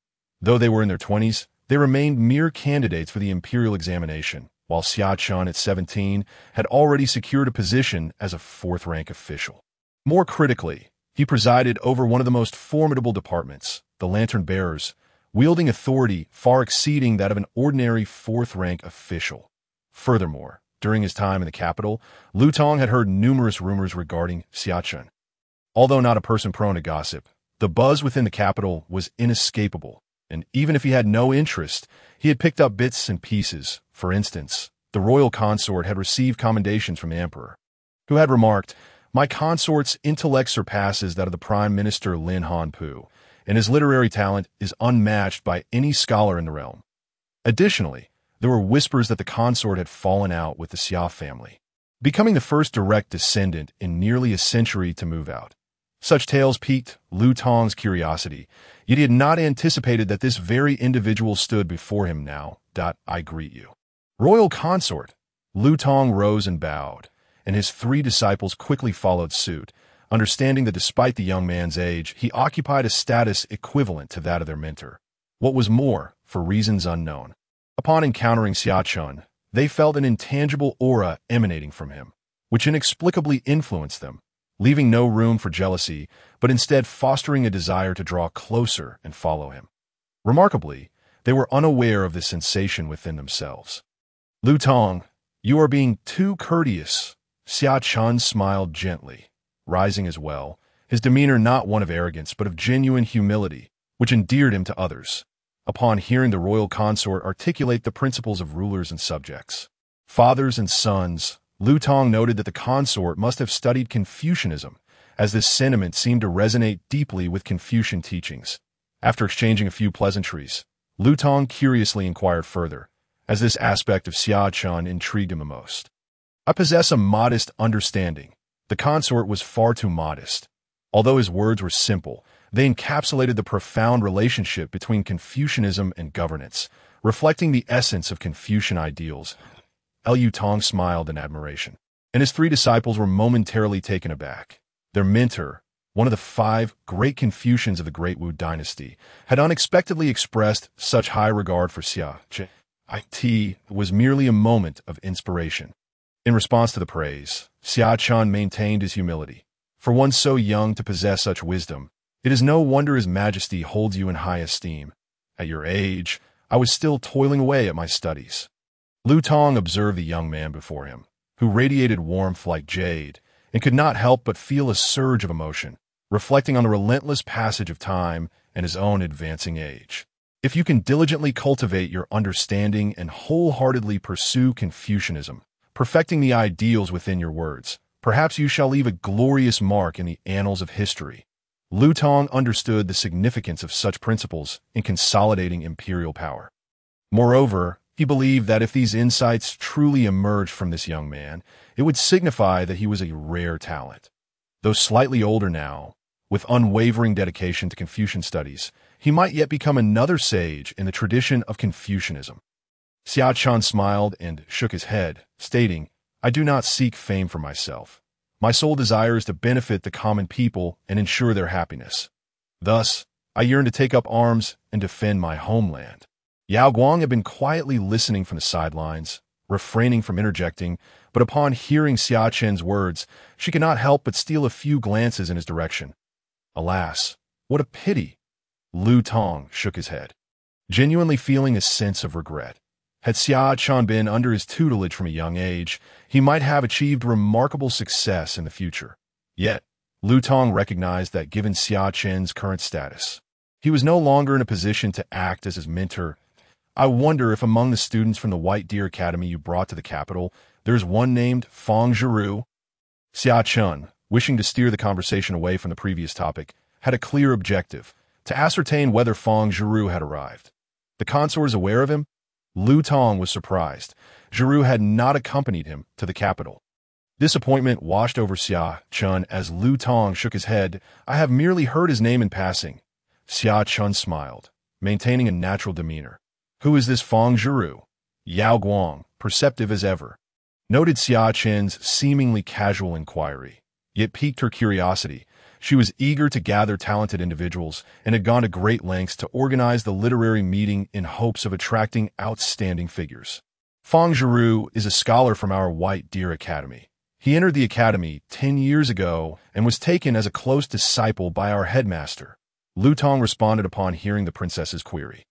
Though they were in their 20s, they remained mere candidates for the imperial examination, while Xia Chen at 17 had already secured a position as a 4th-rank official. More critically, he presided over one of the most formidable departments, the Lantern Bearers, wielding authority far exceeding that of an ordinary 4th-rank official. Furthermore, during his time in the capital, Lu Tong had heard numerous rumors regarding Xia Chen. Although not a person prone to gossip, the buzz within the capital was inescapable, and even if he had no interest, he had picked up bits and pieces. For instance, the royal consort had received commendations from the emperor, who had remarked, "My consort's intellect surpasses that of the Prime Minister Lin Hanpu, and his literary talent is unmatched by any scholar in the realm." Additionally, there were whispers that the consort had fallen out with the Xia family, becoming the first direct descendant in nearly a century to move out. Such tales piqued Lu Tong's curiosity, yet he had not anticipated that this very individual stood before him now. "I greet you." "Royal consort." Lu Tong rose and bowed, and his 3 disciples quickly followed suit, understanding that despite the young man's age, he occupied a status equivalent to that of their mentor. What was more, for reasons unknown, Upon encountering Xia Chen, they felt an intangible aura emanating from him, which inexplicably influenced them, leaving no room for jealousy, but instead fostering a desire to draw closer and follow him. Remarkably, they were unaware of this sensation within themselves. Lu Tong, you are being too courteous. Xia Chen smiled gently, rising as well, his demeanor not one of arrogance but of genuine humility, which endeared him to others. Upon hearing the royal consort articulate the principles of rulers and subjects, fathers and sons, Lu Tong noted that the consort must have studied Confucianism, as this sentiment seemed to resonate deeply with Confucian teachings. After exchanging a few pleasantries, Lu Tong curiously inquired further, as this aspect of Xia Chen intrigued him the most. I possess a modest understanding. The consort was far too modest. Although his words were simple, they encapsulated the profound relationship between Confucianism and governance, reflecting the essence of Confucian ideals. Lu Tong smiled in admiration, and his three disciples were momentarily taken aback. Their mentor, one of the 5 great Confucians of the Great Wu dynasty, had unexpectedly expressed such high regard for Xia Chen. It was merely a moment of inspiration. In response to the praise, Xia Chen maintained his humility. For one so young to possess such wisdom, it is no wonder His Majesty holds you in high esteem. At your age, I was still toiling away at my studies. Lu Tong observed the young man before him, who radiated warmth like jade, and could not help but feel a surge of emotion, reflecting on the relentless passage of time and his own advancing age. If you can diligently cultivate your understanding and wholeheartedly pursue Confucianism, perfecting the ideals within your words, perhaps you shall leave a glorious mark in the annals of history. Lu Tong understood the significance of such principles in consolidating imperial power. Moreover, he believed that if these insights truly emerged from this young man, it would signify that he was a rare talent. Though slightly older now, with unwavering dedication to Confucian studies, he might yet become another sage in the tradition of Confucianism. Xia Chen smiled and shook his head, stating, I do not seek fame for myself. My sole desire is to benefit the common people and ensure their happiness. Thus, I yearn to take up arms and defend my homeland. Yao Guang had been quietly listening from the sidelines, refraining from interjecting, but upon hearing Xia Chen's words, she could not help but steal a few glances in his direction. Alas, what a pity! Lu Tong shook his head, genuinely feeling a sense of regret. Had Xia Chen been under his tutelage from a young age, he might have achieved remarkable success in the future. Yet, Lu Tong recognized that given Xia Chen's current status, he was no longer in a position to act as his mentor. I wonder if among the students from the White Deer Academy you brought to the capital, there's one named Feng Zhiru. Xia Chen, wishing to steer the conversation away from the previous topic, had a clear objective, to ascertain whether Feng Zhiru had arrived. The consort is aware of him? Lu Tong was surprised. Zhiru had not accompanied him to the capital. Disappointment washed over Xia Chen as Lu Tong shook his head. I have merely heard his name in passing. Xia Chen smiled, maintaining a natural demeanor. Who is this Feng Zhiru? Yao Guang, perceptive as ever, noted Xia Chen's seemingly casual inquiry, yet piqued her curiosity. She was eager to gather talented individuals and had gone to great lengths to organize the literary meeting in hopes of attracting outstanding figures. Feng Zhiru is a scholar from our White Deer Academy. He entered the academy 10 years ago and was taken as a close disciple by our headmaster. Lu Tong responded upon hearing the princess's query.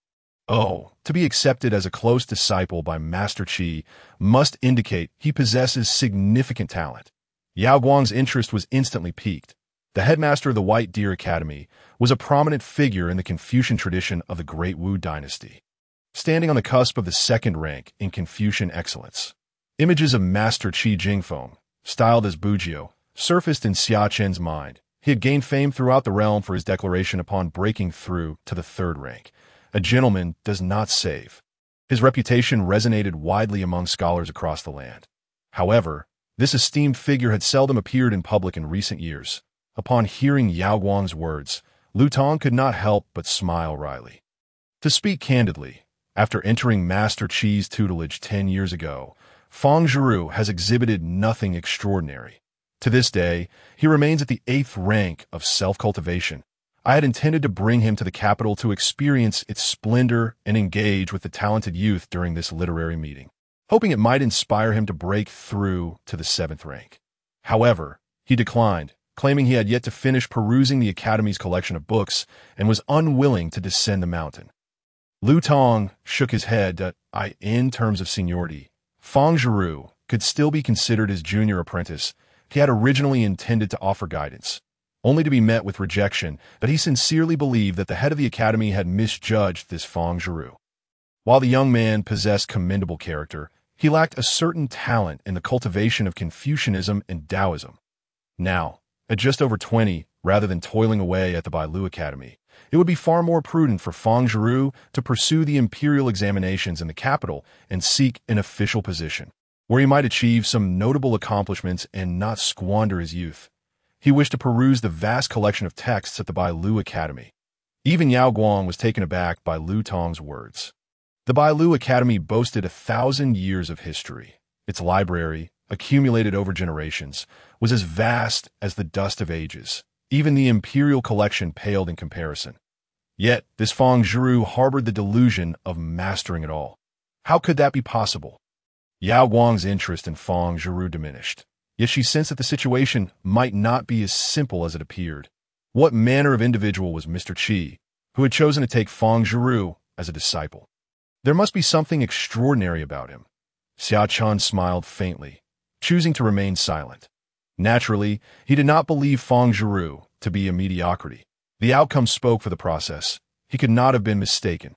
Oh, to be accepted as a close disciple by Master Qi must indicate he possesses significant talent. Yao Guang's interest was instantly piqued. The headmaster of the White Deer Academy was a prominent figure in the Confucian tradition of the Great Wu dynasty, standing on the cusp of the second rank in Confucian excellence. Images of Master Qi Jingfeng, styled as Bujio, surfaced in Xia Chen's mind. He had gained fame throughout the realm for his declaration upon breaking through to the third rank. A gentleman does not save. His reputation resonated widely among scholars across the land. However, this esteemed figure had seldom appeared in public in recent years. Upon hearing Yao Guang's words, Lu Tong could not help but smile wryly. To speak candidly, after entering Master Qi's tutelage 10 years ago, Feng Zhiru has exhibited nothing extraordinary. To this day, he remains at the 8th rank of self-cultivation, I had intended to bring him to the capital to experience its splendor and engage with the talented youth during this literary meeting, hoping it might inspire him to break through to the 7th rank. However, he declined, claiming he had yet to finish perusing the Academy's collection of books and was unwilling to descend the mountain. Lu Tong shook his head that, in terms of seniority, Feng Zhiru could still be considered his junior apprentice. He had originally intended to offer guidance, only to be met with rejection that he sincerely believed that the head of the Academy had misjudged this Feng Zhiru. While the young man possessed commendable character, he lacked a certain talent in the cultivation of Confucianism and Taoism. Now, at just over 20, rather than toiling away at the Bailu Academy, it would be far more prudent for Feng Zhiru to pursue the imperial examinations in the capital and seek an official position, where he might achieve some notable accomplishments and not squander his youth. He wished to peruse the vast collection of texts at the Bailu Academy. Even Yao Guang was taken aback by Lu Tong's words. The Bailu Academy boasted 1,000 years of history. Its library, accumulated over generations, was as vast as the dust of ages. Even the imperial collection paled in comparison. Yet, this Feng Zhiru harbored the delusion of mastering it all. How could that be possible? Yao Guang's interest in Feng Zhiru diminished. Yet she sensed that the situation might not be as simple as it appeared. What manner of individual was Mr. Qi, who had chosen to take Feng Zhiru as a disciple? There must be something extraordinary about him. Xia Chen smiled faintly, choosing to remain silent. Naturally, he did not believe Feng Zhiru to be a mediocrity. The outcome spoke for the process. He could not have been mistaken.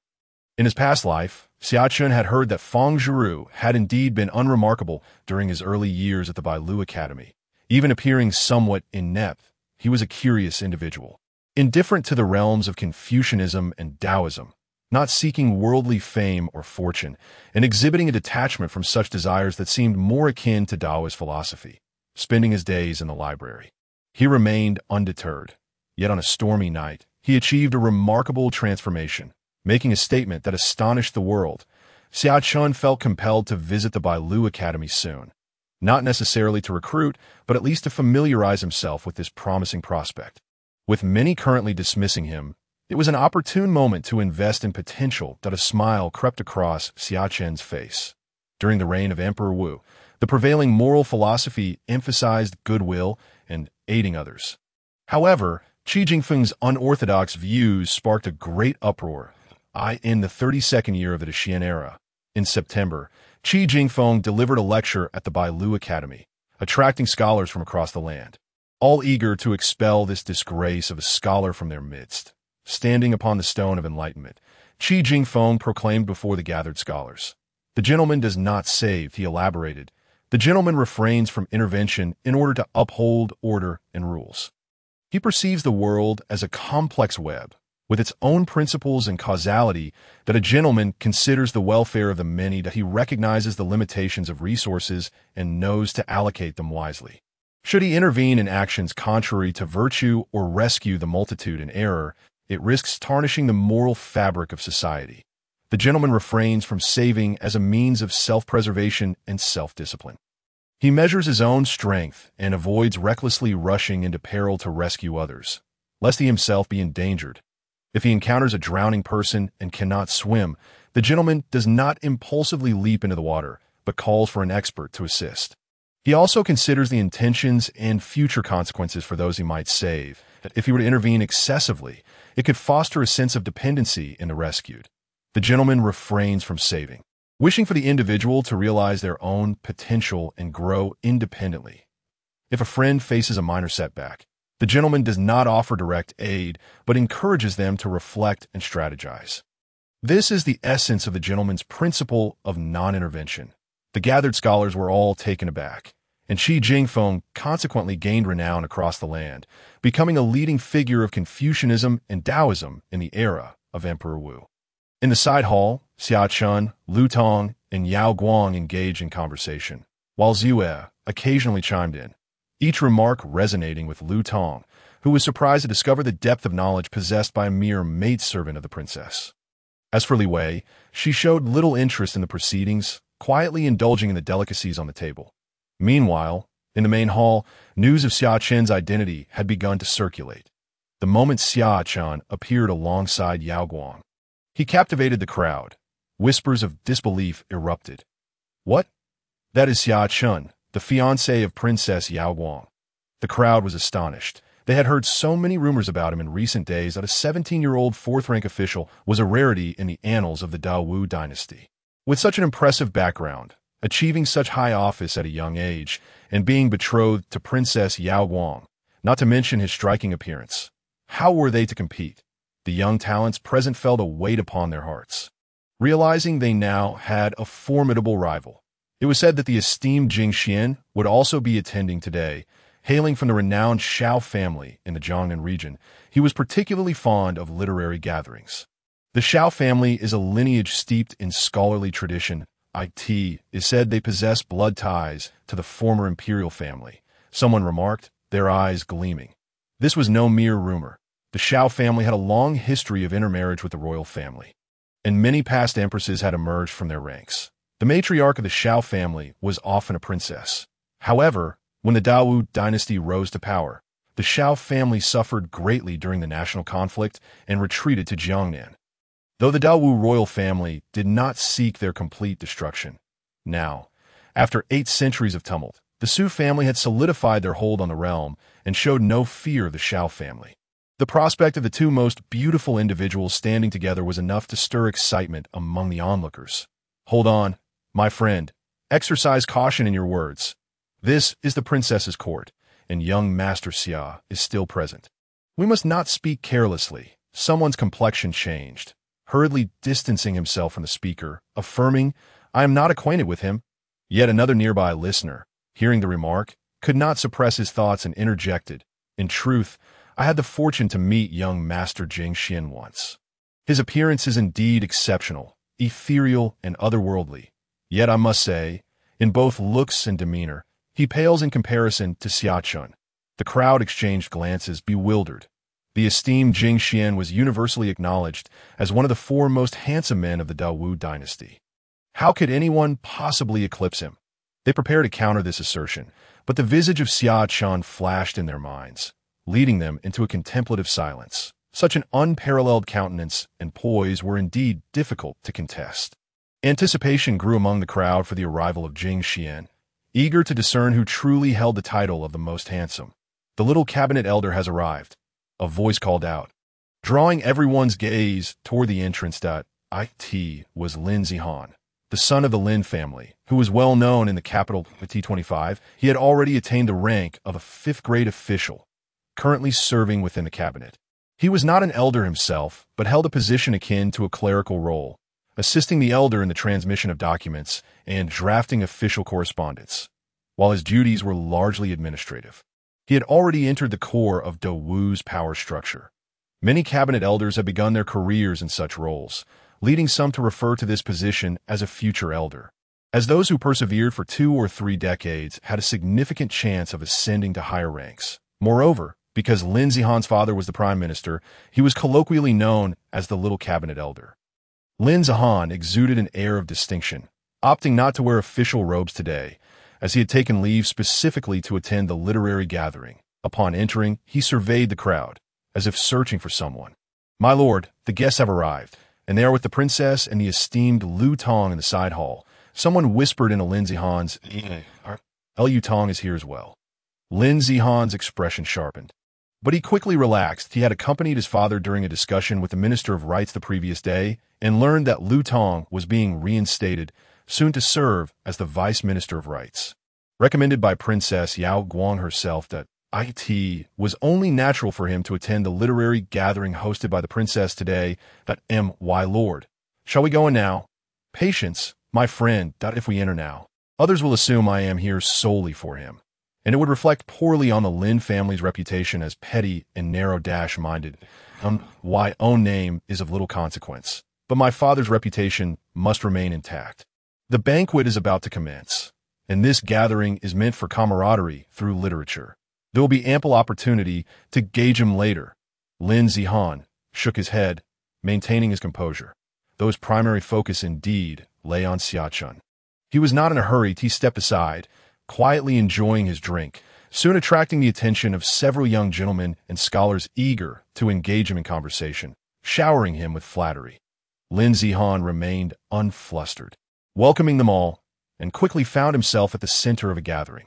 In his past life, Xia Chen had heard that Feng Zhiru had indeed been unremarkable during his early years at the Bailu Academy. Even appearing somewhat inept, he was a curious individual, indifferent to the realms of Confucianism and Taoism, not seeking worldly fame or fortune, and exhibiting a detachment from such desires that seemed more akin to Taoist philosophy, spending his days in the library. He remained undeterred. Yet on a stormy night, he achieved a remarkable transformation, making a statement that astonished the world. Xia Chen felt compelled to visit the Bailu Academy soon, not necessarily to recruit, but at least to familiarize himself with this promising prospect. With many currently dismissing him, it was an opportune moment to invest in potential that a smile crept across Xia Chen's face. During the reign of Emperor Wu, the prevailing moral philosophy emphasized goodwill and aiding others. However, Qi Jingfeng's unorthodox views sparked a great uproar. In the 32nd year of the Xian era, in September, Qi Jingfeng delivered a lecture at the Bailu Academy, attracting scholars from across the land, all eager to expel this disgrace of a scholar from their midst. Standing upon the stone of enlightenment, Qi Jingfeng proclaimed before the gathered scholars. The gentleman does not save, he elaborated. The gentleman refrains from intervention in order to uphold order and rules. He perceives the world as a complex web, with its own principles and causality, that a gentleman considers the welfare of the many, that he recognizes the limitations of resources and knows to allocate them wisely. Should he intervene in actions contrary to virtue or rescue the multitude in error, it risks tarnishing the moral fabric of society. The gentleman refrains from saving as a means of self-preservation and self-discipline. He measures his own strength and avoids recklessly rushing into peril to rescue others, lest he himself be endangered. If he encounters a drowning person and cannot swim, the gentleman does not impulsively leap into the water, but calls for an expert to assist. He also considers the intentions and future consequences for those he might save. If he were to intervene excessively, it could foster a sense of dependency in the rescued. The gentleman refrains from saving, wishing for the individual to realize their own potential and grow independently. If a friend faces a minor setback, the gentleman does not offer direct aid, but encourages them to reflect and strategize. This is the essence of the gentleman's principle of non-intervention. The gathered scholars were all taken aback, and Qi Jingfeng consequently gained renown across the land, becoming a leading figure of Confucianism and Taoism in the era of Emperor Wu. In the side hall, Xia Chen, Lu Tong, and Yao Guang engaged in conversation, while Zue occasionally chimed in, each remark resonating with Lu Tong, who was surprised to discover the depth of knowledge possessed by a mere maidservant of the princess. As for Li Wei, she showed little interest in the proceedings, quietly indulging in the delicacies on the table. Meanwhile, in the main hall, news of Xia Chen's identity had begun to circulate. the moment Xia Chen appeared alongside Yao Guang. He captivated the crowd. Whispers of disbelief erupted. What? That is Xia Chen, the fiancé of Princess Yao Guang. The crowd was astonished. They had heard so many rumors about him in recent days that a 17-year-old fourth-rank official was a rarity in the annals of the Donghou dynasty. With such an impressive background, achieving such high office at a young age, and being betrothed to Princess Yao Guang, not to mention his striking appearance, how were they to compete? The young talents present felt a weight upon their hearts, realizing they now had a formidable rival. It was said that the esteemed Jing Xian would also be attending today. Hailing from the renowned Shao family in the Jiangnan region, he was particularly fond of literary gatherings. The Shao family is a lineage steeped in scholarly tradition. It is said they possess blood ties to the former imperial family. Someone remarked, their eyes gleaming. This was no mere rumor. The Shao family had a long history of intermarriage with the royal family, and many past empresses had emerged from their ranks. The matriarch of the Shao family was often a princess. However, when the Donghou dynasty rose to power, the Shao family suffered greatly during the national conflict and retreated to Jiangnan. Though the Donghou royal family did not seek their complete destruction. Now, after 8 centuries of tumult, the Su family had solidified their hold on the realm and showed no fear of the Shao family. The prospect of the two most beautiful individuals standing together was enough to stir excitement among the onlookers. Hold on, my friend. Exercise caution in your words. This is the princess's court, and young Master Xia is still present. We must not speak carelessly. Someone's complexion changed, hurriedly distancing himself from the speaker, affirming, I am not acquainted with him. Yet another nearby listener, hearing the remark, could not suppress his thoughts and interjected, in truth, I had the fortune to meet young Master Jing Xian once. His appearance is indeed exceptional, ethereal and otherworldly. Yet I must say, in both looks and demeanor, he pales in comparison to Xia Chen. The crowd exchanged glances, bewildered. The esteemed Jing Xian was universally acknowledged as one of the 4 most handsome men of the Donghou dynasty. How could anyone possibly eclipse him? They prepared to counter this assertion, but the visage of Xia Chen flashed in their minds, leading them into a contemplative silence. Such an unparalleled countenance and poise were indeed difficult to contest. Anticipation grew among the crowd for the arrival of Jing Xian, eager to discern who truly held the title of the most handsome. The little cabinet elder has arrived, a voice called out, drawing everyone's gaze toward the entrance. It was Lin Zihan, the son of the Lin family, who was well known in the capital of T25. He had already attained the rank of a 5th-grade official, currently serving within the cabinet. He was not an elder himself, but held a position akin to a clerical role, assisting the elder in the transmission of documents and drafting official correspondence, while his duties were largely administrative. He had already entered the core of Donghou's power structure. Many cabinet elders have begun their careers in such roles, leading some to refer to this position as a future elder, as those who persevered for 2 or 3 decades had a significant chance of ascending to higher ranks. Moreover, because Lin Zihan's father was the prime minister, he was colloquially known as the little cabinet elder. Lin Zihan exuded an air of distinction, opting not to wear official robes today, as he had taken leave specifically to attend the literary gathering. Upon entering, he surveyed the crowd, as if searching for someone. My lord, the guests have arrived, and they are with the princess and the esteemed Lu Tong in the side hall. Someone whispered into Lin Zihan's ear. Lu Tong is here as well. Lin Zihan's expression sharpened. But he quickly relaxed. He had accompanied his father during a discussion with the Minister of Rights the previous day and learned that Lu Tong was being reinstated, soon to serve as the Vice Minister of Rights. Recommended by Princess Yao Guang herself, that it was only natural for him to attend the literary gathering hosted by the princess today. My lord. Shall we go in now? Patience, my friend. If we enter now, others will assume I am here solely for him, and it would reflect poorly on the Lin family's reputation as petty and narrow-minded. My own name is of little consequence, but my father's reputation must remain intact. The banquet is about to commence, and this gathering is meant for camaraderie through literature. There will be ample opportunity to gauge him later. Lin Zihan shook his head, maintaining his composure, though his primary focus indeed lay on Xia Chen. He was not in a hurry. He stepped aside, quietly enjoying his drink, soon attracting the attention of several young gentlemen and scholars eager to engage him in conversation, showering him with flattery. Lin Zihan remained unflustered, welcoming them all, and quickly found himself at the center of a gathering.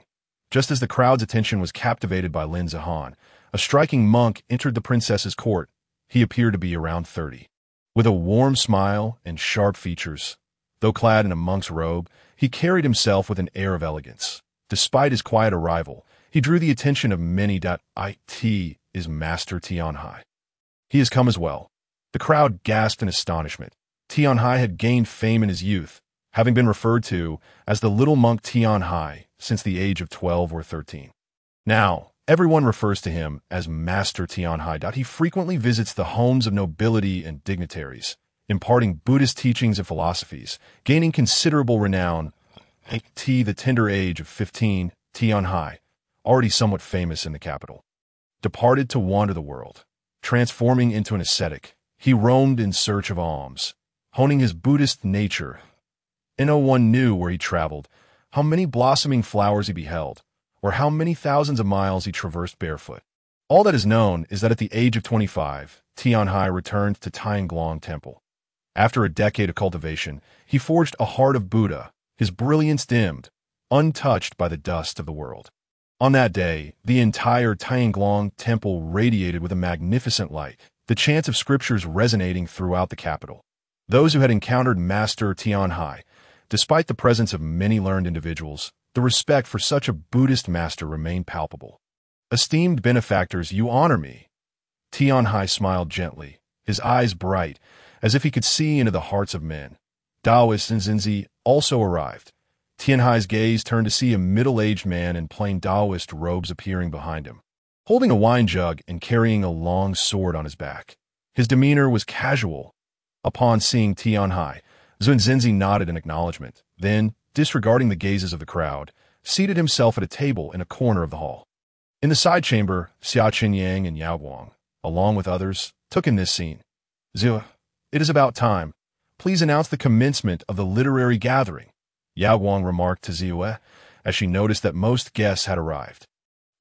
Just as the crowd's attention was captivated by Lin Zihan, a striking monk entered the princess's court. He appeared to be around 30. With a warm smile and sharp features, though clad in a monk's robe, he carried himself with an air of elegance. Despite his quiet arrival, he drew the attention of many. It is Master Tianhai. He has come as well. The crowd gasped in astonishment. Tianhai had gained fame in his youth, having been referred to as the little monk Tianhai since the age of 12 or 13. Now, everyone refers to him as Master Tianhai. He frequently visits the homes of nobility and dignitaries, imparting Buddhist teachings and philosophies, gaining considerable renown. At the tender age of 15, Tianhai, already somewhat famous in the capital, departed to wander the world. Transforming into an ascetic, he roamed in search of alms, honing his Buddhist nature. And no one knew where he traveled, how many blossoming flowers he beheld, or how many thousands of miles he traversed barefoot. All that is known is that at the age of 25, Tianhai returned to Tianglong Temple. After a decade of cultivation, he forged a heart of Buddha, his brilliance dimmed, untouched by the dust of the world. On that day, the entire Tianglong Temple radiated with a magnificent light, the chants of scriptures resonating throughout the capital. Those who had encountered Master Tianhai, despite the presence of many learned individuals, the respect for such a Buddhist master remained palpable. Esteemed benefactors, you honor me. Tianhai smiled gently, his eyes bright, as if he could see into the hearts of men. Taoists and Zinzi also arrived. Tianhai's gaze turned to see a middle-aged man in plain Taoist robes appearing behind him, holding a wine jug and carrying a long sword on his back. His demeanor was casual. Upon seeing Tianhai, Zunzinzi nodded in acknowledgement, then, disregarding the gazes of the crowd, seated himself at a table in a corner of the hall. In the side chamber, Xia Chen and Yao Guang, along with others, took in this scene. Zua, it is about time. Please announce the commencement of the literary gathering, Yao Guang remarked to Ziyue, as she noticed that most guests had arrived.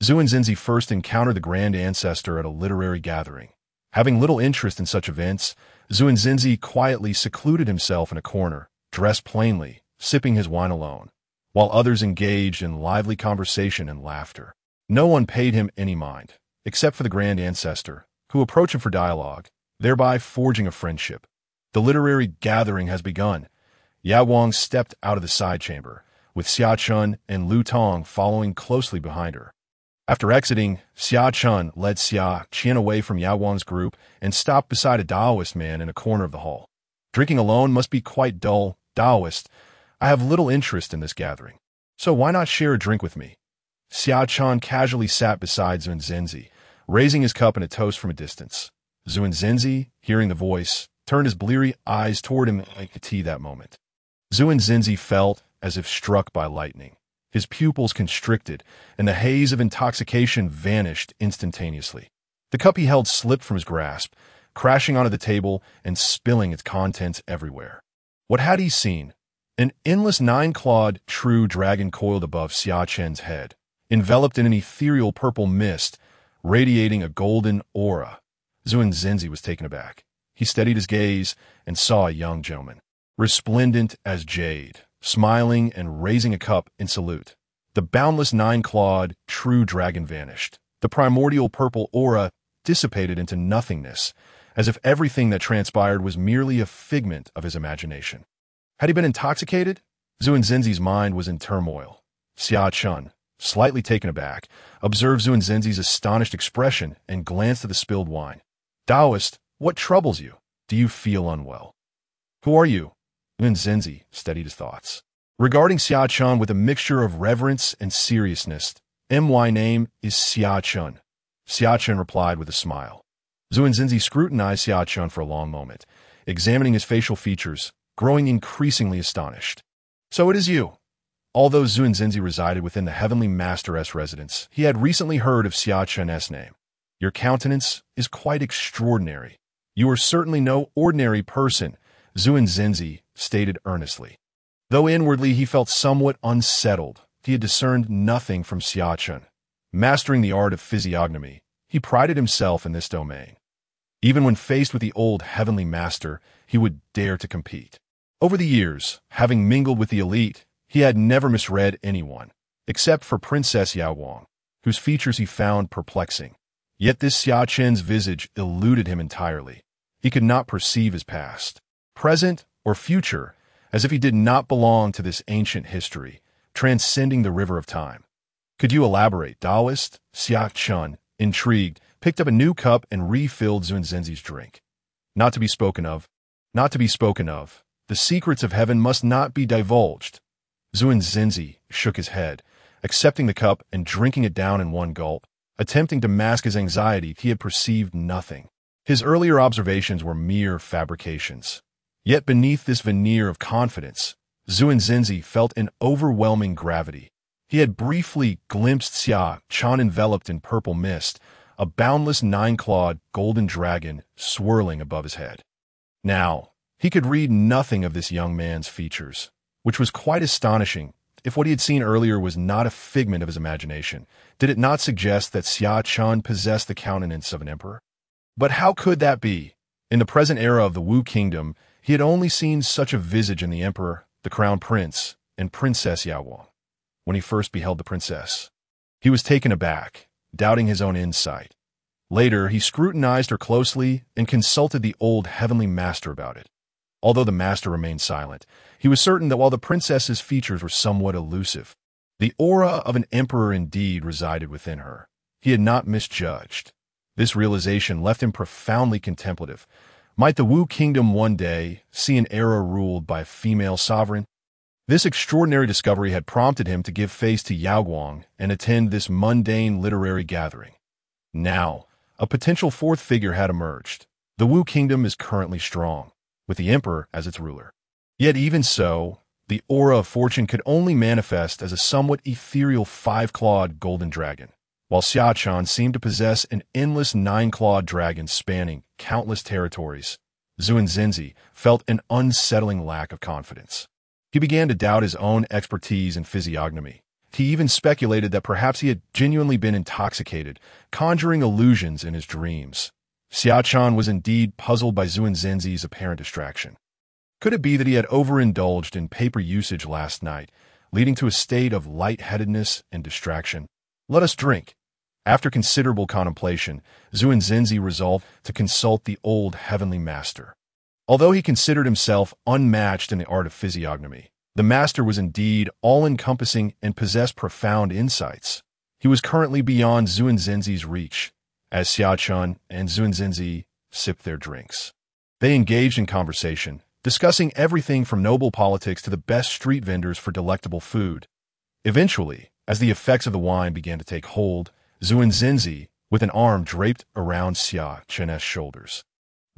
Zunzinzi first encountered the grand ancestor at a literary gathering. Having little interest in such events, Zunzinzi quietly secluded himself in a corner, dressed plainly, sipping his wine alone, while others engaged in lively conversation and laughter. No one paid him any mind, except for the grand ancestor, who approached him for dialogue, thereby forging a friendship. The literary gathering has begun. Yao Guang stepped out of the side chamber, with Xia Chen and Lu Tong following closely behind her. After exiting, Xia Chen led Xia Chen away from Yao Guang's group and stopped beside a Taoist man in a corner of the hall. Drinking alone must be quite dull, Taoist. I have little interest in this gathering, so why not share a drink with me? Xia Chen casually sat beside Zunzinzi, raising his cup in a toast from a distance. Zunzinzi, hearing the voice, turned his bleary eyes toward him like a tea that moment. Zunzinzi felt as if struck by lightning. His pupils constricted, and the haze of intoxication vanished instantaneously. The cup he held slipped from his grasp, crashing onto the table and spilling its contents everywhere. What had he seen? An endless nine-clawed, true dragon coiled above Xia Chen's head, enveloped in an ethereal purple mist, radiating a golden aura. Zunzinzi was taken aback. He steadied his gaze and saw a young gentleman, resplendent as jade, smiling and raising a cup in salute. The boundless nine-clawed, true dragon vanished. The primordial purple aura dissipated into nothingness, as if everything that transpired was merely a figment of his imagination. Had he been intoxicated? Zunzinzi's mind was in turmoil. Xia Chen, slightly taken aback, observed Zunzinzi's astonished expression and glanced at the spilled wine. Taoist, what troubles you? Do you feel unwell? Who are you? Zunzinzi steadied his thoughts. Regarding Xia Chen with a mixture of reverence and seriousness, my name is Xia Chen. Xia Chen replied with a smile. Zunzinzi scrutinized Xia Chen for a long moment, examining his facial features, growing increasingly astonished. So it is you. Although Zunzinzi resided within the Heavenly Master's residence, he had recently heard of Xia Chen's name. Your countenance is quite extraordinary. You are certainly no ordinary person, Zunzinzi stated earnestly. Though inwardly he felt somewhat unsettled, he had discerned nothing from Xia Chen. Mastering the art of physiognomy, he prided himself in this domain. Even when faced with the old heavenly master, he would dare to compete. Over the years, having mingled with the elite, he had never misread anyone, except for Princess Yaowang, whose features he found perplexing. Yet this Xia Chen's visage eluded him entirely. He could not perceive his past, present, or future, as if he did not belong to this ancient history, transcending the river of time. Could you elaborate? Taoist Xia Chen, intrigued, picked up a new cup and refilled Zunzenzi's drink. Not to be spoken of. Not to be spoken of. The secrets of heaven must not be divulged. Zunzenzi shook his head, accepting the cup and drinking it down in one gulp. Attempting to mask his anxiety, he had perceived nothing. His earlier observations were mere fabrications. Yet beneath this veneer of confidence, Zunzenzi felt an overwhelming gravity. He had briefly glimpsed Xia Chen enveloped in purple mist, a boundless nine-clawed golden dragon swirling above his head. Now, he could read nothing of this young man's features, which was quite astonishing. If what he had seen earlier was not a figment of his imagination, did it not suggest that Xia Chen possessed the countenance of an emperor? But how could that be? In the present era of the Wu Kingdom, he had only seen such a visage in the emperor, the crown prince, and Princess Yaowang. When he first beheld the princess, he was taken aback, doubting his own insight. Later, he scrutinized her closely and consulted the old heavenly master about it. Although the master remained silent, he was certain that while the princess's features were somewhat elusive, the aura of an emperor indeed resided within her. He had not misjudged. This realization left him profoundly contemplative. Might the Wu Kingdom one day see an era ruled by a female sovereign? This extraordinary discovery had prompted him to give face to Yaowang and attend this mundane literary gathering. Now, a potential fourth figure had emerged. The Wu Kingdom is currently strong, with the emperor as its ruler. Yet even so, the aura of fortune could only manifest as a somewhat ethereal five-clawed golden dragon, while Xia Chen seemed to possess an endless nine-clawed dragon spanning countless territories. Zunzenzi felt an unsettling lack of confidence. He began to doubt his own expertise in physiognomy. He even speculated that perhaps he had genuinely been intoxicated, conjuring illusions in his dreams. Xia Chen was indeed puzzled by Zunzenzi's apparent distraction. Could it be that he had overindulged in paper usage last night, leading to a state of lightheadedness and distraction? Let us drink. After considerable contemplation, Zunzenzi resolved to consult the old heavenly master. Although he considered himself unmatched in the art of physiognomy, the master was indeed all-encompassing and possessed profound insights. He was currently beyond Zunzenzi's reach, as Xia Chen and Zunzenzi sipped their drinks. They engaged in conversation, discussing everything from noble politics to the best street vendors for delectable food. Eventually, as the effects of the wine began to take hold, Zunzenzi, with an arm draped around Xia Chen's shoulders,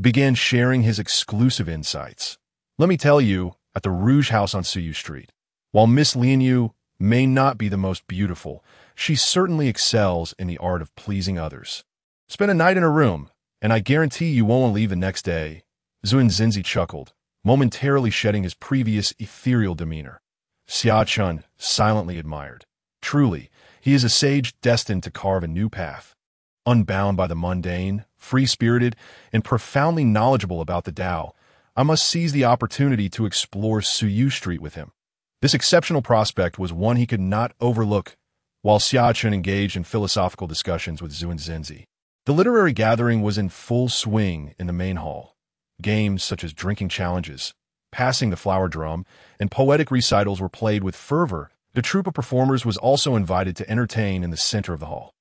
began sharing his exclusive insights. Let me tell you, at the Rouge House on Suyu Street, while Miss Lianyu may not be the most beautiful, she certainly excels in the art of pleasing others. Spend a night in her room, and I guarantee you won't leave the next day. Zunzenzi chuckled, momentarily shedding his previous ethereal demeanor. Xia Chen silently admired. Truly, he is a sage destined to carve a new path. Unbound by the mundane, free-spirited, and profoundly knowledgeable about the Tao, I must seize the opportunity to explore Suyu Street with him. This exceptional prospect was one he could not overlook, while Xia Chen engaged in philosophical discussions with Zunzenzi. The literary gathering was in full swing in the main hall. Games such as drinking challenges, passing the flower drum, and poetic recitals were played with fervor. The troupe of performers was also invited to entertain in the center of the hall.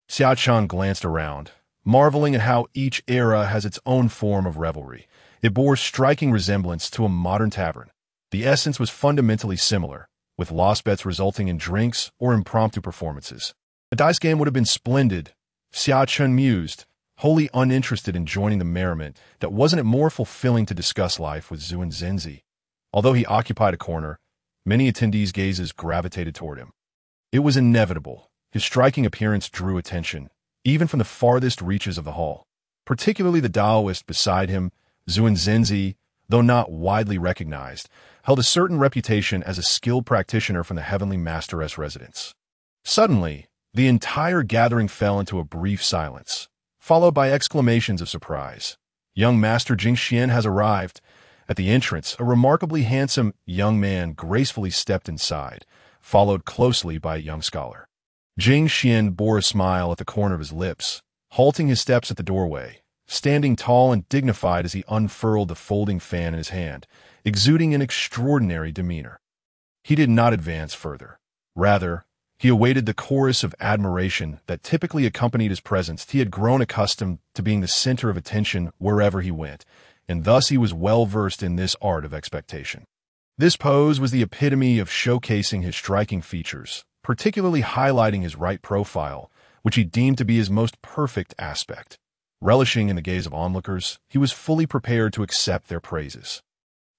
Xia Chen glanced around, marveling at how each era has its own form of revelry. It bore striking resemblance to a modern tavern. The essence was fundamentally similar, with lost bets resulting in drinks or impromptu performances. A dice game would have been splendid, Xia Chen mused, wholly uninterested in joining the merriment. That wasn't it more fulfilling to discuss life with Zunzenzi? Although he occupied a corner, many attendees' gazes gravitated toward him. It was inevitable. His striking appearance drew attention, even from the farthest reaches of the hall. Particularly the Taoist beside him, Zunzenzi, though not widely recognized, held a certain reputation as a skilled practitioner from the heavenly master's residence. Suddenly, The entire gathering fell into a brief silence, followed by exclamations of surprise. Young Master Jing Xian has arrived. At the entrance, a remarkably handsome young man gracefully stepped inside, followed closely by a young scholar. Jing Xian bore a smile at the corner of his lips, halting his steps at the doorway, standing tall and dignified as he unfurled the folding fan in his hand, exuding an extraordinary demeanor. He did not advance further. Rather, he awaited the chorus of admiration that typically accompanied his presence. He had grown accustomed to being the center of attention wherever he went, and thus he was well versed in this art of expectation. This pose was the epitome of showcasing his striking features, particularly highlighting his right profile, which he deemed to be his most perfect aspect. Relishing in the gaze of onlookers, he was fully prepared to accept their praises.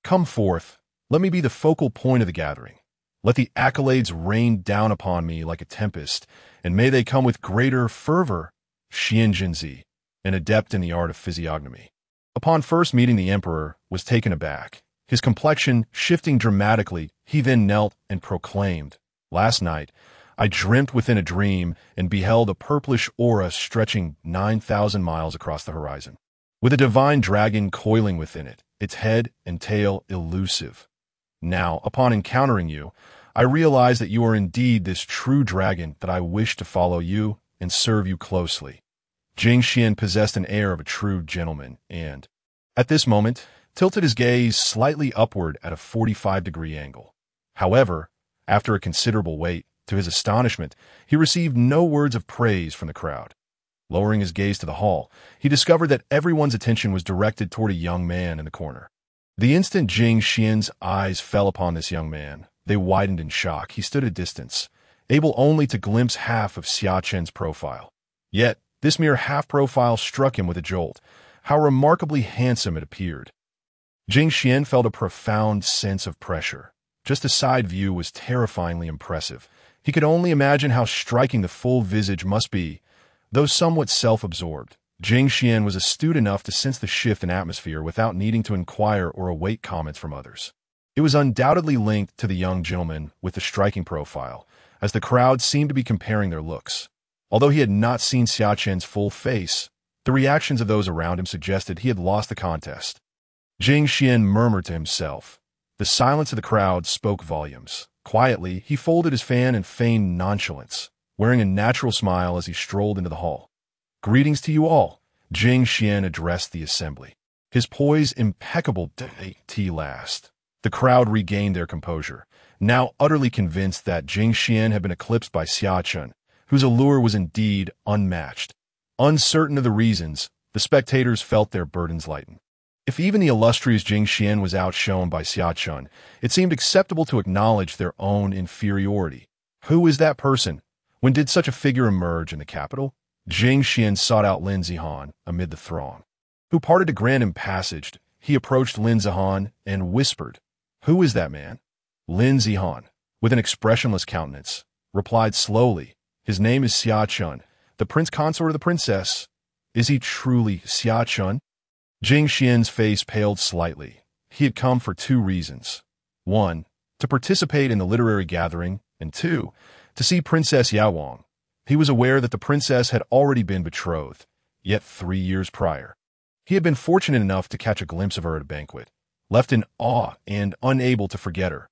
Come forth, let me be the focal point of the gathering. Let the accolades rain down upon me like a tempest, and may they come with greater fervor. Xian Jinzi, an adept in the art of physiognomy, upon first meeting the emperor, was taken aback. His complexion shifting dramatically, he then knelt and proclaimed, "Last night, I dreamt within a dream and beheld a purplish aura stretching 9,000 miles across the horizon, with a divine dragon coiling within it, its head and tail elusive. Now, upon encountering you, I realize that you are indeed this true dragon, that I wish to follow you and serve you closely." Jing Xian possessed an air of a true gentleman and, at this moment, tilted his gaze slightly upward at a 45-degree angle. However, after a considerable wait, to his astonishment, he received no words of praise from the crowd. Lowering his gaze to the hall, he discovered that everyone's attention was directed toward a young man in the corner. The instant Jing Xian's eyes fell upon this young man, they widened in shock. He stood at distance, able only to glimpse half of Xia Chen's profile. Yet, this mere half-profile struck him with a jolt. How remarkably handsome it appeared. Jing Xian felt a profound sense of pressure. Just a side view was terrifyingly impressive. He could only imagine how striking the full visage must be. Though somewhat self-absorbed, Jing Xian was astute enough to sense the shift in atmosphere without needing to inquire or await comments from others. It was undoubtedly linked to the young gentleman with the striking profile, as the crowd seemed to be comparing their looks. Although he had not seen Xia Chen's full face, the reactions of those around him suggested he had lost the contest. Jing Xian murmured to himself. The silence of the crowd spoke volumes. Quietly, he folded his fan and feigned nonchalance, wearing a natural smile as he strolled into the hall. "Greetings to you all," Jing Xian addressed the assembly. His poise impeccable to last. The crowd regained their composure, now utterly convinced that Jing Xian had been eclipsed by Xia Chen, whose allure was indeed unmatched. Uncertain of the reasons, the spectators felt their burdens lighten. If even the illustrious Jing Xian was outshone by Xia Chen, it seemed acceptable to acknowledge their own inferiority. Who is that person? When did such a figure emerge in the capital? Jing Xian sought out Lin Zihan amid the throng, who parted a grand passage. He approached Lin Zihan and whispered, "Who is that man?" Lin Zihan, with an expressionless countenance, replied slowly, "His name is Xia Chen, the prince consort of the princess." "Is he truly Xia Chen?" Jing Xian's face paled slightly. He had come for two reasons. One, to participate in the literary gathering, and two, to see Princess Yao. He was aware that the princess had already been betrothed, yet 3 years prior. He had been fortunate enough to catch a glimpse of her at a banquet, left in awe and unable to forget her.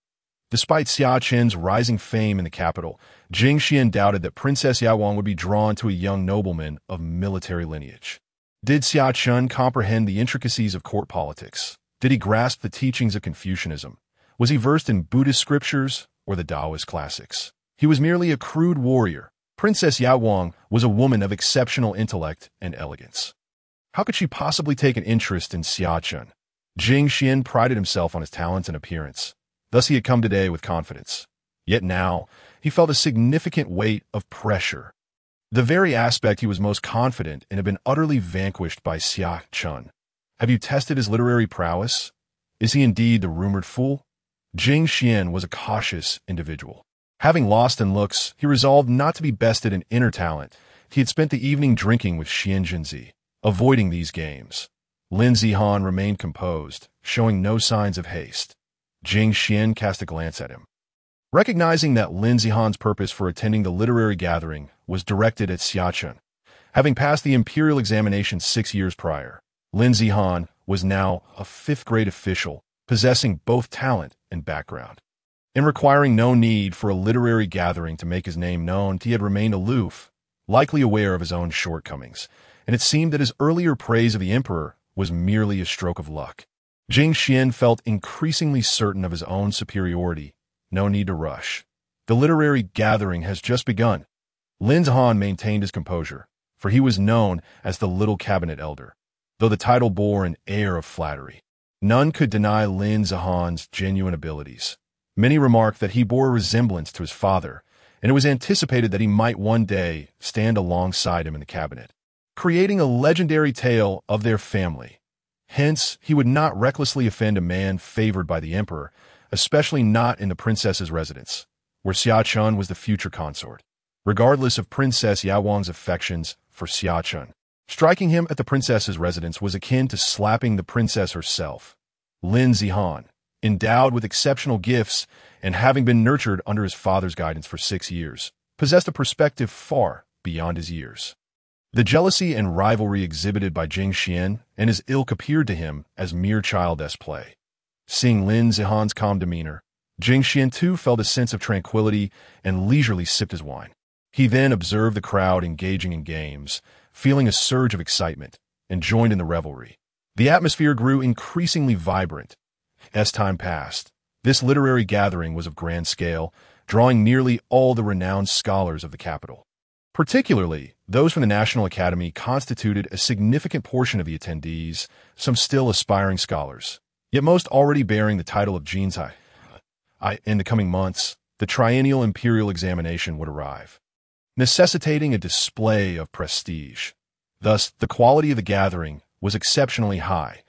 Despite Xia Chen's rising fame in the capital, Jing Xian doubted that Princess Yao would be drawn to a young nobleman of military lineage. Did Xia Chen comprehend the intricacies of court politics? Did he grasp the teachings of Confucianism? Was he versed in Buddhist scriptures or the Taoist classics? He was merely a crude warrior. Princess Yao was a woman of exceptional intellect and elegance. How could she possibly take an interest in Xia Chen? Jing Xian prided himself on his talents and appearance. Thus he had come today with confidence. Yet now, he felt a significant weight of pressure. The very aspect he was most confident in had been utterly vanquished by Xia Chen. Have you tested his literary prowess? Is he indeed the rumored fool? Jing Xian was a cautious individual. Having lost in looks, he resolved not to be bested in inner talent. He had spent the evening drinking with Xian Jinzi, avoiding these games. Lin Zihan remained composed, showing no signs of haste. Jing Xian cast a glance at him. Recognizing that Lin Zihan's purpose for attending the literary gathering was directed at Xia Chen. Having passed the imperial examination 6 years prior, Lin Zihan was now a fifth-grade official, possessing both talent and background. In requiring no need for a literary gathering to make his name known, he had remained aloof, likely aware of his own shortcomings, and it seemed that his earlier praise of the emperor was merely a stroke of luck. Jing Xian felt increasingly certain of his own superiority. No need to rush. The literary gathering has just begun. Lin Zihan maintained his composure, for he was known as the Little Cabinet Elder, though the title bore an air of flattery. None could deny Lin Zihan's genuine abilities. Many remarked that he bore a resemblance to his father, and it was anticipated that he might one day stand alongside him in the cabinet, creating a legendary tale of their family. Hence, he would not recklessly offend a man favored by the emperor, especially not in the princess's residence, where Xia Chen was the future consort. Regardless of Princess Yao Wang's affections for Xia Chen, striking him at the princess's residence was akin to slapping the princess herself. Lin Zihan, endowed with exceptional gifts and having been nurtured under his father's guidance for 6 years, possessed a perspective far beyond his years. The jealousy and rivalry exhibited by Jing Xian and his ilk appeared to him as mere childish play. Seeing Lin Zihan's calm demeanor, Jing Xian too felt a sense of tranquility and leisurely sipped his wine. He then observed the crowd engaging in games, feeling a surge of excitement, and joined in the revelry. The atmosphere grew increasingly vibrant. As time passed, this literary gathering was of grand scale, drawing nearly all the renowned scholars of the capital. Particularly, those from the National Academy constituted a significant portion of the attendees, some still aspiring scholars, yet most already bearing the title of Jinzai. In the coming months, the triennial imperial examination would arrive, necessitating a display of prestige. Thus, the quality of the gathering was exceptionally high.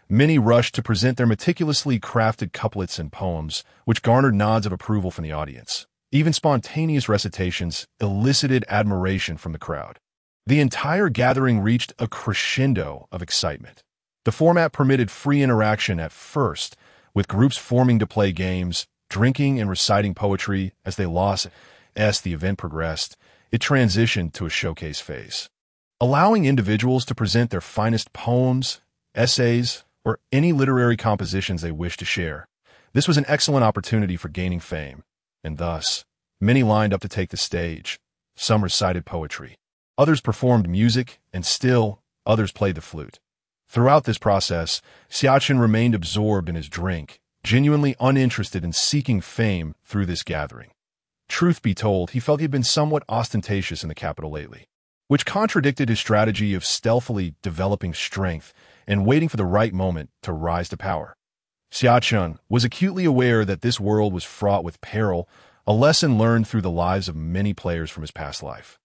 Many rushed to present their meticulously crafted couplets and poems, which garnered nods of approval from the audience. Even spontaneous recitations elicited admiration from the crowd. The entire gathering reached a crescendo of excitement. The format permitted free interaction at first, with groups forming to play games, drinking and reciting poetry as they lost. As the event progressed, it transitioned to a showcase phase, allowing individuals to present their finest poems, essays, or any literary compositions they wished to share. This was an excellent opportunity for gaining fame, and thus, many lined up to take the stage. Some recited poetry, others performed music, and still others played the flute. Throughout this process, Xia Chen remained absorbed in his drink, genuinely uninterested in seeking fame through this gathering. Truth be told, he felt he had been somewhat ostentatious in the capital lately, which contradicted his strategy of stealthily developing strength and waiting for the right moment to rise to power. Xia Chen was acutely aware that this world was fraught with peril, a lesson learned through the lives of many players from his past life.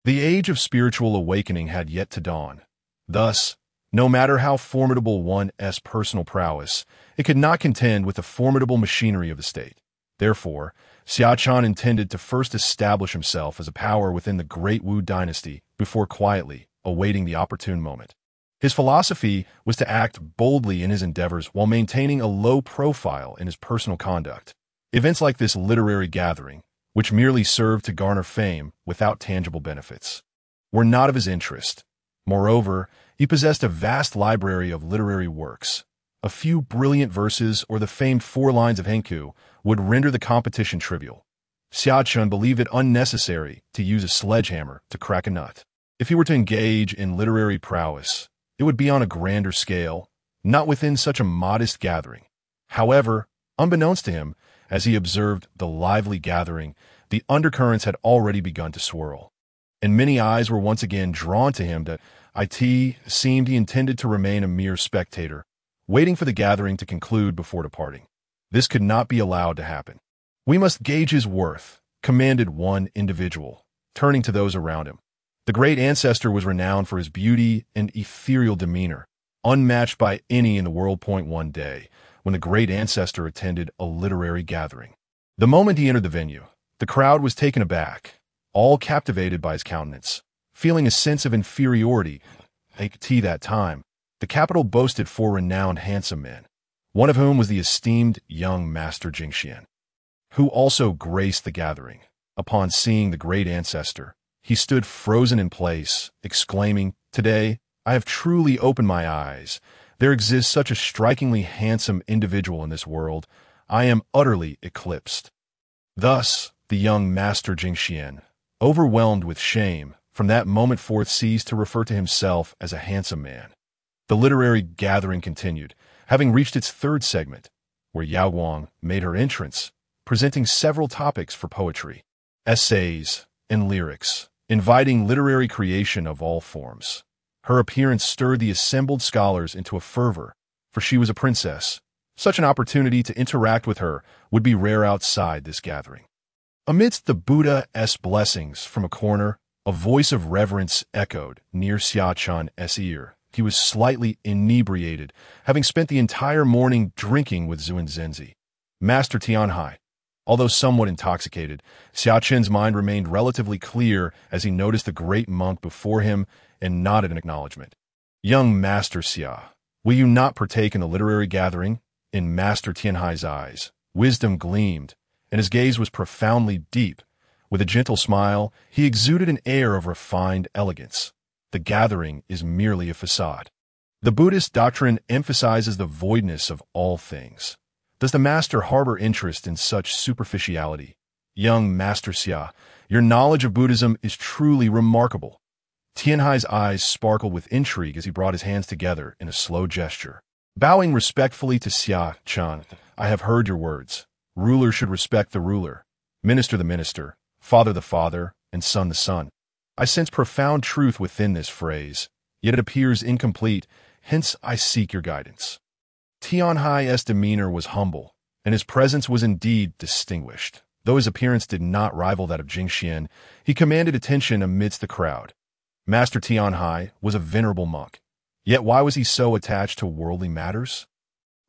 The age of spiritual awakening had yet to dawn. Thus, no matter how formidable one's personal prowess, it could not contend with the formidable machinery of the state. Therefore, Xia Chen intended to first establish himself as a power within the Great Wu dynasty before quietly awaiting the opportune moment. His philosophy was to act boldly in his endeavors while maintaining a low profile in his personal conduct. Events like this literary gathering, which merely served to garner fame without tangible benefits, were not of his interest. Moreover, he possessed a vast library of literary works. A few brilliant verses or the famed 4 lines of Henku would render the competition trivial. Xia Chen believed it unnecessary to use a sledgehammer to crack a nut. If he were to engage in literary prowess, it would be on a grander scale, not within such a modest gathering. However, unbeknownst to him, as he observed the lively gathering, the undercurrents had already begun to swirl, and many eyes were once again drawn to him. That it seemed he intended to remain a mere spectator, waiting for the gathering to conclude before departing. This could not be allowed to happen. We must gauge his worth, commanded one individual, turning to those around him. The great ancestor was renowned for his beauty and ethereal demeanor, unmatched by any in the world. One day, when the great ancestor attended a literary gathering. The moment he entered the venue, the crowd was taken aback, all captivated by his countenance, feeling a sense of inferiority. At that time, the capital boasted 4 renowned handsome men, one of whom was the esteemed young master Jing Xian, who also graced the gathering. Upon seeing the great ancestor, He stood frozen in place, exclaiming, "Today, I have truly opened my eyes. There exists such a strikingly handsome individual in this world. I am utterly eclipsed." Thus, the young master Jingxian, overwhelmed with shame, from that moment forth ceased to refer to himself as a handsome man. The literary gathering continued, having reached its third segment, where Yao Guang made her entrance, presenting several topics for poetry, essays, and lyrics, inviting literary creation of all forms. Her appearance stirred the assembled scholars into a fervor, for she was a princess. Such an opportunity to interact with her would be rare outside this gathering. Amidst the Buddha's blessings from a corner, a voice of reverence echoed near Xia Chen's ear. He was slightly inebriated, having spent the entire morning drinking with Zhuan Zhenzi. Master Tianhai. Although somewhat intoxicated, Xia Chen's mind remained relatively clear as he noticed the great monk before him and nodded in acknowledgement. "Young Master Xia, will you not partake in the literary gathering?" In Master Tianhai's eyes, wisdom gleamed, and his gaze was profoundly deep. With a gentle smile, he exuded an air of refined elegance. The gathering is merely a facade. The Buddhist doctrine emphasizes the voidness of all things. Does the master harbor interest in such superficiality? Young Master Xia, your knowledge of Buddhism is truly remarkable. Tianhai's eyes sparkled with intrigue as he brought his hands together in a slow gesture. Bowing respectfully to Xia Chen, "I have heard your words. Ruler should respect the ruler, minister the minister, father the father, and son the son. I sense profound truth within this phrase, yet it appears incomplete, hence I seek your guidance." Tianhai's demeanor was humble, and his presence was indeed distinguished. Though his appearance did not rival that of Jingxian, he commanded attention amidst the crowd. Master Tianhai was a venerable monk. Yet why was he so attached to worldly matters?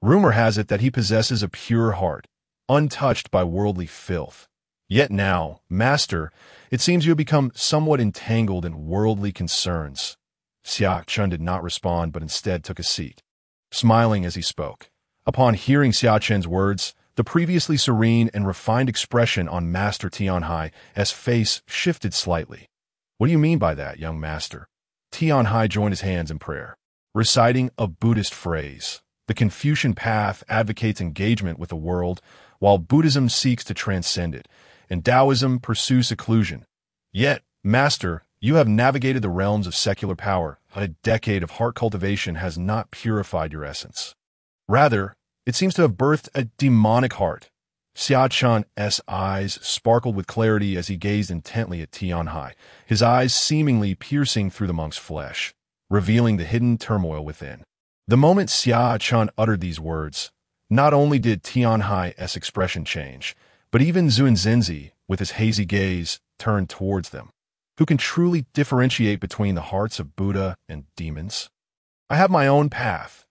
Rumor has it that he possesses a pure heart, untouched by worldly filth. Yet now, Master, it seems you have become somewhat entangled in worldly concerns. Xia Chen did not respond, but instead took a seat, smiling as he spoke. Upon hearing Xia Chen's words, the previously serene and refined expression on Master Tianhai's face shifted slightly. "What do you mean by that, young master?" Tianhai joined his hands in prayer, reciting a Buddhist phrase. The Confucian path advocates engagement with the world, while Buddhism seeks to transcend it, and Taoism pursues seclusion. Yet, Master, you have navigated the realms of secular power, but a decade of heart cultivation has not purified your essence. Rather, it seems to have birthed a demonic heart. Xia Chen's eyes sparkled with clarity as he gazed intently at Tianhai, his eyes seemingly piercing through the monk's flesh, revealing the hidden turmoil within. The moment Xia Chen uttered these words, not only did Tianhai's expression change, but even Zhuan Zhenzi, with his hazy gaze, turned towards them. Who can truly differentiate between the hearts of Buddha and demons? "I have my own path."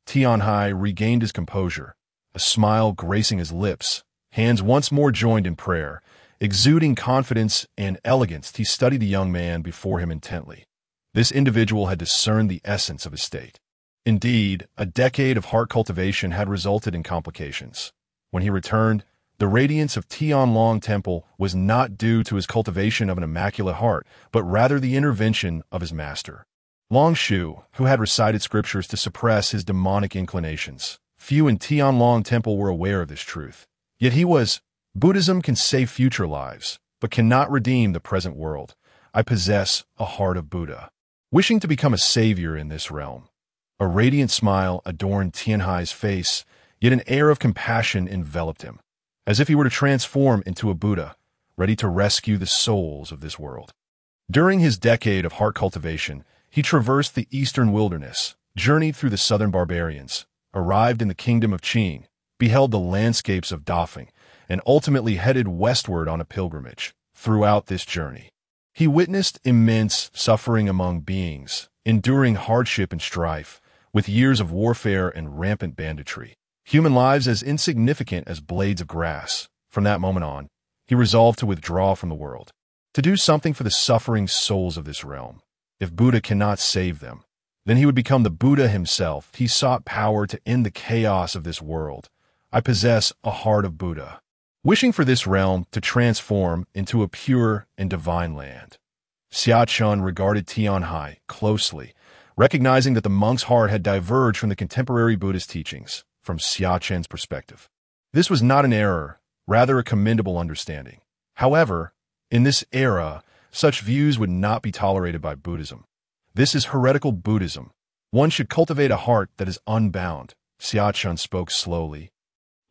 Tianhai regained his composure, a smile gracing his lips, hands once more joined in prayer. Exuding confidence and elegance, he studied the young man before him intently. This individual had discerned the essence of his state. Indeed, a decade of heart cultivation had resulted in complications. When he returned, the radiance of Tianlong Temple was not due to his cultivation of an immaculate heart, but rather the intervention of his master, Long Shu, who had recited scriptures to suppress his demonic inclinations. Few in Tianlong Temple were aware of this truth. Yet he was, "Buddhism can save future lives, but cannot redeem the present world. I possess a heart of Buddha." Wishing to become a savior in this realm, a radiant smile adorned Tianhai's face, yet an air of compassion enveloped him, as if he were to transform into a Buddha, ready to rescue the souls of this world. During his decade of heart cultivation, he traversed the eastern wilderness, journeyed through the southern barbarians, arrived in the kingdom of Qing, beheld the landscapes of Dafeng, and ultimately headed westward on a pilgrimage. Throughout this journey, he witnessed immense suffering among beings, enduring hardship and strife, with years of warfare and rampant banditry. Human lives as insignificant as blades of grass. From that moment on, he resolved to withdraw from the world, to do something for the suffering souls of this realm. If Buddha cannot save them, then he would become the Buddha himself. He sought power to end the chaos of this world. "I possess a heart of Buddha," wishing for this realm to transform into a pure and divine land. Xia Chen regarded Tianhai closely, recognizing that the monk's heart had diverged from the contemporary Buddhist teachings, from Xia Chen's perspective. This was not an error, rather a commendable understanding. However, in this era, such views would not be tolerated by Buddhism. This is heretical Buddhism. One should cultivate a heart that is unbound. Xia Chen spoke slowly,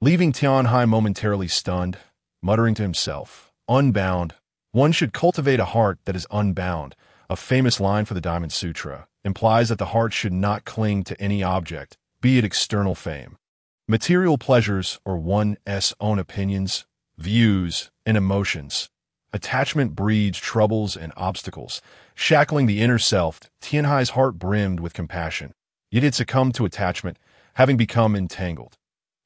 leaving Tianhai momentarily stunned, muttering to himself, "Unbound. One should cultivate a heart that is unbound." A famous line for the Diamond Sutra implies that the heart should not cling to any object, be it external fame, material pleasures, or one's own opinions, views, and emotions. Attachment breeds troubles and obstacles, shackling the inner self. Tianhai's heart brimmed with compassion, yet it succumbed to attachment, having become entangled.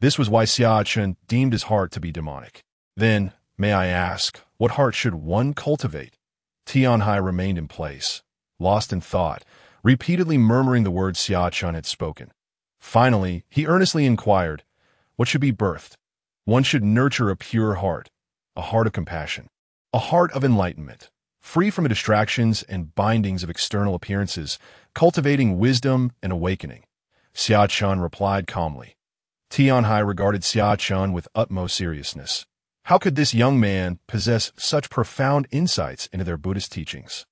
This was why Xia Chen deemed his heart to be demonic. Then, may I ask, what heart should one cultivate? Tianhai remained in place, lost in thought, repeatedly murmuring the words Xia Chen had spoken. Finally, he earnestly inquired, what should be birthed? One should nurture a pure heart, a heart of compassion, a heart of enlightenment, free from the distractions and bindings of external appearances, cultivating wisdom and awakening. Xia Chen replied calmly. Tianhai regarded Xia Chen with utmost seriousness. How could this young man possess such profound insights into their Buddhist teachings?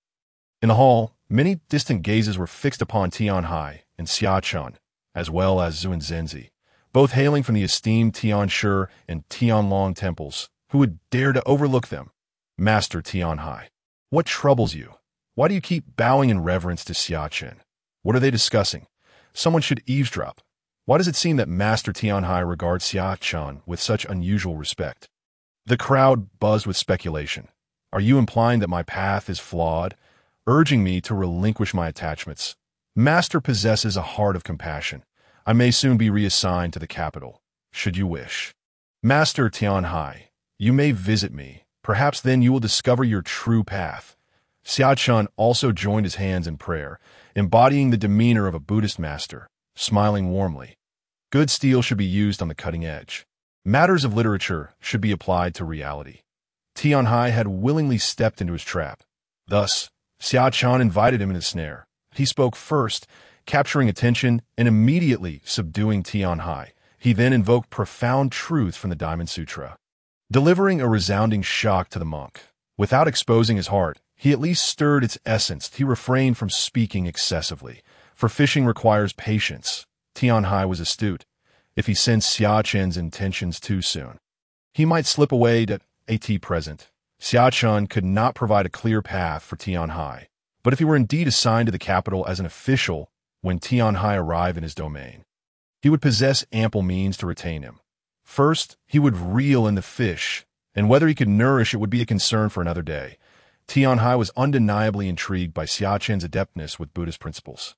In the hall, many distant gazes were fixed upon Tianhai and Xia Chen, as well as Zhuan Zhenzi, both hailing from the esteemed Tianshu and Tianlong temples. Who would dare to overlook them? Master Tianhai, what troubles you? Why do you keep bowing in reverence to Xia Chen? What are they discussing? Someone should eavesdrop. Why does it seem that Master Tianhai regards Xia Chen with such unusual respect? The crowd buzzed with speculation. Are you implying that my path is flawed, urging me to relinquish my attachments? Master possesses a heart of compassion. I may soon be reassigned to the capital, should you wish. Master Tianhai, you may visit me. Perhaps then you will discover your true path. Xia Chen also joined his hands in prayer, embodying the demeanor of a Buddhist master, smiling warmly. Good steel should be used on the cutting edge. Matters of literature should be applied to reality. Tianhai had willingly stepped into his trap. Thus, Xia Chen invited him in his snare. He spoke first, capturing attention and immediately subduing Tianhai. He then invoked profound truth from the Diamond Sutra, delivering a resounding shock to the monk. Without exposing his heart, he at least stirred its essence. He refrained from speaking excessively, for fishing requires patience. Tianhai was astute. If he sensed Xia Chen's intentions too soon, he might slip away at present. Xia Chen could not provide a clear path for Tianhai, but if he were indeed assigned to the capital as an official when Tianhai arrived in his domain, he would possess ample means to retain him. First, he would reel in the fish, and whether he could nourish it would be a concern for another day. Tianhai was undeniably intrigued by Xia Chen's adeptness with Buddhist principles.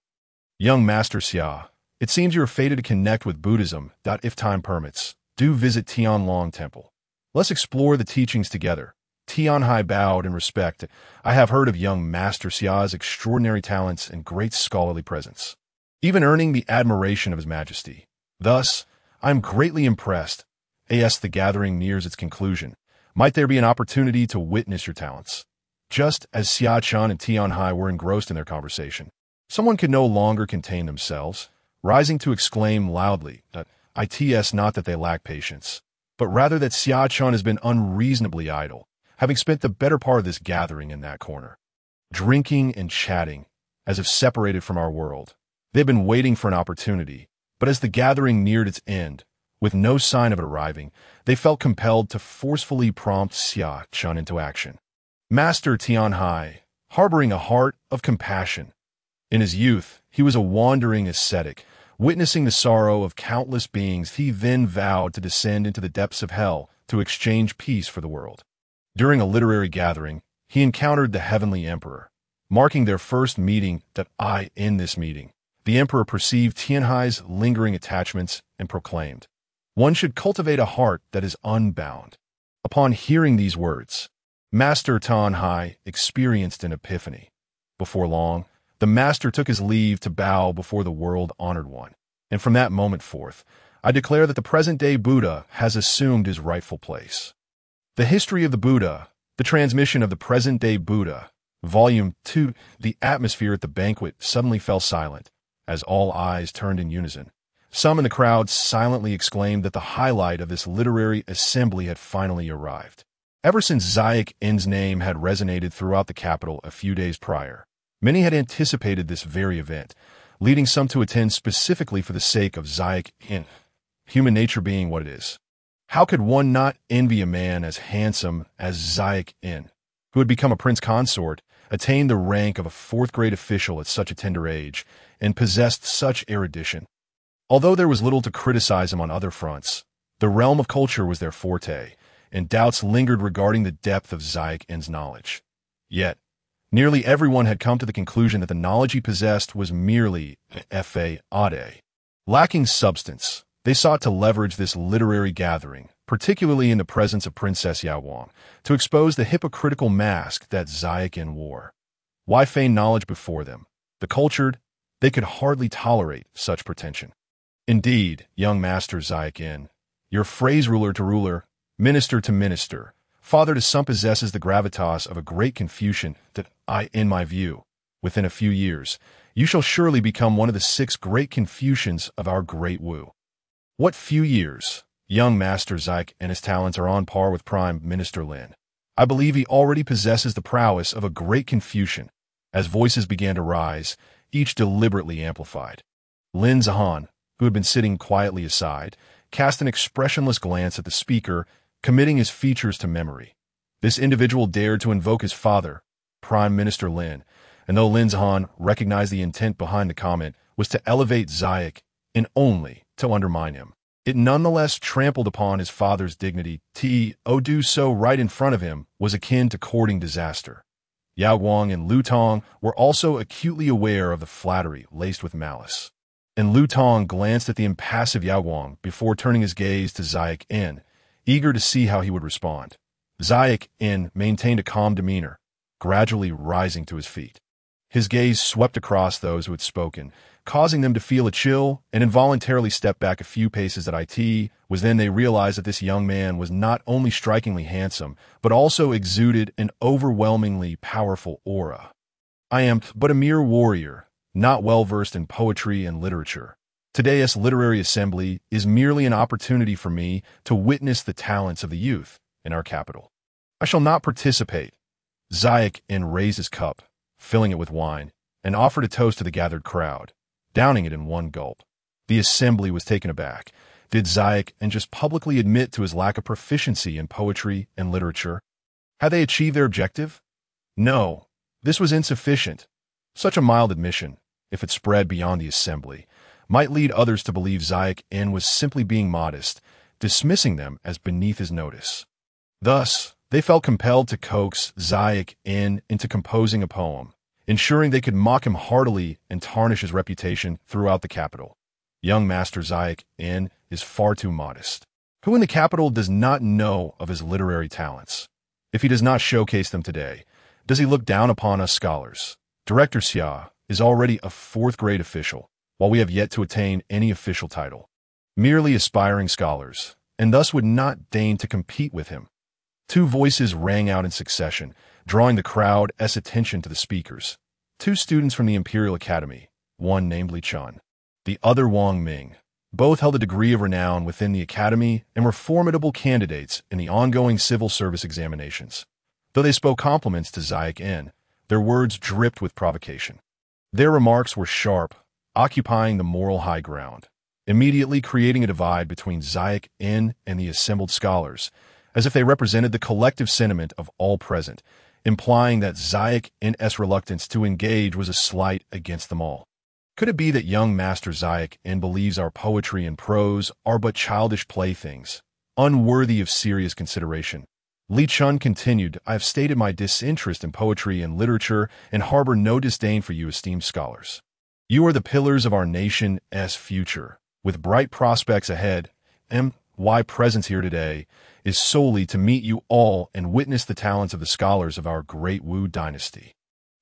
Young Master Xia, it seems you are fated to connect with Buddhism. If time permits, do visit Tianlong Temple. Let's explore the teachings together. Tianhai bowed in respect. I have heard of young Master Xia's extraordinary talents and great scholarly presence, even earning the admiration of His Majesty. Thus, I am greatly impressed. As the gathering nears its conclusion, might there be an opportunity to witness your talents? Just as Xia Chen and Tianhai were engrossed in their conversation, someone could no longer contain themselves, rising to exclaim loudly that it's not that they lack patience, but rather that Xia Chen has been unreasonably idle, having spent the better part of this gathering in that corner, drinking and chatting, as if separated from our world. They had been waiting for an opportunity, but as the gathering neared its end, with no sign of it arriving, they felt compelled to forcefully prompt Xia Chen into action. Master Tianhai, harboring a heart of compassion. In his youth, he was a wandering ascetic. Witnessing the sorrow of countless beings, he then vowed to descend into the depths of hell to exchange peace for the world. During a literary gathering, he encountered the heavenly emperor, marking their first meeting. In this meeting, the emperor perceived Tianhai's lingering attachments and proclaimed, "One should cultivate a heart that is unbound." Upon hearing these words, Master Tianhai experienced an epiphany. Before long, the master took his leave to bow before the world-honored one, and from that moment forth, I declare that the present-day Buddha has assumed his rightful place. The history of the Buddha, the transmission of the present-day Buddha, Volume 2. The atmosphere at the banquet suddenly fell silent, as all eyes turned in unison. Some in the crowd silently exclaimed that the highlight of this literary assembly had finally arrived. Ever since Xia Chen's name had resonated throughout the capital a few days prior, many had anticipated this very event, leading some to attend specifically for the sake of Xia Chen, human nature being what it is. How could one not envy a man as handsome as Xia Chen, who had become a prince consort, attained the rank of a fourth-grade official at such a tender age, and possessed such erudition? Although there was little to criticize him on other fronts, the realm of culture was their forte, and doubts lingered regarding the depth of Xia Chen's knowledge. Yet, nearly everyone had come to the conclusion that the knowledge he possessed was merely fade. Lacking substance, they sought to leverage this literary gathering, particularly in the presence of Princess Yaowang, to expose the hypocritical mask that Xia Chen wore. Why feign knowledge before them? The cultured, they could hardly tolerate such pretension. Indeed, young master Xia Chen, your phrase ruler to ruler, minister to minister, father to some possesses the gravitas of a great Confucian that in my view, within a few years, you shall surely become one of the 6 great Confucians of our great Wu. What few years? Young Master Xia and his talents are on par with Prime Minister Lin. I believe he already possesses the prowess of a great Confucian. As voices began to rise, each deliberately amplified. Lin Zhan, who had been sitting quietly aside, cast an expressionless glance at the speaker, committing his features to memory. This individual dared to invoke his father, Prime Minister Lin, and though Lin Zhan recognized the intent behind the comment was to elevate Xia and only to undermine him, it nonetheless trampled upon his father's dignity. To do so right in front of him was akin to courting disaster. Yao Guang and Lu Tong were also acutely aware of the flattery laced with malice. And Lu Tong glanced at the impassive Yao Guang before turning his gaze to Xia Chen, eager to see how he would respond. Xia Chen maintained a calm demeanor, gradually rising to his feet. His gaze swept across those who had spoken, causing them to feel a chill and involuntarily step back a few paces. Was then they realized that this young man was not only strikingly handsome, but also exuded an overwhelmingly powerful aura. I am but a mere warrior, not well-versed in poetry and literature. Today's literary assembly is merely an opportunity for me to witness the talents of the youth in our capital. I shall not participate. Xia Chen raised his cup, filling it with wine, and offered a toast to the gathered crowd, downing it in one gulp. The assembly was taken aback. Did Xia Chen just publicly admit to his lack of proficiency in poetry and literature? Had they achieved their objective? No, this was insufficient. Such a mild admission, if it spread beyond the assembly, might lead others to believe Xia Chen was simply being modest, dismissing them as beneath his notice. Thus, they felt compelled to coax Xia Chen into composing a poem, ensuring they could mock him heartily and tarnish his reputation throughout the capital. Young Master Xia Chen is far too modest. Who in the capital does not know of his literary talents? If he does not showcase them today, does he look down upon us scholars? Director Xia is already a 4th-grade official, while we have yet to attain any official title. Merely aspiring scholars, and thus would not deign to compete with him. 2 voices rang out in succession, drawing the crowd's attention to the speakers. 2 students from the Imperial Academy, one named Li Chun, the other Wang Ming. Both held a degree of renown within the academy and were formidable candidates in the ongoing civil service examinations. Though they spoke compliments to Xia Chen, their words dripped with provocation. Their remarks were sharp, occupying the moral high ground, immediately creating a divide between Xia Chen and the assembled scholars, as if they represented the collective sentiment of all present, implying that Xia Chen's reluctance to engage was a slight against them all. Could it be that young Master Xia Chen believes our poetry and prose are but childish playthings, unworthy of serious consideration? Li Chun continued, I have stated my disinterest in poetry and literature and harbor no disdain for you esteemed scholars. You are the pillars of our nation's future, with bright prospects ahead, and my presence here today is solely to meet you all and witness the talents of the scholars of our great Wu dynasty.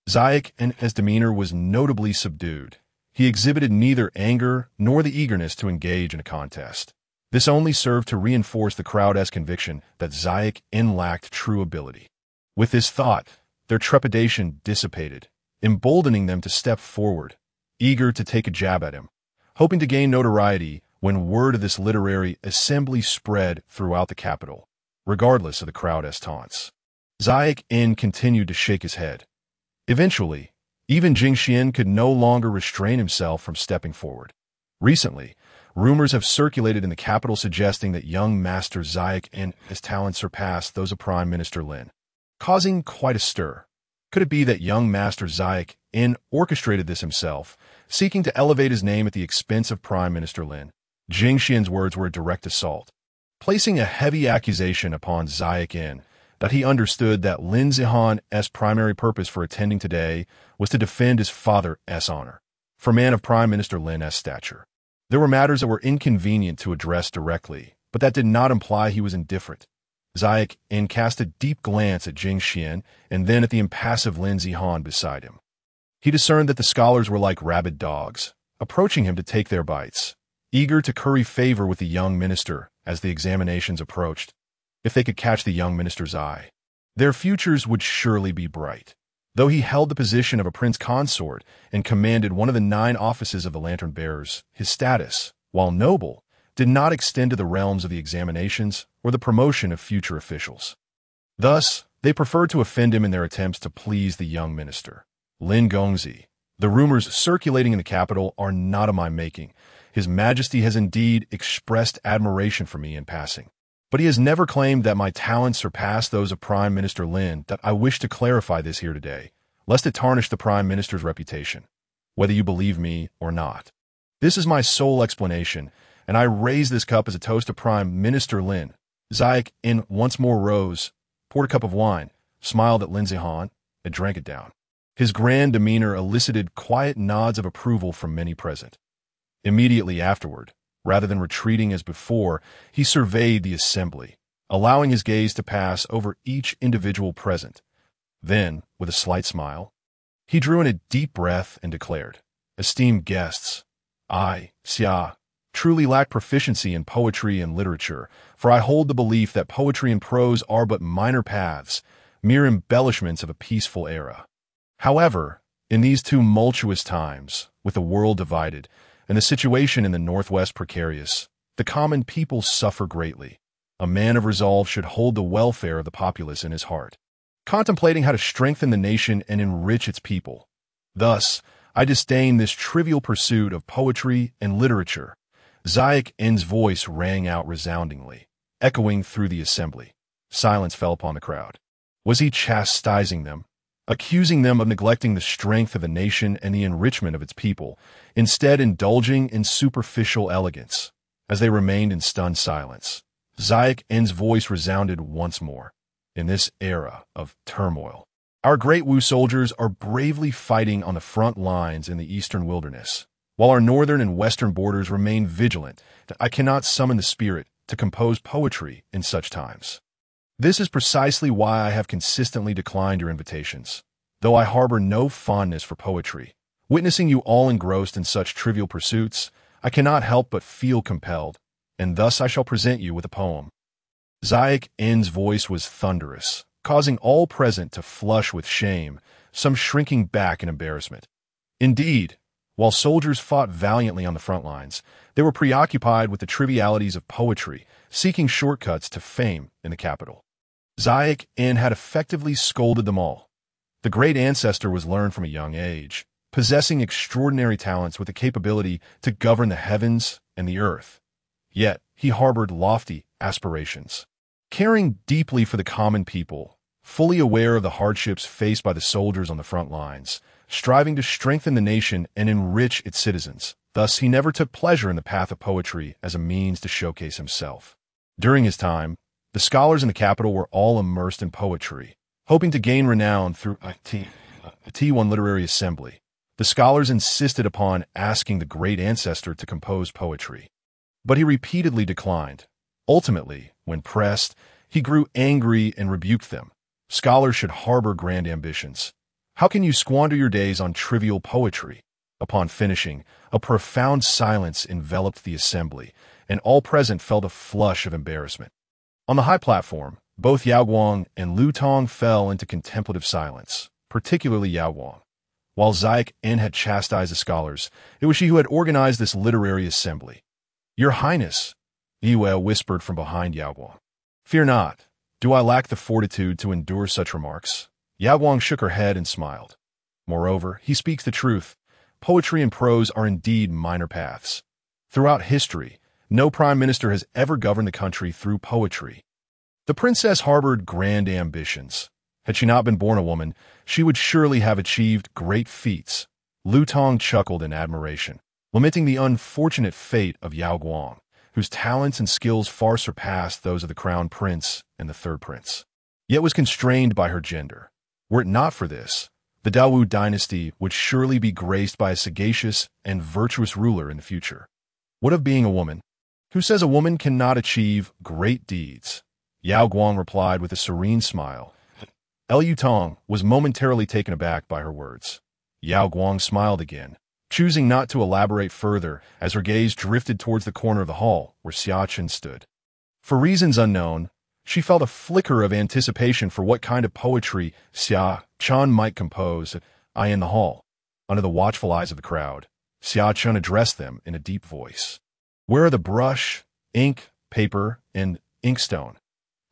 Xia Chen's demeanor was notably subdued. He exhibited neither anger nor the eagerness to engage in a contest. This only served to reinforce the crowd's conviction that Xia Chen lacked true ability. With this thought, their trepidation dissipated, emboldening them to step forward, eager to take a jab at him, hoping to gain notoriety when word of this literary assembly spread throughout the capital, regardless of the crowd's taunts. Xia Chen continued to shake his head. Eventually, even Jing Xian could no longer restrain himself from stepping forward. Recently, rumors have circulated in the capital suggesting that young Master Xia Chen's talents surpassed those of Prime Minister Lin, causing quite a stir. Could it be that young Master Xia Chen orchestrated this himself, seeking to elevate his name at the expense of Prime Minister Lin? Jing Xian's words were a direct assault, placing a heavy accusation upon Xia Chen that he understood that Lin Zihan's primary purpose for attending today was to defend his father's honor. For a man of Prime Minister Lin's stature, there were matters that were inconvenient to address directly, but that did not imply he was indifferent. Xia Chen cast a deep glance at Jing Xian and then at the impassive Lin Zihan beside him. He discerned that the scholars were like rabid dogs, approaching him to take their bites, eager to curry favor with the young minister as the examinations approached. If they could catch the young minister's eye, their futures would surely be bright. Though he held the position of a prince consort and commanded one of the 9 offices of the lantern bearers, his status, while noble, did not extend to the realms of the examinations or the promotion of future officials. Thus, they preferred to offend him in their attempts to please the young minister. Lin Gongzi, the rumors circulating in the capital are not of my making. His Majesty has indeed expressed admiration for me in passing, but he has never claimed that my talents surpass those of Prime Minister Lin. That I wish to clarify this here today, lest it tarnish the Prime Minister's reputation, whether you believe me or not. This is my sole explanation, and I raise this cup as a toast to Prime Minister Lin. Xia Chen once more rose, poured a cup of wine, smiled at Lin Zihan, and drank it down. His grand demeanor elicited quiet nods of approval from many present. Immediately afterward, rather than retreating as before, he surveyed the assembly, allowing his gaze to pass over each individual present. Then, with a slight smile, he drew in a deep breath and declared, "Esteemed guests, I, Xia, truly lack proficiency in poetry and literature, for I hold the belief that poetry and prose are but minor paths, mere embellishments of a peaceful era. However, in these tumultuous times, with the world divided, and the situation in the Northwest precarious, the common people suffer greatly. A man of resolve should hold the welfare of the populace in his heart, contemplating how to strengthen the nation and enrich its people. Thus, I disdain this trivial pursuit of poetry and literature." Xia Chen's voice rang out resoundingly, echoing through the assembly. Silence fell upon the crowd. Was he chastising them, accusing them of neglecting the strength of the nation and the enrichment of its people, instead indulging in superficial elegance? As they remained in stunned silence, Xia Chen's voice resounded once more. In this era of turmoil, our great Wu soldiers are bravely fighting on the front lines in the eastern wilderness, while our northern and western borders remain vigilant. I cannot summon the spirit to compose poetry in such times. This is precisely why I have consistently declined your invitations. Though I harbor no fondness for poetry, witnessing you all engrossed in such trivial pursuits, I cannot help but feel compelled, and thus I shall present you with a poem." Xia Chen's voice was thunderous, causing all present to flush with shame, some shrinking back in embarrassment. Indeed, while soldiers fought valiantly on the front lines, they were preoccupied with the trivialities of poetry, seeking shortcuts to fame in the capital. Xia Chen had effectively scolded them all. The great ancestor was learned from a young age, possessing extraordinary talents with the capability to govern the heavens and the earth. Yet, he harbored lofty aspirations, caring deeply for the common people, fully aware of the hardships faced by the soldiers on the front lines, striving to strengthen the nation and enrich its citizens. Thus, he never took pleasure in the path of poetry as a means to showcase himself. During his time, the scholars in the capital were all immersed in poetry, hoping to gain renown through a T1 literary assembly. The scholars insisted upon asking the great ancestor to compose poetry, but he repeatedly declined. Ultimately, when pressed, he grew angry and rebuked them. Scholars should harbor grand ambitions. How can you squander your days on trivial poetry? Upon finishing, a profound silence enveloped the assembly, and all present felt a flush of embarrassment. On the high platform, Both Yao Guang and Lu Tong fell into contemplative silence, particularly Yao Guang. While Xiac En had chastised the scholars, it was she who had organized this literary assembly. "Your Highness," Yue whispered from behind Yao Guang. "Fear not. Do I lack the fortitude to endure such remarks?" Yao Guang shook her head and smiled. "Moreover, he speaks the truth. Poetry and prose are indeed minor paths. Throughout history, no prime minister has ever governed the country through poetry." The princess harbored grand ambitions. Had she not been born a woman, she would surely have achieved great feats. Lu Tong chuckled in admiration, lamenting the unfortunate fate of Yao Guang, whose talents and skills far surpassed those of the crown prince and the third prince, yet was constrained by her gender. Were it not for this, the Donghou dynasty would surely be graced by a sagacious and virtuous ruler in the future. What of being a woman? Who says a woman cannot achieve great deeds? Yao Guang replied with a serene smile. Lu Tong was momentarily taken aback by her words. Yao Guang smiled again, choosing not to elaborate further as her gaze drifted towards the corner of the hall where Xia Chen stood. For reasons unknown, she felt a flicker of anticipation for what kind of poetry Xia Chen might compose. In the hall, under the watchful eyes of the crowd, Xia Chen addressed them in a deep voice. "Where are the brush, ink, paper, and inkstone?"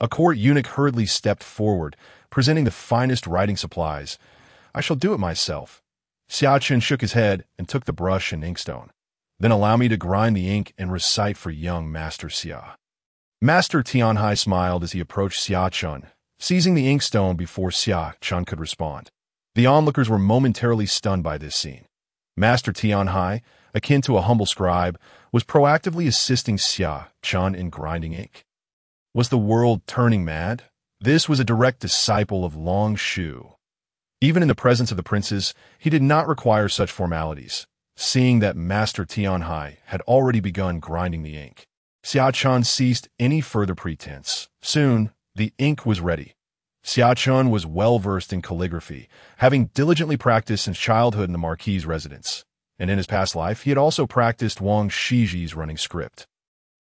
A court eunuch hurriedly stepped forward, presenting the finest writing supplies. "I shall do it myself." Xia Chen shook his head and took the brush and inkstone. "Then allow me to grind the ink and recite for young Master Xia." Master Tianhai smiled as he approached Xia Chen, seizing the inkstone before Xia Chen could respond. The onlookers were momentarily stunned by this scene. Master Tianhai, akin to a humble scribe, was proactively assisting Xia Chen in grinding ink. Was the world turning mad? This was a direct disciple of Long Shu. Even in the presence of the princes, he did not require such formalities, seeing that Master Tianhai had already begun grinding the ink. Xia Chen ceased any further pretense. Soon, the ink was ready. Xia Chen was well-versed in calligraphy, having diligently practiced since childhood in the Marquis's residence, and in his past life he had also practiced Wang Shiji's running script.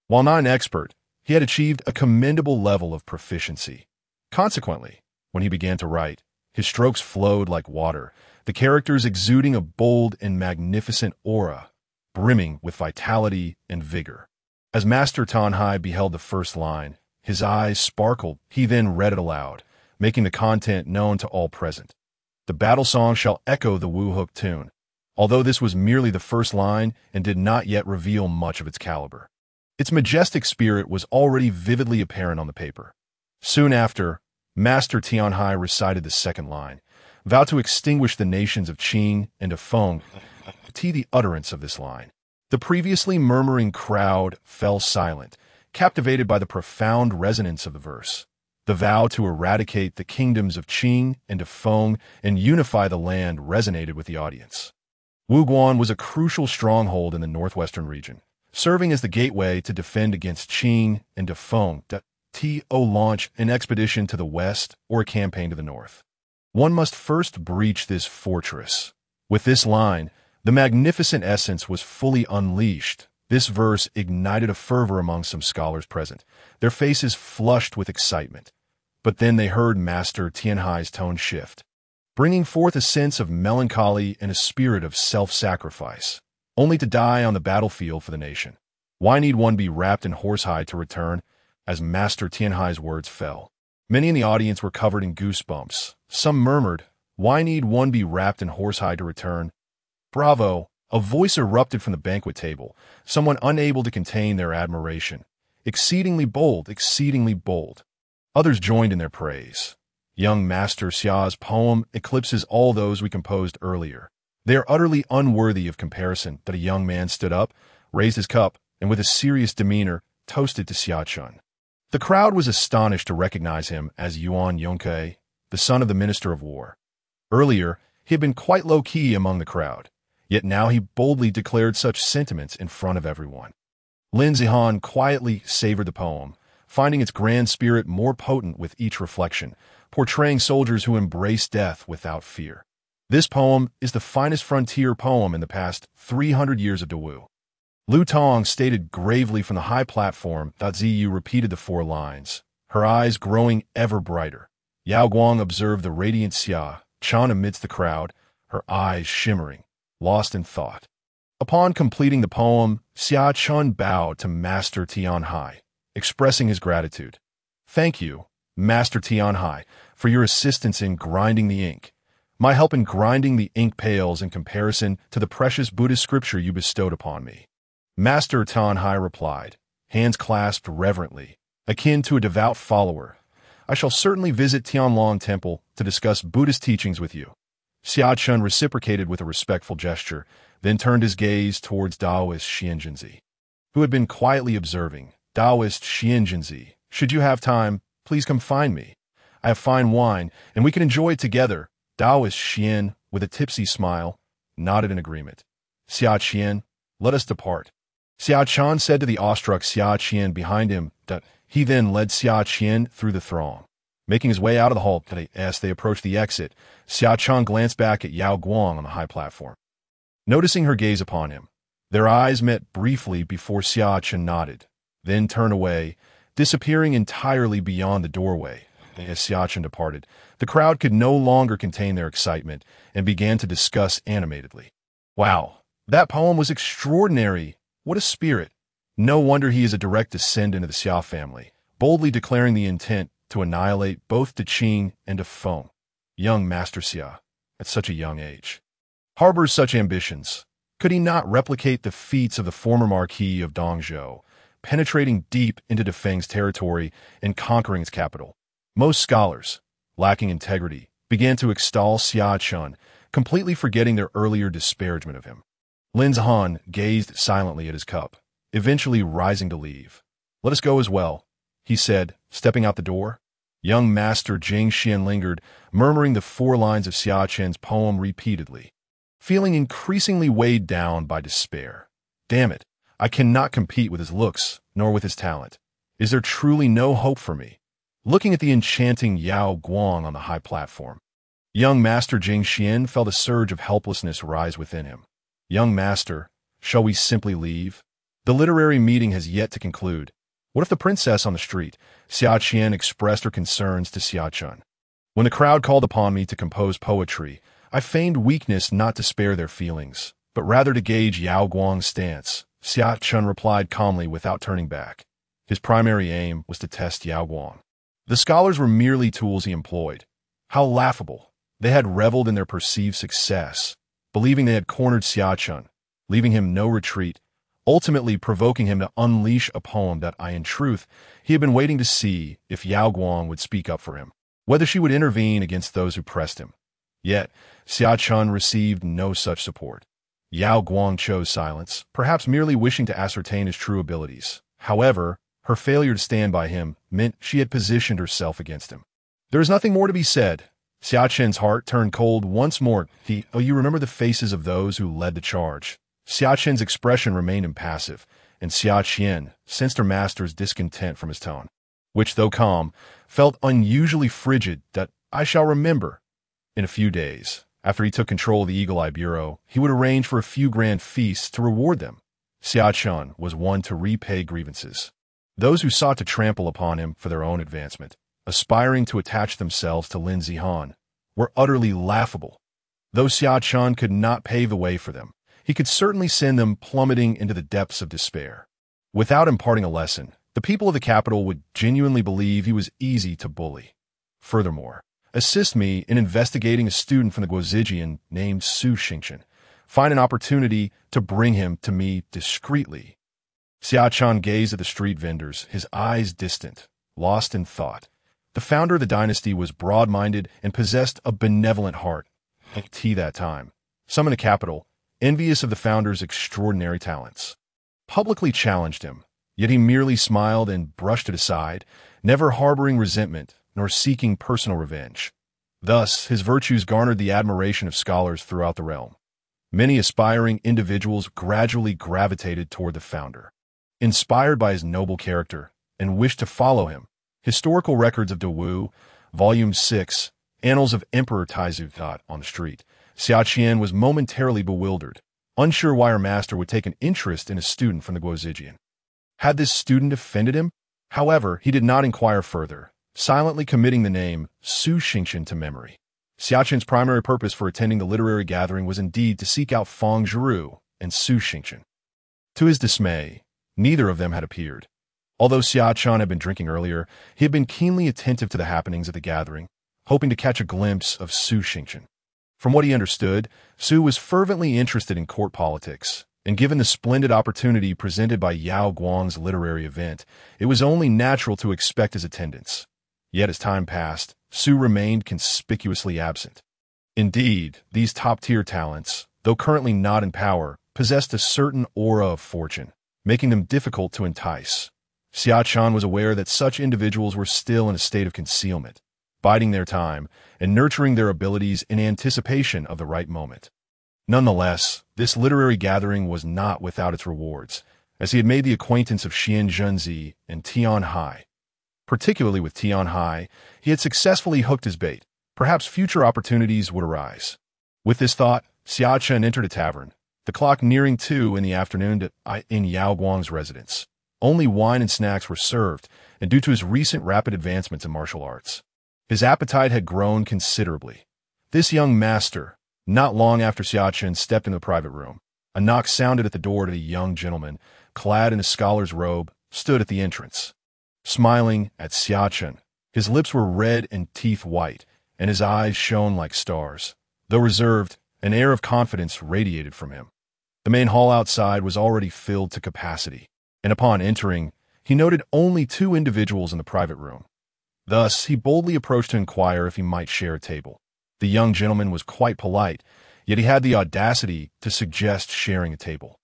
While not an expert, he had achieved a commendable level of proficiency. Consequently, when he began to write, his strokes flowed like water, the characters exuding a bold and magnificent aura, brimming with vitality and vigor. As Master Tianhai beheld the first line, his eyes sparkled. He then read it aloud, making the content known to all present. "The battle song shall echo the Wu-hook tune," although this was merely the first line and did not yet reveal much of its caliber. Its majestic spirit was already vividly apparent on the paper. Soon after, Master Tianhai recited the second line, "Vow to extinguish the nations of Qing and of Feng." The utterance of this line, the previously murmuring crowd fell silent, captivated by the profound resonance of the verse. The vow to eradicate the kingdoms of Qing and of Feng and unify the land resonated with the audience. Wuguan was a crucial stronghold in the northwestern region, serving as the gateway to defend against Qing and to Feng. To launch an expedition to the west or a campaign to the north, one must first breach this fortress. With this line, the magnificent essence was fully unleashed. This verse ignited a fervor among some scholars present, their faces flushed with excitement. But then they heard Master Tianhai's tone shift, bringing forth a sense of melancholy and a spirit of self-sacrifice, only to die on the battlefield for the nation. Why need one be wrapped in horsehide to return? As Master Tianhai's words fell, many in the audience were covered in goosebumps. Some murmured, "Why need one be wrapped in horsehide to return?" "Bravo!" A voice erupted from the banquet table, someone unable to contain their admiration. "Exceedingly bold, exceedingly bold." Others joined in their praise. Young Master Xia's poem eclipses all those we composed earlier. They are utterly unworthy of comparison. That a young man stood up, raised his cup, and with a serious demeanor, toasted to Xia Chen. The crowd was astonished to recognize him as Yuan Yongke, the son of the Minister of War. Earlier, he had been quite low-key among the crowd, yet now he boldly declared such sentiments in front of everyone. Lin Zihan quietly savored the poem, finding its grand spirit more potent with each reflection, portraying soldiers who embrace death without fear. This poem is the finest frontier poem in the past 300 years of Donghou. Lu Tong stated gravely from the high platform. Ziyu repeated the 4 lines. her eyes growing ever brighter. Yao Guang observed the radiant Xia Chen amidst the crowd, her eyes shimmering, lost in thought. Upon completing the poem, Xia Chen bowed to Master Tianhai, expressing his gratitude. "Thank you, Master Tianhai, for your assistance in grinding the ink. My help in grinding the ink pales in comparison to the precious Buddhist scripture you bestowed upon me." Master Tianhai replied, hands clasped reverently, akin to a devout follower. "I shall certainly visit Tianlong Temple to discuss Buddhist teachings with you." Xia Chen reciprocated with a respectful gesture, then turned his gaze towards Taoist Xianzhenzi, who had been quietly observing. "Taoist Xianzhenzi, should you have time, please come find me. I have fine wine, and we can enjoy it together." Taoist Xian, with a tipsy smile, nodded in agreement. "Xia Qian, let us depart." Xia Chen said to the awestruck Xia Qian behind him that he then led Xia Qian through the throng. Making his way out of the hall as they approached the exit, Xia Chen glanced back at Yao Guang on the high platform. Noticing her gaze upon him, their eyes met briefly before Xia Chen nodded, then turned away, disappearing entirely beyond the doorway. As Xia Chen departed, the crowd could no longer contain their excitement and began to discuss animatedly. "Wow, that poem was extraordinary. What a spirit. No wonder he is a direct descendant of the Xia family, boldly declaring the intent to annihilate both the Qing and the Feng. Young Master Xia, at such a young age, harbors such ambitions. Could he not replicate the feats of the former Marquis of Donghou, penetrating deep into Defeng's territory and conquering its capital?" Most scholars, lacking integrity, began to extol Xia Chen, completely forgetting their earlier disparagement of him. Lin Zhan gazed silently at his cup, eventually rising to leave. "Let us go as well," he said, stepping out the door. Young Master Jing Xian lingered, murmuring the 4 lines of Xia Chen's poem repeatedly, feeling increasingly weighed down by despair. "Damn it, I cannot compete with his looks, nor with his talent. Is there truly no hope for me?" Looking at the enchanting Yao Guang on the high platform, young Master Jing Xian felt a surge of helplessness rise within him. "Young Master, shall we simply leave? The literary meeting has yet to conclude. What if the princess on the street?" Xia Qian expressed her concerns to Xia Chen. "When the crowd called upon me to compose poetry, I feigned weakness not to spare their feelings, but rather to gauge Yao Guang's stance." Xia Chen replied calmly without turning back. His primary aim was to test Yao Guang. The scholars were merely tools he employed. How laughable. They had reveled in their perceived success, believing they had cornered Xia Chen, leaving him no retreat, ultimately provoking him to unleash a poem that in truth, he had been waiting to see if Yao Guang would speak up for him, whether she would intervene against those who pressed him. Yet, Xia Chen received no such support. Yao Guang chose silence, perhaps merely wishing to ascertain his true abilities. However, her failure to stand by him meant she had positioned herself against him. There is nothing more to be said. Xia Chen's heart turned cold once more. You remember the faces of those who led the charge." Xia Chen's expression remained impassive, and Xia Qian sensed her master's discontent from his tone, which, though calm, felt unusually frigid. "I shall remember." In a few days, after he took control of the Eagle Eye Bureau, he would arrange for a few grand feasts to reward them. Xia Chen was one to repay grievances. Those who sought to trample upon him for their own advancement, aspiring to attach themselves to Lin Zihan, were utterly laughable. Though Xia Chen could not pave the way for them, he could certainly send them plummeting into the depths of despair. Without imparting a lesson, the people of the capital would genuinely believe he was easy to bully. Furthermore, assist me in investigating a student from the Guozijian named Su Xingchen. Find an opportunity to bring him to me discreetly. Xia Chen gazed at the street vendors, his eyes distant, lost in thought. The founder of the dynasty was broad-minded and possessed a benevolent heart. Like tea that time, some in the capital, envious of the founder's extraordinary talents, publicly challenged him, yet he merely smiled and brushed it aside, never harboring resentment nor seeking personal revenge. Thus, his virtues garnered the admiration of scholars throughout the realm. Many aspiring individuals gradually gravitated toward the founder, inspired by his noble character, and wished to follow him. Historical records of Dawu, Volume 6, Annals of Emperor Taizu on the street. Xia Qian was momentarily bewildered, unsure why her master would take an interest in a student from the Guozijian. Had this student offended him? However, he did not inquire further, silently committing the name Su Xingchen to memory. Xia Chen's primary purpose for attending the literary gathering was indeed to seek out Feng Zhiru and Su Xingchen. To his dismay, neither of them had appeared. Although Xia Chen had been drinking earlier, he had been keenly attentive to the happenings at the gathering, hoping to catch a glimpse of Su Xingchen. From what he understood, Su was fervently interested in court politics, and given the splendid opportunity presented by Yao Guang's literary event, it was only natural to expect his attendance. Yet as time passed, Su remained conspicuously absent. Indeed, these top-tier talents, though currently not in power, possessed a certain aura of fortune, making them difficult to entice. Xia Chen was aware that such individuals were still in a state of concealment, biding their time and nurturing their abilities in anticipation of the right moment. Nonetheless, this literary gathering was not without its rewards, as he had made the acquaintance of Xian Zhenzi and Tian Hai. Particularly with Tian Hai, he had successfully hooked his bait. Perhaps future opportunities would arise. With this thought, Xia Chen entered a tavern, the clock nearing 2 in the afternoon in Yao Guang's residence. Only wine and snacks were served, and due to his recent rapid advancements in martial arts, his appetite had grown considerably. This young master, not long after Xia Chen stepped in the private room, a knock sounded at the door and a young gentleman, clad in a scholar's robe, stood at the entrance. Smiling at Xia Chen, his lips were red and teeth white, and his eyes shone like stars. Though reserved, an air of confidence radiated from him. The main hall outside was already filled to capacity, and upon entering, he noted only 2 individuals in the private room. Thus, he boldly approached to inquire if he might share a table. The young gentleman was quite polite, yet he had the audacity to suggest sharing a table.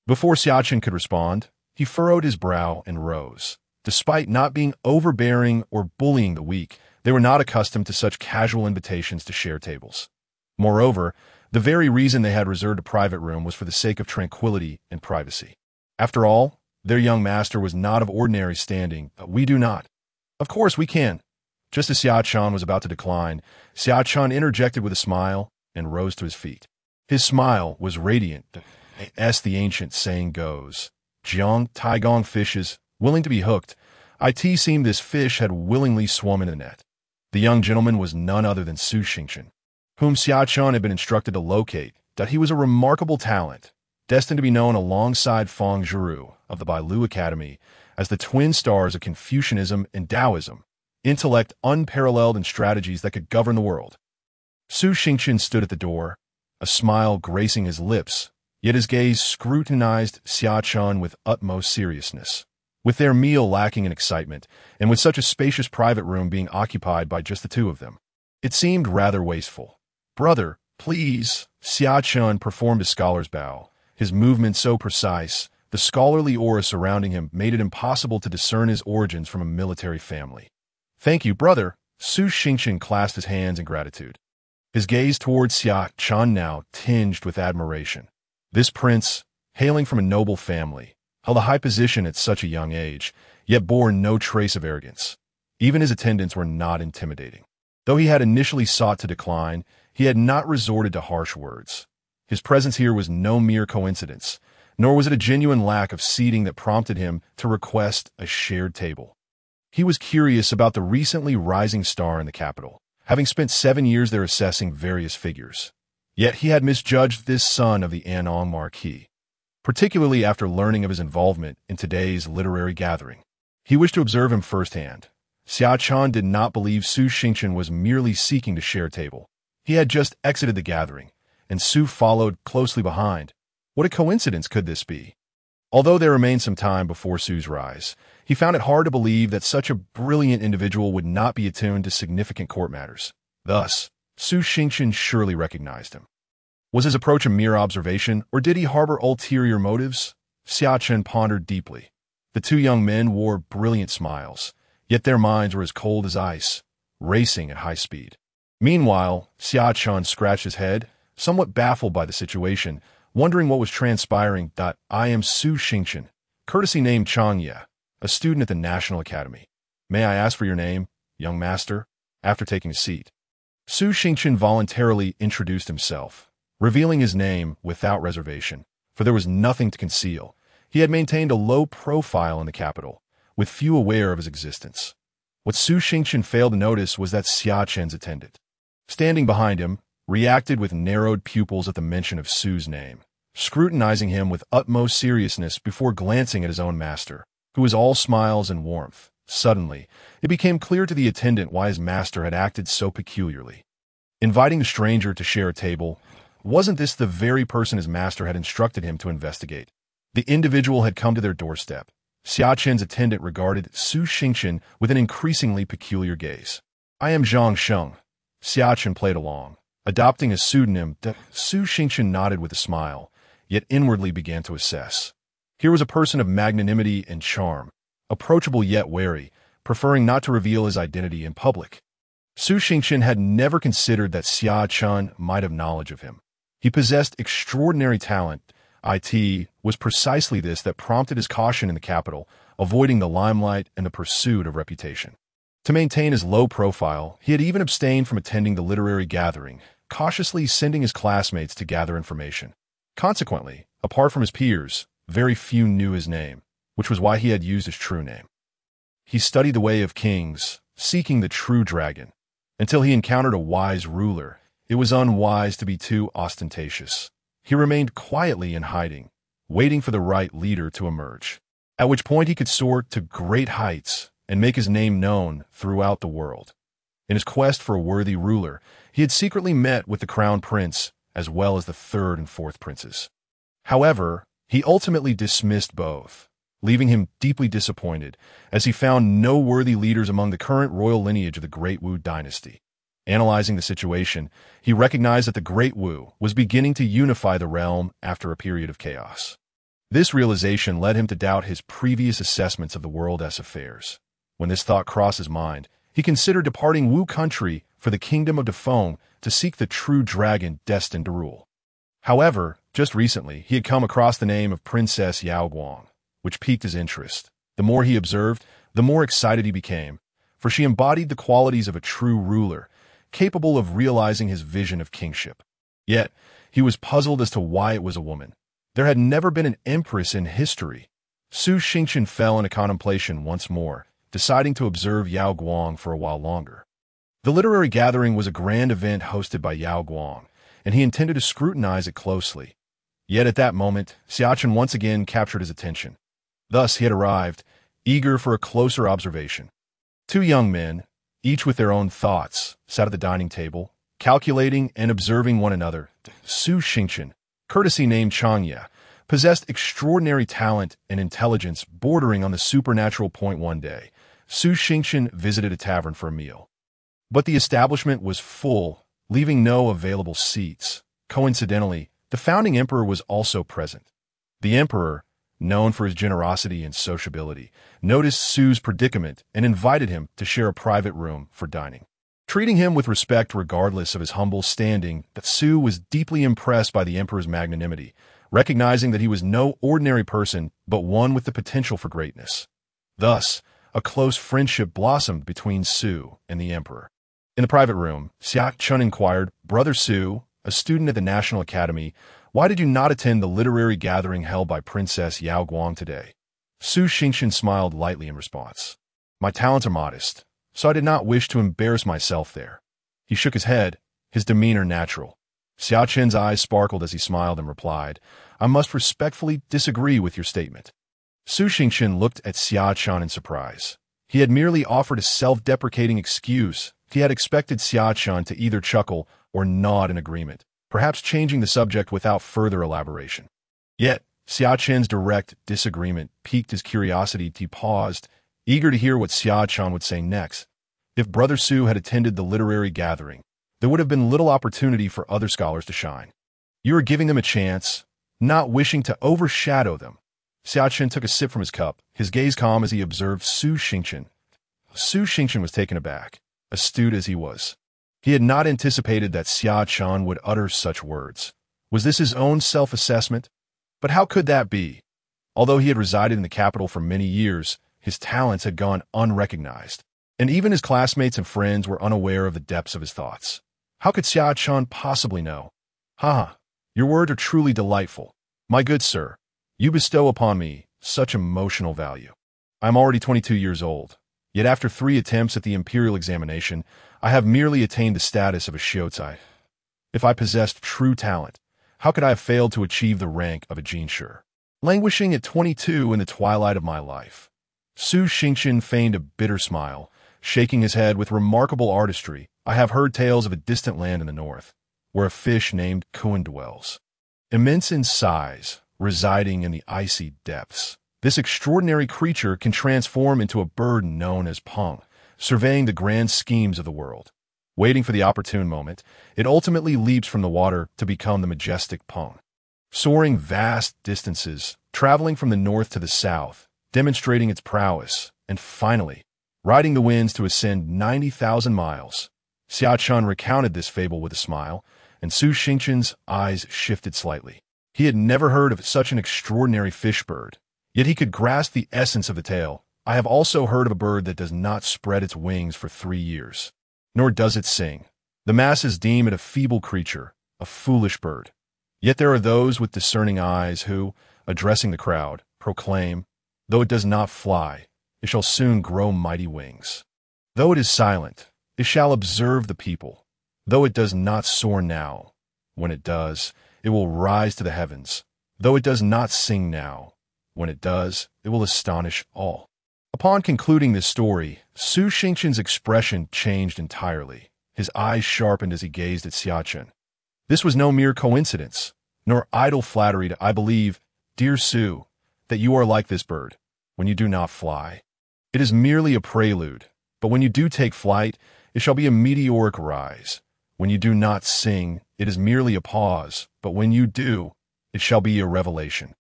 Before Xia Chen could respond, he furrowed his brow and rose. Despite not being overbearing or bullying the weak, they were not accustomed to such casual invitations to share tables. Moreover, the very reason they had reserved a private room was for the sake of tranquility and privacy. After all, their young master was not of ordinary standing. We do not. Of course we can. Just as Xia Chen was about to decline, Xia Chen interjected with a smile and rose to his feet. His smile was radiant, as the ancient saying goes. Jiang Taigong fishes, willing to be hooked, it seemed this fish had willingly swum in the net. The young gentleman was none other than Su Xingchen, whom Xia Chen had been instructed to locate, that he was a remarkable talent, destined to be known alongside Feng Zhiru of the Bailu Academy as the twin stars of Confucianism and Taoism, intellect unparalleled in strategies that could govern the world. Su Xingchen stood at the door, a smile gracing his lips, yet his gaze scrutinized Xia Chen with utmost seriousness. With their meal lacking in excitement, and with such a spacious private room being occupied by just the 2 of them, it seemed rather wasteful. "Brother, please." Xia Chen performed a scholar's bow, his movement so precise, the scholarly aura surrounding him made it impossible to discern his origins from a military family. "Thank you, brother." Su Xingchen clasped his hands in gratitude. His gaze towards Xia Chen now tinged with admiration. This prince, hailing from a noble family, held a high position at such a young age, yet bore no trace of arrogance. Even his attendants were not intimidating. Though he had initially sought to decline, he had not resorted to harsh words. His presence here was no mere coincidence, nor was it a genuine lack of seating that prompted him to request a shared table. He was curious about the recently rising star in the capital, having spent 7 years there assessing various figures. Yet he had misjudged this son of the Anong Marquis, particularly after learning of his involvement in today's literary gathering. He wished to observe him firsthand. Xia Chen did not believe Su Xingchen was merely seeking to share a table. He had just exited the gathering, and Su followed closely behind. What a coincidence could this be? Although there remained some time before Su's rise, he found it hard to believe that such a brilliant individual would not be attuned to significant court matters. Thus, Su Xingchen surely recognized him. Was his approach a mere observation, or did he harbor ulterior motives? Xia Chen pondered deeply. The 2 young men wore brilliant smiles, yet their minds were as cold as ice, racing at high speed. Meanwhile, Xia Chen scratched his head, somewhat baffled by the situation, wondering what was transpiring. "I am Su Xingchen, courtesy name Chang Ye, a student at the National Academy. May I ask for your name, young master?" After taking a seat, Su Xingchen voluntarily introduced himself, revealing his name without reservation, for there was nothing to conceal. He had maintained a low profile in the capital, with few aware of his existence. What Su Xingchen failed to notice was that Xia Chen's attendant, standing behind him, reacted with narrowed pupils at the mention of Su's name, scrutinizing him with utmost seriousness before glancing at his own master, who was all smiles and warmth. Suddenly, it became clear to the attendant why his master had acted so peculiarly. Inviting the stranger to share a table, wasn't this the very person his master had instructed him to investigate? The individual had come to their doorstep. Xia Chen's attendant regarded Su Xingchen with an increasingly peculiar gaze. "I am Zhang Sheng." Xia Chen played along, adopting a pseudonym. Su Xingchen nodded with a smile, yet inwardly began to assess. Here was a person of magnanimity and charm, approachable yet wary, preferring not to reveal his identity in public. Su Xingchen had never considered that Xia Chen might have knowledge of him. He possessed extraordinary talent. It was precisely this that prompted his caution in the capital, avoiding the limelight and the pursuit of reputation. To maintain his low profile, he had even abstained from attending the literary gathering, cautiously sending his classmates to gather information. Consequently, apart from his peers, very few knew his name, which was why he had used his true name. He studied the way of kings, seeking the true dragon, until he encountered a wise ruler. It was unwise to be too ostentatious. He remained quietly in hiding, waiting for the right leader to emerge, at which point he could soar to great heights and make his name known throughout the world. In his quest for a worthy ruler, he had secretly met with the crown prince as well as the third and fourth princes. However, he ultimately dismissed both, leaving him deeply disappointed as he found no worthy leaders among the current royal lineage of the Great Wu dynasty. Analyzing the situation, he recognized that the Great Wu was beginning to unify the realm after a period of chaos. This realization led him to doubt his previous assessments of the world as affairs. When this thought crossed his mind, he considered departing Wu country for the kingdom of Defeng to seek the true dragon destined to rule. However, just recently, he had come across the name of Princess Yao Guang, which piqued his interest. The more he observed, the more excited he became, for she embodied the qualities of a true ruler, capable of realizing his vision of kingship. Yet, he was puzzled as to why it was a woman. There had never been an empress in history. Su Xingchen fell into contemplation once more, deciding to observe Yao Guang for a while longer. The literary gathering was a grand event hosted by Yao Guang, and he intended to scrutinize it closely. Yet at that moment, Xia Chen once again captured his attention. Thus he had arrived, eager for a closer observation. Two young men, each with their own thoughts, sat at the dining table, calculating and observing one another. Su Xingchen, courtesy named Changya, possessed extraordinary talent and intelligence bordering on the supernatural point. One day, Su Xingchen visited a tavern for a meal. But the establishment was full, leaving no available seats. Coincidentally, the founding emperor was also present. The emperor, known for his generosity and sociability, noticed Su's predicament and invited him to share a private room for dining. Treating him with respect regardless of his humble standing, Su was deeply impressed by the emperor's magnanimity, recognizing that he was no ordinary person but one with the potential for greatness. Thus, a close friendship blossomed between Su and the emperor. In the private room, Xia Chen inquired, "Brother Su, a student at the National Academy, why did you not attend the literary gathering held by Princess Yao Guang today?" Su Xingchen smiled lightly in response. "My talents are modest, so I did not wish to embarrass myself there." He shook his head, his demeanor natural. Xia Chen's eyes sparkled as he smiled and replied, "I must respectfully disagree with your statement." Su Xingchen looked at Xia Chen in surprise. He had merely offered a self-deprecating excuse. He had expected Xia Chen to either chuckle or nod in agreement, perhaps changing the subject without further elaboration. Yet, Xia Chen's direct disagreement piqued his curiosity. He paused, eager to hear what Xia Chen would say next. If Brother Su had attended the literary gathering, there would have been little opportunity for other scholars to shine. You are giving them a chance, not wishing to overshadow them. Xia Chen took a sip from his cup, his gaze calm as he observed Su Xingchen. Su Xingchen was taken aback, astute as he was. He had not anticipated that Xia Chen would utter such words. Was this his own self-assessment? But how could that be? Although he had resided in the capital for many years, his talents had gone unrecognized, and even his classmates and friends were unaware of the depths of his thoughts. How could Xia Chen possibly know? "Ha! Your words are truly delightful. My good sir, you bestow upon me such emotional value." I'm already 22 years old. Yet after 3 attempts at the imperial examination, I have merely attained the status of a Shiozai. If I possessed true talent, how could I have failed to achieve the rank of a Jinshi? Languishing at 22 in the twilight of my life, Su Xingqian feigned a bitter smile, shaking his head with remarkable artistry. I have heard tales of a distant land in the north, where a fish named Kuan dwells. Immense in size, residing in the icy depths, this extraordinary creature can transform into a bird known as Peng, surveying the grand schemes of the world. Waiting for the opportune moment, it ultimately leaps from the water to become the majestic Peng. Soaring vast distances, traveling from the north to the south, demonstrating its prowess, and finally, riding the winds to ascend 90,000 miles. Xia Chen recounted this fable with a smile, and Su Xingqian's eyes shifted slightly. He had never heard of such an extraordinary fish bird, yet he could grasp the essence of the tale. I have also heard of a bird that does not spread its wings for 3 years, nor does it sing. The masses deem it a feeble creature, a foolish bird. Yet there are those with discerning eyes who, addressing the crowd, proclaim, though it does not fly, it shall soon grow mighty wings. Though it is silent, it shall observe the people. Though it does not soar now, when it does, it will rise to the heavens. Though it does not sing now, when it does, it will astonish all. Upon concluding this story, Su Xingqian's expression changed entirely. His eyes sharpened as he gazed at Xia Chen. This was no mere coincidence, nor idle flattery. I believe, dear Su, that you are like this bird, when you do not fly. It is merely a prelude, but when you do take flight, it shall be a meteoric rise. When you do not sing, it is merely a pause, but when you do, it shall be a revelation.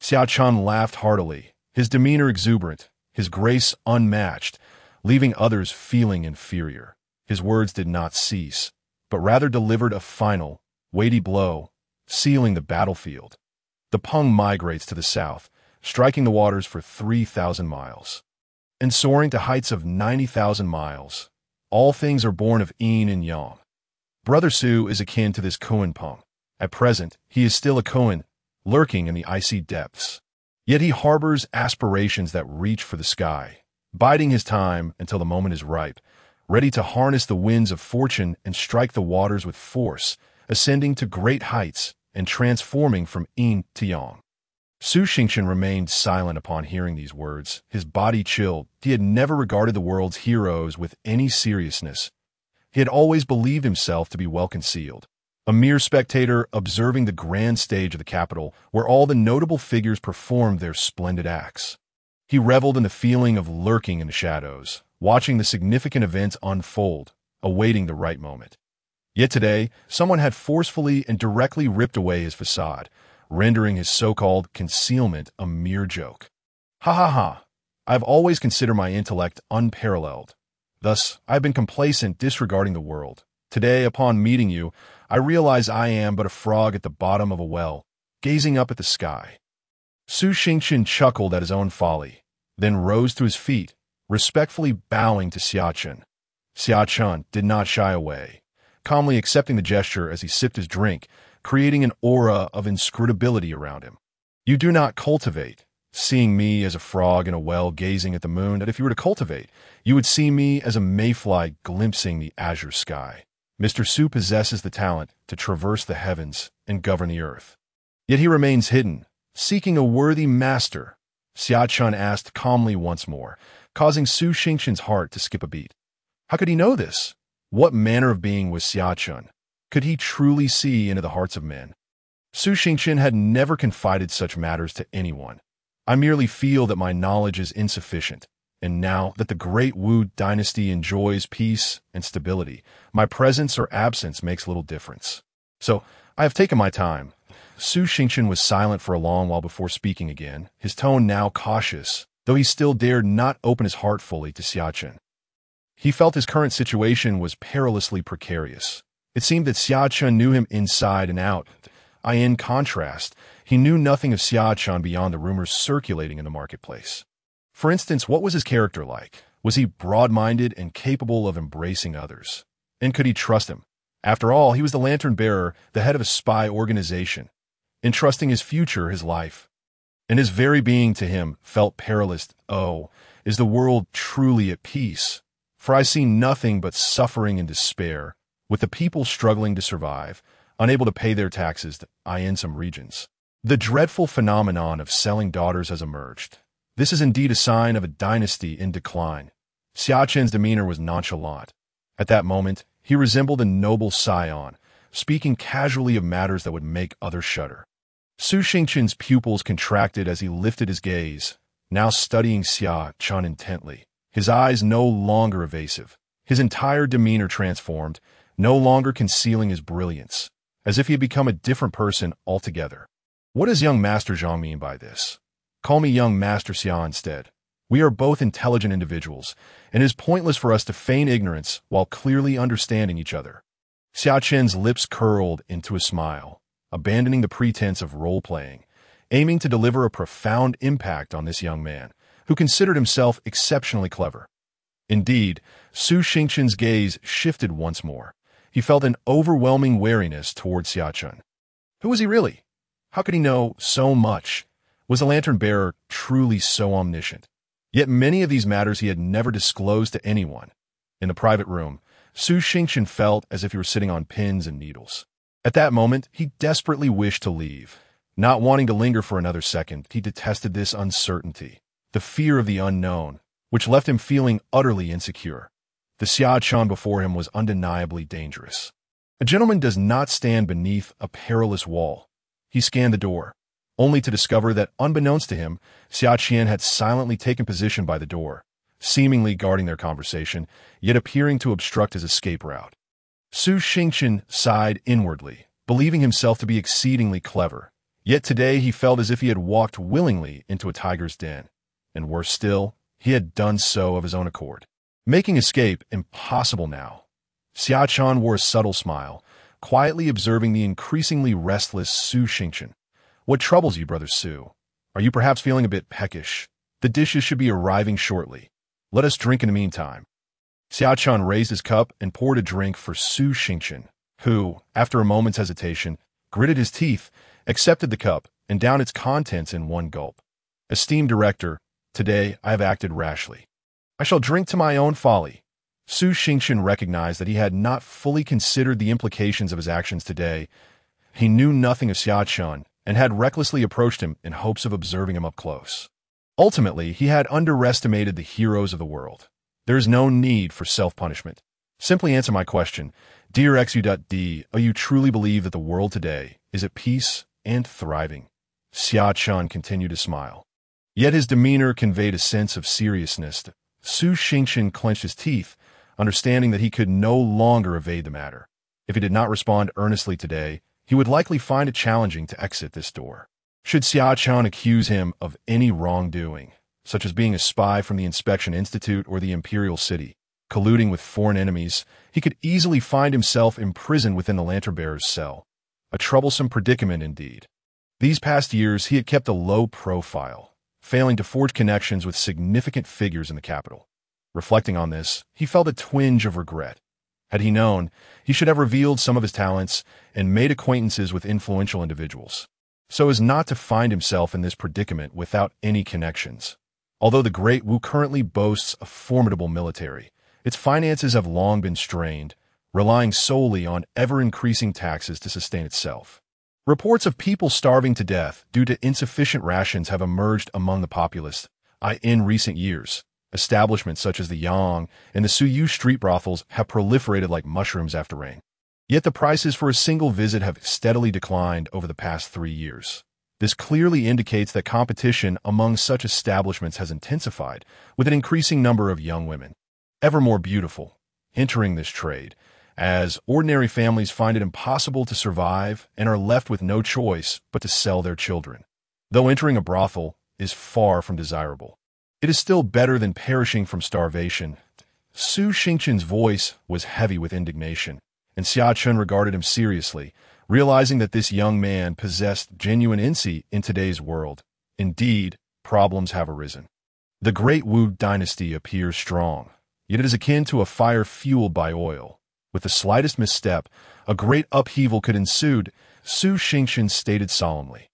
Xia Chen laughed heartily, his demeanor exuberant, his grace unmatched, leaving others feeling inferior. His words did not cease, but rather delivered a final, weighty blow, sealing the battlefield. The Peng migrates to the south, striking the waters for 3,000 miles. And soaring to heights of 90,000 miles, all things are born of yin and yang. Brother Su is akin to this Kuan Peng. At present, he is still a Kuan, lurking in the icy depths. Yet he harbors aspirations that reach for the sky, biding his time until the moment is ripe, ready to harness the winds of fortune and strike the waters with force, ascending to great heights and transforming from yin to yang. Su Xingqian remained silent upon hearing these words, his body chilled. He had never regarded the world's heroes with any seriousness. He had always believed himself to be well concealed, a mere spectator observing the grand stage of the capital where all the notable figures performed their splendid acts. He reveled in the feeling of lurking in the shadows, watching the significant events unfold, awaiting the right moment. Yet today, someone had forcefully and directly ripped away his facade, rendering his so-called concealment a mere joke. Ha ha ha! I have always considered my intellect unparalleled. Thus, I have been complacent, disregarding the world. Today, upon meeting you, I realize I am but a frog at the bottom of a well, gazing up at the sky. Su Xingqian chuckled at his own folly, then rose to his feet, respectfully bowing to Xia Chen. Xia Chen did not shy away, calmly accepting the gesture as he sipped his drink, creating an aura of inscrutability around him. You do not cultivate, seeing me as a frog in a well gazing at the moon, that if you were to cultivate, you would see me as a mayfly glimpsing the azure sky. Mr. Su possesses the talent to traverse the heavens and govern the earth. Yet he remains hidden, seeking a worthy master. Xia Chen asked calmly once more, causing Su Xingqian's heart to skip a beat. How could he know this? What manner of being was Xia Chen? Could he truly see into the hearts of men? Su Xingqian had never confided such matters to anyone. I merely feel that my knowledge is insufficient, and now that the great Wu dynasty enjoys peace and stability, my presence or absence makes little difference. So, I have taken my time. Su Xingqian was silent for a long while before speaking again, his tone now cautious, though he still dared not open his heart fully to Xia Chen. He felt his current situation was perilously precarious. It seemed that Xia Chen knew him inside and out. In contrast, he knew nothing of Xia Chen beyond the rumors circulating in the marketplace. For instance, what was his character like? Was he broad-minded and capable of embracing others? And could he trust him? After all, he was the lantern bearer, the head of a spy organization, entrusting his future, his life. and his very being to him felt perilous. Oh, is the world truly at peace? For I see nothing but suffering and despair, with the people struggling to survive, unable to pay their taxes in some regions. The dreadful phenomenon of selling daughters has emerged. This is indeed a sign of a dynasty in decline. Xia Chen's demeanor was nonchalant. At that moment, he resembled a noble scion, speaking casually of matters that would make others shudder. Su Xingchen's pupils contracted as he lifted his gaze, now studying Xia Chen intently. His eyes no longer evasive, his entire demeanor transformed, no longer concealing his brilliance, as if he had become a different person altogether. What does young Master Zhang mean by this? Call me young Master Xia instead. We are both intelligent individuals, and it is pointless for us to feign ignorance while clearly understanding each other. Xia Chen's lips curled into a smile, abandoning the pretense of role-playing, aiming to deliver a profound impact on this young man, who considered himself exceptionally clever. Indeed, Su Xingchen's gaze shifted once more. He felt an overwhelming wariness toward Xia Chen. Who was he really? How could he know so much? Was the lantern-bearer truly so omniscient? Yet many of these matters he had never disclosed to anyone. In the private room, Su Xingchen felt as if he were sitting on pins and needles. At that moment, he desperately wished to leave. Not wanting to linger for another second, he detested this uncertainty, the fear of the unknown, which left him feeling utterly insecure. The Xia Chen before him was undeniably dangerous. A gentleman does not stand beneath a perilous wall. He scanned the door, only to discover that, unbeknownst to him, Xia Chen had silently taken position by the door, seemingly guarding their conversation, yet appearing to obstruct his escape route. Su Xingchen sighed inwardly, believing himself to be exceedingly clever. Yet today he felt as if he had walked willingly into a tiger's den, and worse still, he had done so of his own accord, making escape impossible now. Xia Chen wore a subtle smile, quietly observing the increasingly restless Su Xingchen. What troubles you, Brother Su? Are you perhaps feeling a bit peckish? The dishes should be arriving shortly. Let us drink in the meantime. Xia Chen raised his cup and poured a drink for Su Xingchen, who, after a moment's hesitation, gritted his teeth, accepted the cup, and downed its contents in one gulp. Esteemed director, today I have acted rashly. I shall drink to my own folly. Su Xingchen recognized that he had not fully considered the implications of his actions today. He knew nothing of Xia Chen and had recklessly approached him in hopes of observing him up close. Ultimately, he had underestimated the heroes of the world. There is no need for self-punishment. Simply answer my question. Dear XU.D, you truly believe that the world today is at peace and thriving? Xia Chen continued to smile. Yet his demeanor conveyed a sense of seriousness. Su Xingchen clenched his teeth, understanding that he could no longer evade the matter. If he did not respond earnestly today, he would likely find it challenging to exit this door. Should Xia Chen accuse him of any wrongdoing, such as being a spy from the Inspection Institute or the Imperial City, colluding with foreign enemies, he could easily find himself imprisoned within the lantern-bearer's cell. A troublesome predicament indeed. These past years he had kept a low profile, failing to forge connections with significant figures in the capital. Reflecting on this, he felt a twinge of regret. Had he known, he should have revealed some of his talents and made acquaintances with influential individuals, so as not to find himself in this predicament without any connections. Although the Great Wu currently boasts a formidable military, its finances have long been strained, relying solely on ever-increasing taxes to sustain itself. Reports of people starving to death due to insufficient rations have emerged among the populace in recent years. Establishments such as the Yang and the Suyu street brothels have proliferated like mushrooms after rain. Yet the prices for a single visit have steadily declined over the past 3 years. This clearly indicates that competition among such establishments has intensified, with an increasing number of young women, ever more beautiful, entering this trade, as ordinary families find it impossible to survive and are left with no choice but to sell their children. Though entering a brothel is far from desirable, it is still better than perishing from starvation. Su Xingchen's voice was heavy with indignation, and Xia Chen regarded him seriously, realizing that this young man possessed genuine insight in today's world. Indeed, problems have arisen. The Great Wu dynasty appears strong, yet it is akin to a fire fueled by oil. With the slightest misstep, a great upheaval could ensue, Su Xingchen stated solemnly.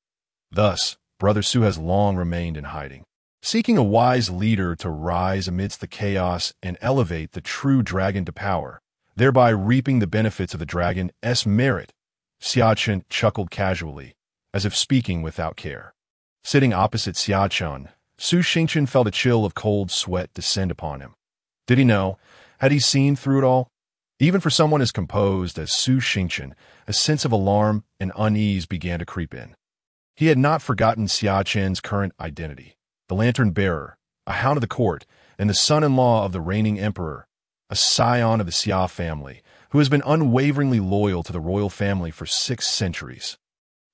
Thus, brother Su has long remained in hiding, seeking a wise leader to rise amidst the chaos and elevate the true dragon to power, thereby reaping the benefits of the dragon's merit. Xia Chen chuckled casually, as if speaking without care. Sitting opposite Xia Chen, Su Xingchen felt a chill of cold sweat descend upon him. Did he know? Had he seen through it all? Even for someone as composed as Su Xingchen, a sense of alarm and unease began to creep in. He had not forgotten Xia Chen's current identity, the lantern-bearer, a hound of the court, and the son-in-law of the reigning emperor, a scion of the Xia family, who has been unwaveringly loyal to the royal family for 6 centuries.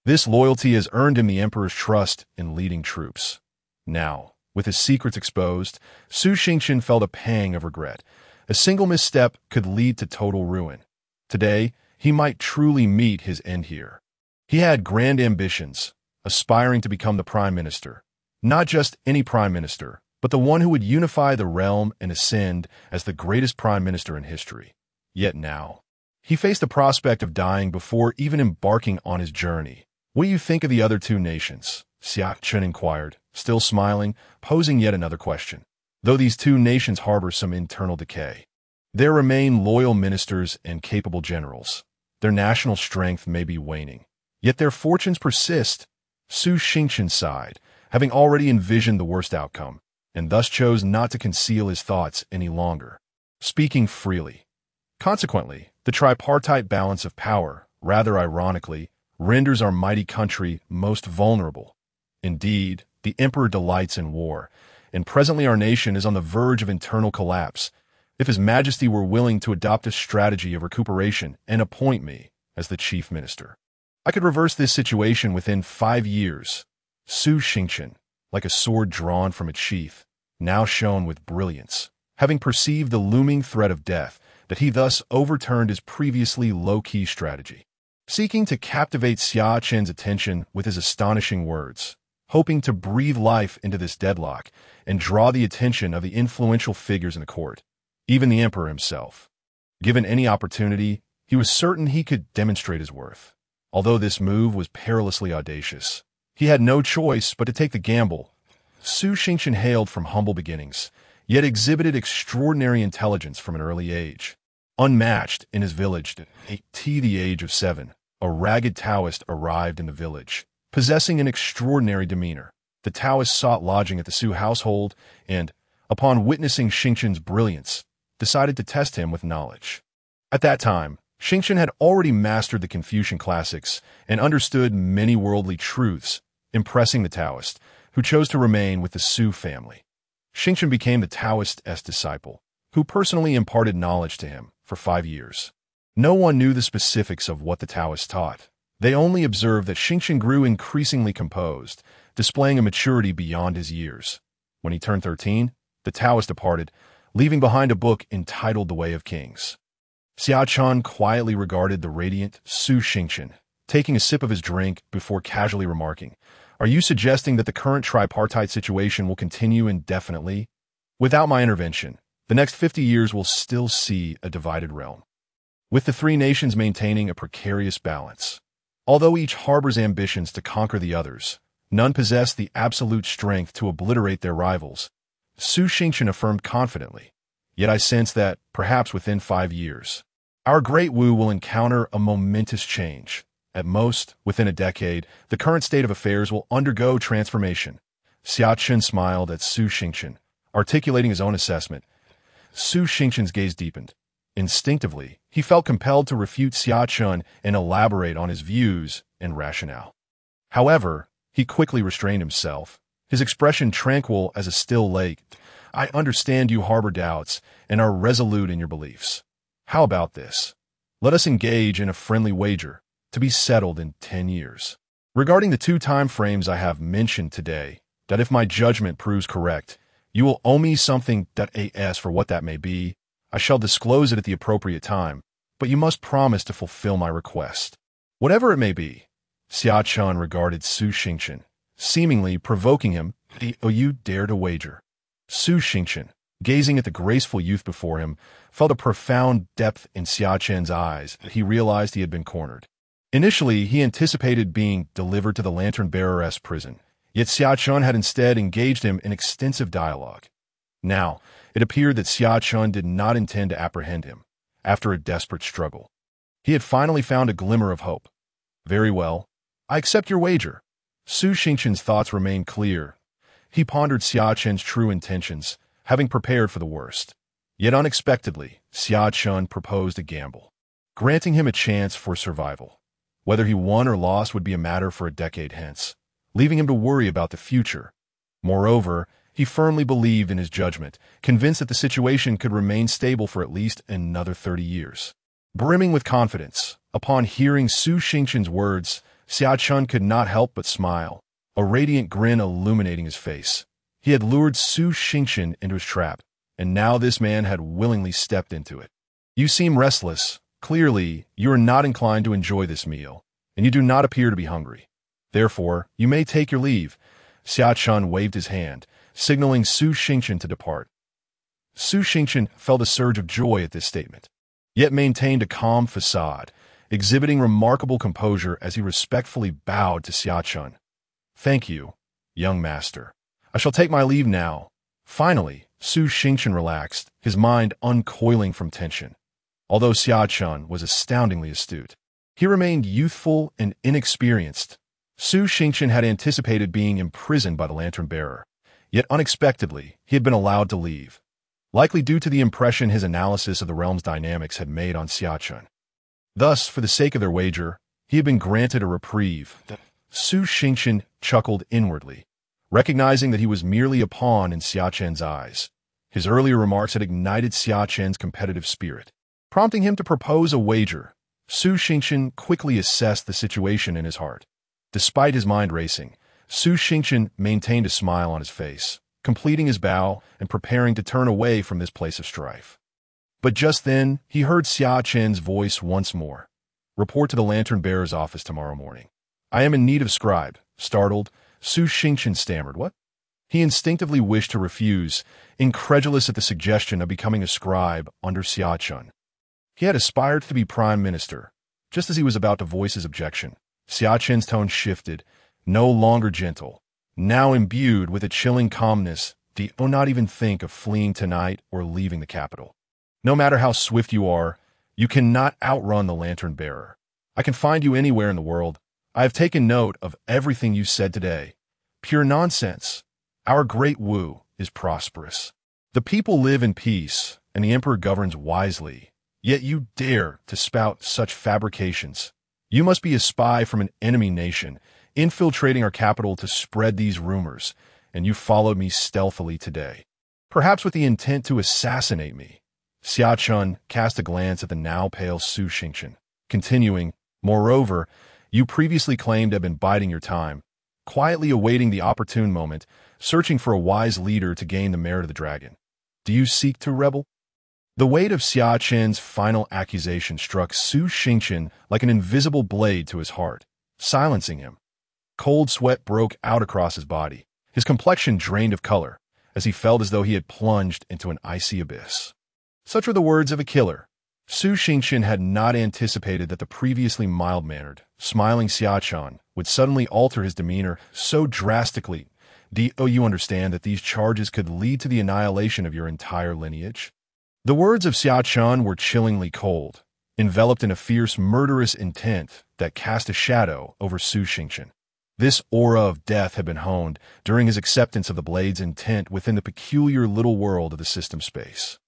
This loyalty has earned him the emperor's trust in leading troops. Now, with his secrets exposed, Su Xingchen felt a pang of regret. A single misstep could lead to total ruin. Today, he might truly meet his end here. He had grand ambitions, aspiring to become the prime minister. Not just any prime minister, but the one who would unify the realm and ascend as the greatest prime minister in history. Yet now, he faced the prospect of dying before even embarking on his journey. What do you think of the other 2 nations? Xia Chen inquired, still smiling, posing yet another question. Though these 2 nations harbor some internal decay, there remain loyal ministers and capable generals. Their national strength may be waning, yet their fortunes persist. Su Xingchen sighed, having already envisioned the worst outcome, and thus chose not to conceal his thoughts any longer, speaking freely. Consequently, the tripartite balance of power, rather ironically, renders our mighty country most vulnerable. Indeed, the emperor delights in war, and presently our nation is on the verge of internal collapse. If His Majesty were willing to adopt a strategy of recuperation and appoint me as the chief minister, I could reverse this situation within 5 years. Su Xingchen, like a sword drawn from its sheath, now shone with brilliance, having perceived the looming threat of death, that he thus overturned his previously low-key strategy, seeking to captivate Xia Chen's attention with his astonishing words, hoping to breathe life into this deadlock and draw the attention of the influential figures in the court, even the emperor himself. Given any opportunity, he was certain he could demonstrate his worth. Although this move was perilously audacious, he had no choice but to take the gamble. Su Xingchen hailed from humble beginnings, yet exhibited extraordinary intelligence from an early age. Unmatched in his village at the age of 7, a ragged Taoist arrived in the village, possessing an extraordinary demeanor. The Taoist sought lodging at the Su household and, upon witnessing Xingchen's brilliance, decided to test him with knowledge. At that time, Xingchen had already mastered the Confucian classics and understood many worldly truths, impressing the Taoist, who chose to remain with the Su family. Xingchen became the Taoist's disciple, who personally imparted knowledge to him for 5 years. No one knew the specifics of what the Taoist taught. They only observed that Xingchen grew increasingly composed, displaying a maturity beyond his years. When he turned 13, the Taoist departed, leaving behind a book entitled The Way of Kings. Xia Chen quietly regarded the radiant Su Xingchen, taking a sip of his drink before casually remarking, "Are you suggesting that the current tripartite situation will continue indefinitely? Without my intervention, the next 50 years will still see a divided realm, with the 3 nations maintaining a precarious balance. Although each harbors ambitions to conquer the others, none possess the absolute strength to obliterate their rivals," Su Xingchen affirmed confidently. "Yet I sense that, perhaps within 5 years, our Great Wu will encounter a momentous change. At most, within a decade, the current state of affairs will undergo transformation." Xia Chen smiled at Su Xingchen, articulating his own assessment. Su Xingchen's gaze deepened. Instinctively, he felt compelled to refute Xia Chen and elaborate on his views and rationale. However, he quickly restrained himself, his expression tranquil as a still lake. "I understand you harbor doubts and are resolute in your beliefs. How about this? Let us engage in a friendly wager, to be settled in 10 years. Regarding the 2 time frames I have mentioned today, that if my judgment proves correct, you will owe me something. As for what that may be, I shall disclose it at the appropriate time, but you must promise to fulfill my request. Whatever it may be." Xia Chen regarded Su Xingchen, seemingly provoking him. "Do you dare to wager?" Su Xingchen, gazing at the graceful youth before him, felt a profound depth in Xia Chen's eyes. He realized he had been cornered. Initially, he anticipated being delivered to the lantern-bearer's prison, Yet Xia Chen had instead engaged him in extensive dialogue. Now, it appeared that Xia Chen did not intend to apprehend him. After a desperate struggle, he had finally found a glimmer of hope. Very well. I accept your wager. Su Xingchen's thoughts remained clear. He pondered Xia Chen's true intentions, having prepared for the worst. Yet unexpectedly, Xia Chen proposed a gamble, granting him a chance for survival. Whether he won or lost would be a matter for a decade hence, leaving him to worry about the future. Moreover, he firmly believed in his judgment, convinced that the situation could remain stable for at least another 30 years. Brimming with confidence, upon hearing Su Xingchen's words, Xia Chen could not help but smile, a radiant grin illuminating his face. He had lured Su Xingchen into his trap, and now this man had willingly stepped into it. You seem restless. Clearly, you are not inclined to enjoy this meal, and you do not appear to be hungry. Therefore, you may take your leave. Xia Chen waved his hand, signaling Su Xingchen to depart. Su Xingchen felt a surge of joy at this statement, yet maintained a calm facade, exhibiting remarkable composure as he respectfully bowed to Xia Chen. Thank you, young master. I shall take my leave now. Finally, Su Xingchen relaxed, his mind uncoiling from tension. Although Xia Chen was astoundingly astute, he remained youthful and inexperienced. Su Xingchen had anticipated being imprisoned by the lantern-bearer, yet unexpectedly, he had been allowed to leave, likely due to the impression his analysis of the realm's dynamics had made on Xia Chen. Thus, for the sake of their wager, he had been granted a reprieve. Su Xingchen chuckled inwardly, recognizing that he was merely a pawn in Xia Chen's eyes. His earlier remarks had ignited Xia Chen's competitive spirit, prompting him to propose a wager. Su Xingchen quickly assessed the situation in his heart. Despite his mind racing, Su Xingchen maintained a smile on his face, completing his bow and preparing to turn away from this place of strife. But just then, he heard Xia Chen's voice once more. Report to the lantern-bearer's office tomorrow morning. I am in need of scribe. Startled, Su Xingchen stammered, What? He instinctively wished to refuse, incredulous at the suggestion of becoming a scribe under Xia Chen. He had aspired to be prime minister. Just as he was about to voice his objection, Xia Chen's tone shifted, no longer gentle, now imbued with a chilling calmness. Do not even think of fleeing tonight or leaving the capital. No matter how swift you are, you cannot outrun the lantern-bearer. I can find you anywhere in the world. I have taken note of everything you said today. Pure nonsense. Our great Wu is prosperous. The people live in peace, and the emperor governs wisely. Yet you dare to spout such fabrications. You must be a spy from an enemy nation, infiltrating our capital to spread these rumors, and you followed me stealthily today, perhaps with the intent to assassinate me. Xia Chen cast a glance at the now pale Su Xingchen, continuing, Moreover, you previously claimed to have been biding your time, quietly awaiting the opportune moment, searching for a wise leader to gain the merit of the dragon. Do you seek to rebel? The weight of Xia Chen's final accusation struck Su Xingchen like an invisible blade to his heart, silencing him. Cold sweat broke out across his body, his complexion drained of color, as he felt as though he had plunged into an icy abyss. Such were the words of a killer. Su Xingchen had not anticipated that the previously mild-mannered, smiling Xia Chen would suddenly alter his demeanor so drastically. Do you understand that these charges could lead to the annihilation of your entire lineage? The words of Xia Chen were chillingly cold, enveloped in a fierce, murderous intent that cast a shadow over Su Xingchen. This aura of death had been honed during his acceptance of the blade's intent within the peculiar little world of the system space.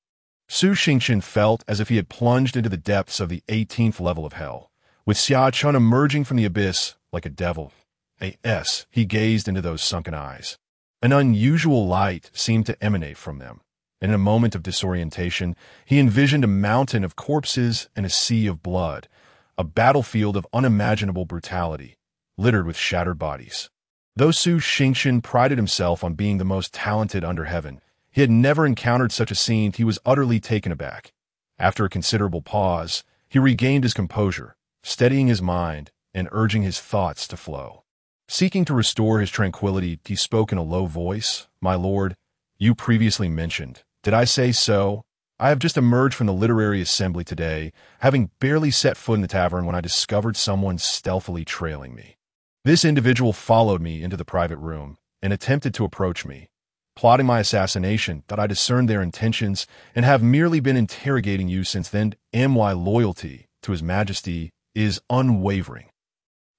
Su Xingchen felt as if he had plunged into the depths of the 18th level of hell, with Xia Chen emerging from the abyss like a devil. He gazed into those sunken eyes. An unusual light seemed to emanate from them, and in a moment of disorientation, he envisioned a mountain of corpses and a sea of blood, a battlefield of unimaginable brutality, littered with shattered bodies. Though Su Xingchen prided himself on being the most talented under heaven, he had never encountered such a scene. He was utterly taken aback. After a considerable pause, he regained his composure, steadying his mind and urging his thoughts to flow. Seeking to restore his tranquility, he spoke in a low voice, My lord, you previously mentioned. Did I say so? I have just emerged from the literary assembly today, having barely set foot in the tavern when I discovered someone stealthily trailing me. This individual followed me into the private room, and attempted to approach me, plotting my assassination, that I discerned their intentions and have merely been interrogating you since then. My loyalty to His Majesty is unwavering,"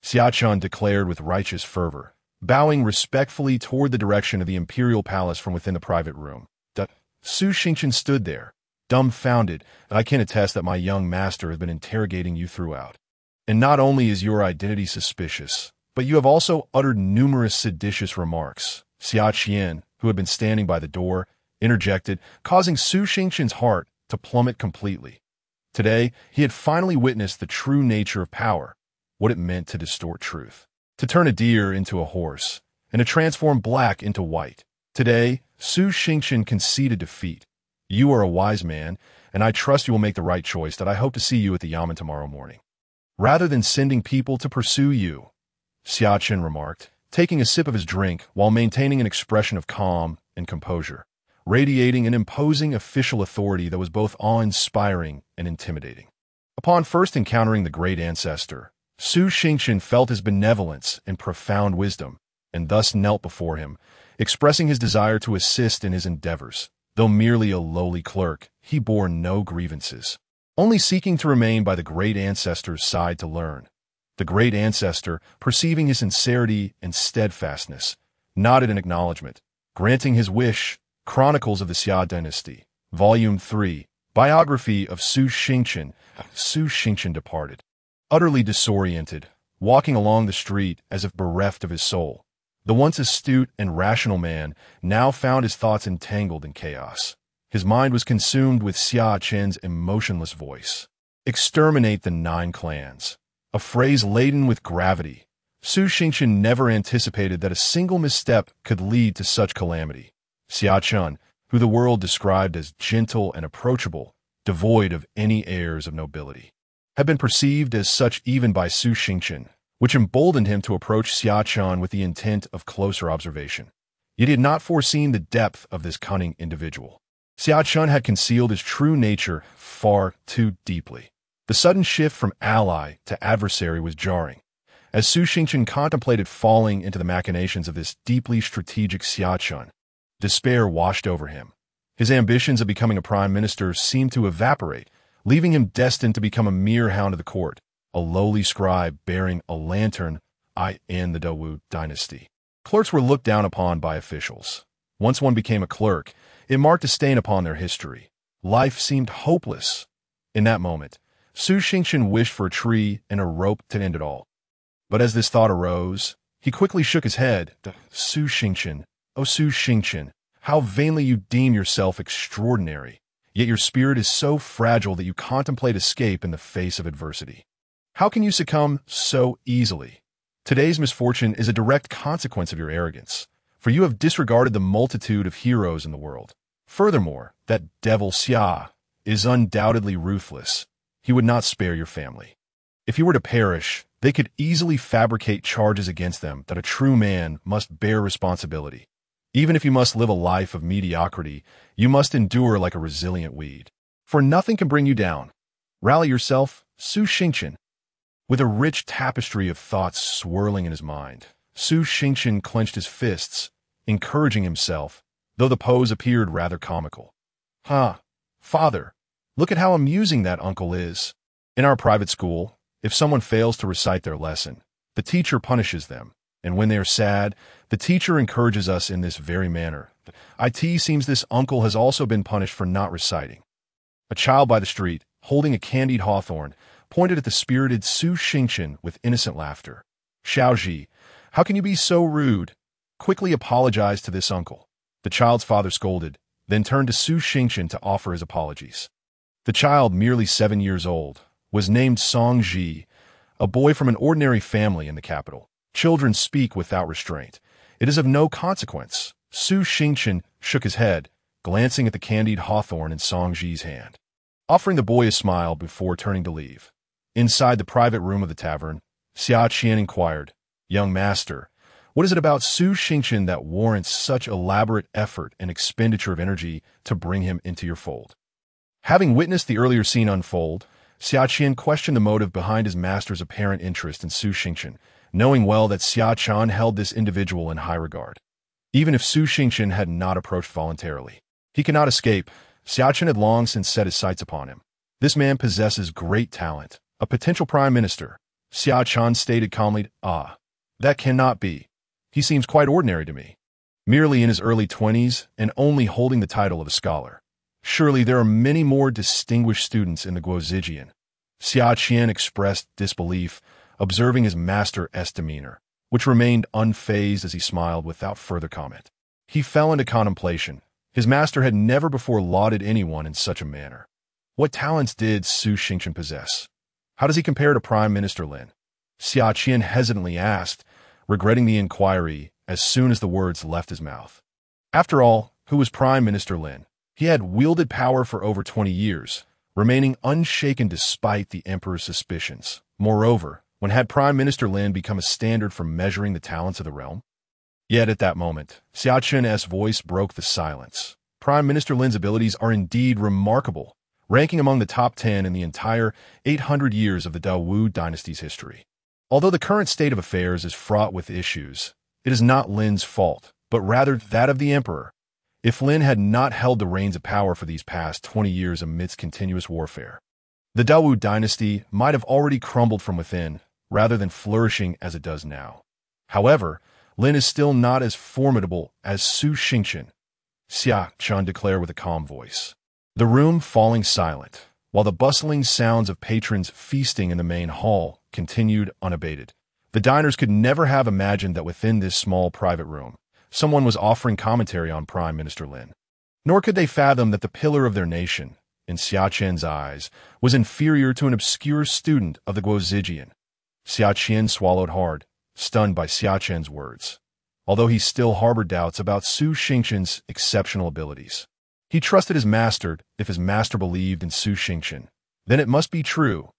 Xia Chen declared with righteous fervor, bowing respectfully toward the direction of the imperial palace from within the private room. Su Xingchen stood there, dumbfounded. "I can attest that my young master has been interrogating you throughout. And not only is your identity suspicious, but you have also uttered numerous seditious remarks," Xia Chen, who had been standing by the door, interjected, causing Su Xingchen's heart to plummet completely. Today, he had finally witnessed the true nature of power, what it meant to distort truth, to turn a deer into a horse, and to transform black into white. Today, Su Xingchen conceded defeat. "You are a wise man, and I trust you will make the right choice. That I hope to see you at the Yamen tomorrow morning, rather than sending people to pursue you," Xia Chen remarked, taking a sip of his drink while maintaining an expression of calm and composure, radiating an imposing official authority that was both awe-inspiring and intimidating. Upon first encountering the great ancestor, Su Xingchen felt his benevolence and profound wisdom, and thus knelt before him, expressing his desire to assist in his endeavors. Though merely a lowly clerk, he bore no grievances, only seeking to remain by the great ancestor's side to learn. The great ancestor, perceiving his sincerity and steadfastness, nodded in acknowledgement, granting his wish. Chronicles of the Xia Dynasty, Volume 3, Biography of Su Xingchen. Su Xingchen departed, utterly disoriented, walking along the street as if bereft of his soul. The once astute and rational man now found his thoughts entangled in chaos. His mind was consumed with Xia Chen's emotionless voice. "Exterminate the 9 clans," a phrase laden with gravity. Su Xingchen never anticipated that a single misstep could lead to such calamity. Xia Chen, who the world described as gentle and approachable, devoid of any airs of nobility, had been perceived as such even by Su Xingchen, which emboldened him to approach Xia Chen with the intent of closer observation. Yet he had not foreseen the depth of this cunning individual. Xia Chen had concealed his true nature far too deeply. The sudden shift from ally to adversary was jarring. As Su Xingchen contemplated falling into the machinations of this deeply strategic Xia Chen, despair washed over him. His ambitions of becoming a prime minister seemed to evaporate, leaving him destined to become a mere hound of the court, a lowly scribe bearing a lantern in the Donghou Dynasty. Clerks were looked down upon by officials. Once one became a clerk, it marked a stain upon their history. Life seemed hopeless. In that moment, Su Xingchen wished for a tree and a rope to end it all. But as this thought arose, he quickly shook his head. Su Xingchen, oh Su Xingchen, how vainly you deem yourself extraordinary, yet your spirit is so fragile that you contemplate escape in the face of adversity. How can you succumb so easily? Today's misfortune is a direct consequence of your arrogance, for you have disregarded the multitude of heroes in the world. Furthermore, that devil Xia is undoubtedly ruthless. He would not spare your family. If you were to perish, they could easily fabricate charges against them that a true man must bear responsibility. Even if you must live a life of mediocrity, you must endure like a resilient weed. For nothing can bring you down. Rally yourself, Su Xingchen. With a rich tapestry of thoughts swirling in his mind, Su Xingchen clenched his fists, encouraging himself, though the pose appeared rather comical. Father, look at how amusing that uncle is. In our private school, if someone fails to recite their lesson, the teacher punishes them, and when they are sad, the teacher encourages us in this very manner. It seems this uncle has also been punished for not reciting. A child by the street, holding a candied hawthorn, pointed at the spirited Su Xingchen with innocent laughter. "Xiaoji, how can you be so rude? Quickly apologize to this uncle." The child's father scolded, then turned to Su Xingchen to offer his apologies. The child, merely 7 years old, was named Song Ji, a boy from an ordinary family in the capital. Children speak without restraint. It is of no consequence. Su Xingchen shook his head, glancing at the candied hawthorn in Song Ji's hand, offering the boy a smile before turning to leave. Inside the private room of the tavern, Xia Chen inquired, "Young master, what is it about Su Xingchen that warrants such elaborate effort and expenditure of energy to bring him into your fold?" Having witnessed the earlier scene unfold, Xia Chen questioned the motive behind his master's apparent interest in Su Xingchen, knowing well that Xia Chen held this individual in high regard. even if Su Xingqian had not approached voluntarily. He cannot escape. Xia Chen had long since set his sights upon him. This man possesses great talent, a potential prime minister. Xia Chen stated calmly, "Ah, that cannot be. He seems quite ordinary to me. Merely in his early 20s and only holding the title of a scholar. Surely there are many more distinguished students in the Guozijian." Xia Chen expressed disbelief, observing his master's demeanor, which remained unfazed as he smiled without further comment. He fell into contemplation. His master had never before lauded anyone in such a manner. What talents did Su Xingqian possess? How does he compare to Prime Minister Lin? Xia Chen hesitantly asked, regretting the inquiry as soon as the words left his mouth. After all, who was Prime Minister Lin? He had wielded power for over 20 years, remaining unshaken despite the emperor's suspicions. Moreover, when had Prime Minister Lin become a standard for measuring the talents of the realm? Yet at that moment, Xia Chen's voice broke the silence. Prime Minister Lin's abilities are indeed remarkable, ranking among the top 10 in the entire 800 years of the Donghou dynasty's history. Although the current state of affairs is fraught with issues, it is not Lin's fault, but rather that of the emperor. If Lin had not held the reins of power for these past 20 years amidst continuous warfare, the Donghou dynasty might have already crumbled from within, rather than flourishing as it does now. However, Lin is still not as formidable as Su Xingqian, Xia Chen declared with a calm voice. The room falling silent, while the bustling sounds of patrons feasting in the main hall continued unabated. The diners could never have imagined that within this small private room, someone was offering commentary on Prime Minister Lin. Nor could they fathom that the pillar of their nation, in Xia Chen's eyes, was inferior to an obscure student of the Guozijian. Xia Chen swallowed hard, stunned by Xia Chen's words, although he still harbored doubts about Su Xingqian's exceptional abilities. He trusted his master. If his master believed in Su Xingqian, then it must be true.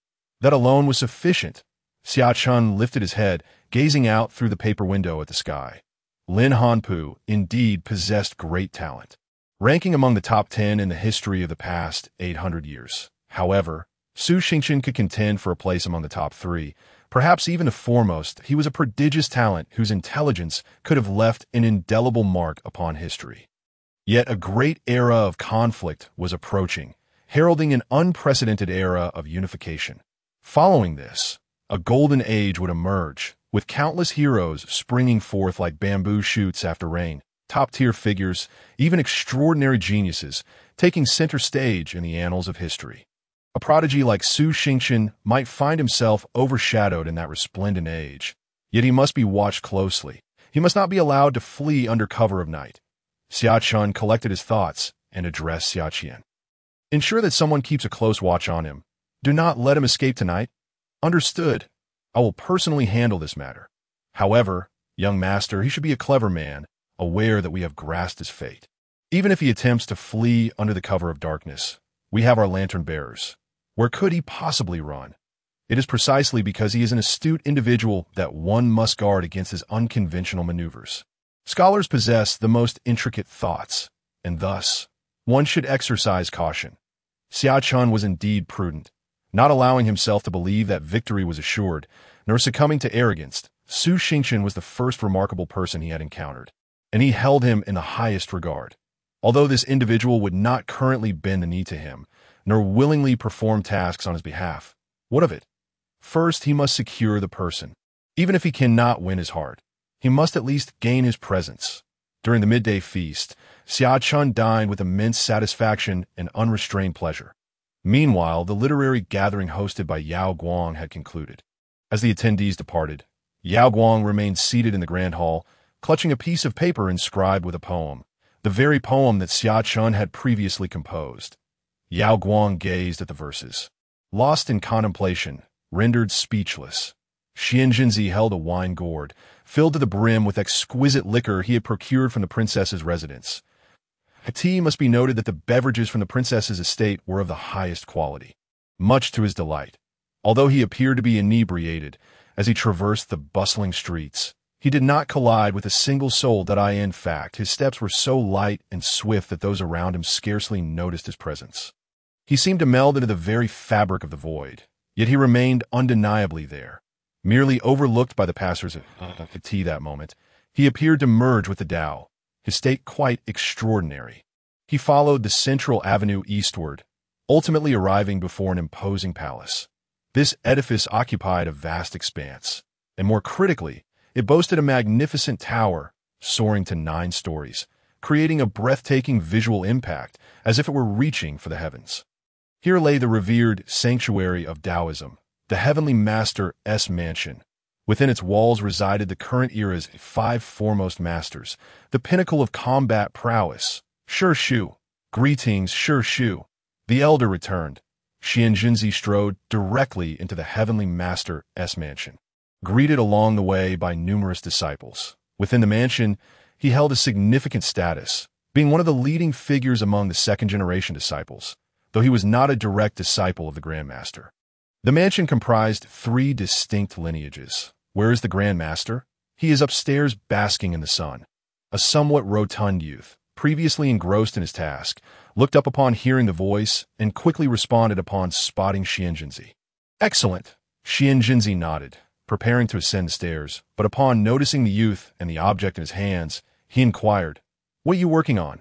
That alone was sufficient. Xia Chen lifted his head, gazing out through the paper window at the sky. Lin Hanpu indeed possessed great talent, ranking among the top 10 in the history of the past 800 years. However, Su Xingqian could contend for a place among the top 3, perhaps even the foremost. He was a prodigious talent whose intelligence could have left an indelible mark upon history. Yet a great era of conflict was approaching, heralding an unprecedented era of unification. Following this, a golden age would emerge, with countless heroes springing forth like bamboo shoots after rain, top-tier figures, even extraordinary geniuses, taking center stage in the annals of history. A prodigy like Su Xingqian might find himself overshadowed in that resplendent age. Yet he must be watched closely. He must not be allowed to flee under cover of night. Xia Chen collected his thoughts and addressed Xia Chen. Ensure that someone keeps a close watch on him. Do not let him escape tonight. Understood. I will personally handle this matter. However, young master, he should be a clever man, aware that we have grasped his fate. Even if he attempts to flee under the cover of darkness, we have our lantern bearers. Where could he possibly run? It is precisely because he is an astute individual that one must guard against his unconventional maneuvers. Scholars possess the most intricate thoughts, and thus, one should exercise caution. Xia Chen was indeed prudent, not allowing himself to believe that victory was assured, nor succumbing to arrogance. Su Xingqian was the first remarkable person he had encountered, and he held him in the highest regard. Although this individual would not currently bend the knee to him, nor willingly perform tasks on his behalf, what of it? First, he must secure the person. Even if he cannot win his heart, he must at least gain his presence. During the midday feast, Xia Chen dined with immense satisfaction and unrestrained pleasure. Meanwhile, the literary gathering hosted by Yao Guang had concluded. As the attendees departed, Yao Guang remained seated in the grand hall, clutching a piece of paper inscribed with a poem, the very poem that Xia Chen had previously composed. Yao Guang gazed at the verses, lost in contemplation, rendered speechless. Xianzhenzi held a wine gourd, filled to the brim with exquisite liquor he had procured from the princess's residence. It must be noted that the beverages from the princess's estate were of the highest quality, much to his delight. Although he appeared to be inebriated as he traversed the bustling streets, he did not collide with a single soul. In fact, his steps were so light and swift that those around him scarcely noticed his presence. He seemed to meld into the very fabric of the void, yet he remained undeniably there. Merely overlooked by the passers at tea that moment, he appeared to merge with the Tao. his state quite extraordinary. He followed the central avenue eastward, ultimately arriving before an imposing palace. This edifice occupied a vast expanse, and more critically, it boasted a magnificent tower soaring to 9 stories, creating a breathtaking visual impact as if it were reaching for the heavens. Here lay the revered sanctuary of Taoism, the Heavenly Master's mansion. Within its walls resided the current era's 5 foremost masters, the pinnacle of combat prowess. Shi Shu. Greetings, Shi Shu. The elder returned. Xianjunzi strode directly into the Heavenly Master's mansion, greeted along the way by numerous disciples. Within the mansion, he held a significant status, being one of the leading figures among the second-generation disciples, though he was not a direct disciple of the Grand Master. The mansion comprised 3 distinct lineages. Where is the Grand Master? He is upstairs basking in the sun. A somewhat rotund youth, previously engrossed in his task, looked up upon hearing the voice and quickly responded upon spotting Xianjunzi. Excellent. Xianjunzi nodded, preparing to ascend the stairs, but upon noticing the youth and the object in his hands, he inquired, "What are you working on?"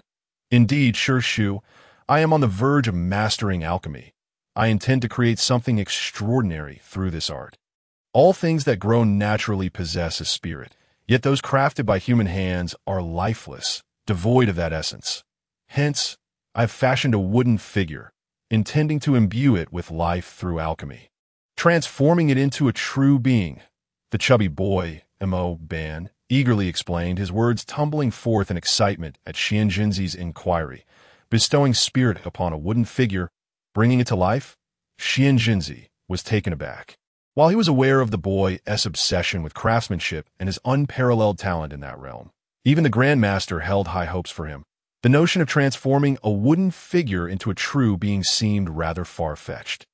"Indeed, Shi Shu, I am on the verge of mastering alchemy. I intend to create something extraordinary through this art. All things that grow naturally possess a spirit, yet those crafted by human hands are lifeless, devoid of that essence. Hence, I have fashioned a wooden figure, intending to imbue it with life through alchemy, transforming it into a true being." The chubby boy, Mo Ban, eagerly explained, his words tumbling forth in excitement at Xianjunzi's inquiry. Bestowing spirit upon a wooden figure, bringing it to life? Xianjunzi was taken aback. While he was aware of the boy's obsession with craftsmanship and his unparalleled talent in that realm, even the Grand Master held high hopes for him. The notion of transforming a wooden figure into a true being seemed rather far-fetched.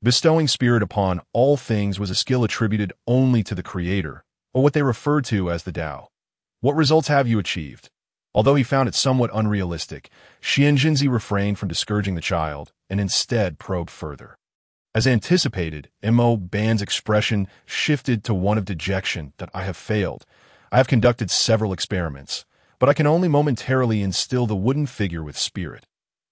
Bestowing spirit upon all things was a skill attributed only to the Creator, or what they referred to as the Tao. What results have you achieved? Although he found it somewhat unrealistic, Xianjunzi refrained from discouraging the child and instead probed further. As anticipated, Mo Ban's expression shifted to one of dejection. "That I have failed. I have conducted several experiments, but I can only momentarily instill the wooden figure with spirit.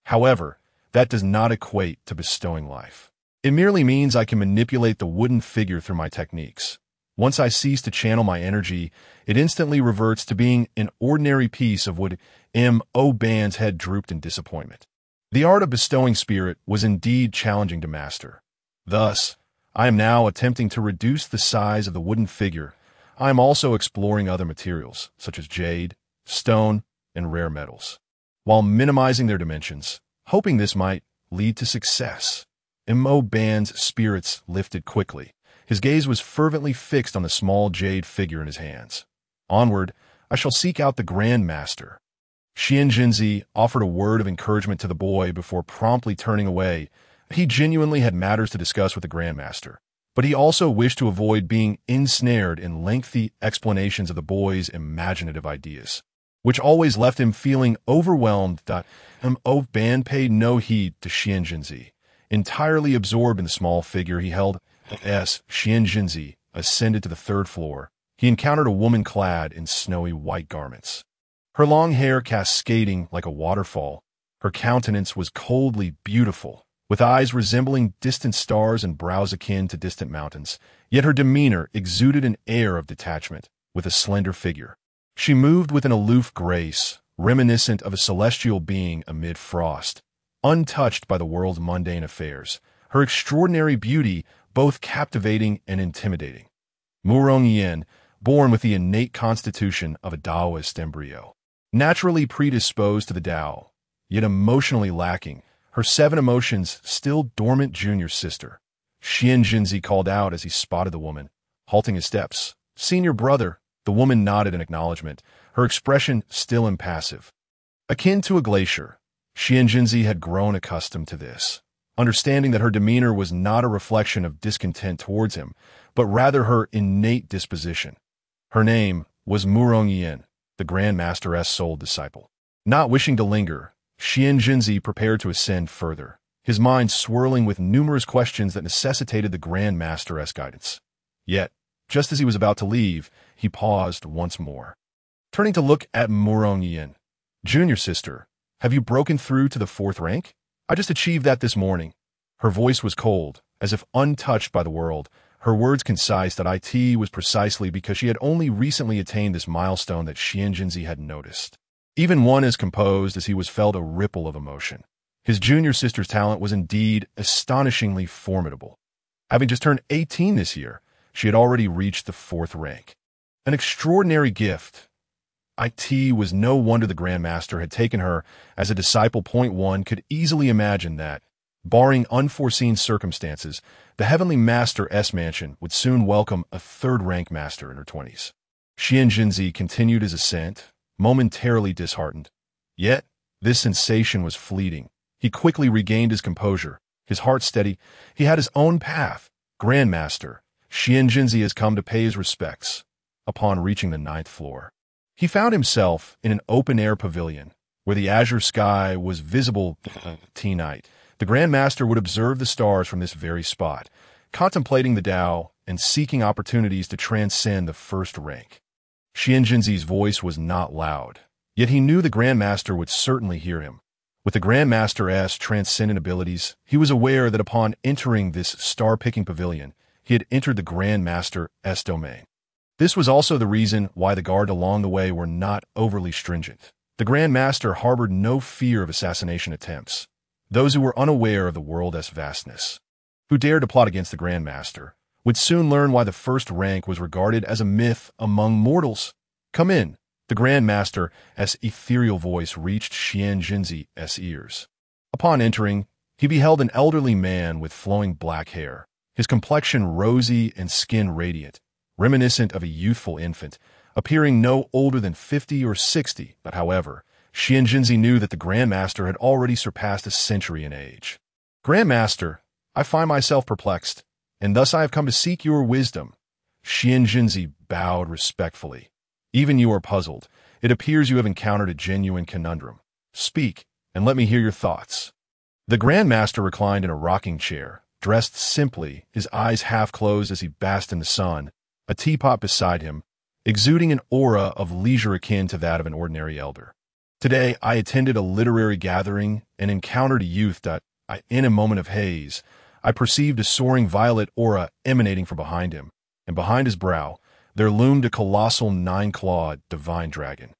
However, that does not equate to bestowing life. It merely means I can manipulate the wooden figure through my techniques. Once I cease to channel my energy, it instantly reverts to being an ordinary piece of wood." Mo Ban's head drooped in disappointment. The art of bestowing spirit was indeed challenging to master. Thus, I am now attempting to reduce the size of the wooden figure. I am also exploring other materials, such as jade, stone, and rare metals, while minimizing their dimensions, hoping this might lead to success. Mo Ban's spirits lifted quickly. His gaze was fervently fixed on the small jade figure in his hands. "Onward, I shall seek out the Grand Master." Xianjunzi offered a word of encouragement to the boy before promptly turning away. He genuinely had matters to discuss with the Grand Master, but he also wished to avoid being ensnared in lengthy explanations of the boy's imaginative ideas, which always left him feeling overwhelmed. Mo Ban paid no heed to Xianjunzi, entirely absorbed in the small figure he held. As Xianjunzi ascended to the 3rd floor, he encountered a woman clad in snowy white garments. Her long hair cascading like a waterfall, her countenance was coldly beautiful, with eyes resembling distant stars and brows akin to distant mountains, yet her demeanor exuded an air of detachment, with a slender figure. She moved with an aloof grace, reminiscent of a celestial being amid frost, untouched by the world's mundane affairs, her extraordinary beauty both captivating and intimidating. Murong Yin, born with the innate constitution of a Taoist embryo, naturally predisposed to the Tao, yet emotionally lacking, her 7 emotions still dormant junior sister. Xianjunzi called out as he spotted the woman, halting his steps. "Senior brother." The woman nodded in acknowledgement, her expression still impassive. Akin to a glacier, Xianjunzi had grown accustomed to this, understanding that her demeanor was not a reflection of discontent towards him, but rather her innate disposition. Her name was Murong Yin, the Grand Master's sole disciple. Not wishing to linger, Xianjunzi prepared to ascend further, his mind swirling with numerous questions that necessitated the Grand Master's guidance. Yet, just as he was about to leave, he paused once more. Turning to look at Murong Yin, Junior sister, have you broken through to the fourth rank? I just achieved that this morning. Her voice was cold, as if untouched by the world. Her words concise that it was precisely because she had only recently attained this milestone that Xianjinzi had noticed. Even one as composed as he was felt a ripple of emotion. His junior sister's talent was indeed astonishingly formidable. Having just turned 18 this year, she had already reached the fourth rank. An extraordinary gift. It was no wonder the Grandmaster had taken her as a disciple. One could easily imagine that, barring unforeseen circumstances, the Heavenly Master's mansion would soon welcome a third-rank master in her 20s. Xianjinzi continued his ascent, momentarily disheartened. Yet, this sensation was fleeting. He quickly regained his composure, his heart steady. He had his own path. Grandmaster, Xianjinzi has come to pay his respects. Upon reaching the 9th floor, he found himself in an open-air pavilion, where the azure sky was visible night. The Grandmaster would observe the stars from this very spot, contemplating the Tao and seeking opportunities to transcend the first rank. Xianjinzi's voice was not loud, yet he knew the Grandmaster would certainly hear him. With the Grandmaster's transcendent abilities, he was aware that upon entering this star-picking pavilion, he had entered the Grandmaster's domain. This was also the reason why the guard along the way were not overly stringent. The Grandmaster harbored no fear of assassination attempts. Those who were unaware of the world's vastness, who dared to plot against the Grandmaster, would soon learn why the first rank was regarded as a myth among mortals. Come in. The Grandmaster's ethereal voice reached Xianjinzi's ears. Upon entering, he beheld an elderly man with flowing black hair, his complexion rosy and skin radiant, reminiscent of a youthful infant, appearing no older than 50 or 60, but however, Xianjinzi knew that the Grandmaster had already surpassed a century in age. Grandmaster, I find myself perplexed, and thus I have come to seek your wisdom. Xianjinzi bowed respectfully. Even you are puzzled. It appears you have encountered a genuine conundrum. Speak, and let me hear your thoughts. The Grandmaster reclined in a rocking chair, dressed simply, his eyes half closed as he basked in the sun, a teapot beside him, exuding an aura of leisure akin to that of an ordinary elder. Today, I attended a literary gathering and encountered a youth that, in a moment of haze, I perceived a soaring violet aura emanating from behind him, and behind his brow, there loomed a colossal 9-clawed divine dragon,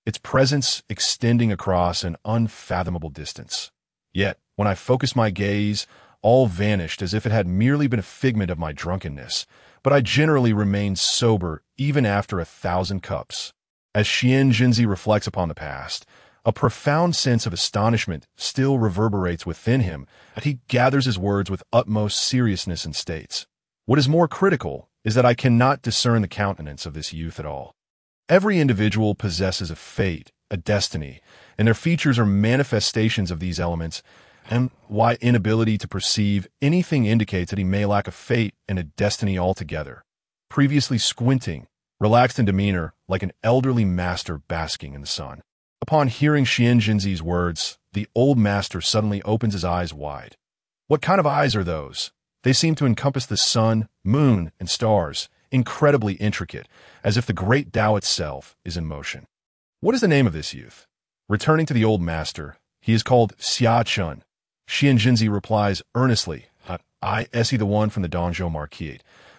its presence extending across an unfathomable distance. Yet, when I focused my gaze, all vanished as if it had merely been a figment of my drunkenness, but I generally remained sober even after 1,000 cups. As Xianjinzi reflects upon the past, a profound sense of astonishment still reverberates within him as he gathers his words with utmost seriousness and states, "What is more critical is that I cannot discern the countenance of this youth at all. Every individual possesses a fate, a destiny, and their features are manifestations of these elements, and why inability to perceive anything indicates that he may lack a fate and a destiny altogether." Previously squinting, relaxed in demeanor, like an elderly master basking in the sun. Upon hearing Xianjinzi's words, the old master suddenly opens his eyes wide. What kind of eyes are those? They seem to encompass the sun, moon, and stars, incredibly intricate, as if the great Tao itself is in motion. What is the name of this youth? Returning to the old master, he is called Xia Chen. Xianjinzi replies earnestly, Is he the one from the Donghou Manor,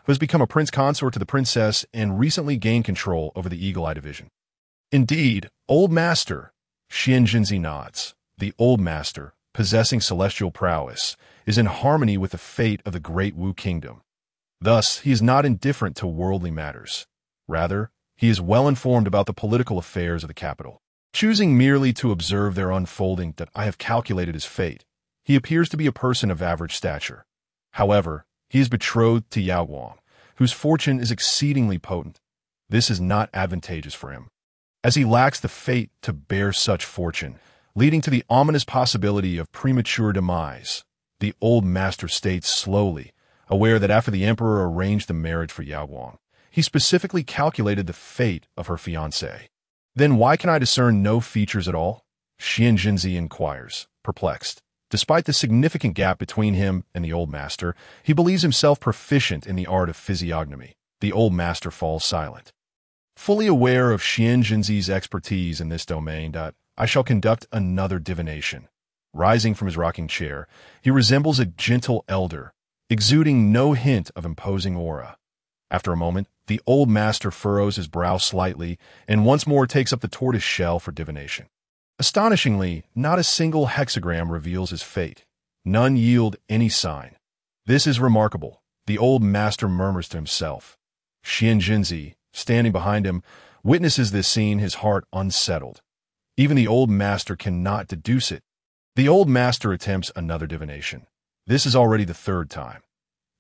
who has become a prince consort to the princess and recently gained control over the Eagle Eye division? Indeed, old master. Xianjinzi nods. The old master, possessing celestial prowess, is in harmony with the fate of the Great Wu Kingdom. Thus, he is not indifferent to worldly matters. Rather, he is well informed about the political affairs of the capital. Choosing merely to observe their unfolding, that I have calculated his fate. He appears to be a person of average stature. However, he is betrothed to Yaoguang, whose fortune is exceedingly potent. This is not advantageous for him, as he lacks the fate to bear such fortune, leading to the ominous possibility of premature demise. The old master states slowly, aware that after the emperor arranged the marriage for Yaoguang, he specifically calculated the fate of her fiancé. Then why can I discern no features at all? Xianjinzi inquires, perplexed. Despite the significant gap between him and the old master, he believes himself proficient in the art of physiognomy. The old master falls silent. Fully aware of Xianjinzi's expertise in this domain, I shall conduct another divination. Rising from his rocking chair, he resembles a gentle elder, exuding no hint of imposing aura. After a moment, the old master furrows his brow slightly and once more takes up the tortoise shell for divination. Astonishingly, not a single hexagram reveals his fate. None yield any sign. This is remarkable, the old master murmurs to himself. Xianjinzi, standing behind him, witnesses this scene, his heart unsettled. Even the old master cannot deduce it. The old master attempts another divination. This is already the third time.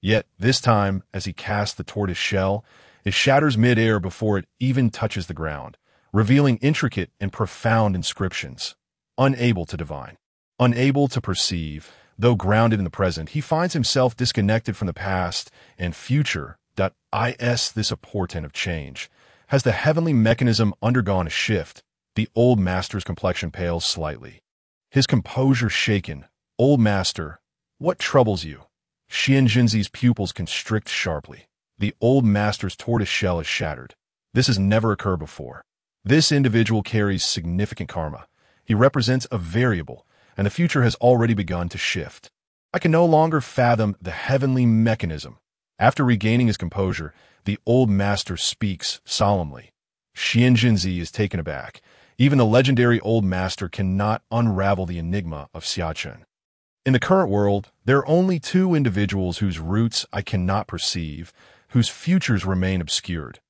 Yet, this time, as he casts the tortoise shell, it shatters mid-air before it even touches the ground, revealing intricate and profound inscriptions. Unable to divine, unable to perceive, though grounded in the present, he finds himself disconnected from the past and future. This a portent of change. Has the heavenly mechanism undergone a shift? The old master's complexion pales slightly. His composure shaken. Old master, what troubles you? Xianjinzi's pupils constrict sharply. The old master's tortoise shell is shattered. This has never occurred before. This individual carries significant karma. He represents a variable, and the future has already begun to shift. I can no longer fathom the heavenly mechanism. After regaining his composure, the old master speaks solemnly. Xianjinzi is taken aback. Even the legendary old master cannot unravel the enigma of Xia Chen. In the current world, there are only two individuals whose roots I cannot perceive, whose futures remain obscured.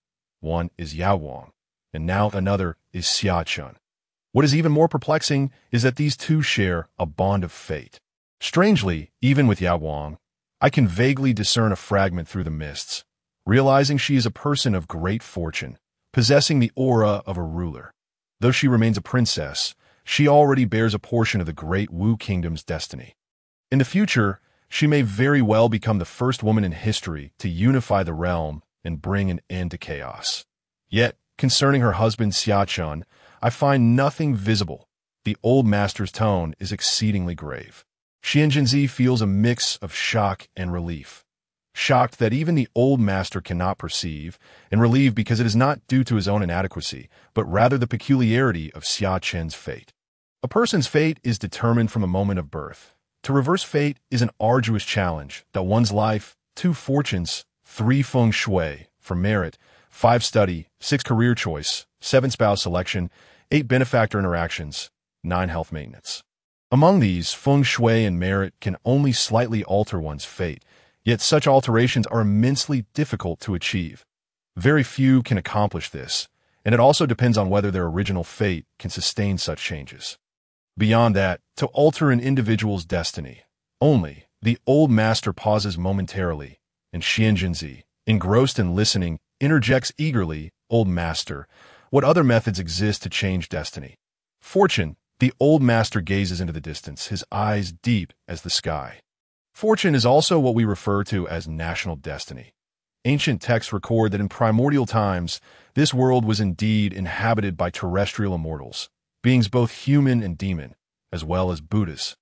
One is Yao Wang, and now another is Xia Chen. What is even more perplexing is that these two share a bond of fate. Strangely, even with Yao Wang, I can vaguely discern a fragment through the mists, realizing she is a person of great fortune, possessing the aura of a ruler. Though she remains a princess, she already bears a portion of the great Wu kingdom's destiny. In the future, she may very well become the first woman in history to unify the realm and bring an end to chaos. Yet, concerning her husband Xia Chen, I find nothing visible. The old master's tone is exceedingly grave. Xianjinzi feels a mix of shock and relief. Shocked that even the old master cannot perceive, and relieved because it is not due to his own inadequacy, but rather the peculiarity of Xia Chen's fate. A person's fate is determined from a moment of birth. To reverse fate is an arduous challenge that one's life, 2 fortunes, 3 feng shui, for merit, 5 study, 6 career choice, 7 spouse selection, 8 benefactor interactions, 9 health maintenance. Among these, feng shui and merit can only slightly alter one's fate, yet such alterations are immensely difficult to achieve. Very few can accomplish this, and it also depends on whether their original fate can sustain such changes. Beyond that, to alter an individual's destiny, only the old master pauses momentarily, and Xianjinzi, engrossed in listening, interjects eagerly, "Old master, what other methods exist to change destiny?" Fortune, the old master gazes into the distance, his eyes deep as the sky. Fortune is also what we refer to as national destiny. Ancient texts record that in primordial times, this world was indeed inhabited by terrestrial immortals, beings both human and demon, as well as Buddhas,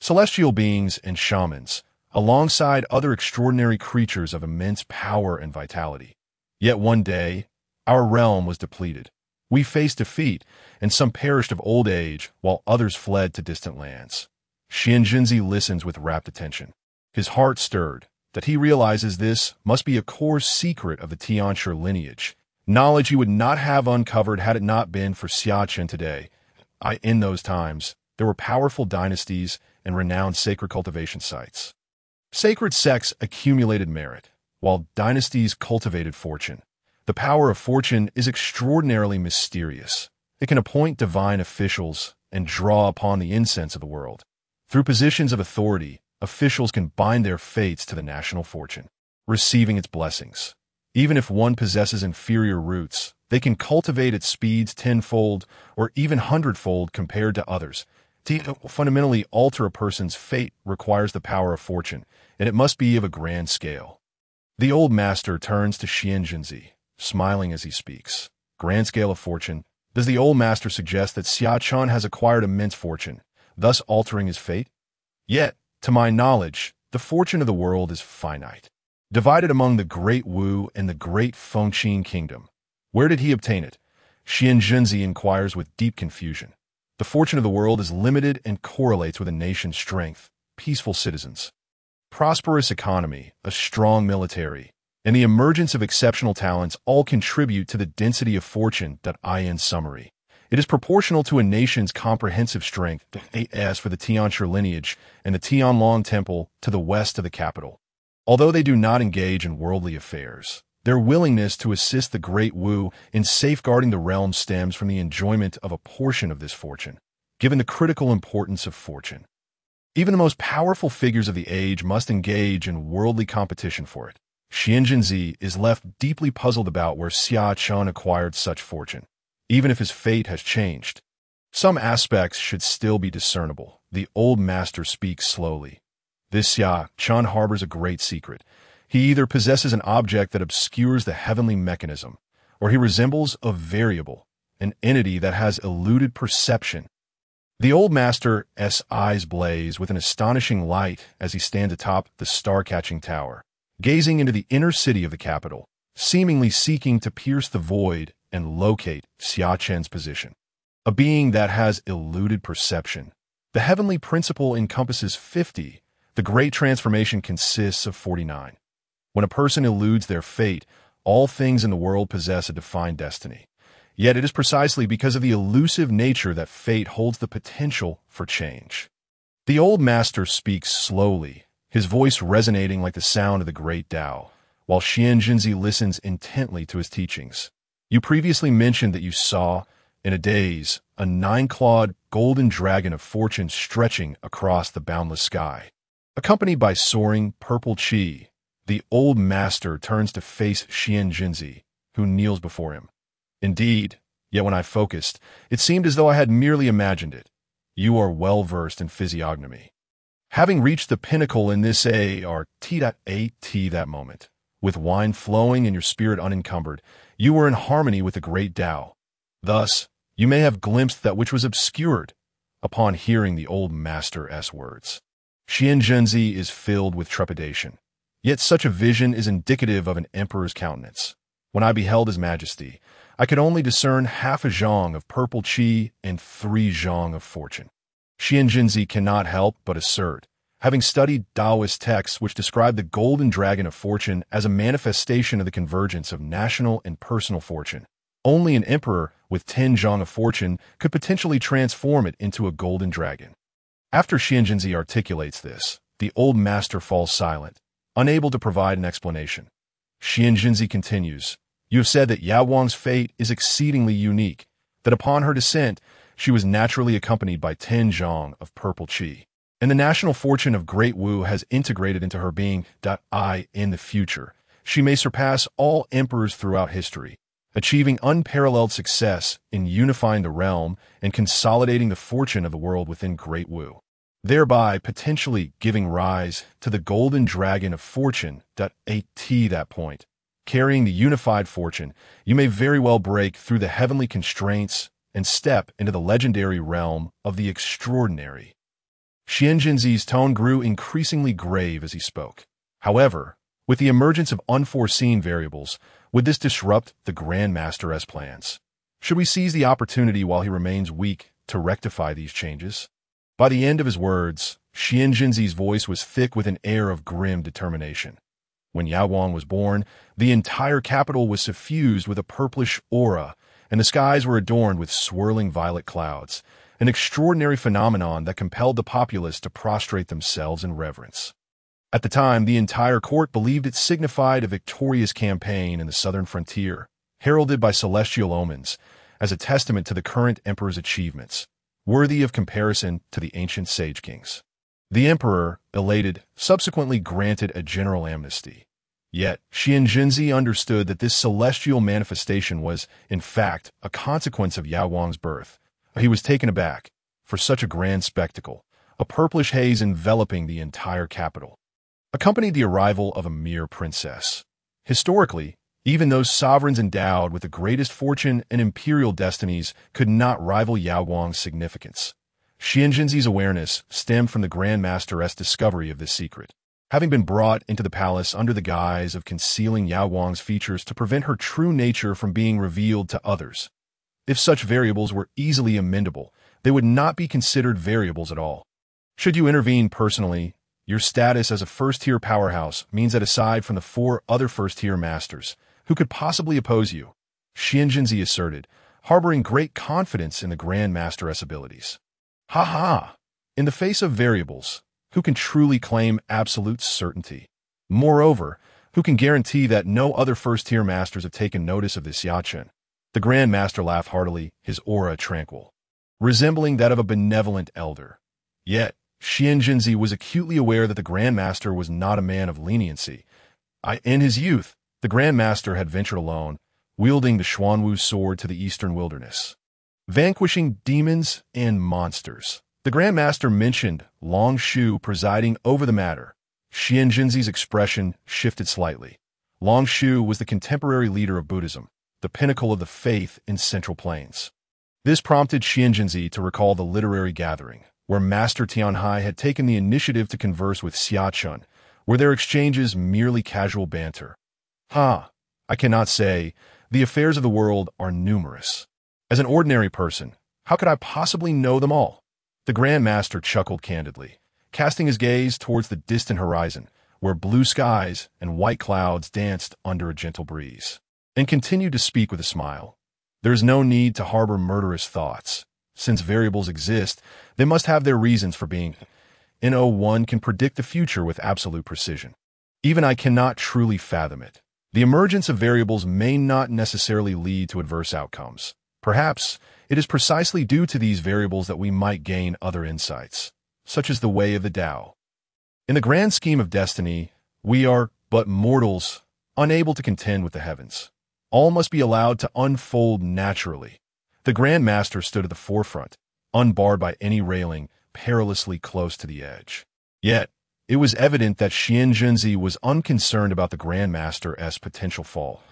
celestial beings and shamans, alongside other extraordinary creatures of immense power and vitality. Yet one day, our realm was depleted. We faced defeat, and some perished of old age, while others fled to distant lands. Xianjinzi listens with rapt attention. His heart stirred, that he realizes this must be a core secret of the Tianshi lineage, knowledge he would not have uncovered had it not been for Xia Chen today. In those times, there were powerful dynasties and renowned sacred cultivation sites. Sacred sects accumulated merit, while dynasties cultivated fortune. The power of fortune is extraordinarily mysterious. It can appoint divine officials and draw upon the incense of the world. Through positions of authority, officials can bind their fates to the national fortune, receiving its blessings. Even if one possesses inferior roots, they can cultivate its speeds tenfold or even hundredfold compared to others. To fundamentally alter a person's fate requires the power of fortune, and it must be of a grand scale. The old master turns to Xianjinzi, smiling as he speaks. Grand scale of fortune. Does the old master suggest that Xia Chen has acquired immense fortune, thus altering his fate? Yet, to my knowledge, the fortune of the world is finite, divided among the Great Wu and the Great Fengqin Kingdom. Where did he obtain it? Xianjinzi inquires with deep confusion. The fortune of the world is limited and correlates with a nation's strength, peaceful citizens, prosperous economy, a strong military, and the emergence of exceptional talents all contribute to the density of fortune. In summary, it is proportional to a nation's comprehensive strength. As for the Tianshi lineage and the Tianlong Temple to the west of the capital, although they do not engage in worldly affairs, their willingness to assist the Great Wu in safeguarding the realm stems from the enjoyment of a portion of this fortune, given the critical importance of fortune. Even the most powerful figures of the age must engage in worldly competition for it. Xianzhenzi is left deeply puzzled about where Xia Chen acquired such fortune, even if his fate has changed. Some aspects should still be discernible. The old master speaks slowly. This Xia Chen harbors a great secret. He either possesses an object that obscures the heavenly mechanism, or he resembles a variable, an entity that has eluded perception. The old master's eyes blaze with an astonishing light as he stands atop the star-catching tower, gazing into the inner city of the capital, seemingly seeking to pierce the void and locate Xia Chen's position. A being that has eluded perception. The heavenly principle encompasses 50. The great transformation consists of 49. When a person eludes their fate, all things in the world possess a defined destiny. Yet it is precisely because of the elusive nature that fate holds the potential for change. The old master speaks slowly, his voice resonating like the sound of the great Tao, while Xianzhenzi listens intently to his teachings. You previously mentioned that you saw, in a daze, a 9-clawed golden dragon of fortune stretching across the boundless sky. Accompanied by soaring purple qi, the old master turns to face Xianzhenzi, who kneels before him. Indeed, yet when I focused, it seemed as though I had merely imagined it. You are well-versed in physiognomy. Having reached the pinnacle in this art that moment, with wine flowing and your spirit unencumbered, you were in harmony with the great Tao. Thus, you may have glimpsed that which was obscured upon hearing the old master's words. Xianzhenzi is filled with trepidation. Yet such a vision is indicative of an emperor's countenance. When I beheld his majesty, I could only discern half a zhang of purple qi and 3 zhang of fortune. Xianzhenzi cannot help but assert, having studied Taoist texts which describe the golden dragon of fortune as a manifestation of the convergence of national and personal fortune, only an emperor with 10 zhang of fortune could potentially transform it into a golden dragon. After Xianzhenzi articulates this, the old master falls silent, unable to provide an explanation. Xianzhenzi continues, "You have said that Yaowang's fate is exceedingly unique, that upon her descent, she was naturally accompanied by 10 zhang of purple qi, and the national fortune of Great Wu has integrated into her being. In the future, she may surpass all emperors throughout history, achieving unparalleled success in unifying the realm and consolidating the fortune of the world within Great Wu, thereby potentially giving rise to the golden dragon of fortune. At that point, carrying the unified fortune, you may very well break through the heavenly constraints and step into the legendary realm of the extraordinary." Xianzhenzi's tone grew increasingly grave as he spoke. However, with the emergence of unforeseen variables, would this disrupt the Grand Master's plans? Should we seize the opportunity while he remains weak to rectify these changes? By the end of his words, Xianzhenzi's voice was thick with an air of grim determination. When Yaowang was born, the entire capital was suffused with a purplish aura, and the skies were adorned with swirling violet clouds, an extraordinary phenomenon that compelled the populace to prostrate themselves in reverence. At the time, the entire court believed it signified a victorious campaign in the southern frontier, heralded by celestial omens, as a testament to the current emperor's achievements, worthy of comparison to the ancient sage kings. The emperor, elated, subsequently granted a general amnesty. Yet, Xianzhenzi understood that this celestial manifestation was, in fact, a consequence of Yaowang's birth. He was taken aback. For such a grand spectacle, a purplish haze enveloping the entire capital accompanied the arrival of a mere princess. Historically, even those sovereigns endowed with the greatest fortune and imperial destinies could not rival Yaowang's significance. Xianzhenzi's awareness stemmed from the Grand Master's discovery of this secret, having been brought into the palace under the guise of concealing Yaowang's features to prevent her true nature from being revealed to others. If such variables were easily amendable, they would not be considered variables at all. Should you intervene personally, your status as a first-tier powerhouse means that aside from the 4 other first-tier masters who could possibly oppose you, Xianzhenzi asserted, harboring great confidence in the Grand Master's abilities. Ha ha! In the face of variables, who can truly claim absolute certainty? Moreover, who can guarantee that no other first-tier masters have taken notice of this Xia Chen? The Grand Master laughed heartily, his aura tranquil, resembling that of a benevolent elder. Yet, Xianzhenzi was acutely aware that the Grand Master was not a man of leniency. In his youth, the Grand Master had ventured alone, wielding the Xuanwu sword to the eastern wilderness, vanquishing demons and monsters. The Grand Master mentioned Long Shu presiding over the matter. Xianzhenzi's expression shifted slightly. Long Shu was the contemporary leader of Buddhism, the pinnacle of the faith in Central Plains. This prompted Xianzhenzi to recall the literary gathering, where Master Tianhai had taken the initiative to converse with Xia Chen, were their exchanges merely casual banter. I cannot say. The affairs of the world are numerous. As an ordinary person, how could I possibly know them all? The Grand Master chuckled candidly, casting his gaze towards the distant horizon, where blue skies and white clouds danced under a gentle breeze, and continued to speak with a smile. There is no need to harbor murderous thoughts. Since variables exist, they must have their reasons for being. One can predict the future with absolute precision. Even I cannot truly fathom it. The emergence of variables may not necessarily lead to adverse outcomes. Perhaps it is precisely due to these variables that we might gain other insights, such as the way of the Tao. In the grand scheme of destiny, we are but mortals, unable to contend with the heavens. All must be allowed to unfold naturally. The Grand Master stood at the forefront, unbarred by any railing, perilously close to the edge. Yet, it was evident that Xianzhenzi was unconcerned about the Grand Master's potential fall.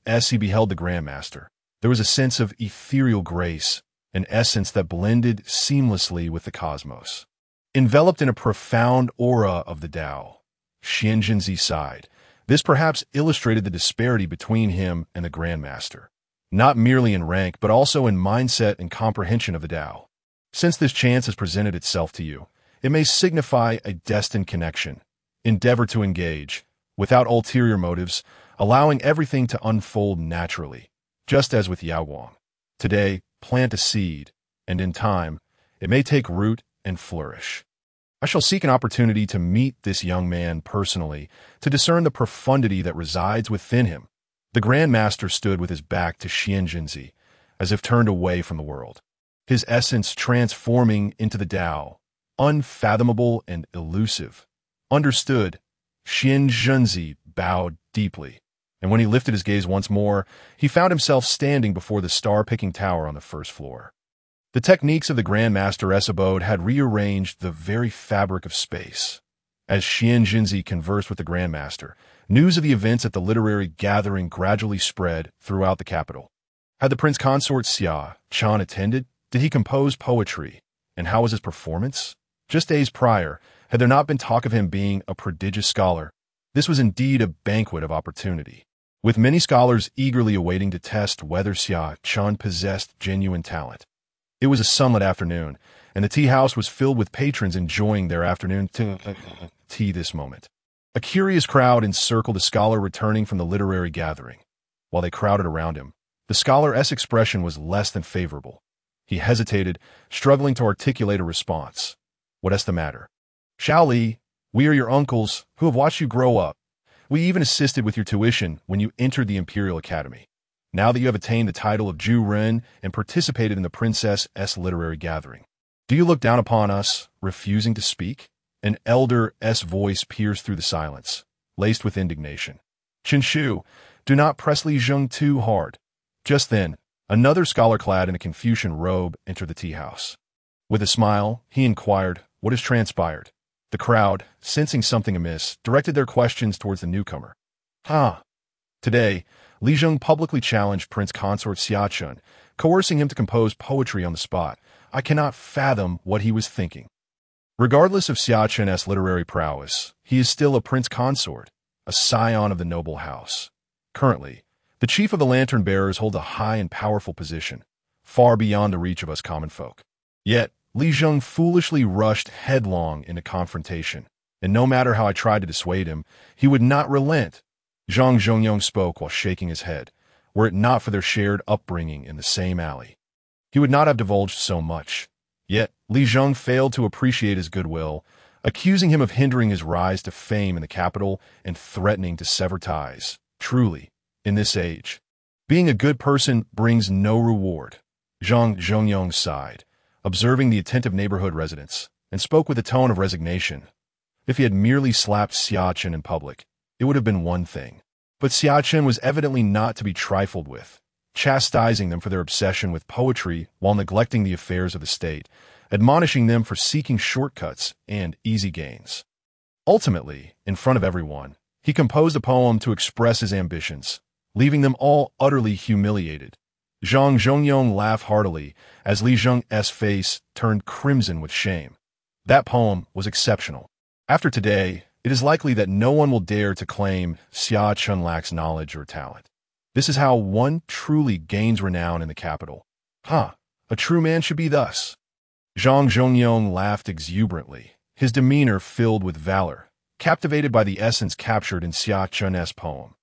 As he beheld the Grand Master, there was a sense of ethereal grace, an essence that blended seamlessly with the cosmos. Enveloped in a profound aura of the Tao, Xianzhenzi sighed. This perhaps illustrated the disparity between him and the Grand Master, not merely in rank but also in mindset and comprehension of the Tao. Since this chance has presented itself to you, it may signify a destined connection. Endeavor to engage, without ulterior motives, allowing everything to unfold naturally, just as with Yao Guang. Today, plant a seed, and in time, it may take root and flourish. I shall seek an opportunity to meet this young man personally, to discern the profundity that resides within him. The Grand Master stood with his back to Xianzhenzi, as if turned away from the world, his essence transforming into the Tao, unfathomable and elusive. Understood, Xianzhenzi bowed deeply, and when he lifted his gaze once more, he found himself standing before the star-picking tower on the first floor. The techniques of the Grand Master's abode had rearranged the very fabric of space. As Xianzhenzi conversed with the Grand Master, news of the events at the literary gathering gradually spread throughout the capital. Had the Prince Consort Xia Chen attended? Did he compose poetry? And how was his performance? Just days prior, had there not been talk of him being a prodigious scholar? This was indeed a banquet of opportunity, with many scholars eagerly awaiting to test whether Xia Chen possessed genuine talent. It was a sunlit afternoon, and the tea house was filled with patrons enjoying their afternoon tea this moment. A curious crowd encircled a scholar returning from the literary gathering. While they crowded around him, the scholar's expression was less than favorable. He hesitated, struggling to articulate a response. What's the matter? Shaoli, we are your uncles who have watched you grow up. We even assisted with your tuition when you entered the Imperial Academy. Now that you have attained the title of Zhu Ren and participated in the Princess's literary gathering, do you look down upon us, refusing to speak? An elder's voice pierced through the silence, laced with indignation. Qinshu, do not press Li Zheng too hard. Just then, another scholar clad in a Confucian robe entered the tea house. With a smile, he inquired, what has transpired? The crowd, sensing something amiss, directed their questions towards the newcomer. Today, Li Zheng publicly challenged Prince Consort Xia Chen, coercing him to compose poetry on the spot. I cannot fathom what he was thinking. Regardless of Xia Chen's literary prowess, he is still a prince consort, a scion of the noble house. Currently, the chief of the lantern bearers holds a high and powerful position, far beyond the reach of us common folk. Yet, Li Zheng foolishly rushed headlong into confrontation, and no matter how I tried to dissuade him, he would not relent. Zhang Zhongyong spoke while shaking his head. Were it not for their shared upbringing in the same alley, he would not have divulged so much. Yet, Li Zheng failed to appreciate his goodwill, accusing him of hindering his rise to fame in the capital and threatening to sever ties. Truly, in this age, being a good person brings no reward. Zhang Zhongyong sighed, observing the attentive neighborhood residents, and spoke with a tone of resignation. If he had merely slapped Xia Chen in public, it would have been one thing. But Xia Chen was evidently not to be trifled with, chastising them for their obsession with poetry while neglecting the affairs of the state, admonishing them for seeking shortcuts and easy gains. Ultimately, in front of everyone, he composed a poem to express his ambitions, leaving them all utterly humiliated. Zhang Zhongyong laughed heartily as Li Zheng's face turned crimson with shame. That poem was exceptional. After today, it is likely that no one will dare to claim Xia Chen lacks knowledge or talent. This is how one truly gains renown in the capital. A true man should be thus. Zhang Zhongyong laughed exuberantly, his demeanor filled with valor, captivated by the essence captured in Xia Chen's poem.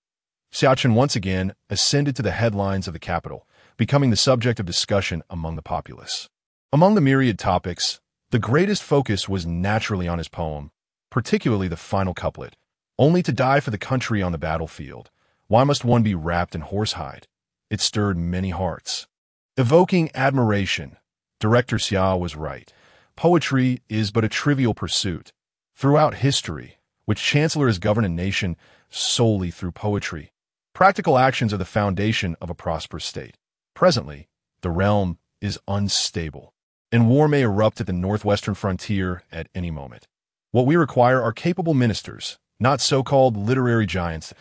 Xia Chen once again ascended to the headlines of the capital, becoming the subject of discussion among the populace. Among the myriad topics, the greatest focus was naturally on his poem, particularly the final couplet, "Only to die for the country on the battlefield. Why must one be wrapped in horsehide?" It stirred many hearts. Evoking admiration, Director Xia was right. Poetry is but a trivial pursuit. Throughout history, which chancellor has governed a nation solely through poetry, practical actions are the foundation of a prosperous state. Presently, the realm is unstable, and war may erupt at the northwestern frontier at any moment. What we require are capable ministers, not so-called literary giants.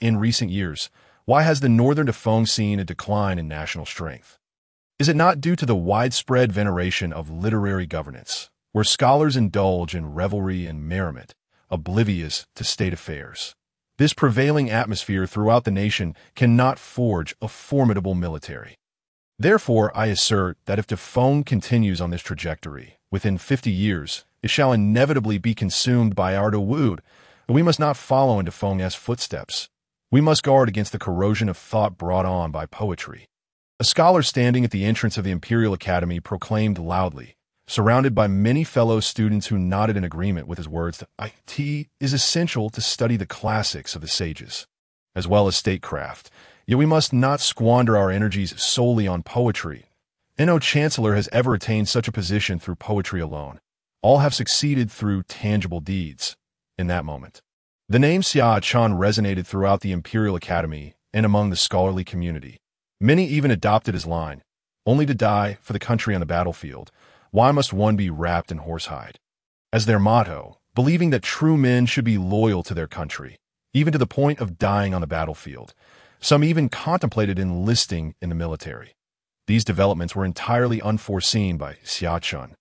In recent years, why has the northern Defeng seen a decline in national strength? Is it not due to the widespread veneration of literary governance, where scholars indulge in revelry and merriment, oblivious to state affairs? This prevailing atmosphere throughout the nation cannot forge a formidable military. Therefore, I assert that if Defeng continues on this trajectory, within 50 years, it shall inevitably be consumed by our Dawood. We must not follow in Defeng's footsteps. We must guard against the corrosion of thought brought on by poetry. A scholar standing at the entrance of the Imperial Academy proclaimed loudly, surrounded by many fellow students who nodded in agreement with his words, that it is essential to study the classics of the sages, as well as statecraft. Yet we must not squander our energies solely on poetry. No chancellor has ever attained such a position through poetry alone. All have succeeded through tangible deeds. In that moment, the name Xia Chen resonated throughout the Imperial Academy and among the scholarly community. Many even adopted his line, "Only to die for the country on the battlefield. Why must one be wrapped in horsehide?" as their motto, believing that true men should be loyal to their country, even to the point of dying on the battlefield. Some even contemplated enlisting in the military. These developments were entirely unforeseen by Xia Chen,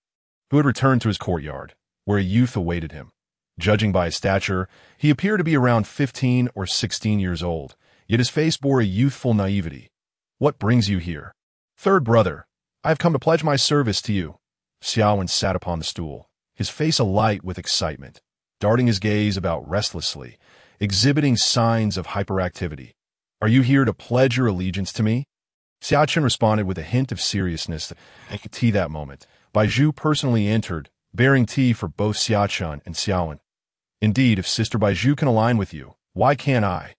who had returned to his courtyard, where a youth awaited him. Judging by his stature, he appeared to be around 15 or 16 years old, yet his face bore a youthful naivety. "What brings you here?" "Third brother, I have come to pledge my service to you." Xiaowen sat upon the stool, his face alight with excitement, darting his gaze about restlessly, exhibiting signs of hyperactivity. "Are you here to pledge your allegiance to me?" Xia Chen responded with a hint of seriousness. At tea that moment, Baizhu personally entered, bearing tea for both Xia Chen and Xiaowen. "Indeed, if Sister Baizhu can align with you, why can't I?"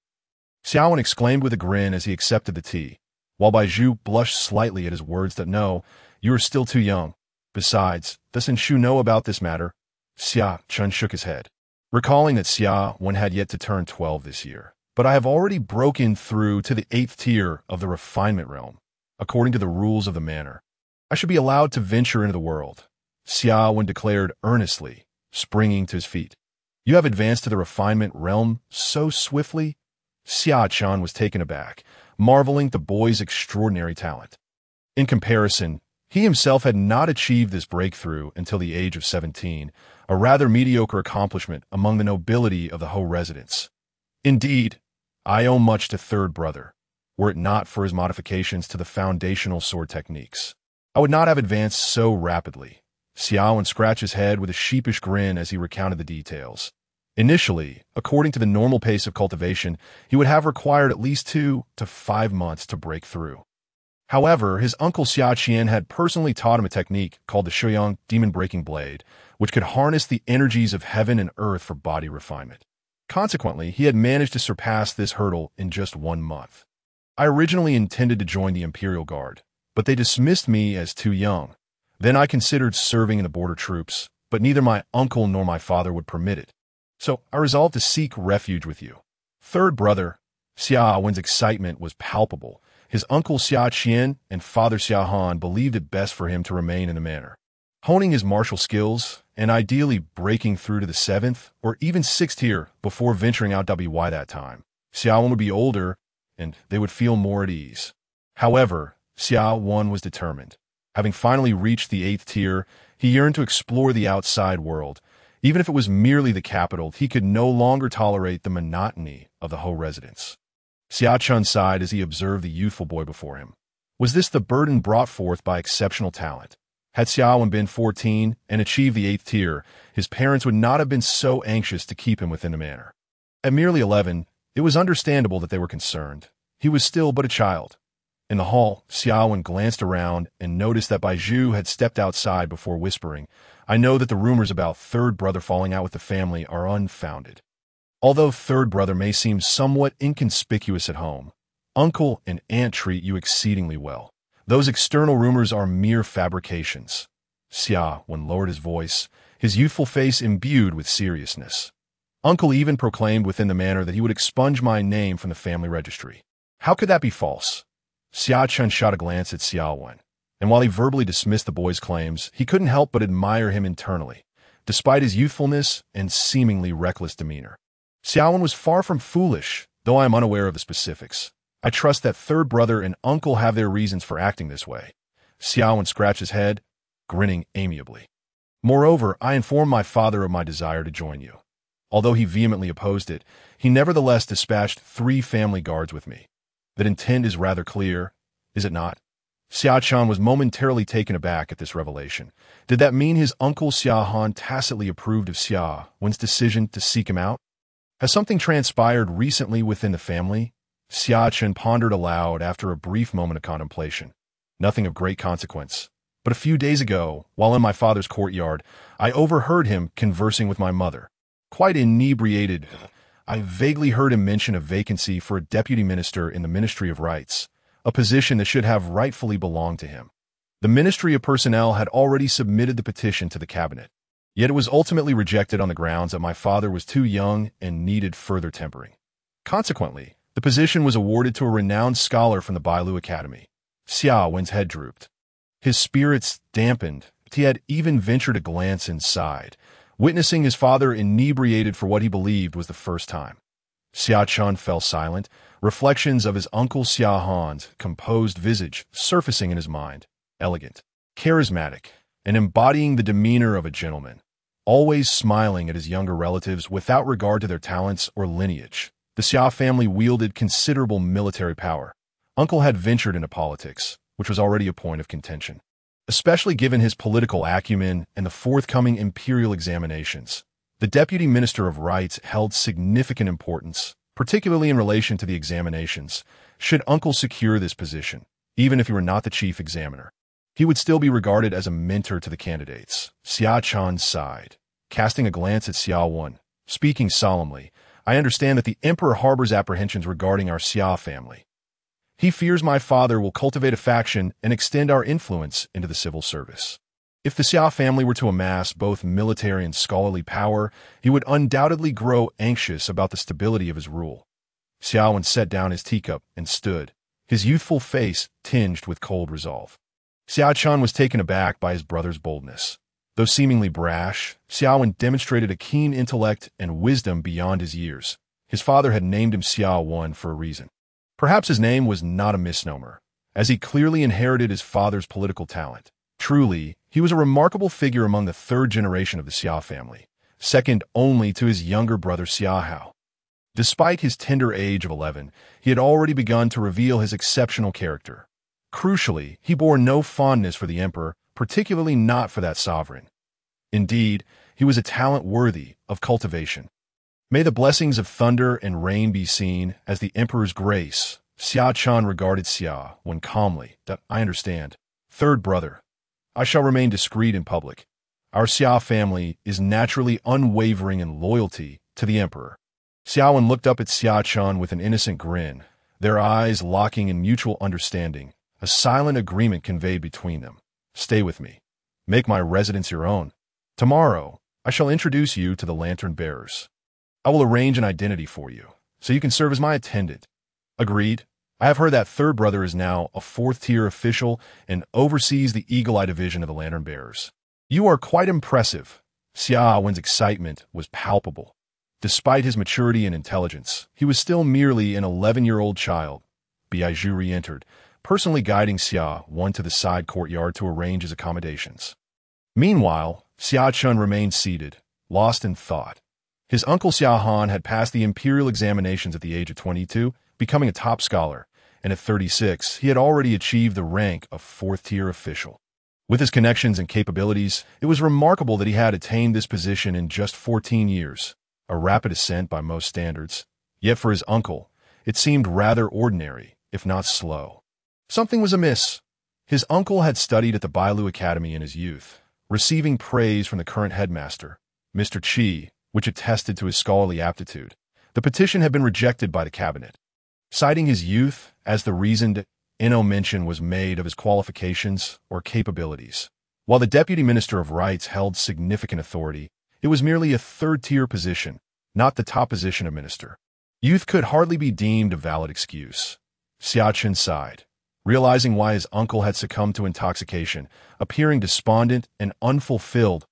Xiaowen exclaimed with a grin as he accepted the tea, while Baizhu blushed slightly at his words that no, you are still too young. Besides, doesn't Shu know about this matter? Xia Chen shook his head, recalling that Xiaowen had yet to turn 12 this year. "But I have already broken through to the 8th tier of the refinement realm, according to the rules of the manor. I should be allowed to venture into the world," Xiaowen declared earnestly, springing to his feet. "You have advanced to the refinement realm so swiftly?" Xia Chen was taken aback, marveling at the boy's extraordinary talent. In comparison, he himself had not achieved this breakthrough until the age of 17, a rather mediocre accomplishment among the nobility of the Hou residents. "Indeed, I owe much to third brother, were it not for his modifications to the foundational sword techniques. I would not have advanced so rapidly. Xia Chen scratched his head with a sheepish grin as he recounted the details. Initially, according to the normal pace of cultivation, he would have required at least 2 to 5 months to break through. However, his uncle Xia Chen had personally taught him a technique called the Shuyang demon-breaking blade, which could harness the energies of heaven and earth for body refinement. Consequently, he had managed to surpass this hurdle in just 1 month. I originally intended to join the Imperial Guard, but they dismissed me as too young. Then I considered serving in the border troops, but neither my uncle nor my father would permit it. So I resolved to seek refuge with you. Third brother, Xia Wen's excitement was palpable. His uncle Xia Chen and father Xia Han believed it best for him to remain in the manor, honing his martial skills and ideally breaking through to the 7th or even 6th tier before venturing out WY that time. Xia Wen would be older, and they would feel more at ease. However, Xia Wen was determined. Having finally reached the 8th tier, he yearned to explore the outside world. Even if it was merely the capital, he could no longer tolerate the monotony of the Hou residence. Xia Chen sighed as he observed the youthful boy before him. Was this the burden brought forth by exceptional talent? Had Xia Wen been 14 and achieved the 8th tier, his parents would not have been so anxious to keep him within the manor. At merely 11, it was understandable that they were concerned. He was still but a child. In the hall, Xia Wen glanced around and noticed that Baizhu had stepped outside before whispering, "I know that the rumors about third brother falling out with the family are unfounded. Although third brother may seem somewhat inconspicuous at home, uncle and aunt treat you exceedingly well. Those external rumors are mere fabrications." Xia Wen lowered his voice, his youthful face imbued with seriousness. "Uncle even proclaimed within the manor that he would expunge my name from the family registry. How could that be false?" Xia Chen shot a glance at Xia Wen, and while he verbally dismissed the boy's claims, he couldn't help but admire him internally, despite his youthfulness and seemingly reckless demeanor. Xia Wen was far from foolish, though I am unaware of the specifics. I trust that third brother and uncle have their reasons for acting this way. Xia Wen scratched his head, grinning amiably. Moreover, I informed my father of my desire to join you. Although he vehemently opposed it, he nevertheless dispatched 3 family guards with me. That intent is rather clear, is it not? Xia Chen was momentarily taken aback at this revelation. Did that mean his uncle Xia Han tacitly approved of Xia Wen's decision to seek him out? Has something transpired recently within the family? Xia Chen pondered aloud after a brief moment of contemplation. Nothing of great consequence. But a few days ago, while in my father's courtyard, I overheard him conversing with my mother. Quite inebriated, I vaguely heard him mention a vacancy for a deputy minister in the Ministry of Rights, a position that should have rightfully belonged to him. The Ministry of Personnel had already submitted the petition to the cabinet, yet it was ultimately rejected on the grounds that my father was too young and needed further tempering. Consequently, the position was awarded to a renowned scholar from the Bailu Academy. Xia Wen's head drooped. His spirits dampened, but he had even ventured a glance inside, witnessing his father inebriated for what he believed was the first time. Xia Chen fell silent, reflections of his uncle Xia Han's composed visage surfacing in his mind. Elegant, charismatic, and embodying the demeanor of a gentleman, always smiling at his younger relatives without regard to their talents or lineage. The Xia family wielded considerable military power. Uncle had ventured into politics, which was already a point of contention, especially given his political acumen and the forthcoming imperial examinations. The Deputy Minister of Rights held significant importance, particularly in relation to the examinations. Should Uncle secure this position, even if he were not the chief examiner, he would still be regarded as a mentor to the candidates. Xia Chen sighed, casting a glance at Xia Wen, speaking solemnly. I understand that the Emperor harbors apprehensions regarding our Xia family. He fears my father will cultivate a faction and extend our influence into the civil service. If the Xia family were to amass both military and scholarly power, he would undoubtedly grow anxious about the stability of his rule. Xia Wen set down his teacup and stood, his youthful face tinged with cold resolve. Xia Chen was taken aback by his brother's boldness. Though seemingly brash, Xia Wen demonstrated a keen intellect and wisdom beyond his years. His father had named him Xia Wen for a reason. Perhaps his name was not a misnomer, as he clearly inherited his father's political talent. Truly, he was a remarkable figure among the 3rd generation of the Xia family, second only to his younger brother Xia Hao. Despite his tender age of 11, he had already begun to reveal his exceptional character. Crucially, he bore no fondness for the emperor, particularly not for that sovereign. Indeed, he was a talent worthy of cultivation. May the blessings of thunder and rain be seen as the emperor's grace. Xia Chen regarded Xia when calmly. That I understand. Third brother, I shall remain discreet in public. Our Xia family is naturally unwavering in loyalty to the emperor. Xiaowen looked up at Xia Chen with an innocent grin, their eyes locking in mutual understanding, a silent agreement conveyed between them. Stay with me. Make my residence your own. Tomorrow, I shall introduce you to the lantern bearers. I will arrange an identity for you, so you can serve as my attendant. Agreed. I have heard that third brother is now a fourth-tier official and oversees the Eagle Eye division of the lantern bearers. You are quite impressive. Xiaowen's excitement was palpable. Despite his maturity and intelligence, he was still merely an 11-year-old child. Biaiju re-entered, personally guiding Xia to the side courtyard to arrange his accommodations. Meanwhile, Xia Chen remained seated, lost in thought. His uncle Xia Han had passed the imperial examinations at the age of 22, becoming a top scholar, and at 36, he had already achieved the rank of fourth-tier official. With his connections and capabilities, it was remarkable that he had attained this position in just 14 years, a rapid ascent by most standards. Yet for his uncle, it seemed rather ordinary, if not slow. Something was amiss. His uncle had studied at the Bailu Academy in his youth, receiving praise from the current headmaster, Mr. Qi, which attested to his scholarly aptitude. The petition had been rejected by the cabinet. Citing his youth as the reason, no mention was made of his qualifications or capabilities. While the Deputy Minister of Rights held significant authority, it was merely a third-tier position, not the top position of minister. Youth could hardly be deemed a valid excuse. Xia Chen sighed, realizing why his uncle had succumbed to intoxication, appearing despondent and unfulfilled.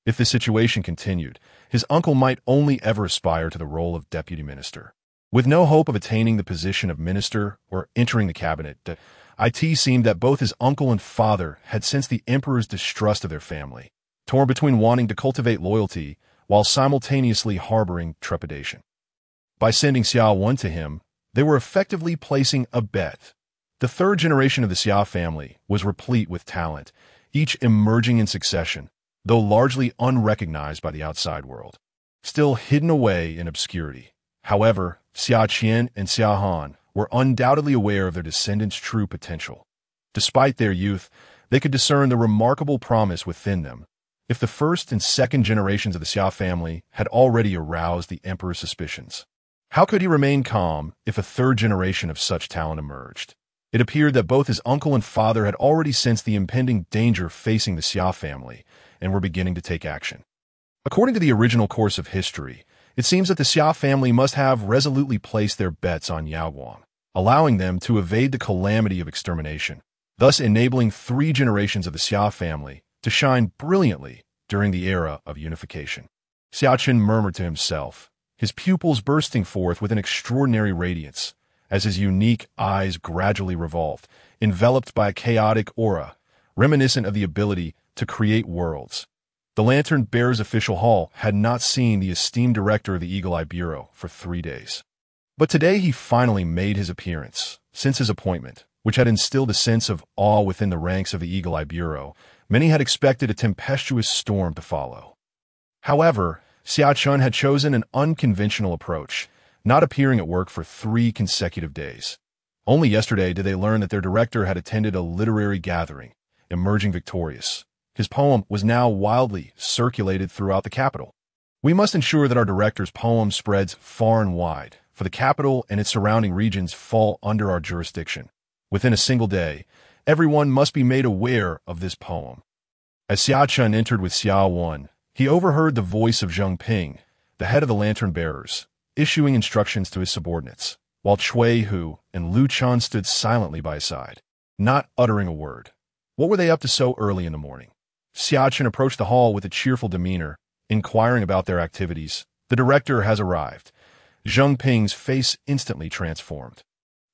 If the situation continued, his uncle might only ever aspire to the role of deputy minister. With no hope of attaining the position of minister or entering the cabinet, it seemed that both his uncle and father had sensed the emperor's distrust of their family, torn between wanting to cultivate loyalty while simultaneously harboring trepidation. By sending Xia to him, they were effectively placing a bet. The third generation of the Xia family was replete with talent, each emerging in succession, though largely unrecognized by the outside world, still hidden away in obscurity. However, Xia Chen and Xia Han were undoubtedly aware of their descendants' true potential. Despite their youth, they could discern the remarkable promise within them. If the first and second generations of the Xia family had already aroused the emperor's suspicions, how could he remain calm if a third generation of such talent emerged? It appeared that both his uncle and father had already sensed the impending danger facing the Xia family and were beginning to take action. According to the original course of history, it seems that the Xia family must have resolutely placed their bets on Yaoguang, allowing them to evade the calamity of extermination, thus enabling 3 generations of the Xia family to shine brilliantly during the era of unification. Xia Chen murmured to himself, his pupils bursting forth with an extraordinary radiance, as his unique eyes gradually revolved, enveloped by a chaotic aura, reminiscent of the ability to create worlds. The Lantern Bearers Official Hall had not seen the esteemed director of the Eagle Eye Bureau for 3 days. But today he finally made his appearance. Since his appointment, which had instilled a sense of awe within the ranks of the Eagle Eye Bureau, many had expected a tempestuous storm to follow. However, Xia Chen had chosen an unconventional approach, not appearing at work for 3 consecutive days. Only yesterday did they learn that their director had attended a literary gathering, emerging victorious. His poem was now widely circulated throughout the capital. We must ensure that our director's poem spreads far and wide, for the capital and its surrounding regions fall under our jurisdiction. Within a single day, everyone must be made aware of this poem. As Xia Chen entered with Xia, he overheard the voice of Zheng Ping, the head of the lantern bearers, issuing instructions to his subordinates, while Cui Hu and Lu Chan stood silently by his side, not uttering a word. What were they up to so early in the morning? Xia Chen approached the hall with a cheerful demeanor, inquiring about their activities. The director has arrived. Zheng Ping's face instantly transformed,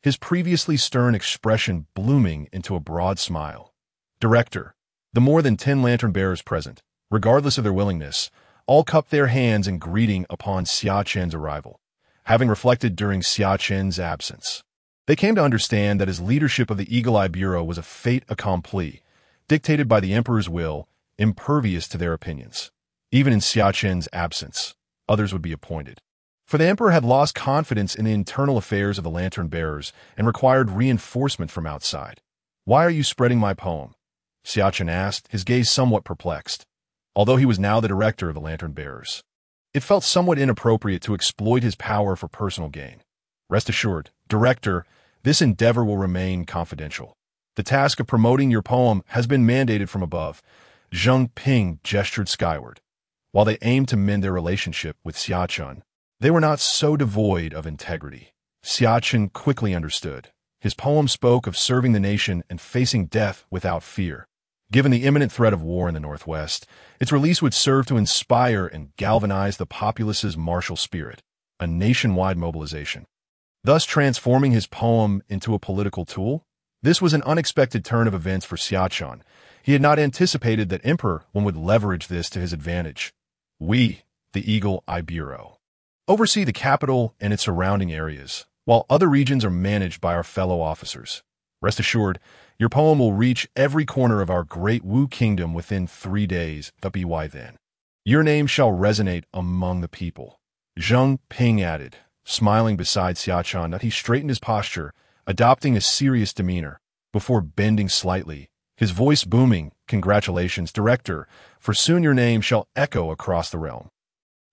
his previously stern expression blooming into a broad smile. Director, the more than 10 lantern bearers present, regardless of their willingness, all cupped their hands in greeting upon Xia Chen's arrival, having reflected during Xia Chen's absence. They came to understand that his leadership of the Eagle Eye Bureau was a fait accompli, dictated by the emperor's will, impervious to their opinions. Even in Xia Chen's absence, others would be appointed. For the emperor had lost confidence in the internal affairs of the lantern bearers and required reinforcement from outside. "Why are you spreading my poem?" Xia Chen asked, his gaze somewhat perplexed. Although he was now the director of the lantern bearers, it felt somewhat inappropriate to exploit his power for personal gain. "Rest assured, Director, this endeavor will remain confidential. The task of promoting your poem has been mandated from above." Zheng Ping gestured skyward. While they aimed to mend their relationship with Xia Chen, they were not so devoid of integrity. Xia Chen quickly understood. His poem spoke of serving the nation and facing death without fear. Given the imminent threat of war in the Northwest, its release would serve to inspire and galvanize the populace's martial spirit, a nationwide mobilization. Thus transforming his poem into a political tool? This was an unexpected turn of events for Xia Chen. He had not anticipated that Emperor Wen would leverage this to his advantage. "We, the Eagle Eye Bureau, oversee the capital and its surrounding areas, while other regions are managed by our fellow officers. Rest assured, your poem will reach every corner of our great Wu kingdom within 3 days, by then. Your name shall resonate among the people." Zheng Ping added, smiling beside Xia Chen, that he straightened his posture, adopting a serious demeanor, before bending slightly, his voice booming. "Congratulations, Director, for soon your name shall echo across the realm.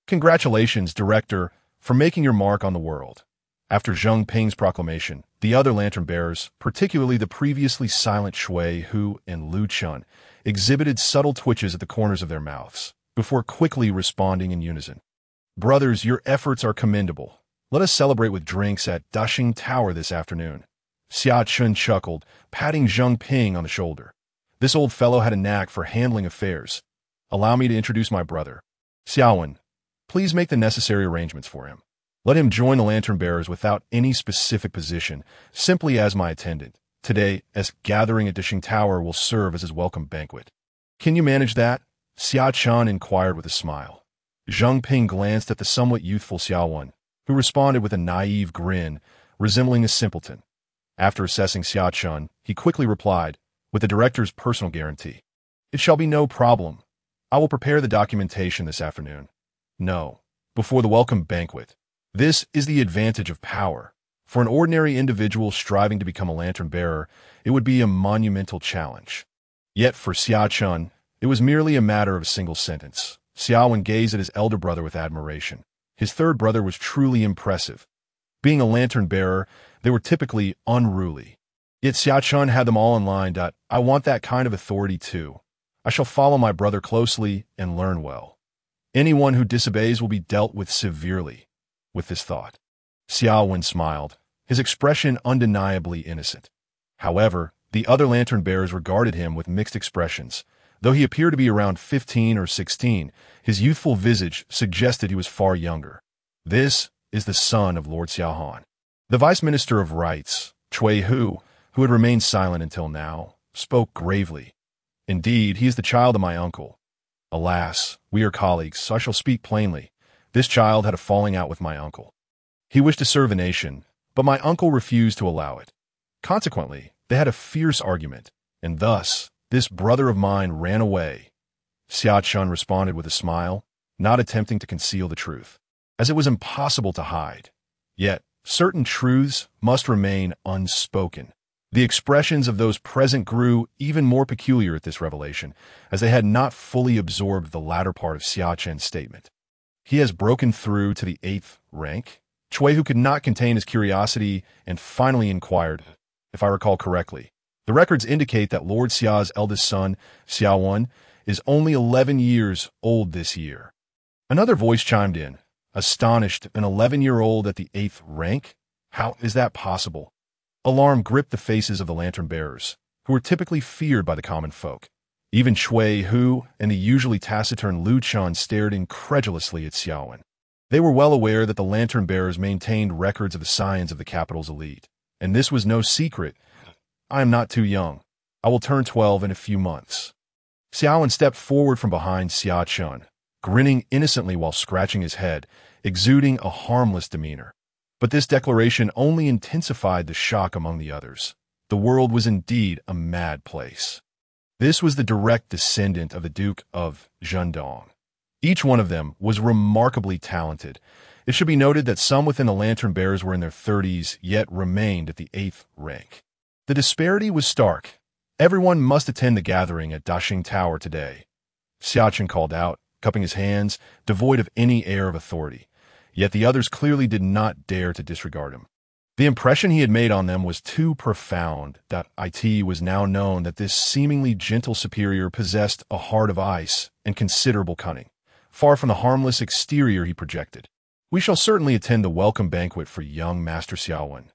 Congratulations, Director, for making your mark on the world." After Zheng Ping's proclamation, the other lantern bearers, particularly the previously silent Xia Hao and Lu Chun, exhibited subtle twitches at the corners of their mouths, before quickly responding in unison. "Brothers, your efforts are commendable. Let us celebrate with drinks at Dashing Tower this afternoon." Xia Chen chuckled, patting Zheng Ping on the shoulder. This old fellow had a knack for handling affairs. "Allow me to introduce my brother, Xiaowen. Please make the necessary arrangements for him. Let him join the lantern bearers without any specific position, simply as my attendant. Today's gathering at Dashing Tower will serve as his welcome banquet." "Can you manage that?" Xia Chen inquired with a smile. Zheng Ping glanced at the somewhat youthful Xiaowen, who responded with a naive grin, resembling a simpleton. After assessing Xia Chen, he quickly replied, with the director's personal guarantee, "It shall be no problem. I will prepare the documentation this afternoon." No, before the welcome banquet. This is the advantage of power. For an ordinary individual striving to become a lantern bearer, it would be a monumental challenge. Yet for Xia Chen, it was merely a matter of a single sentence. Xiaowen gazed at his elder brother with admiration. His third brother was truly impressive. Being a lantern bearer, they were typically unruly. Yet Xia Chen had them all in line. "I want that kind of authority too. I shall follow my brother closely and learn well. Anyone who disobeys will be dealt with severely." With this thought, Xiaowen smiled, his expression undeniably innocent. However, the other lantern bearers regarded him with mixed expressions. Though he appeared to be around 15 or 16, his youthful visage suggested he was far younger. "This is the son of Lord Xiaohan." The Vice Minister of Rights, Xia Hao, who had remained silent until now, spoke gravely. "Indeed, he is the child of my uncle. Alas, we are colleagues, so I shall speak plainly. This child had a falling out with my uncle. He wished to serve the nation, but my uncle refused to allow it. Consequently, they had a fierce argument, and thus, this brother of mine ran away." Xia Chen responded with a smile, not attempting to conceal the truth, as it was impossible to hide. Yet, certain truths must remain unspoken. The expressions of those present grew even more peculiar at this revelation, as they had not fully absorbed the latter part of Xia Chen's statement. "He has broken through to the 8th rank?" Xia Hao could not contain his curiosity and finally inquired, "If I recall correctly, the records indicate that Lord Xia's eldest son, Xiaowen, is only 11 years old this year." Another voice chimed in, astonished. "An 11-year-old at the 8th rank? How is that possible?" Alarm gripped the faces of the lantern bearers, who were typically feared by the common folk. Even Xia Hao and the usually taciturn Lu Chun stared incredulously at Xiaowen. They were well aware that the lantern bearers maintained records of the scions of the capital's elite, and this was no secret. "I am not too young. I will turn 12 in a few months." Xiaowen stepped forward from behind Xia Chen, grinning innocently while scratching his head, exuding a harmless demeanor. But this declaration only intensified the shock among the others. The world was indeed a mad place. This was the direct descendant of the Duke of Zhendong. Each one of them was remarkably talented. It should be noted that some within the Lantern Bearers were in their 30s, yet remained at the 8th rank. The disparity was stark. Everyone must attend the gathering at Dashing Tower today. Xia Chen called out, cupping his hands, devoid of any air of authority. Yet the others clearly did not dare to disregard him. The impression he had made on them was too profound. It was now known that this seemingly gentle superior possessed a heart of ice and considerable cunning, far from the harmless exterior he projected. We shall certainly attend the welcome banquet for young Master Xiaowen.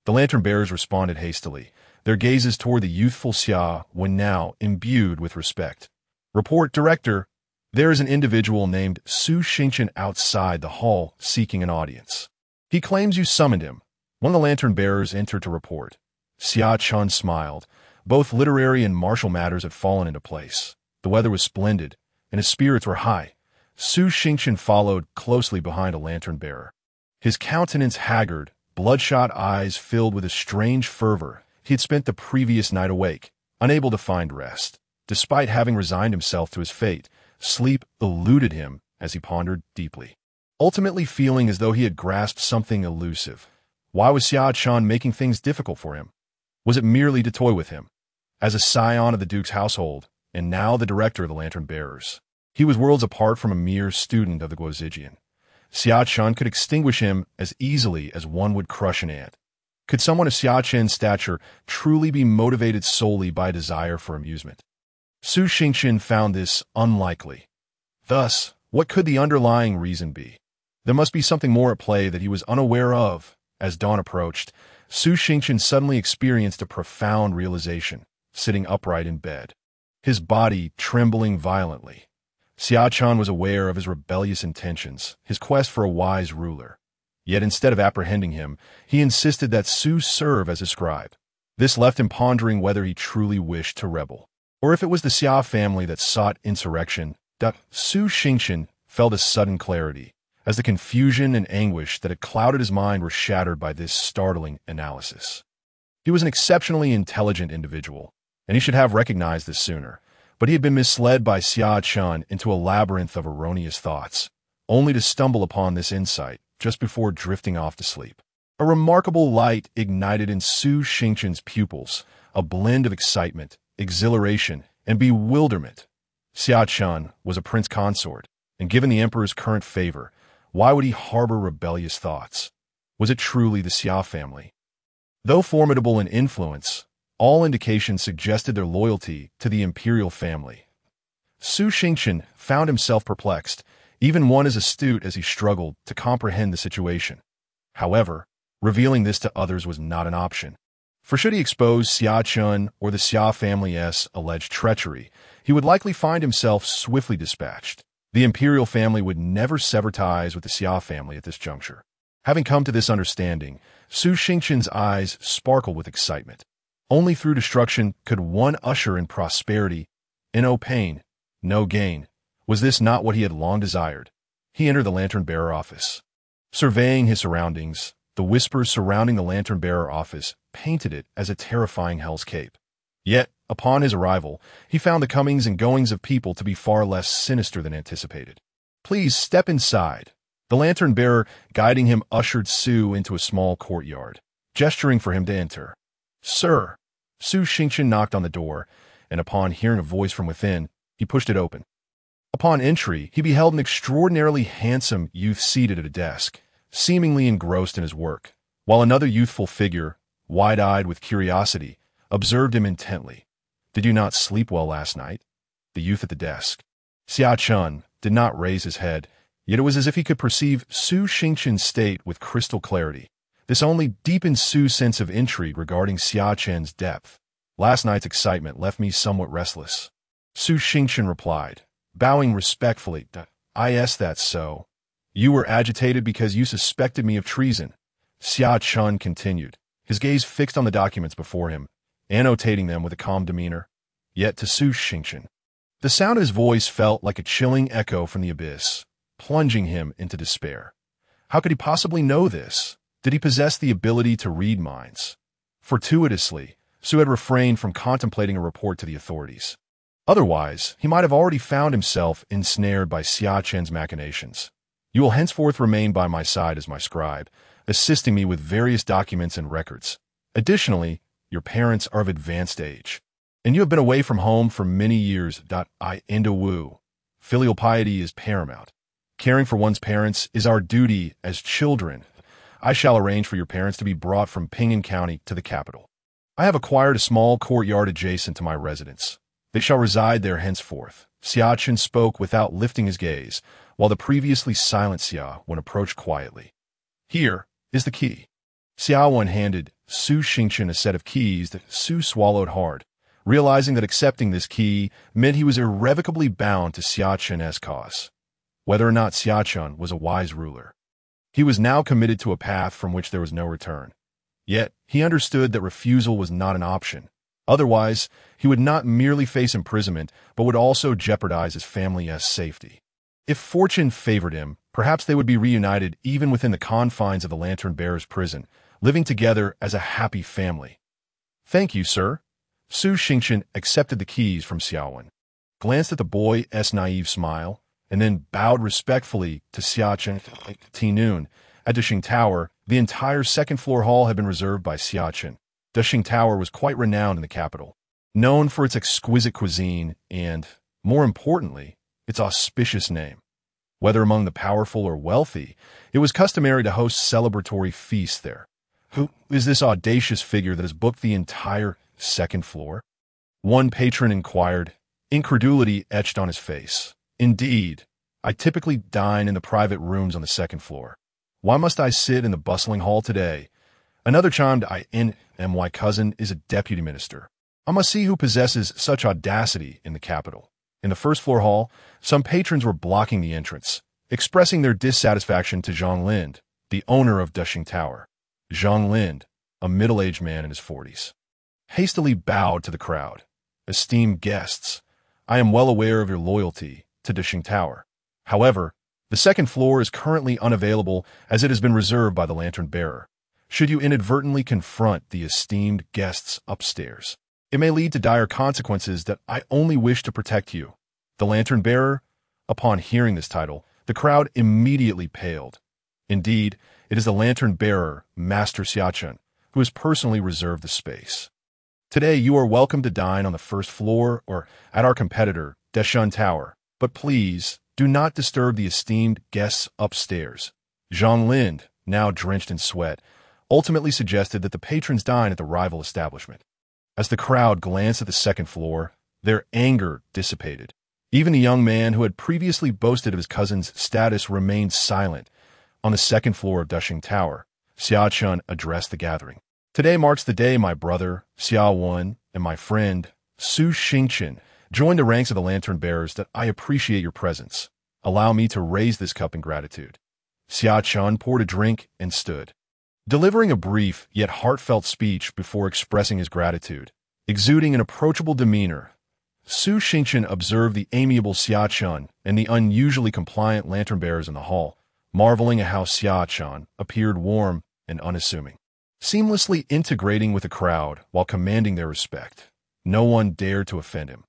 The Lantern Bearers responded hastily, their gazes toward the youthful Xia when now imbued with respect. Report, Director. There is an individual named Su Xingchen outside the hall seeking an audience. He claims you summoned him. One of the Lantern Bearers entered to report. Xia Chen smiled. Both literary and martial matters had fallen into place. The weather was splendid, and his spirits were high. Su Xingchen followed closely behind a Lantern Bearer. His countenance haggard, bloodshot eyes filled with a strange fervor. He had spent the previous night awake, unable to find rest. Despite having resigned himself to his fate, sleep eluded him as he pondered deeply, ultimately feeling as though he had grasped something elusive. Why was Xia Chen making things difficult for him? Was it merely to toy with him? As a scion of the Duke's household, and now the director of the Lantern Bearers, he was worlds apart from a mere student of the Guozijian. Xia Chen could extinguish him as easily as one would crush an ant. Could someone of Xia Chen's stature truly be motivated solely by a desire for amusement? Su Xingchen found this unlikely. Thus, what could the underlying reason be? There must be something more at play that he was unaware of. As dawn approached, Su Xingchen suddenly experienced a profound realization, sitting upright in bed, his body trembling violently. Xia Chen was aware of his rebellious intentions, his quest for a wise ruler. Yet instead of apprehending him, he insisted that Su serve as his scribe. This left him pondering whether he truly wished to rebel, or if it was the Xia family that sought insurrection. Su Xingchen felt a sudden clarity, as the confusion and anguish that had clouded his mind were shattered by this startling analysis. He was an exceptionally intelligent individual, and he should have recognized this sooner, but he had been misled by Xia Chen into a labyrinth of erroneous thoughts, only to stumble upon this insight just before drifting off to sleep. A remarkable light ignited in Su Xingchen's pupils, a blend of excitement, exhilaration, and bewilderment. Xia Chen was a prince consort, and given the emperor's current favor, why would he harbor rebellious thoughts? Was it truly the Xia family? Though formidable in influence, all indications suggested their loyalty to the imperial family. Su Xingchen found himself perplexed, even one as astute as he struggled to comprehend the situation. However, revealing this to others was not an option. For should he expose Xia Chen or the Xia family's alleged treachery, he would likely find himself swiftly dispatched. The imperial family would never sever ties with the Xia family at this juncture. Having come to this understanding, Su Xingchen's eyes sparkled with excitement. Only through destruction could one usher in prosperity, and no pain, no gain. Was this not what he had long desired? He entered the Lantern Bearer office. Surveying his surroundings, the whispers surrounding the Lantern Bearer office painted it as a terrifying hell's cape. Yet, upon his arrival, he found the comings and goings of people to be far less sinister than anticipated. Please step inside. The Lantern Bearer, guiding him, ushered Su into a small courtyard, gesturing for him to enter. Sir. Su Xingchen knocked on the door, and upon hearing a voice from within, he pushed it open. Upon entry, he beheld an extraordinarily handsome youth seated at a desk, seemingly engrossed in his work, while another youthful figure, wide-eyed with curiosity, observed him intently. Did you not sleep well last night? The youth at the desk. Xia Chen did not raise his head, yet it was as if he could perceive Su Xingchen's state with crystal clarity. This only deepened Su's sense of intrigue regarding Xia Chen's depth. Last night's excitement left me somewhat restless. Su Xingchen replied, bowing respectfully. Is that so? You were agitated because you suspected me of treason. Xia Chen continued, his gaze fixed on the documents before him, annotating them with a calm demeanor. Yet to Su Xingchen, the sound of his voice felt like a chilling echo from the abyss, plunging him into despair. How could he possibly know this? Did he possess the ability to read minds? Fortuitously, Su had refrained from contemplating a report to the authorities. Otherwise, he might have already found himself ensnared by Xia Chen's machinations. You will henceforth remain by my side as my scribe, assisting me with various documents and records. Additionally, your parents are of advanced age, and you have been away from home for many years. Endowed. Filial piety is paramount. Caring for one's parents is our duty as children. I shall arrange for your parents to be brought from Ping'an County to the capital. I have acquired a small courtyard adjacent to my residence. They shall reside there henceforth. Xia Chen spoke without lifting his gaze, while the previously silent Xia Wen approached quietly. Here is the key. Xia Wen handed Su Xingchen a set of keys that Su swallowed hard, realizing that accepting this key meant he was irrevocably bound to Xia Chen's cause. Whether or not Xia Chen was a wise ruler, he was now committed to a path from which there was no return. Yet, he understood that refusal was not an option. Otherwise, he would not merely face imprisonment, but would also jeopardize his family's safety. If fortune favored him, perhaps they would be reunited even within the confines of the Lantern-Bearer's prison, living together as a happy family. Thank you, sir. Su Xingchen accepted the keys from Xia Wen, glanced at the boy's naive smile, and then bowed respectfully to Xia Chen. Noon. At Dashing Tower, the entire second-floor hall had been reserved by Xia Chen. Dashing Tower was quite renowned in the capital, known for its exquisite cuisine and, more importantly, its auspicious name. Whether among the powerful or wealthy, it was customary to host celebratory feasts there. Who is this audacious figure that has booked the entire second floor? One patron inquired, incredulity etched on his face. Indeed, I typically dine in the private rooms on the second floor. Why must I sit in the bustling hall today? Another chimed, my cousin is a deputy minister. I must see who possesses such audacity in the capital. In the first-floor hall, some patrons were blocking the entrance, expressing their dissatisfaction to Zhang Lind, the owner of Dashing Tower. Zhang Lind, a middle-aged man in his 40s, hastily bowed to the crowd. Esteemed guests, I am well aware of your loyalty to Dashing Tower. However, the second floor is currently unavailable as it has been reserved by the Lantern-Bearer. Should you inadvertently confront the esteemed guests upstairs, it may lead to dire consequences that I only wish to protect you. The Lantern-Bearer. Upon hearing this title, the crowd immediately paled. Indeed, it is the Lantern-Bearer, Master Xia Chen, who has personally reserved the space. Today, you are welcome to dine on the first floor or at our competitor, Dashun Tower, but please do not disturb the esteemed guests upstairs. Zhang Lind, now drenched in sweat, ultimately suggested that the patrons dine at the rival establishment. As the crowd glanced at the second floor, their anger dissipated. Even the young man who had previously boasted of his cousin's status remained silent. On the second floor of Dashing Tower, Xia Chen addressed the gathering. Today marks the day my brother, Xia Wen, and my friend, Su Xingchen, joined the ranks of the Lantern-Bearers that I appreciate your presence. Allow me to raise this cup in gratitude. Xia Chen poured a drink and stood, delivering a brief yet heartfelt speech before expressing his gratitude. Exuding an approachable demeanor, Su Xingchen observed the amiable Xia Chen and the unusually compliant Lantern-Bearers in the hall, marveling at how Xia Chen appeared warm and unassuming, seamlessly integrating with the crowd while commanding their respect. No one dared to offend him.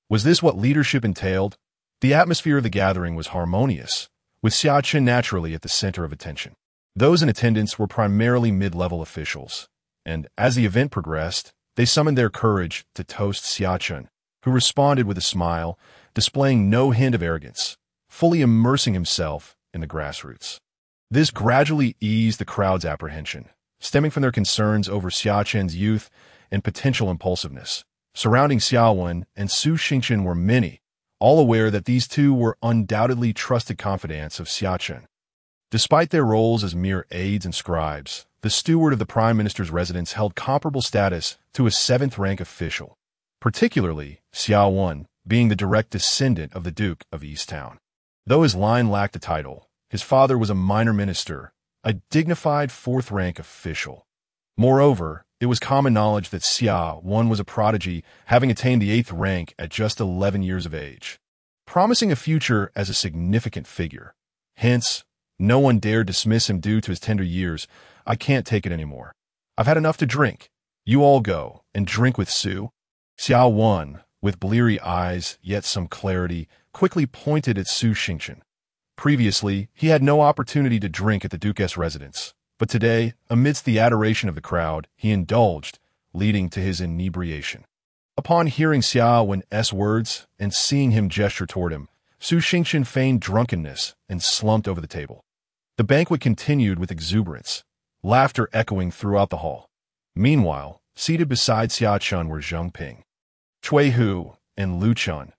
Was this what leadership entailed? The atmosphere of the gathering was harmonious, with Xia Chen naturally at the center of attention. Those in attendance were primarily mid-level officials, and as the event progressed, they summoned their courage to toast Xia Chen, who responded with a smile, displaying no hint of arrogance, fully immersing himself in the grassroots. This gradually eased the crowd's apprehension, stemming from their concerns over Xia Chen's youth and potential impulsiveness. Surrounding Xia Wen and Su Xingchen were many, all aware that these two were undoubtedly trusted confidants of Xia Chen. Despite their roles as mere aides and scribes, the steward of the Prime Minister's residence held comparable status to a seventh-rank official, particularly Xia Wen being the direct descendant of the Duke of East Town. Though his line lacked a title, his father was a minor minister, a dignified fourth-rank official. Moreover, it was common knowledge that Xia Wen was a prodigy, having attained the 8th rank at just 11 years of age, promising a future as a significant figure. Hence, No one dared dismiss him due to his tender years. I can't take it anymore. I've had enough to drink. You all go and drink with Sue. Xiao Wan, with bleary eyes yet some clarity, quickly pointed at Su Xingchen. Previously, he had no opportunity to drink at the Duke's residence, but today, amidst the adoration of the crowd, he indulged, leading to his inebriation. Upon hearing Xiao Wan's words and seeing him gesture toward him, Su Xingchen feigned drunkenness and slumped over the table. The banquet continued with exuberance, laughter echoing throughout the hall. Meanwhile, seated beside Xia Chen were Zheng Ping, Cui Hu, and Lu Chun.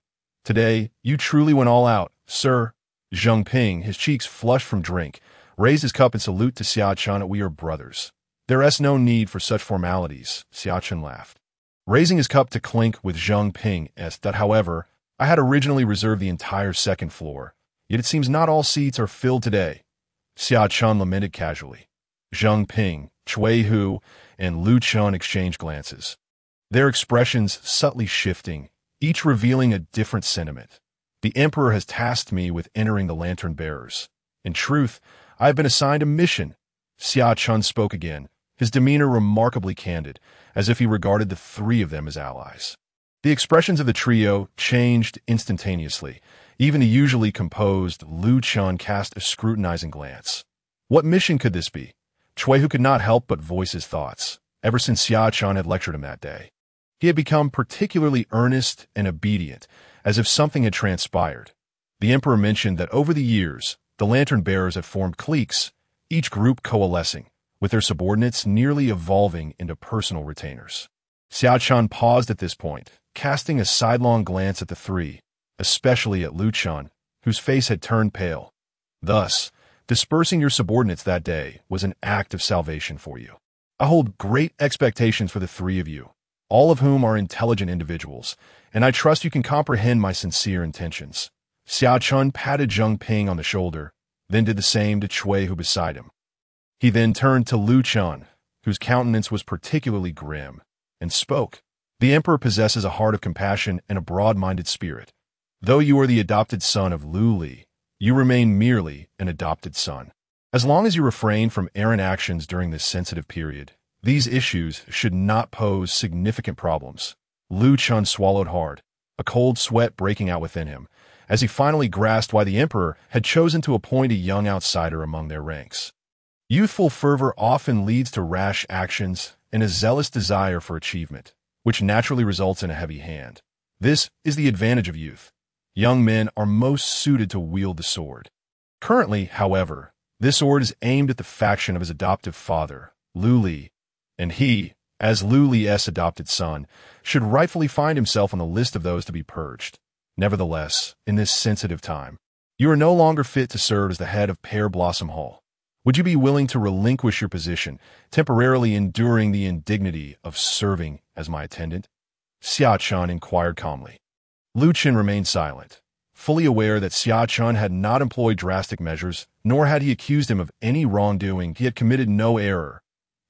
Today, you truly went all out, sir. Zheng Ping, his cheeks flushed from drink, raised his cup in salute to Xia Chen. We are brothers. There is no need for such formalities, Xia Chen laughed. Raising his cup to clink with Zheng Ping, that, however, I had originally reserved the entire second floor, yet it seems not all seats are filled today. Xia Chen lamented casually. Zheng Ping, Cui Hu, and Lu Chun exchanged glances, their expressions subtly shifting, each revealing a different sentiment. The Emperor has tasked me with entering the lantern bearers. In truth, I have been assigned a mission. Xia Chen spoke again, his demeanor remarkably candid, as if he regarded the three of them as allies. The expressions of the trio changed instantaneously. Even the usually composed Lu Chun cast a scrutinizing glance. What mission could this be? Cui Hu could not help but voice his thoughts, ever since Xia Chen had lectured him that day. He had become particularly earnest and obedient, as if something had transpired. The Emperor mentioned that over the years, the lantern bearers had formed cliques, each group coalescing, with their subordinates nearly evolving into personal retainers. Xia Chen paused at this point, casting a sidelong glance at the three, especially at Lu Chun, whose face had turned pale. Thus, dispersing your subordinates that day was an act of salvation for you. I hold great expectations for the three of you, all of whom are intelligent individuals, and I trust you can comprehend my sincere intentions. Xia Chen patted Zheng Ping on the shoulder, then did the same to Cui Hu beside him. He then turned to Lu Chun, whose countenance was particularly grim, and spoke. The Emperor possesses a heart of compassion and a broad-minded spirit. Though you are the adopted son of Lu Li, you remain merely an adopted son. As long as you refrain from errant actions during this sensitive period, these issues should not pose significant problems. Lu Chun swallowed hard, a cold sweat breaking out within him, as he finally grasped why the Emperor had chosen to appoint a young outsider among their ranks. Youthful fervor often leads to rash actions and a zealous desire for achievement, which naturally results in a heavy hand. This is the advantage of youth. Young men are most suited to wield the sword. Currently, however, this sword is aimed at the faction of his adoptive father, Lu Li, and he, as Lu Li's adopted son, should rightfully find himself on the list of those to be purged. Nevertheless, in this sensitive time, you are no longer fit to serve as the head of Pear Blossom Hall. Would you be willing to relinquish your position, temporarily enduring the indignity of serving as my attendant? Xia Chen inquired calmly. Lu Chen remained silent, fully aware that Xia Chen had not employed drastic measures, nor had he accused him of any wrongdoing. He had committed no error.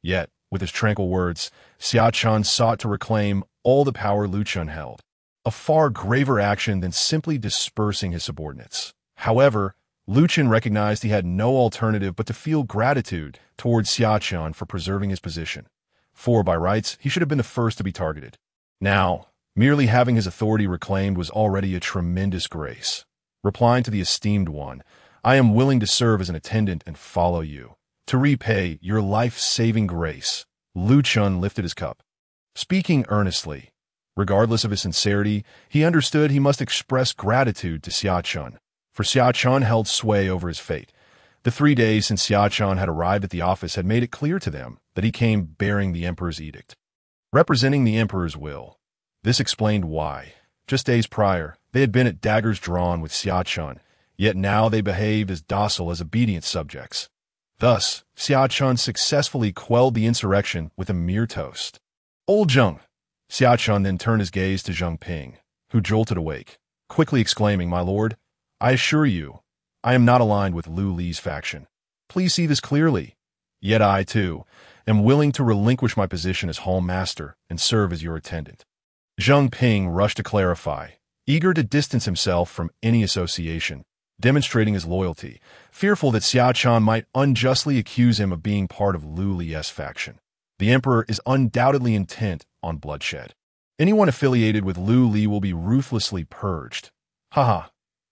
Yet, with his tranquil words, Xia Chen sought to reclaim all the power Lu Chen held, a far graver action than simply dispersing his subordinates. However, Lu Chen recognized he had no alternative but to feel gratitude towards Xia Chen for preserving his position, for by rights he should have been the first to be targeted. Now, merely having his authority reclaimed was already a tremendous grace. Replying to the esteemed one, I am willing to serve as an attendant and follow you, to repay your life-saving grace. Lu Chen lifted his cup. Speaking earnestly, regardless of his sincerity, he understood he must express gratitude to Xia Chen, for Xia Chen held sway over his fate. The 3 days since Xia Chen had arrived at the office had made it clear to them that he came bearing the Emperor's edict, representing the Emperor's will. This explained why, just days prior, they had been at daggers drawn with Xia Chen, yet now they behaved as docile as obedient subjects. Thus, Xia Chen successfully quelled the insurrection with a mere toast. Old Zheng! Xia Chen then turned his gaze to Zheng Ping, who jolted awake, quickly exclaiming, My lord, I assure you, I am not aligned with Lu Li's faction. Please see this clearly. Yet I, too, am willing to relinquish my position as Hall Master and serve as your attendant. Zheng Ping rushed to clarify, eager to distance himself from any association. demonstrating his loyalty, fearful that Xia Chen might unjustly accuse him of being part of Lu Li's faction. The emperor is undoubtedly intent on bloodshed. Anyone affiliated with Lu Li will be ruthlessly purged. Haha,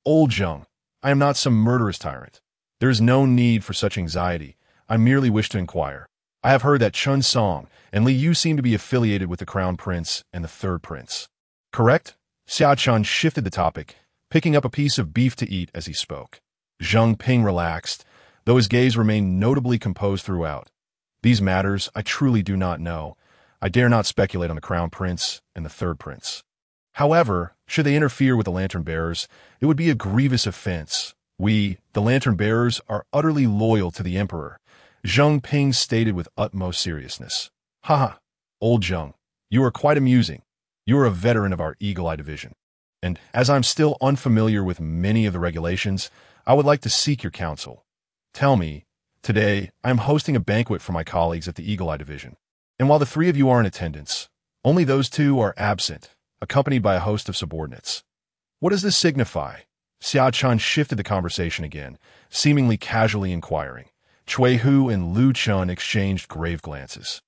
old Zheng, I am not some murderous tyrant. There is no need for such anxiety. I merely wish to inquire. I have heard that Chen Song and Li Yu seem to be affiliated with the crown prince and the third prince. Correct? Xia Chen shifted the topic, picking up a piece of beef to eat as he spoke. Zheng Ping relaxed, though his gaze remained notably composed throughout. These matters I truly do not know. I dare not speculate on the crown prince and the third prince. However, should they interfere with the lantern bearers, it would be a grievous offense. We, the lantern bearers, are utterly loyal to the emperor, Zheng Ping stated with utmost seriousness. Haha, old Zheng, you are quite amusing. You are a veteran of our Eagle Eye division. And as I'm still unfamiliar with many of the regulations, I would like to seek your counsel. Tell me, today I am hosting a banquet for my colleagues at the Eagle Eye division. And while the three of you are in attendance, only those two are absent, accompanied by a host of subordinates. What does this signify? Xia Chen shifted the conversation again, seemingly casually inquiring. Cui Hu and Lu Chun exchanged grave glances.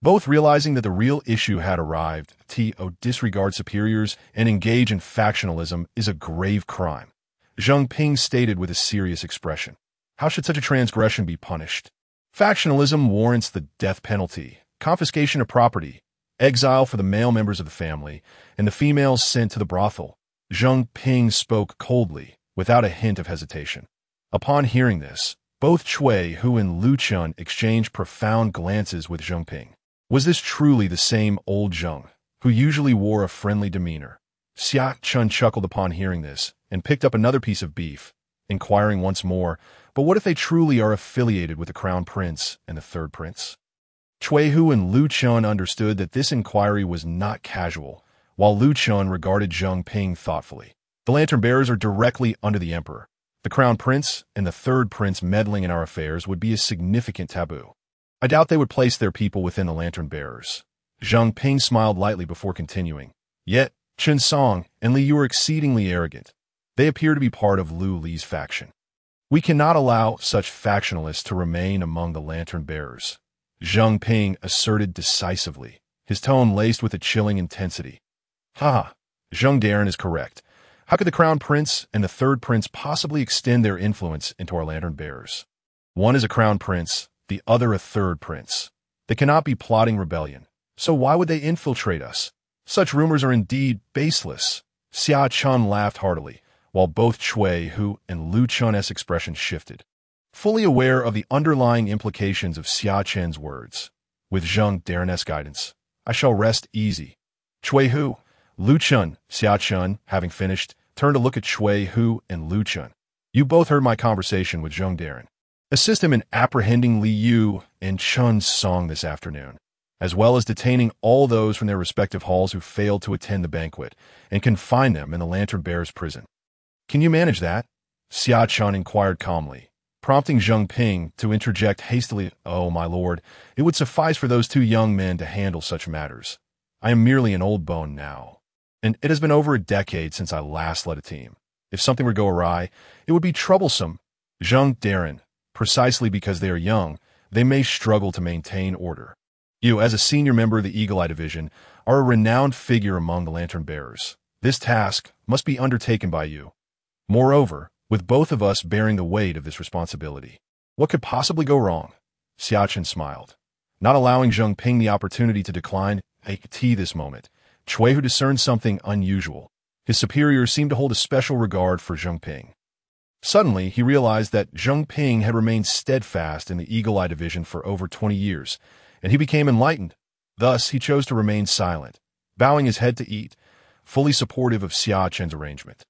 Both realizing that the real issue had arrived, to disregard superiors and engage in factionalism is a grave crime. Zheng Ping stated with a serious expression. How should such a transgression be punished? Factionalism warrants the death penalty, confiscation of property, exile for the male members of the family, and the females sent to the brothel. Zheng Ping spoke coldly, without a hint of hesitation. Upon hearing this, both Cui Hu and Lu Chun exchanged profound glances with Zheng Ping. Was this truly the same old Zheng, who usually wore a friendly demeanor? Xia Chen chuckled upon hearing this, and picked up another piece of beef, inquiring once more, but what if they truly are affiliated with the crown prince and the third prince? Cui Hu and Lu Chun understood that this inquiry was not casual, while Lu Chun regarded Zheng Ping thoughtfully. The lantern bearers are directly under the emperor. The crown prince and the third prince meddling in our affairs would be a significant taboo. I doubt they would place their people within the lantern bearers. Zheng Ping smiled lightly before continuing. Yet, Chen Song and Li Yu are exceedingly arrogant. They appear to be part of Lu Li's faction. We cannot allow such factionalists to remain among the lantern bearers, Zheng Ping asserted decisively, his tone laced with a chilling intensity. Ha! Zheng Darren is correct. How could the crown prince and the third prince possibly extend their influence into our lantern bearers? One is a crown prince, the other a third prince. They cannot be plotting rebellion. So why would they infiltrate us? Such rumors are indeed baseless. Xia Chen laughed heartily, while both Cui Hu and Lu Chun's expressions shifted. Fully aware of the underlying implications of Xia Chen's words, with Zheng Darren's guidance, I shall rest easy. Cui Hu, Lu Chun, Xia Chen, having finished, turned to look at Cui Hu and Lu Chun. You both heard my conversation with Zheng Darren. Assist him in apprehending Li Yu and Chen Song this afternoon, as well as detaining all those from their respective halls who failed to attend the banquet, and confine them in the Lantern Bearers' prison. Can you manage that? Xia Chen inquired calmly, prompting Zheng Ping to interject hastily. Oh, my lord, it would suffice for those two young men to handle such matters. I am merely an old bone now, and it has been over a decade since I last led a team. If something were to go awry, it would be troublesome. Zheng Darren, precisely because they are young, they may struggle to maintain order. You, as a senior member of the Eagle Eye Division, are a renowned figure among the Lantern Bearers. This task must be undertaken by you. Moreover, with both of us bearing the weight of this responsibility, what could possibly go wrong? Xia Chen smiled, not allowing Zheng Ping the opportunity to decline a tea this moment. Cui Hu discerned something unusual. His superiors seemed to hold a special regard for Zheng Ping. Suddenly, he realized that Zheng Ping had remained steadfast in the Eagle Eye Division for over 20 years, and he became enlightened. Thus, he chose to remain silent, bowing his head to eat, fully supportive of Xia Chen's arrangement.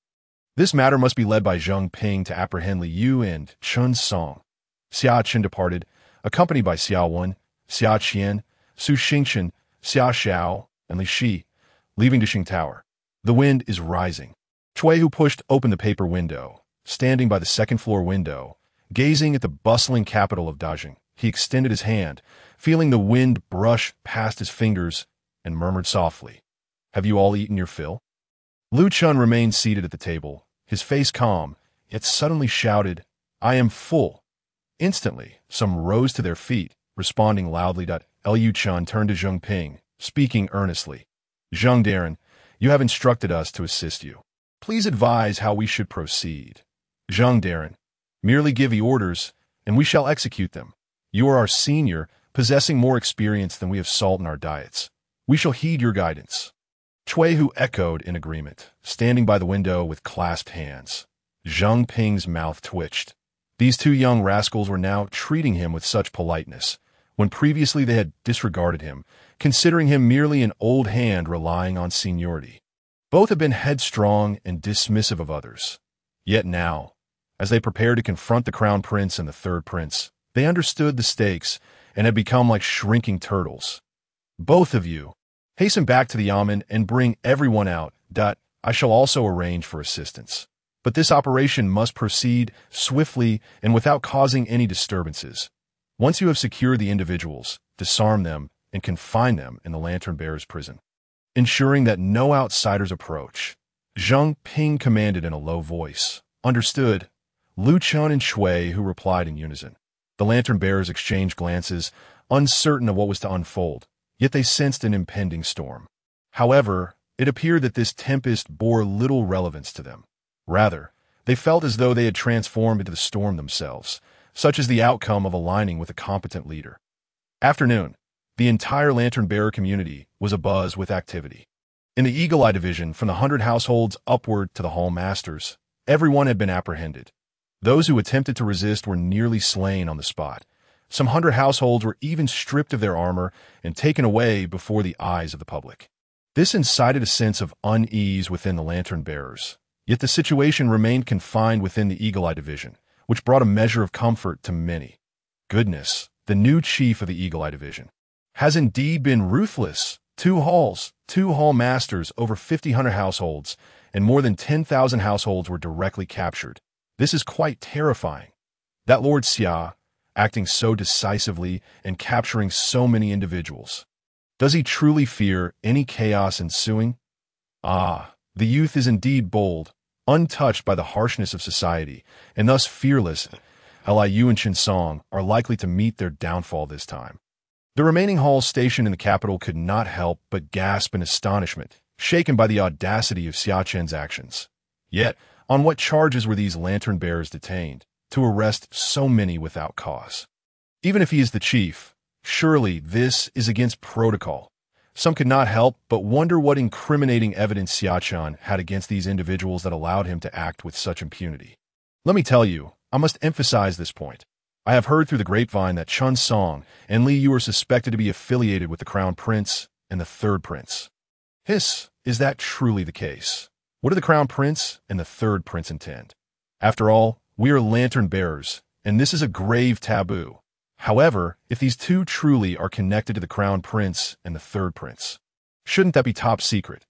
This matter must be led by Zheng Ping to apprehend Li Yu and Chen Song. Xia Chen departed, accompanied by Xia Wen, Xia Qian, Su Xingchen, Xia Xiao, and Li Shi, leaving Dixing Tower. The wind is rising. Cui Hu pushed open the paper window. Standing by the second-floor window, gazing at the bustling capital of Dajing, he extended his hand, feeling the wind brush past his fingers, and murmured softly, Have you all eaten your fill? Lu Chun remained seated at the table, his face calm, yet suddenly shouted, "I am full." Instantly, some rose to their feet, responding loudly. Liu Chen turned to Zheng Ping, speaking earnestly. "Zheng Darren, you have instructed us to assist you. Please advise how we should proceed." "Zheng Darren, merely give the orders, and we shall execute them. You are our senior, possessing more experience than we have salt in our diets. We shall heed your guidance." Chui Hu echoed in agreement, standing by the window with clasped hands. Zheng Ping's mouth twitched. These two young rascals were now treating him with such politeness, when previously they had disregarded him, considering him merely an old hand relying on seniority. Both had been headstrong and dismissive of others. Yet now, as they prepared to confront the crown prince and the third prince, they understood the stakes and had become like shrinking turtles. "Both of you, hasten back to the yamen and bring everyone out. I shall also arrange for assistance. But this operation must proceed swiftly and without causing any disturbances. Once you have secured the individuals, disarm them and confine them in the Lantern Bearer's prison, ensuring that no outsiders approach." Zheng Ping commanded in a low voice. "Understood." Liu Chen and Shui, who replied in unison. The Lantern Bearers exchanged glances, uncertain of what was to unfold, yet they sensed an impending storm. However, it appeared that this tempest bore little relevance to them. Rather, they felt as though they had transformed into the storm themselves, such as the outcome of aligning with a competent leader. Afternoon, the entire Lantern Bearer community was abuzz with activity. In the Eagle Eye division, from the 100 households upward to the Hall Masters, everyone had been apprehended. Those who attempted to resist were nearly slain on the spot. Some 100 households were even stripped of their armor and taken away before the eyes of the public. This incited a sense of unease within the Lantern Bearers. Yet the situation remained confined within the Eagle Eye division, which brought a measure of comfort to many. Goodness, the new chief of the Eagle Eye division has indeed been ruthless. 2 halls, 2 hall masters, over 500 households, and more than 10,000 households were directly captured. This is quite terrifying. That Lord Xia, acting so decisively and capturing so many individuals. Does he truly fear any chaos ensuing? Ah, the youth is indeed bold, untouched by the harshness of society, and thus fearless. Liu and Qinsong are likely to meet their downfall this time. The remaining halls stationed in the capital could not help but gasp in astonishment, shaken by the audacity of Xia Chen's actions. Yet, on what charges were these Lantern Bearers detained, to arrest so many without cause? Even if he is the chief, surely this is against protocol. Some could not help but wonder what incriminating evidence Xia Chen had against these individuals that allowed him to act with such impunity. Let me tell you, I must emphasize this point. I have heard through the grapevine that Qinsong and Li Yu are suspected to be affiliated with the Crown Prince and the Third Prince. Hiss, is that truly the case? What do the Crown Prince and the Third Prince intend? After all, we are Lantern Bearers, and this is a grave taboo. However, if these two truly are connected to the Crown Prince and the Third Prince, shouldn't that be top secret?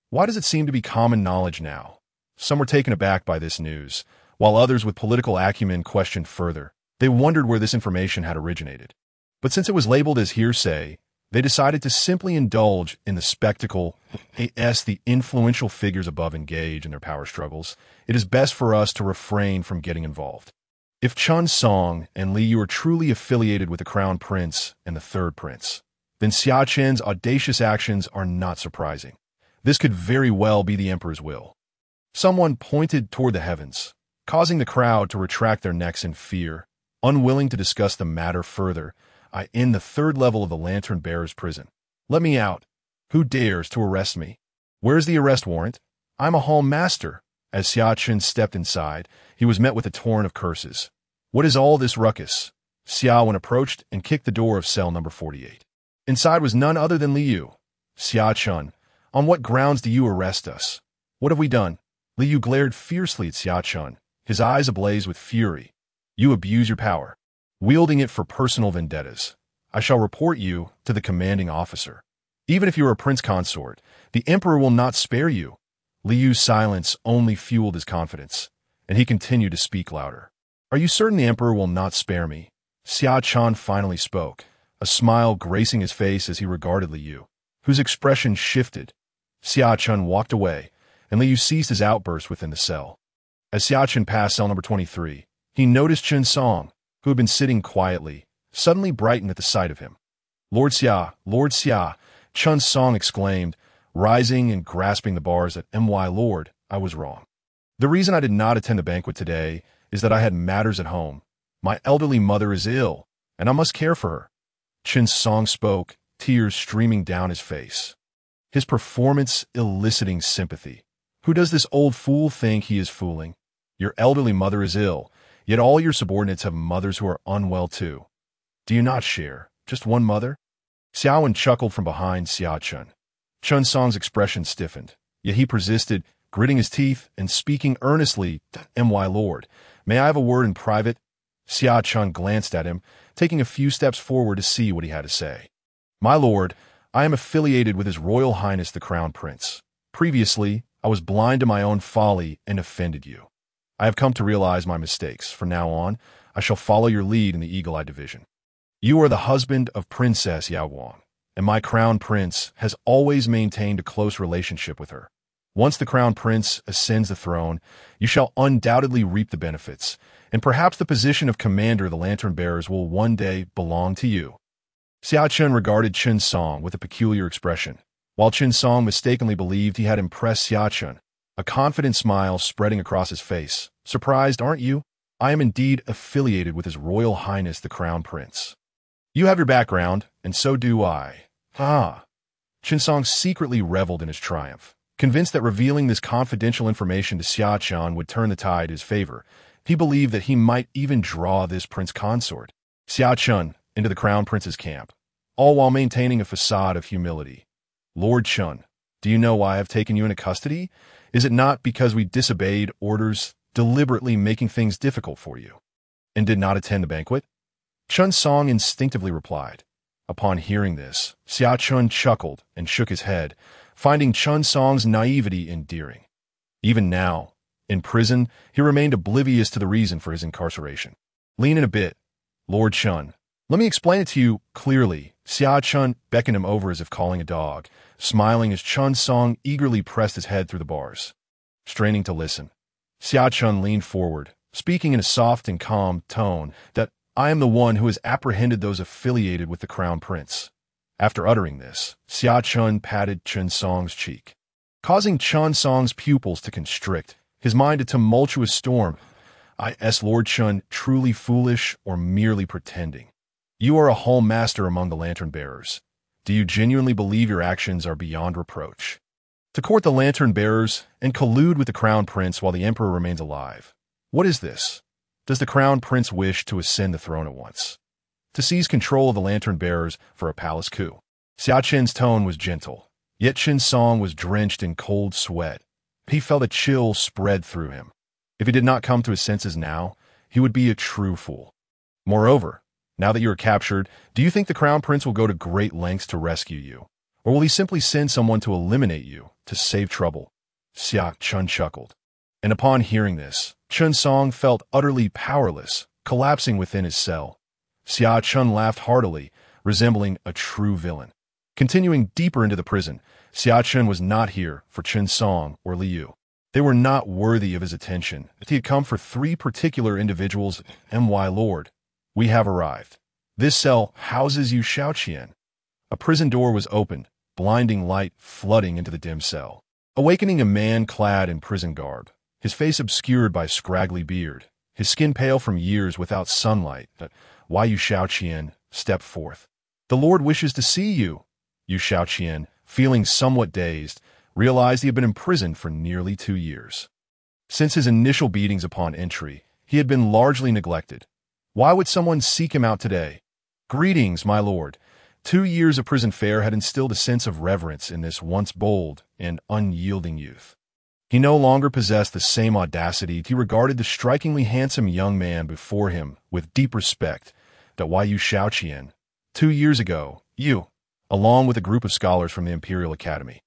Why does it seem to be common knowledge now? Some were taken aback by this news, while others with political acumen questioned further. They wondered where this information had originated. But since it was labeled as hearsay, they decided to simply indulge in the spectacle as the influential figures above engage in their power struggles. It is best for us to refrain from getting involved. If Qinsong and Li Yu are truly affiliated with the Crown Prince and the Third Prince, then Xia Chen's audacious actions are not surprising. This could very well be the Emperor's will. Someone pointed toward the heavens, causing the crowd to retract their necks in fear. Unwilling to discuss the matter further, I end the 3rd level of the Lantern Bearer's prison. Let me out. Who dares to arrest me? Where's the arrest warrant? I'm a hall master. As Xia Chen stepped inside, he was met with a torrent of curses. What is all this ruckus? Xia Wen approached and kicked the door of cell number 48. Inside was none other than Li Yu. Xia Chen, on what grounds do you arrest us? What have we done? Li Yu glared fiercely at Xia Chen, his eyes ablaze with fury. You abuse your power, wielding it for personal vendettas. I shall report you to the commanding officer. Even if you are a prince consort, the Emperor will not spare you. Li Yu's silence only fueled his confidence, and he continued to speak louder. Are you certain the Emperor will not spare me? Xia Chen finally spoke, a smile gracing his face as he regarded Li Yu, whose expression shifted. Xia Chen walked away, and Li Yu ceased his outburst within the cell. As Xia Chen passed cell number 23, he noticed Chen Song, who had been sitting quietly, suddenly brightened at the sight of him. Lord Xia, Chen Song exclaimed, rising and grasping the bars that Lord, I was wrong. The reason I did not attend the banquet today is that I had matters at home. My elderly mother is ill, and I must care for her. Chen Song spoke, tears streaming down his face. His performance eliciting sympathy. Who does this old fool think he is fooling? Your elderly mother is ill, yet all your subordinates have mothers who are unwell too. Do you not share just one mother? Xiaowen chuckled from behind Xia Chen. Chen Song's expression stiffened, yet he persisted, gritting his teeth and speaking earnestly. Lord, may I have a word in private? Xia Chen glanced at him, taking a few steps forward to see what he had to say. My lord, I am affiliated with His Royal Highness the Crown Prince. Previously, I was blind to my own folly and offended you. I have come to realize my mistakes. From now on, I shall follow your lead in the Eagle Eye Division. You are the husband of Princess Yao Wang, and my Crown Prince has always maintained a close relationship with her. Once the Crown Prince ascends the throne, you shall undoubtedly reap the benefits, and perhaps the position of commander of the Lantern Bearers will one day belong to you. Xia Chen regarded Chen Song with a peculiar expression, while Chen Song mistakenly believed he had impressed Xia Chen, a confident smile spreading across his face. Surprised, aren't you? I am indeed affiliated with His Royal Highness the Crown Prince. You have your background, and so do I. Ah. Chen Song secretly reveled in his triumph. Convinced that revealing this confidential information to Xia Chen would turn the tide in his favor, he believed that he might even draw this prince consort, Xia Chen, into the Crown Prince's camp, all while maintaining a facade of humility. Lord Chen, do you know why I have taken you into custody? Is it not because we disobeyed orders, deliberately making things difficult for you, and did not attend the banquet? Chen Song instinctively replied. Upon hearing this, Xia Chen chuckled and shook his head, finding Chen Song's naivety endearing. Even now, in prison, he remained oblivious to the reason for his incarceration. Lean in a bit, Lord Chen. Let me explain it to you clearly. Xia Chen beckoned him over as if calling a dog, smiling as Chen Song eagerly pressed his head through the bars. Straining to listen, Xia Chen leaned forward, speaking in a soft and calm tone that I am the one who has apprehended those affiliated with the Crown Prince. After uttering this, Xia Chen patted Chen Song's cheek, causing Chen Song's pupils to constrict, his mind a tumultuous storm. Is Lord Chen truly foolish or merely pretending? You are a hall master among the Lantern Bearers. Do you genuinely believe your actions are beyond reproach? To court the Lantern Bearers and collude with the Crown Prince while the Emperor remains alive. What is this? Does the Crown Prince wish to ascend the throne at once? To seize control of the Lantern Bearers for a palace coup? Xia Chen's tone was gentle, yet Chen Song was drenched in cold sweat. He felt a chill spread through him. If he did not come to his senses now, he would be a true fool. Moreover, now that you are captured, do you think the Crown Prince will go to great lengths to rescue you? Or will he simply send someone to eliminate you, to save trouble? Xia Chen chuckled. And upon hearing this, Chen Song felt utterly powerless, collapsing within his cell. Xia Chen laughed heartily, resembling a true villain. Continuing deeper into the prison, Xia Chen was not here for Chen Song or Liu. They were not worthy of his attention. He had come for 3 particular individuals. Lord, we have arrived. This cell houses you, Xiao Qian. A prison door was opened, blinding light flooding into the dim cell, awakening a man clad in prison garb, his face obscured by scraggly beard, his skin pale from years without sunlight. Why, you Xiao Qian, step forth. The Lord wishes to see you. You Xiao Qian, feeling somewhat dazed, realized he had been imprisoned for nearly 2 years. Since his initial beatings upon entry, he had been largely neglected. Why would someone seek him out today? Greetings, my lord. 2 years of prison fare had instilled a sense of reverence in this once bold and unyielding youth. He no longer possessed the same audacity. He regarded the strikingly handsome young man before him with deep respect. Why, you Xiao Qian, 2 years ago, you, along with a group of scholars from the Imperial Academy,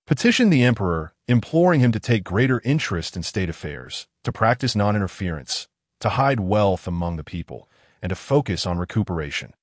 petitioned the Emperor, imploring him to take greater interest in state affairs, to practice non-interference, to hide wealth among the people, and to focus on recuperation.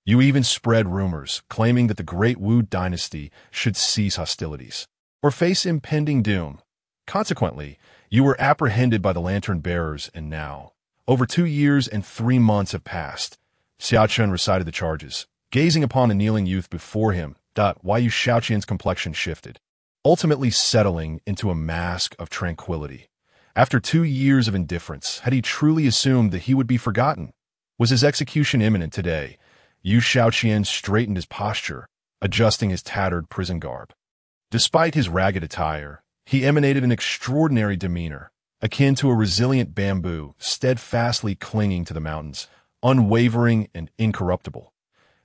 You even spread rumors, claiming that the Great Wu dynasty should cease hostilities, or face impending doom. Consequently, You were apprehended by the lantern bearers, and now, over 2 years and 3 months have passed. Xia Chen recited the charges, gazing upon the kneeling youth before him. Yu Xiaoqian's complexion shifted, ultimately settling into a mask of tranquility. After 2 years of indifference, had he truly assumed that he would be forgotten? Was his execution imminent today? Yu Xiaoqian straightened his posture, adjusting his tattered prison garb. Despite his ragged attire, he emanated an extraordinary demeanor, akin to a resilient bamboo steadfastly clinging to the mountains, unwavering and incorruptible.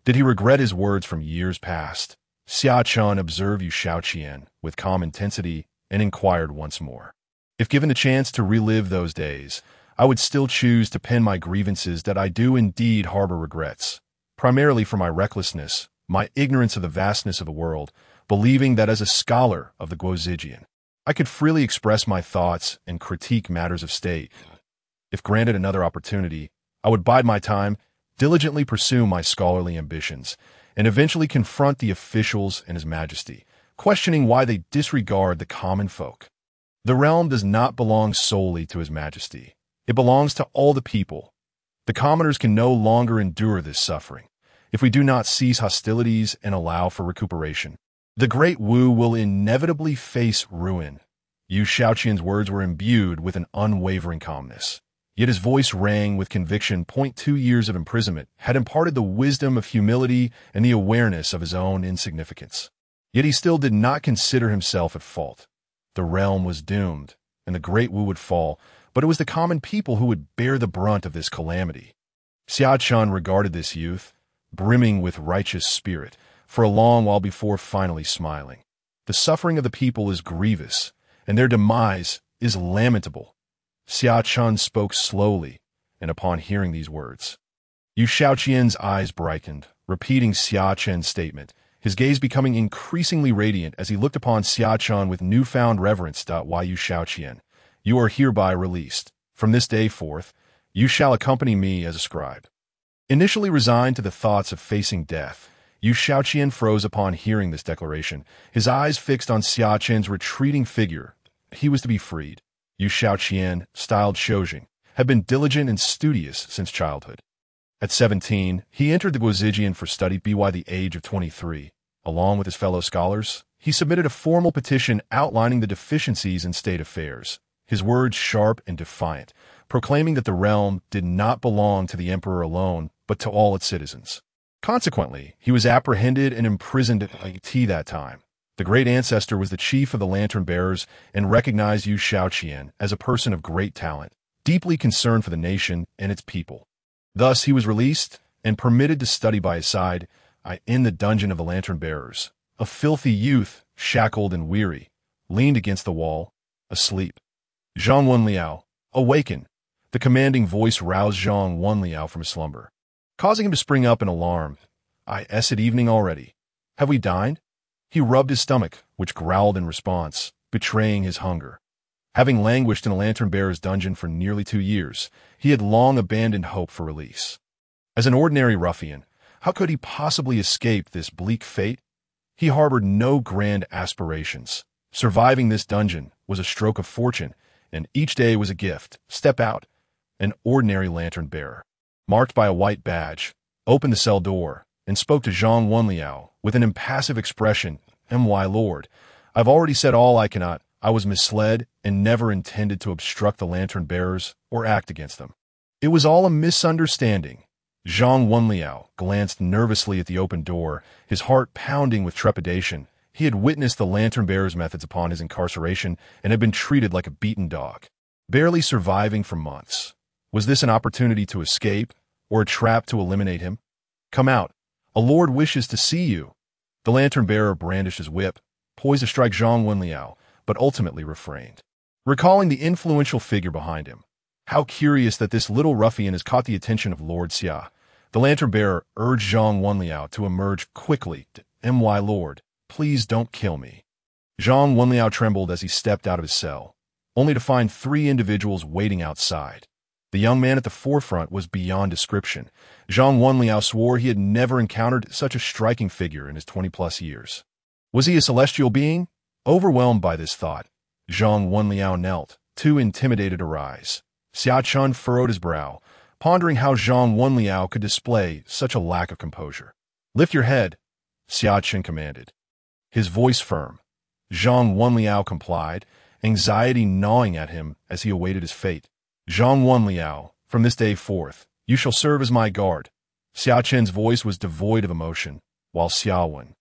Did he regret his words from years past? Xia Chen observed Yu Xiaoqian with calm intensity and inquired once more. If given the chance to relive those days, I would still choose to pen my grievances that I do indeed harbor regrets, primarily for my recklessness, my ignorance of the vastness of the world, believing that as a scholar of the Guozijian, I could freely express my thoughts and critique matters of state. If granted another opportunity, I would bide my time, diligently pursue my scholarly ambitions, and eventually confront the officials and His Majesty, questioning why they disregard the common folk. The realm does not belong solely to His Majesty. It belongs to all the people. The commoners can no longer endure this suffering. If we do not cease hostilities and allow for recuperation, the Great Wu will inevitably face ruin. Yu Xiaoqian's words were imbued with an unwavering calmness. Yet his voice rang with conviction. 2 years of imprisonment had imparted the wisdom of humility and the awareness of his own insignificance. Yet he still did not consider himself at fault. The realm was doomed, and the Great Wu would fall, but it was the common people who would bear the brunt of this calamity. Xia Chen regarded this youth, brimming with righteous spirit, for a long while before finally smiling. The suffering of the people is grievous, and their demise is lamentable. Xia Chen spoke slowly, and upon hearing these words, Yu Xiaoqian's eyes brightened, repeating Xia Chen's statement, his gaze becoming increasingly radiant as he looked upon Xia Chen with newfound reverence. Why Yu Xiaoqian, you are hereby released. From this day forth, you shall accompany me as a scribe. Initially resigned to the thoughts of facing death, Yu Xiaoqian froze upon hearing this declaration, his eyes fixed on Xia Chen's retreating figure. He was to be freed. Yu Xiaoqian, styled Shoujing, had been diligent and studious since childhood. At 17, he entered the Guozijian for study. By the age of 23, along with his fellow scholars, he submitted a formal petition outlining the deficiencies in state affairs, his words sharp and defiant, proclaiming that the realm did not belong to the emperor alone, but to all its citizens. Consequently, he was apprehended and imprisoned at It that time. The great ancestor was the chief of the lantern bearers and recognized Yu Xiaoqian as a person of great talent, deeply concerned for the nation and its people. Thus he was released and permitted to study by his side in the dungeon of the lantern bearers. A filthy youth, shackled and weary, leaned against the wall, asleep. Zhang Wenliao, awaken! The commanding voice roused Zhang Wenliao from his slumber, causing him to spring up in alarm. Is it evening already? Have we dined? He rubbed his stomach, which growled in response, betraying his hunger. Having languished in a lantern-bearer's dungeon for nearly 2 years, he had long abandoned hope for release. As an ordinary ruffian, how could he possibly escape this bleak fate? He harbored no grand aspirations. Surviving this dungeon was a stroke of fortune, and each day was a gift. Step out. An ordinary lantern-bearer, marked by a white badge, opened the cell door and spoke to Zhang Wenliao with an impassive expression. My lord, I've already said all I cannot. I was misled and never intended to obstruct the lantern-bearers or act against them. It was all a misunderstanding. Zhang Wenliao glanced nervously at the open door, his heart pounding with trepidation. He had witnessed the lantern-bearer's methods upon his incarceration and had been treated like a beaten dog, barely surviving for months. Was this an opportunity to escape, or a trap to eliminate him? Come out. A lord wishes to see you. The lantern-bearer brandished his whip, poised to strike Zhang Wenliao, but ultimately refrained, recalling the influential figure behind him. How curious that this little ruffian has caught the attention of Lord Xia. The lantern-bearer urged Zhang Wenliao to emerge quickly. My lord, please don't kill me. Zhang Wenliao trembled as he stepped out of his cell, only to find 3 individuals waiting outside. The young man at the forefront was beyond description. Zhang Wenliao swore he had never encountered such a striking figure in his 20-plus years. Was he a celestial being? Overwhelmed by this thought, Zhang Wenliao knelt, too intimidated to rise. Xia Chen furrowed his brow, pondering how Zhang Wenliao could display such a lack of composure. "Lift your head," Xia Chen commanded, his voice firm. Zhang Wenliao complied, anxiety gnawing at him as he awaited his fate. "Zhang Wenliao, from this day forth, you shall serve as my guard." Xia Chen's voice was devoid of emotion, while Xia Wen,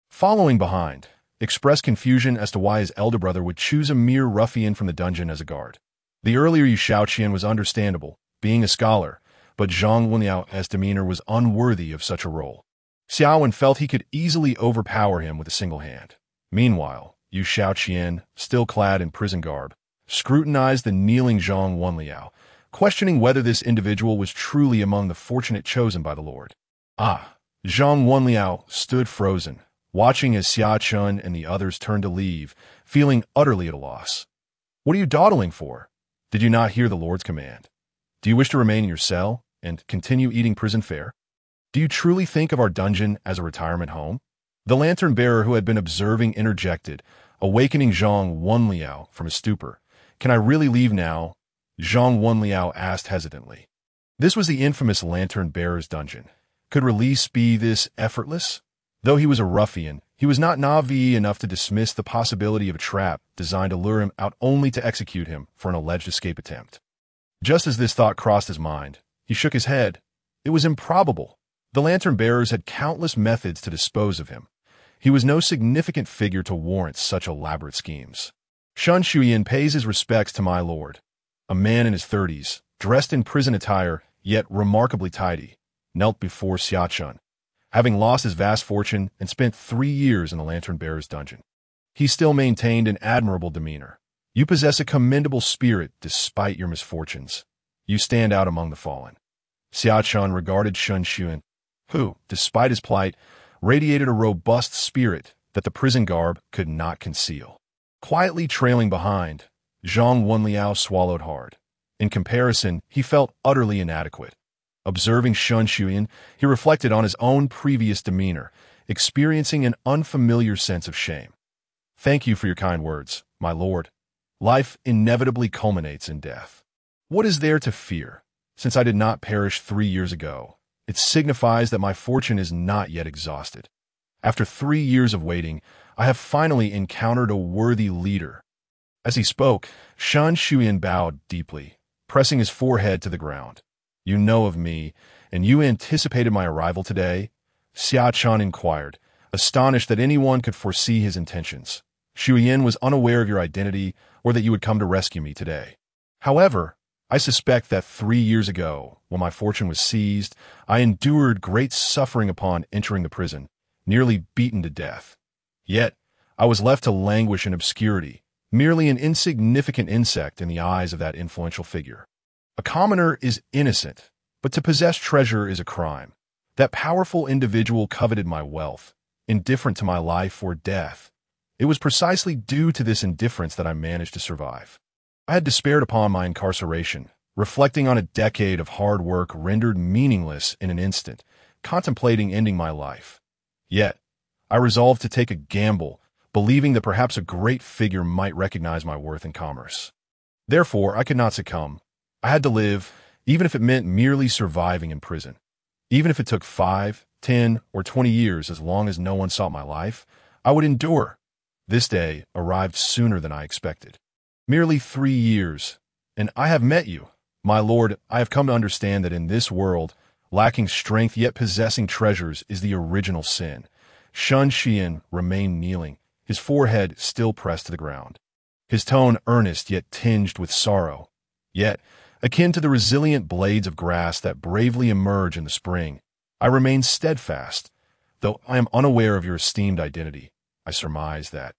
following behind, expressed confusion as to why his elder brother would choose a mere ruffian from the dungeon as a guard. The earlier Yu Shaoqian was understandable, being a scholar, but Zhang Wenliao's demeanor was unworthy of such a role. Xia Wen felt he could easily overpower him with a single hand. Meanwhile, Yu Shaoqian, still clad in prison garb, scrutinized the kneeling Zhang Wenliao, questioning whether this individual was truly among the fortunate chosen by the Lord. Zhang Wenliao stood frozen, watching as Xia Chen and the others turned to leave, feeling utterly at a loss. "What are you dawdling for? Did you not hear the Lord's command? Do you wish to remain in your cell and continue eating prison fare? Do you truly think of our dungeon as a retirement home?" The lantern-bearer who had been observing interjected, awakening Zhang Wenliao from his stupor. "Can I really leave now?" Zhang Wenliao asked hesitantly. This was the infamous lantern-bearer's dungeon. Could release be this effortless? Though he was a ruffian, he was not naive enough to dismiss the possibility of a trap designed to lure him out only to execute him for an alleged escape attempt. Just as this thought crossed his mind, he shook his head. It was improbable. The lantern-bearers had countless methods to dispose of him. He was no significant figure to warrant such elaborate schemes. "Shun Shuyan pays his respects to my lord." A man in his 30s, dressed in prison attire, yet remarkably tidy, knelt before Xia Chen, having lost his vast fortune and spent 3 years in the lantern-bearer's dungeon. He still maintained an admirable demeanor. "You possess a commendable spirit despite your misfortunes. You stand out among the fallen." Xia Chen regarded Shun Shuyan, who, despite his plight, radiated a robust spirit that the prison garb could not conceal. Quietly trailing behind, Zhang Wenliao swallowed hard. In comparison, he felt utterly inadequate. Observing Shun Shuyan, he reflected on his own previous demeanor, experiencing an unfamiliar sense of shame. "Thank you for your kind words, my lord. Life inevitably culminates in death. What is there to fear? Since I did not perish 3 years ago, it signifies that my fortune is not yet exhausted. After 3 years of waiting, I have finally encountered a worthy leader." As he spoke, Shun Shuyan bowed deeply, pressing his forehead to the ground. "You know of me, and you anticipated my arrival today?" Xia Chen inquired, astonished that anyone could foresee his intentions. "Shuyan was unaware of your identity or that you would come to rescue me today. However, I suspect that 3 years ago, when my fortune was seized, I endured great suffering upon entering the prison, nearly beaten to death. Yet, I was left to languish in obscurity, merely an insignificant insect in the eyes of that influential figure. A commoner is innocent, but to possess treasure is a crime. That powerful individual coveted my wealth, indifferent to my life or death. It was precisely due to this indifference that I managed to survive. I had despaired upon my incarceration, reflecting on a decade of hard work rendered meaningless in an instant, contemplating ending my life. Yet, I resolved to take a gamble, believing that perhaps a great figure might recognize my worth in commerce. Therefore, I could not succumb. I had to live, even if it meant merely surviving in prison. Even if it took 5, 10, or 20 years, as long as no one sought my life, I would endure. This day arrived sooner than I expected. Merely 3 years, and I have met you. My lord, I have come to understand that in this world, lacking strength yet possessing treasures is the original sin. Shun Xian remained kneeling, his forehead still pressed to the ground. His tone earnest yet tinged with sorrow. Yet, akin to the resilient blades of grass that bravely emerge in the spring, I remain steadfast. Though I am unaware of your esteemed identity, I surmise that,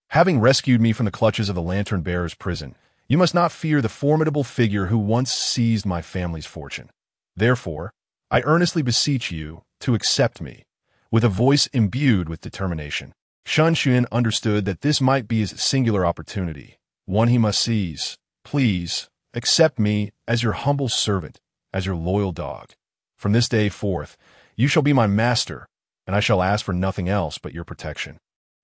having rescued me from the clutches of the lantern-bearer's prison, you must not fear the formidable figure who once seized my family's fortune. Therefore, I earnestly beseech you to accept me." With a voice imbued with determination, Shun Xuan understood that this might be his singular opportunity, one he must seize. "Please, accept me as your humble servant, as your loyal dog. From this day forth, you shall be my master, and I shall ask for nothing else but your protection.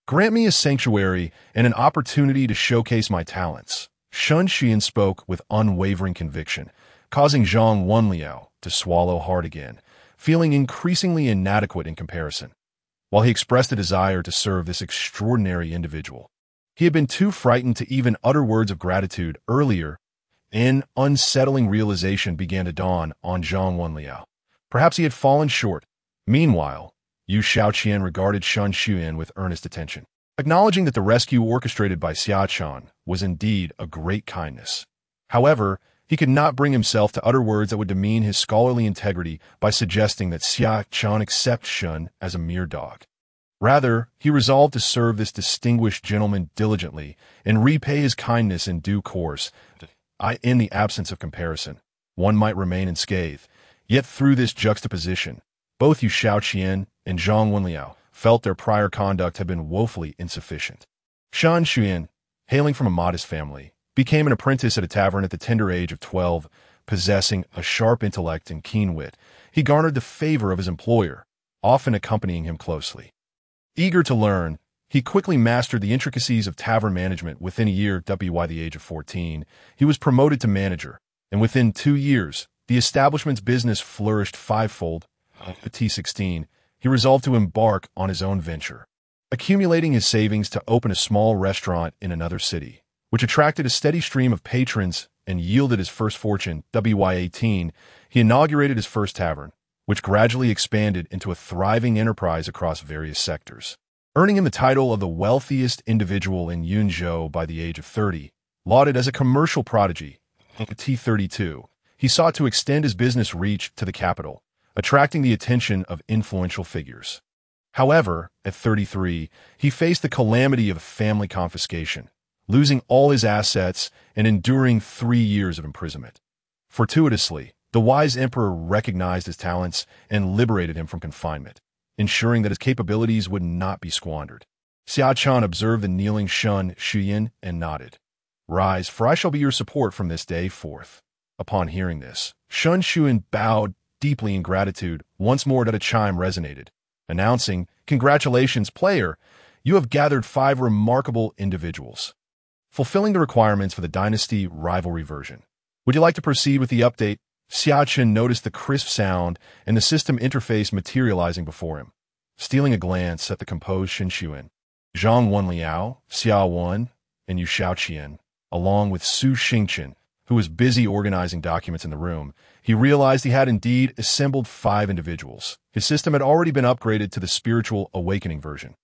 Grant me a sanctuary and an opportunity to showcase my talents. Shun Xian spoke with unwavering conviction, causing Zhang Wenliao to swallow hard again, feeling increasingly inadequate in comparison. While he expressed a desire to serve this extraordinary individual, he had been too frightened to even utter words of gratitude earlier. An unsettling realization began to dawn on Zhang Wenliao. Perhaps he had fallen short. Meanwhile, Yu Shaoqian regarded Shun Xian with earnest attention, acknowledging that the rescue orchestrated by Xia Chen was indeed a great kindness. However, he could not bring himself to utter words that would demean his scholarly integrity by suggesting that Xia Chen accept Shun as a mere dog. Rather, he resolved to serve this distinguished gentleman diligently and repay his kindness in due course. In the absence of comparison, one might remain unscathed, yet through this juxtaposition, both Yu Shaoqian and Zhang Wenliao felt their prior conduct had been woefully insufficient. Shan Xuan, hailing from a modest family, became an apprentice at a tavern at the tender age of 12. Possessing a sharp intellect and keen wit, he garnered the favor of his employer, often accompanying him closely. Eager to learn, he quickly mastered the intricacies of tavern management. Within a year, by the age of 14, he was promoted to manager, and within 2 years, the establishment's business flourished fivefold. At T16, he resolved to embark on his own venture, accumulating his savings to open a small restaurant in another city, which attracted a steady stream of patrons and yielded his first fortune. By 18, he inaugurated his first tavern, which gradually expanded into a thriving enterprise across various sectors, earning him the title of the wealthiest individual in Yunzhou by the age of 30. Lauded as a commercial prodigy, at T32, he sought to extend his business reach to the capital, attracting the attention of influential figures. However, at 33, he faced the calamity of family confiscation, losing all his assets and enduring 3 years of imprisonment. Fortuitously, the wise emperor recognized his talents and liberated him from confinement, ensuring that his capabilities would not be squandered. Xia Chen observed the kneeling Shun Xian and nodded. "Rise, for I shall be your support from this day forth." Upon hearing this, Shun Xian bowed deeply in gratitude. Once more a chime resonated, announcing, "Congratulations, player! You have gathered 5 remarkable individuals, fulfilling the requirements for the Dynasty Rivalry version. Would you like to proceed with the update?" Xia Chen noticed the crisp sound and the system interface materializing before him, stealing a glance at the composed Shin Xuan. Zhang Wenliao, Xia Wen, and Yu Shaoqian, along with Su Xingchen, who was busy organizing documents in the room, he realized he had indeed assembled 5 individuals. His system had already been upgraded to the Spiritual Awakening version,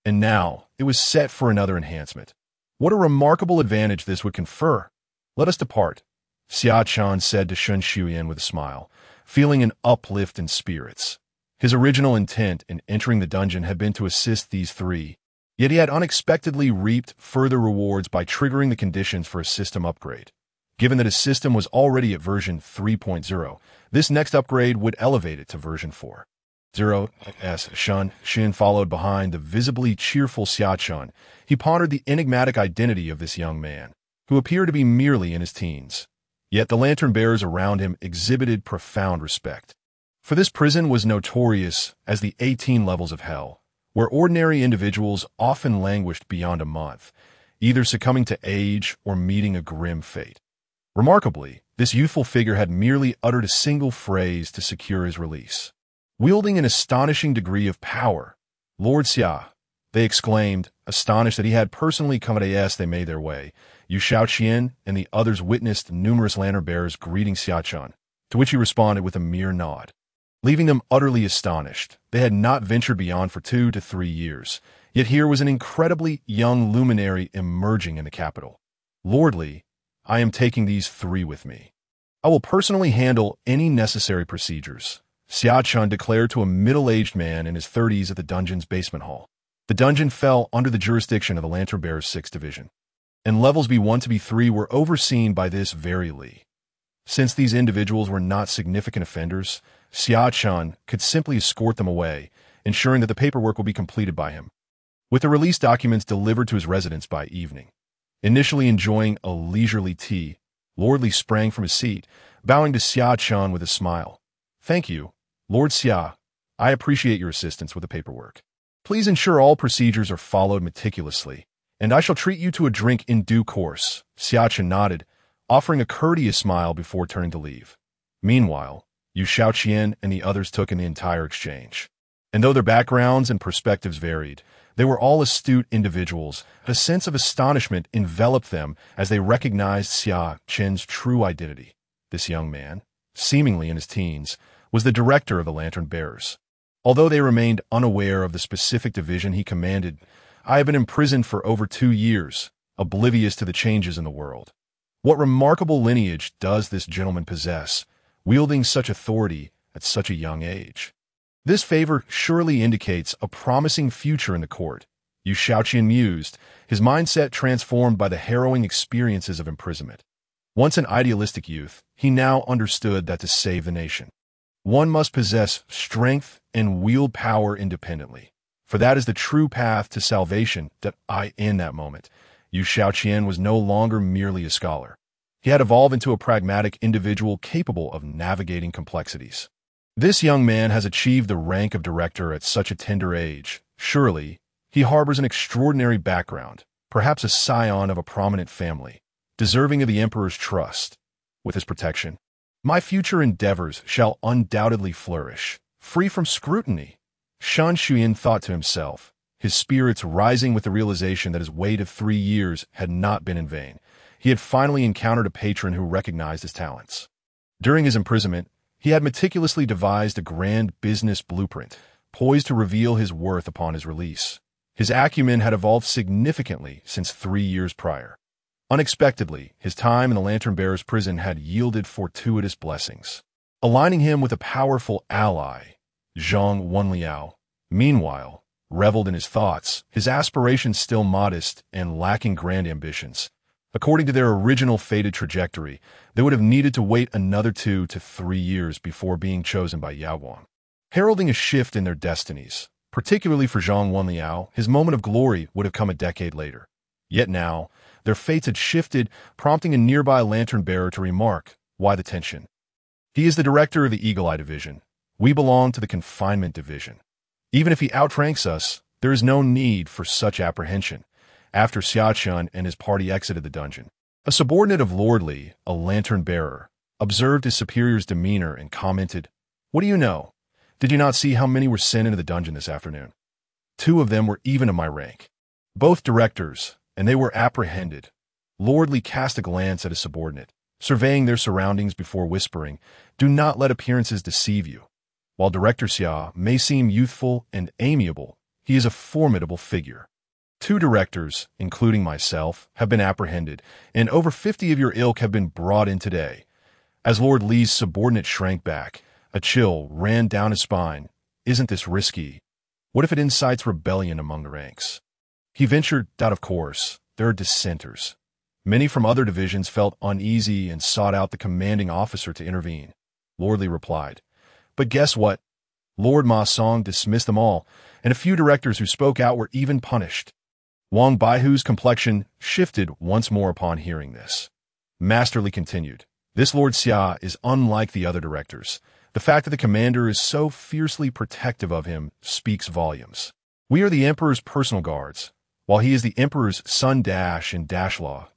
and now it was set for another enhancement. What a remarkable advantage this would confer! Let us depart, Xia Chen said to Shun Xian with a smile, feeling an uplift in spirits. His original intent in entering the dungeon had been to assist these 3, yet he had unexpectedly reaped further rewards by triggering the conditions for a system upgrade. Given that his system was already at version 3.0, this next upgrade would elevate it to version 4.0. As Shun Xian followed behind the visibly cheerful Xia Chen, he pondered the enigmatic identity of this young man, who appeared to be merely in his teens. Yet the lantern-bearers around him exhibited profound respect. For this prison was notorious as the 18 levels of hell, where ordinary individuals often languished beyond a month, either succumbing to age or meeting a grim fate. Remarkably, this youthful figure had merely uttered a single phrase to secure his release. Wielding an astonishing degree of power, "Lord Xia," they exclaimed, astonished that he had personally come. As they made their way, Yu Shaoqian and the others witnessed numerous lantern-bearers greeting Xia Chen, to which he responded with a mere nod. Leaving them utterly astonished, they had not ventured beyond for 2 to 3 years, yet here was an incredibly young luminary emerging in the capital. "Lordly, I am taking these 3 with me. I will personally handle any necessary procedures," Xia Chen declared to a middle-aged man in his 30s at the dungeon's basement hall. The dungeon fell under the jurisdiction of the Lantern-Bearers' 6th Division, and levels B1 to B3 were overseen by this very Li. Since these individuals were not significant offenders, Xia Chen could simply escort them away, ensuring that the paperwork will be completed by him, with the release documents delivered to his residence by evening. Initially enjoying a leisurely tea, Lord Li sprang from his seat, bowing to Xia Chen with a smile. "Thank you, Lord Xia. I appreciate your assistance with the paperwork. Please ensure all procedures are followed meticulously, "And I shall treat you to a drink in due course." Xia Chen nodded, offering a courteous smile before turning to leave. Meanwhile, Xia Chen and the others took in the entire exchange. And though their backgrounds and perspectives varied, they were all astute individuals. A sense of astonishment enveloped them as they recognized Xia Chen's true identity. This young man, seemingly in his teens, was the director of the Lantern Bearers. Although they remained unaware of the specific division he commanded, "I have been imprisoned for over 2 years, oblivious to the changes in the world. What remarkable lineage does this gentleman possess, wielding such authority at such a young age? This favor surely indicates a promising future in the court." Xia Chen mused, his mindset transformed by the harrowing experiences of imprisonment. Once an idealistic youth, he now understood that to save the nation, one must possess strength and wield power independently. For that is the true path to salvation. In that moment, Xia Chen was no longer merely a scholar. He had evolved into a pragmatic individual capable of navigating complexities. This young man has achieved the rank of director at such a tender age. Surely, he harbors an extraordinary background, perhaps a scion of a prominent family, deserving of the Emperor's trust. With his protection, my future endeavors shall undoubtedly flourish, free from scrutiny. Shan Xuan thought to himself, his spirits rising with the realization that his wait of 3 years had not been in vain. He had finally encountered a patron who recognized his talents. During his imprisonment, he had meticulously devised a grand business blueprint, poised to reveal his worth upon his release. His acumen had evolved significantly since 3 years prior. Unexpectedly, his time in the Lantern Bearer's prison had yielded fortuitous blessings, aligning him with a powerful ally. Zhang Wenliao, meanwhile, reveled in his thoughts, his aspirations still modest and lacking grand ambitions. According to their original fated trajectory, they would have needed to wait another 2 to 3 years before being chosen by Yao Guang, heralding a shift in their destinies. Particularly for Zhang Wenliao, his moment of glory would have come a decade later. Yet now, their fates had shifted, prompting a nearby lantern bearer to remark, "Why the tension? He is the director of the Eagle Eye Division. We belong to the Confinement Division. Even if he outranks us, there is no need for such apprehension." After Xia Chen and his party exited the dungeon, a subordinate of Lord Li, a lantern bearer, observed his superior's demeanor and commented, "What do you know? Did you not see how many were sent into the dungeon this afternoon? 2 of them were even of my rank. Both directors, and they were apprehended." Lord Li cast a glance at his subordinate, surveying their surroundings before whispering, "Do not let appearances deceive you. While Director Xia may seem youthful and amiable, he is a formidable figure. 2 directors, including myself, have been apprehended, and over 50 of your ilk have been brought in today." As Lord Li's subordinate shrank back, a chill ran down his spine. Isn't this risky? What if it incites rebellion among the ranks? He ventured, "Of course, there are dissenters." Many from other divisions felt uneasy and sought out the commanding officer to intervene. Lord Li replied, "But guess what? Lord Ma Song dismissed them all, and a few directors who spoke out were even punished." Wang Baihu's complexion shifted once more upon hearing this. Master Li continued, "This Lord Xia is unlike the other directors. The fact that the commander is so fiercely protective of him speaks volumes. We are the Emperor's personal guards, while he is the Emperor's son Dash and Dashlaw.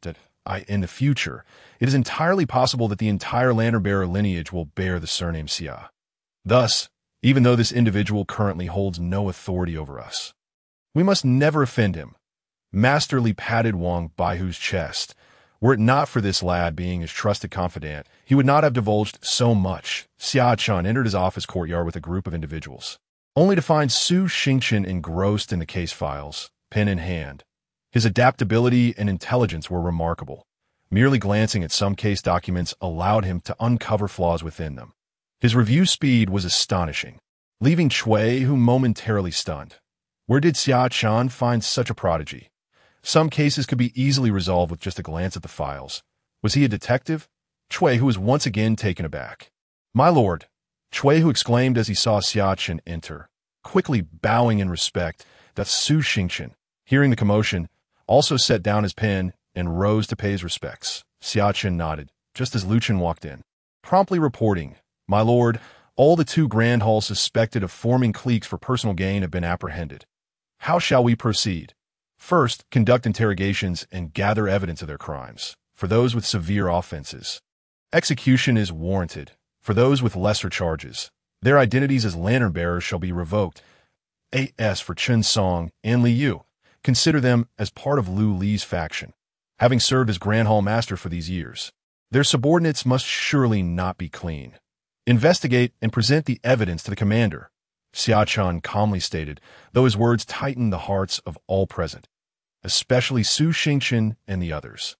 In the future, it is entirely possible that the entire Lantern Bearer lineage will bear the surname Xia. Thus, even though this individual currently holds no authority over us, we must never offend him." Master Li patted Wang Baihu's chest. Were it not for this lad being his trusted confidant, he would not have divulged so much. Xia Chen entered his office courtyard with a group of individuals, only to find Su Xingchen engrossed in the case files, pen in hand. His adaptability and intelligence were remarkable. Merely glancing at some case documents allowed him to uncover flaws within them. His review speed was astonishing, leaving Cui, who momentarily stunned. Where did Xia Chen find such a prodigy? Some cases could be easily resolved with just a glance at the files. Was he a detective? Cui, who was once again taken aback. "My lord," Cui, who exclaimed as he saw Xia Chen enter, quickly bowing in respect. That Su Xingchen, hearing the commotion, also set down his pen and rose to pay his respects. Xia Chen nodded, just as Lu Chen walked in, promptly reporting, "My lord, all the 2 Grand Halls suspected of forming cliques for personal gain have been apprehended. How shall we proceed?" First, conduct interrogations and gather evidence of their crimes, for those with severe offenses. Execution is warranted, for those with lesser charges. Their identities as lantern-bearers shall be revoked. As for Chen Song and Li Yu, consider them as part of Lu Li's faction, having served as Grand Hall Master for these years. Their subordinates must surely not be clean. Investigate and present the evidence to the commander, Xia Chen calmly stated, though his words tightened the hearts of all present, especially Su Xingchen and the others,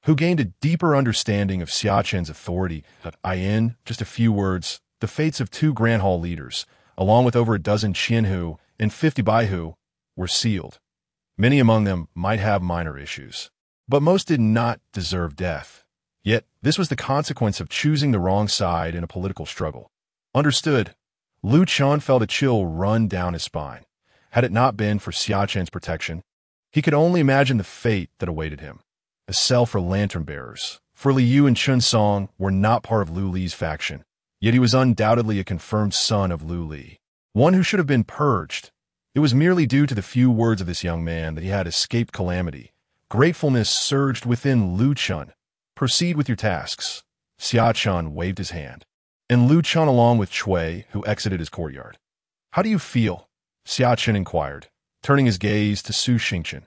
who gained a deeper understanding of Xia Chen's authority. In just a few words, the fates of 2 Grand Hall leaders, along with over a dozen Qianhu and 50 Baihu, were sealed. Many among them might have minor issues, but most did not deserve death. Yet, this was the consequence of choosing the wrong side in a political struggle. Understood? Lu Chun felt a chill run down his spine. Had it not been for Xia Chen's protection, he could only imagine the fate that awaited him. A cell for lantern-bearers. For Li Yu and Chen Song were not part of Lu Li's faction, yet he was undoubtedly a confirmed son of Lu Li, one who should have been purged. It was merely due to the few words of this young man that he had escaped calamity. Gratefulness surged within Lu Chun. Proceed with your tasks. Xia Chen waved his hand, and Lu Chun along with Chui, who exited his courtyard. How do you feel? Xia Chen inquired, turning his gaze to Su Xingchen.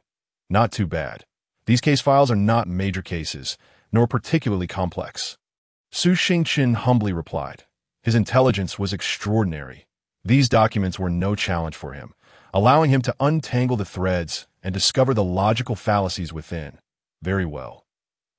Not too bad. These case files are not major cases, nor particularly complex. Su Xingchen humbly replied. His intelligence was extraordinary. These documents were no challenge for him, allowing him to untangle the threads and discover the logical fallacies within. Very well.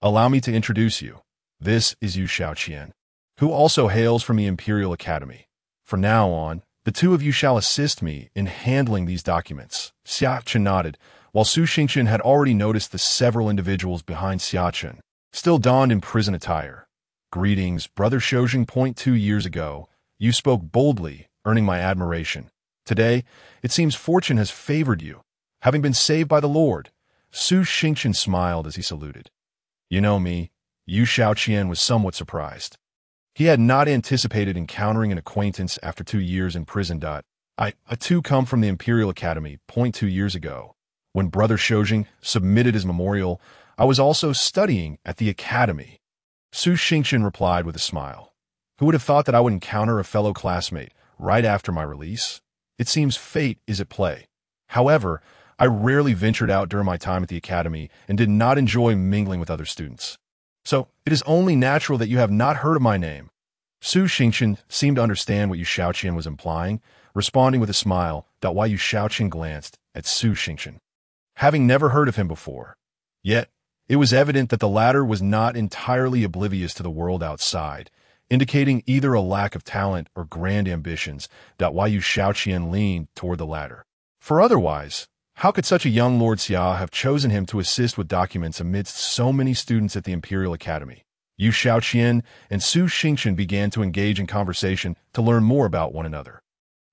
Allow me to introduce you. This is Yu Shaoqian, who also hails from the Imperial Academy. From now on, the 2 of you shall assist me in handling these documents. Xia Chen nodded, while Su Xingchen had already noticed the several individuals behind Xia Chen, still donned in prison attire. Greetings, Brother Shoujing. 2 years ago, you spoke boldly, earning my admiration. Today, it seems fortune has favored you, having been saved by the Lord. Su Xingchen smiled as he saluted. You know me, Yu Shaoqian was somewhat surprised. He had not anticipated encountering an acquaintance after 2 years in prison. I too come from the Imperial Academy. 2 years ago, when Brother Shoujing submitted his memorial, I was also studying at the Academy. Su Xingchen replied with a smile. Who would have thought that I would encounter a fellow classmate right after my release? It seems fate is at play. However, I rarely ventured out during my time at the Academy and did not enjoy mingling with other students. So, it is only natural that you have not heard of my name. Su Xingchen seemed to understand what Yu Shaoqian was implying, responding with a smile that while Yu Shaoqian glanced at Su Xingchen, having never heard of him before. Yet, it was evident that the latter was not entirely oblivious to the world outside, indicating either a lack of talent or grand ambitions that while Yu Shaoqian leaned toward the latter. For otherwise, how could such a young Lord Xia have chosen him to assist with documents amidst so many students at the Imperial Academy? Yu Shaoqian and Su Xingchen began to engage in conversation to learn more about one another.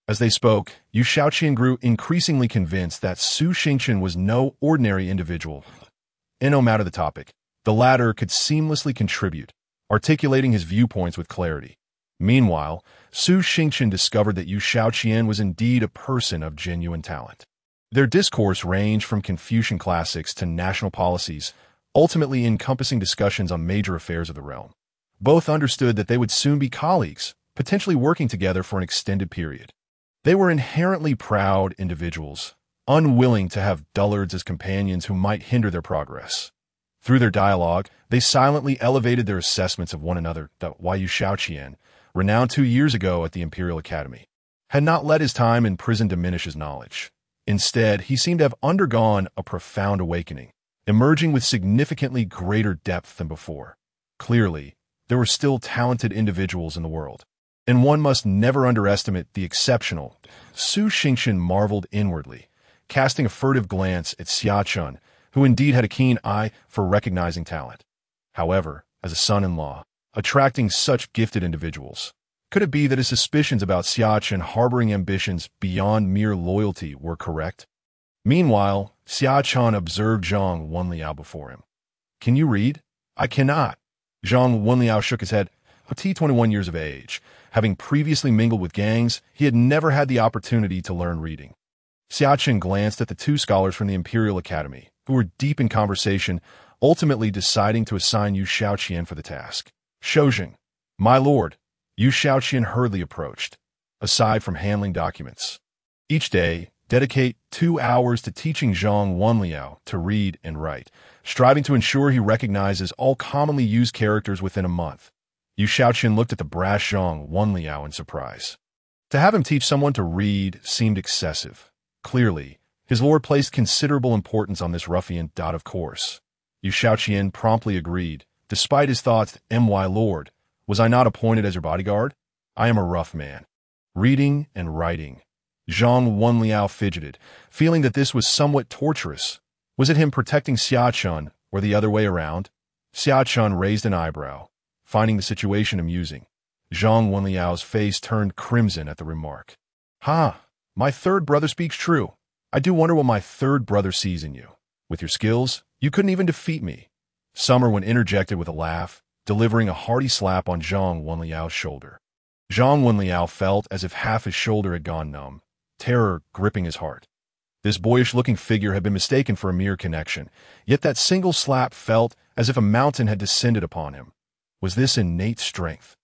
As they spoke, Yu Shaoqian grew increasingly convinced that Su Xingchen was no ordinary individual. And no matter the topic, the latter could seamlessly contribute, articulating his viewpoints with clarity. Meanwhile, Su Xingchen discovered that Yu Shaoqian was indeed a person of genuine talent. Their discourse ranged from Confucian classics to national policies, ultimately encompassing discussions on major affairs of the realm. Both understood that they would soon be colleagues, potentially working together for an extended period. They were inherently proud individuals, unwilling to have dullards as companions who might hinder their progress. Through their dialogue, they silently elevated their assessments of one another that Yu Shaoqian, renowned 2 years ago at the Imperial Academy, had not let his time in prison diminish his knowledge. Instead, he seemed to have undergone a profound awakening, emerging with significantly greater depth than before. Clearly, there were still talented individuals in the world, and one must never underestimate the exceptional. Su Xingchen marveled inwardly, casting a furtive glance at Xia Chen, who indeed had a keen eye for recognizing talent. However, as a son-in-law, attracting such gifted individuals, could it be that his suspicions about Xia Chen harboring ambitions beyond mere loyalty were correct? Meanwhile, Xia Chen observed Zhang Wenliao before him. Can you read? I cannot. Zhang Wenliao shook his head. 21 years of age. Having previously mingled with gangs, he had never had the opportunity to learn reading. Xia Chen glanced at the two scholars from the Imperial Academy, who were deep in conversation, ultimately deciding to assign Yu Shaoqian for the task. Shoujing, my lord, Yu Shaoqian hurriedly approached. Aside from handling documents, each day, dedicate 2 hours to teaching Zhang Wenliao to read and write, striving to ensure he recognizes all commonly used characters within a month. Yu Shaoqian looked at the brash Zhang Wenliao in surprise. To have him teach someone to read seemed excessive. Clearly, his lord placed considerable importance on this ruffian. Of course. Yu Shaoqian promptly agreed, despite his thoughts, "My lord, was I not appointed as your bodyguard? I am a rough man." Reading and writing. Zhang Wenliao fidgeted, feeling that this was somewhat torturous. Was it him protecting Xia Chen, or the other way around? Xia Chen raised an eyebrow, finding the situation amusing. Zhang Wenliao's face turned crimson at the remark. My third brother speaks true. I do wonder what my third brother sees in you. With your skills, you couldn't even defeat me. Summerwen interjected with a laugh, delivering a hearty slap on Zhang Wenliao's shoulder. Zhang Wenliao felt as if half his shoulder had gone numb, terror gripping his heart. This boyish-looking figure had been mistaken for a mere connection, yet that single slap felt as if a mountain had descended upon him. Was this innate strength?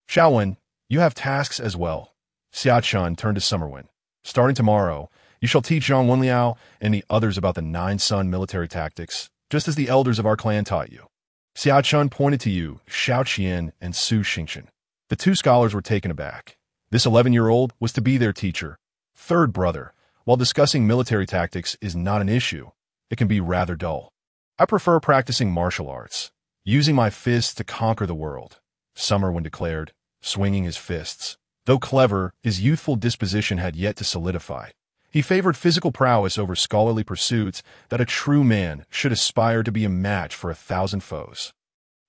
Xiaowen, you have tasks as well. Xia Chen turned to Summerwen. Starting tomorrow, you shall teach Zhang Wenliao and the others about the 9-sun military tactics, just as the elders of our clan taught you. Xia Chen pointed to you, Shaoqian and Su Xingqian. The two scholars were taken aback. This 11-year-old was to be their teacher. Third brother, while discussing military tactics is not an issue, it can be rather dull. I prefer practicing martial arts, using my fists to conquer the world, Summerwen declared, swinging his fists. Though clever, his youthful disposition had yet to solidify. He favored physical prowess over scholarly pursuits that a true man should aspire to be a match for 1,000 foes.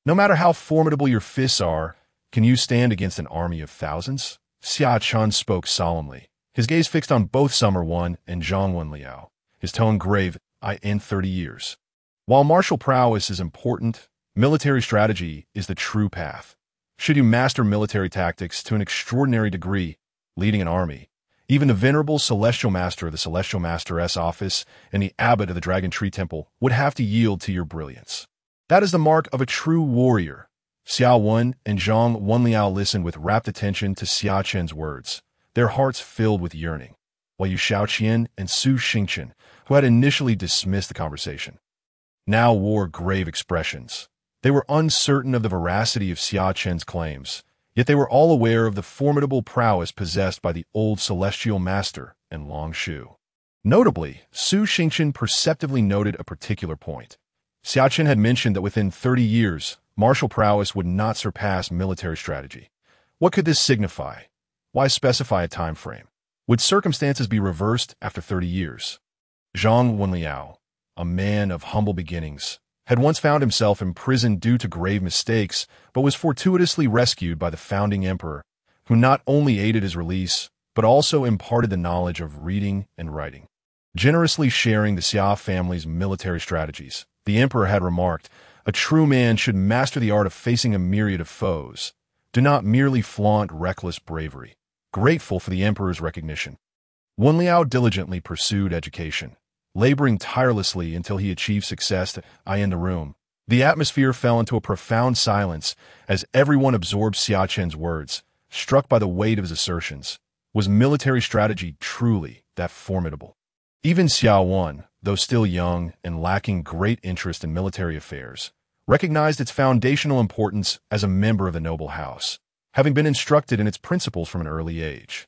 No matter how formidable your fists are, can you stand against an army of thousands? Xia Chen spoke solemnly, his gaze fixed on both Summerwen and Zhang Wenliao, his tone grave. In 30 years. While martial prowess is important, military strategy is the true path. Should you master military tactics to an extraordinary degree, leading an army, even the venerable Celestial Master of the Celestial Master's office and the Abbot of the Dragon Tree Temple would have to yield to your brilliance. That is the mark of a true warrior. Xiao Wen and Zhang Wenliao listened with rapt attention to Xia Chen's words, their hearts filled with yearning, while Yu Shaoqian and Su Xingqian, who had initially dismissed the conversation, now wore grave expressions. They were uncertain of the veracity of Xia Chen's claims, yet they were all aware of the formidable prowess possessed by the old Celestial Master and Long Shu. Notably, Su Xingqian perceptively noted a particular point. Xia Chen had mentioned that within 30 years, martial prowess would not surpass military strategy. What could this signify? Why specify a time frame? Would circumstances be reversed after 30 years? Zhang Wenliao, a man of humble beginnings, had once found himself imprisoned due to grave mistakes, but was fortuitously rescued by the founding emperor, who not only aided his release, but also imparted the knowledge of reading and writing. Generously sharing the Xia family's military strategies, the emperor had remarked, "A true man should master the art of facing a myriad of foes. Do not merely flaunt reckless bravery." Grateful for the emperor's recognition, Wenliao diligently pursued education, laboring tirelessly until he achieved success. In the room, the atmosphere fell into a profound silence as everyone absorbed Xia Chen's words, struck by the weight of his assertions. Was military strategy truly that formidable? Even Xiao Wen, though still young and lacking great interest in military affairs, recognized its foundational importance as a member of the noble house, having been instructed in its principles from an early age.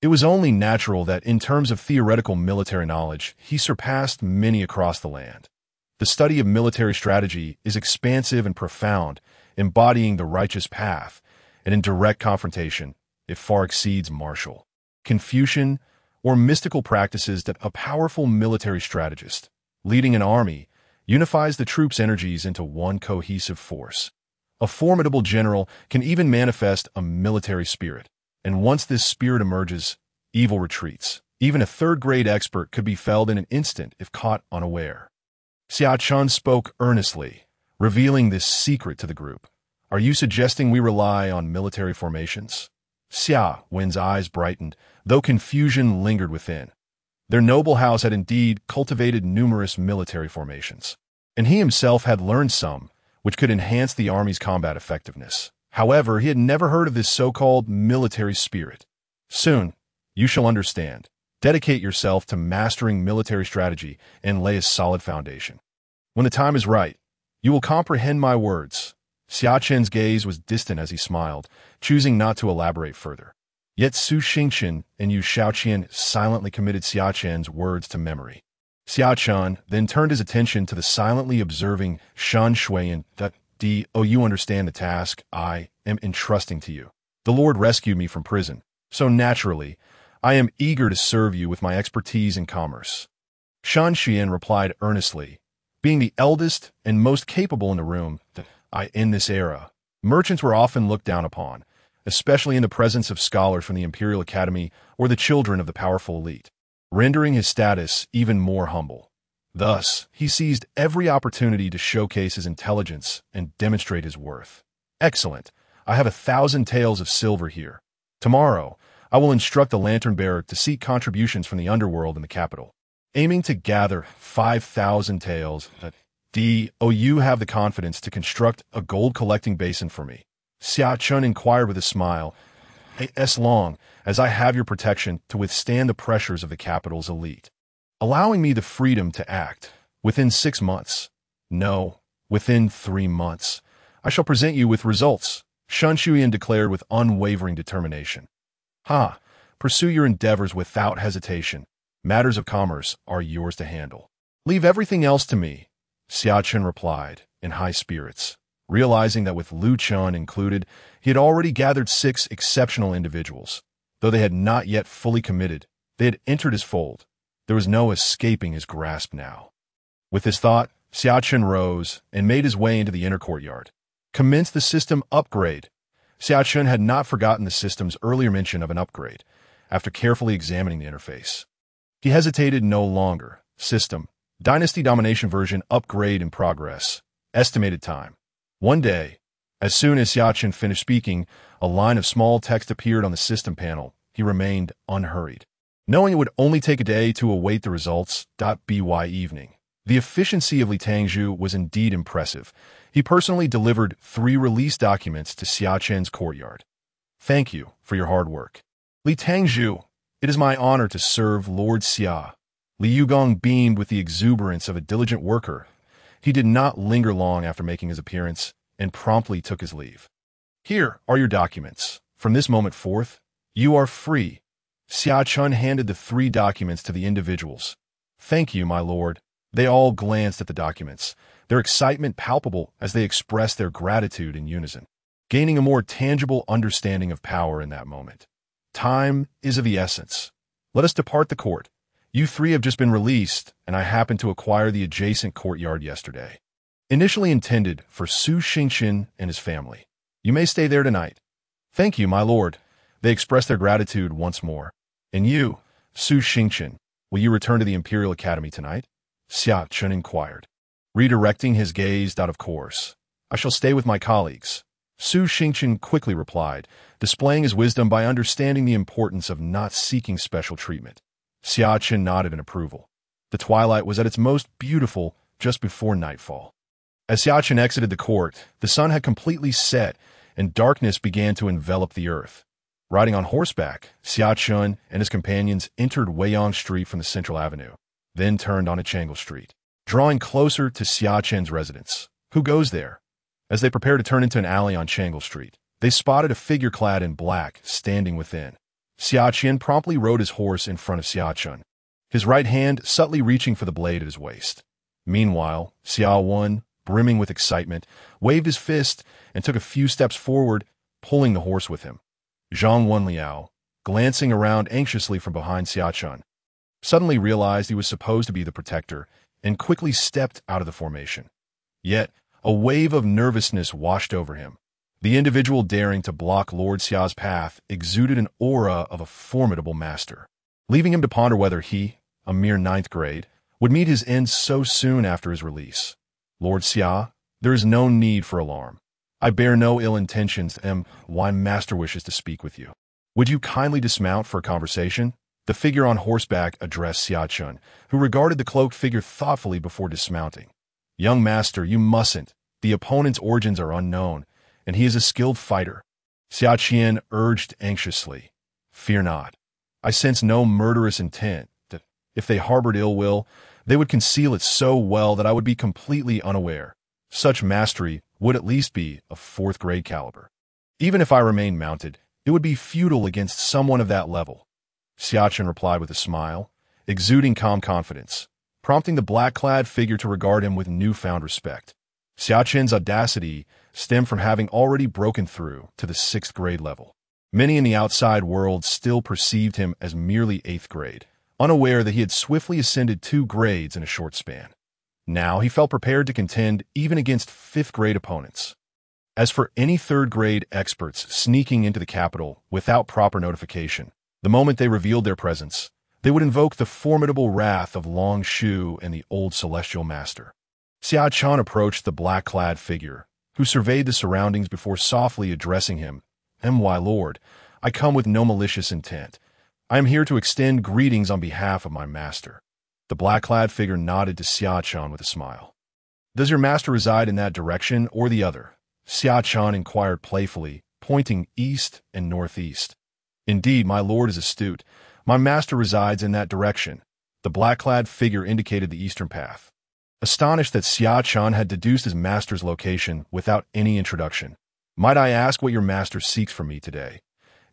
It was only natural that in terms of theoretical military knowledge, he surpassed many across the land. The study of military strategy is expansive and profound, embodying the righteous path, and in direct confrontation, it far exceeds martial, Confucian, or mystical practices that a powerful military strategist, leading an army, unifies the troops' energies into one cohesive force. A formidable general can even manifest a military spirit, and once this spirit emerges, evil retreats. Even a third-grade expert could be felled in an instant if caught unaware. Xia Chen spoke earnestly, revealing this secret to the group. Are you suggesting we rely on military formations? Xia Wen's eyes brightened, though confusion lingered within. Their noble house had indeed cultivated numerous military formations, and he himself had learned some, which could enhance the army's combat effectiveness. However, he had never heard of this so-called military spirit. Soon, you shall understand. Dedicate yourself to mastering military strategy and lay a solid foundation. When the time is right, you will comprehend my words. Xia Chen's gaze was distant as he smiled, choosing not to elaborate further. Yet Su Xingchen and Yu Shaoqian silently committed Xia Chen's words to memory. Xia Chen then turned his attention to the silently observing Shan Shuiyan. "Oh, you understand the task I am entrusting to you. The Lord rescued me from prison, so naturally, I am eager to serve you with my expertise in commerce." Shan Shuiyan replied earnestly, being the eldest and most capable in the room. In this era, merchants were often looked down upon, especially in the presence of scholars from the Imperial Academy or the children of the powerful elite, rendering his status even more humble. Thus, he seized every opportunity to showcase his intelligence and demonstrate his worth. "Excellent. I have 1,000 taels of silver here. Tomorrow, I will instruct the lantern bearer to seek contributions from the underworld in the capital, aiming to gather 5,000 taels. You have the confidence to construct a gold collecting basin for me?" Xia Chen inquired with a smile. "As long as I have your protection to withstand the pressures of the capital's elite, allowing me the freedom to act within 6 months. No, within 3 months. I shall present you with results," Shan Shuiyan declared with unwavering determination. Pursue your endeavors without hesitation. Matters of commerce are yours to handle. Leave everything else to me, Xia Chen replied, in high spirits. Realizing that with Lu Chun included, he had already gathered 6 exceptional individuals. Though they had not yet fully committed, they had entered his fold. There was no escaping his grasp now. With this thought, Xia Chen rose and made his way into the inner courtyard. Commence the system upgrade. Xia Chen had not forgotten the system's earlier mention of an upgrade, after carefully examining the interface. He hesitated no longer. System, Dynasty Domination version upgrade in progress. Estimated time. 1 day. As soon as Xia Chen finished speaking, a line of small text appeared on the system panel. He remained unhurried, knowing it would only take a day to await the results. By evening, the efficiency of Li Tangzhu was indeed impressive. He personally delivered 3 release documents to Xia Chen's courtyard. "Thank you for your hard work, Li Tangzhu. It is my honor to serve Lord Xia." Li Yugong beamed with the exuberance of a diligent worker. He did not linger long after making his appearance and promptly took his leave. "Here are your documents. From this moment forth, you are free." Xia Chen handed the 3 documents to the individuals. "Thank you, my lord." They all glanced at the documents, their excitement palpable as they expressed their gratitude in unison, gaining a more tangible understanding of power in that moment. "Time is of the essence. Let us depart the court. You 3 have just been released, and I happened to acquire the adjacent courtyard yesterday. Initially intended for Su Xingchen and his family. You may stay there tonight." "Thank you, my lord." They expressed their gratitude once more. "And you, Su Xingchen, will you return to the Imperial Academy tonight?" Xia Chen inquired, redirecting his gaze. "Of course. I shall stay with my colleagues." Su Xingchen quickly replied, displaying his wisdom by understanding the importance of not seeking special treatment. Xia Chen nodded in approval. The twilight was at its most beautiful just before nightfall. As Xia Chen exited the court, the sun had completely set, and darkness began to envelop the earth. Riding on horseback, Xia Chen and his companions entered Weiyang Street from the central avenue, then turned onto Changle Street, drawing closer to Xia Chen's residence. "Who goes there?" As they prepared to turn into an alley on Changle Street, they spotted a figure clad in black standing within. Xia Chen promptly rode his horse in front of Xia Chen, his right hand subtly reaching for the blade at his waist. Meanwhile, Xiao Wen, brimming with excitement, waved his fist and took a few steps forward, pulling the horse with him. Zhang Wenliao, glancing around anxiously from behind Xia Chen, suddenly realized he was supposed to be the protector and quickly stepped out of the formation. Yet, a wave of nervousness washed over him. The individual daring to block Lord Xia's path exuded an aura of a formidable master, leaving him to ponder whether he, a mere 9th grade, would meet his end so soon after his release. "Lord Xia, there is no need for alarm. I bear no ill intentions, and my master wishes to speak with you. Would you kindly dismount for a conversation?" The figure on horseback addressed Xia Chen, who regarded the cloaked figure thoughtfully before dismounting. "Young master, you mustn't. The opponent's origins are unknown, and he is a skilled fighter." Xia Chen urged anxiously. "Fear not. I sense no murderous intent. If they harbored ill will, they would conceal it so well that I would be completely unaware. Such mastery would at least be of fourth-grade caliber. Even if I remained mounted, it would be futile against someone of that level." Xia Chen replied with a smile, exuding calm confidence, prompting the black-clad figure to regard him with newfound respect. Xia Chen's audacity stemmed from having already broken through to the 6th grade level. Many in the outside world still perceived him as merely 8th grade, unaware that he had swiftly ascended 2 grades in a short span. Now he felt prepared to contend even against 5th-grade opponents. As for any 3rd-grade experts sneaking into the capital without proper notification, the moment they revealed their presence, they would invoke the formidable wrath of Long Shu and the old celestial master. Xia Chen approached the black-clad figure, who surveyed the surroundings before softly addressing him. "My lord, I come with no malicious intent. I am here to extend greetings on behalf of my master." The black-clad figure nodded to Xia Chen with a smile. "Does your master reside in that direction or the other?" Xia Chen inquired playfully, pointing east and northeast. "Indeed, my lord is astute. My master resides in that direction." The black-clad figure indicated the eastern path. Astonished that Xia Chen had deduced his master's location without any introduction, "Might I ask what your master seeks from me today?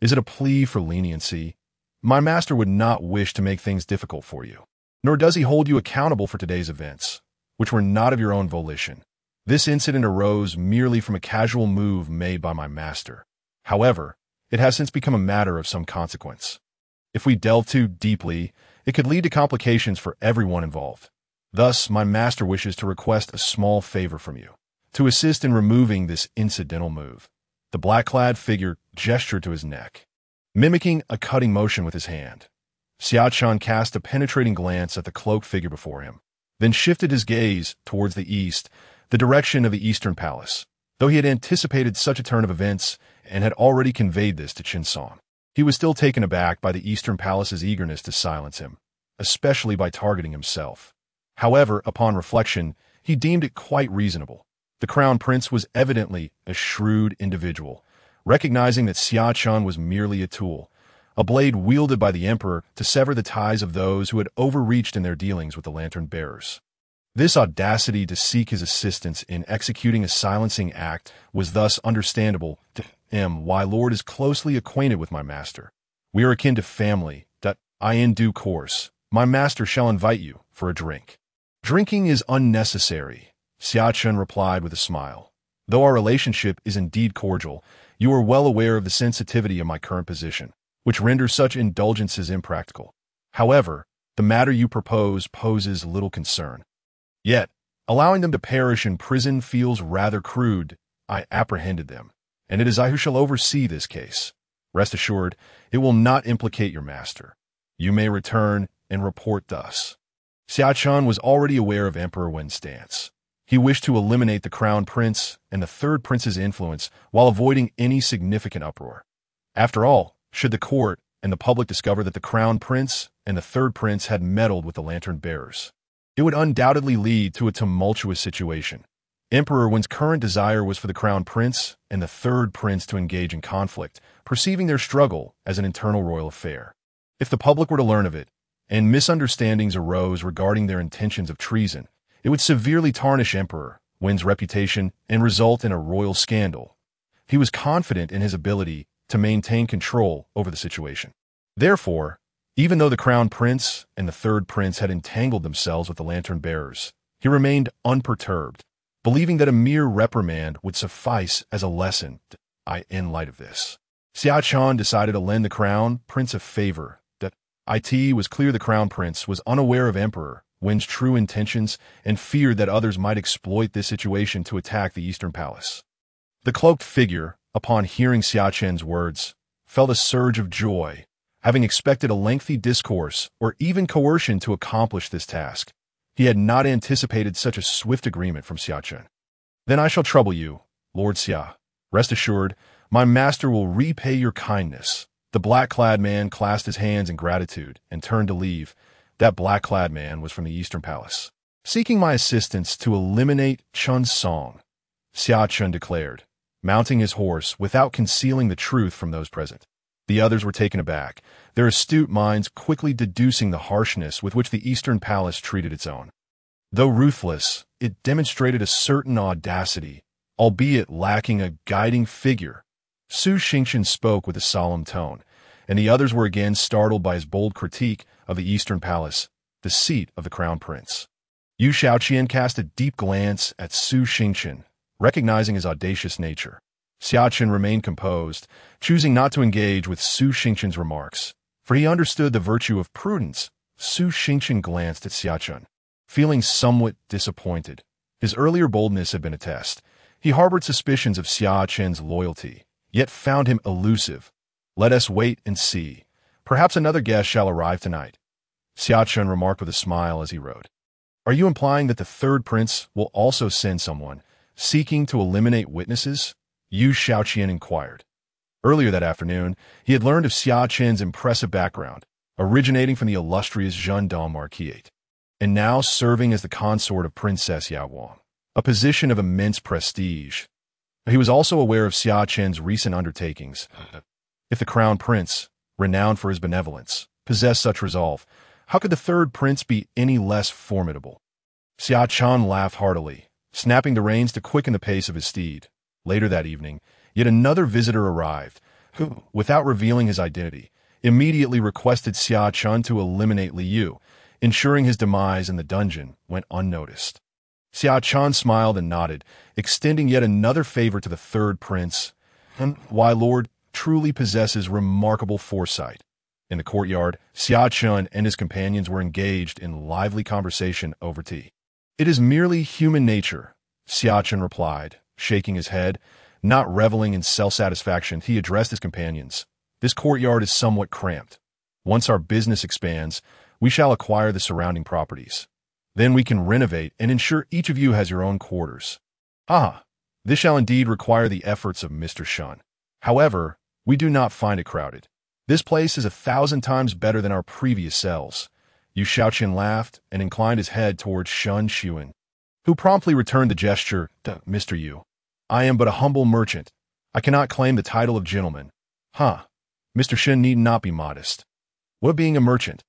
Is it a plea for leniency? My master would not wish to make things difficult for you. Nor does he hold you accountable for today's events, which were not of your own volition. This incident arose merely from a casual move made by my master. However, it has since become a matter of some consequence. If we delve too deeply, it could lead to complications for everyone involved. Thus, my master wishes to request a small favor from you, to assist in removing this incidental move." The black-clad figure gestured to his neck, mimicking a cutting motion with his hand. Xia Chen cast a penetrating glance at the cloaked figure before him, then shifted his gaze towards the east, the direction of the Eastern Palace, though he had anticipated such a turn of events and had already conveyed this to Qin Song. He was still taken aback by the Eastern Palace's eagerness to silence him, especially by targeting himself. However, upon reflection, he deemed it quite reasonable. The Crown Prince was evidently a shrewd individual, recognizing that Xia Chen was merely a tool, a blade wielded by the Emperor to sever the ties of those who had overreached in their dealings with the lantern-bearers. This audacity to seek his assistance in executing a silencing act was thus understandable to him. "Why, Lord is closely acquainted with my master. We are akin to family. In due course, my master shall invite you for a drink." "Drinking is unnecessary," Xia Chen replied with a smile. "Though our relationship is indeed cordial, you are well aware of the sensitivity of my current position, which renders such indulgences impractical. However, the matter you propose poses little concern. Yet, allowing them to perish in prison feels rather crude. I apprehended them, and it is I who shall oversee this case. Rest assured, it will not implicate your master. You may return and report thus." Xia Chen was already aware of Emperor Wen's stance. He wished to eliminate the Crown Prince and the 3rd Prince's influence while avoiding any significant uproar. After all, should the court and the public discover that the Crown Prince and the 3rd Prince had meddled with the lantern-bearers, it would undoubtedly lead to a tumultuous situation. Emperor Wen's current desire was for the Crown Prince and the 3rd Prince to engage in conflict, perceiving their struggle as an internal royal affair. If the public were to learn of it, and misunderstandings arose regarding their intentions of treason, it would severely tarnish Emperor Wen's reputation and result in a royal scandal. He was confident in his ability to maintain control over the situation. Therefore, even though the Crown Prince and the 3rd Prince had entangled themselves with the lantern-bearers, he remained unperturbed, believing that a mere reprimand would suffice as a lesson. In light of this, Xia Chen decided to lend the Crown Prince a favor. It was clear the Crown Prince was unaware of Emperor Wen's true intentions and feared that others might exploit this situation to attack the Eastern Palace. The cloaked figure, upon hearing Xia Chen's words, felt a surge of joy, having expected a lengthy discourse or even coercion to accomplish this task. He had not anticipated such a swift agreement from Xia Chen. "Then I shall trouble you, Lord Xia. Rest assured, my master will repay your kindness. The black-clad man clasped his hands in gratitude and turned to leave. That black-clad man was from the Eastern Palace. Seeking my assistance to eliminate Chun's song, Xia Chen declared, mounting his horse without concealing the truth from those present. The others were taken aback, their astute minds quickly deducing the harshness with which the Eastern Palace treated its own. Though ruthless, it demonstrated a certain audacity, albeit lacking a guiding figure. Su Xingchen spoke with a solemn tone, and the others were again startled by his bold critique of the Eastern Palace, the seat of the Crown Prince. Yu Shaoqian cast a deep glance at Su Xingchen, recognizing his audacious nature. Xia Chen remained composed, choosing not to engage with Su Xingchen's remarks, for he understood the virtue of prudence. Su Xingchen glanced at Xia Chen, feeling somewhat disappointed. His earlier boldness had been a test. He harbored suspicions of Xia Chen's loyalty, yet found him elusive. Let us wait and see. Perhaps another guest shall arrive tonight, Xia Chen remarked with a smile as he rode. Are you implying that the third prince will also send someone, seeking to eliminate witnesses? Yu Shaoqian inquired. Earlier that afternoon, he had learned of Xia Chen's impressive background, originating from the illustrious Zhendong Marquisate, and now serving as the consort of Princess Yao, a position of immense prestige. He was also aware of Xia Chen's recent undertakings. If the crown prince, renowned for his benevolence, possessed such resolve, how could the third prince be any less formidable? Xia Chen laughed heartily, snapping the reins to quicken the pace of his steed. Later that evening, yet another visitor arrived, who, without revealing his identity, immediately requested Xia Chen to eliminate Li Yu, ensuring his demise in the dungeon went unnoticed. Xia Chen smiled and nodded, extending yet another favor to the third prince. Why, Lord truly possesses remarkable foresight. In the courtyard, Xia Chen and his companions were engaged in lively conversation over tea. It is merely human nature, Xia Chen replied, shaking his head. Not reveling in self-satisfaction, he addressed his companions. This courtyard is somewhat cramped. Once our business expands, we shall acquire the surrounding properties. Then we can renovate and ensure each of you has your own quarters. This shall indeed require the efforts of Mr. Shun. However, we do not find it crowded. This place is 1,000 times better than our previous cells. Yu Shaoqian laughed and inclined his head towards Shun Xuan, who promptly returned the gesture. Mr. Yu, I am but a humble merchant. I cannot claim the title of gentleman. Mr. Shen need not be modest. What being a merchant?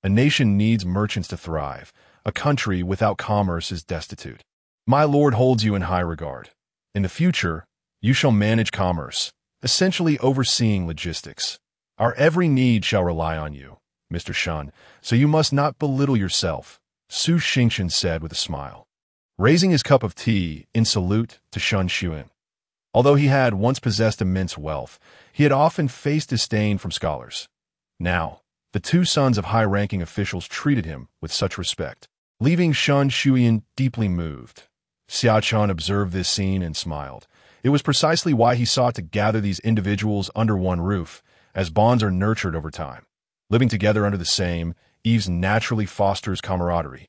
A nation needs merchants to thrive. A country without commerce is destitute. My lord holds you in high regard. In the future, you shall manage commerce, essentially overseeing logistics. Our every need shall rely on you, Mr. Shun, so you must not belittle yourself, Su Xingchen said with a smile, raising his cup of tea in salute to Shun Xuan. Although he had once possessed immense wealth, he had often faced disdain from scholars. Now, the two sons of high-ranking officials treated him with such respect, leaving Shun Xuan deeply moved. Xia Chen observed this scene and smiled. It was precisely why he sought to gather these individuals under one roof, as bonds are nurtured over time. Living together under the same eaves naturally fosters camaraderie.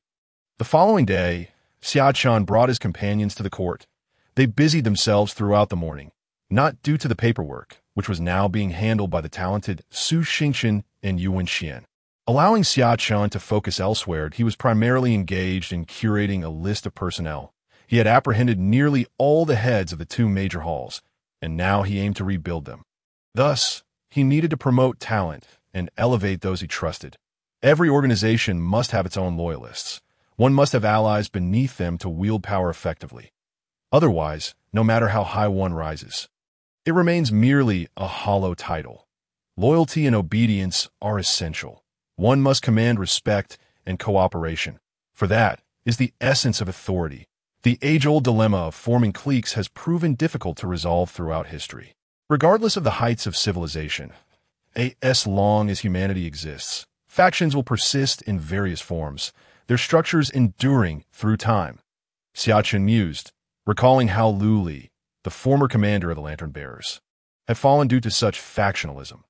The following day, Xia Chen brought his companions to the court. They busied themselves throughout the morning, not due to the paperwork, which was now being handled by the talented Su Xingchen and Yuan Xian. Allowing Xia Chen to focus elsewhere, he was primarily engaged in curating a list of personnel. He had apprehended nearly all the heads of the two major halls, and now he aimed to rebuild them. Thus, he needed to promote talent and elevate those he trusted. Every organization must have its own loyalists. One must have allies beneath them to wield power effectively. Otherwise, no matter how high one rises, it remains merely a hollow title. Loyalty and obedience are essential. One must command respect and cooperation, for that is the essence of authority. The age-old dilemma of forming cliques has proven difficult to resolve throughout history. Regardless of the heights of civilization, as long as humanity exists, factions will persist in various forms, their structures enduring through time. Xia Chen mused, recalling how Lu Li, the former commander of the Lantern Bearers, had fallen due to such factionalism.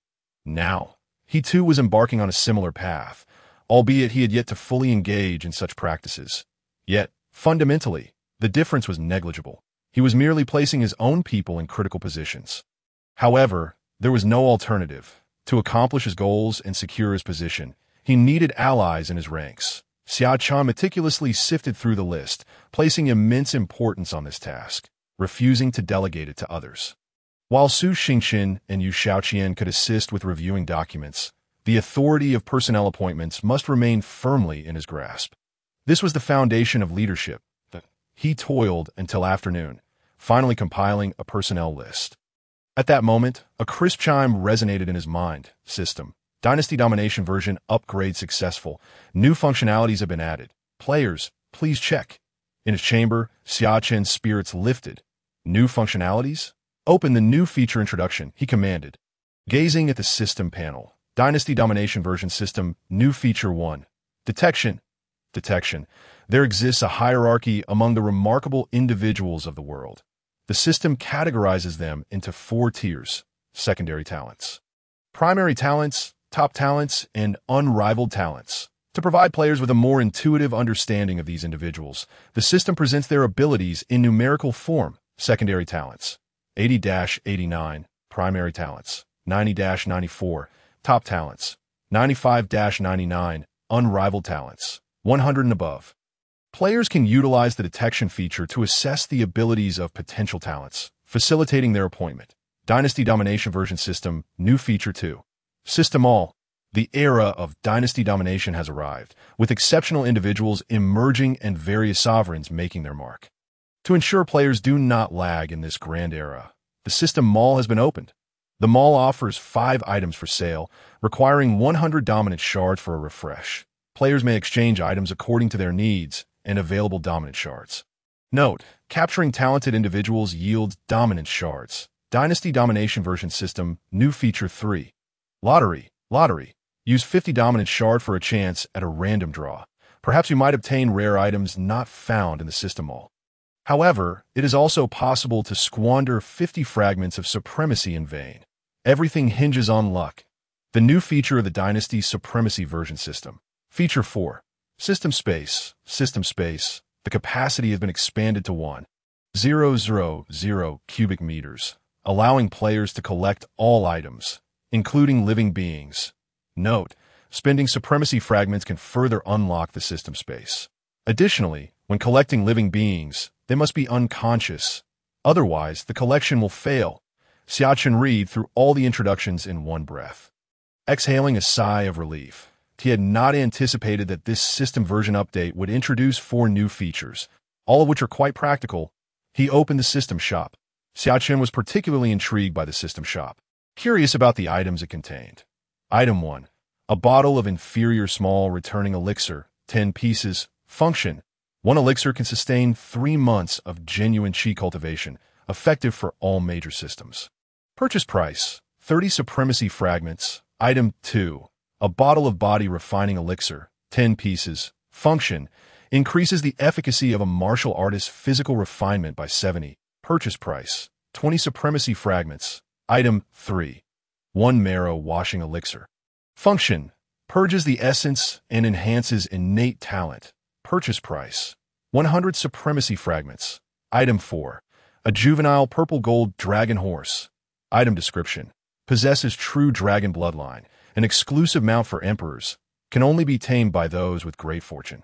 Now, he too was embarking on a similar path, albeit he had yet to fully engage in such practices. Yet, fundamentally, the difference was negligible. He was merely placing his own people in critical positions. However, there was no alternative. To accomplish his goals and secure his position, he needed allies in his ranks. Xia Chen meticulously sifted through the list, placing immense importance on this task, refusing to delegate it to others. While Su Xingqian and Yu Shaoqian could assist with reviewing documents, the authority of personnel appointments must remain firmly in his grasp. This was the foundation of leadership. He toiled until afternoon, finally compiling a personnel list. At that moment, a crisp chime resonated in his mind. System. Dynasty Domination version upgrade successful. New functionalities have been added. Players, please check. In his chamber, Xia Chen's spirits lifted. New functionalities? Open the new feature introduction, he commanded. Gazing at the system panel. Dynasty Domination version system, new feature 1. Detection. Detection. There exists a hierarchy among the remarkable individuals of the world. The system categorizes them into 4 tiers: secondary talents, primary talents, top talents, and unrivaled talents. To provide players with a more intuitive understanding of these individuals, the system presents their abilities in numerical form. Secondary talents: 80-89, primary talents: 90-94, top talents: 95-99, unrivaled talents: 100 and above. Players can utilize the detection feature to assess the abilities of potential talents, facilitating their appointment. Dynasty Domination version system, new feature 2. System all. The era of dynasty domination has arrived, with exceptional individuals emerging and various sovereigns making their mark. To ensure players do not lag in this grand era, the system mall has been opened. The mall offers 5 items for sale, requiring 100 dominant shards for a refresh. Players may exchange items according to their needs and available dominant shards. Note, capturing talented individuals yields dominant shards. Dynasty Domination version system, new feature 3. Lottery. Lottery. Use 50 dominant shard for a chance at a random draw. Perhaps you might obtain rare items not found in the system mall. However, it is also possible to squander 50 fragments of supremacy in vain. Everything hinges on luck. The new feature of the Dynasty Supremacy version system. Feature 4. System space. System space. The capacity has been expanded to 1,000 cubic meters, allowing players to collect all items, including living beings. Note, spending supremacy fragments can further unlock the system space. Additionally, when collecting living beings, they must be unconscious. Otherwise, the collection will fail. Xia Chen read through all the introductions in one breath, exhaling a sigh of relief. He had not anticipated that this system version update would introduce 4 new features, all of which are quite practical. He opened the system shop. Xia Chen was particularly intrigued by the system shop, curious about the items it contained. Item 1. A bottle of inferior small returning elixir, 10 pieces. Function. 1 elixir can sustain 3 months of genuine qi cultivation, effective for all major systems. Purchase price. 30 supremacy fragments. Item 2. A bottle of body refining elixir, 10 pieces. Function. Increases the efficacy of a martial artist's physical refinement by 70. Purchase price. 20 supremacy fragments. Item 3. 1 marrow washing elixir. Function. Purges the essence and enhances innate talent. Purchase price. 100 supremacy fragments. Item 4. A juvenile purple gold dragon horse. Item description. Possesses true dragon bloodline. An exclusive mount for emperors. Can only be tamed by those with great fortune.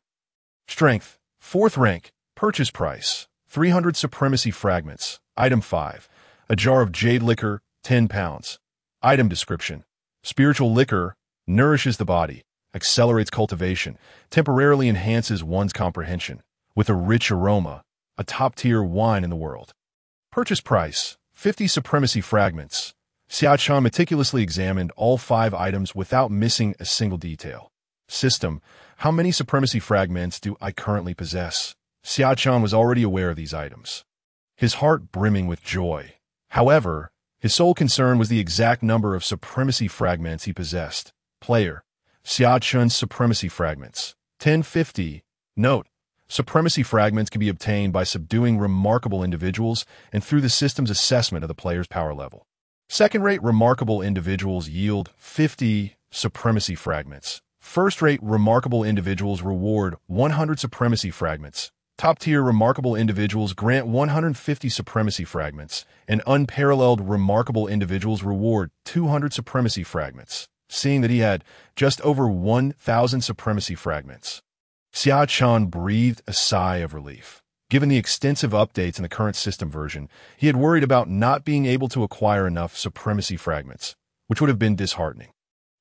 Strength. 4th rank. Purchase price. 300 supremacy fragments. Item 5. A jar of jade liquor, 10 pounds. Item description. Spiritual liquor. Nourishes the body. Accelerates cultivation. Temporarily enhances one's comprehension. With a rich aroma. A top-tier wine in the world. Purchase price. 50 supremacy fragments. Xia Chen meticulously examined all 5 items without missing a single detail. System. How many supremacy fragments do I currently possess? Xia Chen was already aware of these items, his heart brimming with joy. However, his sole concern was the exact number of supremacy fragments he possessed. Player. Xia Chen's supremacy fragments. 1050. Note. Supremacy fragments can be obtained by subduing remarkable individuals and through the system's assessment of the player's power level. Second-rate remarkable individuals yield 50 supremacy fragments. First-rate remarkable individuals reward 100 supremacy fragments. Top-tier remarkable individuals grant 150 supremacy fragments, and unparalleled remarkable individuals reward 200 supremacy fragments, seeing that he had just over 1,000 supremacy fragments. Xia Chen breathed a sigh of relief. Given the extensive updates in the current system version, he had worried about not being able to acquire enough supremacy fragments, which would have been disheartening.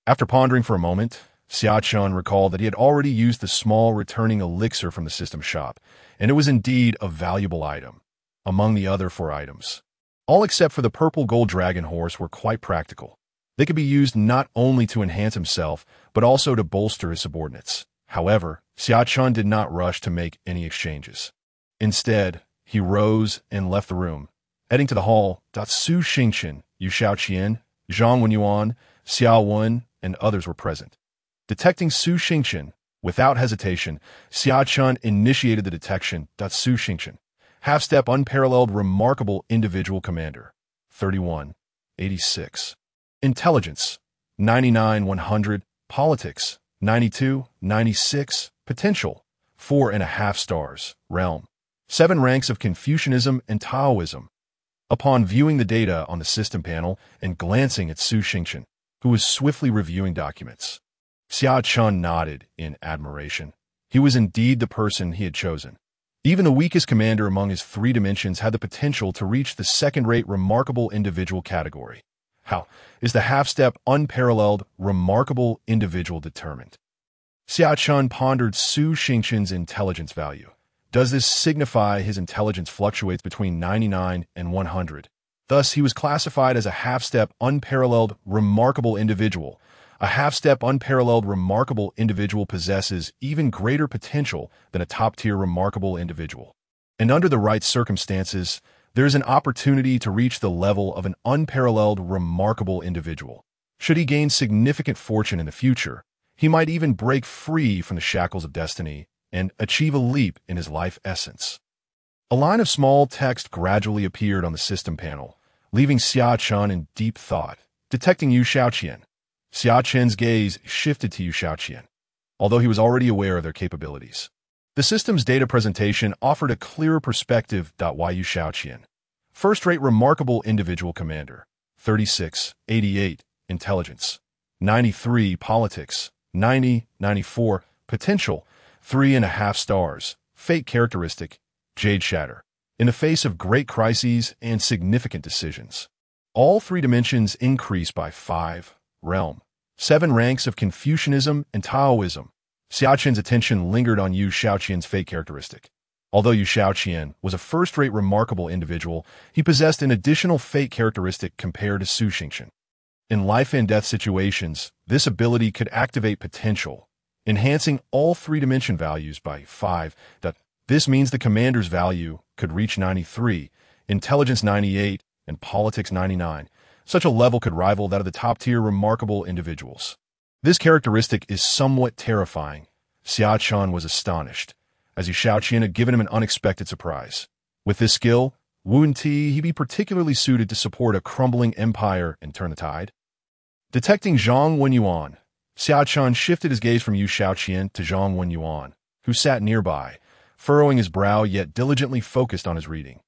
After pondering for a moment, Xia Chen recalled that he had already used the small returning elixir from the system shop, and it was indeed a valuable item, among the other 4 items. All except for the purple gold dragon horse were quite practical. They could be used not only to enhance himself, but also to bolster his subordinates. However, Xia Chen did not rush to make any exchanges. Instead, he rose and left the room. Heading to the hall, Su Xingchen, Yu Shaoqian, Zhang Wenyuan, Xiao Wen, and others were present. Detecting Su Xingchen, without hesitation, Xia Chen initiated the detection. Su Xingchen, half-step unparalleled remarkable individual commander, 31, 86. Intelligence, 99, 100. Politics, 92, 96. Potential, 4.5 stars. Realm, 7 ranks of Confucianism and Taoism. Upon viewing the data on the system panel and glancing at Su Xingchen, who was swiftly reviewing documents, Xia Chen nodded in admiration. He was indeed the person he had chosen. Even the weakest commander among his 3 dimensions had the potential to reach the second-rate remarkable individual category. How is the half-step unparalleled remarkable individual determined? Xia Chen pondered Su Xingchen's intelligence value. Does this signify his intelligence fluctuates between 99 and 100? Thus, he was classified as a half-step unparalleled remarkable individual. A half-step unparalleled remarkable individual possesses even greater potential than a top-tier remarkable individual. And under the right circumstances, there is an opportunity to reach the level of an unparalleled remarkable individual. Should he gain significant fortune in the future, he might even break free from the shackles of destiny and achieve a leap in his life essence. A line of small text gradually appeared on the system panel, leaving Xia Chen in deep thought. Detecting Yu Shaoqian, Xia Chen's gaze shifted to Yu Shaoqian, although he was already aware of their capabilities. The system's data presentation offered a clearer perspective. Yu Shaoqian, first-rate remarkable individual commander, 36, 88, intelligence, 93, politics, 90, 94, potential, 3.5 stars, fate characteristic, Jade Shatter. In the face of great crises and significant decisions, all 3 dimensions increase by 5. Realm, 7 ranks of Confucianism and Taoism. Xia Chen's attention lingered on Yu Shaoqian's fate characteristic. Although Yu Shaoqian was a first-rate remarkable individual, he possessed an additional fate characteristic compared to Su Xingchen. In life-and-death situations, this ability could activate potential, enhancing all 3-dimension values by 5. This means the commander's value could reach 93, intelligence 98, and politics 99. Such a level could rival that of the top-tier remarkable individuals. This characteristic is somewhat terrifying. Xia Chen was astonished, as Yu Shaoqian had given him an unexpected surprise. With this skill, wouldn't he be particularly suited to support a crumbling empire and turn the tide? Detecting Zhang Wenyuan, Xia Chen shifted his gaze from Yu Shaoqian to Zhang Wenyuan, who sat nearby, furrowing his brow yet diligently focused on his reading.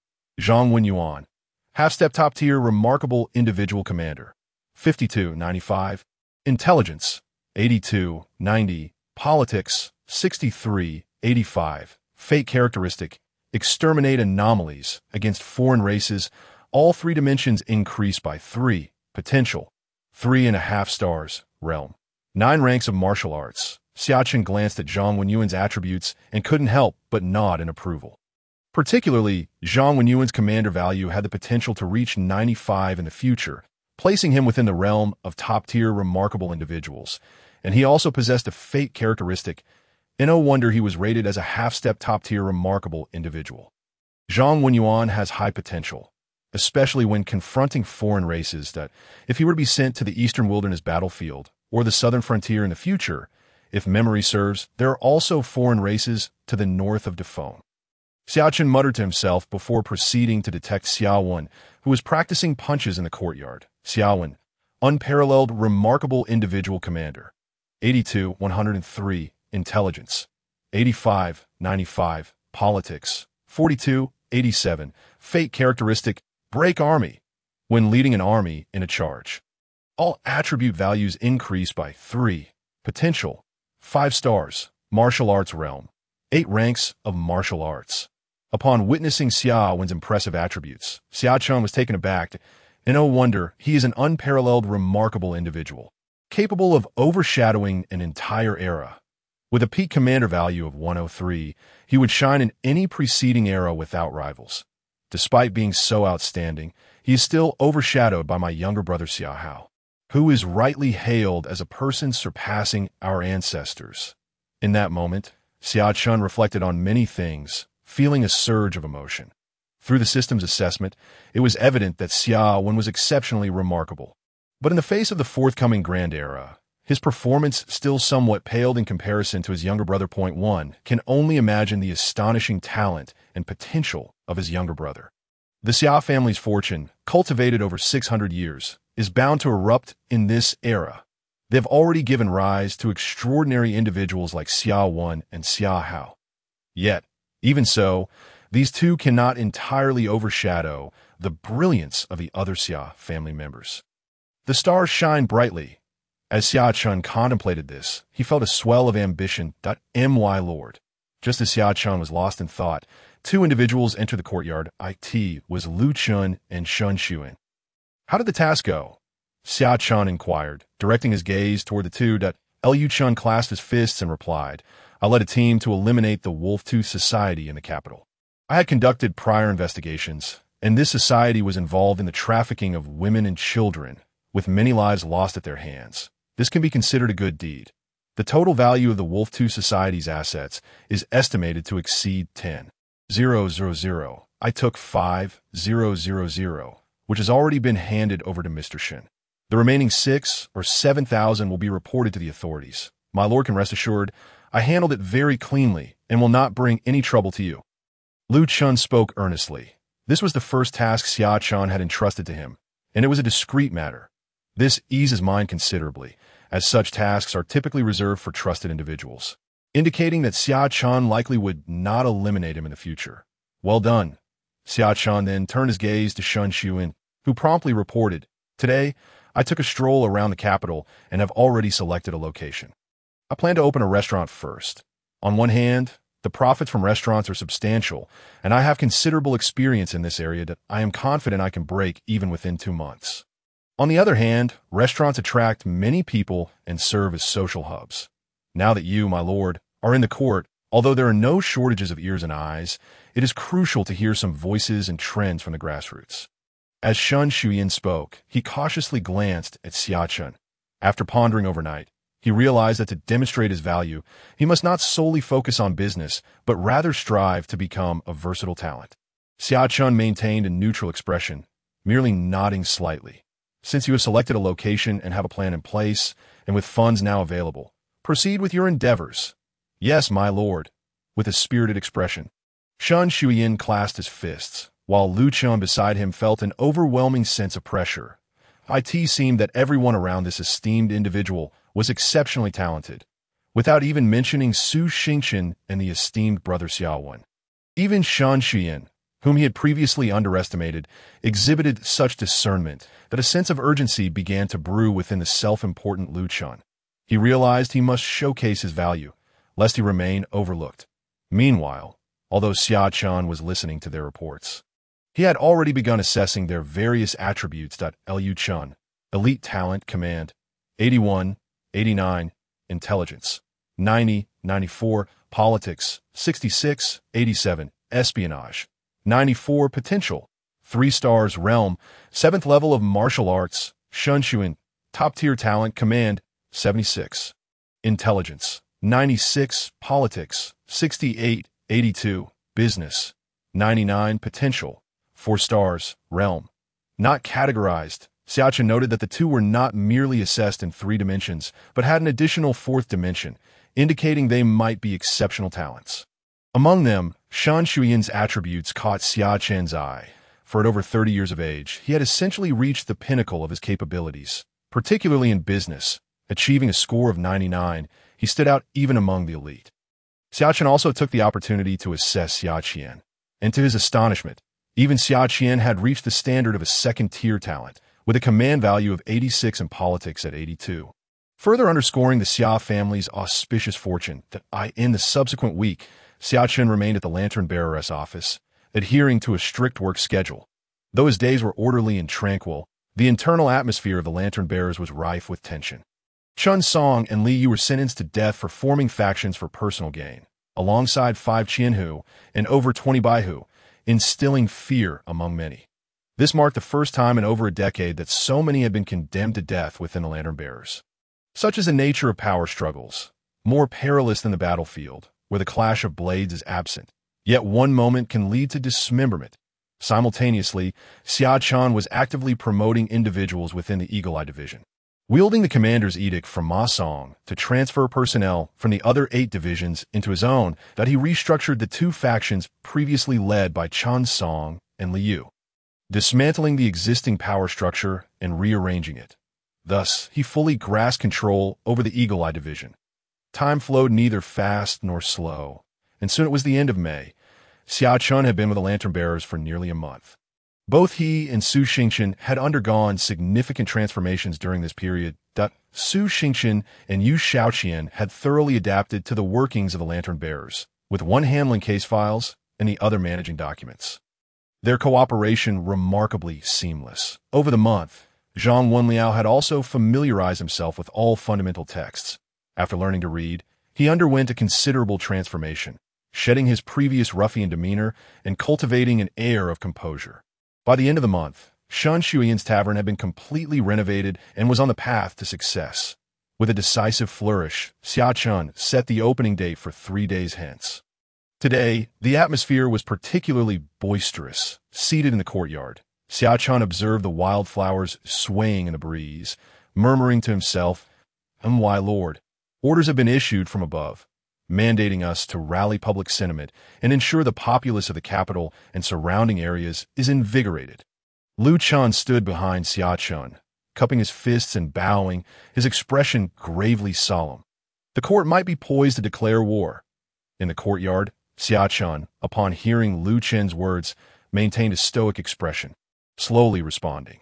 Zhang Wenyuan, half-step top-tier remarkable individual commander, 52, 95, intelligence, 82, 90, politics, 63, 85, fate characteristic, exterminate anomalies against foreign races. All 3 dimensions increase by 3, potential, 3.5 stars, realm, 9 ranks of martial arts. Xia Chen glanced at Zhang Wenyuan's attributes and couldn't help but nod in approval. Particularly, Zhang Wenyuan's commander value had the potential to reach 95 in the future, placing him within the realm of top-tier remarkable individuals. And he also possessed a fate characteristic, and no wonder he was rated as a half-step top-tier remarkable individual. Zhang Wenyuan has high potential, especially when confronting foreign races. That if he were to be sent to the Eastern Wilderness battlefield or the Southern frontier in the future, if memory serves, there are also foreign races to the north of Dafone. Xia Chen muttered to himself before proceeding to detect Xiao Wen, who was practicing punches in the courtyard. Xiao Wen, unparalleled remarkable individual commander, 82, 103, intelligence, 85, 95, politics, 42, 87, fate characteristic, break army, when leading an army in a charge. All attribute values increase by 3, potential, 5 stars, martial arts realm, 8 ranks of martial arts. Upon witnessing Xia Wen's impressive attributes, Xia Chen was taken aback, and no wonder, he is an unparalleled, remarkable individual, capable of overshadowing an entire era. With a peak commander value of 103, he would shine in any preceding era without rivals. Despite being so outstanding, he is still overshadowed by my younger brother Xia Hao, who is rightly hailed as a person surpassing our ancestors. In that moment, Xia Chen reflected on many things, feeling a surge of emotion. Through the system's assessment, it was evident that Xia Wen was exceptionally remarkable. But in the face of the forthcoming Grand Era, his performance still somewhat paled in comparison to his younger brother. 1 can only imagine the astonishing talent and potential of his younger brother. The Xia family's fortune, cultivated over 600 years, is bound to erupt in this era. They've already given rise to extraordinary individuals like Xia Wen and Xia Hao. Yet, even so, these two cannot entirely overshadow the brilliance of the other Xia family members. The stars shine brightly. As Xia Chen contemplated this, he felt a swell of ambition. My lord. Just as Xia Chen was lost in thought, 2 individuals entered the courtyard. It was Lu Chun and Shun Xuan. How did the task go? Xia Chen inquired, directing his gaze toward the 2. Lu Chun clasped his fists and replied, I led a team to eliminate the Wolf-Tooth Society in the capital. I had conducted prior investigations, and this society was involved in the trafficking of women and children, with many lives lost at their hands. This can be considered a good deed. The total value of the Wolf-Tooth Society's assets is estimated to exceed 10,000. I took 5,000, which has already been handed over to Mr. Shen. The remaining 6 or 7,000 will be reported to the authorities. My lord can rest assured, I handled it very cleanly and will not bring any trouble to you. Lu Chun spoke earnestly. This was the first task Xia Chen had entrusted to him, and it was a discreet matter. This eased his mind considerably, as such tasks are typically reserved for trusted individuals, indicating that Xia Chen likely would not eliminate him in the future. Well done. Xia Chen then turned his gaze to Shun Xuan, who promptly reported, Today, I took a stroll around the capital and have already selected a location. I plan to open a restaurant first. On one hand, the profits from restaurants are substantial, and I have considerable experience in this area that I am confident I can break even within 2 months. On the other hand, restaurants attract many people and serve as social hubs. Now that you, my lord, are in the court, although there are no shortages of ears and eyes, it is crucial to hear some voices and trends from the grassroots. As Shun Xuan spoke, he cautiously glanced at Xia Chen. After pondering overnight, he realized that to demonstrate his value, he must not solely focus on business, but rather strive to become a versatile talent. Xia Chen maintained a neutral expression, merely nodding slightly. Since you have selected a location and have a plan in place, and with funds now available, proceed with your endeavors. Yes, my lord, with a spirited expression. Shun Xuan clasped his fists, while Lu Chun beside him felt an overwhelming sense of pressure. It seemed that everyone around this esteemed individual was exceptionally talented, without even mentioning Su Xingchen and the esteemed brother Xia Wen. Even Shun Xuan, whom he had previously underestimated, exhibited such discernment that a sense of urgency began to brew within the self-important Lu Chun. He realized he must showcase his value, lest he remain overlooked. Meanwhile, although Xia Chen was listening to their reports, he had already begun assessing their various attributes. Lu Chun, elite talent, command, 81, 89, intelligence, 90, 94, politics, 66, 87, espionage, 94, potential, 3 stars, realm, 7th level of martial arts, Shun Xuan, top-tier talent, command, 76, intelligence, 96, politics, 68, 82, business, 99, potential, 4 stars, realm. Not categorized, Xia Chen noted that the 2 were not merely assessed in 3 dimensions, but had an additional 4th dimension, indicating they might be exceptional talents. Among them, Shun Xuan's attributes caught Xia Chen's eye. For at over 30 years of age, he had essentially reached the pinnacle of his capabilities, particularly in business. Achieving a score of 99, he stood out even among the elite. Xia Chen also took the opportunity to assess Xia Chen. And to his astonishment, even Xia Chen had reached the standard of a second-tier talent, with a command value of 86 and politics at 82. Further underscoring the Xia family's auspicious fortune, in the subsequent week, Xia Chen remained at the Lantern Bearer's office, adhering to a strict work schedule. Though his days were orderly and tranquil, the internal atmosphere of the Lantern Bearers was rife with tension. Chun Song and Li Yu were sentenced to death for forming factions for personal gain, alongside 5 Qianhu and over 20 Baihu, instilling fear among many. This marked the first time in over a decade that so many had been condemned to death within the Lantern Bearers. Such is the nature of power struggles, more perilous than the battlefield, where the clash of blades is absent. Yet one moment can lead to dismemberment. Simultaneously, Xia Chen was actively promoting individuals within the Eagle Eye Division, wielding the commander's edict from Ma Song to transfer personnel from the other 8 divisions into his own, that he restructured the 2 factions previously led by Chun Song and Li Yu, dismantling the existing power structure and rearranging it. Thus, he fully grasped control over the Eagle Eye Division. Time flowed neither fast nor slow, and soon it was the end of May. Xia Chen had been with the Lantern Bearers for nearly a month. Both he and Su Xingchen had undergone significant transformations during this period. Su Xingchen and Yu Shaoqian had thoroughly adapted to the workings of the Lantern Bearers, with one handling case files and the other managing documents. Their cooperation remarkably seamless. Over the month, Zhang Wenliao had also familiarized himself with all fundamental texts. After learning to read, he underwent a considerable transformation, shedding his previous ruffian demeanor and cultivating an air of composure. By the end of the month, Shan Shuiyan's tavern had been completely renovated and was on the path to success. With a decisive flourish, Xia Chen set the opening date for 3 days hence. Today, the atmosphere was particularly boisterous. Seated in the courtyard, Xia Chen observed the wildflowers swaying in the breeze, murmuring to himself, "Why, Lord, orders have been issued from above, mandating us to rally public sentiment and ensure the populace of the capital and surrounding areas is invigorated." Lu Chun stood behind Xia Chen, cupping his fists and bowing, his expression gravely solemn. The court might be poised to declare war. In the courtyard, Xia Chen, upon hearing Lu Chen's words, maintained a stoic expression, slowly responding,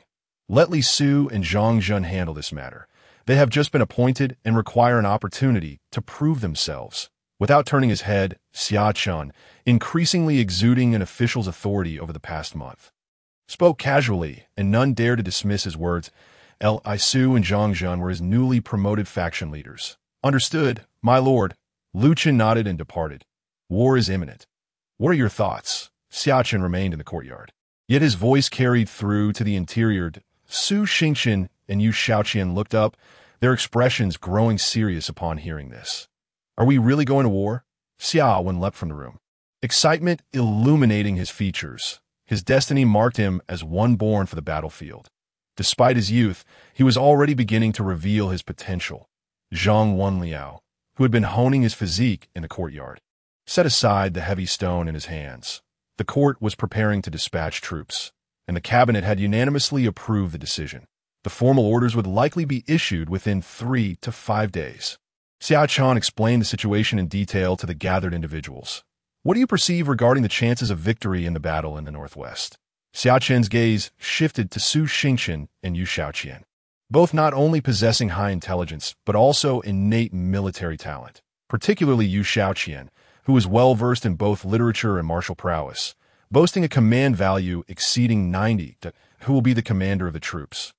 "Let Li Su and Zhang Zhen handle this matter. They have just been appointed and require an opportunity to prove themselves." Without turning his head, Xia Chen, increasingly exuding an official's authority over the past month, spoke casually, and none dared to dismiss his words. Li Su and Zhang Zhen were his newly promoted faction leaders. "Understood, my lord." Lu Chen nodded and departed. "War is imminent. What are your thoughts?" Xia Chen remained in the courtyard, yet his voice carried through to the interior. Su Xingchen and Yu Shaoqian looked up, their expressions growing serious upon hearing this. "Are we really going to war?" Xia Wen leapt from the room, excitement illuminating his features. His destiny marked him as one born for the battlefield. Despite his youth, he was already beginning to reveal his potential. Zhang Wenliao, who had been honing his physique in the courtyard, set aside the heavy stone in his hands. The court was preparing to dispatch troops, and the cabinet had unanimously approved the decision. The formal orders would likely be issued within 3 to 5 days. Xia Chen explained the situation in detail to the gathered individuals. "What do you perceive regarding the chances of victory in the battle in the northwest?" Xia Chen's gaze shifted to Su Xingchen and Yu Shaoqian, both not only possessing high intelligence, but also innate military talent, particularly Yu Shaoqian, who was well-versed in both literature and martial prowess, boasting a command value exceeding 90, who will be the commander of the troops.